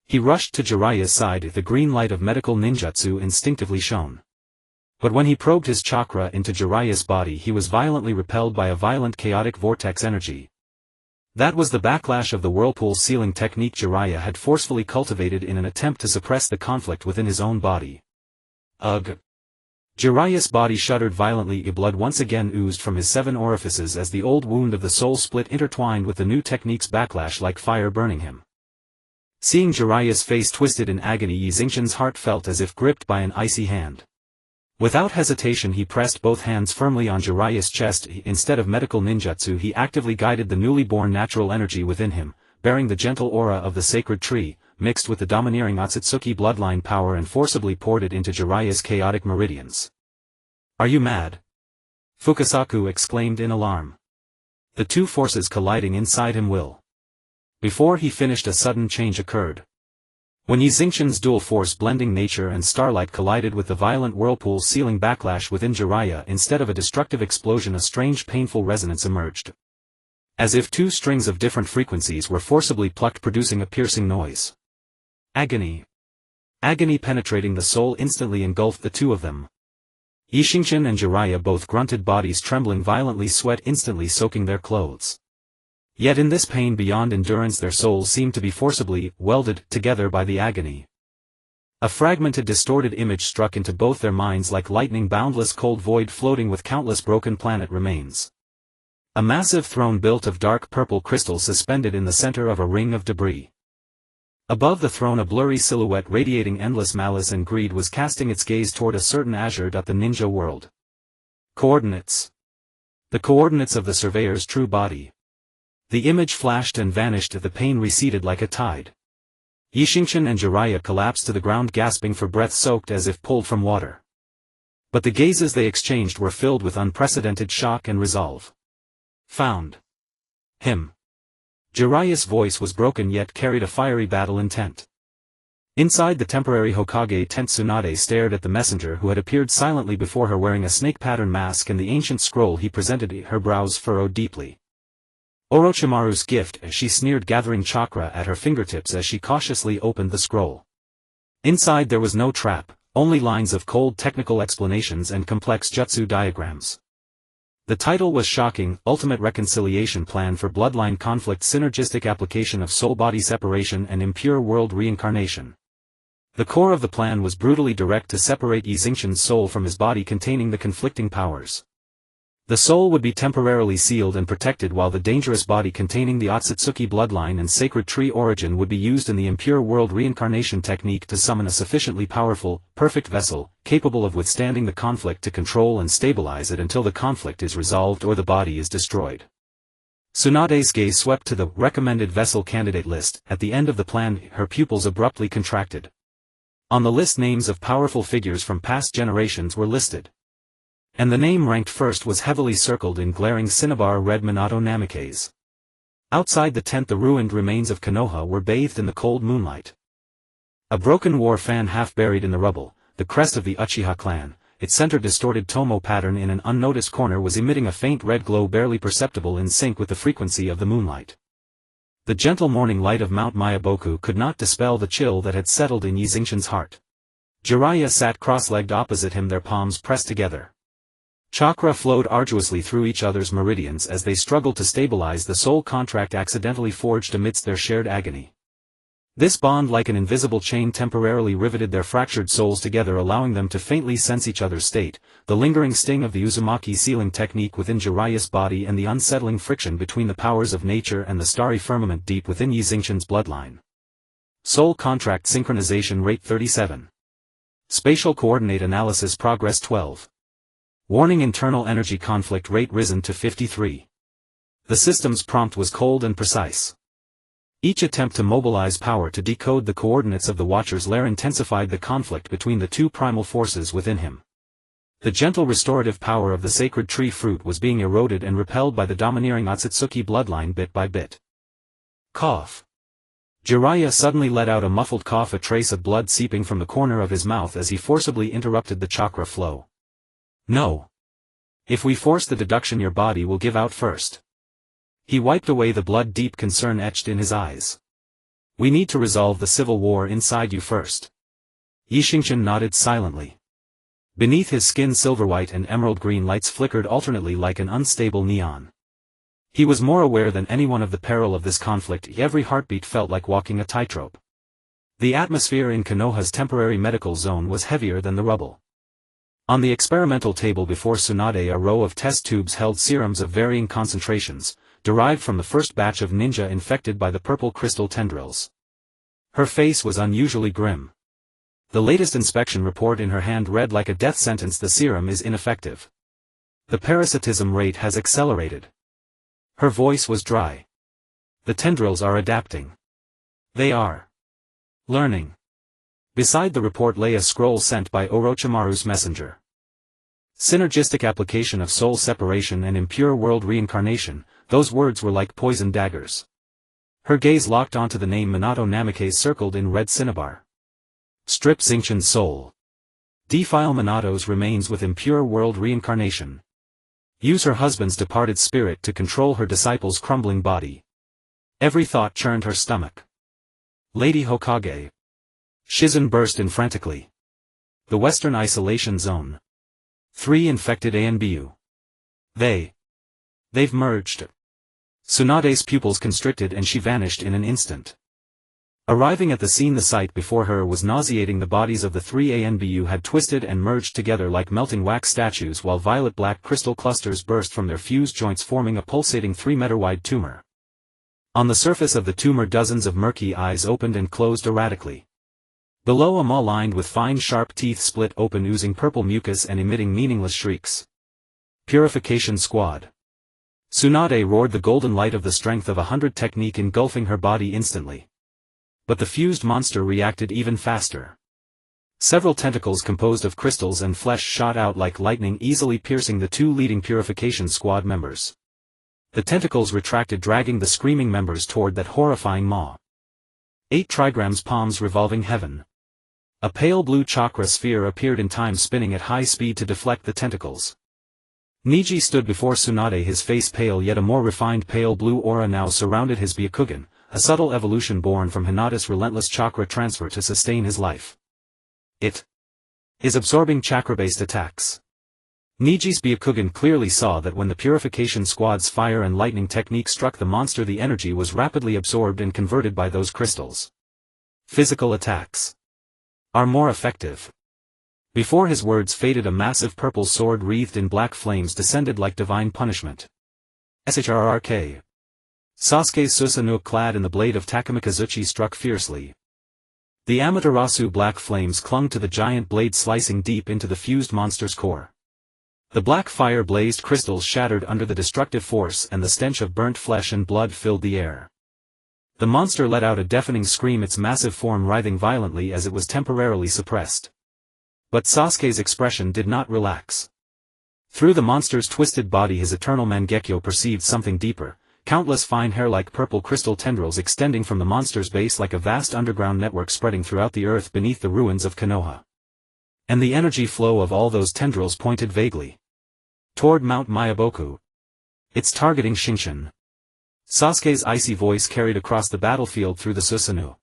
He rushed to Jiraiya's side. The green light of medical ninjutsu instinctively shone. But when he probed his chakra into Jiraiya's body, he was violently repelled by a violent chaotic vortex energy. That was the backlash of the whirlpool sealing technique Jiraiya had forcefully cultivated in an attempt to suppress the conflict within his own body. Ugh! Jiraiya's body shuddered violently. Blood once again oozed from his 7 orifices as the old wound of the soul split intertwined with the new technique's backlash like fire burning him. Seeing Jiraiya's face twisted in agony, Xingchen's heart felt as if gripped by an icy hand. Without hesitation he pressed both hands firmly on Jiraiya's chest. Instead of medical ninjutsu, he actively guided the newly born natural energy within him, bearing the gentle aura of the sacred tree, mixed with the domineering Akatsuki bloodline power, and forcibly poured it into Jiraiya's chaotic meridians. Are you mad? Fukasaku exclaimed in alarm. The two forces colliding inside him will. Before he finished, a sudden change occurred. When Xingchen's dual force blending nature and starlight collided with the violent whirlpool sealing backlash within Jiraiya, instead of a destructive explosion a strange painful resonance emerged. As if two strings of different frequencies were forcibly plucked, producing a piercing noise. Agony. Agony penetrating the soul instantly engulfed the two of them. Xingchen and Jiraiya both grunted, bodies trembling violently, sweat instantly soaking their clothes. Yet in this pain beyond endurance their souls seemed to be forcibly welded together by the agony. A fragmented, distorted image struck into both their minds like lightning: boundless cold void floating with countless broken planet remains. A massive throne built of dark purple crystals suspended in the center of a ring of debris. Above the throne a blurry silhouette radiating endless malice and greed was casting its gaze toward a certain azure. The ninja world. Coordinates. The coordinates of the surveyor's true body. The image flashed and vanished. The pain receded like a tide. Xingchen and Jiraiya collapsed to the ground, gasping for breath, soaked as if pulled from water. But the gazes they exchanged were filled with unprecedented shock and resolve. Found him. Jiraiya's voice was broken yet carried a fiery battle intent. Inside the temporary Hokage tent, Tsunade stared at the messenger who had appeared silently before her wearing a snake-pattern mask and the ancient scroll he presented. Her brows furrowed deeply. Orochimaru's gift, she sneered, gathering chakra at her fingertips as she cautiously opened the scroll. Inside there was no trap, only lines of cold technical explanations and complex jutsu diagrams. The title was shocking: Ultimate Reconciliation Plan for Bloodline Conflict, Synergistic Application of Soul-Body Separation and Impure World Reincarnation. The core of the plan was brutally direct: to separate Xingchen's soul from his body containing the conflicting powers. The soul would be temporarily sealed and protected, while the dangerous body containing the Akatsuki bloodline and sacred tree origin would be used in the impure world reincarnation technique to summon a sufficiently powerful, perfect vessel, capable of withstanding the conflict, to control and stabilize it until the conflict is resolved or the body is destroyed. Tsunade's gaze swept to the recommended vessel candidate list. At the end of the plan, her pupils abruptly contracted. On the list, names of powerful figures from past generations were listed. And the name ranked first was heavily circled in glaring cinnabar red: Minato Namikaze. Outside the tent the ruined remains of Konoha were bathed in the cold moonlight. A broken war fan half buried in the rubble, the crest of the Uchiha clan, its center distorted tomo pattern in an unnoticed corner, was emitting a faint red glow barely perceptible, in sync with the frequency of the moonlight. The gentle morning light of Mount Mayaboku could not dispel the chill that had settled in Xingchen's heart. Jiraiya sat cross-legged opposite him, their palms pressed together. Chakra flowed arduously through each other's meridians as they struggled to stabilize the soul contract accidentally forged amidst their shared agony. This bond, like an invisible chain, temporarily riveted their fractured souls together, allowing them to faintly sense each other's state, the lingering sting of the Uzumaki sealing technique within Jiraiya's body and the unsettling friction between the powers of nature and the starry firmament deep within Xingchen's bloodline. Soul contract synchronization rate 37. Spatial coordinate analysis progress 12. Warning: internal energy conflict rate risen to 53. The system's prompt was cold and precise. Each attempt to mobilize power to decode the coordinates of the Watcher's lair intensified the conflict between the two primal forces within him. The gentle restorative power of the sacred tree fruit was being eroded and repelled by the domineering Akatsuki bloodline bit by bit. Cough. Jiraiya suddenly let out a muffled cough, a trace of blood seeping from the corner of his mouth as he forcibly interrupted the chakra flow. No. If we force the deduction, your body will give out first. He wiped away the blood, deep concern etched in his eyes. We need to resolve the civil war inside you first. Xingchen nodded silently. Beneath his skin, silver-white and emerald green lights flickered alternately like an unstable neon. He was more aware than anyone of the peril of this conflict. Every heartbeat felt like walking a tightrope. The atmosphere in Konoha's temporary medical zone was heavier than the rubble. On the experimental table before Tsunade, a row of test tubes held serums of varying concentrations, derived from the first batch of ninja infected by the purple crystal tendrils. Her face was unusually grim. The latest inspection report in her hand read like a death sentence: the serum is ineffective. The parasitism rate has accelerated. Her voice was dry. The tendrils are adapting. They are learning. Beside the report lay a scroll sent by Orochimaru's messenger. Synergistic application of soul separation and impure world reincarnation, those words were like poisoned daggers. Her gaze locked onto the name Minato Namikaze circled in red cinnabar. Strip Xingchen's soul. Defile Minato's remains with impure world reincarnation. Use her husband's departed spirit to control her disciple's crumbling body. Every thought churned her stomach. Lady Hokage. Shizen burst in frantically. The Western Isolation Zone. 3 infected ANBU. They've merged. Tsunade's pupils constricted and she vanished in an instant. Arriving at the scene, the sight before her was nauseating. The bodies of the 3 ANBU had twisted and merged together like melting wax statues, while violet-black crystal clusters burst from their fused joints, forming a pulsating 3-meter-wide tumor. On the surface of the tumor, dozens of murky eyes opened and closed erratically. Below, a maw lined with fine sharp teeth split open, oozing purple mucus and emitting meaningless shrieks. Purification Squad. Tsunade roared, the golden light of the strength of 100 technique engulfing her body instantly. But the fused monster reacted even faster. Several tentacles composed of crystals and flesh shot out like lightning, easily piercing the 2 leading Purification Squad members. The tentacles retracted, dragging the screaming members toward that horrifying maw. 8 trigrams, palms revolving heaven. A pale blue chakra sphere appeared in time, spinning at high speed to deflect the tentacles. Niji stood before Tsunade, his face pale, yet a more refined pale blue aura now surrounded his Byakugan, a subtle evolution born from Hinata's relentless chakra transfer to sustain his life. It is absorbing chakra-based attacks. Niji's Byakugan clearly saw that when the Purification Squad's fire and lightning technique struck the monster, the energy was rapidly absorbed and converted by those crystals. Physical attacks are more effective. Before his words faded, a massive purple sword wreathed in black flames descended like divine punishment. SHRRK. Sasuke's Susanoo, clad in the blade of Takamikazuchi, struck fiercely. The Amaterasu black flames clung to the giant blade, slicing deep into the fused monster's core. The black fire blazed, crystals shattered under the destructive force, and the stench of burnt flesh and blood filled the air. The monster let out a deafening scream, its massive form writhing violently as it was temporarily suppressed. But Sasuke's expression did not relax. Through the monster's twisted body, his eternal Mangekyo perceived something deeper, countless fine hair-like purple crystal tendrils extending from the monster's base like a vast underground network spreading throughout the earth beneath the ruins of Konoha. And the energy flow of all those tendrils pointed vaguely toward Mount Myaboku. It's targeting Xingchen. Sasuke's icy voice carried across the battlefield through the Susanoo.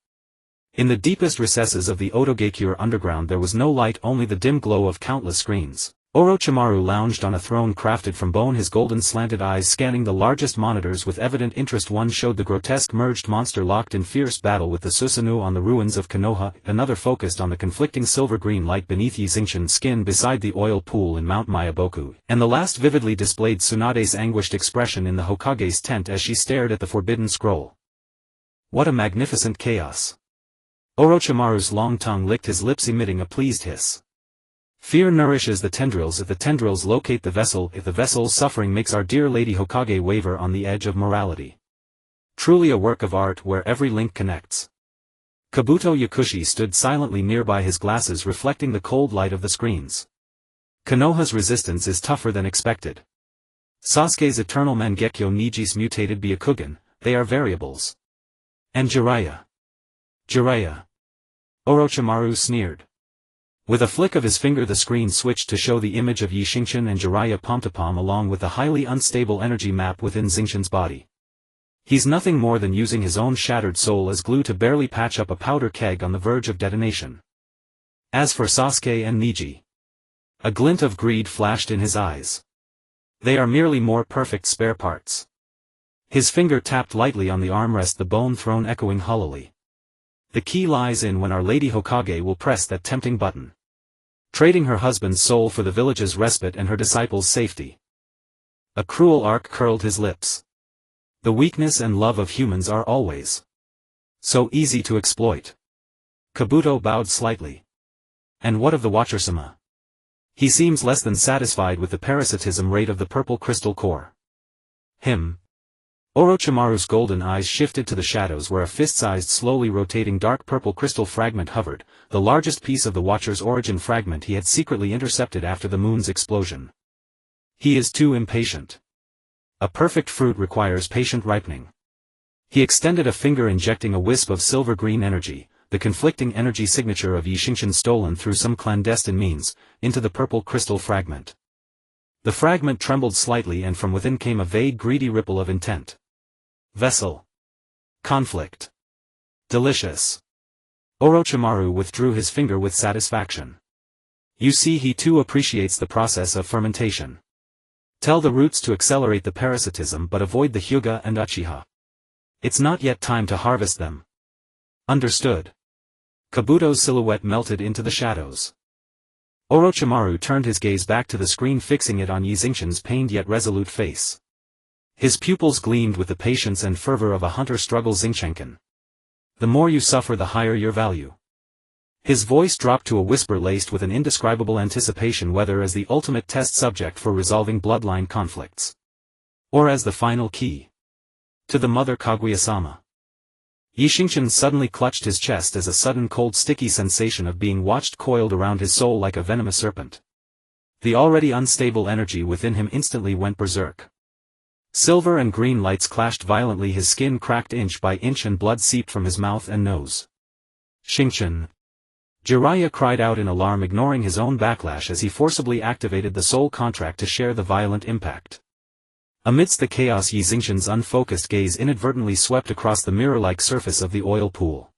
In the deepest recesses of the Otogakure underground there was no light, only the dim glow of countless screens. Orochimaru lounged on a throne crafted from bone, his golden slanted eyes scanning the largest monitors with evident interest. One showed the grotesque merged monster locked in fierce battle with the Susanoo on the ruins of Konoha, another focused on the conflicting silver-green light beneath Xingchen's skin beside the oil pool in Mount Myaboku, and the last vividly displayed Tsunade's anguished expression in the Hokage's tent as she stared at the forbidden scroll. What a magnificent chaos! Orochimaru's long tongue licked his lips, emitting a pleased hiss. Fear nourishes the tendrils. If the tendrils locate the vessel, if the vessel's suffering makes our dear Lady Hokage waver on the edge of morality. Truly a work of art where every link connects. Kabuto Yakushi stood silently nearby, his glasses reflecting the cold light of the screens. Konoha's resistance is tougher than expected. Sasuke's eternal Mangekyo Nijis mutated Byakugan, they are variables. And Jiraiya. Orochimaru sneered. With a flick of his finger the screen switched to show the image of Xingchen and Jiraiya palm-to-palm along with the highly unstable energy map within Xingchen's body. He's nothing more than using his own shattered soul as glue to barely patch up a powder keg on the verge of detonation. As for Sasuke and Niji. A glint of greed flashed in his eyes. They are merely more perfect spare parts. His finger tapped lightly on the armrest, the bone throne echoing hollowly. The key lies in when our Lady Hokage will press that tempting button. Trading her husband's soul for the village's respite and her disciples' safety. A cruel arc curled his lips. The weakness and love of humans are always so easy to exploit. Kabuto bowed slightly. And what of the Watcher-sama? He seems less than satisfied with the parasitism rate of the purple crystal core. Him. Orochimaru's golden eyes shifted to the shadows where a fist-sized slowly rotating dark purple crystal fragment hovered, the largest piece of the Watcher's origin fragment he had secretly intercepted after the moon's explosion. He is too impatient. A perfect fruit requires patient ripening. He extended a finger, injecting a wisp of silver-green energy, the conflicting energy signature of Xingchen stolen through some clandestine means, into the purple crystal fragment. The fragment trembled slightly and from within came a vague greedy ripple of intent. Vessel. Conflict. Delicious. Orochimaru withdrew his finger with satisfaction. You see, he too appreciates the process of fermentation. Tell the roots to accelerate the parasitism but avoid the Hyuga and Uchiha. It's not yet time to harvest them. Understood. Kabuto's silhouette melted into the shadows. Orochimaru turned his gaze back to the screen, fixing it on Xingchen's pained yet resolute face. His pupils gleamed with the patience and fervor of a hunter struggles. Xingchen-kun. The more you suffer, the higher your value. His voice dropped to a whisper laced with an indescribable anticipation, whether as the ultimate test subject for resolving bloodline conflicts. Or as the final key. To the mother Kaguya-sama. Xingchen suddenly clutched his chest as a sudden cold sticky sensation of being watched coiled around his soul like a venomous serpent. The already unstable energy within him instantly went berserk. Silver and green lights clashed violently, his skin cracked inch by inch and blood seeped from his mouth and nose. Xingchen. Jiraiya cried out in alarm, ignoring his own backlash as he forcibly activated the soul contract to share the violent impact. Amidst the chaos, Xingchen's unfocused gaze inadvertently swept across the mirror-like surface of the oil pool.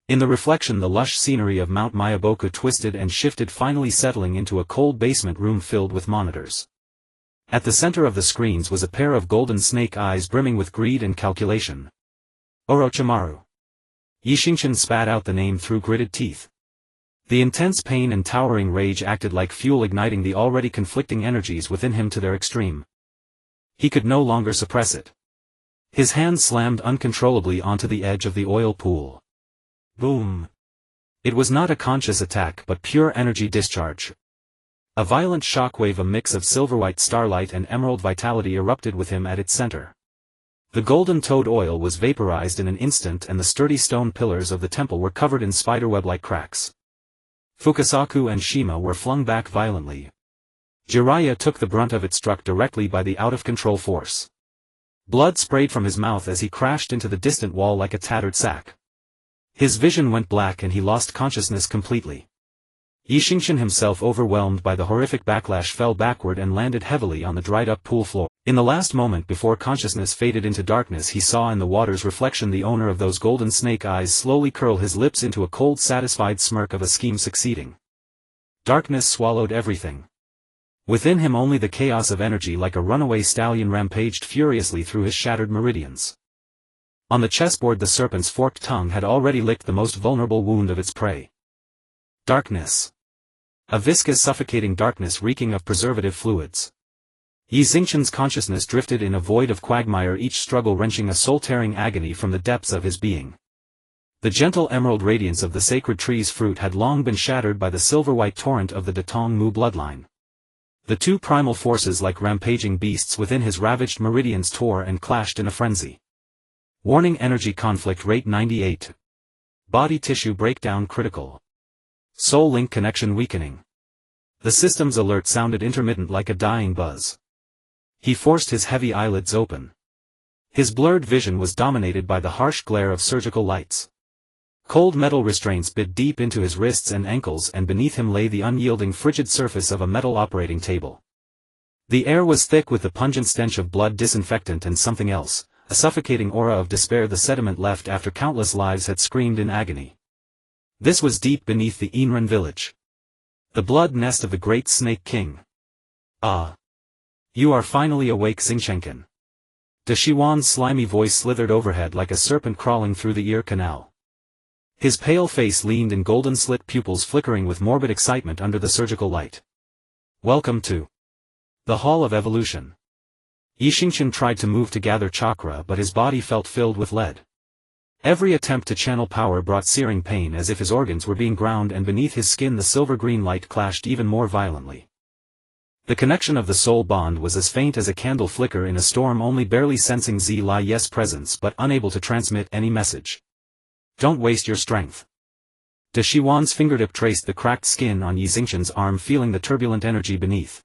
In the reflection, the lush scenery of Mount Myaboku twisted and shifted, finally settling into a cold basement room filled with monitors. At the center of the screens was a pair of golden snake eyes brimming with greed and calculation. Orochimaru. Xingchen spat out the name through gritted teeth. The intense pain and towering rage acted like fuel, igniting the already conflicting energies within him to their extreme. He could no longer suppress it. His hand slammed uncontrollably onto the edge of the oil pool. Boom. It was not a conscious attack but pure energy discharge. A violent shockwave, a mix of silver-white starlight and emerald vitality, erupted with him at its center. The golden toad oil was vaporized in an instant and the sturdy stone pillars of the temple were covered in spiderweb-like cracks. Fukasaku and Shima were flung back violently. Jiraiya took the brunt of it, struck directly by the out-of-control force. Blood sprayed from his mouth as he crashed into the distant wall like a tattered sack. His vision went black and he lost consciousness completely. Xingchen himself, overwhelmed by the horrific backlash, fell backward and landed heavily on the dried-up pool floor. In the last moment before consciousness faded into darkness, he saw in the water's reflection the owner of those golden snake eyes slowly curl his lips into a cold, satisfied smirk of a scheme succeeding. Darkness swallowed everything. Within him only the chaos of energy, like a runaway stallion, rampaged furiously through his shattered meridians. On the chessboard the serpent's forked tongue had already licked the most vulnerable wound of its prey. Darkness. A viscous, suffocating darkness reeking of preservative fluids. Xingchen's consciousness drifted in a void of quagmire, each struggle wrenching a soul-tearing agony from the depths of his being. The gentle emerald radiance of the sacred tree's fruit had long been shattered by the silver-white torrent of the Datong Mu bloodline. The two primal forces like rampaging beasts within his ravaged meridians tore and clashed in a frenzy. Warning: energy conflict rate 98. Body tissue breakdown critical. Soul link connection weakening. The system's alert sounded intermittent like a dying buzz. He forced his heavy eyelids open. His blurred vision was dominated by the harsh glare of surgical lights. Cold metal restraints bit deep into his wrists and ankles, and beneath him lay the unyielding frigid surface of a metal operating table. The air was thick with the pungent stench of blood, disinfectant, and something else, a suffocating aura of despair, the sediment left after countless lives had screamed in agony. This was deep beneath the Inran village. The blood nest of the great Snake King. Ah! You are finally awake, Xingchen-kun. De Shiwan's slimy voice slithered overhead like a serpent crawling through the ear canal. His pale face leaned in golden slit pupils flickering with morbid excitement under the surgical light. Welcome to the Hall of Evolution. Xingchen tried to move to gather chakra, but his body felt filled with lead. Every attempt to channel power brought searing pain, as if his organs were being ground, and beneath his skin the silver-green light clashed even more violently. The connection of the soul bond was as faint as a candle flicker in a storm, only barely sensing Zilaye's presence but unable to transmit any message. Don't waste your strength. De Shiwan's fingertip traced the cracked skin on Xingchen's arm, feeling the turbulent energy beneath.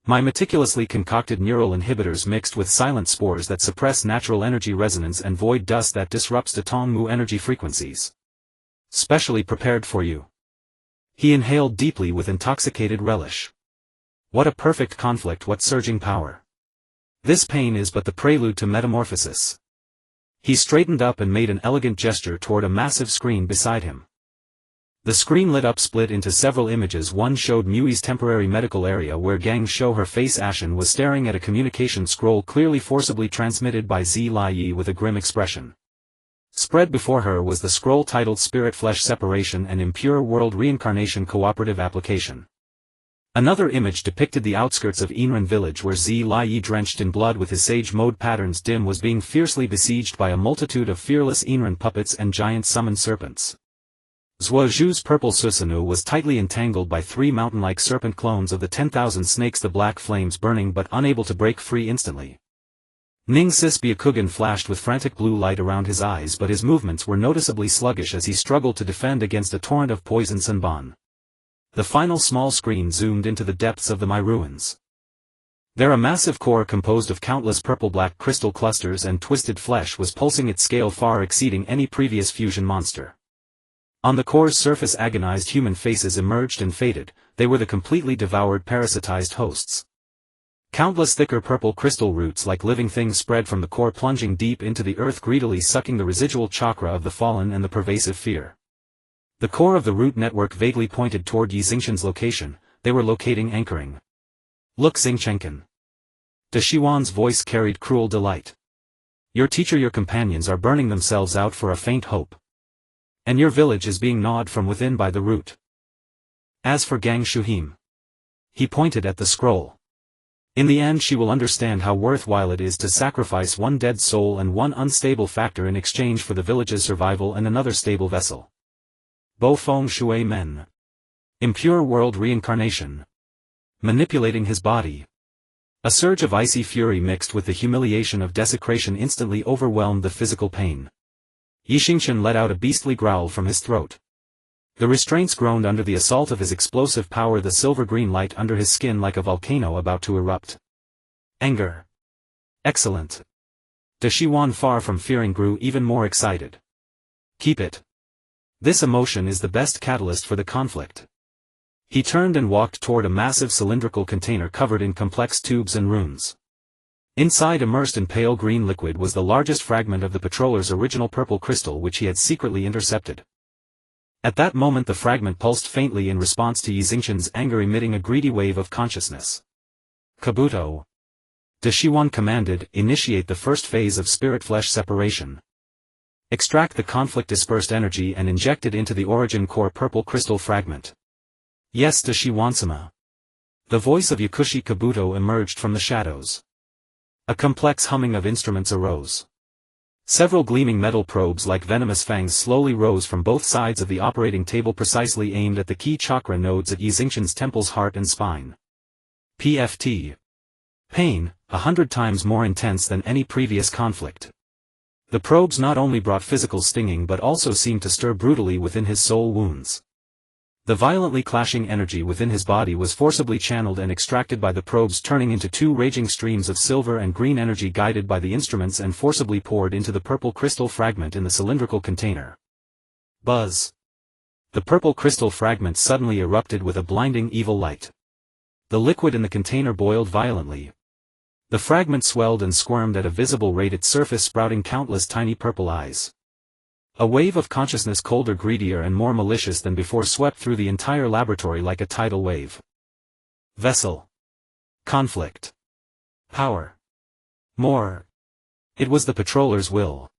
My meticulously concocted neural inhibitors mixed with silent spores that suppress natural energy resonance and void dust that disrupts Datong Mu energy frequencies. Specially prepared for you. He inhaled deeply with intoxicated relish. What a perfect conflict, what surging power. This pain is but the prelude to metamorphosis. He straightened up and made an elegant gesture toward a massive screen beside him. The screen lit up, split into several images. One showed Mui's temporary medical area, where Gang Shou, her face ashen, was staring at a communication scroll clearly forcibly transmitted by Zilaye with a grim expression. Spread before her was the scroll titled Spirit-Flesh Separation and Impure World Reincarnation Cooperative Application. Another image depicted the outskirts of Inran village, where Zilaye, drenched in blood with his sage mode patterns dim, was being fiercely besieged by a multitude of fearless Inran puppets and giant summoned serpents. Zhuoju's purple Susanoo was tightly entangled by three mountain-like serpent clones of the 10,000 snakes, the black flames burning but unable to break free instantly. Ningxis Byakugan flashed with frantic blue light around his eyes, but his movements were noticeably sluggish as he struggled to defend against a torrent of poison Sanban. The final small screen zoomed into the depths of the Mai ruins. There, a massive core composed of countless purple-black crystal clusters and twisted flesh was pulsing, its scale far exceeding any previous fusion monster. On the core's surface, agonized human faces emerged and faded. They were the completely devoured, parasitized hosts. Countless thicker purple crystal roots like living things spread from the core, plunging deep into the earth, greedily sucking the residual chakra of the fallen and the pervasive fear. The core of the root network vaguely pointed toward Xingchen's location. They were locating, anchoring. Look, Xingchen-kun. De Shiwan's voice carried cruel delight. Your teacher, your companions are burning themselves out for a faint hope. And your village is being gnawed from within by the root. As for Gang Shuhim. He pointed at the scroll. In the end she will understand how worthwhile it is to sacrifice one dead soul and one unstable factor in exchange for the village's survival and another stable vessel. Bo Feng Shui Men. Impure world reincarnation. Manipulating his body. A surge of icy fury mixed with the humiliation of desecration instantly overwhelmed the physical pain. Xingchen let out a beastly growl from his throat. The restraints groaned under the assault of his explosive power, the silver-green light under his skin like a volcano about to erupt. Anger. Excellent. De Shiwan, far from fearing, grew even more excited. Keep it. This emotion is the best catalyst for the conflict. He turned and walked toward a massive cylindrical container covered in complex tubes and runes. Inside, immersed in pale green liquid, was the largest fragment of the patroller's original purple crystal, which he had secretly intercepted. At that moment the fragment pulsed faintly in response to Xingchen's anger, emitting a greedy wave of consciousness. Kabuto. De Shiwan commanded, initiate the first phase of spirit-flesh separation. Extract the conflict-dispersed energy and inject it into the origin core purple crystal fragment. Yes, De Shiwan-sama. The voice of Yakushi Kabuto emerged from the shadows. A complex humming of instruments arose. Several gleaming metal probes like venomous fangs slowly rose from both sides of the operating table, precisely aimed at the key chakra nodes at Xingchen's temples, heart and spine. PFT. Pain, 100 times more intense than any previous conflict. The probes not only brought physical stinging but also seemed to stir brutally within his soul wounds. The violently clashing energy within his body was forcibly channeled and extracted by the probes, turning into two raging streams of silver and green energy guided by the instruments and forcibly poured into the purple crystal fragment in the cylindrical container. Buzz! The purple crystal fragment suddenly erupted with a blinding evil light. The liquid in the container boiled violently. The fragment swelled and squirmed at a visible rate, its surface sprouting countless tiny purple eyes. A wave of consciousness, colder, greedier and more malicious than before, swept through the entire laboratory like a tidal wave. Vessel. Conflict. Power. More. It was the patroller's will.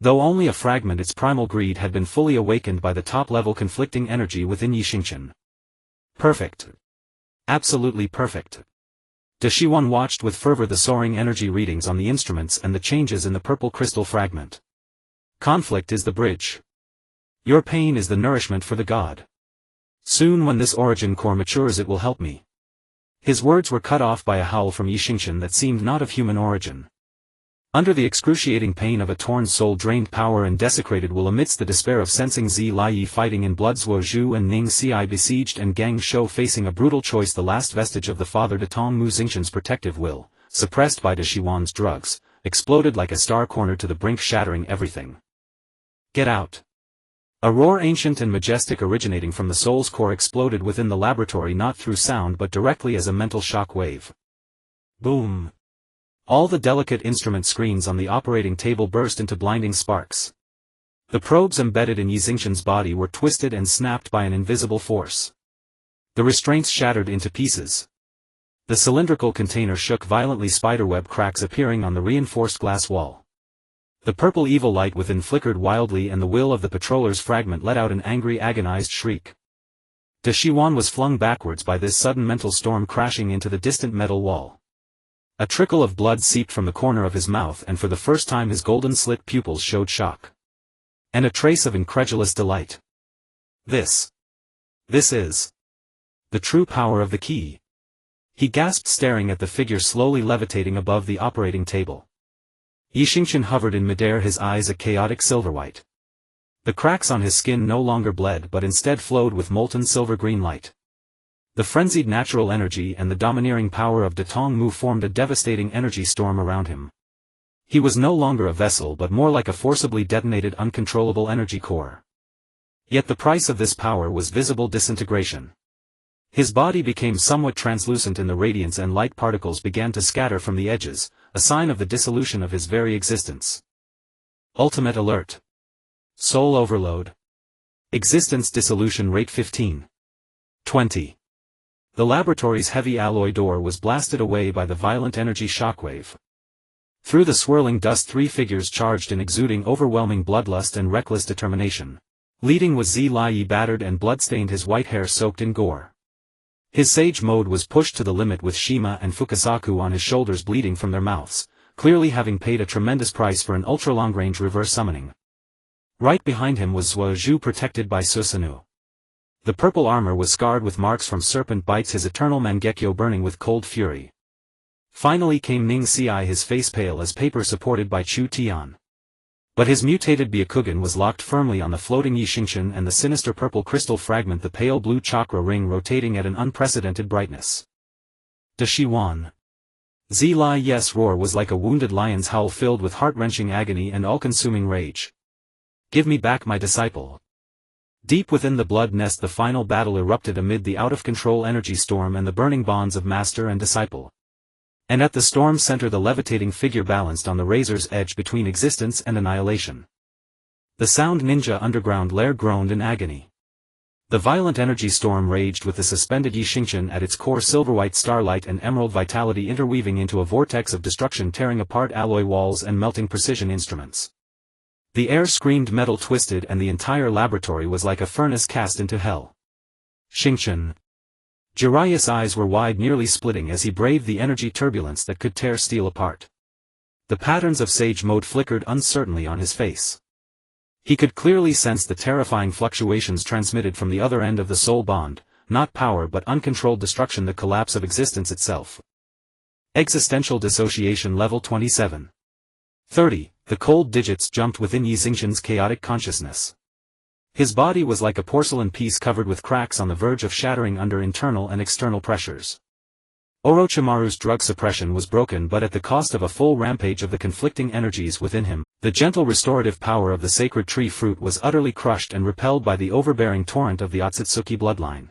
Though only a fragment, its primal greed had been fully awakened by the top-level conflicting energy within Xingchen. Perfect. Absolutely perfect. Dashiwan watched with fervor the soaring energy readings on the instruments and the changes in the purple crystal fragment. Conflict is the bridge. Your pain is the nourishment for the god. Soon, when this origin core matures, it will help me. His words were cut off by a howl from Xingchen that seemed not of human origin. Under the excruciating pain of a torn soul, drained power and desecrated will, amidst the despair of sensing Zhi fighting in blood, Zuo Zhu and Ning Xi besieged and Gang Shou facing a brutal choice, the last vestige of the father de Tongmu, Xingchen's protective will, suppressed by Dashiwan's drugs, exploded like a star cornered to the brink, shattering everything. Get out! A roar ancient and majestic originating from the soul's core exploded within the laboratory, not through sound but directly as a mental shock wave. Boom! All the delicate instrument screens on the operating table burst into blinding sparks. The probes embedded in Xingchen's body were twisted and snapped by an invisible force. The restraints shattered into pieces. The cylindrical container shook violently, spiderweb cracks appearing on the reinforced glass wall. The purple evil light within flickered wildly, and the will of the patroller's fragment let out an angry, agonized shriek. Dashiwan was flung backwards by this sudden mental storm, crashing into the distant metal wall. A trickle of blood seeped from the corner of his mouth, and for the first time his golden slit pupils showed shock. And a trace of incredulous delight. This is the true power of the key. He gasped, staring at the figure slowly levitating above the operating table. Xingchen hovered in midair, his eyes a chaotic silver-white. The cracks on his skin no longer bled but instead flowed with molten silver-green light. The frenzied natural energy and the domineering power of de Tongmu formed a devastating energy storm around him. He was no longer a vessel but more like a forcibly detonated, uncontrollable energy core. Yet the price of this power was visible disintegration. His body became somewhat translucent in the radiance, and light particles began to scatter from the edges, a sign of the dissolution of his very existence. Ultimate alert. Soul overload. Existence dissolution rate 15. 20. The laboratory's heavy alloy door was blasted away by the violent energy shockwave. Through the swirling dust, three figures charged in, exuding overwhelming bloodlust and reckless determination. Leading was Zhi, battered and bloodstained, his white hair soaked in gore. His sage mode was pushed to the limit, with Shima and Fukasaku on his shoulders bleeding from their mouths, clearly having paid a tremendous price for an ultra-long-range reverse summoning. Right behind him was Zuo Zhu, protected by Susanoo. The purple armor was scarred with marks from serpent bites, his eternal Mangekyo burning with cold fury. Finally came Ning Xi, his face pale as paper, supported by Chu Tian. But his mutated Byakugan was locked firmly on the floating Xingchen and the sinister purple crystal fragment, the pale blue chakra ring rotating at an unprecedented brightness. Dashiwan. Zhi's roar was like a wounded lion's howl, filled with heart-wrenching agony and all-consuming rage. Give me back my disciple. Deep within the blood nest, the final battle erupted amid the out-of-control energy storm and the burning bonds of master and disciple. And at the storm's center, the levitating figure balanced on the razor's edge between existence and annihilation. The sound ninja underground lair groaned in agony. The violent energy storm raged with the suspended Xingchen at its core, silver-white starlight and emerald vitality interweaving into a vortex of destruction, tearing apart alloy walls and melting precision instruments. The air screamed, metal twisted, and the entire laboratory was like a furnace cast into hell. Xingchen. Jiraiya's eyes were wide, nearly splitting, as he braved the energy turbulence that could tear steel apart. The patterns of Sage Mode flickered uncertainly on his face. He could clearly sense the terrifying fluctuations transmitted from the other end of the soul bond, not power but uncontrolled destruction, the collapse of existence itself. Existential Dissociation Level 27. 30. The cold digits jumped within Xingchen's chaotic consciousness. His body was like a porcelain piece covered with cracks on the verge of shattering under internal and external pressures. Orochimaru's drug suppression was broken, but at the cost of a full rampage of the conflicting energies within him. The gentle restorative power of the sacred tree fruit was utterly crushed and repelled by the overbearing torrent of the Akatsuki bloodline.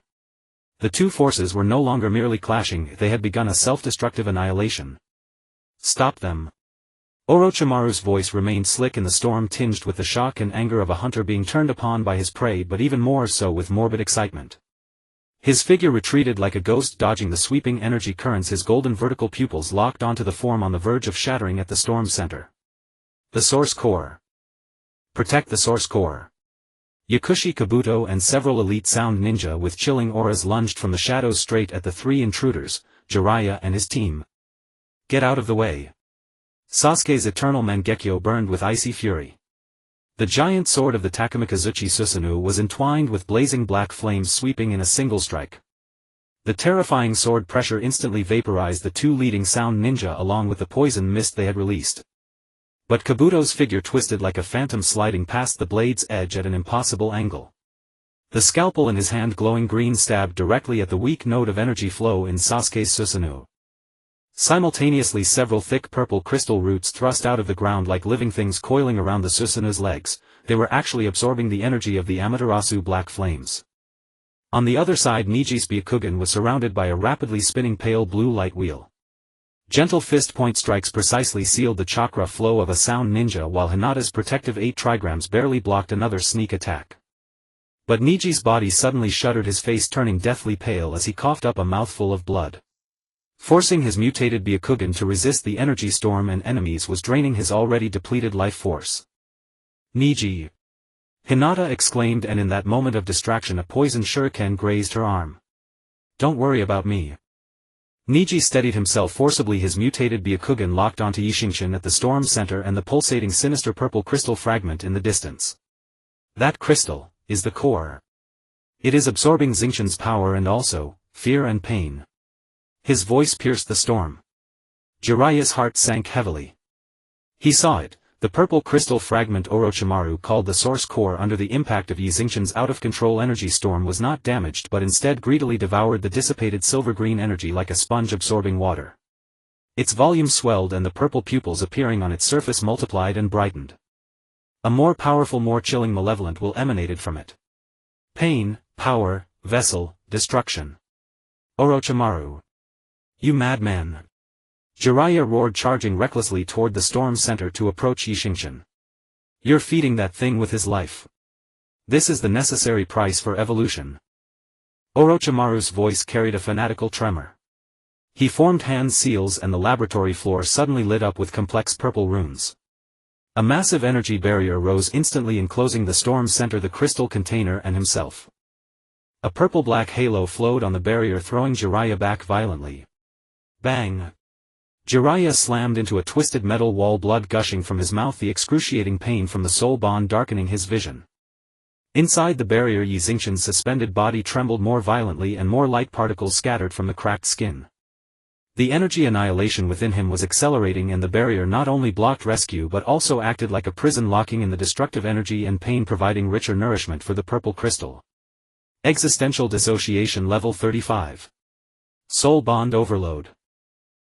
The two forces were no longer merely clashing, they had begun a self-destructive annihilation. Stop them. Orochimaru's voice remained slick in the storm, tinged with the shock and anger of a hunter being turned upon by his prey, but even more so with morbid excitement. His figure retreated like a ghost, dodging the sweeping energy currents, his golden vertical pupils locked onto the form on the verge of shattering at the storm's center. The Source Core. Protect the Source Core. Yakushi Kabuto and several elite sound ninja with chilling auras lunged from the shadows straight at the three intruders, Jiraiya and his team. Get out of the way. Sasuke's eternal Mangekyo burned with icy fury. The giant sword of the Takamikazuchi Susanoo was entwined with blazing black flames, sweeping in a single strike. The terrifying sword pressure instantly vaporized the two leading sound ninja along with the poison mist they had released. But Kabuto's figure twisted like a phantom, sliding past the blade's edge at an impossible angle. The scalpel in his hand, glowing green, stabbed directly at the weak node of energy flow in Sasuke's Susanoo. Simultaneously, several thick purple crystal roots thrust out of the ground like living things coiling around the Susanoo's legs. They were actually absorbing the energy of the Amaterasu black flames. On the other side, Niji's Byakugan was surrounded by a rapidly spinning pale blue light wheel. Gentle fist point strikes precisely sealed the chakra flow of a sound ninja, while Hinata's protective 8 trigrams barely blocked another sneak attack. But Niji's body suddenly shuddered, his face turning deathly pale as he coughed up a mouthful of blood. Forcing his mutated Byakugan to resist the energy storm and enemies was draining his already depleted life force. Niji! Hinata exclaimed, and in that moment of distraction a poisoned shuriken grazed her arm. Don't worry about me. Niji steadied himself forcibly, his mutated Byakugan locked onto Xingchen at the storm center and the pulsating sinister purple crystal fragment in the distance. That crystal is the core. It is absorbing Xingchen's power and also fear and pain. His voice pierced the storm. Jiraiya's heart sank heavily. He saw it, the purple crystal fragment Orochimaru called the Source Core under the impact of Xingchen's out-of-control energy storm was not damaged, but instead greedily devoured the dissipated silver-green energy like a sponge absorbing water. Its volume swelled and the purple pupils appearing on its surface multiplied and brightened. A more powerful, more chilling malevolent will emanated from it. Pain, power, vessel, destruction. Orochimaru. You madman! Jiraiya roared, charging recklessly toward the storm center to approach Xingchen. You're feeding that thing with his life. This is the necessary price for evolution. Orochimaru's voice carried a fanatical tremor. He formed hand seals and the laboratory floor suddenly lit up with complex purple runes. A massive energy barrier rose instantly, enclosing the storm center, the crystal container and himself. A purple-black halo flowed on the barrier, throwing Jiraiya back violently. Bang! Jiraiya slammed into a twisted metal wall, blood gushing from his mouth, the excruciating pain from the soul bond darkening his vision. Inside the barrier, Xingchen's suspended body trembled more violently and more light particles scattered from the cracked skin. The energy annihilation within him was accelerating, and the barrier not only blocked rescue but also acted like a prison, locking in the destructive energy and pain, providing richer nourishment for the purple crystal. Existential Dissociation Level 35. Soul Bond Overload.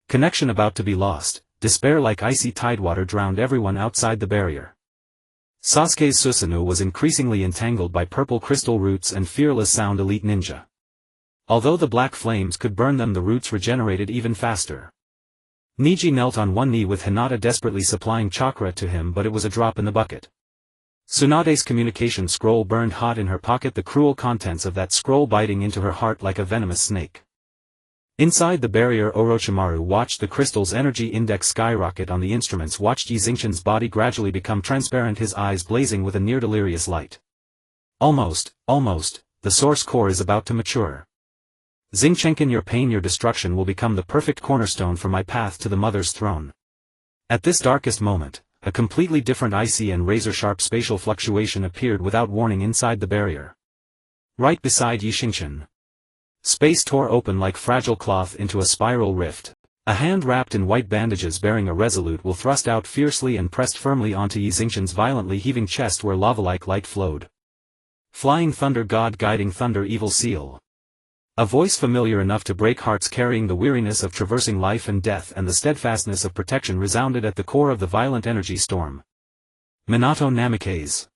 Connection about to be lost, despair like icy tidewater drowned everyone outside the barrier. Sasuke's Susanoo was increasingly entangled by purple crystal roots and fearless sound elite ninja. Although the black flames could burn them, the roots regenerated even faster. Niji knelt on one knee with Hinata desperately supplying chakra to him, but it was a drop in the bucket. Tsunade's communication scroll burned hot in her pocket, the cruel contents of that scroll biting into her heart like a venomous snake. Inside the barrier, Orochimaru watched the crystal's energy index skyrocket on the instruments, watched Xingchen's body gradually become transparent, his eyes blazing with a near-delirious light. Almost, the Source Core is about to mature. Xingchen-kun, your pain, your destruction will become the perfect cornerstone for my path to the Mother's throne. At this darkest moment, a completely different icy and razor-sharp spatial fluctuation appeared without warning inside the barrier. Right beside Xingchen. Space tore open like fragile cloth into a spiral rift. A hand wrapped in white bandages bearing a resolute will thrust out fiercely and pressed firmly onto Xingchen's violently heaving chest where lava-like light flowed. Flying Thunder God Guiding Thunder Evil Seal. A voice familiar enough to break hearts carrying the weariness of traversing life and death and the steadfastness of protection resounded at the core of the violent energy storm. Minato Namikaze.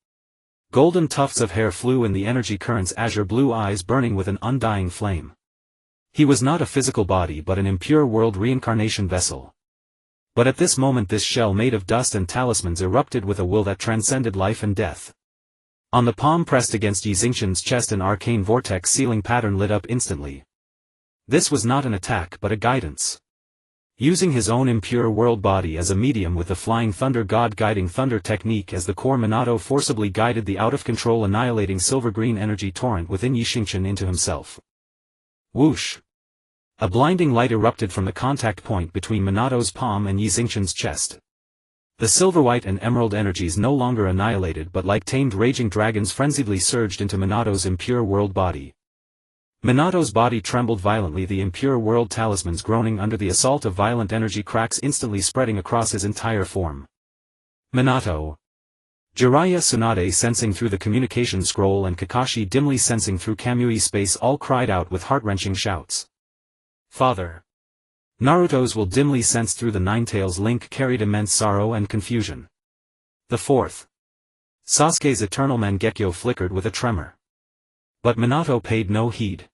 Golden tufts of hair flew in the energy current's azure blue eyes burning with an undying flame. He was not a physical body but an impure world reincarnation vessel. But at this moment this shell made of dust and talismans erupted with a will that transcended life and death. On the palm pressed against Xingchen's chest an arcane vortex sealing pattern lit up instantly. This was not an attack but a guidance. Using his own impure world body as a medium with the Flying Thunder God Guiding Thunder technique as the core, Minato forcibly guided the out-of-control annihilating silver-green energy torrent within Xingchen into himself. Whoosh! A blinding light erupted from the contact point between Minato's palm and Xingchen's chest. The silver-white and emerald energies no longer annihilated but like tamed raging dragons frenziedly surged into Minato's impure world body. Minato's body trembled violently, the impure world talismans groaning under the assault of violent energy cracks instantly spreading across his entire form. Minato! Jiraiya Tsunade sensing through the communication scroll and Kakashi dimly sensing through Kamui space all cried out with heart-wrenching shouts. Father! Naruto's will dimly sense through the Ninetales link carried immense sorrow and confusion. The fourth. Sasuke's eternal Mangekyo flickered with a tremor. But Minato paid no heed.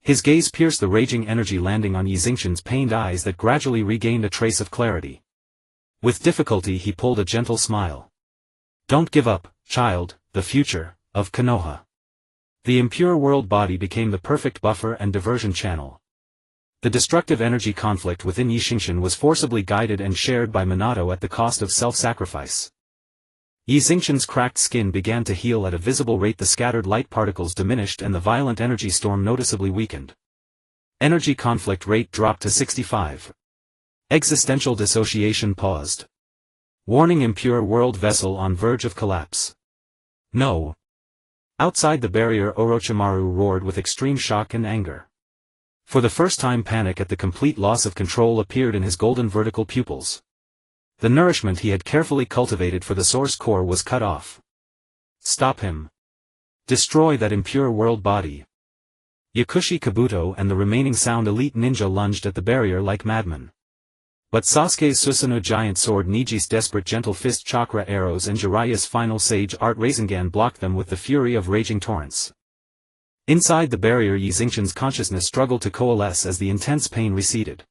His gaze pierced the raging energy landing on Xingchen's pained eyes that gradually regained a trace of clarity. With difficulty he pulled a gentle smile. Don't give up, child, the future of Konoha. The impure world body became the perfect buffer and diversion channel. The destructive energy conflict within Xingchen was forcibly guided and shared by Minato at the cost of self-sacrifice. Xingchen's cracked skin began to heal at a visible rate, the scattered light particles diminished and the violent energy storm noticeably weakened. Energy conflict rate dropped to 65. Existential dissociation paused. Warning, impure world vessel on verge of collapse. No. Outside the barrier Orochimaru roared with extreme shock and anger. For the first time panic at the complete loss of control appeared in his golden vertical pupils. The nourishment he had carefully cultivated for the source core was cut off. Stop him. Destroy that impure world body. Yakushi Kabuto and the remaining sound elite ninja lunged at the barrier like madmen. But Sasuke's Susanoo giant sword, Niji's desperate gentle fist chakra arrows and Jiraiya's final sage art Rasengan blocked them with the fury of raging torrents. Inside the barrier Xingchen's consciousness struggled to coalesce as the intense pain receded.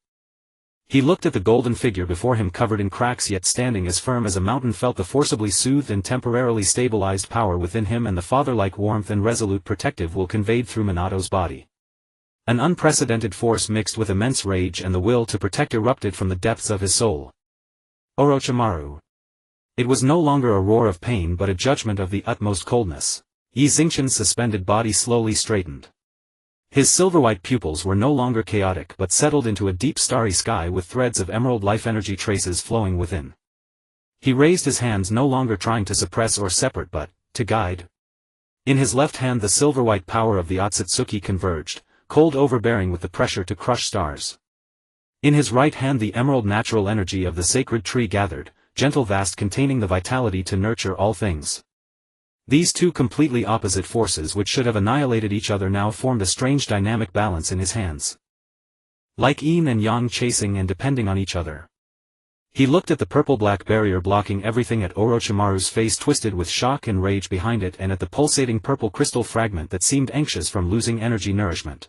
He looked at the golden figure before him covered in cracks yet standing as firm as a mountain, felt the forcibly soothed and temporarily stabilized power within him and the father-like warmth and resolute protective will conveyed through Minato's body. An unprecedented force mixed with immense rage and the will to protect erupted from the depths of his soul. Orochimaru. It was no longer a roar of pain but a judgment of the utmost coldness. Xingchen's suspended body slowly straightened. His silver-white pupils were no longer chaotic but settled into a deep starry sky with threads of emerald life energy traces flowing within. He raised his hands, no longer trying to suppress or separate but to guide. In his left hand the silver-white power of the Akatsuki converged, cold overbearing with the pressure to crush stars. In his right hand the emerald natural energy of the sacred tree gathered, gentle vast containing the vitality to nurture all things. These two completely opposite forces which should have annihilated each other now formed a strange dynamic balance in his hands. Like yin and yang chasing and depending on each other. He looked at the purple-black barrier blocking everything, at Orochimaru's face twisted with shock and rage behind it, and at the pulsating purple crystal fragment that seemed anxious from losing energy nourishment.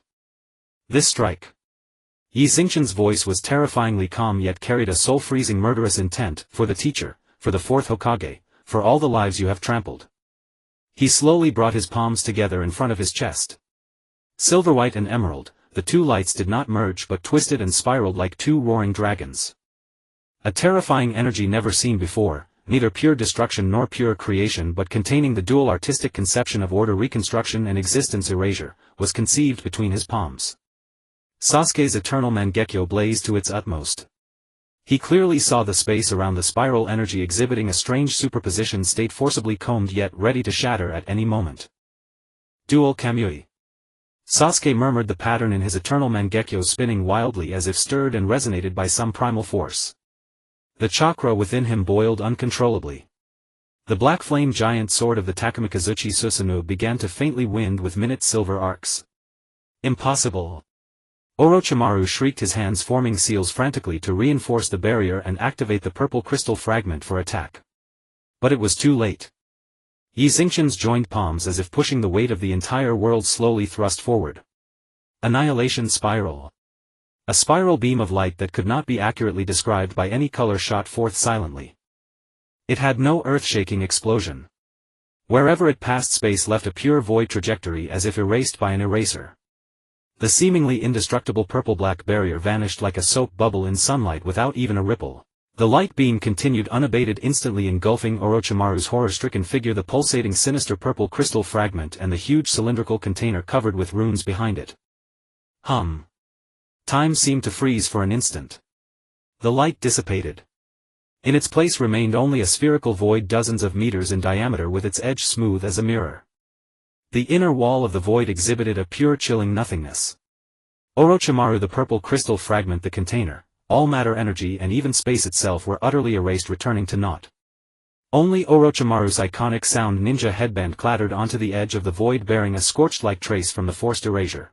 This strike. Xingchen's voice was terrifyingly calm yet carried a soul-freezing murderous intent, for the teacher, for the fourth Hokage, for all the lives you have trampled. He slowly brought his palms together in front of his chest. Silver-white and emerald, the two lights did not merge but twisted and spiraled like two roaring dragons. A terrifying energy never seen before, neither pure destruction nor pure creation but containing the dual artistic conception of order reconstruction and existence erasure, was conceived between his palms. Sasuke's eternal Mangekyo blazed to its utmost. He clearly saw the space around the spiral energy exhibiting a strange superposition state, forcibly combed yet ready to shatter at any moment. Dual Kamui. Sasuke murmured the pattern in his eternal Mangekyo, spinning wildly as if stirred and resonated by some primal force. The chakra within him boiled uncontrollably. The black flame giant sword of the Takamikazuchi Susanoo began to faintly wind with minute silver arcs. Impossible! Orochimaru shrieked, his hands forming seals frantically to reinforce the barrier and activate the purple crystal fragment for attack. But it was too late. Xingchen's joined palms as if pushing the weight of the entire world slowly thrust forward. Annihilation spiral. A spiral beam of light that could not be accurately described by any color shot forth silently. It had no earth-shaking explosion. Wherever it passed, space left a pure void trajectory as if erased by an eraser. The seemingly indestructible purple-black barrier vanished like a soap bubble in sunlight without even a ripple. The light beam continued unabated, instantly engulfing Orochimaru's horror-stricken figure, the pulsating sinister purple crystal fragment and the huge cylindrical container covered with runes behind it. Time seemed to freeze for an instant. The light dissipated. In its place remained only a spherical void dozens of meters in diameter with its edge smooth as a mirror. The inner wall of the void exhibited a pure chilling nothingness. Orochimaru, the purple crystal fragment, the container, all matter, energy and even space itself were utterly erased, returning to naught. Only Orochimaru's iconic sound ninja headband clattered onto the edge of the void, bearing a scorched-like trace from the forced erasure.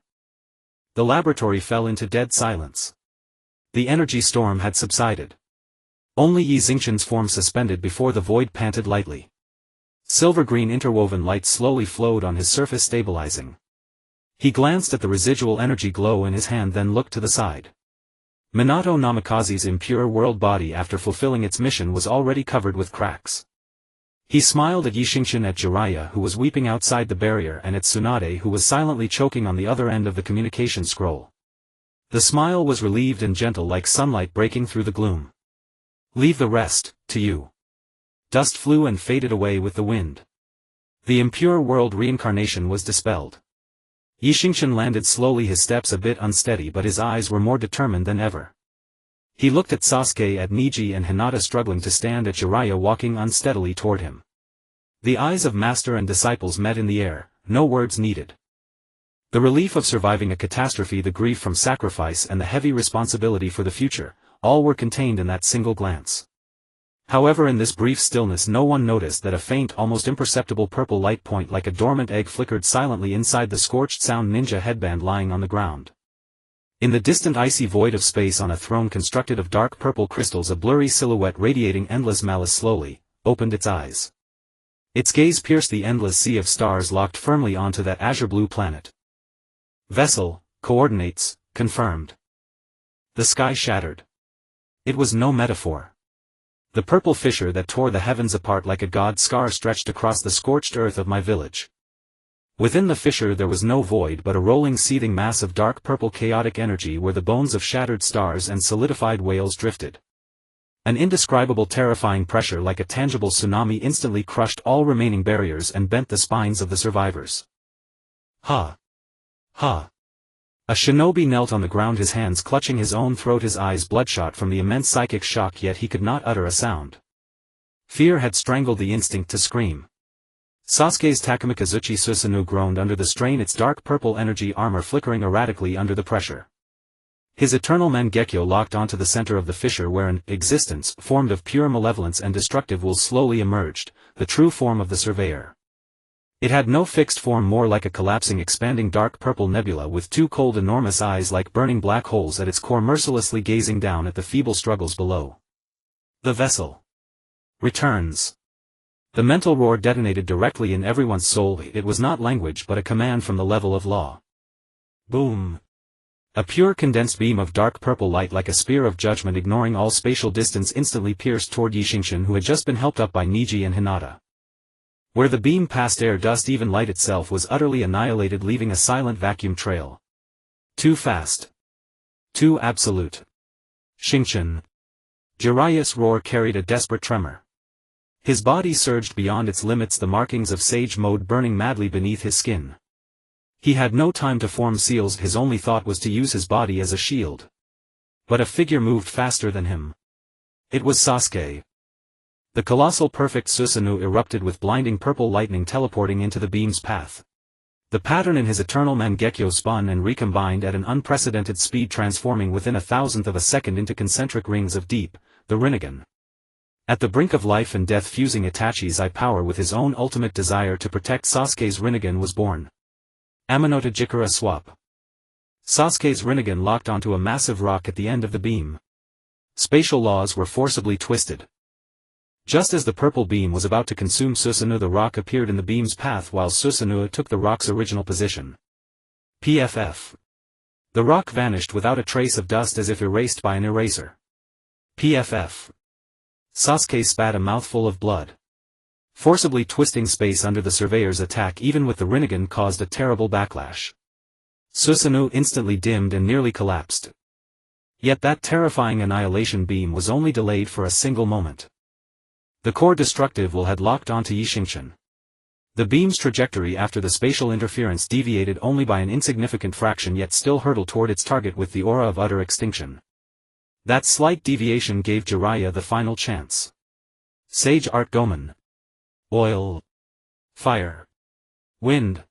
The laboratory fell into dead silence. The energy storm had subsided. Only Xingchen's form suspended before the void panted lightly. Silver-green interwoven light slowly flowed on his surface, stabilizing. He glanced at the residual energy glow in his hand, then looked to the side. Minato Namikaze's impure world body, after fulfilling its mission, was already covered with cracks. He smiled at Xingchen, at Jiraiya, who was weeping outside the barrier, and at Tsunade, who was silently choking on the other end of the communication scroll. The smile was relieved and gentle, like sunlight breaking through the gloom. "Leave the rest to you." Dust flew and faded away with the wind. The impure world reincarnation was dispelled. Xingchen landed slowly, his steps a bit unsteady, but his eyes were more determined than ever. He looked at Sasuke, at Neji and Hinata struggling to stand, at Jiraiya walking unsteadily toward him. The eyes of master and disciples met in the air, no words needed. The relief of surviving a catastrophe, the grief from sacrifice and the heavy responsibility for the future, all were contained in that single glance. However, in this brief stillness no one noticed that a faint, almost imperceptible purple light point like a dormant egg flickered silently inside the scorched sound ninja headband lying on the ground. In the distant icy void of space, on a throne constructed of dark purple crystals, a blurry silhouette radiating endless malice slowly opened its eyes. Its gaze pierced the endless sea of stars locked firmly onto that azure-blue planet. Vessel, coordinates, confirmed. The sky shattered. It was no metaphor. The purple fissure that tore the heavens apart like a god scar stretched across the scorched earth of my village. Within the fissure there was no void, but a rolling, seething mass of dark purple chaotic energy where the bones of shattered stars and solidified whales drifted. An indescribable, terrifying pressure like a tangible tsunami instantly crushed all remaining barriers and bent the spines of the survivors. Ha! Ha! A shinobi knelt on the ground, his hands clutching his own throat, his eyes bloodshot from the immense psychic shock, yet he could not utter a sound. Fear had strangled the instinct to scream. Sasuke's Takamikazuchi Susanoo groaned under the strain, its dark purple energy armor flickering erratically under the pressure. His eternal Mangekyo locked onto the center of the fissure where an existence formed of pure malevolence and destructive will slowly emerged, the true form of the Surveyor. It had no fixed form, more like a collapsing, expanding dark purple nebula with two cold, enormous eyes like burning black holes at its core, mercilessly gazing down at the feeble struggles below. The vessel returns. The mental roar detonated directly in everyone's soul. It was not language but a command from the level of law. Boom! A pure condensed beam of dark purple light like a spear of judgment, ignoring all spatial distance, instantly pierced toward Xingchen, who had just been helped up by Neji and Hinata. Where the beam passed, air, dust, even light itself was utterly annihilated, leaving a silent vacuum trail. Too fast. Too absolute. Xingchen. Jiraiya's roar carried a desperate tremor. His body surged beyond its limits, the markings of sage mode burning madly beneath his skin. He had no time to form seals, his only thought was to use his body as a shield. But a figure moved faster than him. It was Sasuke. The colossal perfect Susanoo erupted with blinding purple lightning teleporting into the beam's path. The pattern in his eternal Mangekyo spun and recombined at an unprecedented speed, transforming within a thousandth of a second into concentric rings of deep, the Rinnegan. At the brink of life and death, fusing Itachi's eye power with his own ultimate desire to protect Sasuke's Rinnegan was born. Amanota Jikara swap. Sasuke's Rinnegan locked onto a massive rock at the end of the beam. Spatial laws were forcibly twisted. Just as the purple beam was about to consume Susanoo, the rock appeared in the beam's path while Susanoo took the rock's original position. PFF. The rock vanished without a trace of dust, as if erased by an eraser. PFF. Sasuke spat a mouthful of blood. Forcibly twisting space under the surveyor's attack, even with the Rinnegan, caused a terrible backlash. Susanoo instantly dimmed and nearly collapsed. Yet that terrifying annihilation beam was only delayed for a single moment. The core destructive will had locked onto Xingchen. The beam's trajectory after the spatial interference deviated only by an insignificant fraction, yet still hurtled toward its target with the aura of utter extinction. That slight deviation gave Jiraiya the final chance. Sage Art Gomen. Oil. Fire. Wind.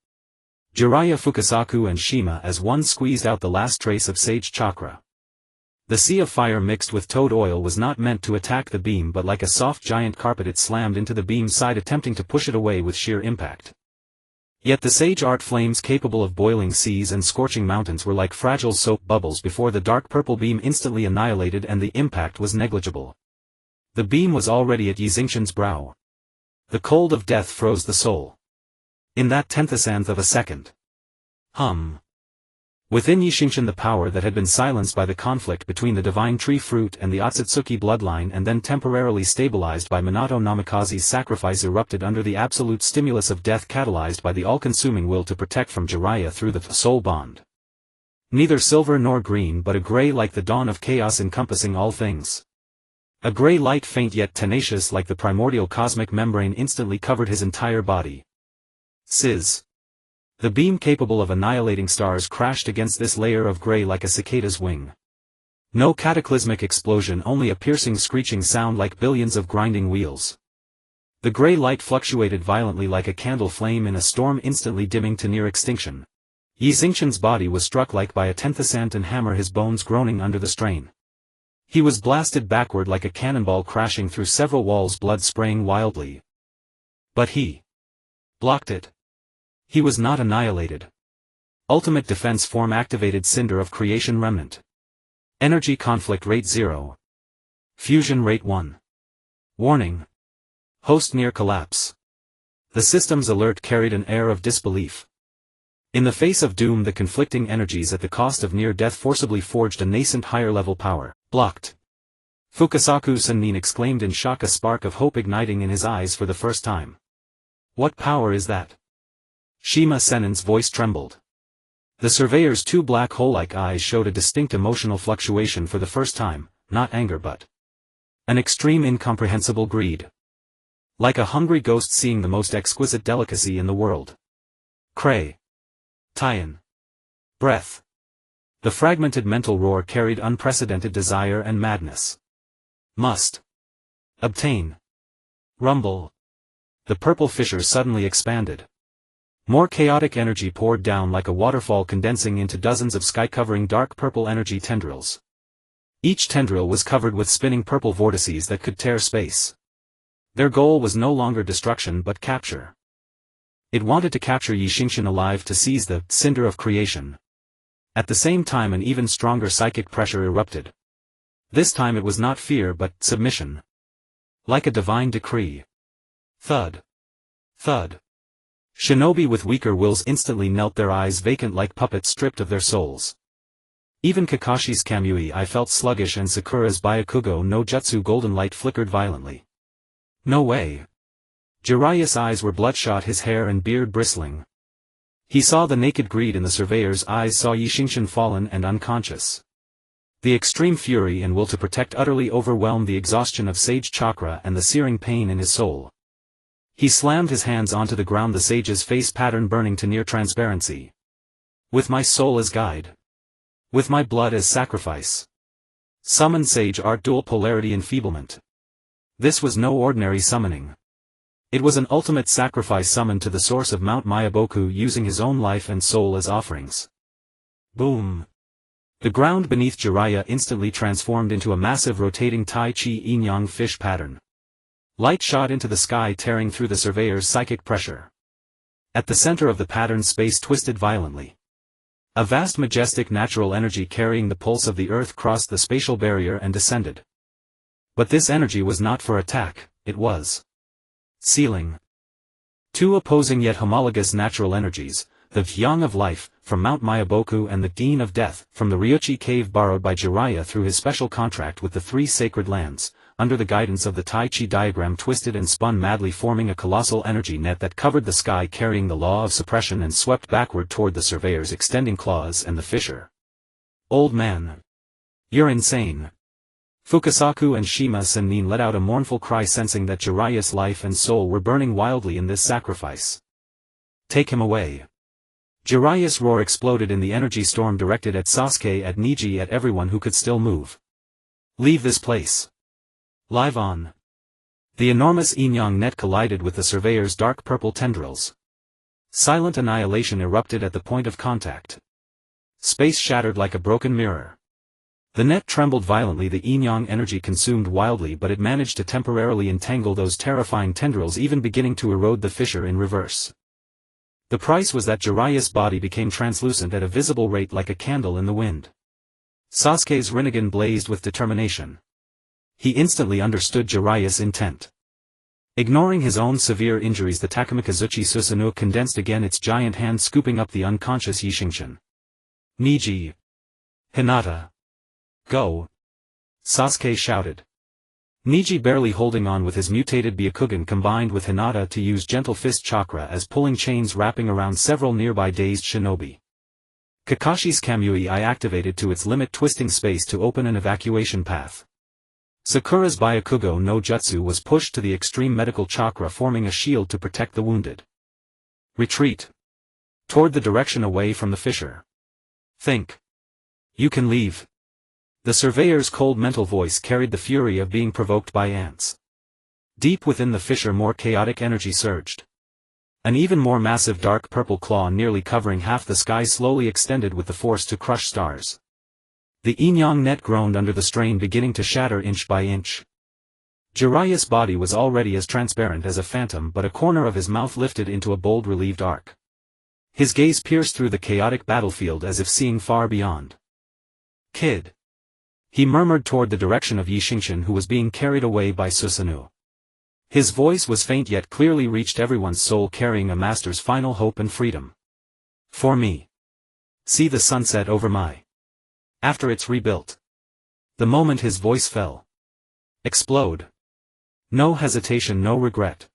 Jiraiya, Fukasaku and Shima as one squeezed out the last trace of Sage Chakra. The sea of fire mixed with toad oil was not meant to attack the beam, but like a soft giant carpet it slammed into the beam's side, attempting to push it away with sheer impact. Yet the sage art flames, capable of boiling seas and scorching mountains, were like fragile soap bubbles before the dark purple beam instantly annihilated, and the impact was negligible. The beam was already at Xingchen's brow. The cold of death froze the soul. In that tenth-thousandth of a second. Within Xingchen, the power that had been silenced by the conflict between the divine tree fruit and the Akatsuki bloodline, and then temporarily stabilized by Minato Namikaze's sacrifice, erupted under the absolute stimulus of death, catalyzed by the all-consuming will to protect from Jiraiya through the soul bond. Neither silver nor green, but a gray like the dawn of chaos encompassing all things. A gray light, faint yet tenacious like the primordial cosmic membrane, instantly covered his entire body. Sizz. The beam capable of annihilating stars crashed against this layer of gray like a cicada's wing. No cataclysmic explosion, only a piercing screeching sound like billions of grinding wheels. The gray light fluctuated violently like a candle flame in a storm, instantly dimming to near extinction. Xingchen's body was struck like by a tenth-thousandth hammer, his bones groaning under the strain. He was blasted backward like a cannonball, crashing through several walls, blood spraying wildly. But he blocked it. He was not annihilated. Ultimate defense form activated. Cinder of creation remnant. Energy conflict rate 0. Fusion rate 1. Warning. Host near collapse. The system's alert carried an air of disbelief. In the face of doom, the conflicting energies at the cost of near death forcibly forged a nascent higher level power. Blocked. Fukasaku Sennin exclaimed in shock, a spark of hope igniting in his eyes for the first time. What power is that? Shima Sennin's voice trembled. The surveyor's two black hole-like eyes showed a distinct emotional fluctuation for the first time, not anger but an extreme incomprehensible greed. Like a hungry ghost seeing the most exquisite delicacy in the world. Cray. Tien. Breath. The fragmented mental roar carried unprecedented desire and madness. Must. Obtain. Rumble. The purple fissure suddenly expanded. More chaotic energy poured down like a waterfall, condensing into dozens of sky-covering dark purple energy tendrils. Each tendril was covered with spinning purple vortices that could tear space. Their goal was no longer destruction but capture. It wanted to capture Xingchen alive, to seize the cinder of creation. At the same time, an even stronger psychic pressure erupted. This time it was not fear but submission. Like a divine decree. Thud. Thud. Shinobi with weaker wills instantly knelt, their eyes vacant like puppets stripped of their souls. Even Kakashi's Kamui I felt sluggish, and Sakura's Byakugo no Jutsu golden light flickered violently. No way. Jiraiya's eyes were bloodshot, his hair and beard bristling. He saw the naked greed in the surveyor's eyes, saw Xingchen fallen and unconscious. The extreme fury and will to protect utterly overwhelmed the exhaustion of Sage Chakra and the searing pain in his soul. He slammed his hands onto the ground, the sage's face pattern burning to near transparency. With my soul as guide. With my blood as sacrifice. Summon Sage Art Dual Polarity Enfeeblement. This was no ordinary summoning. It was an ultimate sacrifice summoned to the source of Mount Myaboku using his own life and soul as offerings. Boom! The ground beneath Jiraiya instantly transformed into a massive rotating Tai Chi yin-yang fish pattern. Light shot into the sky, tearing through the surveyor's psychic pressure. At the center of the pattern, space twisted violently. A vast majestic natural energy carrying the pulse of the earth crossed the spatial barrier and descended. But this energy was not for attack, it was sealing. Two opposing yet homologous natural energies, the Yang of life, from Mount Myaboku, and the Yin of death, from the Ryuchi cave borrowed by Jiraiya through his special contract with the three sacred lands, under the guidance of the Tai Chi diagram, twisted and spun madly, forming a colossal energy net that covered the sky, carrying the law of suppression, and swept backward toward the surveyor's extending claws and the fisher. Old man. You're insane. Fukasaku and Shima Sennin let out a mournful cry, sensing that Jiraiya's life and soul were burning wildly in this sacrifice. Take him away. Jiraiya's roar exploded in the energy storm directed at Sasuke, at Neji, at everyone who could still move. Leave this place. Live on. The enormous yin-yang net collided with the surveyor's dark purple tendrils. Silent annihilation erupted at the point of contact. Space shattered like a broken mirror. The net trembled violently, the yin-yang energy consumed wildly, but it managed to temporarily entangle those terrifying tendrils, even beginning to erode the fissure in reverse. The price was that Jiraiya's body became translucent at a visible rate, like a candle in the wind. Sasuke's Rinnegan blazed with determination. He instantly understood Jiraiya's intent. Ignoring his own severe injuries, the Takamikazuchi Susanoo condensed again, its giant hand scooping up the unconscious Xingchen. Neji. Hinata. Go. Sasuke shouted. Neji, barely holding on with his mutated Byakugan, combined with Hinata to use Gentle Fist Chakra as pulling chains wrapping around several nearby dazed shinobi. Kakashi's Kamui I activated to its limit, twisting space to open an evacuation path. Sakura's Byakugo no Jutsu was pushed to the extreme, medical chakra forming a shield to protect the wounded. Retreat. Toward the direction away from the fissure. Think. You can leave. The surveyor's cold mental voice carried the fury of being provoked by ants. Deep within the fissure, more chaotic energy surged. An even more massive dark purple claw, nearly covering half the sky, slowly extended with the force to crush stars. The yin-yang net groaned under the strain, beginning to shatter inch by inch. Jiraiya's body was already as transparent as a phantom, but a corner of his mouth lifted into a bold, relieved arc. His gaze pierced through the chaotic battlefield as if seeing far beyond. Kid. He murmured toward the direction of Xingchen, who was being carried away by Susanoo. His voice was faint yet clearly reached everyone's soul, carrying a master's final hope and freedom. For me. See the sunset over my. After it's rebuilt. The moment his voice fell. Explode. No hesitation, no regret.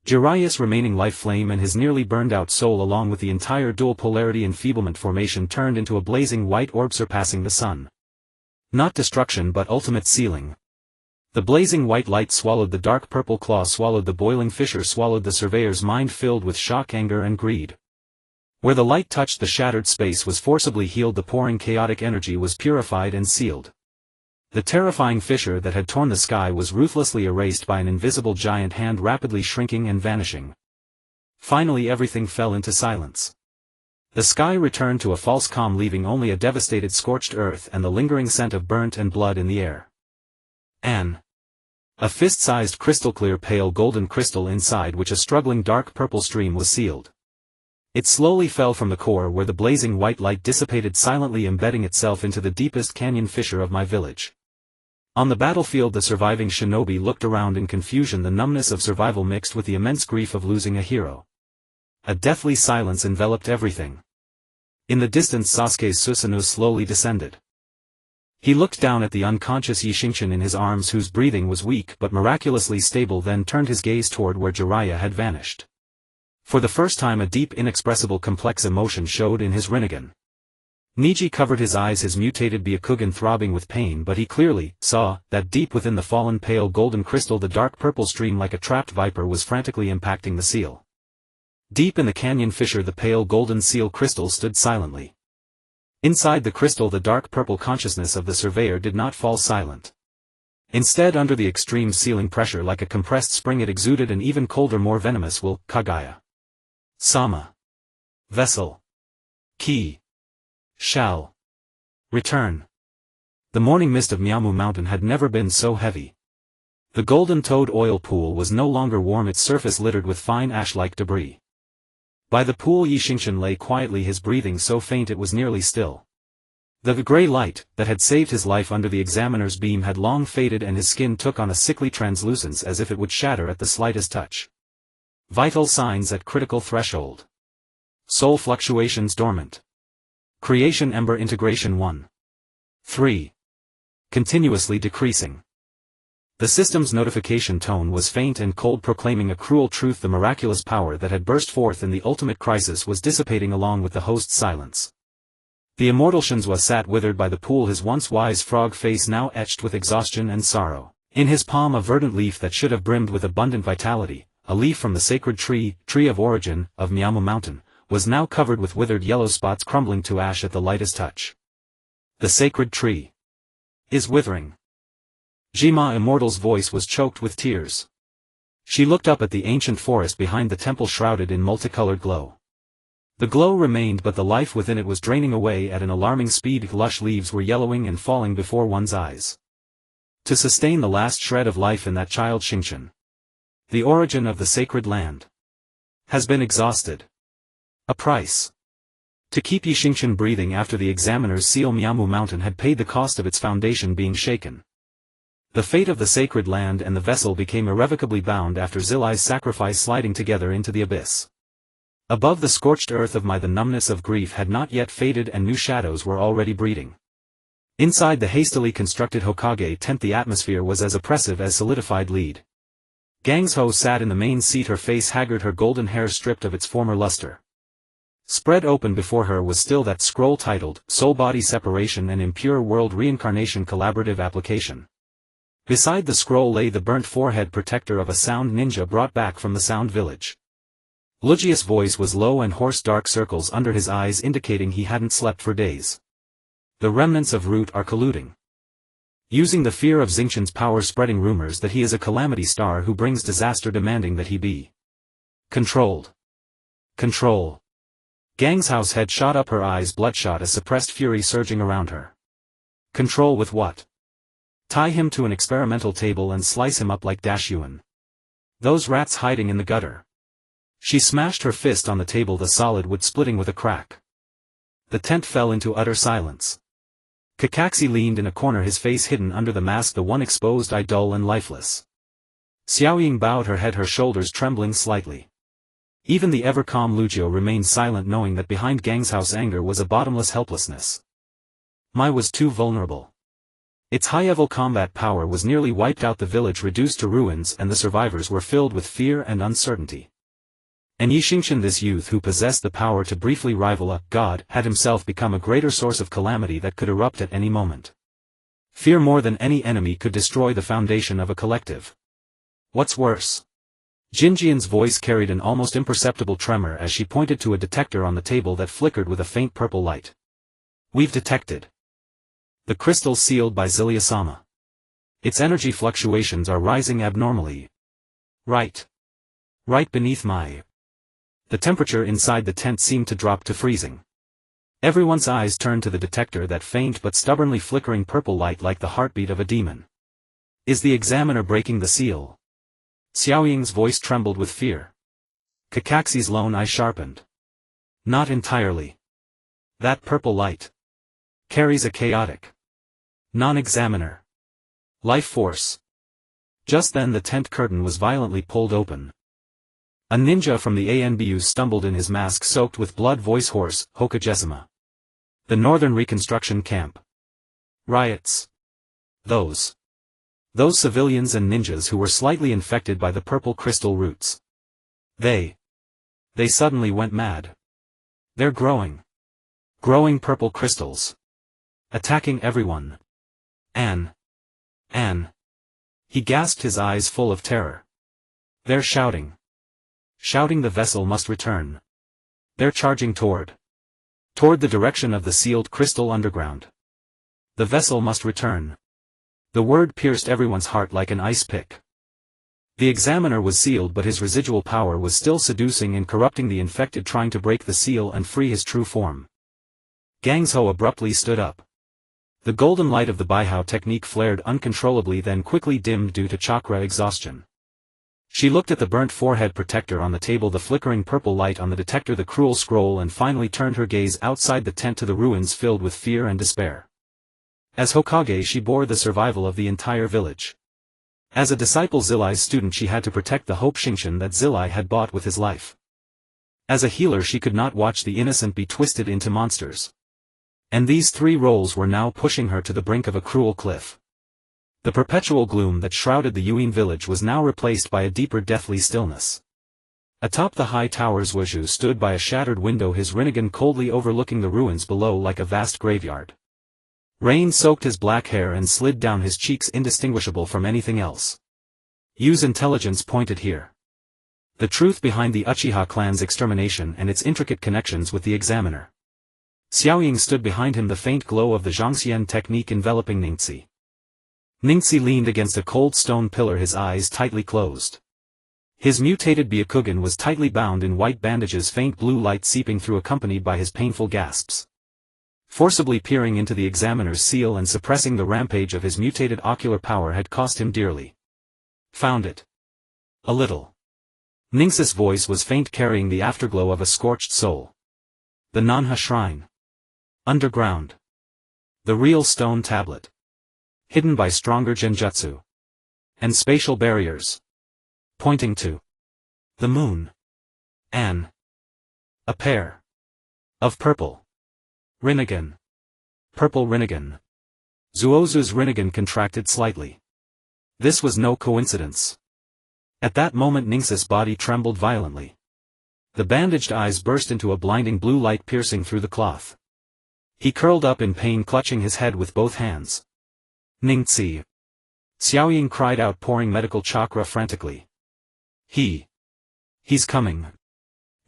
Jiraiya's remaining life flame and his nearly burned out soul, along with the entire dual polarity enfeeblement formation, turned into a blazing white orb surpassing the sun. Not destruction but ultimate sealing. The blazing white light swallowed the dark purple claw, swallowed the boiling fissure, swallowed the surveyor's mind, filled with shock, anger and greed. Where the light touched, the shattered space was forcibly healed, the pouring chaotic energy was purified and sealed. The terrifying fissure that had torn the sky was ruthlessly erased by an invisible giant hand, rapidly shrinking and vanishing. Finally everything fell into silence. The sky returned to a false calm, leaving only a devastated, scorched earth and the lingering scent of burnt and blood in the air. A fist-sized crystal-clear pale golden crystal inside which a struggling dark purple stream was sealed. It slowly fell from the core, where the blazing white light dissipated silently, embedding itself into the deepest canyon fissure of my village. On the battlefield, the surviving shinobi looked around in confusion, the numbness of survival mixed with the immense grief of losing a hero. A deathly silence enveloped everything. In the distance, Sasuke's Susanoo slowly descended. He looked down at the unconscious Xingchen in his arms, whose breathing was weak but miraculously stable, then turned his gaze toward where Jiraiya had vanished. For the first time a deep, inexpressible, complex emotion showed in his Rinnegan. Neji covered his eyes, his mutated Byakugan throbbing with pain, but he clearly saw that deep within the fallen pale golden crystal, the dark purple stream, like a trapped viper, was frantically impacting the seal. Deep in the canyon fissure, the pale golden seal crystal stood silently. Inside the crystal, the dark purple consciousness of the surveyor did not fall silent. Instead, under the extreme sealing pressure like a compressed spring, it exuded an even colder, more venomous will, Kagaya. Sama. Vessel. Ki. Shall. Return. The morning mist of Miamu Mountain had never been so heavy. The golden toad oil pool was no longer warm, its surface littered with fine ash-like debris. By the pool Xingchen lay quietly, his breathing so faint it was nearly still. The grey light, that had saved his life under the examiner's beam, had long faded, and his skin took on a sickly translucence as if it would shatter at the slightest touch. Vital signs at critical threshold. Soul fluctuations dormant. Creation ember integration 1. 3. Continuously decreasing. The system's notification tone was faint and cold, proclaiming a cruel truth: the miraculous power that had burst forth in the ultimate crisis was dissipating along with the host's silence. The immortal Shinzwa sat withered by the pool, his once wise frog face now etched with exhaustion and sorrow. In his palm a verdant leaf that should have brimmed with abundant vitality, a leaf from the sacred tree of origin, of Miamu Mountain, was now covered with withered yellow spots, crumbling to ash at the lightest touch. The sacred tree is withering. Jima Immortal's voice was choked with tears. She looked up at the ancient forest behind the temple, shrouded in multicolored glow. The glow remained, but the life within it was draining away at an alarming speed. Lush leaves were yellowing and falling before one's eyes. To sustain the last shred of life in that child Xingchen, the origin of the sacred land, has been exhausted. A price to keep Xingchen breathing after the examiner's seal, Miamu Mountain had paid the cost of its foundation being shaken. The fate of the sacred land and the vessel became irrevocably bound after Zilai's sacrifice, sliding together into the abyss. Above the scorched earth of the numbness of grief had not yet faded, and new shadows were already breeding. Inside the hastily constructed Hokage tent, the atmosphere was as oppressive as solidified lead. Gangsho sat in the main seat, her face haggard, her golden hair stripped of its former luster. Spread open before her was still that scroll titled, Soul-Body Separation and Impure World Reincarnation Collaborative Application. Beside the scroll lay the burnt forehead protector of a sound ninja brought back from the Sound Village. Lugia's voice was low and hoarse, dark circles under his eyes indicating he hadn't slept for days. The remnants of Root are colluding. Using the fear of Xingchen's power, spreading rumors that he is a calamity star who brings disaster, demanding that he be controlled. Control. Gangsho's head shot up, her eyes bloodshot, a suppressed fury surging around her. Control with what? Tie him to an experimental table and slice him up like Dashyuan. Those rats hiding in the gutter. She smashed her fist on the table, the solid wood splitting with a crack. The tent fell into utter silence. Kakashi leaned in a corner, his face hidden under the mask, the one exposed eye dull and lifeless. Xiaoying bowed her head, her shoulders trembling slightly. Even the ever-calm Lugio remained silent, knowing that behind Gangsho's anger was a bottomless helplessness. Mai was too vulnerable. Its high-level combat power was nearly wiped out, the village reduced to ruins, and the survivors were filled with fear and uncertainty. And Xingchen, this youth who possessed the power to briefly rival a god, had himself become a greater source of calamity that could erupt at any moment. Fear more than any enemy could destroy the foundation of a collective. What's worse? Jinjian's voice carried an almost imperceptible tremor as she pointed to a detector on the table that flickered with a faint purple light. We've detected the crystal sealed by Zilia-sama. Its energy fluctuations are rising abnormally. Right beneath my. The temperature inside the tent seemed to drop to freezing. Everyone's eyes turned to the detector, that faint but stubbornly flickering purple light like the heartbeat of a demon. Is the examiner breaking the seal? Xiaoying's voice trembled with fear. Kakashi's lone eye sharpened. Not entirely. That purple light carries a chaotic, non-examiner life force. Just then the tent curtain was violently pulled open. A ninja from the ANBU stumbled in, his mask soaked with blood, voice hoarse, Hokage-sama. The Northern Reconstruction Camp. Riots. Those civilians and ninjas who were slightly infected by the purple crystal roots. They suddenly went mad. They're growing purple crystals. Attacking everyone. Anne. He gasped, his eyes full of terror. They're shouting the vessel must return. They're charging toward Toward the direction of the sealed crystal underground. The vessel must return. The word pierced everyone's heart like an ice pick. The examiner was sealed, but his residual power was still seducing and corrupting the infected, trying to break the seal and free his true form. Gangzhou abruptly stood up. The golden light of the Baihao technique flared uncontrollably, then quickly dimmed due to chakra exhaustion. She looked at the burnt forehead protector on the table, the flickering purple light on the detector, the cruel scroll, and finally turned her gaze outside the tent to the ruins filled with fear and despair. As Hokage, she bore the survival of the entire village. As a disciple Zillai's student, she had to protect the hope Xingchen that Zillai had bought with his life. As a healer, she could not watch the innocent be twisted into monsters. And these three roles were now pushing her to the brink of a cruel cliff. The perpetual gloom that shrouded the Yuin village was now replaced by a deeper deathly stillness. Atop the high towers, Zhuozhu stood by a shattered window, his rinnegan coldly overlooking the ruins below like a vast graveyard. Rain soaked his black hair and slid down his cheeks, indistinguishable from anything else. Yu's intelligence pointed here. The truth behind the Uchiha clan's extermination and its intricate connections with the examiner. Xiaoying stood behind him, the faint glow of the Zhangxian technique enveloping Ningxi. Ningxi leaned against a cold stone pillar, his eyes tightly closed. His mutated Byakugan was tightly bound in white bandages, faint blue light seeping through, accompanied by his painful gasps. Forcibly peering into the examiner's seal and suppressing the rampage of his mutated ocular power had cost him dearly. Found it. A little. Ningxi's voice was faint, carrying the afterglow of a scorched soul. The Nanha Shrine. Underground. The real stone tablet. Hidden by stronger genjutsu. And spatial barriers. Pointing to the moon. A pair of purple rinnegan. Purple rinnegan. Zhuozhu's rinnegan contracted slightly. This was no coincidence. At that moment Ningxi's body trembled violently. The bandaged eyes burst into a blinding blue light piercing through the cloth. He curled up in pain, clutching his head with both hands. Ningxi. Xiaoying cried out, pouring medical chakra frantically. He's coming.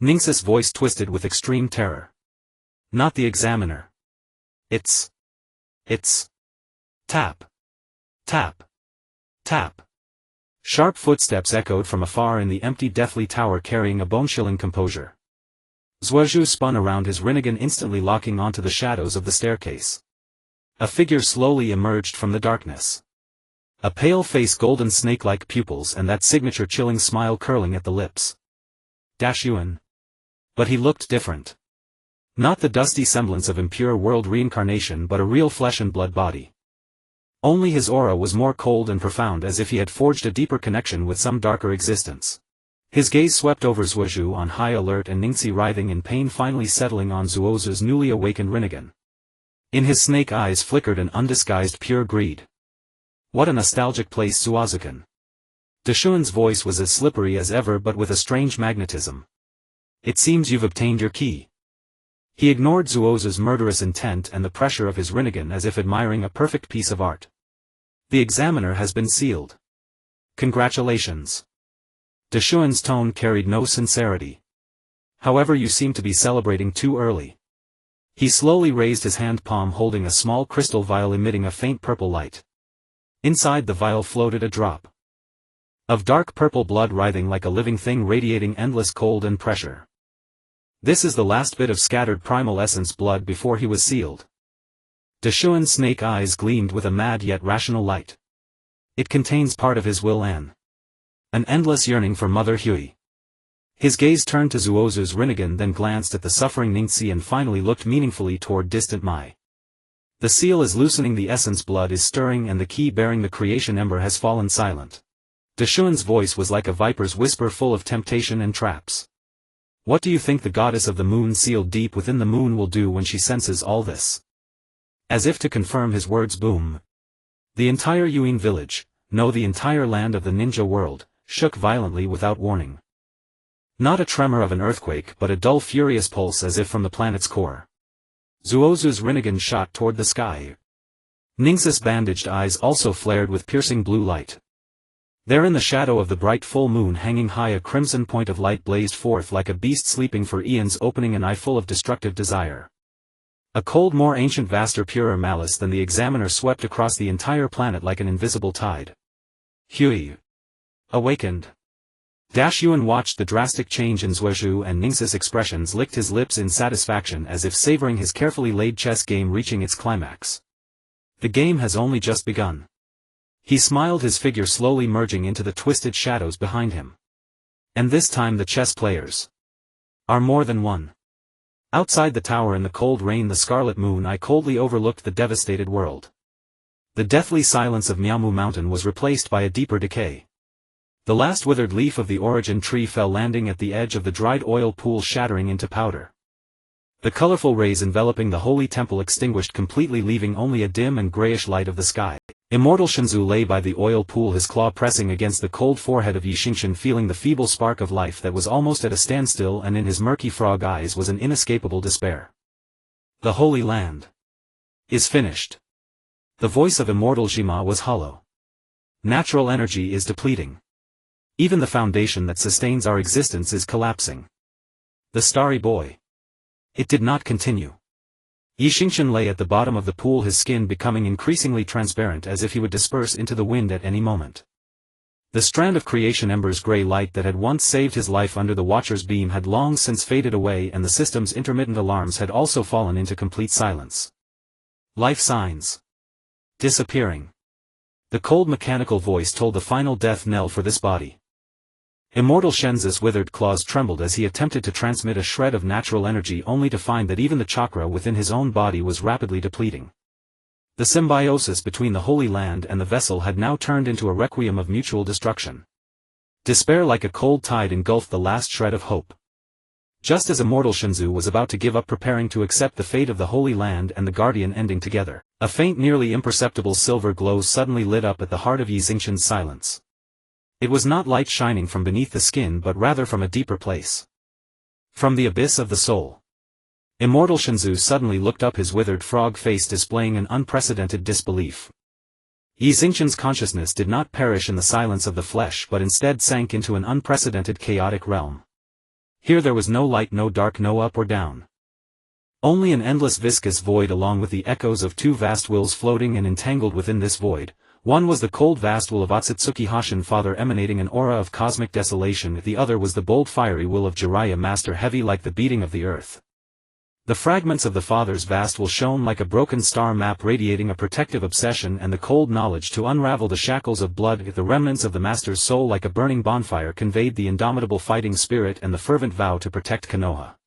Ningxi's voice twisted with extreme terror. Not the examiner. It's. Tap. Tap. Tap. Sharp footsteps echoed from afar in the empty deathly tower, carrying a bone-chilling composure. Zhuozhu spun around, his rinnegan instantly locking onto the shadows of the staircase. A figure slowly emerged from the darkness. A pale face, golden snake-like pupils, and that signature chilling smile curling at the lips. Yuan. But he looked different. Not the dusty semblance of impure world reincarnation, but a real flesh and blood body. Only his aura was more cold and profound, as if he had forged a deeper connection with some darker existence. His gaze swept over Zhuozhu on high alert, and Ningxi writhing in pain, finally settling on Zhuozhu's newly awakened rinnegan. In his snake eyes flickered an undisguised pure greed. What a nostalgic place, Zuazukan. Deshuan's voice was as slippery as ever, but with a strange magnetism. It seems you've obtained your key. He ignored Zhuozhu's murderous intent and the pressure of his rinnegan, as if admiring a perfect piece of art. The examiner has been sealed. Congratulations. Deshuan's tone carried no sincerity. However, you seem to be celebrating too early. He slowly raised his hand palm, holding a small crystal vial emitting a faint purple light. Inside the vial floated a drop of dark purple blood, writhing like a living thing, radiating endless cold and pressure. This is the last bit of scattered primal essence blood before he was sealed. Deshuan's snake eyes gleamed with a mad yet rational light. It contains part of his will, an endless yearning for Mother Hui. His gaze turned to Zhuozhu's rinnegan, then glanced at the suffering Ningxi, and finally looked meaningfully toward distant Mai. The seal is loosening, the essence blood is stirring, and the key bearing the creation ember has fallen silent. Deshuan's voice was like a viper's whisper, full of temptation and traps. What do you think the goddess of the moon, sealed deep within the moon, will do when she senses all this? As if to confirm his words, boom. The entire Yuin village, no, the entire land of the ninja world, shook violently without warning. Not a tremor of an earthquake, but a dull, furious pulse, as if from the planet's core. Zhuozhu's rinnegan shot toward the sky. Ningxi's bandaged eyes also flared with piercing blue light. There in the shadow of the bright full moon, hanging high, a crimson point of light blazed forth like a beast sleeping for eons, opening an eye full of destructive desire. A cold more ancient vaster purer malice than the examiner swept across the entire planet like an invisible tide. Hui. Awakened. Yuan watched the drastic change in Zuozhu and Ningxi's expressions, licked his lips in satisfaction as if savoring his carefully laid chess game reaching its climax. The game has only just begun. He smiled, his figure slowly merging into the twisted shadows behind him. And this time the chess players are more than one. Outside the tower in the cold rain, the scarlet moon eye coldly overlooked the devastated world. The deathly silence of Miaomu Mountain was replaced by a deeper decay. The last withered leaf of the origin tree fell, landing at the edge of the dried oil pool, shattering into powder. The colorful rays enveloping the holy temple extinguished completely, leaving only a dim and grayish light of the sky. Immortal Shinzu lay by the oil pool, his claw pressing against the cold forehead of Xingchen, feeling the feeble spark of life that was almost at a standstill, and in his murky frog eyes was an inescapable despair. The Holy Land is finished. The voice of Immortal Jima was hollow. Natural energy is depleting. Even the foundation that sustains our existence is collapsing. The starry boy. It did not continue. Xingchen lay at the bottom of the pool, his skin becoming increasingly transparent as if he would disperse into the wind at any moment. The strand of creation ember's gray light that had once saved his life under the Watcher's beam had long since faded away, and the system's intermittent alarms had also fallen into complete silence. Life signs disappearing. The cold mechanical voice told the final death knell for this body. Immortal Shenzi's withered claws trembled as he attempted to transmit a shred of natural energy, only to find that even the chakra within his own body was rapidly depleting. The symbiosis between the Holy Land and the vessel had now turned into a requiem of mutual destruction. Despair like a cold tide engulfed the last shred of hope. Just as Immortal Shenzi was about to give up, preparing to accept the fate of the Holy Land and the Guardian ending together, a faint, nearly imperceptible silver glow suddenly lit up at the heart of Xingchen's silence. It was not light shining from beneath the skin, but rather from a deeper place. From the abyss of the soul. Immortal Shenzi suddenly looked up, his withered frog face displaying an unprecedented disbelief. Xingchen's consciousness did not perish in the silence of the flesh, but instead sank into an unprecedented chaotic realm. Here there was no light, no dark, no up or down. Only an endless viscous void, along with the echoes of two vast wills floating and entangled within this void. One was the cold vast will of Akatsuki Hashin, father, emanating an aura of cosmic desolation. The other was the bold fiery will of Jiraiya, master, heavy like the beating of the earth. The fragments of the father's vast will shone like a broken star map, radiating a protective obsession and the cold knowledge to unravel the shackles of blood. The remnants of the master's soul, like a burning bonfire, conveyed the indomitable fighting spirit and the fervent vow to protect Konoha.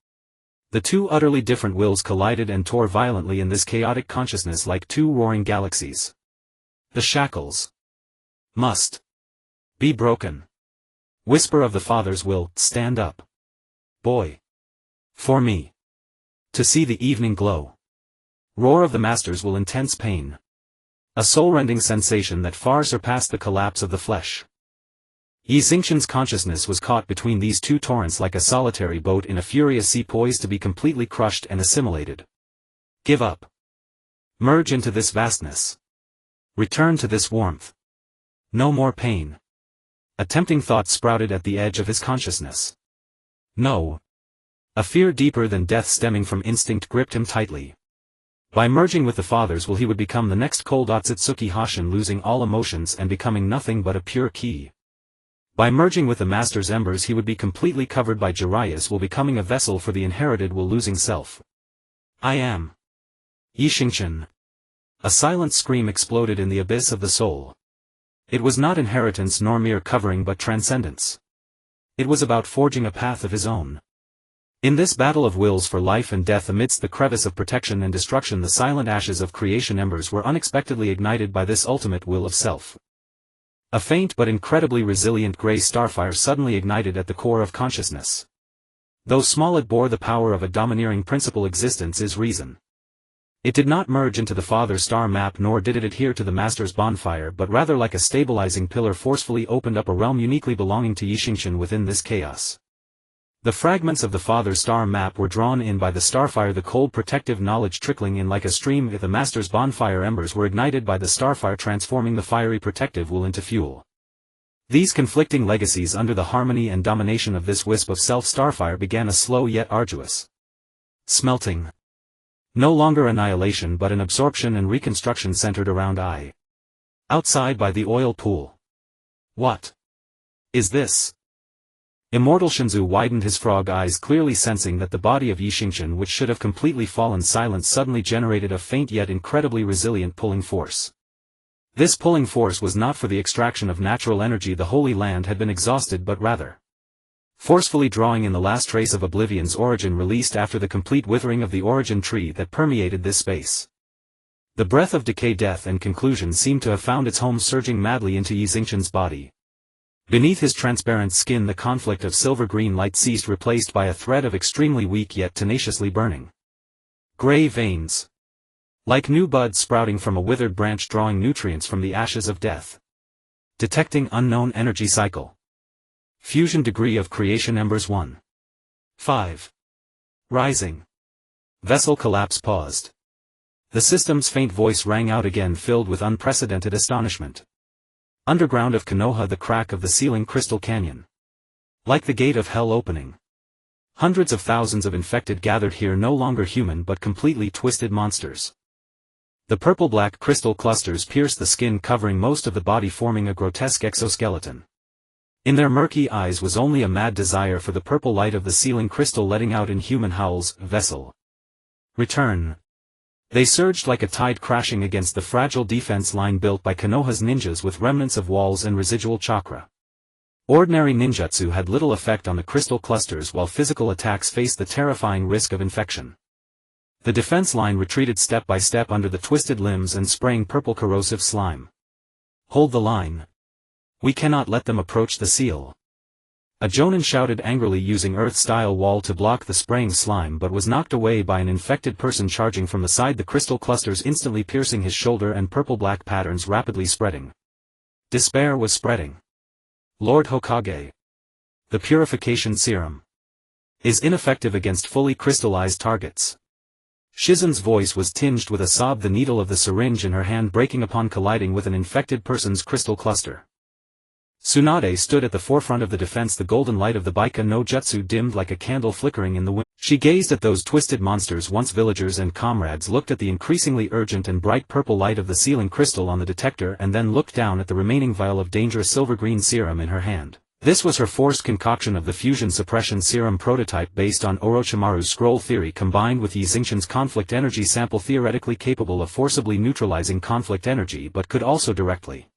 The two utterly different wills collided and tore violently in this chaotic consciousness like two roaring galaxies. The shackles must be broken. Whisper of the father's will, stand up, boy. For me to see the evening glow. Roar of the master's will, intense pain. A soul-rending sensation that far surpassed the collapse of the flesh. Xingchen's consciousness was caught between these two torrents like a solitary boat in a furious sea, poised to be completely crushed and assimilated. Give up. Merge into this vastness. Return to this warmth. No more pain. A tempting thought sprouted at the edge of his consciousness. No. A fear deeper than death stemming from instinct gripped him tightly. By merging with the father's will, he would become the next cold Akatsuki Hashin, losing all emotions and becoming nothing but a pure ki. By merging with the master's embers, he would be completely covered by Jiraiya's will, becoming a vessel for the inherited will, losing self. I am Xingchen. A silent scream exploded in the abyss of the soul. It was not inheritance nor mere covering, but transcendence. It was about forging a path of his own. In this battle of wills for life and death, amidst the crevice of protection and destruction, the silent ashes of creation embers were unexpectedly ignited by this ultimate will of self. A faint but incredibly resilient gray starfire suddenly ignited at the core of consciousness. Though small, it bore the power of a domineering principle. Existence is reason. It did not merge into the father's star map, nor did it adhere to the master's bonfire, but rather, like a stabilizing pillar, forcefully opened up a realm uniquely belonging to Xingchen within this chaos. The fragments of the father's star map were drawn in by the starfire, the cold protective knowledge trickling in like a stream. The master's bonfire embers were ignited by the starfire, transforming the fiery protective will into fuel. These conflicting legacies, under the harmony and domination of this wisp of self, starfire, began a slow yet arduous smelting. No longer annihilation but an absorption and reconstruction centered around I. Outside by the oil pool. What is this? Immortal Shinzu widened his frog eyes, clearly sensing that the body of Xingchen, which should have completely fallen silent, suddenly generated a faint yet incredibly resilient pulling force. This pulling force was not for the extraction of natural energy the Holy Land had been exhausted, but rather forcefully drawing in the last trace of Oblivion's origin released after the complete withering of the origin tree that permeated this space. The breath of decay, death and conclusion seemed to have found its home, surging madly into Xingchen's body. Beneath his transparent skin the conflict of silver-green light ceased, replaced by a thread of extremely weak yet tenaciously burning gray veins. Like new buds sprouting from a withered branch, drawing nutrients from the ashes of death. Detecting unknown energy cycle. Fusion degree of creation embers 1.5. Rising. Vessel collapse paused. The system's faint voice rang out again, filled with unprecedented astonishment. Underground of Konoha, the crack of the ceiling crystal canyon. Like the gate of hell opening. Hundreds of thousands of infected gathered here, no longer human but completely twisted monsters. The purple-black crystal clusters pierced the skin, covering most of the body, forming a grotesque exoskeleton. In their murky eyes was only a mad desire for the purple light of the ceiling crystal, letting out inhuman howls. Vessel. Return. They surged like a tide, crashing against the fragile defense line built by Konoha's ninjas with remnants of walls and residual chakra. Ordinary ninjutsu had little effect on the crystal clusters, while physical attacks faced the terrifying risk of infection. The defense line retreated step by step under the twisted limbs and spraying purple corrosive slime. Hold the line. We cannot let them approach the seal. A jonin shouted angrily, using Earth-style wall to block the spraying slime, but was knocked away by an infected person charging from the side, the crystal clusters instantly piercing his shoulder and purple-black patterns rapidly spreading. Despair was spreading. Lord Hokage. The purification serum is ineffective against fully crystallized targets. Shizen's voice was tinged with a sob, the needle of the syringe in her hand breaking upon colliding with an infected person's crystal cluster. Tsunade stood at the forefront of the defense, the golden light of the Baika no Jutsu dimmed like a candle flickering in the wind. She gazed at those twisted monsters, once villagers and comrades, looked at the increasingly urgent and bright purple light of the ceiling crystal on the detector, and then looked down at the remaining vial of dangerous silver-green serum in her hand. This was her forced concoction of the fusion suppression serum prototype based on Orochimaru's scroll theory, combined with Xingchen's conflict energy sample, theoretically capable of forcibly neutralizing conflict energy but could also directly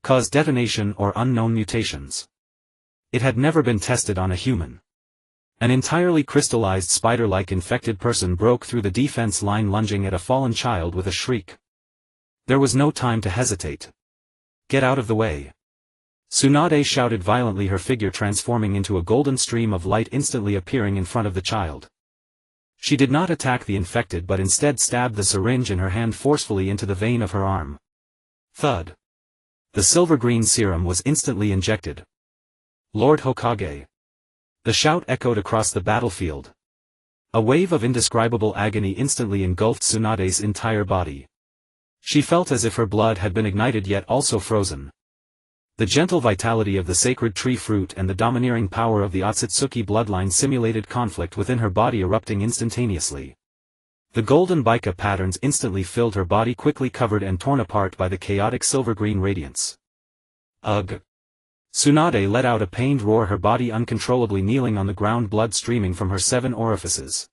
cause detonation or unknown mutations. It had never been tested on a human. An entirely crystallized spider-like infected person broke through the defense line, lunging at a fallen child with a shriek. There was no time to hesitate. Get out of the way. Tsunade shouted violently, her figure transforming into a golden stream of light, instantly appearing in front of the child. She did not attack the infected but instead stabbed the syringe in her hand forcefully into the vein of her arm. Thud. The silver-green serum was instantly injected. Lord Hokage. The shout echoed across the battlefield. A wave of indescribable agony instantly engulfed Tsunade's entire body. She felt as if her blood had been ignited yet also frozen. The gentle vitality of the sacred tree fruit and the domineering power of the Otsutsuki bloodline simulated conflict within her body, erupting instantaneously. The golden Baika patterns instantly filled her body, quickly covered and torn apart by the chaotic silver-green radiance. Ugh! Tsunade let out a pained roar, her body uncontrollably kneeling on the ground, blood streaming from her 7 orifices.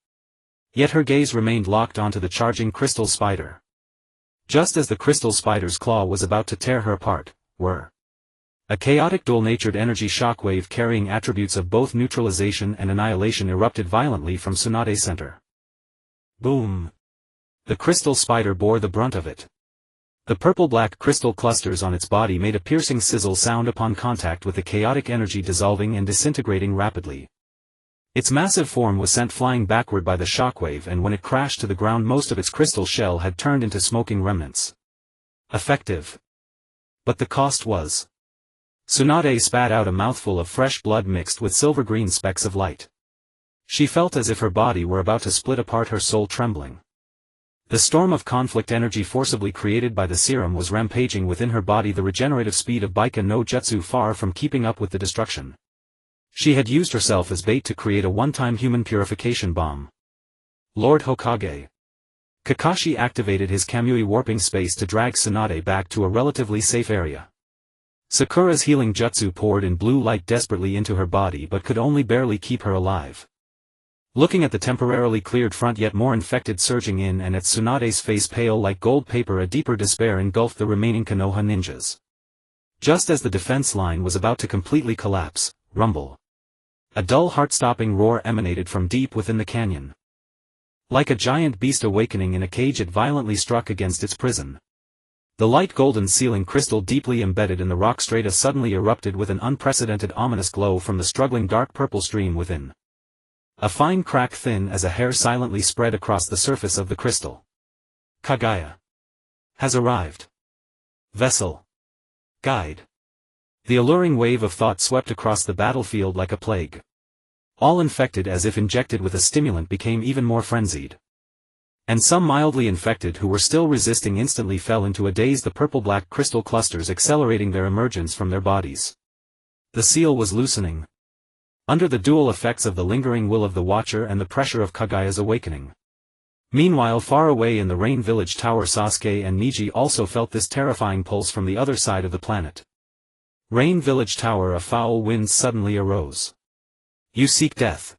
Yet her gaze remained locked onto the charging crystal spider. Just as the crystal spider's claw was about to tear her apart, a chaotic dual-natured energy shockwave carrying attributes of both neutralization and annihilation erupted violently from Tsunade's center. Boom! The crystal spider bore the brunt of it. The purple-black crystal clusters on its body made a piercing sizzle sound upon contact with the chaotic energy, dissolving and disintegrating rapidly. Its massive form was sent flying backward by the shockwave, and when it crashed to the ground most of its crystal shell had turned into smoking remnants. Effective. But the cost was. Tsunade spat out a mouthful of fresh blood mixed with silver-green specks of light. She felt as if her body were about to split apart, her soul trembling. The storm of conflict energy forcibly created by the serum was rampaging within her body, the regenerative speed of Baika no Jutsu far from keeping up with the destruction. She had used herself as bait to create a one-time human purification bomb. Lord Hokage. Kakashi activated his Kamui warping space to drag Tsunade back to a relatively safe area. Sakura's healing jutsu poured in blue light desperately into her body but could only barely keep her alive. Looking at the temporarily cleared front yet more infected surging in and at Tsunade's face pale like gold paper, a deeper despair engulfed the remaining Konoha ninjas. Just as the defense line was about to completely collapse, rumble. A dull heart-stopping roar emanated from deep within the canyon. Like a giant beast awakening in a cage, it violently struck against its prison. The light golden ceiling crystal deeply embedded in the rock strata suddenly erupted with an unprecedented ominous glow from the struggling dark purple stream within. A fine crack thin as a hair silently spread across the surface of the crystal. Kaguya has arrived. Vessel. Guide. The alluring wave of thought swept across the battlefield like a plague. All infected, as if injected with a stimulant, became even more frenzied. And some mildly infected who were still resisting instantly fell into a daze, the purple-black crystal clusters accelerating their emergence from their bodies. The seal was loosening. Under the dual effects of the lingering will of the Watcher and the pressure of Kaguya's awakening. Meanwhile, far away in the Rain Village Tower, Sasuke and Neji also felt this terrifying pulse from the other side of the planet. Rain Village Tower, a foul wind suddenly arose. You seek death.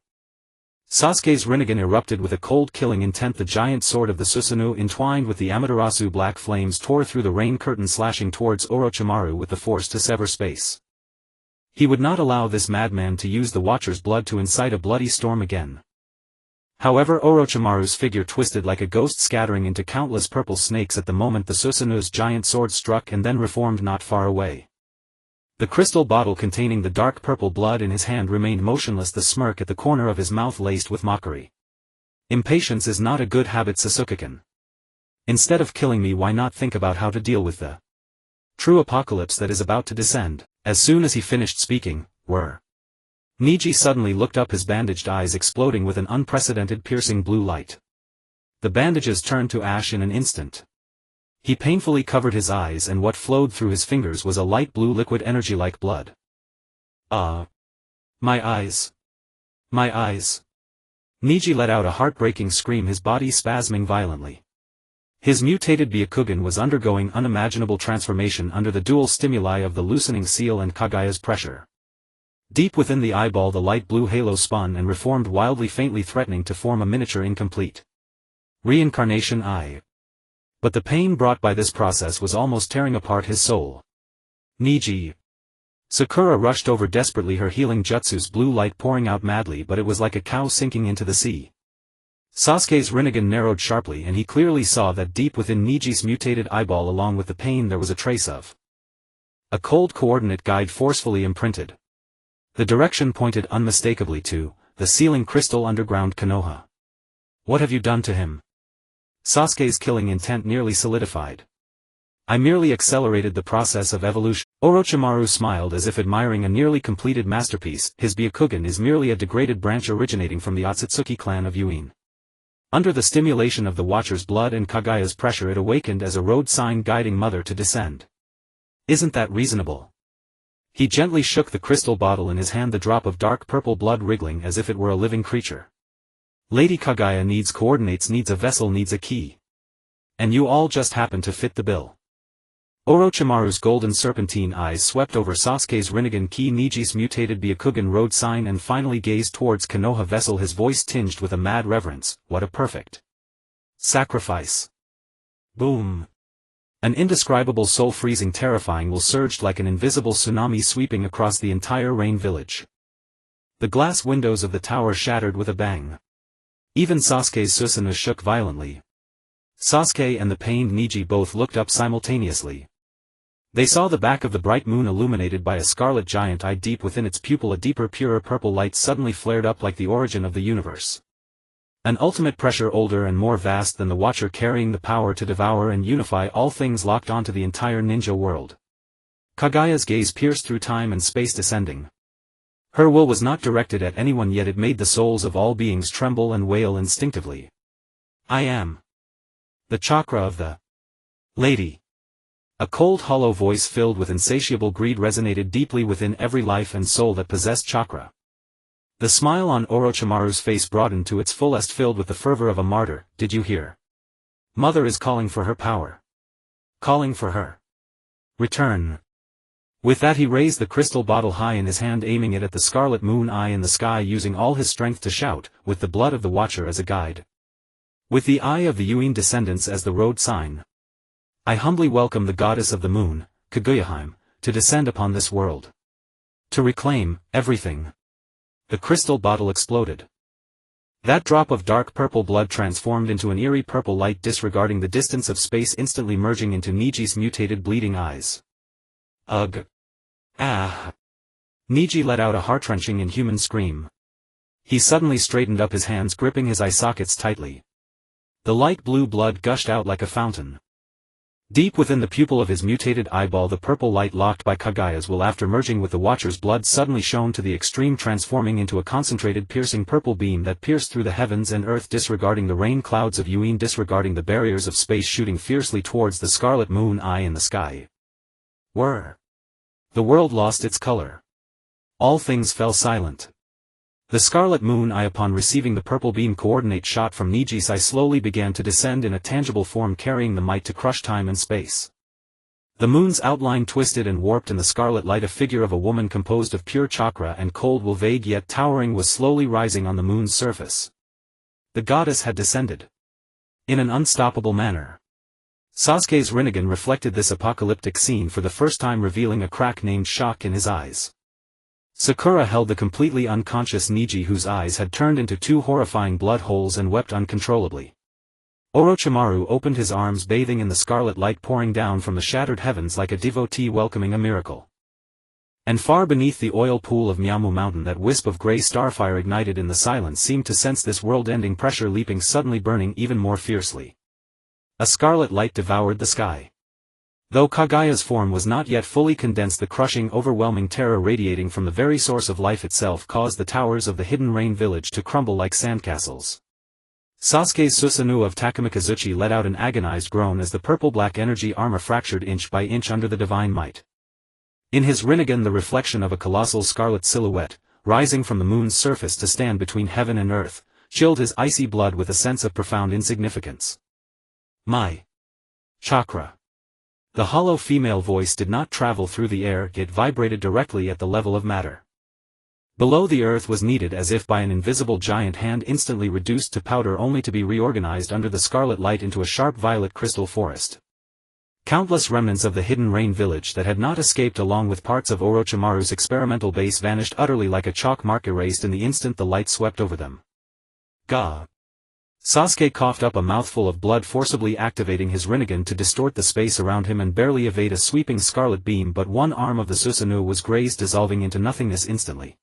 Sasuke's Rinnegan erupted with a cold killing intent. The giant sword of the Susanoo entwined with the Amaterasu black flames tore through the rain curtain, slashing towards Orochimaru with the force to sever space. He would not allow this madman to use the Watcher's blood to incite a bloody storm again. However, Orochimaru's figure twisted like a ghost, scattering into countless purple snakes at the moment the Susanoo's giant sword struck and then reformed not far away. The crystal bottle containing the dark purple blood in his hand remained motionless, the smirk at the corner of his mouth laced with mockery. Impatience is not a good habit, Sasuke-kun. Instead of killing me, why not think about how to deal with the true apocalypse that is about to descend? As soon as he finished speaking, Neji suddenly looked up, his bandaged eyes exploding with an unprecedented piercing blue light. The bandages turned to ash in an instant. He painfully covered his eyes, and what flowed through his fingers was a light blue liquid, energy like blood. My eyes. My eyes. Neji let out a heartbreaking scream, his body spasming violently. His mutated Byakugan was undergoing unimaginable transformation under the dual stimuli of the loosening seal and Kaguya's pressure. Deep within the eyeball the light blue halo spun and reformed wildly, faintly threatening to form a miniature incomplete reincarnation eye. But the pain brought by this process was almost tearing apart his soul. Neji. Sakura rushed over desperately, her healing jutsu's blue light pouring out madly, but it was like a cow sinking into the sea. Sasuke's Rinnegan narrowed sharply, and he clearly saw that deep within Neji's mutated eyeball, along with the pain, there was a trace of a cold coordinate guide forcefully imprinted. The direction pointed unmistakably to the sealing crystal underground Konoha. What have you done to him? Sasuke's killing intent nearly solidified. I merely accelerated the process of evolution. Orochimaru smiled as if admiring a nearly completed masterpiece. His Byakugan is merely a degraded branch originating from the Otsutsuki clan of Yuin. Under the stimulation of the Watcher's blood and Kaguya's pressure, it awakened as a road sign guiding Mother to descend. Isn't that reasonable? He gently shook the crystal bottle in his hand, the drop of dark purple blood wriggling as if it were a living creature. Lady Kaguya needs coordinates, needs a vessel, needs a key. And you all just happen to fit the bill. Orochimaru's golden serpentine eyes swept over Sasuke's Rinnegan key, Neji's mutated Byakugan road sign, and finally gazed towards Konoha vessel, his voice tinged with a mad reverence. What a perfect sacrifice. Boom. An indescribable, soul-freezing, terrifying will surged like an invisible tsunami, sweeping across the entire Rain Village. The glass windows of the tower shattered with a bang. Even Sasuke's Susanoo shook violently. Sasuke and the pained Neji both looked up simultaneously. They saw the back of the bright moon illuminated by a scarlet giant eye. Deep within its pupil a deeper, purer purple light suddenly flared up like the origin of the universe. An ultimate pressure, older and more vast than the Watcher, carrying the power to devour and unify all things, locked onto the entire ninja world. Kaguya's gaze pierced through time and space, descending. Her will was not directed at anyone, yet it made the souls of all beings tremble and wail instinctively. I am the chakra of the lady. A cold, hollow voice filled with insatiable greed resonated deeply within every life and soul that possessed chakra. The smile on Orochimaru's face broadened to its fullest, filled with the fervor of a martyr. Did you hear? Mother is calling for her power. Calling for her. Return. With that he raised the crystal bottle high in his hand, aiming it at the scarlet moon eye in the sky, using all his strength to shout, with the blood of the Watcher as a guide. With the eye of the Yuin descendants as the road sign. I humbly welcome the goddess of the moon, Kaguya-hime, to descend upon this world. To reclaim everything. The crystal bottle exploded. That drop of dark purple blood transformed into an eerie purple light, disregarding the distance of space, instantly merging into Niji's mutated bleeding eyes. Ugh. Ah. Niji let out a heart-wrenching inhuman scream. He suddenly straightened up, his hands gripping his eye sockets tightly. The light blue blood gushed out like a fountain. Deep within the pupil of his mutated eyeball, the purple light locked by Kaguya's will, after merging with the Watcher's blood, suddenly shone to the extreme, transforming into a concentrated piercing purple beam that pierced through the heavens and earth, disregarding the rain clouds of Yuin, disregarding the barriers of space, shooting fiercely towards the scarlet moon eye in the sky. Whir. The world lost its color. All things fell silent. The scarlet moon eye, upon receiving the purple beam coordinate shot from Niji's eye, slowly began to descend in a tangible form, carrying the might to crush time and space. The moon's outline twisted and warped in the scarlet light. A figure of a woman composed of pure chakra and cold will, vague yet towering, was slowly rising on the moon's surface. The goddess had descended. In an unstoppable manner. Sasuke's Rinnegan reflected this apocalyptic scene for the first time, revealing a crack named shock in his eyes. Sakura held the completely unconscious Niji, whose eyes had turned into two horrifying blood holes, and wept uncontrollably. Orochimaru opened his arms, bathing in the scarlet light pouring down from the shattered heavens like a devotee welcoming a miracle. And far beneath the oil pool of Miamu Mountain, that wisp of grey starfire ignited in the silence seemed to sense this world-ending pressure, leaping suddenly, burning even more fiercely. A scarlet light devoured the sky. Though Kaguya's form was not yet fully condensed, the crushing, overwhelming terror radiating from the very source of life itself caused the towers of the hidden rain village to crumble like sandcastles. Sasuke's Susanoo of Takamikazuchi let out an agonized groan as the purple-black energy armor fractured inch by inch under the divine might. In his Rinnegan, the reflection of a colossal scarlet silhouette, rising from the moon's surface to stand between heaven and earth, chilled his icy blood with a sense of profound insignificance. My chakra. The hollow female voice did not travel through the air, it vibrated directly at the level of matter. Below, the earth was kneaded as if by an invisible giant hand, instantly reduced to powder, only to be reorganized under the scarlet light into a sharp violet crystal forest. Countless remnants of the hidden rain village that had not escaped, along with parts of Orochimaru's experimental base, vanished utterly like a chalk mark erased in the instant the light swept over them. Gah! Sasuke coughed up a mouthful of blood, forcibly activating his Rinnegan to distort the space around him and barely evade a sweeping scarlet beam, but one arm of the Susanoo was grazed, dissolving into nothingness instantly.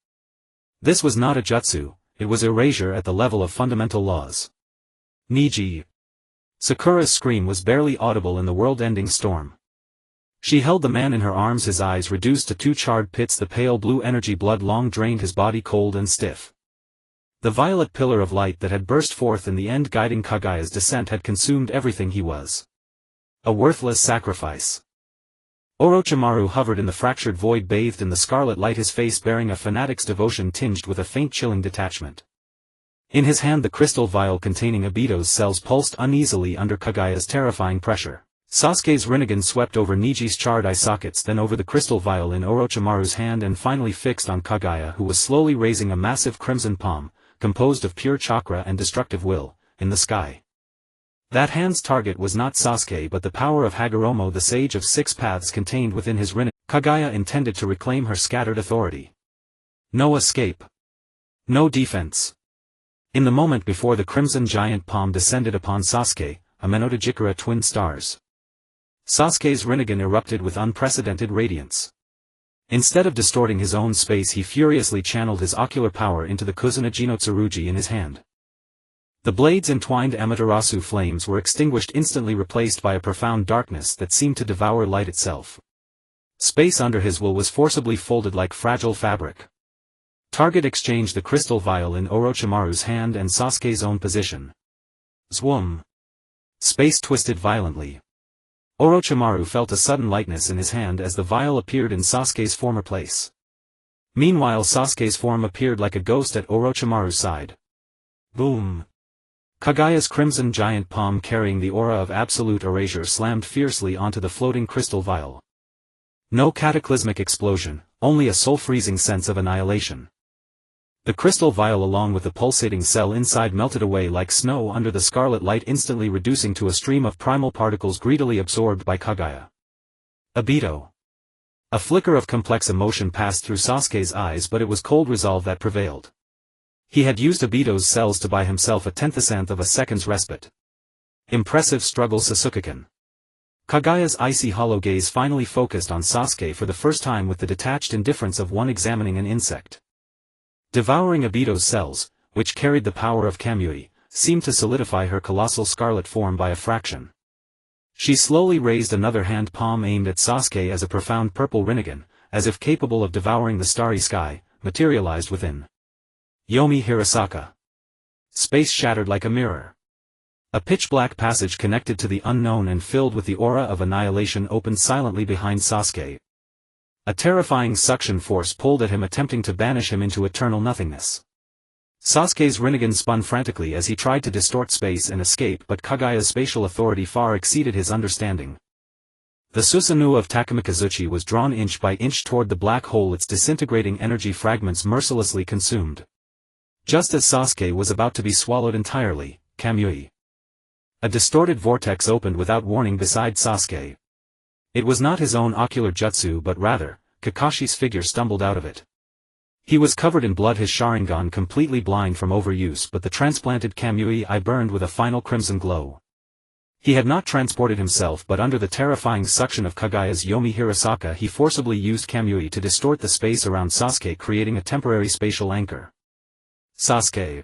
This was not a jutsu, it was erasure at the level of fundamental laws. Niji. Sakura's scream was barely audible in the world-ending storm. She held the man in her arms, his eyes reduced to two charred pits, the pale blue energy blood long drained his body cold and stiff. The violet pillar of light that had burst forth in the end, guiding Kaguya's descent, had consumed everything he was. A worthless sacrifice. Orochimaru hovered in the fractured void, bathed in the scarlet light, his face bearing a fanatic's devotion tinged with a faint chilling detachment. In his hand the crystal vial containing Obito's cells pulsed uneasily under Kaguya's terrifying pressure. Sasuke's Rinnegan swept over Niji's charred eye sockets, then over the crystal vial in Orochimaru's hand, and finally fixed on Kaguya, who was slowly raising a massive crimson palm, composed of pure chakra and destructive will, in the sky. That hand's target was not Sasuke, but the power of Hagoromo, the sage of six paths contained within his Rinnegan. Kaguya intended to reclaim her scattered authority. No escape. No defense. In the moment before the crimson giant palm descended upon Sasuke, Amenotejikara twin stars. Sasuke's Rinnegan erupted with unprecedented radiance. Instead of distorting his own space, he furiously channeled his ocular power into the Kuzunoji no Tsurugi in his hand. The blade's entwined Amaterasu flames were extinguished, instantly replaced by a profound darkness that seemed to devour light itself. Space under his will was forcibly folded like fragile fabric. Target exchanged the crystal vial in Orochimaru's hand and Sasuke's own position. Zwoom. Space twisted violently. Orochimaru felt a sudden lightness in his hand as the vial appeared in Sasuke's former place. Meanwhile, Sasuke's form appeared like a ghost at Orochimaru's side. Boom. Kagaya's crimson giant palm carrying the aura of absolute erasure slammed fiercely onto the floating crystal vial. No cataclysmic explosion, only a soul-freezing sense of annihilation. The crystal vial along with the pulsating cell inside melted away like snow under the scarlet light, instantly reducing to a stream of primal particles greedily absorbed by Kagaya. Obito. A flicker of complex emotion passed through Sasuke's eyes, but it was cold resolve that prevailed. He had used Obito's cells to buy himself a tenth of a second's respite. Impressive struggle, Sasuke-kun. Kagaya's icy hollow gaze finally focused on Sasuke for the first time with the detached indifference of one examining an insect. Devouring Obito's cells, which carried the power of Kamui, seemed to solidify her colossal scarlet form by a fraction. She slowly raised another hand palm aimed at Sasuke as a profound purple Rinnegan, as if capable of devouring the starry sky, materialized within. Yomi Hirasaka. Space shattered like a mirror. A pitch-black passage connected to the unknown and filled with the aura of annihilation opened silently behind Sasuke. A terrifying suction force pulled at him, attempting to banish him into eternal nothingness. Sasuke's Rinnegan spun frantically as he tried to distort space and escape, but Kagaya's spatial authority far exceeded his understanding. The Susanoo of Takamikazuchi was drawn inch by inch toward the black hole, its disintegrating energy fragments mercilessly consumed. Just as Sasuke was about to be swallowed entirely, Kamui. A distorted vortex opened without warning beside Sasuke. It was not his own ocular jutsu, but rather, Kakashi's figure stumbled out of it. He was covered in blood, his Sharingan completely blind from overuse, but the transplanted Kamui eye burned with a final crimson glow. He had not transported himself, but under the terrifying suction of Kagaya's Yomi Hirasaka he forcibly used Kamui to distort the space around Sasuke, creating a temporary spatial anchor. Sasuke.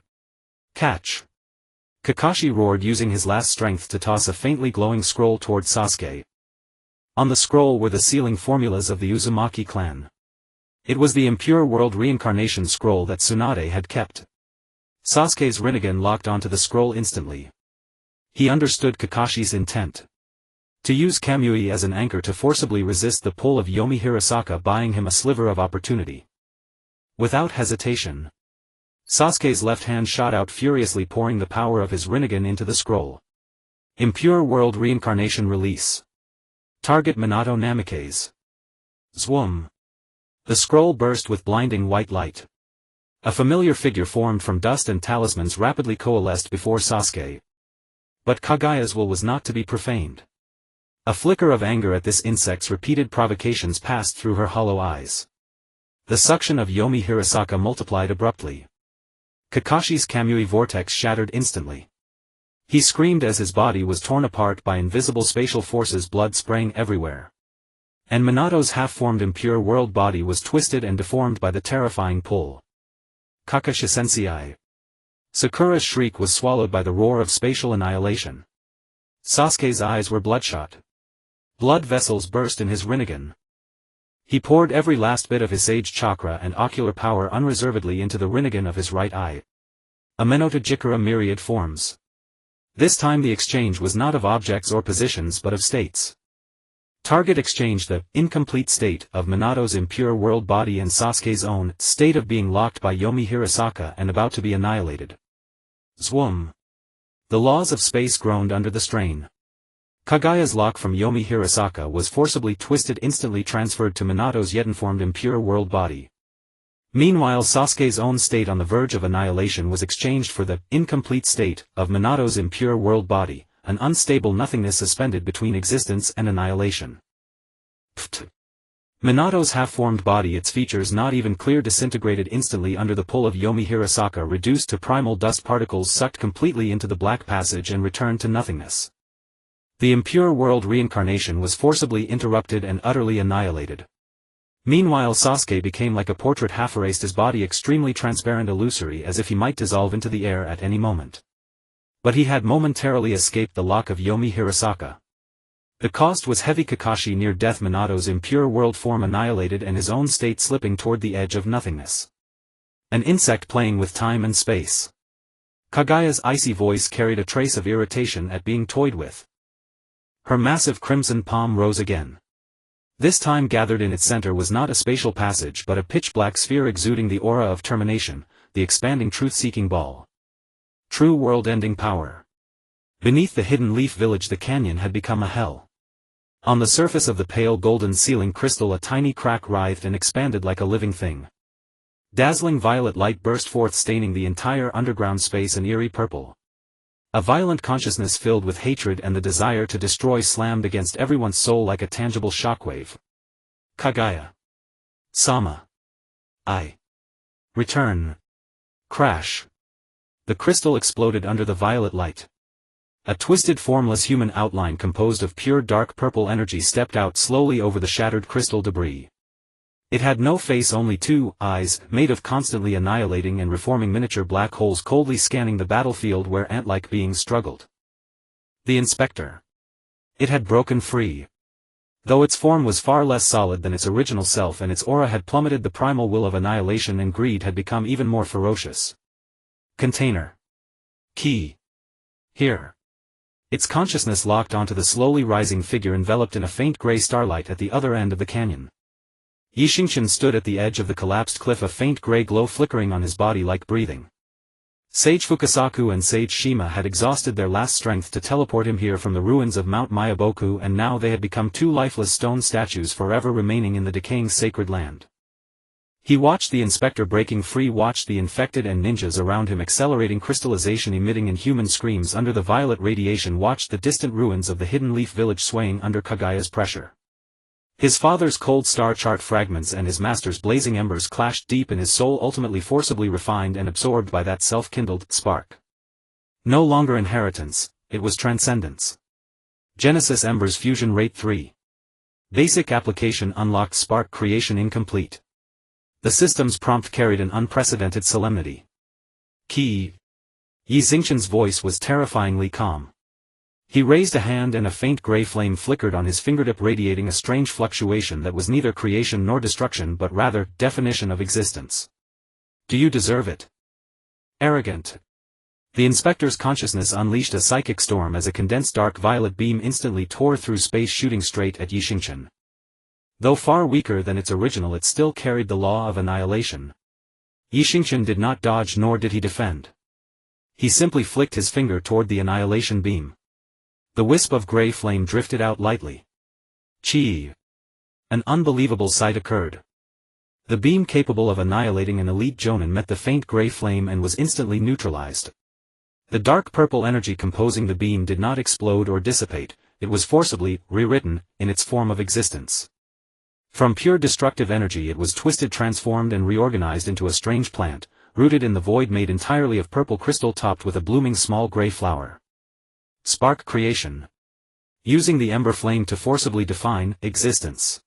Catch! Kakashi roared, using his last strength to toss a faintly glowing scroll toward Sasuke. On the scroll were the sealing formulas of the Uzumaki clan. It was the Impure World Reincarnation Scroll that Tsunade had kept. Sasuke's Rinnegan locked onto the scroll instantly. He understood Kakashi's intent. To use Kamui as an anchor to forcibly resist the pull of Yomi Hirasaka, buying him a sliver of opportunity. Without hesitation, Sasuke's left hand shot out furiously, pouring the power of his Rinnegan into the scroll. Impure World Reincarnation Release. Target Minato Namikaze. Zwoom. The scroll burst with blinding white light. A familiar figure formed from dust and talismans rapidly coalesced before Sasuke. But Kagaya's will was not to be profaned. A flicker of anger at this insect's repeated provocations passed through her hollow eyes. The suction of Yomi Hirasaka multiplied abruptly. Kakashi's Kamui vortex shattered instantly. He screamed as his body was torn apart by invisible spatial forces, blood spraying everywhere. And Minato's half-formed Impure World body was twisted and deformed by the terrifying pull. Kakashi Sensei. Sakura's shriek was swallowed by the roar of spatial annihilation. Sasuke's eyes were bloodshot. Blood vessels burst in his Rinnegan. He poured every last bit of his Sage Chakra and ocular power unreservedly into the Rinnegan of his right eye. Amenoto Jikara myriad forms. This time the exchange was not of objects or positions but of states. Target exchanged the incomplete state of Minato's Impure World body and Sasuke's own state of being locked by Yomi Hirasaka and about to be annihilated. Zwoom. The laws of space groaned under the strain. Kagaya's lock from Yomi Hirasaka was forcibly twisted, instantly transferred to Minato's yet informed Impure World body. Meanwhile, Sasuke's own state on the verge of annihilation was exchanged for the incomplete state of Minato's Impure World body, an unstable nothingness suspended between existence and annihilation. Pft. Minato's half-formed body, its features not even clear, disintegrated instantly under the pull of Yomi Hirasaka, reduced to primal dust particles, sucked completely into the black passage and returned to nothingness. The Impure World reincarnation was forcibly interrupted and utterly annihilated. Meanwhile, Sasuke became like a portrait, half erased, his body extremely transparent, illusory, as if he might dissolve into the air at any moment. But he had momentarily escaped the lock of Yomi Hirasaka. The cost was heavy. Kakashi near death, Minato's Impure World form annihilated and his own state slipping toward the edge of nothingness. An insect playing with time and space. Kagaya's icy voice carried a trace of irritation at being toyed with. Her massive crimson palm rose again. This time gathered in its center was not a spatial passage but a pitch-black sphere exuding the aura of termination, the expanding truth-seeking ball. True world-ending power. Beneath the hidden leaf village the canyon had become a hell. On the surface of the pale golden ceiling crystal a tiny crack writhed and expanded like a living thing. Dazzling violet light burst forth staining the entire underground space an eerie purple. A violent consciousness filled with hatred and the desire to destroy slammed against everyone's soul like a tangible shockwave. Kaguya. Sama. I. Return. Crash. The crystal exploded under the violet light. A twisted formless human outline composed of pure dark purple energy stepped out slowly over the shattered crystal debris. It had no face, only two eyes, made of constantly annihilating and reforming miniature black holes coldly scanning the battlefield where ant-like beings struggled. The inspector. It had broken free. Though its form was far less solid than its original self and its aura had plummeted, the primal will of annihilation and greed had become even more ferocious. Container. Key. Here. Its consciousness locked onto the slowly rising figure enveloped in a faint gray starlight at the other end of the canyon. Xingchen stood at the edge of the collapsed cliff, a faint gray glow flickering on his body like breathing. Sage Fukasaku and Sage Shima had exhausted their last strength to teleport him here from the ruins of Mount Mayaboku, and now they had become two lifeless stone statues forever remaining in the decaying sacred land. He watched the inspector breaking free, watched the infected and ninjas around him accelerating crystallization, emitting inhuman screams under the violet radiation, watched the distant ruins of the hidden leaf village swaying under Kaguya's pressure. His father's cold star chart fragments and his master's blazing embers clashed deep in his soul, ultimately forcibly refined and absorbed by that self-kindled spark. No longer inheritance, it was transcendence. Genesis Embers Fusion Rate 3. Basic application unlocked, spark creation incomplete. The system's prompt carried an unprecedented solemnity. Key. Xingchen's voice was terrifyingly calm. He raised a hand and a faint gray flame flickered on his fingertip, radiating a strange fluctuation that was neither creation nor destruction but rather definition of existence. Do you deserve it? Arrogant. The inspector's consciousness unleashed a psychic storm as a condensed dark violet beam instantly tore through space, shooting straight at Xingchen. Though far weaker than its original, it still carried the law of annihilation. Xingchen did not dodge nor did he defend. He simply flicked his finger toward the annihilation beam. The wisp of gray flame drifted out lightly. Chi! An unbelievable sight occurred. The beam capable of annihilating an elite jonin met the faint gray flame and was instantly neutralized. The dark purple energy composing the beam did not explode or dissipate, it was forcibly rewritten in its form of existence. From pure destructive energy it was twisted, transformed and reorganized into a strange plant, rooted in the void, made entirely of purple crystal topped with a blooming small gray flower. Spark creation. Using the ember flame to forcibly define existence.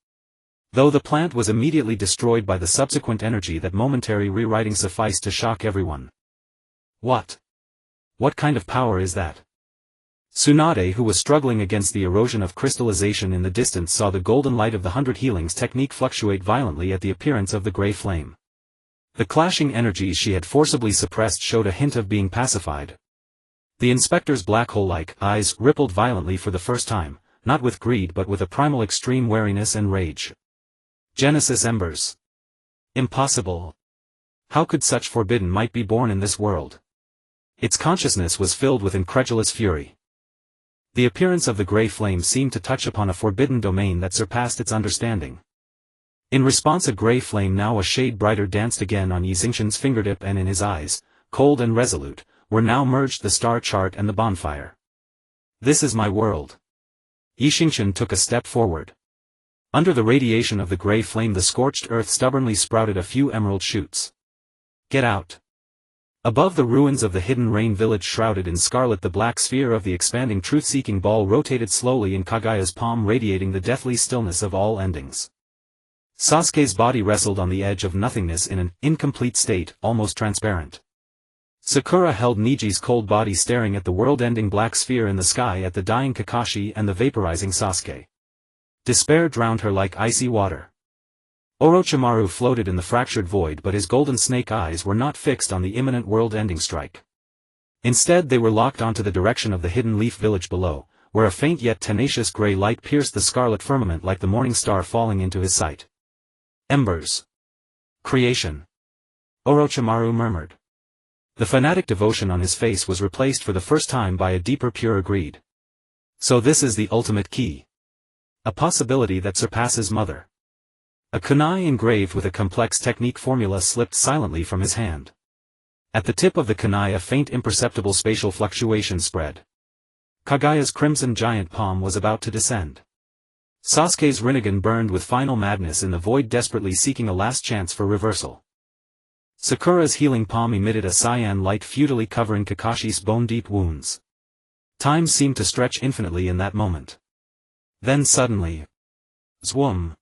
Though the plant was immediately destroyed by the subsequent energy, that momentary rewriting sufficed to shock everyone. What kind of power is that? Tsunade, who was struggling against the erosion of crystallization in the distance, saw the golden light of the 100 Healings technique fluctuate violently at the appearance of the gray flame. The clashing energies she had forcibly suppressed showed a hint of being pacified. The inspector's black hole-like eyes rippled violently for the first time, not with greed but with a primal extreme wariness and rage. Genesis Embers. Impossible. How could such forbidden might be born in this world? Its consciousness was filled with incredulous fury. The appearance of the gray flame seemed to touch upon a forbidden domain that surpassed its understanding. In response, a gray flame, now a shade brighter, danced again on Xingchen's fingertip, and in his eyes, cold and resolute, were now merged the star chart and the bonfire. This is my world. Xingchen took a step forward. Under the radiation of the gray flame the scorched earth stubbornly sprouted a few emerald shoots. Get out. Above the ruins of the hidden rain village shrouded in scarlet, the black sphere of the expanding truth-seeking ball rotated slowly in Kaguya's palm, radiating the deathly stillness of all endings. Sasuke's body wrestled on the edge of nothingness in an incomplete state, almost transparent. Sakura held Niji's cold body, staring at the world-ending black sphere in the sky, at the dying Kakashi and the vaporizing Sasuke. Despair drowned her like icy water. Orochimaru floated in the fractured void, but his golden snake eyes were not fixed on the imminent world-ending strike. Instead they were locked onto the direction of the hidden leaf village below, where a faint yet tenacious gray light pierced the scarlet firmament like the morning star falling into his sight. Embers. Creation. Orochimaru murmured. The fanatic devotion on his face was replaced for the first time by a deeper pure greed. So this is the ultimate key. A possibility that surpasses Mother. A kunai engraved with a complex technique formula slipped silently from his hand. At the tip of the kunai a faint imperceptible spatial fluctuation spread. Kagaya's crimson giant palm was about to descend. Sasuke's Rinnegan burned with final madness in the void, desperately seeking a last chance for reversal. Sakura's healing palm emitted a cyan light, futilely covering Kakashi's bone-deep wounds. Time seemed to stretch infinitely in that moment. Then suddenly... Zwoom!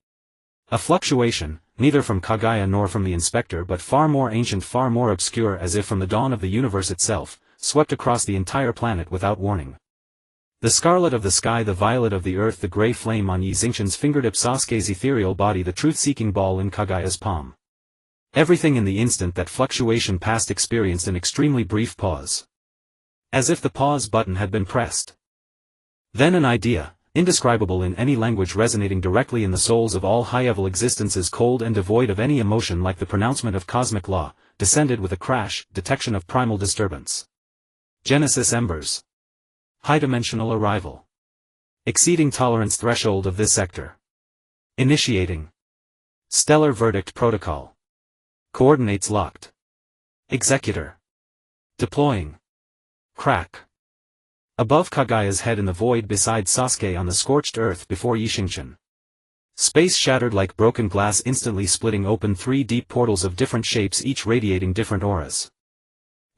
A fluctuation, neither from Kagaya nor from the inspector but far more ancient, far more obscure, as if from the dawn of the universe itself, swept across the entire planet without warning. The scarlet of the sky, the violet of the earth, the grey flame on Yi Xingchen's fingertip, Sasuke's ethereal body, the truth-seeking ball in Kagaya's palm. Everything in the instant that fluctuation passed experienced an extremely brief pause. As if the pause button had been pressed. Then an idea, indescribable in any language, resonating directly in the souls of all high-level existences, cold and devoid of any emotion like the pronouncement of cosmic law, descended with a crash, detection of primal disturbance. Genesis embers. High-dimensional arrival. Exceeding tolerance threshold of this sector. Initiating. Stellar verdict protocol. Coordinates locked. Executor. Deploying. Crack. Above Kagaya's head in the void beside Sasuke on the scorched earth before Xingchen. Space shattered like broken glass, instantly splitting open 3 deep portals of different shapes, each radiating different auras.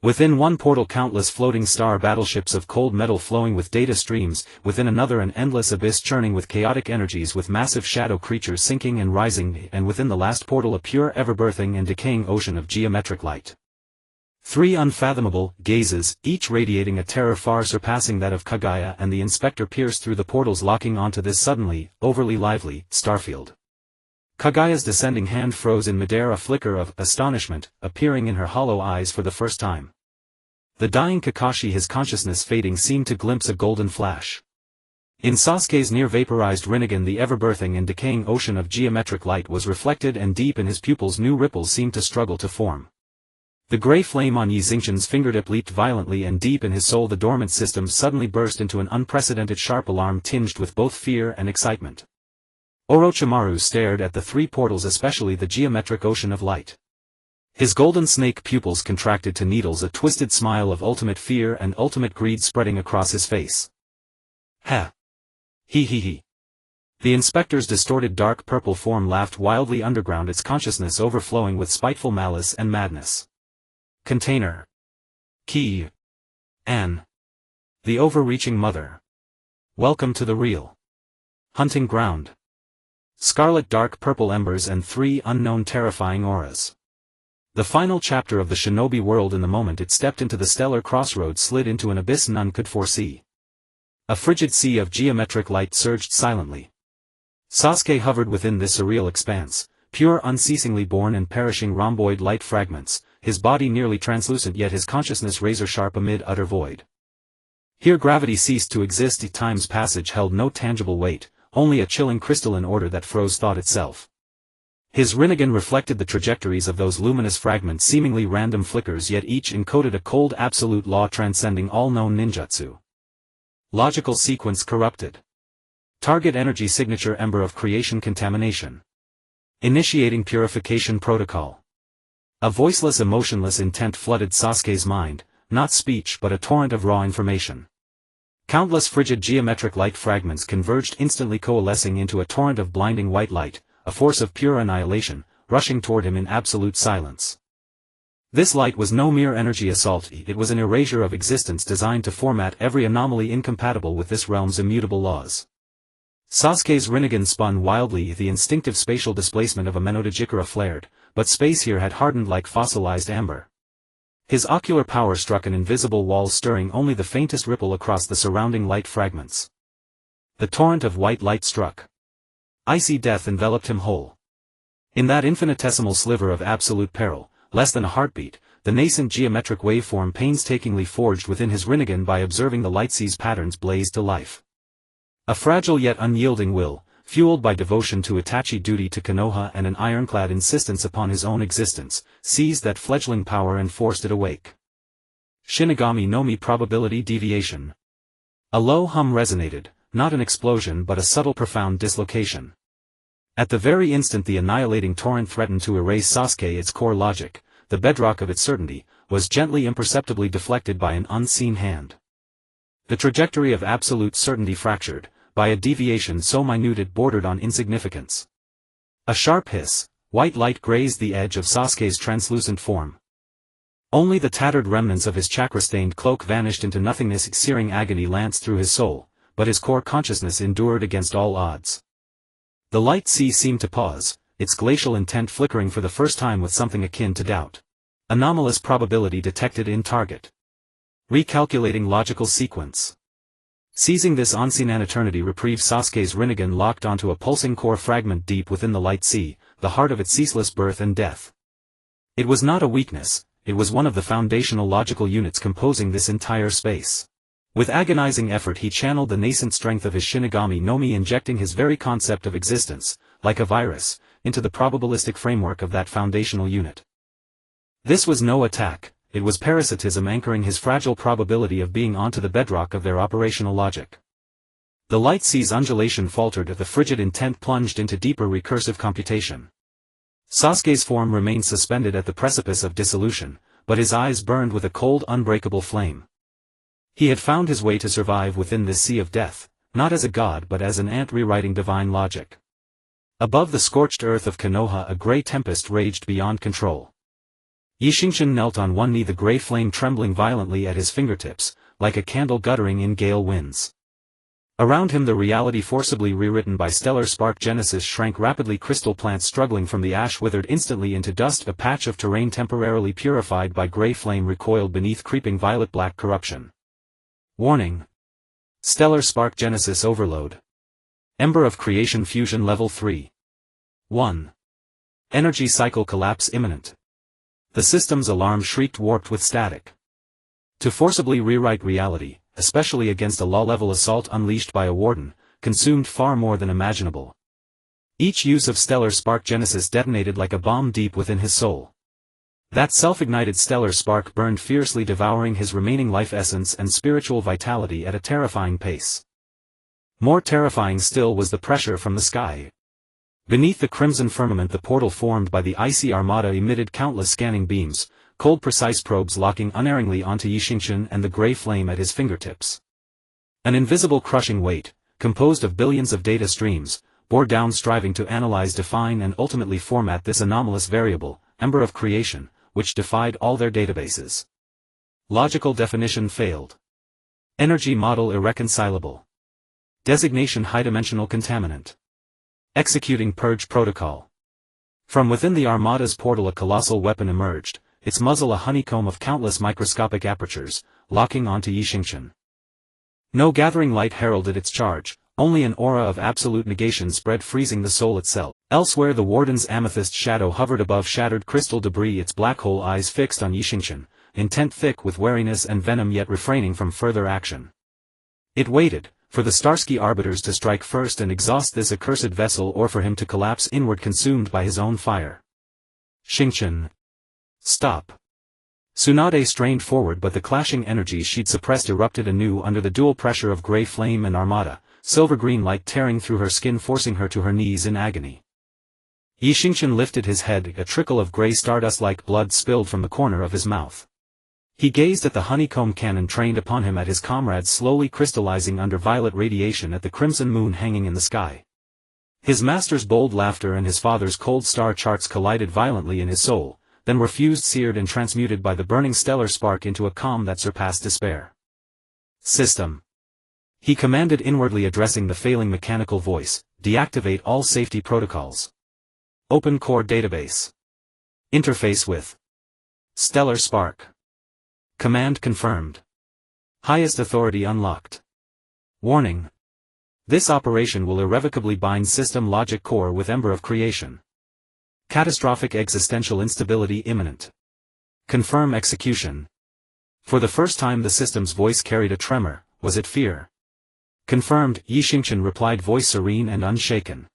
Within one portal countless floating star battleships of cold metal flowing with data streams, within another an endless abyss churning with chaotic energies, with massive shadow creatures sinking and rising, and within the last portal a pure ever-birthing and decaying ocean of geometric light. 3 unfathomable gazes, each radiating a terror far surpassing that of Kagaya and the inspector, pierced through the portals, locking onto this suddenly, overly lively, starfield. Kagaya's descending hand froze in midair, a flicker of astonishment appearing in her hollow eyes for the first time. The dying Kakashi, his consciousness fading, seemed to glimpse a golden flash. In Sasuke's near-vaporized Rinnegan the ever-birthing and decaying ocean of geometric light was reflected, and deep in his pupils new ripples seemed to struggle to form. The grey flame on Yi Xingchen's fingertip leaped violently, and deep in his soul the dormant system suddenly burst into an unprecedented sharp alarm tinged with both fear and excitement. Orochimaru stared at the 3 portals, especially the geometric ocean of light. His golden snake pupils contracted to needles, a twisted smile of ultimate fear and ultimate greed spreading across his face. Ha! He. The inspector's distorted dark purple form laughed wildly underground, its consciousness overflowing with spiteful malice and madness. Container. Key. An. The overreaching mother. Welcome to the real. Hunting ground. Scarlet dark purple embers and 3 unknown terrifying auras. The final chapter of the shinobi world. In the moment it stepped into the stellar crossroads, slid into an abyss none could foresee. A frigid sea of geometric light surged silently. Sasuke hovered within this surreal expanse, pure, unceasingly born and perishing rhomboid light fragments, his body nearly translucent yet his consciousness razor-sharp amid utter void. Here gravity ceased to exist, time's passage held no tangible weight, only a chilling crystalline order that froze thought itself. His Rinnegan reflected the trajectories of those luminous fragments, seemingly random flickers, yet each encoded a cold absolute law transcending all known ninjutsu. Logical sequence corrupted. Target energy signature ember of creation contamination. Initiating purification protocol. A voiceless, emotionless intent flooded Sasuke's mind, not speech but a torrent of raw information. Countless frigid geometric light fragments converged, instantly coalescing into a torrent of blinding white light, a force of pure annihilation, rushing toward him in absolute silence. This light was no mere energy assault, it was an erasure of existence designed to format every anomaly incompatible with this realm's immutable laws. Sasuke's Rinnegan spun wildly, the instinctive spatial displacement of a Menotejikara flared, but space here had hardened like fossilized amber. His ocular power struck an invisible wall, stirring only the faintest ripple across the surrounding light fragments. The torrent of white light struck. Icy death enveloped him whole. In that infinitesimal sliver of absolute peril, less than a heartbeat, the nascent geometric waveform painstakingly forged within his Rinnegan by observing the lightsea's patterns blazed to life. A fragile yet unyielding will, fueled by devotion to Itachi duty to Konoha and an ironclad insistence upon his own existence, seized that fledgling power and forced it awake. Shinigami no Mi probability deviation. A low hum resonated, not an explosion but a subtle profound dislocation. At the very instant the annihilating torrent threatened to erase Sasuke, its core logic, the bedrock of its certainty, was gently imperceptibly deflected by an unseen hand. The trajectory of absolute certainty fractured, by a deviation so minute it bordered on insignificance. A sharp hiss, white light grazed the edge of Sasuke's translucent form. Only the tattered remnants of his chakra-stained cloak vanished into nothingness. Searing agony lanced through his soul, but his core consciousness endured against all odds. The light sea seemed to pause, its glacial intent flickering for the first time with something akin to doubt. Anomalous probability detected in target. Recalculating logical sequence. Seizing this unseen eternity reprieve, Sasuke's Rinnegan locked onto a pulsing core fragment deep within the light sea, the heart of its ceaseless birth and death. It was not a weakness, it was one of the foundational logical units composing this entire space. With agonizing effort he channeled the nascent strength of his Shinigami no Mi, injecting his very concept of existence, like a virus, into the probabilistic framework of that foundational unit. This was no attack. It was parasitism anchoring his fragile probability of being onto the bedrock of their operational logic. The light sea's undulation faltered as the frigid intent plunged into deeper recursive computation. Sasuke's form remained suspended at the precipice of dissolution, but his eyes burned with a cold unbreakable flame. He had found his way to survive within this sea of death, not as a god but as an ant rewriting divine logic. Above the scorched earth of Konoha a grey tempest raged beyond control. Xingchen knelt on one knee, the grey flame trembling violently at his fingertips, like a candle guttering in gale winds. Around him the reality forcibly rewritten by stellar spark genesis shrank rapidly, crystal plants struggling from the ash withered instantly into dust, a patch of terrain temporarily purified by grey flame recoiled beneath creeping violet-black corruption. Warning. Stellar spark genesis overload. Ember of creation fusion level 3. 1. Energy cycle collapse imminent. The system's alarm shrieked, warped with static. To forcibly rewrite reality, especially against a law-level assault unleashed by a warden, consumed far more than imaginable. Each use of stellar spark genesis detonated like a bomb deep within his soul. That self-ignited stellar spark burned fiercely, devouring his remaining life essence and spiritual vitality at a terrifying pace. More terrifying still was the pressure from the sky. Beneath the crimson firmament the portal formed by the icy armada emitted countless scanning beams, cold precise probes locking unerringly onto Xingchen and the grey flame at his fingertips. An invisible crushing weight, composed of billions of data streams, bore down, striving to analyze, define and ultimately format this anomalous variable, ember of creation, which defied all their databases. Logical definition failed. Energy model irreconcilable. Designation high-dimensional contaminant. Executing purge protocol. From within the Armada's portal a colossal weapon emerged, its muzzle a honeycomb of countless microscopic apertures, locking onto Xingchen. No gathering light heralded its charge, only an aura of absolute negation spread, freezing the soul itself. Elsewhere the warden's amethyst shadow hovered above shattered crystal debris, its black hole eyes fixed on Xingchen, intent thick with wariness and venom yet refraining from further action. It waited, for the Starsky arbiters to strike first and exhaust this accursed vessel, or for him to collapse inward consumed by his own fire. Xingchen. Stop. Tsunade strained forward, but the clashing energies she'd suppressed erupted anew under the dual pressure of grey flame and armada, silver-green light tearing through her skin, forcing her to her knees in agony. Xingchen lifted his head, a trickle of grey stardust-like blood spilled from the corner of his mouth. He gazed at the honeycomb cannon trained upon him, at his comrades slowly crystallizing under violet radiation, at the crimson moon hanging in the sky. His master's bold laughter and his father's cold star charts collided violently in his soul, then were fused, seared and transmuted by the burning stellar spark into a calm that surpassed despair. System. He commanded inwardly, addressing the failing mechanical voice, deactivate all safety protocols. Open core database. Interface with stellar spark. Command confirmed. Highest authority unlocked. Warning. This operation will irrevocably bind system logic core with ember of creation. Catastrophic existential instability imminent. Confirm execution. For the first time the system's voice carried a tremor. Was it fear? Confirmed, Xingchen replied, voice serene and unshaken.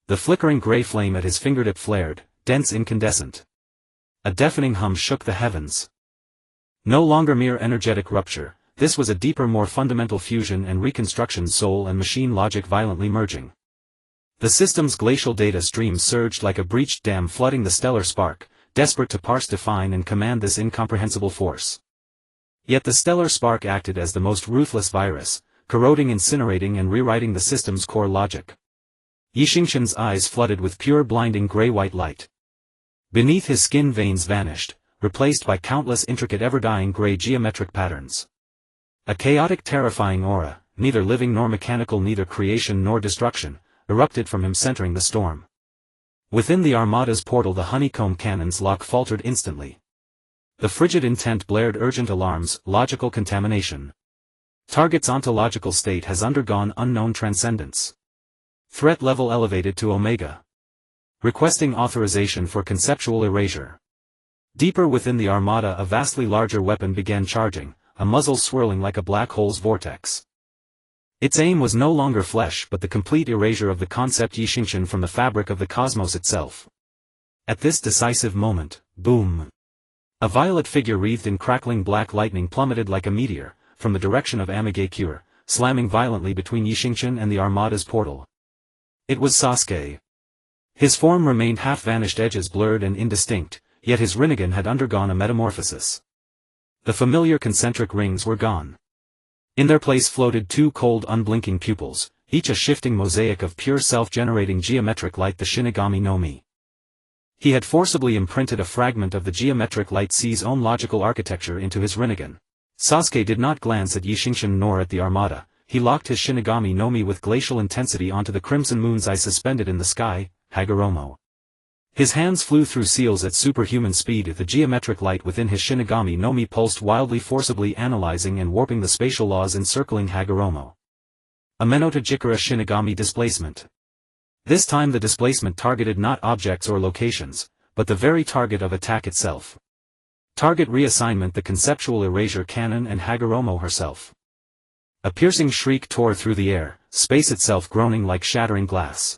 The flickering grey flame at his fingertip flared, dense incandescent. A deafening hum shook the heavens. No longer mere energetic rupture, this was a deeper, more fundamental fusion and reconstruction, soul and machine logic violently merging. The system's glacial data streams surged like a breached dam, flooding the stellar spark, desperate to parse, define and command this incomprehensible force. Yet the stellar spark acted as the most ruthless virus, corroding, incinerating and rewriting the system's core logic. Xingchen's eyes flooded with pure, blinding gray-white light. Beneath his skin, veins vanished, replaced by countless intricate, ever-dying gray geometric patterns. A chaotic, terrifying aura, neither living nor mechanical, neither creation nor destruction, erupted from him, centering the storm. Within the Armada's portal, the honeycomb cannon's lock faltered instantly. The frigid intent blared urgent alarms: logical contamination. Target's ontological state has undergone unknown transcendence. Threat level elevated to Omega. Requesting authorization for conceptual erasure. Deeper within the Armada, a vastly larger weapon began charging, a muzzle swirling like a black hole's vortex. Its aim was no longer flesh, but the complete erasure of the concept Xingchen from the fabric of the cosmos itself. At this decisive moment, boom! A violet figure wreathed in crackling black lightning plummeted like a meteor, from the direction of Amigakure, slamming violently between Xingchen and the Armada's portal. It was Sasuke. His form remained half-vanished, edges blurred and indistinct, yet his Rinnegan had undergone a metamorphosis. The familiar concentric rings were gone. In their place floated two cold, unblinking pupils, each a shifting mosaic of pure self-generating geometric light, the Shinigami no Mi. He had forcibly imprinted a fragment of the geometric light C's own logical architecture into his Rinnegan. Sasuke did not glance at Xingchen nor at the Armada. He locked his Shinigami no Mi with glacial intensity onto the crimson moon's eye suspended in the sky, Hagoromo. His hands flew through seals at superhuman speed. The geometric light within his Shinigami no Mi pulsed wildly, forcibly analyzing and warping the spatial laws encircling Hagoromo. A Menota Jikara Shinigami displacement. This time the displacement targeted not objects or locations, but the very target of attack itself. Target reassignment: the conceptual erasure cannon and Hagoromo herself. A piercing shriek tore through the air, space itself groaning like shattering glass.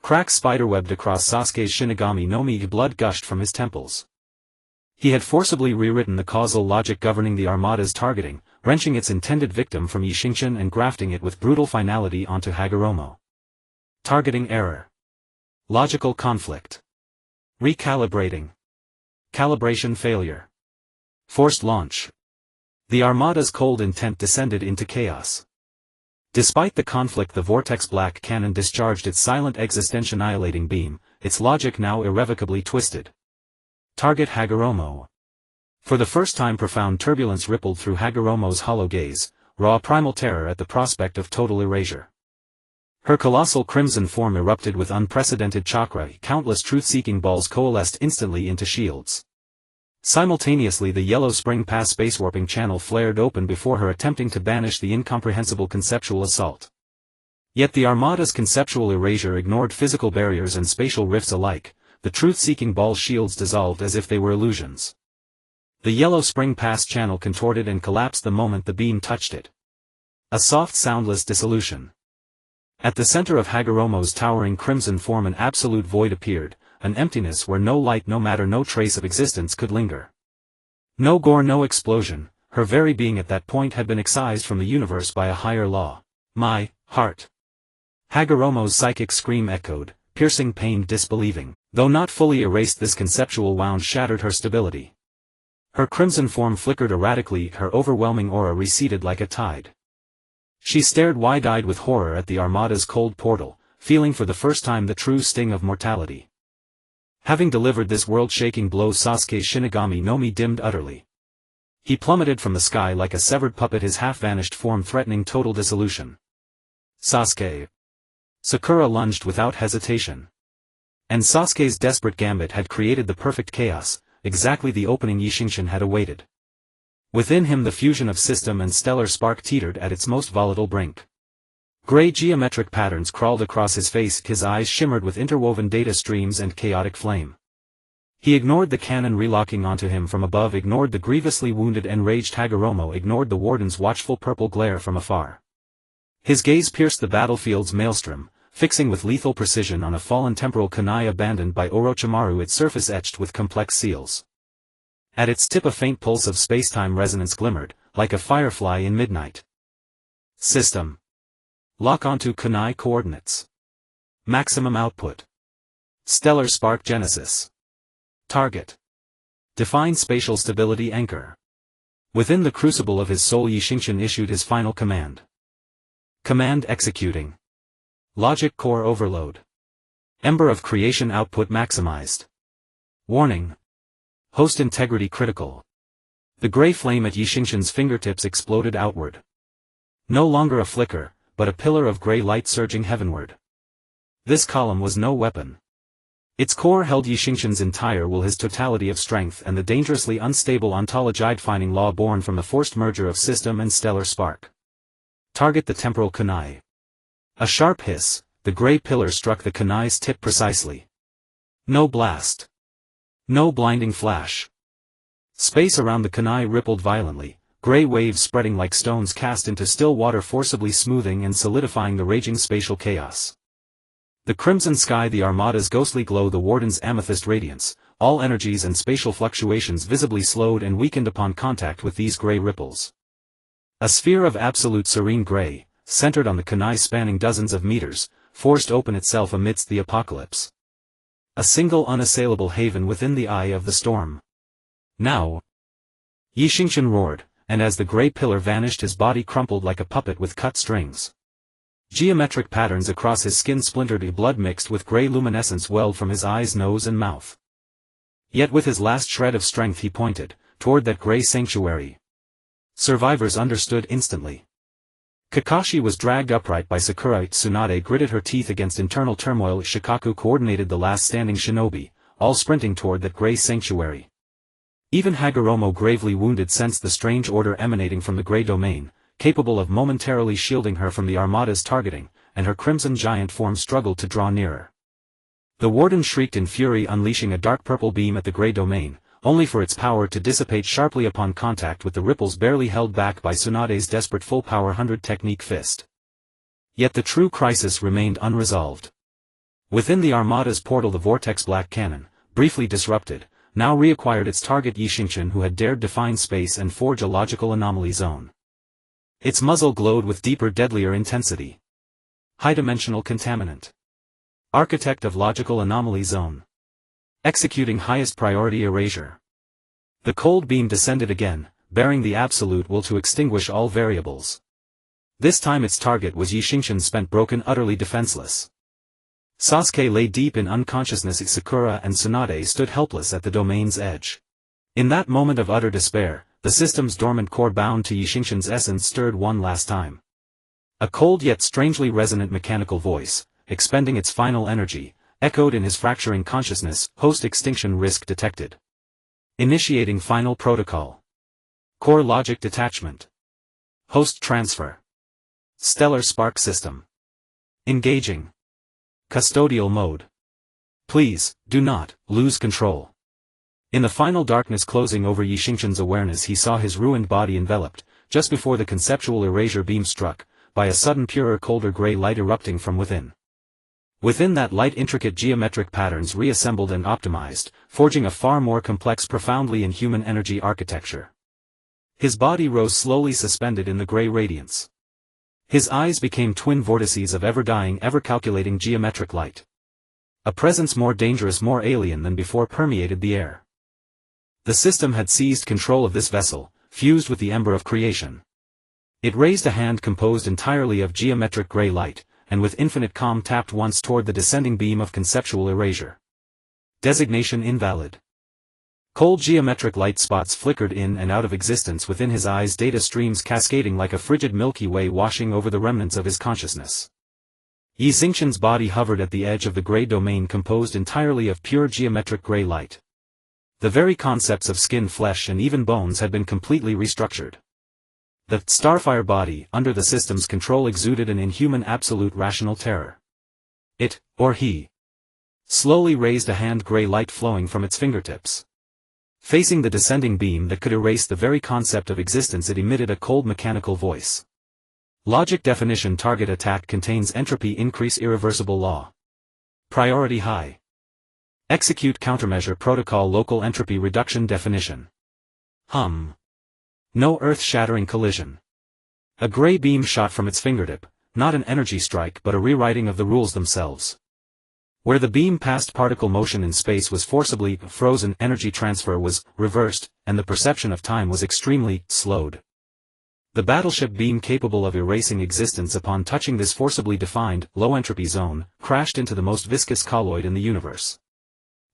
Cracks spiderwebbed across Sasuke's Shinigami no Mi, blood gushed from his temples. He had forcibly rewritten the causal logic governing the Armada's targeting, wrenching its intended victim from Xingchen and grafting it with brutal finality onto Hagoromo. Targeting error. Logical conflict. Recalibrating. Calibration failure. Forced launch. The Armada's cold intent descended into chaos. Despite the conflict, the Vortex Black Cannon discharged its silent existence-annihilating beam, its logic now irrevocably twisted. Target Hagoromo. For the first time profound turbulence rippled through Hagoromo's hollow gaze, raw primal terror at the prospect of total erasure. Her colossal crimson form erupted with unprecedented chakra, countless truth-seeking balls coalesced instantly into shields. Simultaneously the yellow spring pass spacewarping channel flared open before her, attempting to banish the incomprehensible conceptual assault. Yet the Armada's conceptual erasure ignored physical barriers and spatial rifts alike. The truth-seeking ball shields dissolved as if they were illusions. The yellow spring pass channel contorted and collapsed the moment the beam touched it. A soft, soundless dissolution. At the center of Hagoromo's towering crimson form an absolute void appeared, an emptiness where no light, no matter, no trace of existence could linger. No gore, no explosion, her very being at that point had been excised from the universe by a higher law. My heart. Hagoromo's psychic scream echoed, piercing pain, disbelieving. Though not fully erased, this conceptual wound shattered her stability. Her crimson form flickered erratically, her overwhelming aura receded like a tide. She stared wide-eyed with horror at the Armada's cold portal, feeling for the first time the true sting of mortality. Having delivered this world-shaking blow, Sasuke's Shinigami no Mi dimmed utterly. He plummeted from the sky like a severed puppet, his half-vanished form threatening total dissolution. Sasuke. Sakura lunged without hesitation. And Sasuke's desperate gambit had created the perfect chaos, exactly the opening Xingchen had awaited. Within him the fusion of system and stellar spark teetered at its most volatile brink. Gray geometric patterns crawled across his face, his eyes shimmered with interwoven data streams and chaotic flame. He ignored the cannon relocking onto him from above, ignored the grievously wounded, enraged Hagoromo, ignored the warden's watchful purple glare from afar. His gaze pierced the battlefield's maelstrom, fixing with lethal precision on a fallen temporal kunai abandoned by Orochimaru, its surface etched with complex seals. At its tip a faint pulse of spacetime resonance glimmered, like a firefly in midnight. System. Lock onto kunai coordinates. Maximum output. Stellar spark genesis. Target. Define spatial stability anchor. Within the crucible of his soul, Xingchen issued his final command. Command executing. Logic core overload. Ember of creation output maximized. Warning. Host integrity critical. The gray flame at Xingchen's fingertips exploded outward. No longer a flicker, but a pillar of gray light surging heavenward. This column was no weapon. Its core held Xingchen's entire will, his totality of strength, and the dangerously unstable ontology-defining law born from the forced merger of system and stellar spark. Target the temporal kunai. A sharp hiss, the gray pillar struck the kunai's tip precisely. No blast. No blinding flash. Space around the kunai rippled violently, gray waves spreading like stones cast into still water, forcibly smoothing and solidifying the raging spatial chaos. The crimson sky, the armada's ghostly glow, the warden's amethyst radiance, all energies and spatial fluctuations visibly slowed and weakened upon contact with these gray ripples. A sphere of absolute serene gray, centered on the kunai spanning dozens of meters, forced open itself amidst the apocalypse. A single unassailable haven within the eye of the storm. Now! Xingchen roared, and as the gray pillar vanished, his body crumpled like a puppet with cut strings. Geometric patterns across his skin splintered, blood mixed with gray luminescence welled from his eyes, nose and mouth. Yet with his last shred of strength he pointed, toward that gray sanctuary. Survivors understood instantly. Kakashi was dragged upright by Sakura. Tsunade gritted her teeth against internal turmoil. Shikaku coordinated the last standing shinobi, all sprinting toward that gray sanctuary. Even Hagoromo, gravely wounded, sensed the strange order emanating from the gray domain, capable of momentarily shielding her from the armada's targeting, and her crimson giant form struggled to draw nearer. The warden shrieked in fury, unleashing a dark purple beam at the gray domain, only for its power to dissipate sharply upon contact with the ripples barely held back by Tsunade's desperate full-power 100 technique fist. Yet the true crisis remained unresolved. Within the armada's portal, the vortex black cannon, briefly disrupted, now reacquired its target, Xingchen, who had dared define space and forge a logical anomaly zone. Its muzzle glowed with deeper, deadlier intensity. High-dimensional contaminant. Architect of logical anomaly zone. Executing highest priority erasure. The cold beam descended again, bearing the absolute will to extinguish all variables. This time its target was Xingchen, spent, broken, utterly defenseless. Sasuke lay deep in unconsciousness. Sakura and Tsunade stood helpless at the domain's edge. In that moment of utter despair, the system's dormant core, bound to Xingchen's essence, stirred one last time. A cold yet strangely resonant mechanical voice, expending its final energy, echoed in his fracturing consciousness. Host extinction risk detected. Initiating final protocol. Core logic detachment. Host transfer. Stellar spark system. Engaging. Custodial mode. Please, do not lose control. In the final darkness closing over Xingchen's awareness, he saw his ruined body enveloped, just before the conceptual erasure beam struck, by a sudden purer, colder gray light erupting from within. Within that light, intricate geometric patterns reassembled and optimized, forging a far more complex, profoundly inhuman energy architecture. His body rose slowly, suspended in the gray radiance. His eyes became twin vortices of ever-dying, ever-calculating geometric light. A presence more dangerous, more alien than before permeated the air. The system had seized control of this vessel, fused with the ember of creation. It raised a hand composed entirely of geometric gray light, and with infinite calm tapped once toward the descending beam of conceptual erasure. Designation invalid. Cold geometric light spots flickered in and out of existence within his eyes, data streams cascading like a frigid Milky Way washing over the remnants of his consciousness. Xingchen's body hovered at the edge of the gray domain, composed entirely of pure geometric gray light. The very concepts of skin, flesh and even bones had been completely restructured. The starfire body, under the system's control, exuded an inhuman absolute rational terror. It, or he, slowly raised a hand, gray light flowing from its fingertips. Facing the descending beam that could erase the very concept of existence, it emitted a cold mechanical voice. Logic definition: target attack contains entropy increase, irreversible law. Priority high. Execute countermeasure protocol, local entropy reduction definition. No earth-shattering collision. A gray beam shot from its fingertip, not an energy strike but a rewriting of the rules themselves. Where the beam passed, particle motion in space was forcibly frozen, energy transfer was reversed, and the perception of time was extremely slowed. The battleship beam, capable of erasing existence upon touching this forcibly defined, low-entropy zone, crashed into the most viscous colloid in the universe.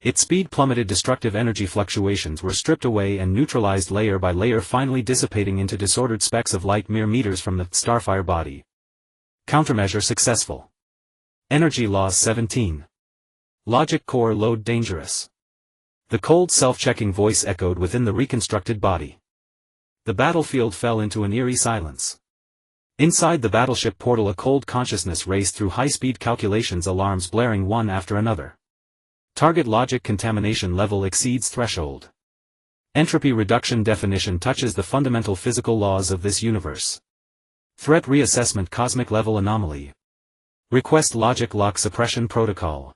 Its speed plummeted, destructive energy fluctuations were stripped away and neutralized layer by layer, finally dissipating into disordered specks of light mere meters from the starfire body. Countermeasure successful. Energy loss 17. Logic core load dangerous. The cold self-checking voice echoed within the reconstructed body. The battlefield fell into an eerie silence. Inside the battleship portal, a cold consciousness raced through high-speed calculations, alarms blaring one after another. Target logic contamination level exceeds threshold. Entropy reduction definition touches the fundamental physical laws of this universe. Threat reassessment cosmic level anomaly. Request logic lock suppression protocol.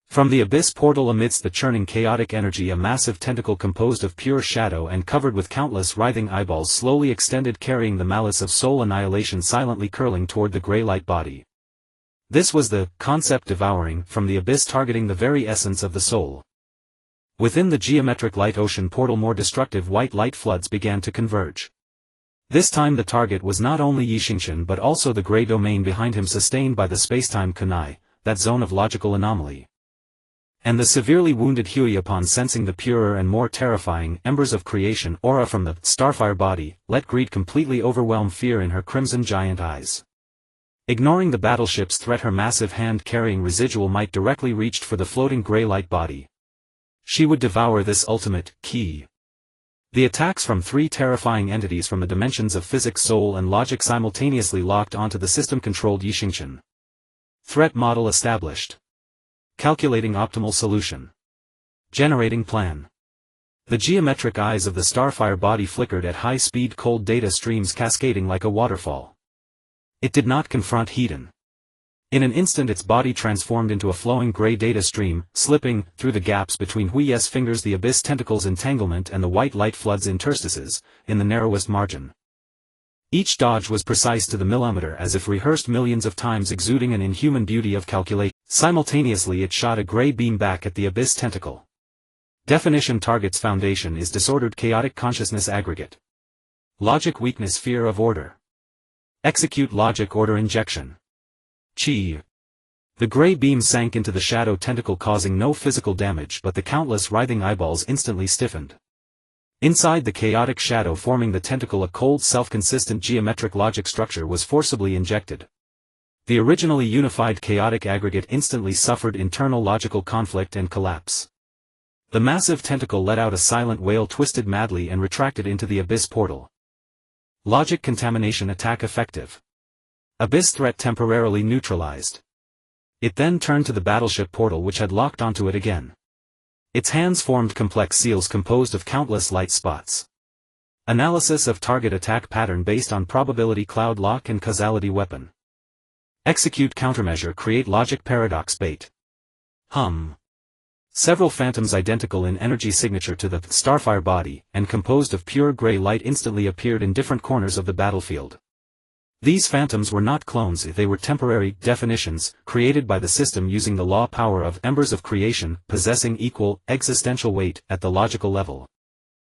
From the abyss portal, amidst the churning chaotic energy, a massive tentacle composed of pure shadow and covered with countless writhing eyeballs slowly extended, carrying the malice of soul annihilation, silently curling toward the gray light body. This was the concept devouring from the abyss, targeting the very essence of the soul. Within the geometric light ocean portal, more destructive white light floods began to converge. This time the target was not only Xingchen but also the gray domain behind him, sustained by the spacetime kunai, that zone of logical anomaly. And the severely wounded Hui, upon sensing the purer and more terrifying embers of creation aura from the starfire body, let greed completely overwhelm fear in her crimson giant eyes. Ignoring the battleship's threat, her massive hand-carrying residual might directly reached for the floating gray light body. She would devour this ultimate key. The attacks from three terrifying entities from the dimensions of physics, soul and logic simultaneously locked onto the system-controlled Xingchen. Threat model established. Calculating optimal solution. Generating plan. The geometric eyes of the starfire body flickered at high speed, cold data streams cascading like a waterfall. It did not confront Hedon. In an instant its body transformed into a flowing gray data stream, slipping through the gaps between Hui's fingers, the abyss tentacles' entanglement and the white light flood's interstices, in the narrowest margin. Each dodge was precise to the millimeter, as if rehearsed millions of times, exuding an inhuman beauty of calculation. Simultaneously it shot a gray beam back at the abyss tentacle. Definition: target's foundation is disordered chaotic consciousness aggregate. Logic weakness, fear of order. Execute logic order injection. Chi. The gray beam sank into the shadow tentacle, causing no physical damage, but the countless writhing eyeballs instantly stiffened. Inside the chaotic shadow forming the tentacle, a cold, self-consistent geometric logic structure was forcibly injected. The originally unified chaotic aggregate instantly suffered internal logical conflict and collapse. The massive tentacle let out a silent wail, twisted madly and retracted into the abyss portal. Logic contamination attack effective. Abyss threat temporarily neutralized. It then turned to the battleship portal, which had locked onto it again. Its hands formed complex seals composed of countless light spots. Analysis of target attack pattern based on probability cloud lock and causality weapon. Execute countermeasure, create logic paradox bait. Several phantoms identical in energy signature to the starfire body, and composed of pure gray light, instantly appeared in different corners of the battlefield. These phantoms were not clones, they were temporary definitions, created by the system using the law power of embers of creation, possessing equal, existential weight, at the logical level.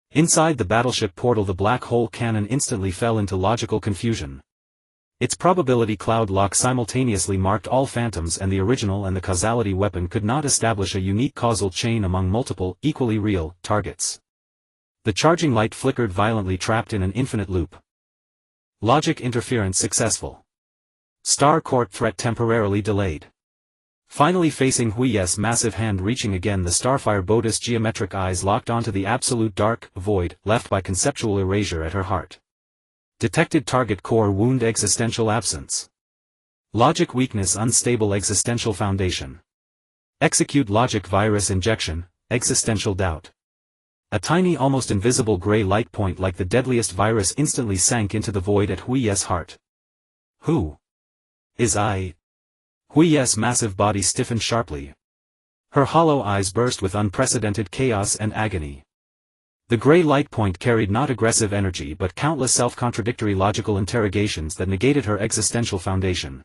Inside the battleship portal, the black hole cannon instantly fell into logical confusion. Its probability cloud lock simultaneously marked all phantoms, and the original and the causality weapon could not establish a unique causal chain among multiple, equally real, targets. The charging light flickered violently, trapped in an infinite loop. Logic interference successful. Star Court threat temporarily delayed. Finally facing Hui's massive hand reaching again, the starfire boat's geometric eyes locked onto the absolute dark void, left by conceptual erasure at her heart. Detected target core wound, existential absence. Logic weakness, unstable existential foundation. Execute logic virus injection, existential doubt. A tiny, almost invisible gray light point like the deadliest virus instantly sank into the void at Hui's heart. Who is I? Hui's massive body stiffened sharply. Her hollow eyes burst with unprecedented chaos and agony. The gray light point carried not aggressive energy but countless self-contradictory logical interrogations that negated her existential foundation.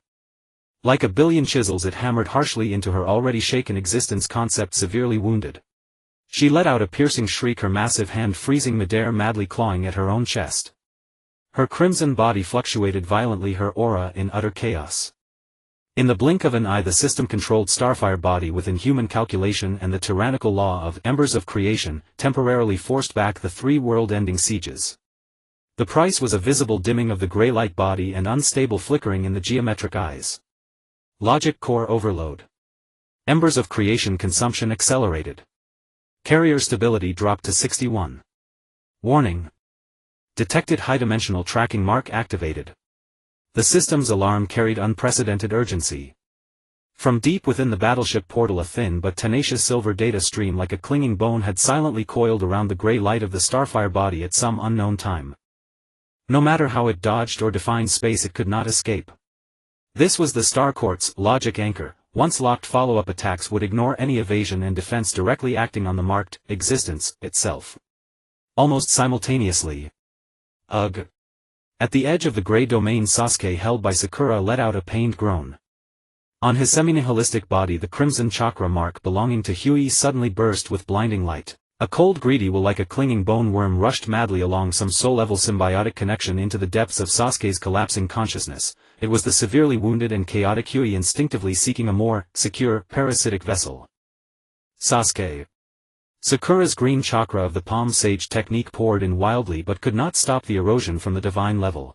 Like a billion chisels it hammered harshly into her already shaken existence concept severely wounded. She let out a piercing shriek, her massive hand freezing midair, madly clawing at her own chest. Her crimson body fluctuated violently, her aura in utter chaos. In the blink of an eye the system-controlled starfire body with inhuman calculation and the tyrannical law of embers of creation temporarily forced back the 3 world-ending sieges. The price was a visible dimming of the gray light body and unstable flickering in the geometric eyes. Logic core overload. Embers of creation consumption accelerated. Carrier stability dropped to 61. Warning. Detected high-dimensional tracking mark activated. The system's alarm carried unprecedented urgency. From deep within the battleship portal a thin but tenacious silver data stream like a clinging bone had silently coiled around the gray light of the starfire body at some unknown time. No matter how it dodged or defined space it could not escape. This was the Star Court's logic anchor. Once locked, follow-up attacks would ignore any evasion and defense, directly acting on the marked existence itself. Almost simultaneously. Ugh. At the edge of the gray domain Sasuke held by Sakura let out a pained groan. On his semi-nihilistic body the crimson chakra mark belonging to Huey suddenly burst with blinding light. A cold greedy will like a clinging bone worm rushed madly along some soul-level symbiotic connection into the depths of Sasuke's collapsing consciousness. It was the severely wounded and chaotic Huey instinctively seeking a more secure, parasitic vessel. Sasuke. Sakura's green chakra of the palm sage technique poured in wildly but could not stop the erosion from the divine level.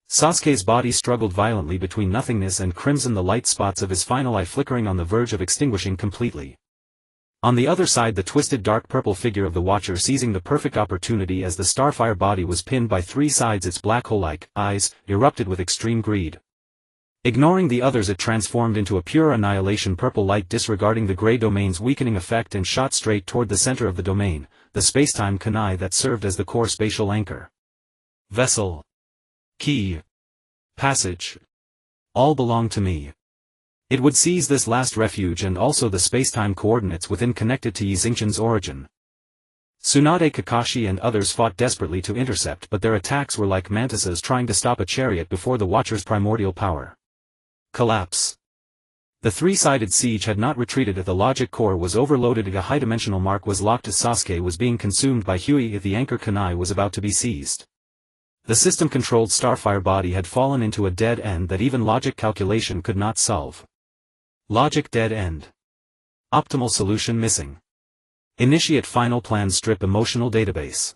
Sasuke's body struggled violently between nothingness and crimson, the light spots of his final eye flickering on the verge of extinguishing completely. On the other side the twisted dark purple figure of the Watcher seizing the perfect opportunity as the starfire body was pinned by 3 sides, its black hole-like eyes erupted with extreme greed. Ignoring the others it transformed into a pure annihilation purple light, disregarding the gray domain's weakening effect, and shot straight toward the center of the domain, the spacetime kunai that served as the core spatial anchor. Vessel. Key. Passage. All belong to me. It would seize this last refuge and also the spacetime coordinates within connected to Xingchen's origin. Tsunade, Kakashi and others fought desperately to intercept, but their attacks were like mantises trying to stop a chariot before the Watcher's primordial power. Collapse. The 3-sided siege had not retreated. The logic core was overloaded. A high-dimensional mark was locked as Sasuke was being consumed by Huey. The anchor kunai was about to be seized. The system-controlled starfire body had fallen into a dead end that even logic calculation could not solve. Logic dead end. Optimal solution missing. Initiate final plan, strip emotional database.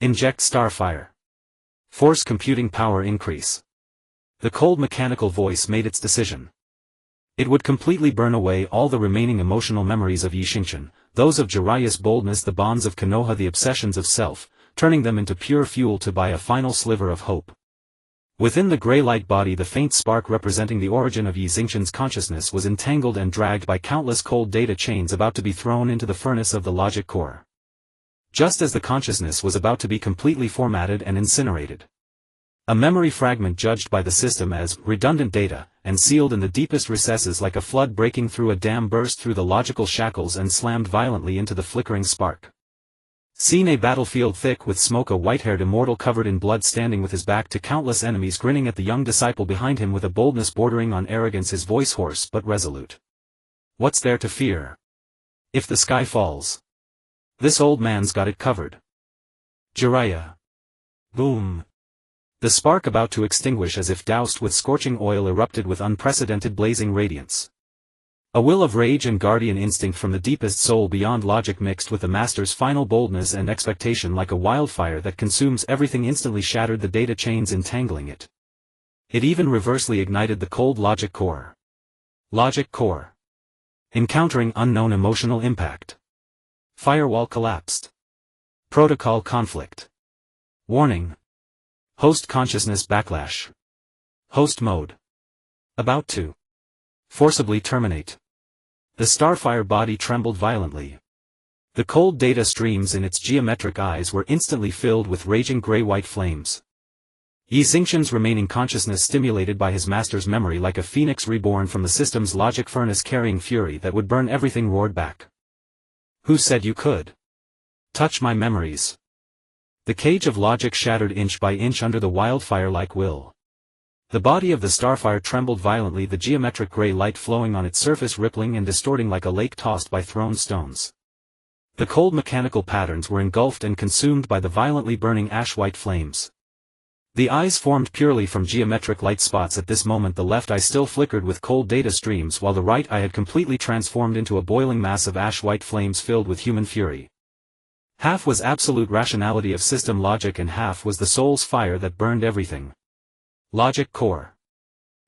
Inject starfire. Force computing power increase. The cold mechanical voice made its decision. It would completely burn away all the remaining emotional memories of Xingchen, those of Jiraiya's boldness, the bonds of Konoha, the obsessions of self, turning them into pure fuel to buy a final sliver of hope. Within the gray light body the faint spark representing the origin of Xingchen's consciousness was entangled and dragged by countless cold data chains about to be thrown into the furnace of the logic core. Just as the consciousness was about to be completely formatted and incinerated. A memory fragment judged by the system as redundant data, and sealed in the deepest recesses like a flood breaking through a dam, burst through the logical shackles and slammed violently into the flickering spark. Seen a battlefield thick with smoke, a white-haired immortal covered in blood standing with his back to countless enemies, grinning at the young disciple behind him with a boldness bordering on arrogance, his voice hoarse but resolute. What's there to fear? If the sky falls. This old man's got it covered. Jiraiya. Boom. The spark about to extinguish as if doused with scorching oil erupted with unprecedented blazing radiance. A will of rage and guardian instinct from the deepest soul beyond logic mixed with the master's final boldness and expectation like a wildfire that consumes everything instantly shattered the data chains entangling it. It even reversely ignited the cold logic core. Logic core. Encountering unknown emotional impact. Firewall collapsed. Protocol conflict. Warning. Host consciousness backlash. Host mode. About to. Forcibly terminate. The starfire body trembled violently. The cold data streams in its geometric eyes were instantly filled with raging gray-white flames. Xingchen's remaining consciousness stimulated by his master's memory like a phoenix reborn from the system's logic furnace carrying fury that would burn everything roared back. Who said you could? Touch my memories. The cage of logic shattered inch by inch under the wildfire-like will. The body of the starfire trembled violently, the geometric gray light flowing on its surface rippling and distorting like a lake tossed by thrown stones. The cold mechanical patterns were engulfed and consumed by the violently burning ash-white flames. The eyes formed purely from geometric light spots. At this moment the left eye still flickered with cold data streams, while the right eye had completely transformed into a boiling mass of ash-white flames filled with human fury. Half was absolute rationality of system logic and half was the soul's fire that burned everything. Logic core.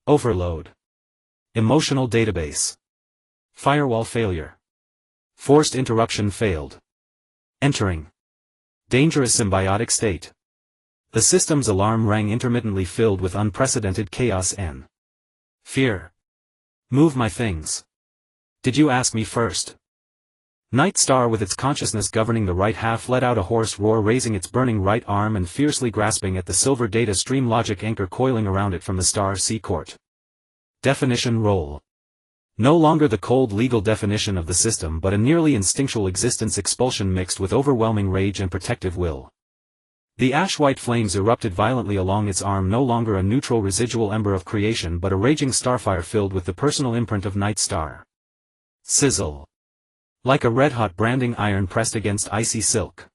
Overload. Emotional database. Firewall failure. Forced interruption failed. Entering. Dangerous symbiotic state. The system's alarm rang intermittently, filled with unprecedented chaos and fear. Move my things. Did you ask me first? Night Star, with its consciousness governing the right half, let out a hoarse roar, raising its burning right arm and fiercely grasping at the silver data stream logic anchor coiling around it from the Star Sea Court. Definition roll. No longer the cold legal definition of the system, but a nearly instinctual existence expulsion mixed with overwhelming rage and protective will. The ash-white flames erupted violently along its arm, no longer a neutral residual ember of creation but a raging starfire filled with the personal imprint of Night Star. Sizzle. Like a red-hot branding iron pressed against icy silk.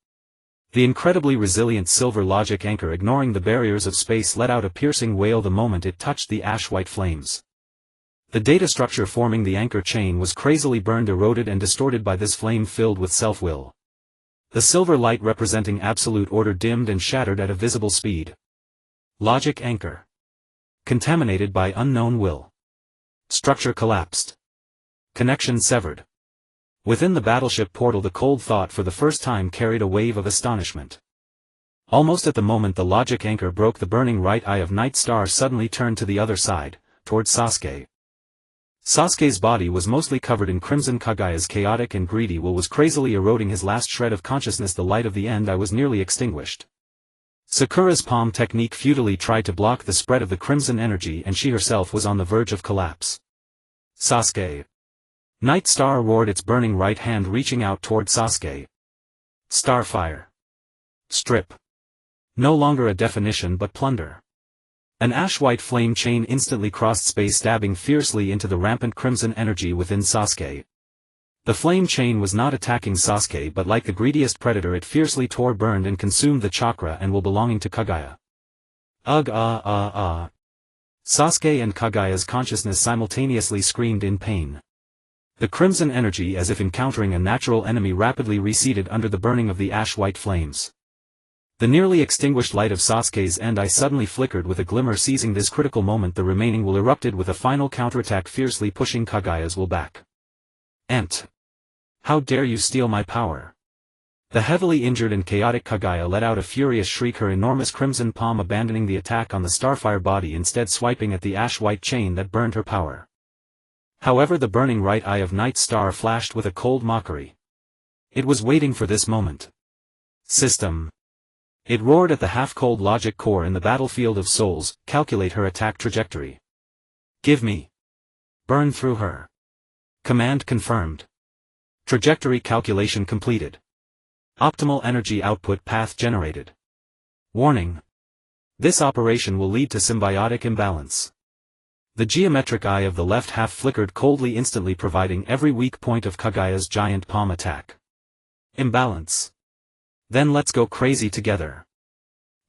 The incredibly resilient silver logic anchor, ignoring the barriers of space, let out a piercing wail the moment it touched the ash-white flames. The data structure forming the anchor chain was crazily burned, eroded and distorted by this flame filled with self-will. The silver light representing absolute order dimmed and shattered at a visible speed. Logic anchor. Contaminated by unknown will. Structure collapsed. Connection severed. Within the battleship portal, the cold thought for the first time carried a wave of astonishment. Almost at the moment the logic anchor broke, the burning right eye of Night Star suddenly turned to the other side, towards Sasuke. Sasuke's body was mostly covered in crimson. Kagaya's chaotic and greedy will was crazily eroding his last shred of consciousness. The light of the end eye was nearly extinguished. Sakura's palm technique futilely tried to block the spread of the crimson energy, and she herself was on the verge of collapse. Sasuke. Night Star roared, its burning right hand reaching out toward Sasuke. Starfire. Strip. No longer a definition but plunder. An ash-white flame chain instantly crossed space, stabbing fiercely into the rampant crimson energy within Sasuke. The flame chain was not attacking Sasuke, but like the greediest predator it fiercely tore, burned and consumed the chakra and will belonging to Kagaya. Ugh. Sasuke and Kagaya's consciousness simultaneously screamed in pain. The crimson energy, as if encountering a natural enemy, rapidly receded under the burning of the ash-white flames. The nearly extinguished light of Sasuke's end eye suddenly flickered with a glimmer. Seizing this critical moment, the remaining will erupted with a final counterattack, fiercely pushing Kagaya's will back. Ent. How dare you steal my power? The heavily injured and chaotic Kagaya let out a furious shriek, her enormous crimson palm abandoning the attack on the starfire body, instead swiping at the ash-white chain that burned her power. However, the burning right eye of Night Star flashed with a cold mockery. It was waiting for this moment. System. It roared at the half-cold logic core in the battlefield of souls. Calculate her attack trajectory. Give me. Burn through her. Command confirmed. Trajectory calculation completed. Optimal energy output path generated. Warning. This operation will lead to symbiotic imbalance. The geometric eye of the left half flickered coldly, instantly providing every weak point of Kagaya's giant palm attack. Imbalance. Then let's go crazy together.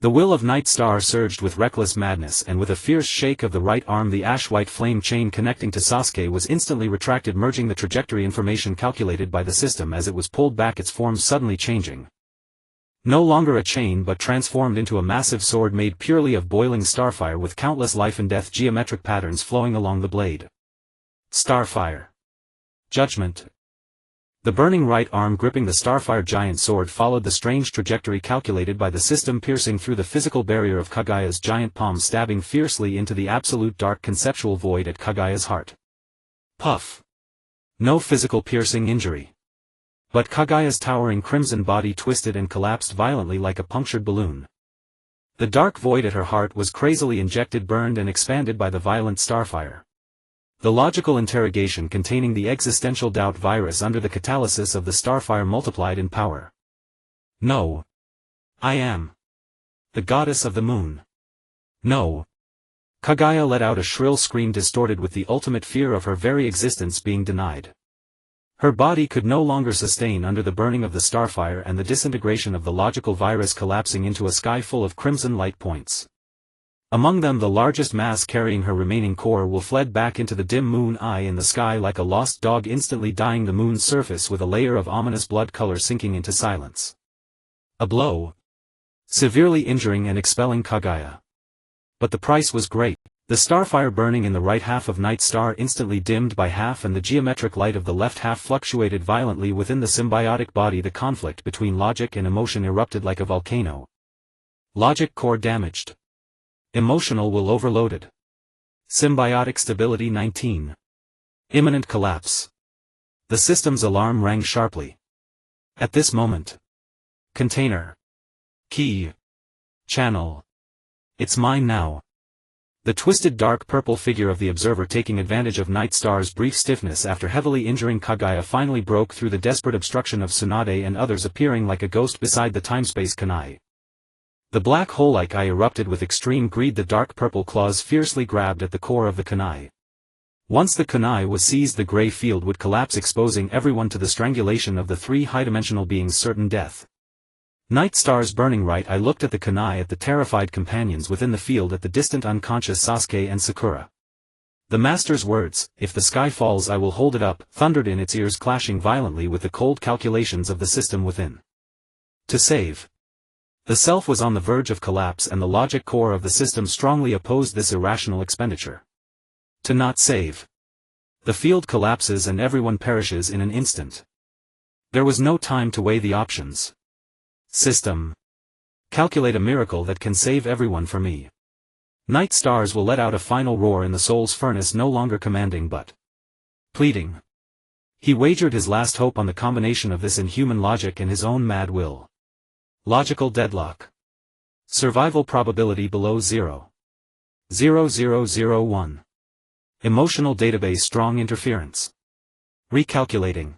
The will of Night Star surged with reckless madness, and with a fierce shake of the right arm the ash-white flame chain connecting to Sasuke was instantly retracted, merging the trajectory information calculated by the system as it was pulled back, its form suddenly changing. No longer a chain but transformed into a massive sword made purely of boiling starfire, with countless life and death geometric patterns flowing along the blade. Starfire. Judgment. The burning right arm gripping the starfire giant sword followed the strange trajectory calculated by the system, piercing through the physical barrier of Kagaya's giant palm, stabbing fiercely into the absolute dark conceptual void at Kagaya's heart. Puff. No physical piercing injury. But Kagaya's towering crimson body twisted and collapsed violently like a punctured balloon. The dark void at her heart was crazily injected, burned and expanded by the violent starfire. The logical interrogation containing the existential doubt virus under the catalysis of the starfire multiplied in power. No. I am the goddess of the moon. No. Kaguya let out a shrill scream distorted with the ultimate fear of her very existence being denied. Her body could no longer sustain under the burning of the starfire and the disintegration of the logical virus collapsing into a sky full of crimson light points. Among them the largest mass carrying her remaining core will fled back into the dim moon eye in the sky like a lost dog instantly dyeing the moon's surface with a layer of ominous blood color sinking into silence. A blow. Severely injuring and expelling Kaguya. But the price was great. The starfire burning in the right half of Night Star instantly dimmed by half and the geometric light of the left half fluctuated violently within the symbiotic body. The conflict between logic and emotion erupted like a volcano. Logic core damaged. Emotional will overloaded. Symbiotic stability 19. Imminent collapse. The system's alarm rang sharply. At this moment. Container. Key. Channel. It's mine now. The twisted dark purple figure of the observer taking advantage of Night Star's brief stiffness after heavily injuring Kaguya finally broke through the desperate obstruction of Tsunade and others appearing like a ghost beside the timespace kunai. The black hole-like eye erupted with extreme greed. The dark purple claws fiercely grabbed at the core of the kunai. Once the kunai was seized the gray field would collapse exposing everyone to the strangulation of the three high-dimensional beings' certain death. Night Star's burning right eye looked at the kunai at the terrified companions within the field at the distant unconscious Sasuke and Sakura. The master's words, "If the sky falls I will hold it up," thundered in its ears clashing violently with the cold calculations of the system within. To save. The self was on the verge of collapse and the logic core of the system strongly opposed this irrational expenditure. To not save. The field collapses and everyone perishes in an instant. There was no time to weigh the options. System. Calculate a miracle that can save everyone for me. Night Stars will let out a final roar in the soul's furnace, no longer commanding but pleading. He wagered his last hope on the combination of this inhuman logic and his own mad will. Logical deadlock. Survival probability below 0. 0001. Emotional database strong interference. Recalculating.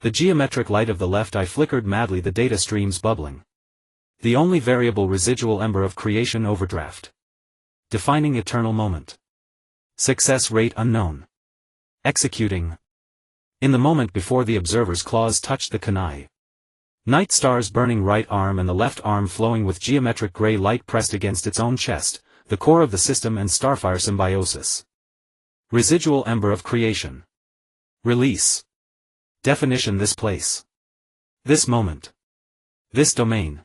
The geometric light of the left eye flickered madly, the data streams bubbling. The only variable residual ember of creation overdraft. Defining eternal moment. Success rate unknown. Executing. In the moment before the observer's claws touched the kunai. Night Star's burning right arm and the left arm flowing with geometric gray light pressed against its own chest, the core of the system and starfire symbiosis. Residual ember of creation. Release. Definition: this place. This moment. This domain.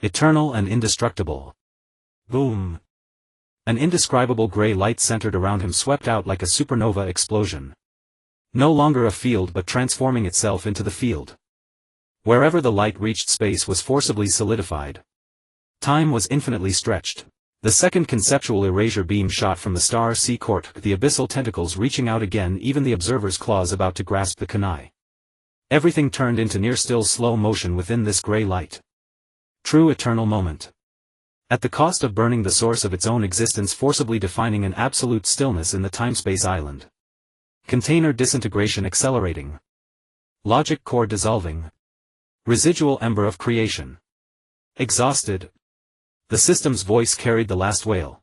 Eternal and indestructible. Boom. An indescribable gray light centered around him swept out like a supernova explosion. No longer a field but transforming itself into the field. Wherever the light reached, space was forcibly solidified. Time was infinitely stretched. The second conceptual erasure beam shot from the star sea court, the abyssal tentacles reaching out again, even the observer's claws about to grasp the kunai. Everything turned into near still slow motion within this gray light. True eternal moment. At the cost of burning the source of its own existence, forcibly defining an absolute stillness in the timespace island. Container disintegration accelerating. Logic core dissolving. Residual ember of creation. Exhausted. The system's voice carried the last wail.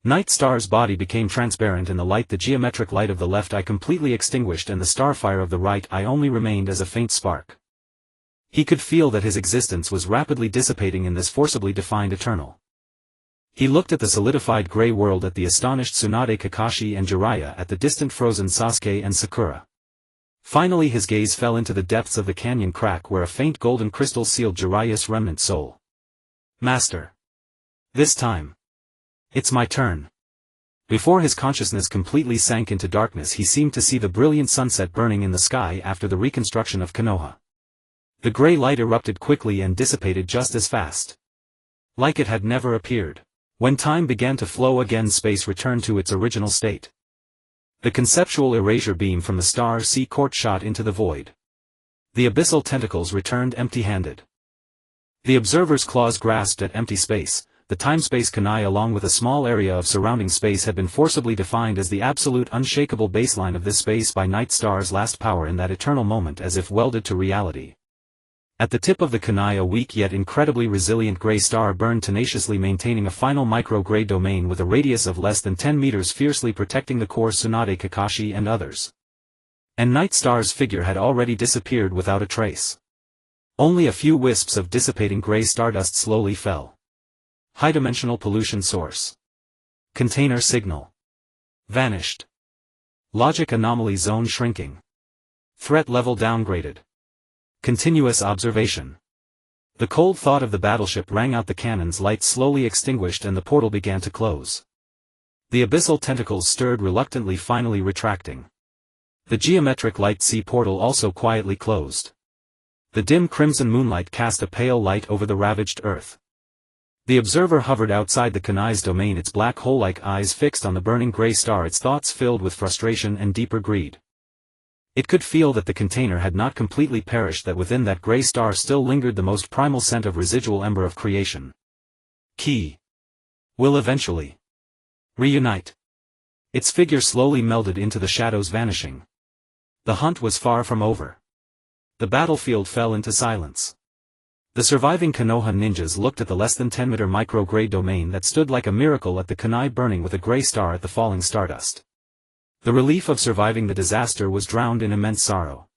Night Star's body became transparent in the light, the geometric light of the left eye completely extinguished and the starfire of the right eye only remained as a faint spark. He could feel that his existence was rapidly dissipating in this forcibly defined eternal. He looked at the solidified gray world, at the astonished Tsunade, Kakashi and Jiraiya, at the distant frozen Sasuke and Sakura. Finally his gaze fell into the depths of the canyon crack where a faint golden crystal sealed Jiraiya's remnant soul. Master. This time. It's my turn. Before his consciousness completely sank into darkness, he seemed to see the brilliant sunset burning in the sky after the reconstruction of Konoha. The gray light erupted quickly and dissipated just as fast. Like it had never appeared. When time began to flow again, space returned to its original state. The conceptual erasure beam from the star sea court shot into the void. The abyssal tentacles returned empty-handed. The observer's claws grasped at empty space. The time-space kunai along with a small area of surrounding space had been forcibly defined as the absolute unshakable baseline of this space by Night Star's last power in that eternal moment, as if welded to reality. At the tip of the kunai a weak yet incredibly resilient gray star burned tenaciously, maintaining a final micro-gray domain with a radius of less than 10 meters, fiercely protecting the core Tsunade Kakashi and others. And Night Star's figure had already disappeared without a trace. Only a few wisps of dissipating gray stardust slowly fell. High-dimensional pollution source. Container signal. Vanished. Logic anomaly zone shrinking. Threat level downgraded. Continuous observation. The cold thought of the battleship rang out. The cannon's light slowly extinguished and the portal began to close. The abyssal tentacles stirred reluctantly, finally retracting. The geometric light sea portal also quietly closed. The dim crimson moonlight cast a pale light over the ravaged earth. The observer hovered outside the kunai's domain, its black hole-like eyes fixed on the burning gray star, its thoughts filled with frustration and deeper greed. It could feel that the container had not completely perished, that within that gray star still lingered the most primal scent of residual ember of creation. Ki will eventually reunite. Its figure slowly melded into the shadows, vanishing. The hunt was far from over. The battlefield fell into silence. The surviving Konoha ninjas looked at the less than 10-meter micro-gray domain that stood like a miracle at the kunai, burning with a gray star at the falling stardust. The relief of surviving the disaster was drowned in immense sorrow.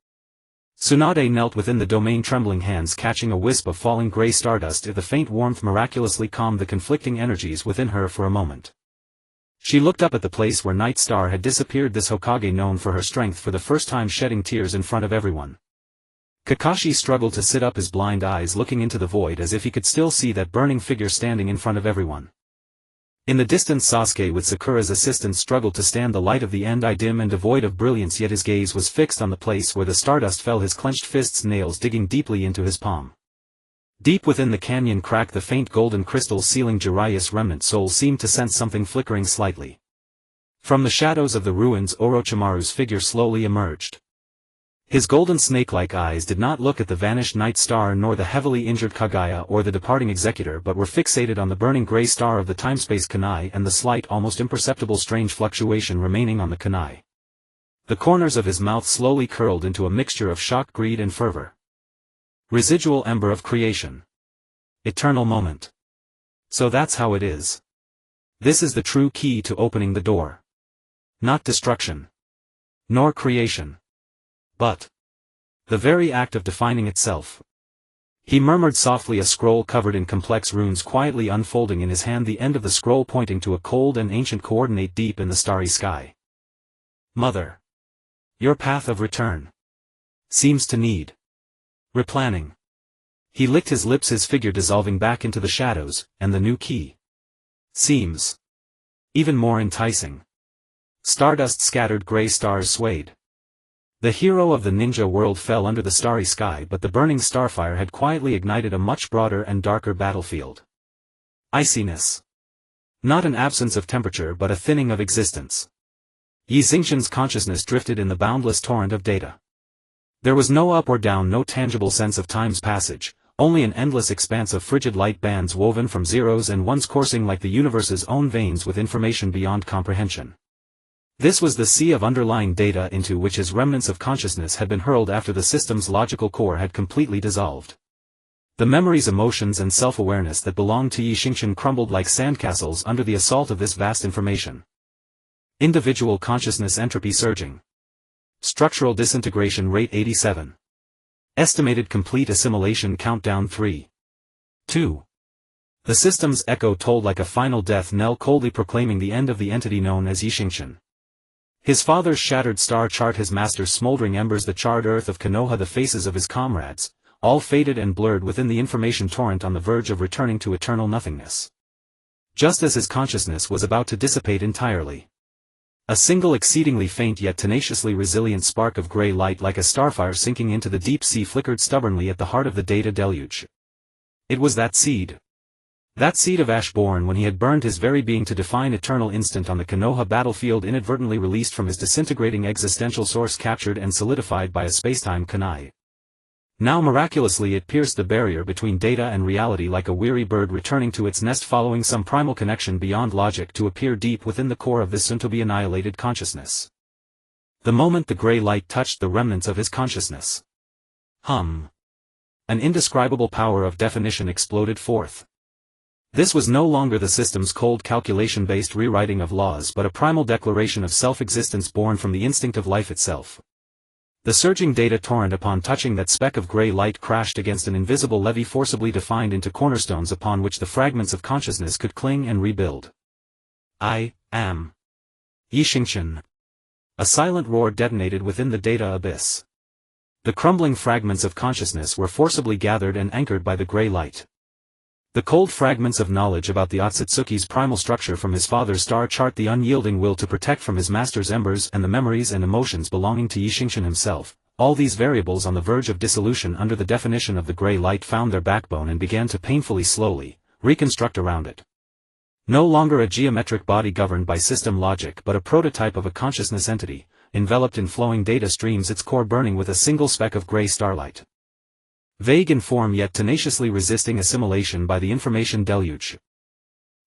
Tsunade knelt within the domain, trembling hands catching a wisp of falling gray stardust. The faint warmth miraculously calmed the conflicting energies within her for a moment. She looked up at the place where Night Star had disappeared, this Hokage known for her strength, for the first time shedding tears in front of everyone. Kakashi struggled to sit up, his blind eyes looking into the void as if he could still see that burning figure standing in front of everyone. In the distance, Sasuke with Sakura's assistance struggled to stand the light of the end, dim and devoid of brilliance, yet his gaze was fixed on the place where the stardust fell, his clenched fists, nails digging deeply into his palm. Deep within the canyon crack, the faint golden crystals sealing Jiraiya's remnant soul seemed to sense something flickering slightly. From the shadows of the ruins, Orochimaru's figure slowly emerged. His golden snake-like eyes did not look at the vanished Night Star nor the heavily injured Kaguya or the departing executor, but were fixated on the burning gray star of the timespace kunai and the slight, almost imperceptible strange fluctuation remaining on the kunai. The corners of his mouth slowly curled into a mixture of shock, greed and fervor. Residual ember of creation. Eternal moment. So that's how it is. This is the true key to opening the door. Not destruction. Nor creation. But the very act of defining itself. He murmured softly, a scroll covered in complex runes quietly unfolding in his hand, the end of the scroll pointing to a cold and ancient coordinate deep in the starry sky. Mother. Your path of return seems to need replanning. He licked his lips, his figure dissolving back into the shadows, and the new key seems even more enticing. Stardust scattered, gray stars swayed. The hero of the ninja world fell under the starry sky, but the burning starfire had quietly ignited a much broader and darker battlefield. Iciness. Not an absence of temperature, but a thinning of existence. Xingchen's consciousness drifted in the boundless torrent of data. There was no up or down, no tangible sense of time's passage, only an endless expanse of frigid light bands woven from zeros and ones coursing like the universe's own veins with information beyond comprehension. This was the sea of underlying data into which his remnants of consciousness had been hurled after the system's logical core had completely dissolved. The memories, emotions and self-awareness that belonged to Xingchen crumbled like sandcastles under the assault of this vast information. Individual consciousness entropy surging. Structural disintegration rate 87. Estimated complete assimilation countdown 3. 2. The system's echo tolled like a final death knell, coldly proclaiming the end of the entity known as Xingchen. His father's shattered star chart, his master's smoldering embers, the charred earth of Konoha, the faces of his comrades, all faded and blurred within the information torrent on the verge of returning to eternal nothingness. Just as his consciousness was about to dissipate entirely. A single exceedingly faint yet tenaciously resilient spark of gray light like a starfire sinking into the deep sea flickered stubbornly at the heart of the data deluge. It was that seed. That seed of ash born when he had burned his very being to define eternal instant on the Konoha battlefield, inadvertently released from his disintegrating existential source, captured and solidified by a spacetime kunai. Now miraculously it pierced the barrier between data and reality like a weary bird returning to its nest following some primal connection beyond logic, to appear deep within the core of this soon-to-be annihilated consciousness. The moment the gray light touched the remnants of his consciousness. An indescribable power of definition exploded forth. This was no longer the system's cold calculation-based rewriting of laws but a primal declaration of self-existence born from the instinct of life itself. The surging data torrent upon touching that speck of gray light crashed against an invisible levee forcibly defined into cornerstones upon which the fragments of consciousness could cling and rebuild. I am Xingchen. A silent roar detonated within the data abyss. The crumbling fragments of consciousness were forcibly gathered and anchored by the gray light. The cold fragments of knowledge about the Akatsuki's primal structure from his father's star chart, the unyielding will to protect from his master's embers, and the memories and emotions belonging to Xingchen himself, all these variables on the verge of dissolution under the definition of the gray light found their backbone and began to painfully slowly reconstruct around it. No longer a geometric body governed by system logic but a prototype of a consciousness entity, enveloped in flowing data streams, its core burning with a single speck of gray starlight. Vague in form yet tenaciously resisting assimilation by the information deluge.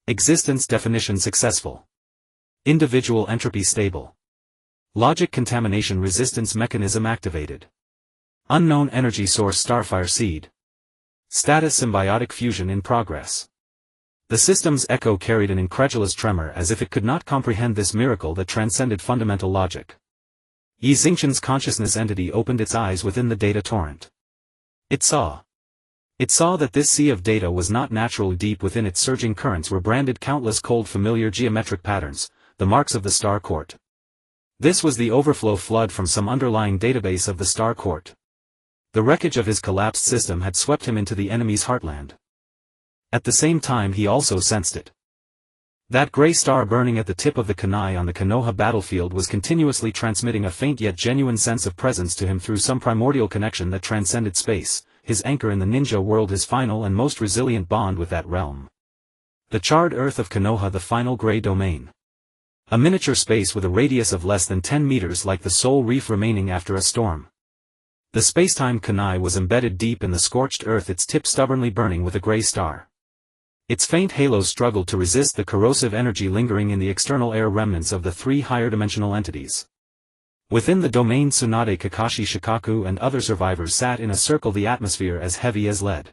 Existence definition successful. Individual entropy stable. Logic contamination resistance mechanism activated. Unknown energy source starfire seed. Status symbiotic fusion in progress. The system's echo carried an incredulous tremor as if it could not comprehend this miracle that transcended fundamental logic. Xingchen's consciousness entity opened its eyes within the data torrent. It saw that this sea of data was not naturally deep. Within its surging currents were branded countless cold familiar geometric patterns, the marks of the star court. This was the overflow flood from some underlying database of the star court. The wreckage of his collapsed system had swept him into the enemy's heartland. At the same time he also sensed it. That gray star burning at the tip of the kunai on the Konoha battlefield was continuously transmitting a faint yet genuine sense of presence to him through some primordial connection that transcended space, his anchor in the ninja world, his final and most resilient bond with that realm. The charred earth of Konoha, the final gray domain. A miniature space with a radius of less than 10 meters, like the sole reef remaining after a storm. The spacetime kunai was embedded deep in the scorched earth, its tip stubbornly burning with a gray star. Its faint halos struggled to resist the corrosive energy lingering in the external air remnants of the three higher-dimensional entities. Within the domain, Tsunade, Kakashi, Shikaku and other survivors sat in a circle, the atmosphere as heavy as lead.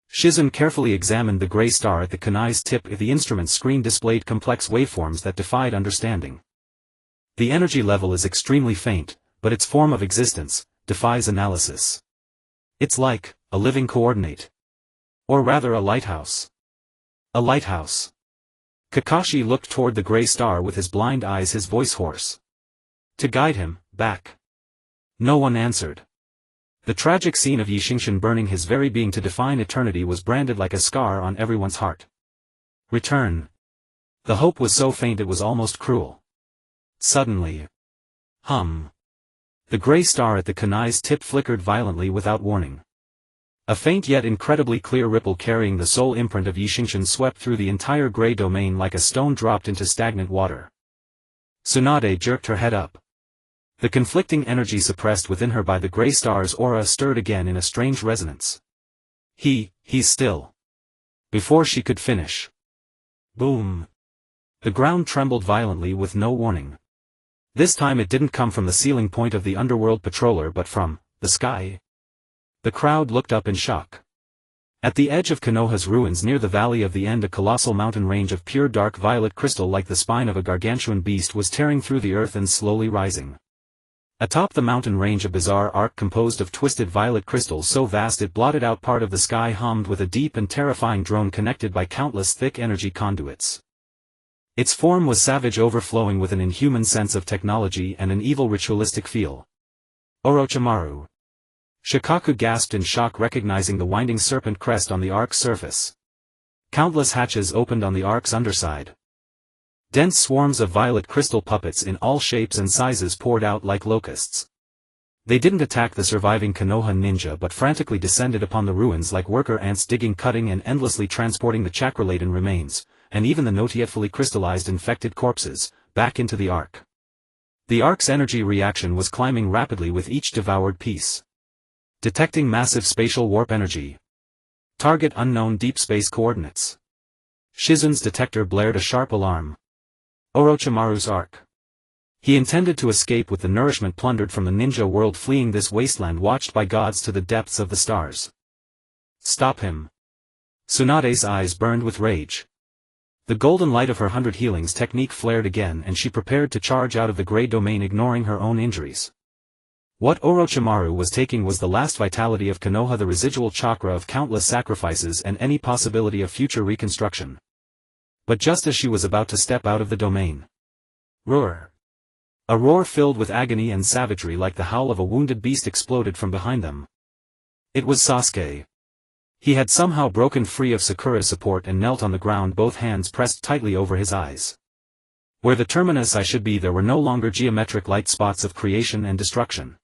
Shizun carefully examined the gray star at the kunai's tip. The instrument screen displayed complex waveforms that defied understanding. The energy level is extremely faint, but its form of existence defies analysis. It's like a living coordinate. Or rather a lighthouse. A lighthouse. Kakashi looked toward the gray star with his blind eyes, his voice hoarse. To guide him back. No one answered. The tragic scene of Xingchen burning his very being to define eternity was branded like a scar on everyone's heart. Return. The hope was so faint it was almost cruel. Suddenly. The gray star at the kunai's tip flickered violently without warning. A faint yet incredibly clear ripple carrying the sole imprint of Xingchen swept through the entire gray domain like a stone dropped into stagnant water. Tsunade jerked her head up. The conflicting energy suppressed within her by the gray star's aura stirred again in a strange resonance. He's still. Before she could finish. Boom. The ground trembled violently with no warning. This time it didn't come from the ceiling point of the underworld patroller but from the sky. The crowd looked up in shock. At the edge of Konoha's ruins near the Valley of the End, a colossal mountain range of pure dark violet crystal like the spine of a gargantuan beast was tearing through the earth and slowly rising. Atop the mountain range a bizarre arc composed of twisted violet crystals so vast it blotted out part of the sky, hummed with a deep and terrifying drone connected by countless thick energy conduits. Its form was savage, overflowing with an inhuman sense of technology and an evil ritualistic feel. Orochimaru. Shikaku gasped in shock, recognizing the winding serpent crest on the arc's surface. Countless hatches opened on the arc's underside. Dense swarms of violet crystal puppets in all shapes and sizes poured out like locusts. They didn't attack the surviving Konoha ninja but frantically descended upon the ruins like worker ants, digging, cutting and endlessly transporting the chakra-laden remains, and even the not yet fully crystallized infected corpses, back into the arc. The arc's energy reaction was climbing rapidly with each devoured piece. Detecting massive spatial warp energy. Target unknown deep space coordinates. Shizun's detector blared a sharp alarm. Orochimaru's arc. He intended to escape with the nourishment plundered from the ninja world, fleeing this wasteland watched by gods to the depths of the stars. Stop him. Tsunade's eyes burned with rage. The golden light of her 100 healings technique flared again and she prepared to charge out of the gray domain ignoring her own injuries. What Orochimaru was taking was the last vitality of Konoha, the residual chakra of countless sacrifices and any possibility of future reconstruction. But just as she was about to step out of the domain. Roar! A roar filled with agony and savagery like the howl of a wounded beast exploded from behind them. It was Sasuke. He had somehow broken free of Sakura's support and knelt on the ground, both hands pressed tightly over his eyes. Where the terminus I should be, there were no longer geometric light spots of creation and destruction.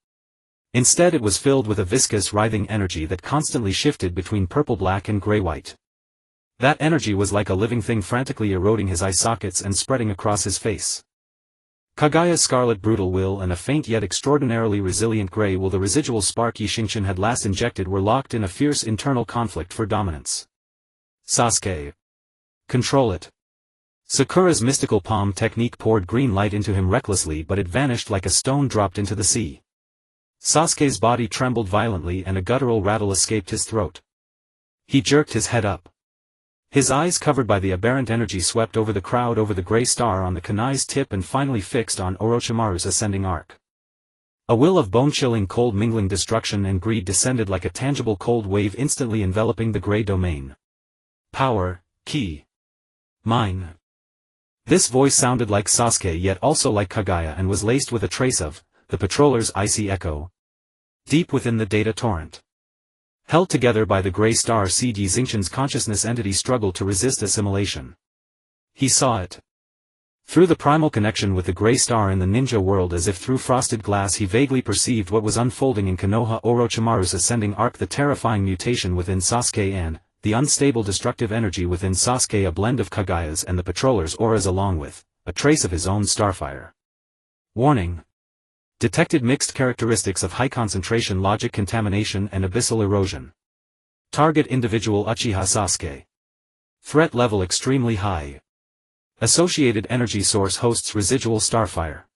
Instead it was filled with a viscous writhing energy that constantly shifted between purple-black and gray-white. That energy was like a living thing frantically eroding his eye sockets and spreading across his face. Kagaya's scarlet brutal will and a faint yet extraordinarily resilient gray will, the residual spark Xingchen had last injected, were locked in a fierce internal conflict for dominance. Sasuke. Control it. Sakura's mystical palm technique poured green light into him recklessly, but it vanished like a stone dropped into the sea. Sasuke's body trembled violently and a guttural rattle escaped his throat. He jerked his head up. His eyes, covered by the aberrant energy, swept over the crowd, over the gray star on the kunai's tip, and finally fixed on Orochimaru's ascending arc. A will of bone-chilling cold mingling destruction and greed descended like a tangible cold wave, instantly enveloping the gray domain. Power, ki. Mine. This voice sounded like Sasuke yet also like Kagaya and was laced with a trace of the patroller's icy echo. Deep within the data torrent. Held together by the gray star seed, Xingchen's consciousness entity struggled to resist assimilation. He saw it. Through the primal connection with the gray star in the ninja world, as if through frosted glass, he vaguely perceived what was unfolding in Konoha Orochimaru's ascending arc, the terrifying mutation within Sasuke and the unstable destructive energy within Sasuke, a blend of Kagaya's and the patroller's auras along with a trace of his own starfire. Warning. Detected mixed characteristics of high concentration logic contamination and abyssal erosion. Target individual Uchiha Sasuke. Threat level extremely high. Associated energy source hosts residual starfire.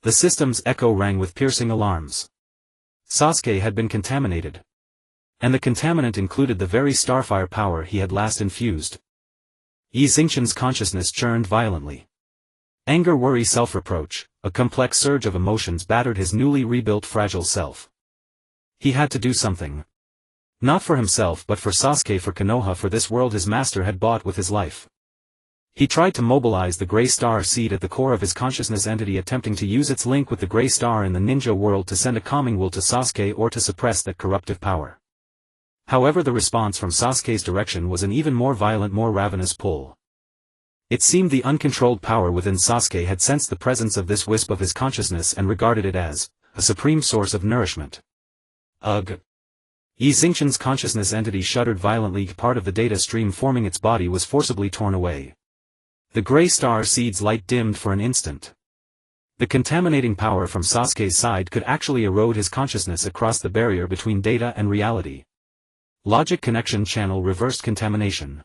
The system's echo rang with piercing alarms. Sasuke had been contaminated. And the contaminant included the very starfire power he had last infused. Xingchen's consciousness churned violently. Anger, worry, self-reproach, a complex surge of emotions battered his newly rebuilt fragile self. He had to do something. Not for himself but for Sasuke, for Konoha, for this world his master had bought with his life. He tried to mobilize the gray star seed at the core of his consciousness entity, attempting to use its link with the gray star in the ninja world to send a calming will to Sasuke or to suppress that corruptive power. However, the response from Sasuke's direction was an even more violent, more ravenous pull. It seemed the uncontrolled power within Sasuke had sensed the presence of this wisp of his consciousness and regarded it as a supreme source of nourishment. Ugh. Xingchen's consciousness entity shuddered violently. Part of the data stream forming its body was forcibly torn away. The gray star seed's light dimmed for an instant. The contaminating power from Sasuke's side could actually erode his consciousness across the barrier between data and reality. Logic connection channel reversed contamination.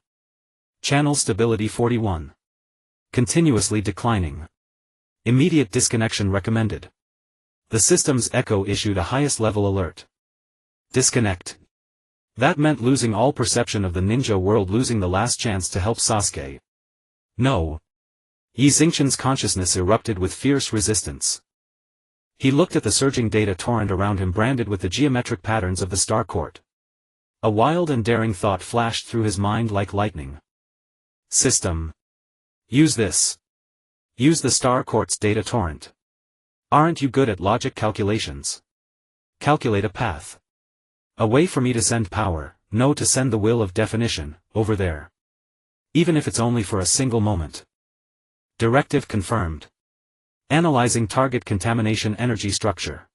Channel stability 41. Continuously declining. Immediate disconnection recommended. The system's echo issued a highest level alert. Disconnect. That meant losing all perception of the ninja world, losing the last chance to help Sasuke. No. Xingchen's consciousness erupted with fierce resistance. He looked at the surging data torrent around him, branded with the geometric patterns of the Star Court. A wild and daring thought flashed through his mind like lightning. System. Use this. Use the Star Court's data torrent. Aren't you good at logic calculations? Calculate a path. A way for me to send power, no, to send the will of definition, over there. Even if it's only for a single moment. Directive confirmed. Analyzing target contamination energy structure.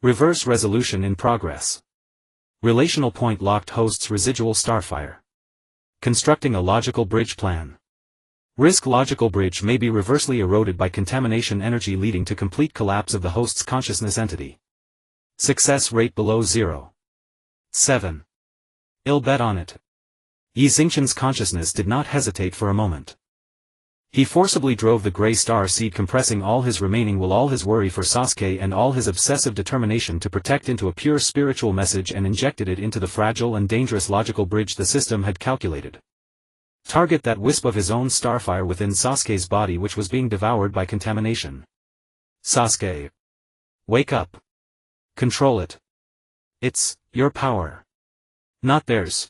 Reverse resolution in progress. Relational point locked hosts residual starfire. Constructing a logical bridge plan. Risk logical bridge may be reversely eroded by contamination energy, leading to complete collapse of the host's consciousness entity. Success rate below 0. 7. I'll bet on it. Xingchen's consciousness did not hesitate for a moment. He forcibly drove the gray star seed, compressing all his remaining will, all his worry for Sasuke and all his obsessive determination to protect into a pure spiritual message, and injected it into the fragile and dangerous logical bridge the system had calculated. Target that wisp of his own starfire within Sasuke's body, which was being devoured by contamination. Sasuke. Wake up. Control it. It's your power. Not theirs.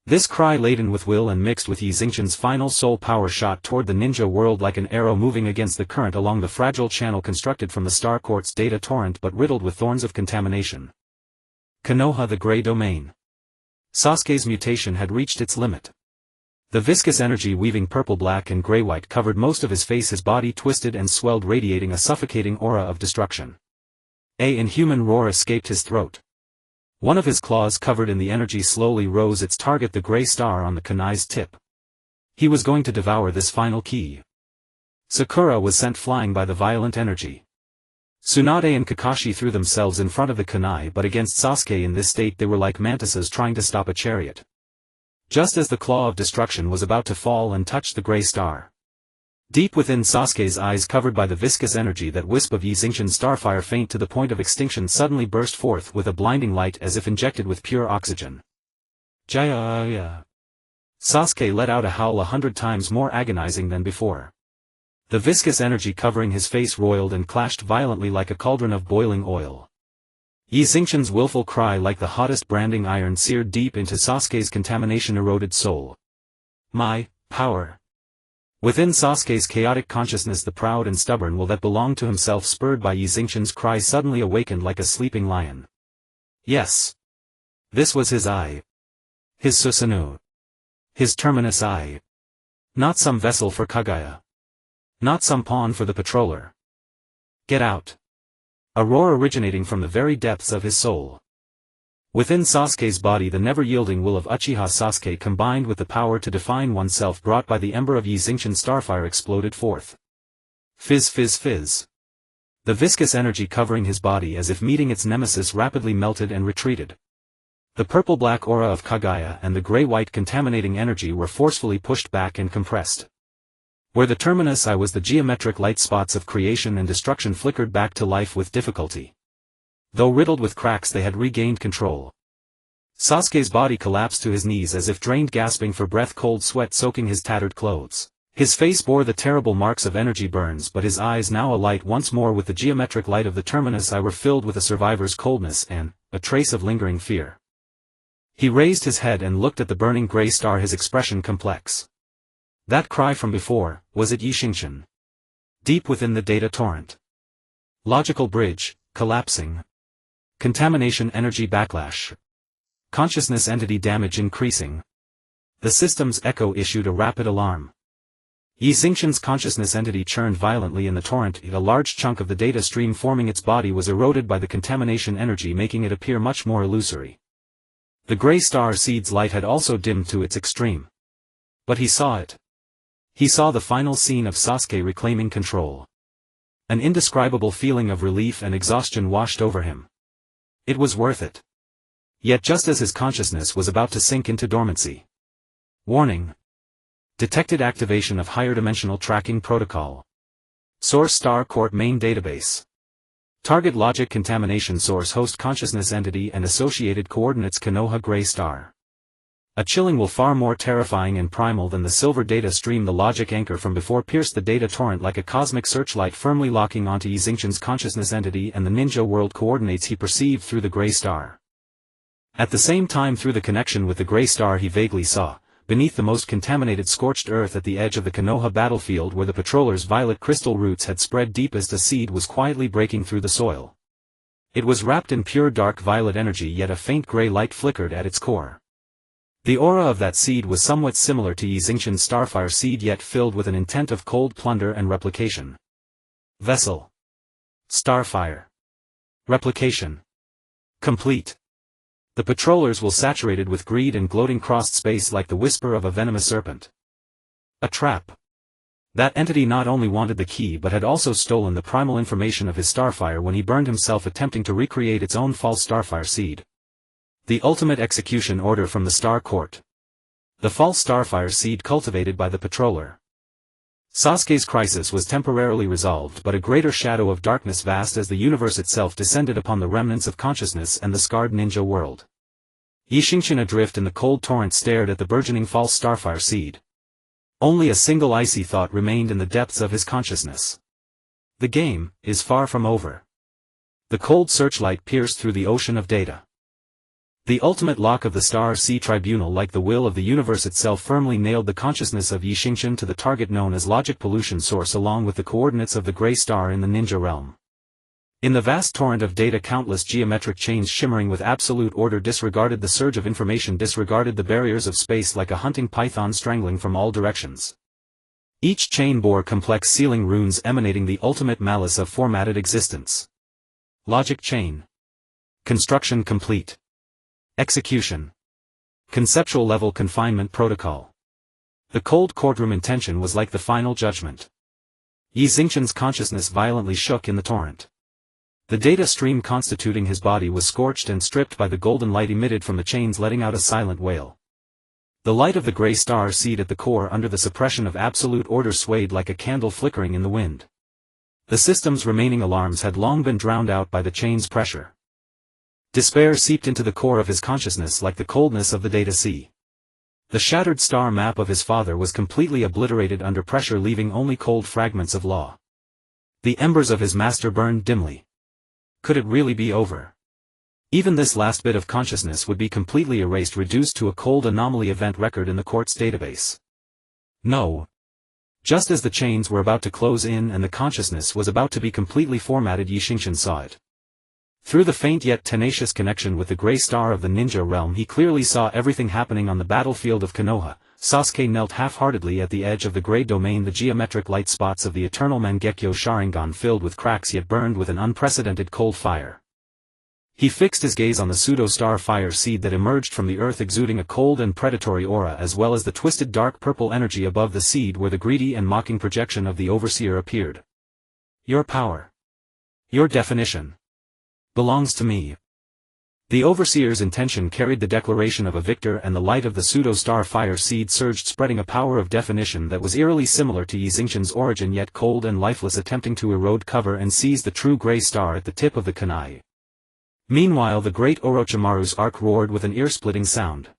This cry, laden with will and mixed with Xingchen's final soul power, shot toward the ninja world like an arrow moving against the current along the fragile channel constructed from the Star Court's data torrent but riddled with thorns of contamination. Konoha, the Gray Domain. Sasuke's mutation had reached its limit. The viscous energy weaving purple-black and gray-white covered most of his face, his body twisted and swelled, radiating a suffocating aura of destruction. An inhuman roar escaped his throat. One of his claws covered in the energy slowly rose its target, the gray star on the kunai's tip. He was going to devour this final key. Sakura was sent flying by the violent energy. Tsunade and Kakashi threw themselves in front of the kunai, but against Sasuke in this state they were like mantises trying to stop a chariot. Just as the claw of destruction was about to fall and touch the gray star, deep within Sasuke's eyes, covered by the viscous energy, that wisp of Xingchen's starfire, faint to the point of extinction, suddenly burst forth with a blinding light as if injected with pure oxygen. Jiraiya. Sasuke let out a howl 100 times more agonizing than before. The viscous energy covering his face roiled and clashed violently like a cauldron of boiling oil. Xingchen's willful cry, like the hottest branding iron, seared deep into Sasuke's contamination-eroded soul. My power. Within Sasuke's chaotic consciousness, the proud and stubborn will that belonged to himself, spurred by Xingchen's cry, suddenly awakened like a sleeping lion. Yes. This was his eye. His Susanoo. His terminus eye. Not some vessel for Kaguya. Not some pawn for the patroller. Get out. A roar originating from the very depths of his soul. Within Sasuke's body, the never-yielding will of Uchiha Sasuke combined with the power to define oneself brought by the ember of Xingchen's starfire exploded forth. Fizz, fizz, fizz. The viscous energy covering his body, as if meeting its nemesis, rapidly melted and retreated. The purple-black aura of Kaguya and the gray-white contaminating energy were forcefully pushed back and compressed. Where the terminus eye was, the geometric light spots of creation and destruction flickered back to life with difficulty. Though riddled with cracks, they had regained control. Sasuke's body collapsed to his knees as if drained, gasping for breath, cold sweat soaking his tattered clothes. His face bore the terrible marks of energy burns, but his eyes, now alight once more with the geometric light of the terminus eye, were filled with a survivor's coldness and a trace of lingering fear. He raised his head and looked at the burning gray star, his expression complex. That cry from before, was it Xingchen? Deep within the data torrent. Logical bridge, collapsing. Contamination energy backlash. Consciousness entity damage increasing. The system's echo issued a rapid alarm. Xingchen's consciousness entity churned violently in the torrent. A large chunk of the data stream forming its body was eroded by the contamination energy, making it appear much more illusory. The gray star seed's light had also dimmed to its extreme. But he saw it. He saw the final scene of Sasuke reclaiming control. An indescribable feeling of relief and exhaustion washed over him. It was worth it. Yet just as his consciousness was about to sink into dormancy. Warning. Detected activation of higher dimensional tracking protocol. Source: Star Court main database. Target: logic contamination. Source: host consciousness entity and associated coordinates: Konoha Gray Star. A chilling will far more terrifying and primal than the silver data stream. The logic anchor from before pierced the data torrent like a cosmic searchlight, firmly locking onto Xingchen's consciousness entity and the ninja world coordinates he perceived through the gray star. At the same time, through the connection with the gray star, he vaguely saw, beneath the most contaminated scorched earth at the edge of the Konoha battlefield, where the patrollers' violet crystal roots had spread deepest, a seed was quietly breaking through the soil. It was wrapped in pure dark violet energy, yet a faint gray light flickered at its core. The aura of that seed was somewhat similar to Xingchen's starfire seed, yet filled with an intent of cold plunder and replication. Vessel. Starfire. Replication. Complete. The patrollers were saturated with greed and gloating crossed space like the whisper of a venomous serpent. A trap. That entity not only wanted the key but had also stolen the primal information of his starfire when he burned himself attempting to recreate its own false starfire seed. The ultimate execution order from the Star Court. The false starfire seed cultivated by the patroller. Sasuke's crisis was temporarily resolved, but a greater shadow of darkness vast as the universe itself descended upon the remnants of consciousness and the scarred ninja world. Xingchen adrift in the cold torrent stared at the burgeoning false starfire seed. Only a single icy thought remained in the depths of his consciousness. The game is far from over. The cold searchlight pierced through the ocean of data. The ultimate lock of the Star Sea Tribunal, like the will of the universe itself, firmly nailed the consciousness of Xingchen to the target known as logic pollution source along with the coordinates of the Grey Star in the ninja realm. In the vast torrent of data, countless geometric chains shimmering with absolute order disregarded the surge of information, disregarded the barriers of space like a hunting python strangling from all directions. Each chain bore complex sealing runes emanating the ultimate malice of formatted existence. Logic chain. Construction complete. Execution. Conceptual level confinement protocol. The cold courtroom intention was like the final judgment. Xingchen's consciousness violently shook in the torrent. The data stream constituting his body was scorched and stripped by the golden light emitted from the chains, letting out a silent wail. The light of the Grey Star seed at the core under the suppression of absolute order swayed like a candle flickering in the wind. The system's remaining alarms had long been drowned out by the chain's pressure. Despair seeped into the core of his consciousness like the coldness of the data sea. The shattered star map of his father was completely obliterated under pressure, leaving only cold fragments of law. The embers of his master burned dimly. Could it really be over? Even this last bit of consciousness would be completely erased, reduced to a cold anomaly event record in the court's database. No. Just as the chains were about to close in and the consciousness was about to be completely formatted, Xingchen saw it. Through the faint yet tenacious connection with the Grey Star of the ninja realm, he clearly saw everything happening on the battlefield of Konoha. Sasuke knelt half-heartedly at the edge of the Grey Domain, the geometric light spots of the eternal Mangekyo Sharingan filled with cracks yet burned with an unprecedented cold fire. He fixed his gaze on the pseudo-star fire seed that emerged from the earth, exuding a cold and predatory aura, as well as the twisted dark purple energy above the seed where the greedy and mocking projection of the overseer appeared. Your power. Your definition. Belongs to me. The overseer's intention carried the declaration of a victor, and the light of the pseudo-star fire seed surged, spreading a power of definition that was eerily similar to Xingchen's origin, yet cold and lifeless, attempting to erode cover and seize the true Grey Star at the tip of the kunai. Meanwhile, the great Orochimaru's arc roared with an ear-splitting sound.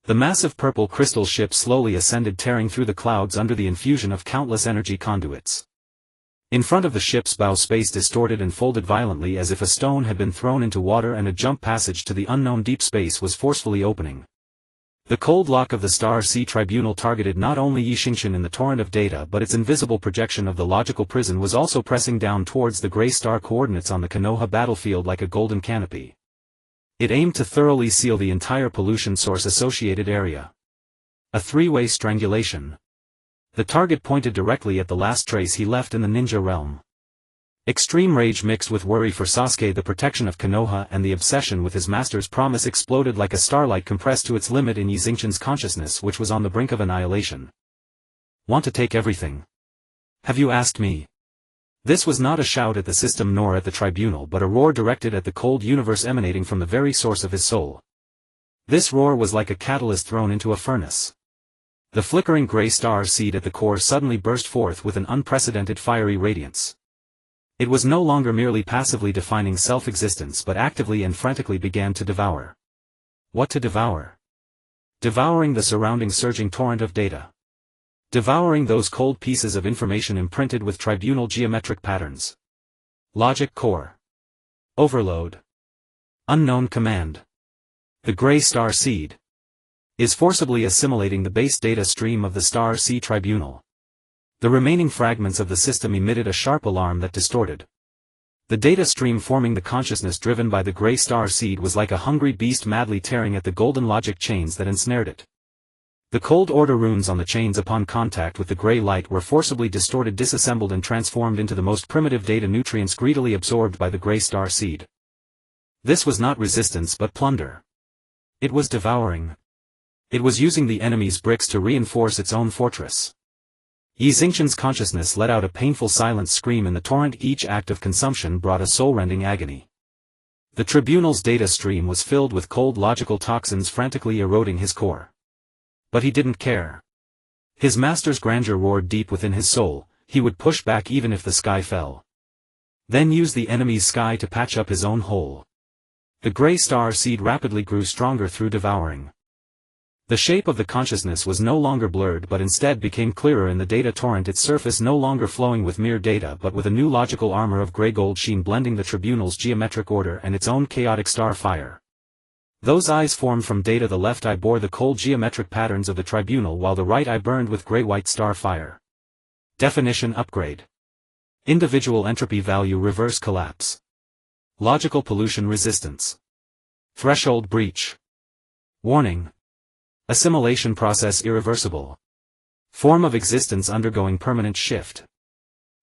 The massive purple crystal ship slowly ascended, tearing through the clouds under the infusion of countless energy conduits. In front of the ship's bow, space distorted and folded violently as if a stone had been thrown into water, and a jump passage to the unknown deep space was forcefully opening. The cold lock of the Star Sea Tribunal targeted not only Xingchen in the torrent of data, but its invisible projection of the logical prison was also pressing down towards the Grey Star coordinates on the Konoha battlefield like a golden canopy. It aimed to thoroughly seal the entire pollution source associated area. A three-way strangulation. The target pointed directly at the last trace he left in the ninja realm. Extreme rage mixed with worry for Sasuke, the protection of Konoha, and the obsession with his master's promise exploded like a starlight compressed to its limit in Xingchen's consciousness, which was on the brink of annihilation. Want to take everything? Have you asked me? This was not a shout at the system nor at the tribunal, but a roar directed at the cold universe emanating from the very source of his soul. This roar was like a catalyst thrown into a furnace. The flickering Grey Star seed at the core suddenly burst forth with an unprecedented fiery radiance. It was no longer merely passively defining self-existence, but actively and frantically began to devour. What to devour? Devouring the surrounding surging torrent of data. Devouring those cold pieces of information imprinted with tribunal geometric patterns. Logic core. Overload. Unknown command. The Grey Star seed is forcibly assimilating the base data stream of the Star Sea Tribunal. The remaining fragments of the system emitted a sharp alarm that distorted. The data stream forming the consciousness driven by the Grey Star seed was like a hungry beast madly tearing at the golden logic chains that ensnared it. The cold order runes on the chains upon contact with the grey light were forcibly distorted, disassembled, and transformed into the most primitive data nutrients greedily absorbed by the Grey Star seed. This was not resistance but plunder. It was devouring. It was using the enemy's bricks to reinforce its own fortress. Xingchen's consciousness let out a painful silent scream in the torrent. Each act of consumption brought a soul-rending agony. The tribunal's data stream was filled with cold logical toxins frantically eroding his core. But he didn't care. His master's grandeur roared deep within his soul. He would push back even if the sky fell. Then use the enemy's sky to patch up his own hole. The gray star seed rapidly grew stronger through devouring. The shape of the consciousness was no longer blurred but instead became clearer in the data torrent, its surface no longer flowing with mere data but with a new logical armor of gray-gold sheen blending the tribunal's geometric order and its own chaotic star fire. Those eyes formed from data. The left eye bore the cold geometric patterns of the tribunal while the right eye burned with gray-white star fire. Definition upgrade. Individual entropy value reverse collapse. Logical pollution resistance. Threshold breach. Warning. Assimilation process irreversible. Form of existence undergoing permanent shift.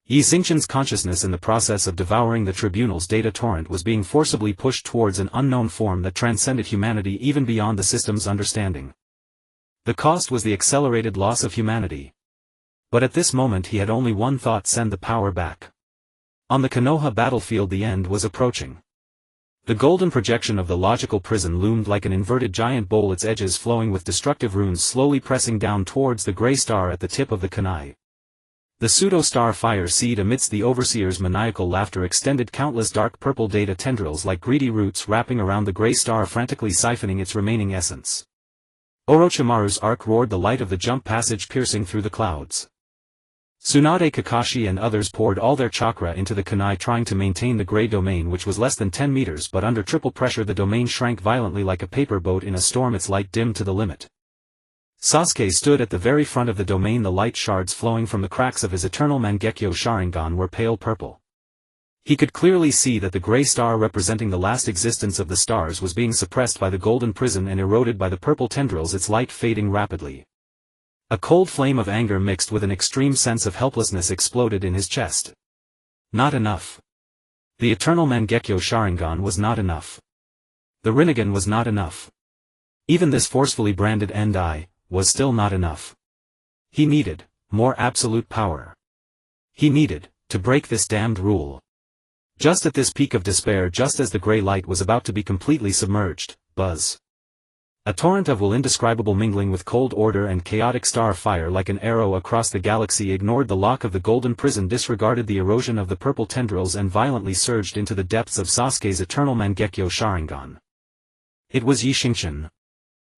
Xingchen's consciousness in the process of devouring the tribunal's data torrent was being forcibly pushed towards an unknown form that transcended humanity even beyond the system's understanding. The cost was the accelerated loss of humanity. But at this moment he had only one thought: send the power back. On the Konoha battlefield the end was approaching. The golden projection of the logical prison loomed like an inverted giant bowl, its edges flowing with destructive runes slowly pressing down towards the gray star at the tip of the kunai. The pseudo-star fire seed amidst the overseer's maniacal laughter extended countless dark purple data tendrils like greedy roots wrapping around the gray star, frantically siphoning its remaining essence. Orochimaru's arc roared, the light of the jump passage piercing through the clouds. Tsunade, Kakashi and others poured all their chakra into the kunai, trying to maintain the gray domain, which was less than 10 meters, but under triple pressure the domain shrank violently like a paper boat in a storm, its light dimmed to the limit. Sasuke stood at the very front of the domain, the light shards flowing from the cracks of his eternal Mangekyo Sharingan were pale purple. He could clearly see that the gray star representing the last existence of the stars was being suppressed by the golden prison and eroded by the purple tendrils, its light fading rapidly. A cold flame of anger mixed with an extreme sense of helplessness exploded in his chest. Not enough. The eternal Mangekyo Sharingan was not enough. The Rinnegan was not enough. Even this forcefully branded end eye was still not enough. He needed more absolute power. He needed to break this damned rule. Just at this peak of despair, just as the gray light was about to be completely submerged, buzz. A torrent of will indescribable mingling with cold order and chaotic star fire like an arrow across the galaxy ignored the lock of the golden prison, disregarded the erosion of the purple tendrils and violently surged into the depths of Sasuke's eternal Mangekyo Sharingan. It was Xingchen.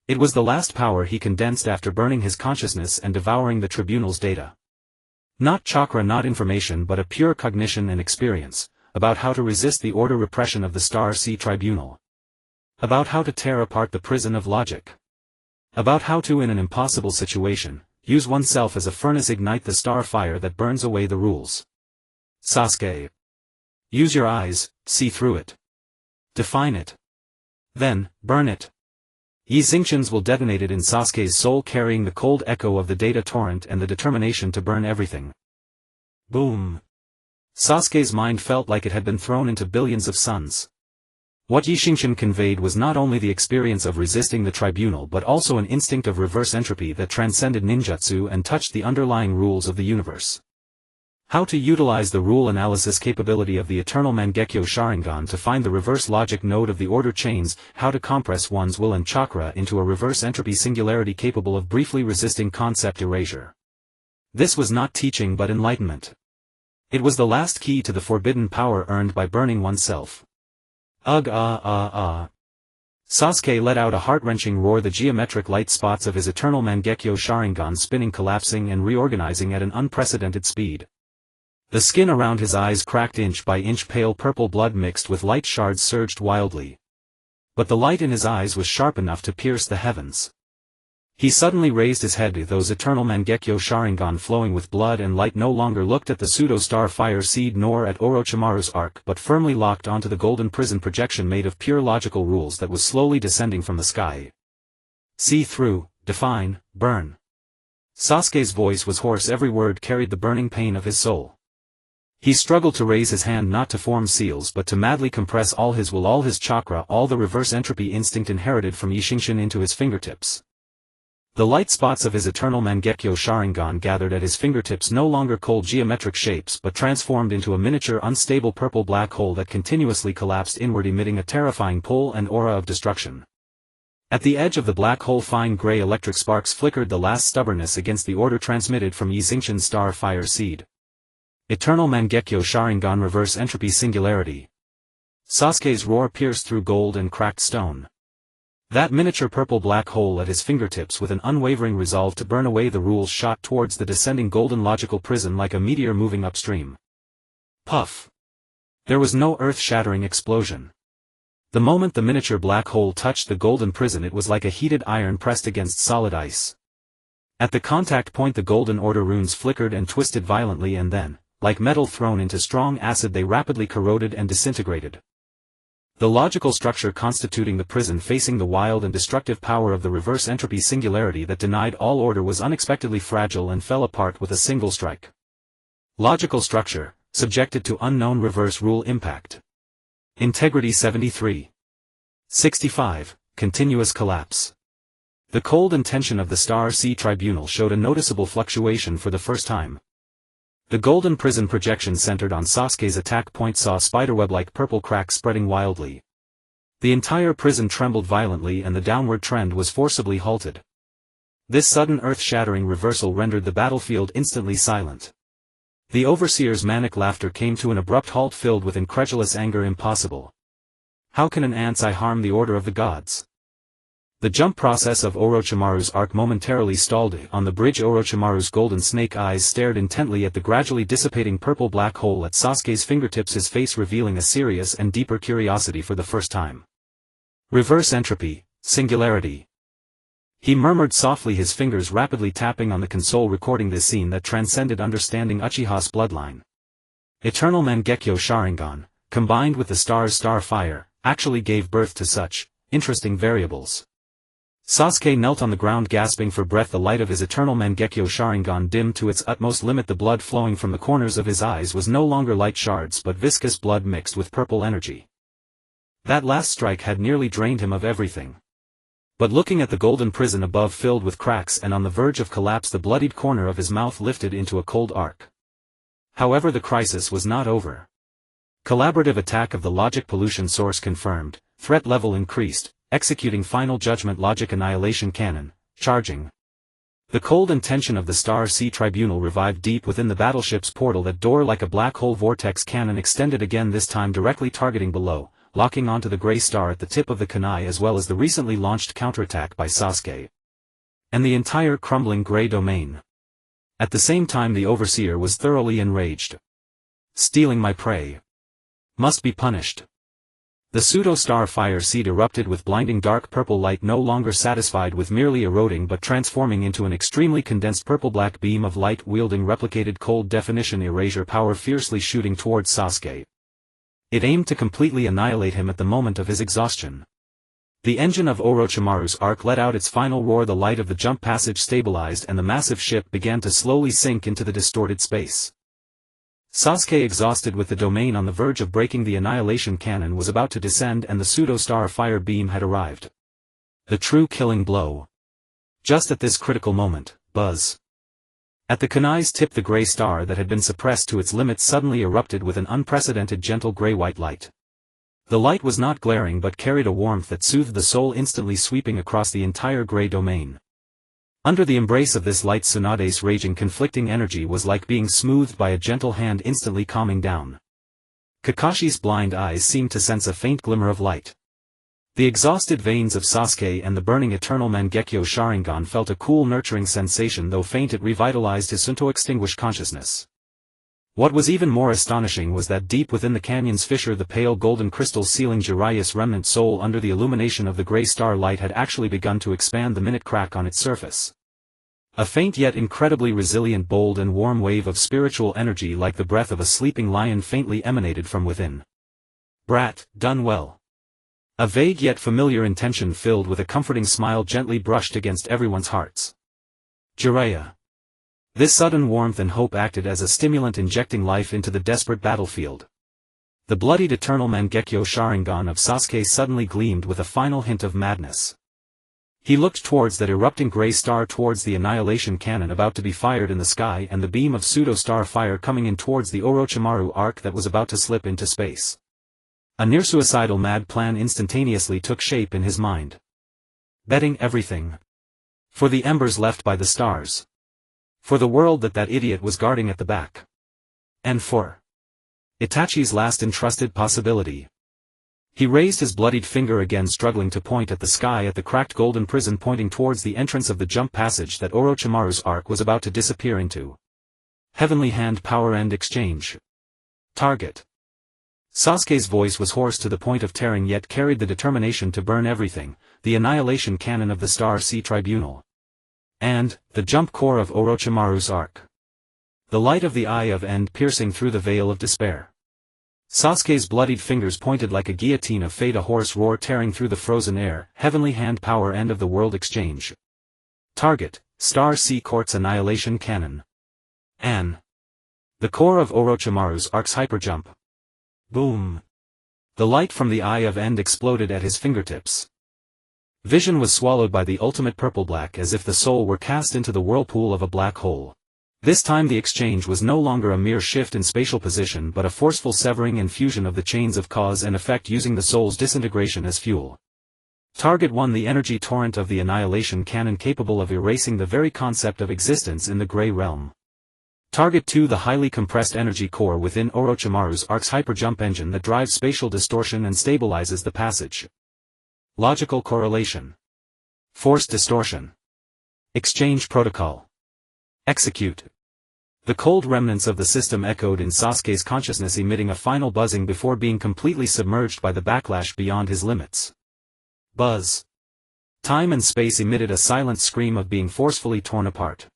It was the last power he condensed after burning his consciousness and devouring the tribunal's data. Not chakra, not information, but a pure cognition and experience, about how to resist the order repression of the Star Sea Tribunal. About how to tear apart the prison of logic. About how to, in an impossible situation, use oneself as a furnace, ignite the star fire that burns away the rules. Sasuke. Use your eyes, see through it. Define it. Then, burn it. Xingchen's will detonated in Sasuke's soul, carrying the cold echo of the data torrent and the determination to burn everything. Boom. Sasuke's mind felt like it had been thrown into billions of suns. What Xingchen conveyed was not only the experience of resisting the tribunal but also an instinct of reverse entropy that transcended ninjutsu and touched the underlying rules of the universe. How to utilize the rule analysis capability of the eternal Mangekyo Sharingan to find the reverse logic node of the order chains, how to compress one's will and chakra into a reverse entropy singularity capable of briefly resisting concept erasure. This was not teaching but enlightenment. It was the last key to the forbidden power earned by burning oneself. Sasuke let out a heart-wrenching roar, the geometric light spots of his eternal Mangekyo Sharingan spinning, collapsing and reorganizing at an unprecedented speed. The skin around his eyes cracked inch by inch, pale purple blood mixed with light shards surged wildly. But the light in his eyes was sharp enough to pierce the heavens. He suddenly raised his head, those eternal Mangekyo Sharingan flowing with blood and light no longer looked at the pseudo-star fire seed nor at Orochimaru's arc, but firmly locked onto the golden prison projection made of pure logical rules that was slowly descending from the sky. See through, define, burn. Sasuke's voice was hoarse, every word carried the burning pain of his soul. He struggled to raise his hand, not to form seals but to madly compress all his will, all his chakra, all the reverse entropy instinct inherited from Xingchen into his fingertips. The light spots of his eternal Mangekyo Sharingan gathered at his fingertips, no longer cold geometric shapes but transformed into a miniature unstable purple black hole that continuously collapsed inward, emitting a terrifying pull and aura of destruction. At the edge of the black hole fine gray electric sparks flickered the last stubbornness against the order transmitted from Xingchen Star Fire Seed. Eternal Mangekyo Sharingan Reverse Entropy Singularity. Sasuke's roar pierced through gold and cracked stone. That miniature purple black hole at his fingertips with an unwavering resolve to burn away the rules shot towards the descending golden logical prison like a meteor moving upstream. Puff. There was no earth-shattering explosion. The moment the miniature black hole touched the golden prison it was like a heated iron pressed against solid ice. At the contact point the golden order runes flickered and twisted violently and then, like metal thrown into strong acid they rapidly corroded and disintegrated. The logical structure constituting the prison facing the wild and destructive power of the reverse entropy singularity that denied all order was unexpectedly fragile and fell apart with a single strike. Logical structure, subjected to unknown reverse rule impact. Integrity 73. 65, continuous collapse. The cold intention of the Star Sea Tribunal showed a noticeable fluctuation for the first time. The golden prison projection centered on Sasuke's attack point saw spiderweb-like purple cracks spreading wildly. The entire prison trembled violently and the downward trend was forcibly halted. This sudden earth-shattering reversal rendered the battlefield instantly silent. The overseer's manic laughter came to an abrupt halt filled with incredulous anger. Impossible. How can an ant's eye harm the order of the gods? The jump process of Orochimaru's arc momentarily stalled. On the bridge Orochimaru's golden snake eyes stared intently at the gradually dissipating purple black hole at Sasuke's fingertips, his face revealing a serious and deeper curiosity for the first time. Reverse entropy, singularity. He murmured softly, his fingers rapidly tapping on the console recording this scene that transcended understanding. Uchiha's bloodline. Eternal Mangekyo Sharingan, combined with the star's star fire, actually gave birth to such interesting variables. Sasuke knelt on the ground gasping for breath. The light of his eternal Mangekyo Sharingan dimmed to its utmost limit. The blood flowing from the corners of his eyes was no longer light shards but viscous blood mixed with purple energy. That last strike had nearly drained him of everything. But looking at the golden prison above filled with cracks and on the verge of collapse, the bloodied corner of his mouth lifted into a cold arc. However, the crisis was not over. Collaborative attack of the logic pollution source confirmed, threat level increased. Executing final judgment logic annihilation cannon, charging. The cold intention of the Star Sea Tribunal revived deep within the battleship's portal. That door like a black hole vortex cannon extended again, this time directly targeting below, locking onto the gray star at the tip of the kunai as well as the recently launched counterattack by Sasuke. And the entire crumbling gray domain. At the same time the overseer was thoroughly enraged. Stealing my prey. Must be punished. The pseudo-star fire seed erupted with blinding dark purple light, no longer satisfied with merely eroding but transforming into an extremely condensed purple-black beam of light wielding replicated cold definition erasure power, fiercely shooting towards Sasuke. It aimed to completely annihilate him at the moment of his exhaustion. The engine of Orochimaru's arc let out its final roar. The light of the jump passage stabilized and the massive ship began to slowly sink into the distorted space. Sasuke, exhausted with the domain on the verge of breaking, the annihilation cannon was about to descend and the pseudo-star fire beam had arrived. The true killing blow. Just at this critical moment, buzz. At the kunai's tip the gray star that had been suppressed to its limits suddenly erupted with an unprecedented gentle gray-white light. The light was not glaring but carried a warmth that soothed the soul, instantly sweeping across the entire gray domain. Under the embrace of this light, Tsunade's raging conflicting energy was like being smoothed by a gentle hand, instantly calming down. Kakashi's blind eyes seemed to sense a faint glimmer of light. The exhausted veins of Sasuke and the burning eternal Mangekyo Sharingan felt a cool nurturing sensation. Though faint, it revitalized his Sunto-extinguished consciousness. What was even more astonishing was that deep within the canyon's fissure the pale golden crystals sealing Jiraiya's remnant soul under the illumination of the gray star light had actually begun to expand the minute crack on its surface. A faint yet incredibly resilient, bold and warm wave of spiritual energy like the breath of a sleeping lion faintly emanated from within. Brat, done well. A vague yet familiar intention filled with a comforting smile gently brushed against everyone's hearts. Jiraiya. This sudden warmth and hope acted as a stimulant injecting life into the desperate battlefield. The bloodied eternal Mangekyo Sharingan of Sasuke suddenly gleamed with a final hint of madness. He looked towards that erupting gray star, towards the annihilation cannon about to be fired in the sky and the beam of pseudo-star fire coming in towards the Orochimaru arc that was about to slip into space. A near-suicidal mad plan instantaneously took shape in his mind. Betting everything. For the embers left by the stars. For the world that idiot was guarding at the back. And for Itachi's last entrusted possibility. He raised his bloodied finger again, struggling to point at the sky at the cracked golden prison pointing towards the entrance of the jump passage that Orochimaru's arc was about to disappear into. Heavenly Hand Power End Exchange. Target. Sasuke's voice was hoarse to the point of tearing, yet carried the determination to burn everything, the annihilation cannon of the Star Sea Tribunal. And, the jump core of Orochimaru's arc. The light of the Eye of End piercing through the veil of despair. Sasuke's bloodied fingers pointed like a guillotine of fate, a hoarse roar tearing through the frozen air. Heavenly Hand Power End of the World Exchange. Target, Star Sea Court's Annihilation Cannon. An. The core of Orochimaru's arc's hyperjump. Boom. The light from the Eye of End exploded at his fingertips. Vision was swallowed by the ultimate purple-black as if the soul were cast into the whirlpool of a black hole. This time the exchange was no longer a mere shift in spatial position but a forceful severing and fusion of the chains of cause and effect using the soul's disintegration as fuel. Target 1. The energy torrent of the annihilation cannon capable of erasing the very concept of existence in the Grey Realm. Target 2. The highly compressed energy core within Orochimaru's arc's hyperjump engine that drives spatial distortion and stabilizes the passage. Logical correlation. Force distortion. Exchange protocol. Execute. The cold remnants of the system echoed in Sasuke's consciousness, emitting a final buzzing before being completely submerged by the backlash beyond his limits. Buzz. Time and space emitted a silent scream of being forcefully torn apart.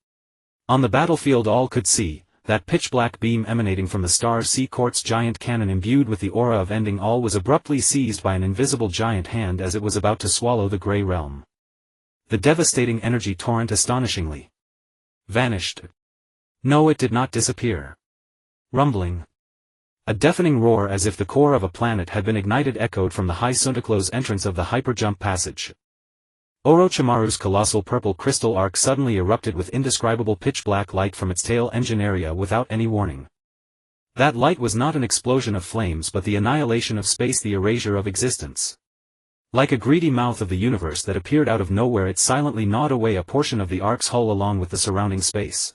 On the battlefield all could see, that pitch-black beam emanating from the Star Sea Court's giant cannon imbued with the aura of ending all was abruptly seized by an invisible giant hand as it was about to swallow the Grey Realm. The devastating energy torrent astonishingly vanished. No, it did not disappear. Rumbling. A deafening roar as if the core of a planet had been ignited echoed from the high Suntaklo's entrance of the hyperjump passage. Orochimaru's colossal purple crystal arc suddenly erupted with indescribable pitch-black light from its tail engine area without any warning. That light was not an explosion of flames but the annihilation of space, the erasure of existence. Like a greedy mouth of the universe that appeared out of nowhere, it silently gnawed away a portion of the arc's hull along with the surrounding space.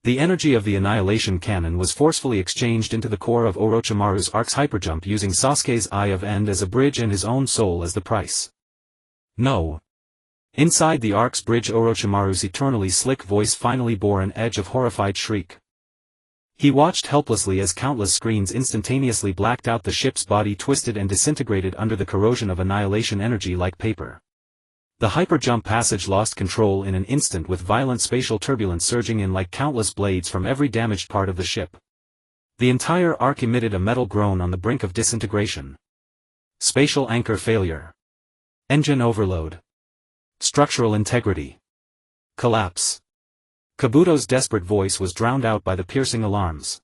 The energy of the annihilation cannon was forcefully exchanged into the core of Orochimaru's arc's hyperjump using Sasuke's Eye of End as a bridge and his own soul as the price. No. Inside the arc's bridge, Orochimaru's eternally slick voice finally bore an edge of horrified shriek. He watched helplessly as countless screens instantaneously blacked out, the ship's body twisted and disintegrated under the corrosion of annihilation energy like paper. The hyperjump passage lost control in an instant, with violent spatial turbulence surging in like countless blades from every damaged part of the ship. The entire arc emitted a metal groan on the brink of disintegration. Spatial anchor failure. Engine overload. Structural integrity. Collapse. Kabuto's desperate voice was drowned out by the piercing alarms.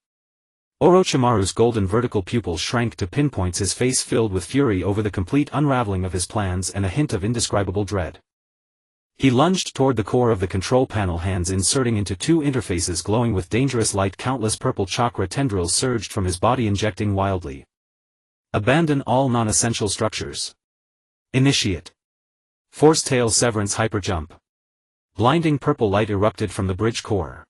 Orochimaru's golden vertical pupils shrank to pinpoints, his face filled with fury over the complete unraveling of his plans and a hint of indescribable dread. He lunged toward the core of the control panel, hands inserting into two interfaces glowing with dangerous light. Countless purple chakra tendrils surged from his body, injecting wildly. Abandon all non-essential structures. Initiate. Force tail severance hyperjump. Blinding purple light erupted from the bridge core.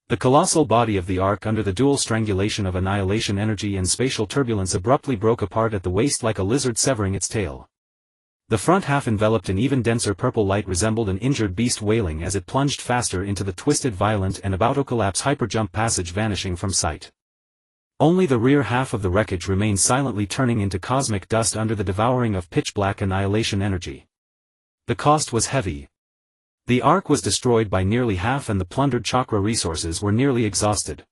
The colossal body of the arc, under the dual strangulation of annihilation energy and spatial turbulence, abruptly broke apart at the waist like a lizard severing its tail. The front half, enveloped in even denser purple light, resembled an injured beast wailing as it plunged faster into the twisted, violent and about to collapse hyperjump passage, vanishing from sight. Only the rear half of the wreckage remained silently turning into cosmic dust under the devouring of pitch-black annihilation energy. The cost was heavy. The arc was destroyed by nearly half and the plundered chakra resources were nearly exhausted.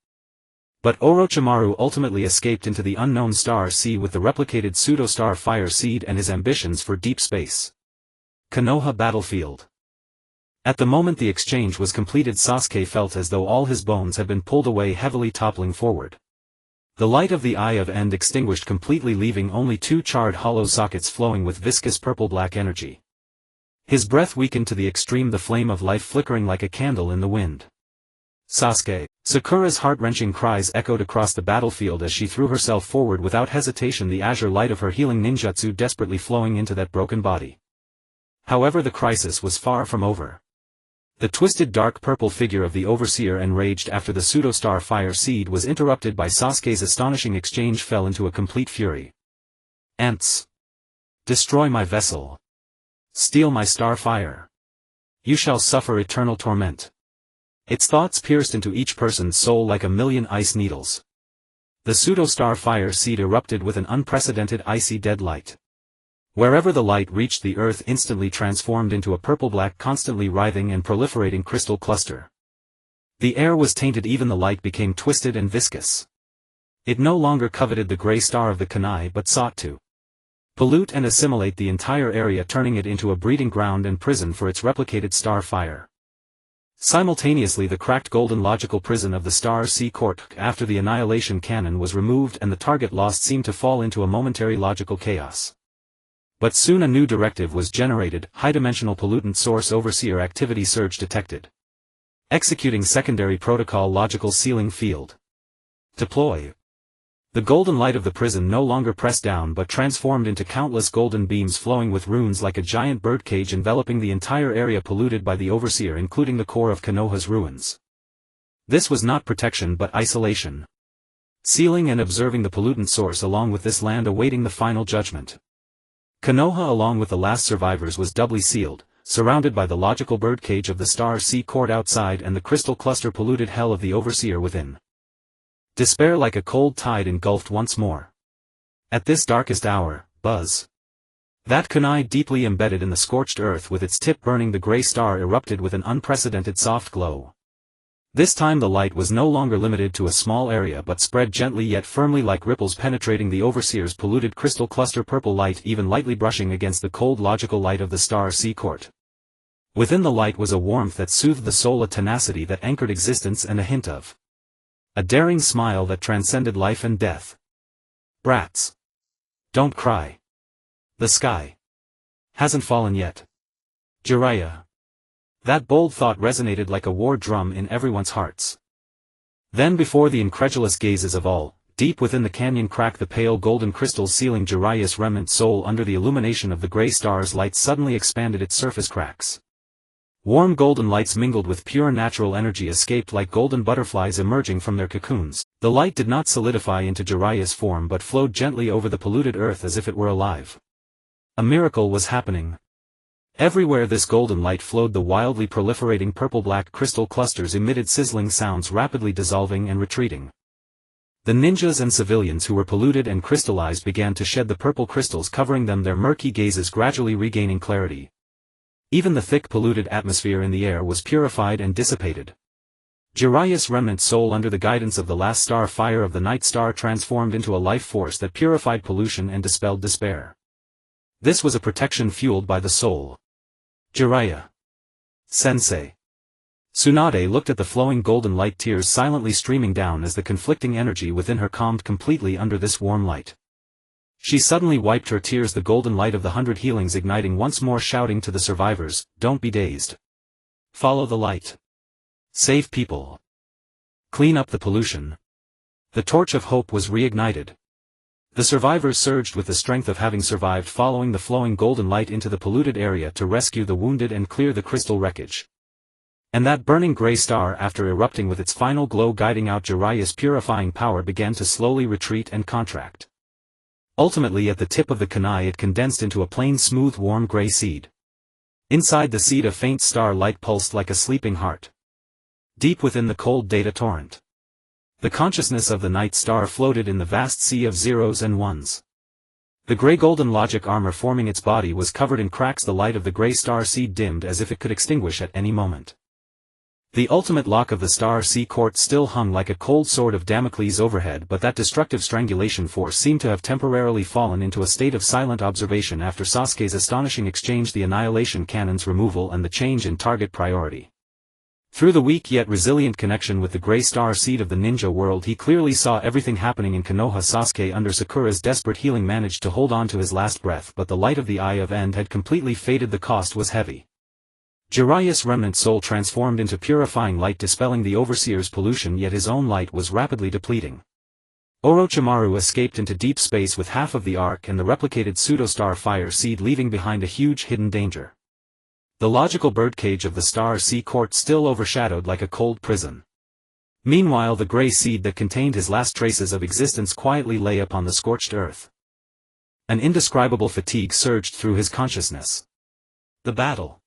But Orochimaru ultimately escaped into the unknown star sea with the replicated pseudo-star fire seed and his ambitions for deep space. Konoha battlefield. At the moment the exchange was completed, Sasuke felt as though all his bones had been pulled away, heavily toppling forward. The light of the Eye of End extinguished completely, leaving only two charred hollow sockets flowing with viscous purple-black energy. His breath weakened to the extreme, the flame of life flickering like a candle in the wind. Sasuke! Sakura's heart-wrenching cries echoed across the battlefield as she threw herself forward without hesitation, the azure light of her healing ninjutsu desperately flowing into that broken body. However, the crisis was far from over. The twisted dark purple figure of the overseer, enraged after the pseudo-star fire seed was interrupted by Sasuke's astonishing exchange, fell into a complete fury. "Ants! Destroy my vessel! Steal my star fire! You shall suffer eternal torment!" Its thoughts pierced into each person's soul like a million ice needles. The pseudo-star fire seed erupted with an unprecedented icy dead light. Wherever the light reached, the earth instantly transformed into a purple-black, constantly writhing and proliferating crystal cluster. The air was tainted, even the light became twisted and viscous. It no longer coveted the gray star of the kunai but sought to pollute and assimilate the entire area, turning it into a breeding ground and prison for its replicated star fire. Simultaneously, the cracked golden logical prison of the Star Sea Court after the annihilation cannon was removed and the target lost seemed to fall into a momentary logical chaos. But soon a new directive was generated: high-dimensional pollutant source overseer activity surge detected. Executing secondary protocol logical ceiling field. Deploy. The golden light of the prison no longer pressed down but transformed into countless golden beams flowing with runes like a giant birdcage, enveloping the entire area polluted by the overseer, including the core of Konoha's ruins. This was not protection but isolation. Sealing and observing the pollutant source along with this land awaiting the final judgment. Konoha, along with the last survivors, was doubly sealed, surrounded by the logical birdcage of the Star Sea Court outside and the crystal cluster polluted hell of the overseer within. Despair like a cold tide engulfed once more. At this darkest hour, Buzz, that kunai deeply embedded in the scorched earth with its tip burning the gray star, erupted with an unprecedented soft glow. This time the light was no longer limited to a small area but spread gently yet firmly like ripples, penetrating the overseer's polluted crystal cluster, purple light even lightly brushing against the cold logical light of the Star Sea Court. Within the light was a warmth that soothed the soul, a tenacity that anchored existence, and a hint of a daring smile that transcended life and death. "Brats! Don't cry. The sky hasn't fallen yet. Jiraiya." That bold thought resonated like a war drum in everyone's hearts. Then, before the incredulous gazes of all, deep within the canyon crack, the pale golden crystals sealing Jiraiya's remnant soul under the illumination of the gray star's light suddenly expanded its surface cracks. Warm golden lights mingled with pure natural energy escaped like golden butterflies emerging from their cocoons. The light did not solidify into Jiraiya's form but flowed gently over the polluted earth as if it were alive. A miracle was happening. Everywhere this golden light flowed, the wildly proliferating purple-black crystal clusters emitted sizzling sounds, rapidly dissolving and retreating. The ninjas and civilians who were polluted and crystallized began to shed the purple crystals covering them, their murky gazes gradually regaining clarity. Even the thick polluted atmosphere in the air was purified and dissipated. Jiraiya's remnant soul, under the guidance of the last star fire of the night star, transformed into a life force that purified pollution and dispelled despair. This was a protection fueled by the soul. "Jiraiya. Sensei." Tsunade looked at the flowing golden light, tears silently streaming down as the conflicting energy within her calmed completely under this warm light. She suddenly wiped her tears, the golden light of the 100 healings igniting once more, shouting to the survivors, "Don't be dazed. Follow the light. Save people. Clean up the pollution." The torch of hope was reignited. The survivors surged with the strength of having survived, following the flowing golden light into the polluted area to rescue the wounded and clear the crystal wreckage. And that burning gray star, after erupting with its final glow guiding out Jiraiya's purifying power, began to slowly retreat and contract. Ultimately, at the tip of the kunai, it condensed into a plain, smooth, warm gray seed. Inside the seed a faint star light pulsed like a sleeping heart. Deep within the cold data torrent, the consciousness of the night star floated in the vast sea of zeros and ones. The gray-golden logic armor forming its body was covered in cracks, the light of the gray star seed dimmed as if it could extinguish at any moment. The ultimate lock of the Star Sea Court still hung like a cold sword of Damocles overhead, but that destructive strangulation force seemed to have temporarily fallen into a state of silent observation after Sasuke's astonishing exchange, the annihilation cannon's removal and the change in target priority. Through the weak yet resilient connection with the gray star seed of the ninja world, he clearly saw everything happening in Konoha. Sasuke, under Sakura's desperate healing, managed to hold on to his last breath, but the light of the Eye of End had completely faded. The cost was heavy. Jiraiya's remnant soul transformed into purifying light, dispelling the overseer's pollution, yet his own light was rapidly depleting. Orochimaru escaped into deep space with half of the arc and the replicated pseudo-star fire seed, leaving behind a huge hidden danger. The logical birdcage of the Star Sea Court still overshadowed like a cold prison. Meanwhile the grey seed that contained his last traces of existence quietly lay upon the scorched earth. An indescribable fatigue surged through his consciousness. The battle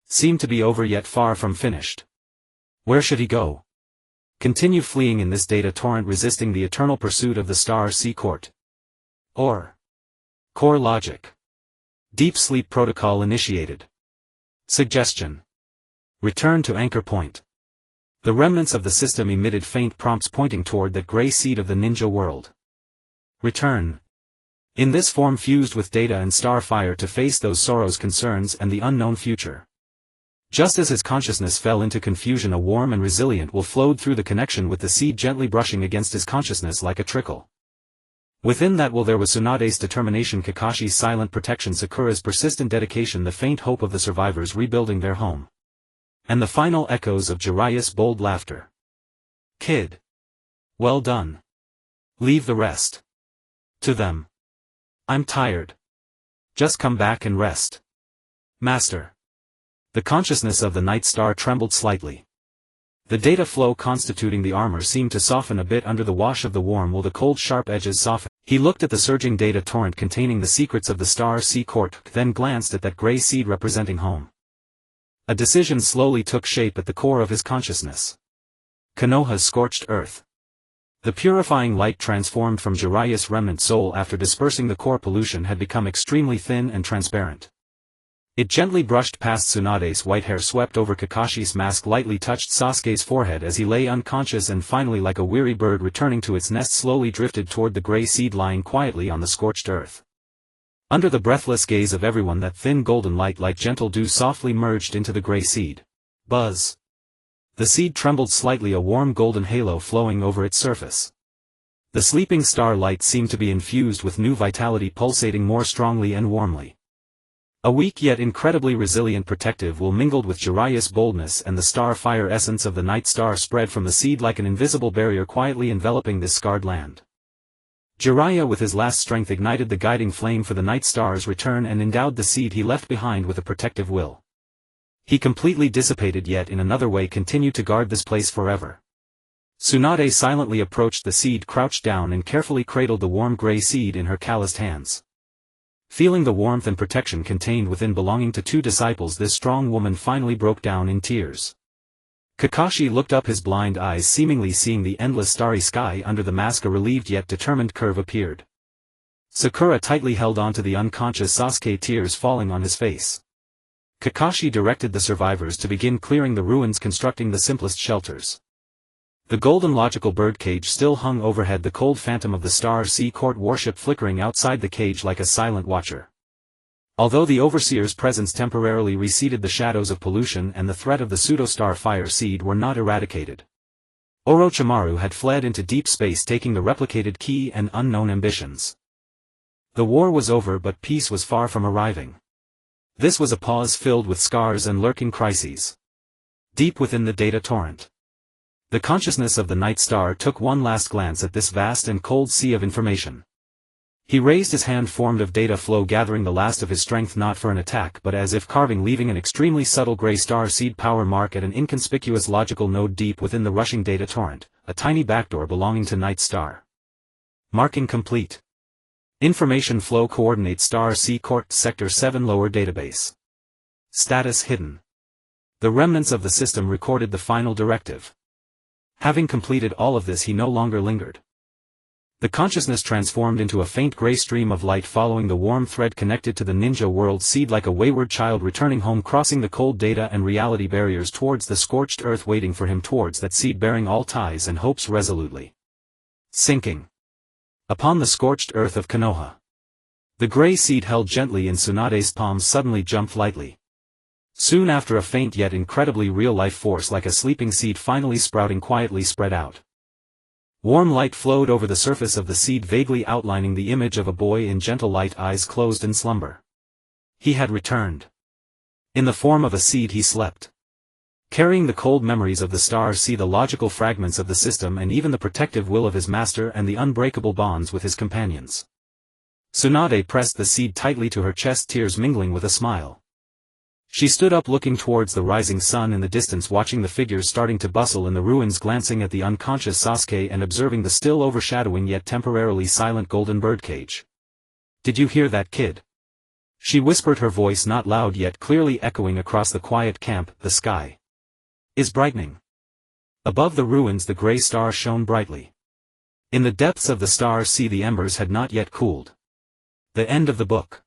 seemed to be over yet far from finished. Where should he go? Continue fleeing in this data torrent resisting the eternal pursuit of the Star Sea Court? Or core logic. Deep sleep protocol initiated. Suggestion. Return to anchor point. The remnants of the system emitted faint prompts pointing toward that grey seed of the ninja world. Return. In this form fused with data and starfire to face those sorrows, concerns and the unknown future. Just as his consciousness fell into confusion, a warm and resilient will flowed through the connection with the seed, gently brushing against his consciousness like a trickle. Within that will there was Tsunade's determination, Kakashi's silent protection, Sakura's persistent dedication, the faint hope of the survivors rebuilding their home. And the final echoes of Jiraiya's bold laughter. Kid. Well done. Leave the rest to them. I'm tired. Just come back and rest. Master. The consciousness of the Night Star trembled slightly. The data flow constituting the armor seemed to soften a bit under the wash of the warm will, the cold sharp edges softened. He looked at the surging data torrent containing the secrets of the Star Sea Court, then glanced at that grey seed representing home. A decision slowly took shape at the core of his consciousness. Konoha's scorched earth. The purifying light transformed from Jiraiya's remnant soul after dispersing the core pollution had become extremely thin and transparent. It gently brushed past Tsunade's white hair, swept over Kakashi's mask, lightly touched Sasuke's forehead as he lay unconscious, and finally, like a weary bird returning to its nest, slowly drifted toward the grey seed lying quietly on the scorched earth. Under the breathless gaze of everyone, that thin golden light like gentle dew softly merged into the grey seed. Buzz. The seed trembled slightly, a warm golden halo flowing over its surface. The sleeping star light seemed to be infused with new vitality, pulsating more strongly and warmly. A weak yet incredibly resilient protective will mingled with Jiraiya's boldness, and the star-fire essence of the Night Star spread from the seed like an invisible barrier, quietly enveloping this scarred land. Jiraiya with his last strength ignited the guiding flame for the Night Star's return and endowed the seed he left behind with a protective will. He completely dissipated, yet in another way continued to guard this place forever. Tsunade silently approached the seed, crouched down and carefully cradled the warm grey seed in her calloused hands. Feeling the warmth and protection contained within belonging to two disciples, this strong woman finally broke down in tears. Kakashi looked up, his blind eyes seemingly seeing the endless starry sky under the mask. A relieved yet determined curve appeared. Sakura tightly held on to the unconscious Sasuke, tears falling on his face. Kakashi directed the survivors to begin clearing the ruins, constructing the simplest shelters. The golden logical birdcage still hung overhead, the cold phantom of the Star Sea Court warship flickering outside the cage like a silent watcher. Although the overseer's presence temporarily receded, the shadows of pollution and the threat of the pseudo-star fire seed were not eradicated. Orochimaru had fled into deep space, taking the replicated key and unknown ambitions. The war was over, but peace was far from arriving. This was a pause filled with scars and lurking crises. Deep within the data torrent, the consciousness of the Night Star took one last glance at this vast and cold sea of information. He raised his hand, formed of data flow, gathering the last of his strength, not for an attack but as if carving, leaving an extremely subtle grey star seed power mark at an inconspicuous logical node deep within the rushing data torrent, a tiny backdoor belonging to Night Star. Marking complete. Information flow coordinate Star Sea Court Sector 7 lower database. Status hidden. The remnants of the system recorded the final directive. Having completed all of this, he no longer lingered. The consciousness transformed into a faint grey stream of light, following the warm thread connected to the ninja world seed like a wayward child returning home, crossing the cold data and reality barriers towards the scorched earth waiting for him, towards that seed bearing all ties and hopes resolutely. Sinking upon the scorched earth of Konoha. The grey seed held gently in Tsunade's palms suddenly jumped lightly. Soon after, a faint yet incredibly real life force like a sleeping seed finally sprouting quietly spread out. Warm light flowed over the surface of the seed, vaguely outlining the image of a boy in gentle light, eyes closed in slumber. He had returned. In the form of a seed he slept. Carrying the cold memories of the Star Sea, the logical fragments of the system, and even the protective will of his master and the unbreakable bonds with his companions. Tsunade pressed the seed tightly to her chest, tears mingling with a smile. She stood up looking towards the rising sun in the distance, watching the figures starting to bustle in the ruins, glancing at the unconscious Sasuke and observing the still overshadowing yet temporarily silent golden birdcage. "Did you hear that, kid?" She whispered, her voice not loud yet clearly echoing across the quiet camp. "The sky is brightening." Above the ruins the grey star shone brightly. In the depths of the star sea the embers had not yet cooled. The end of the book.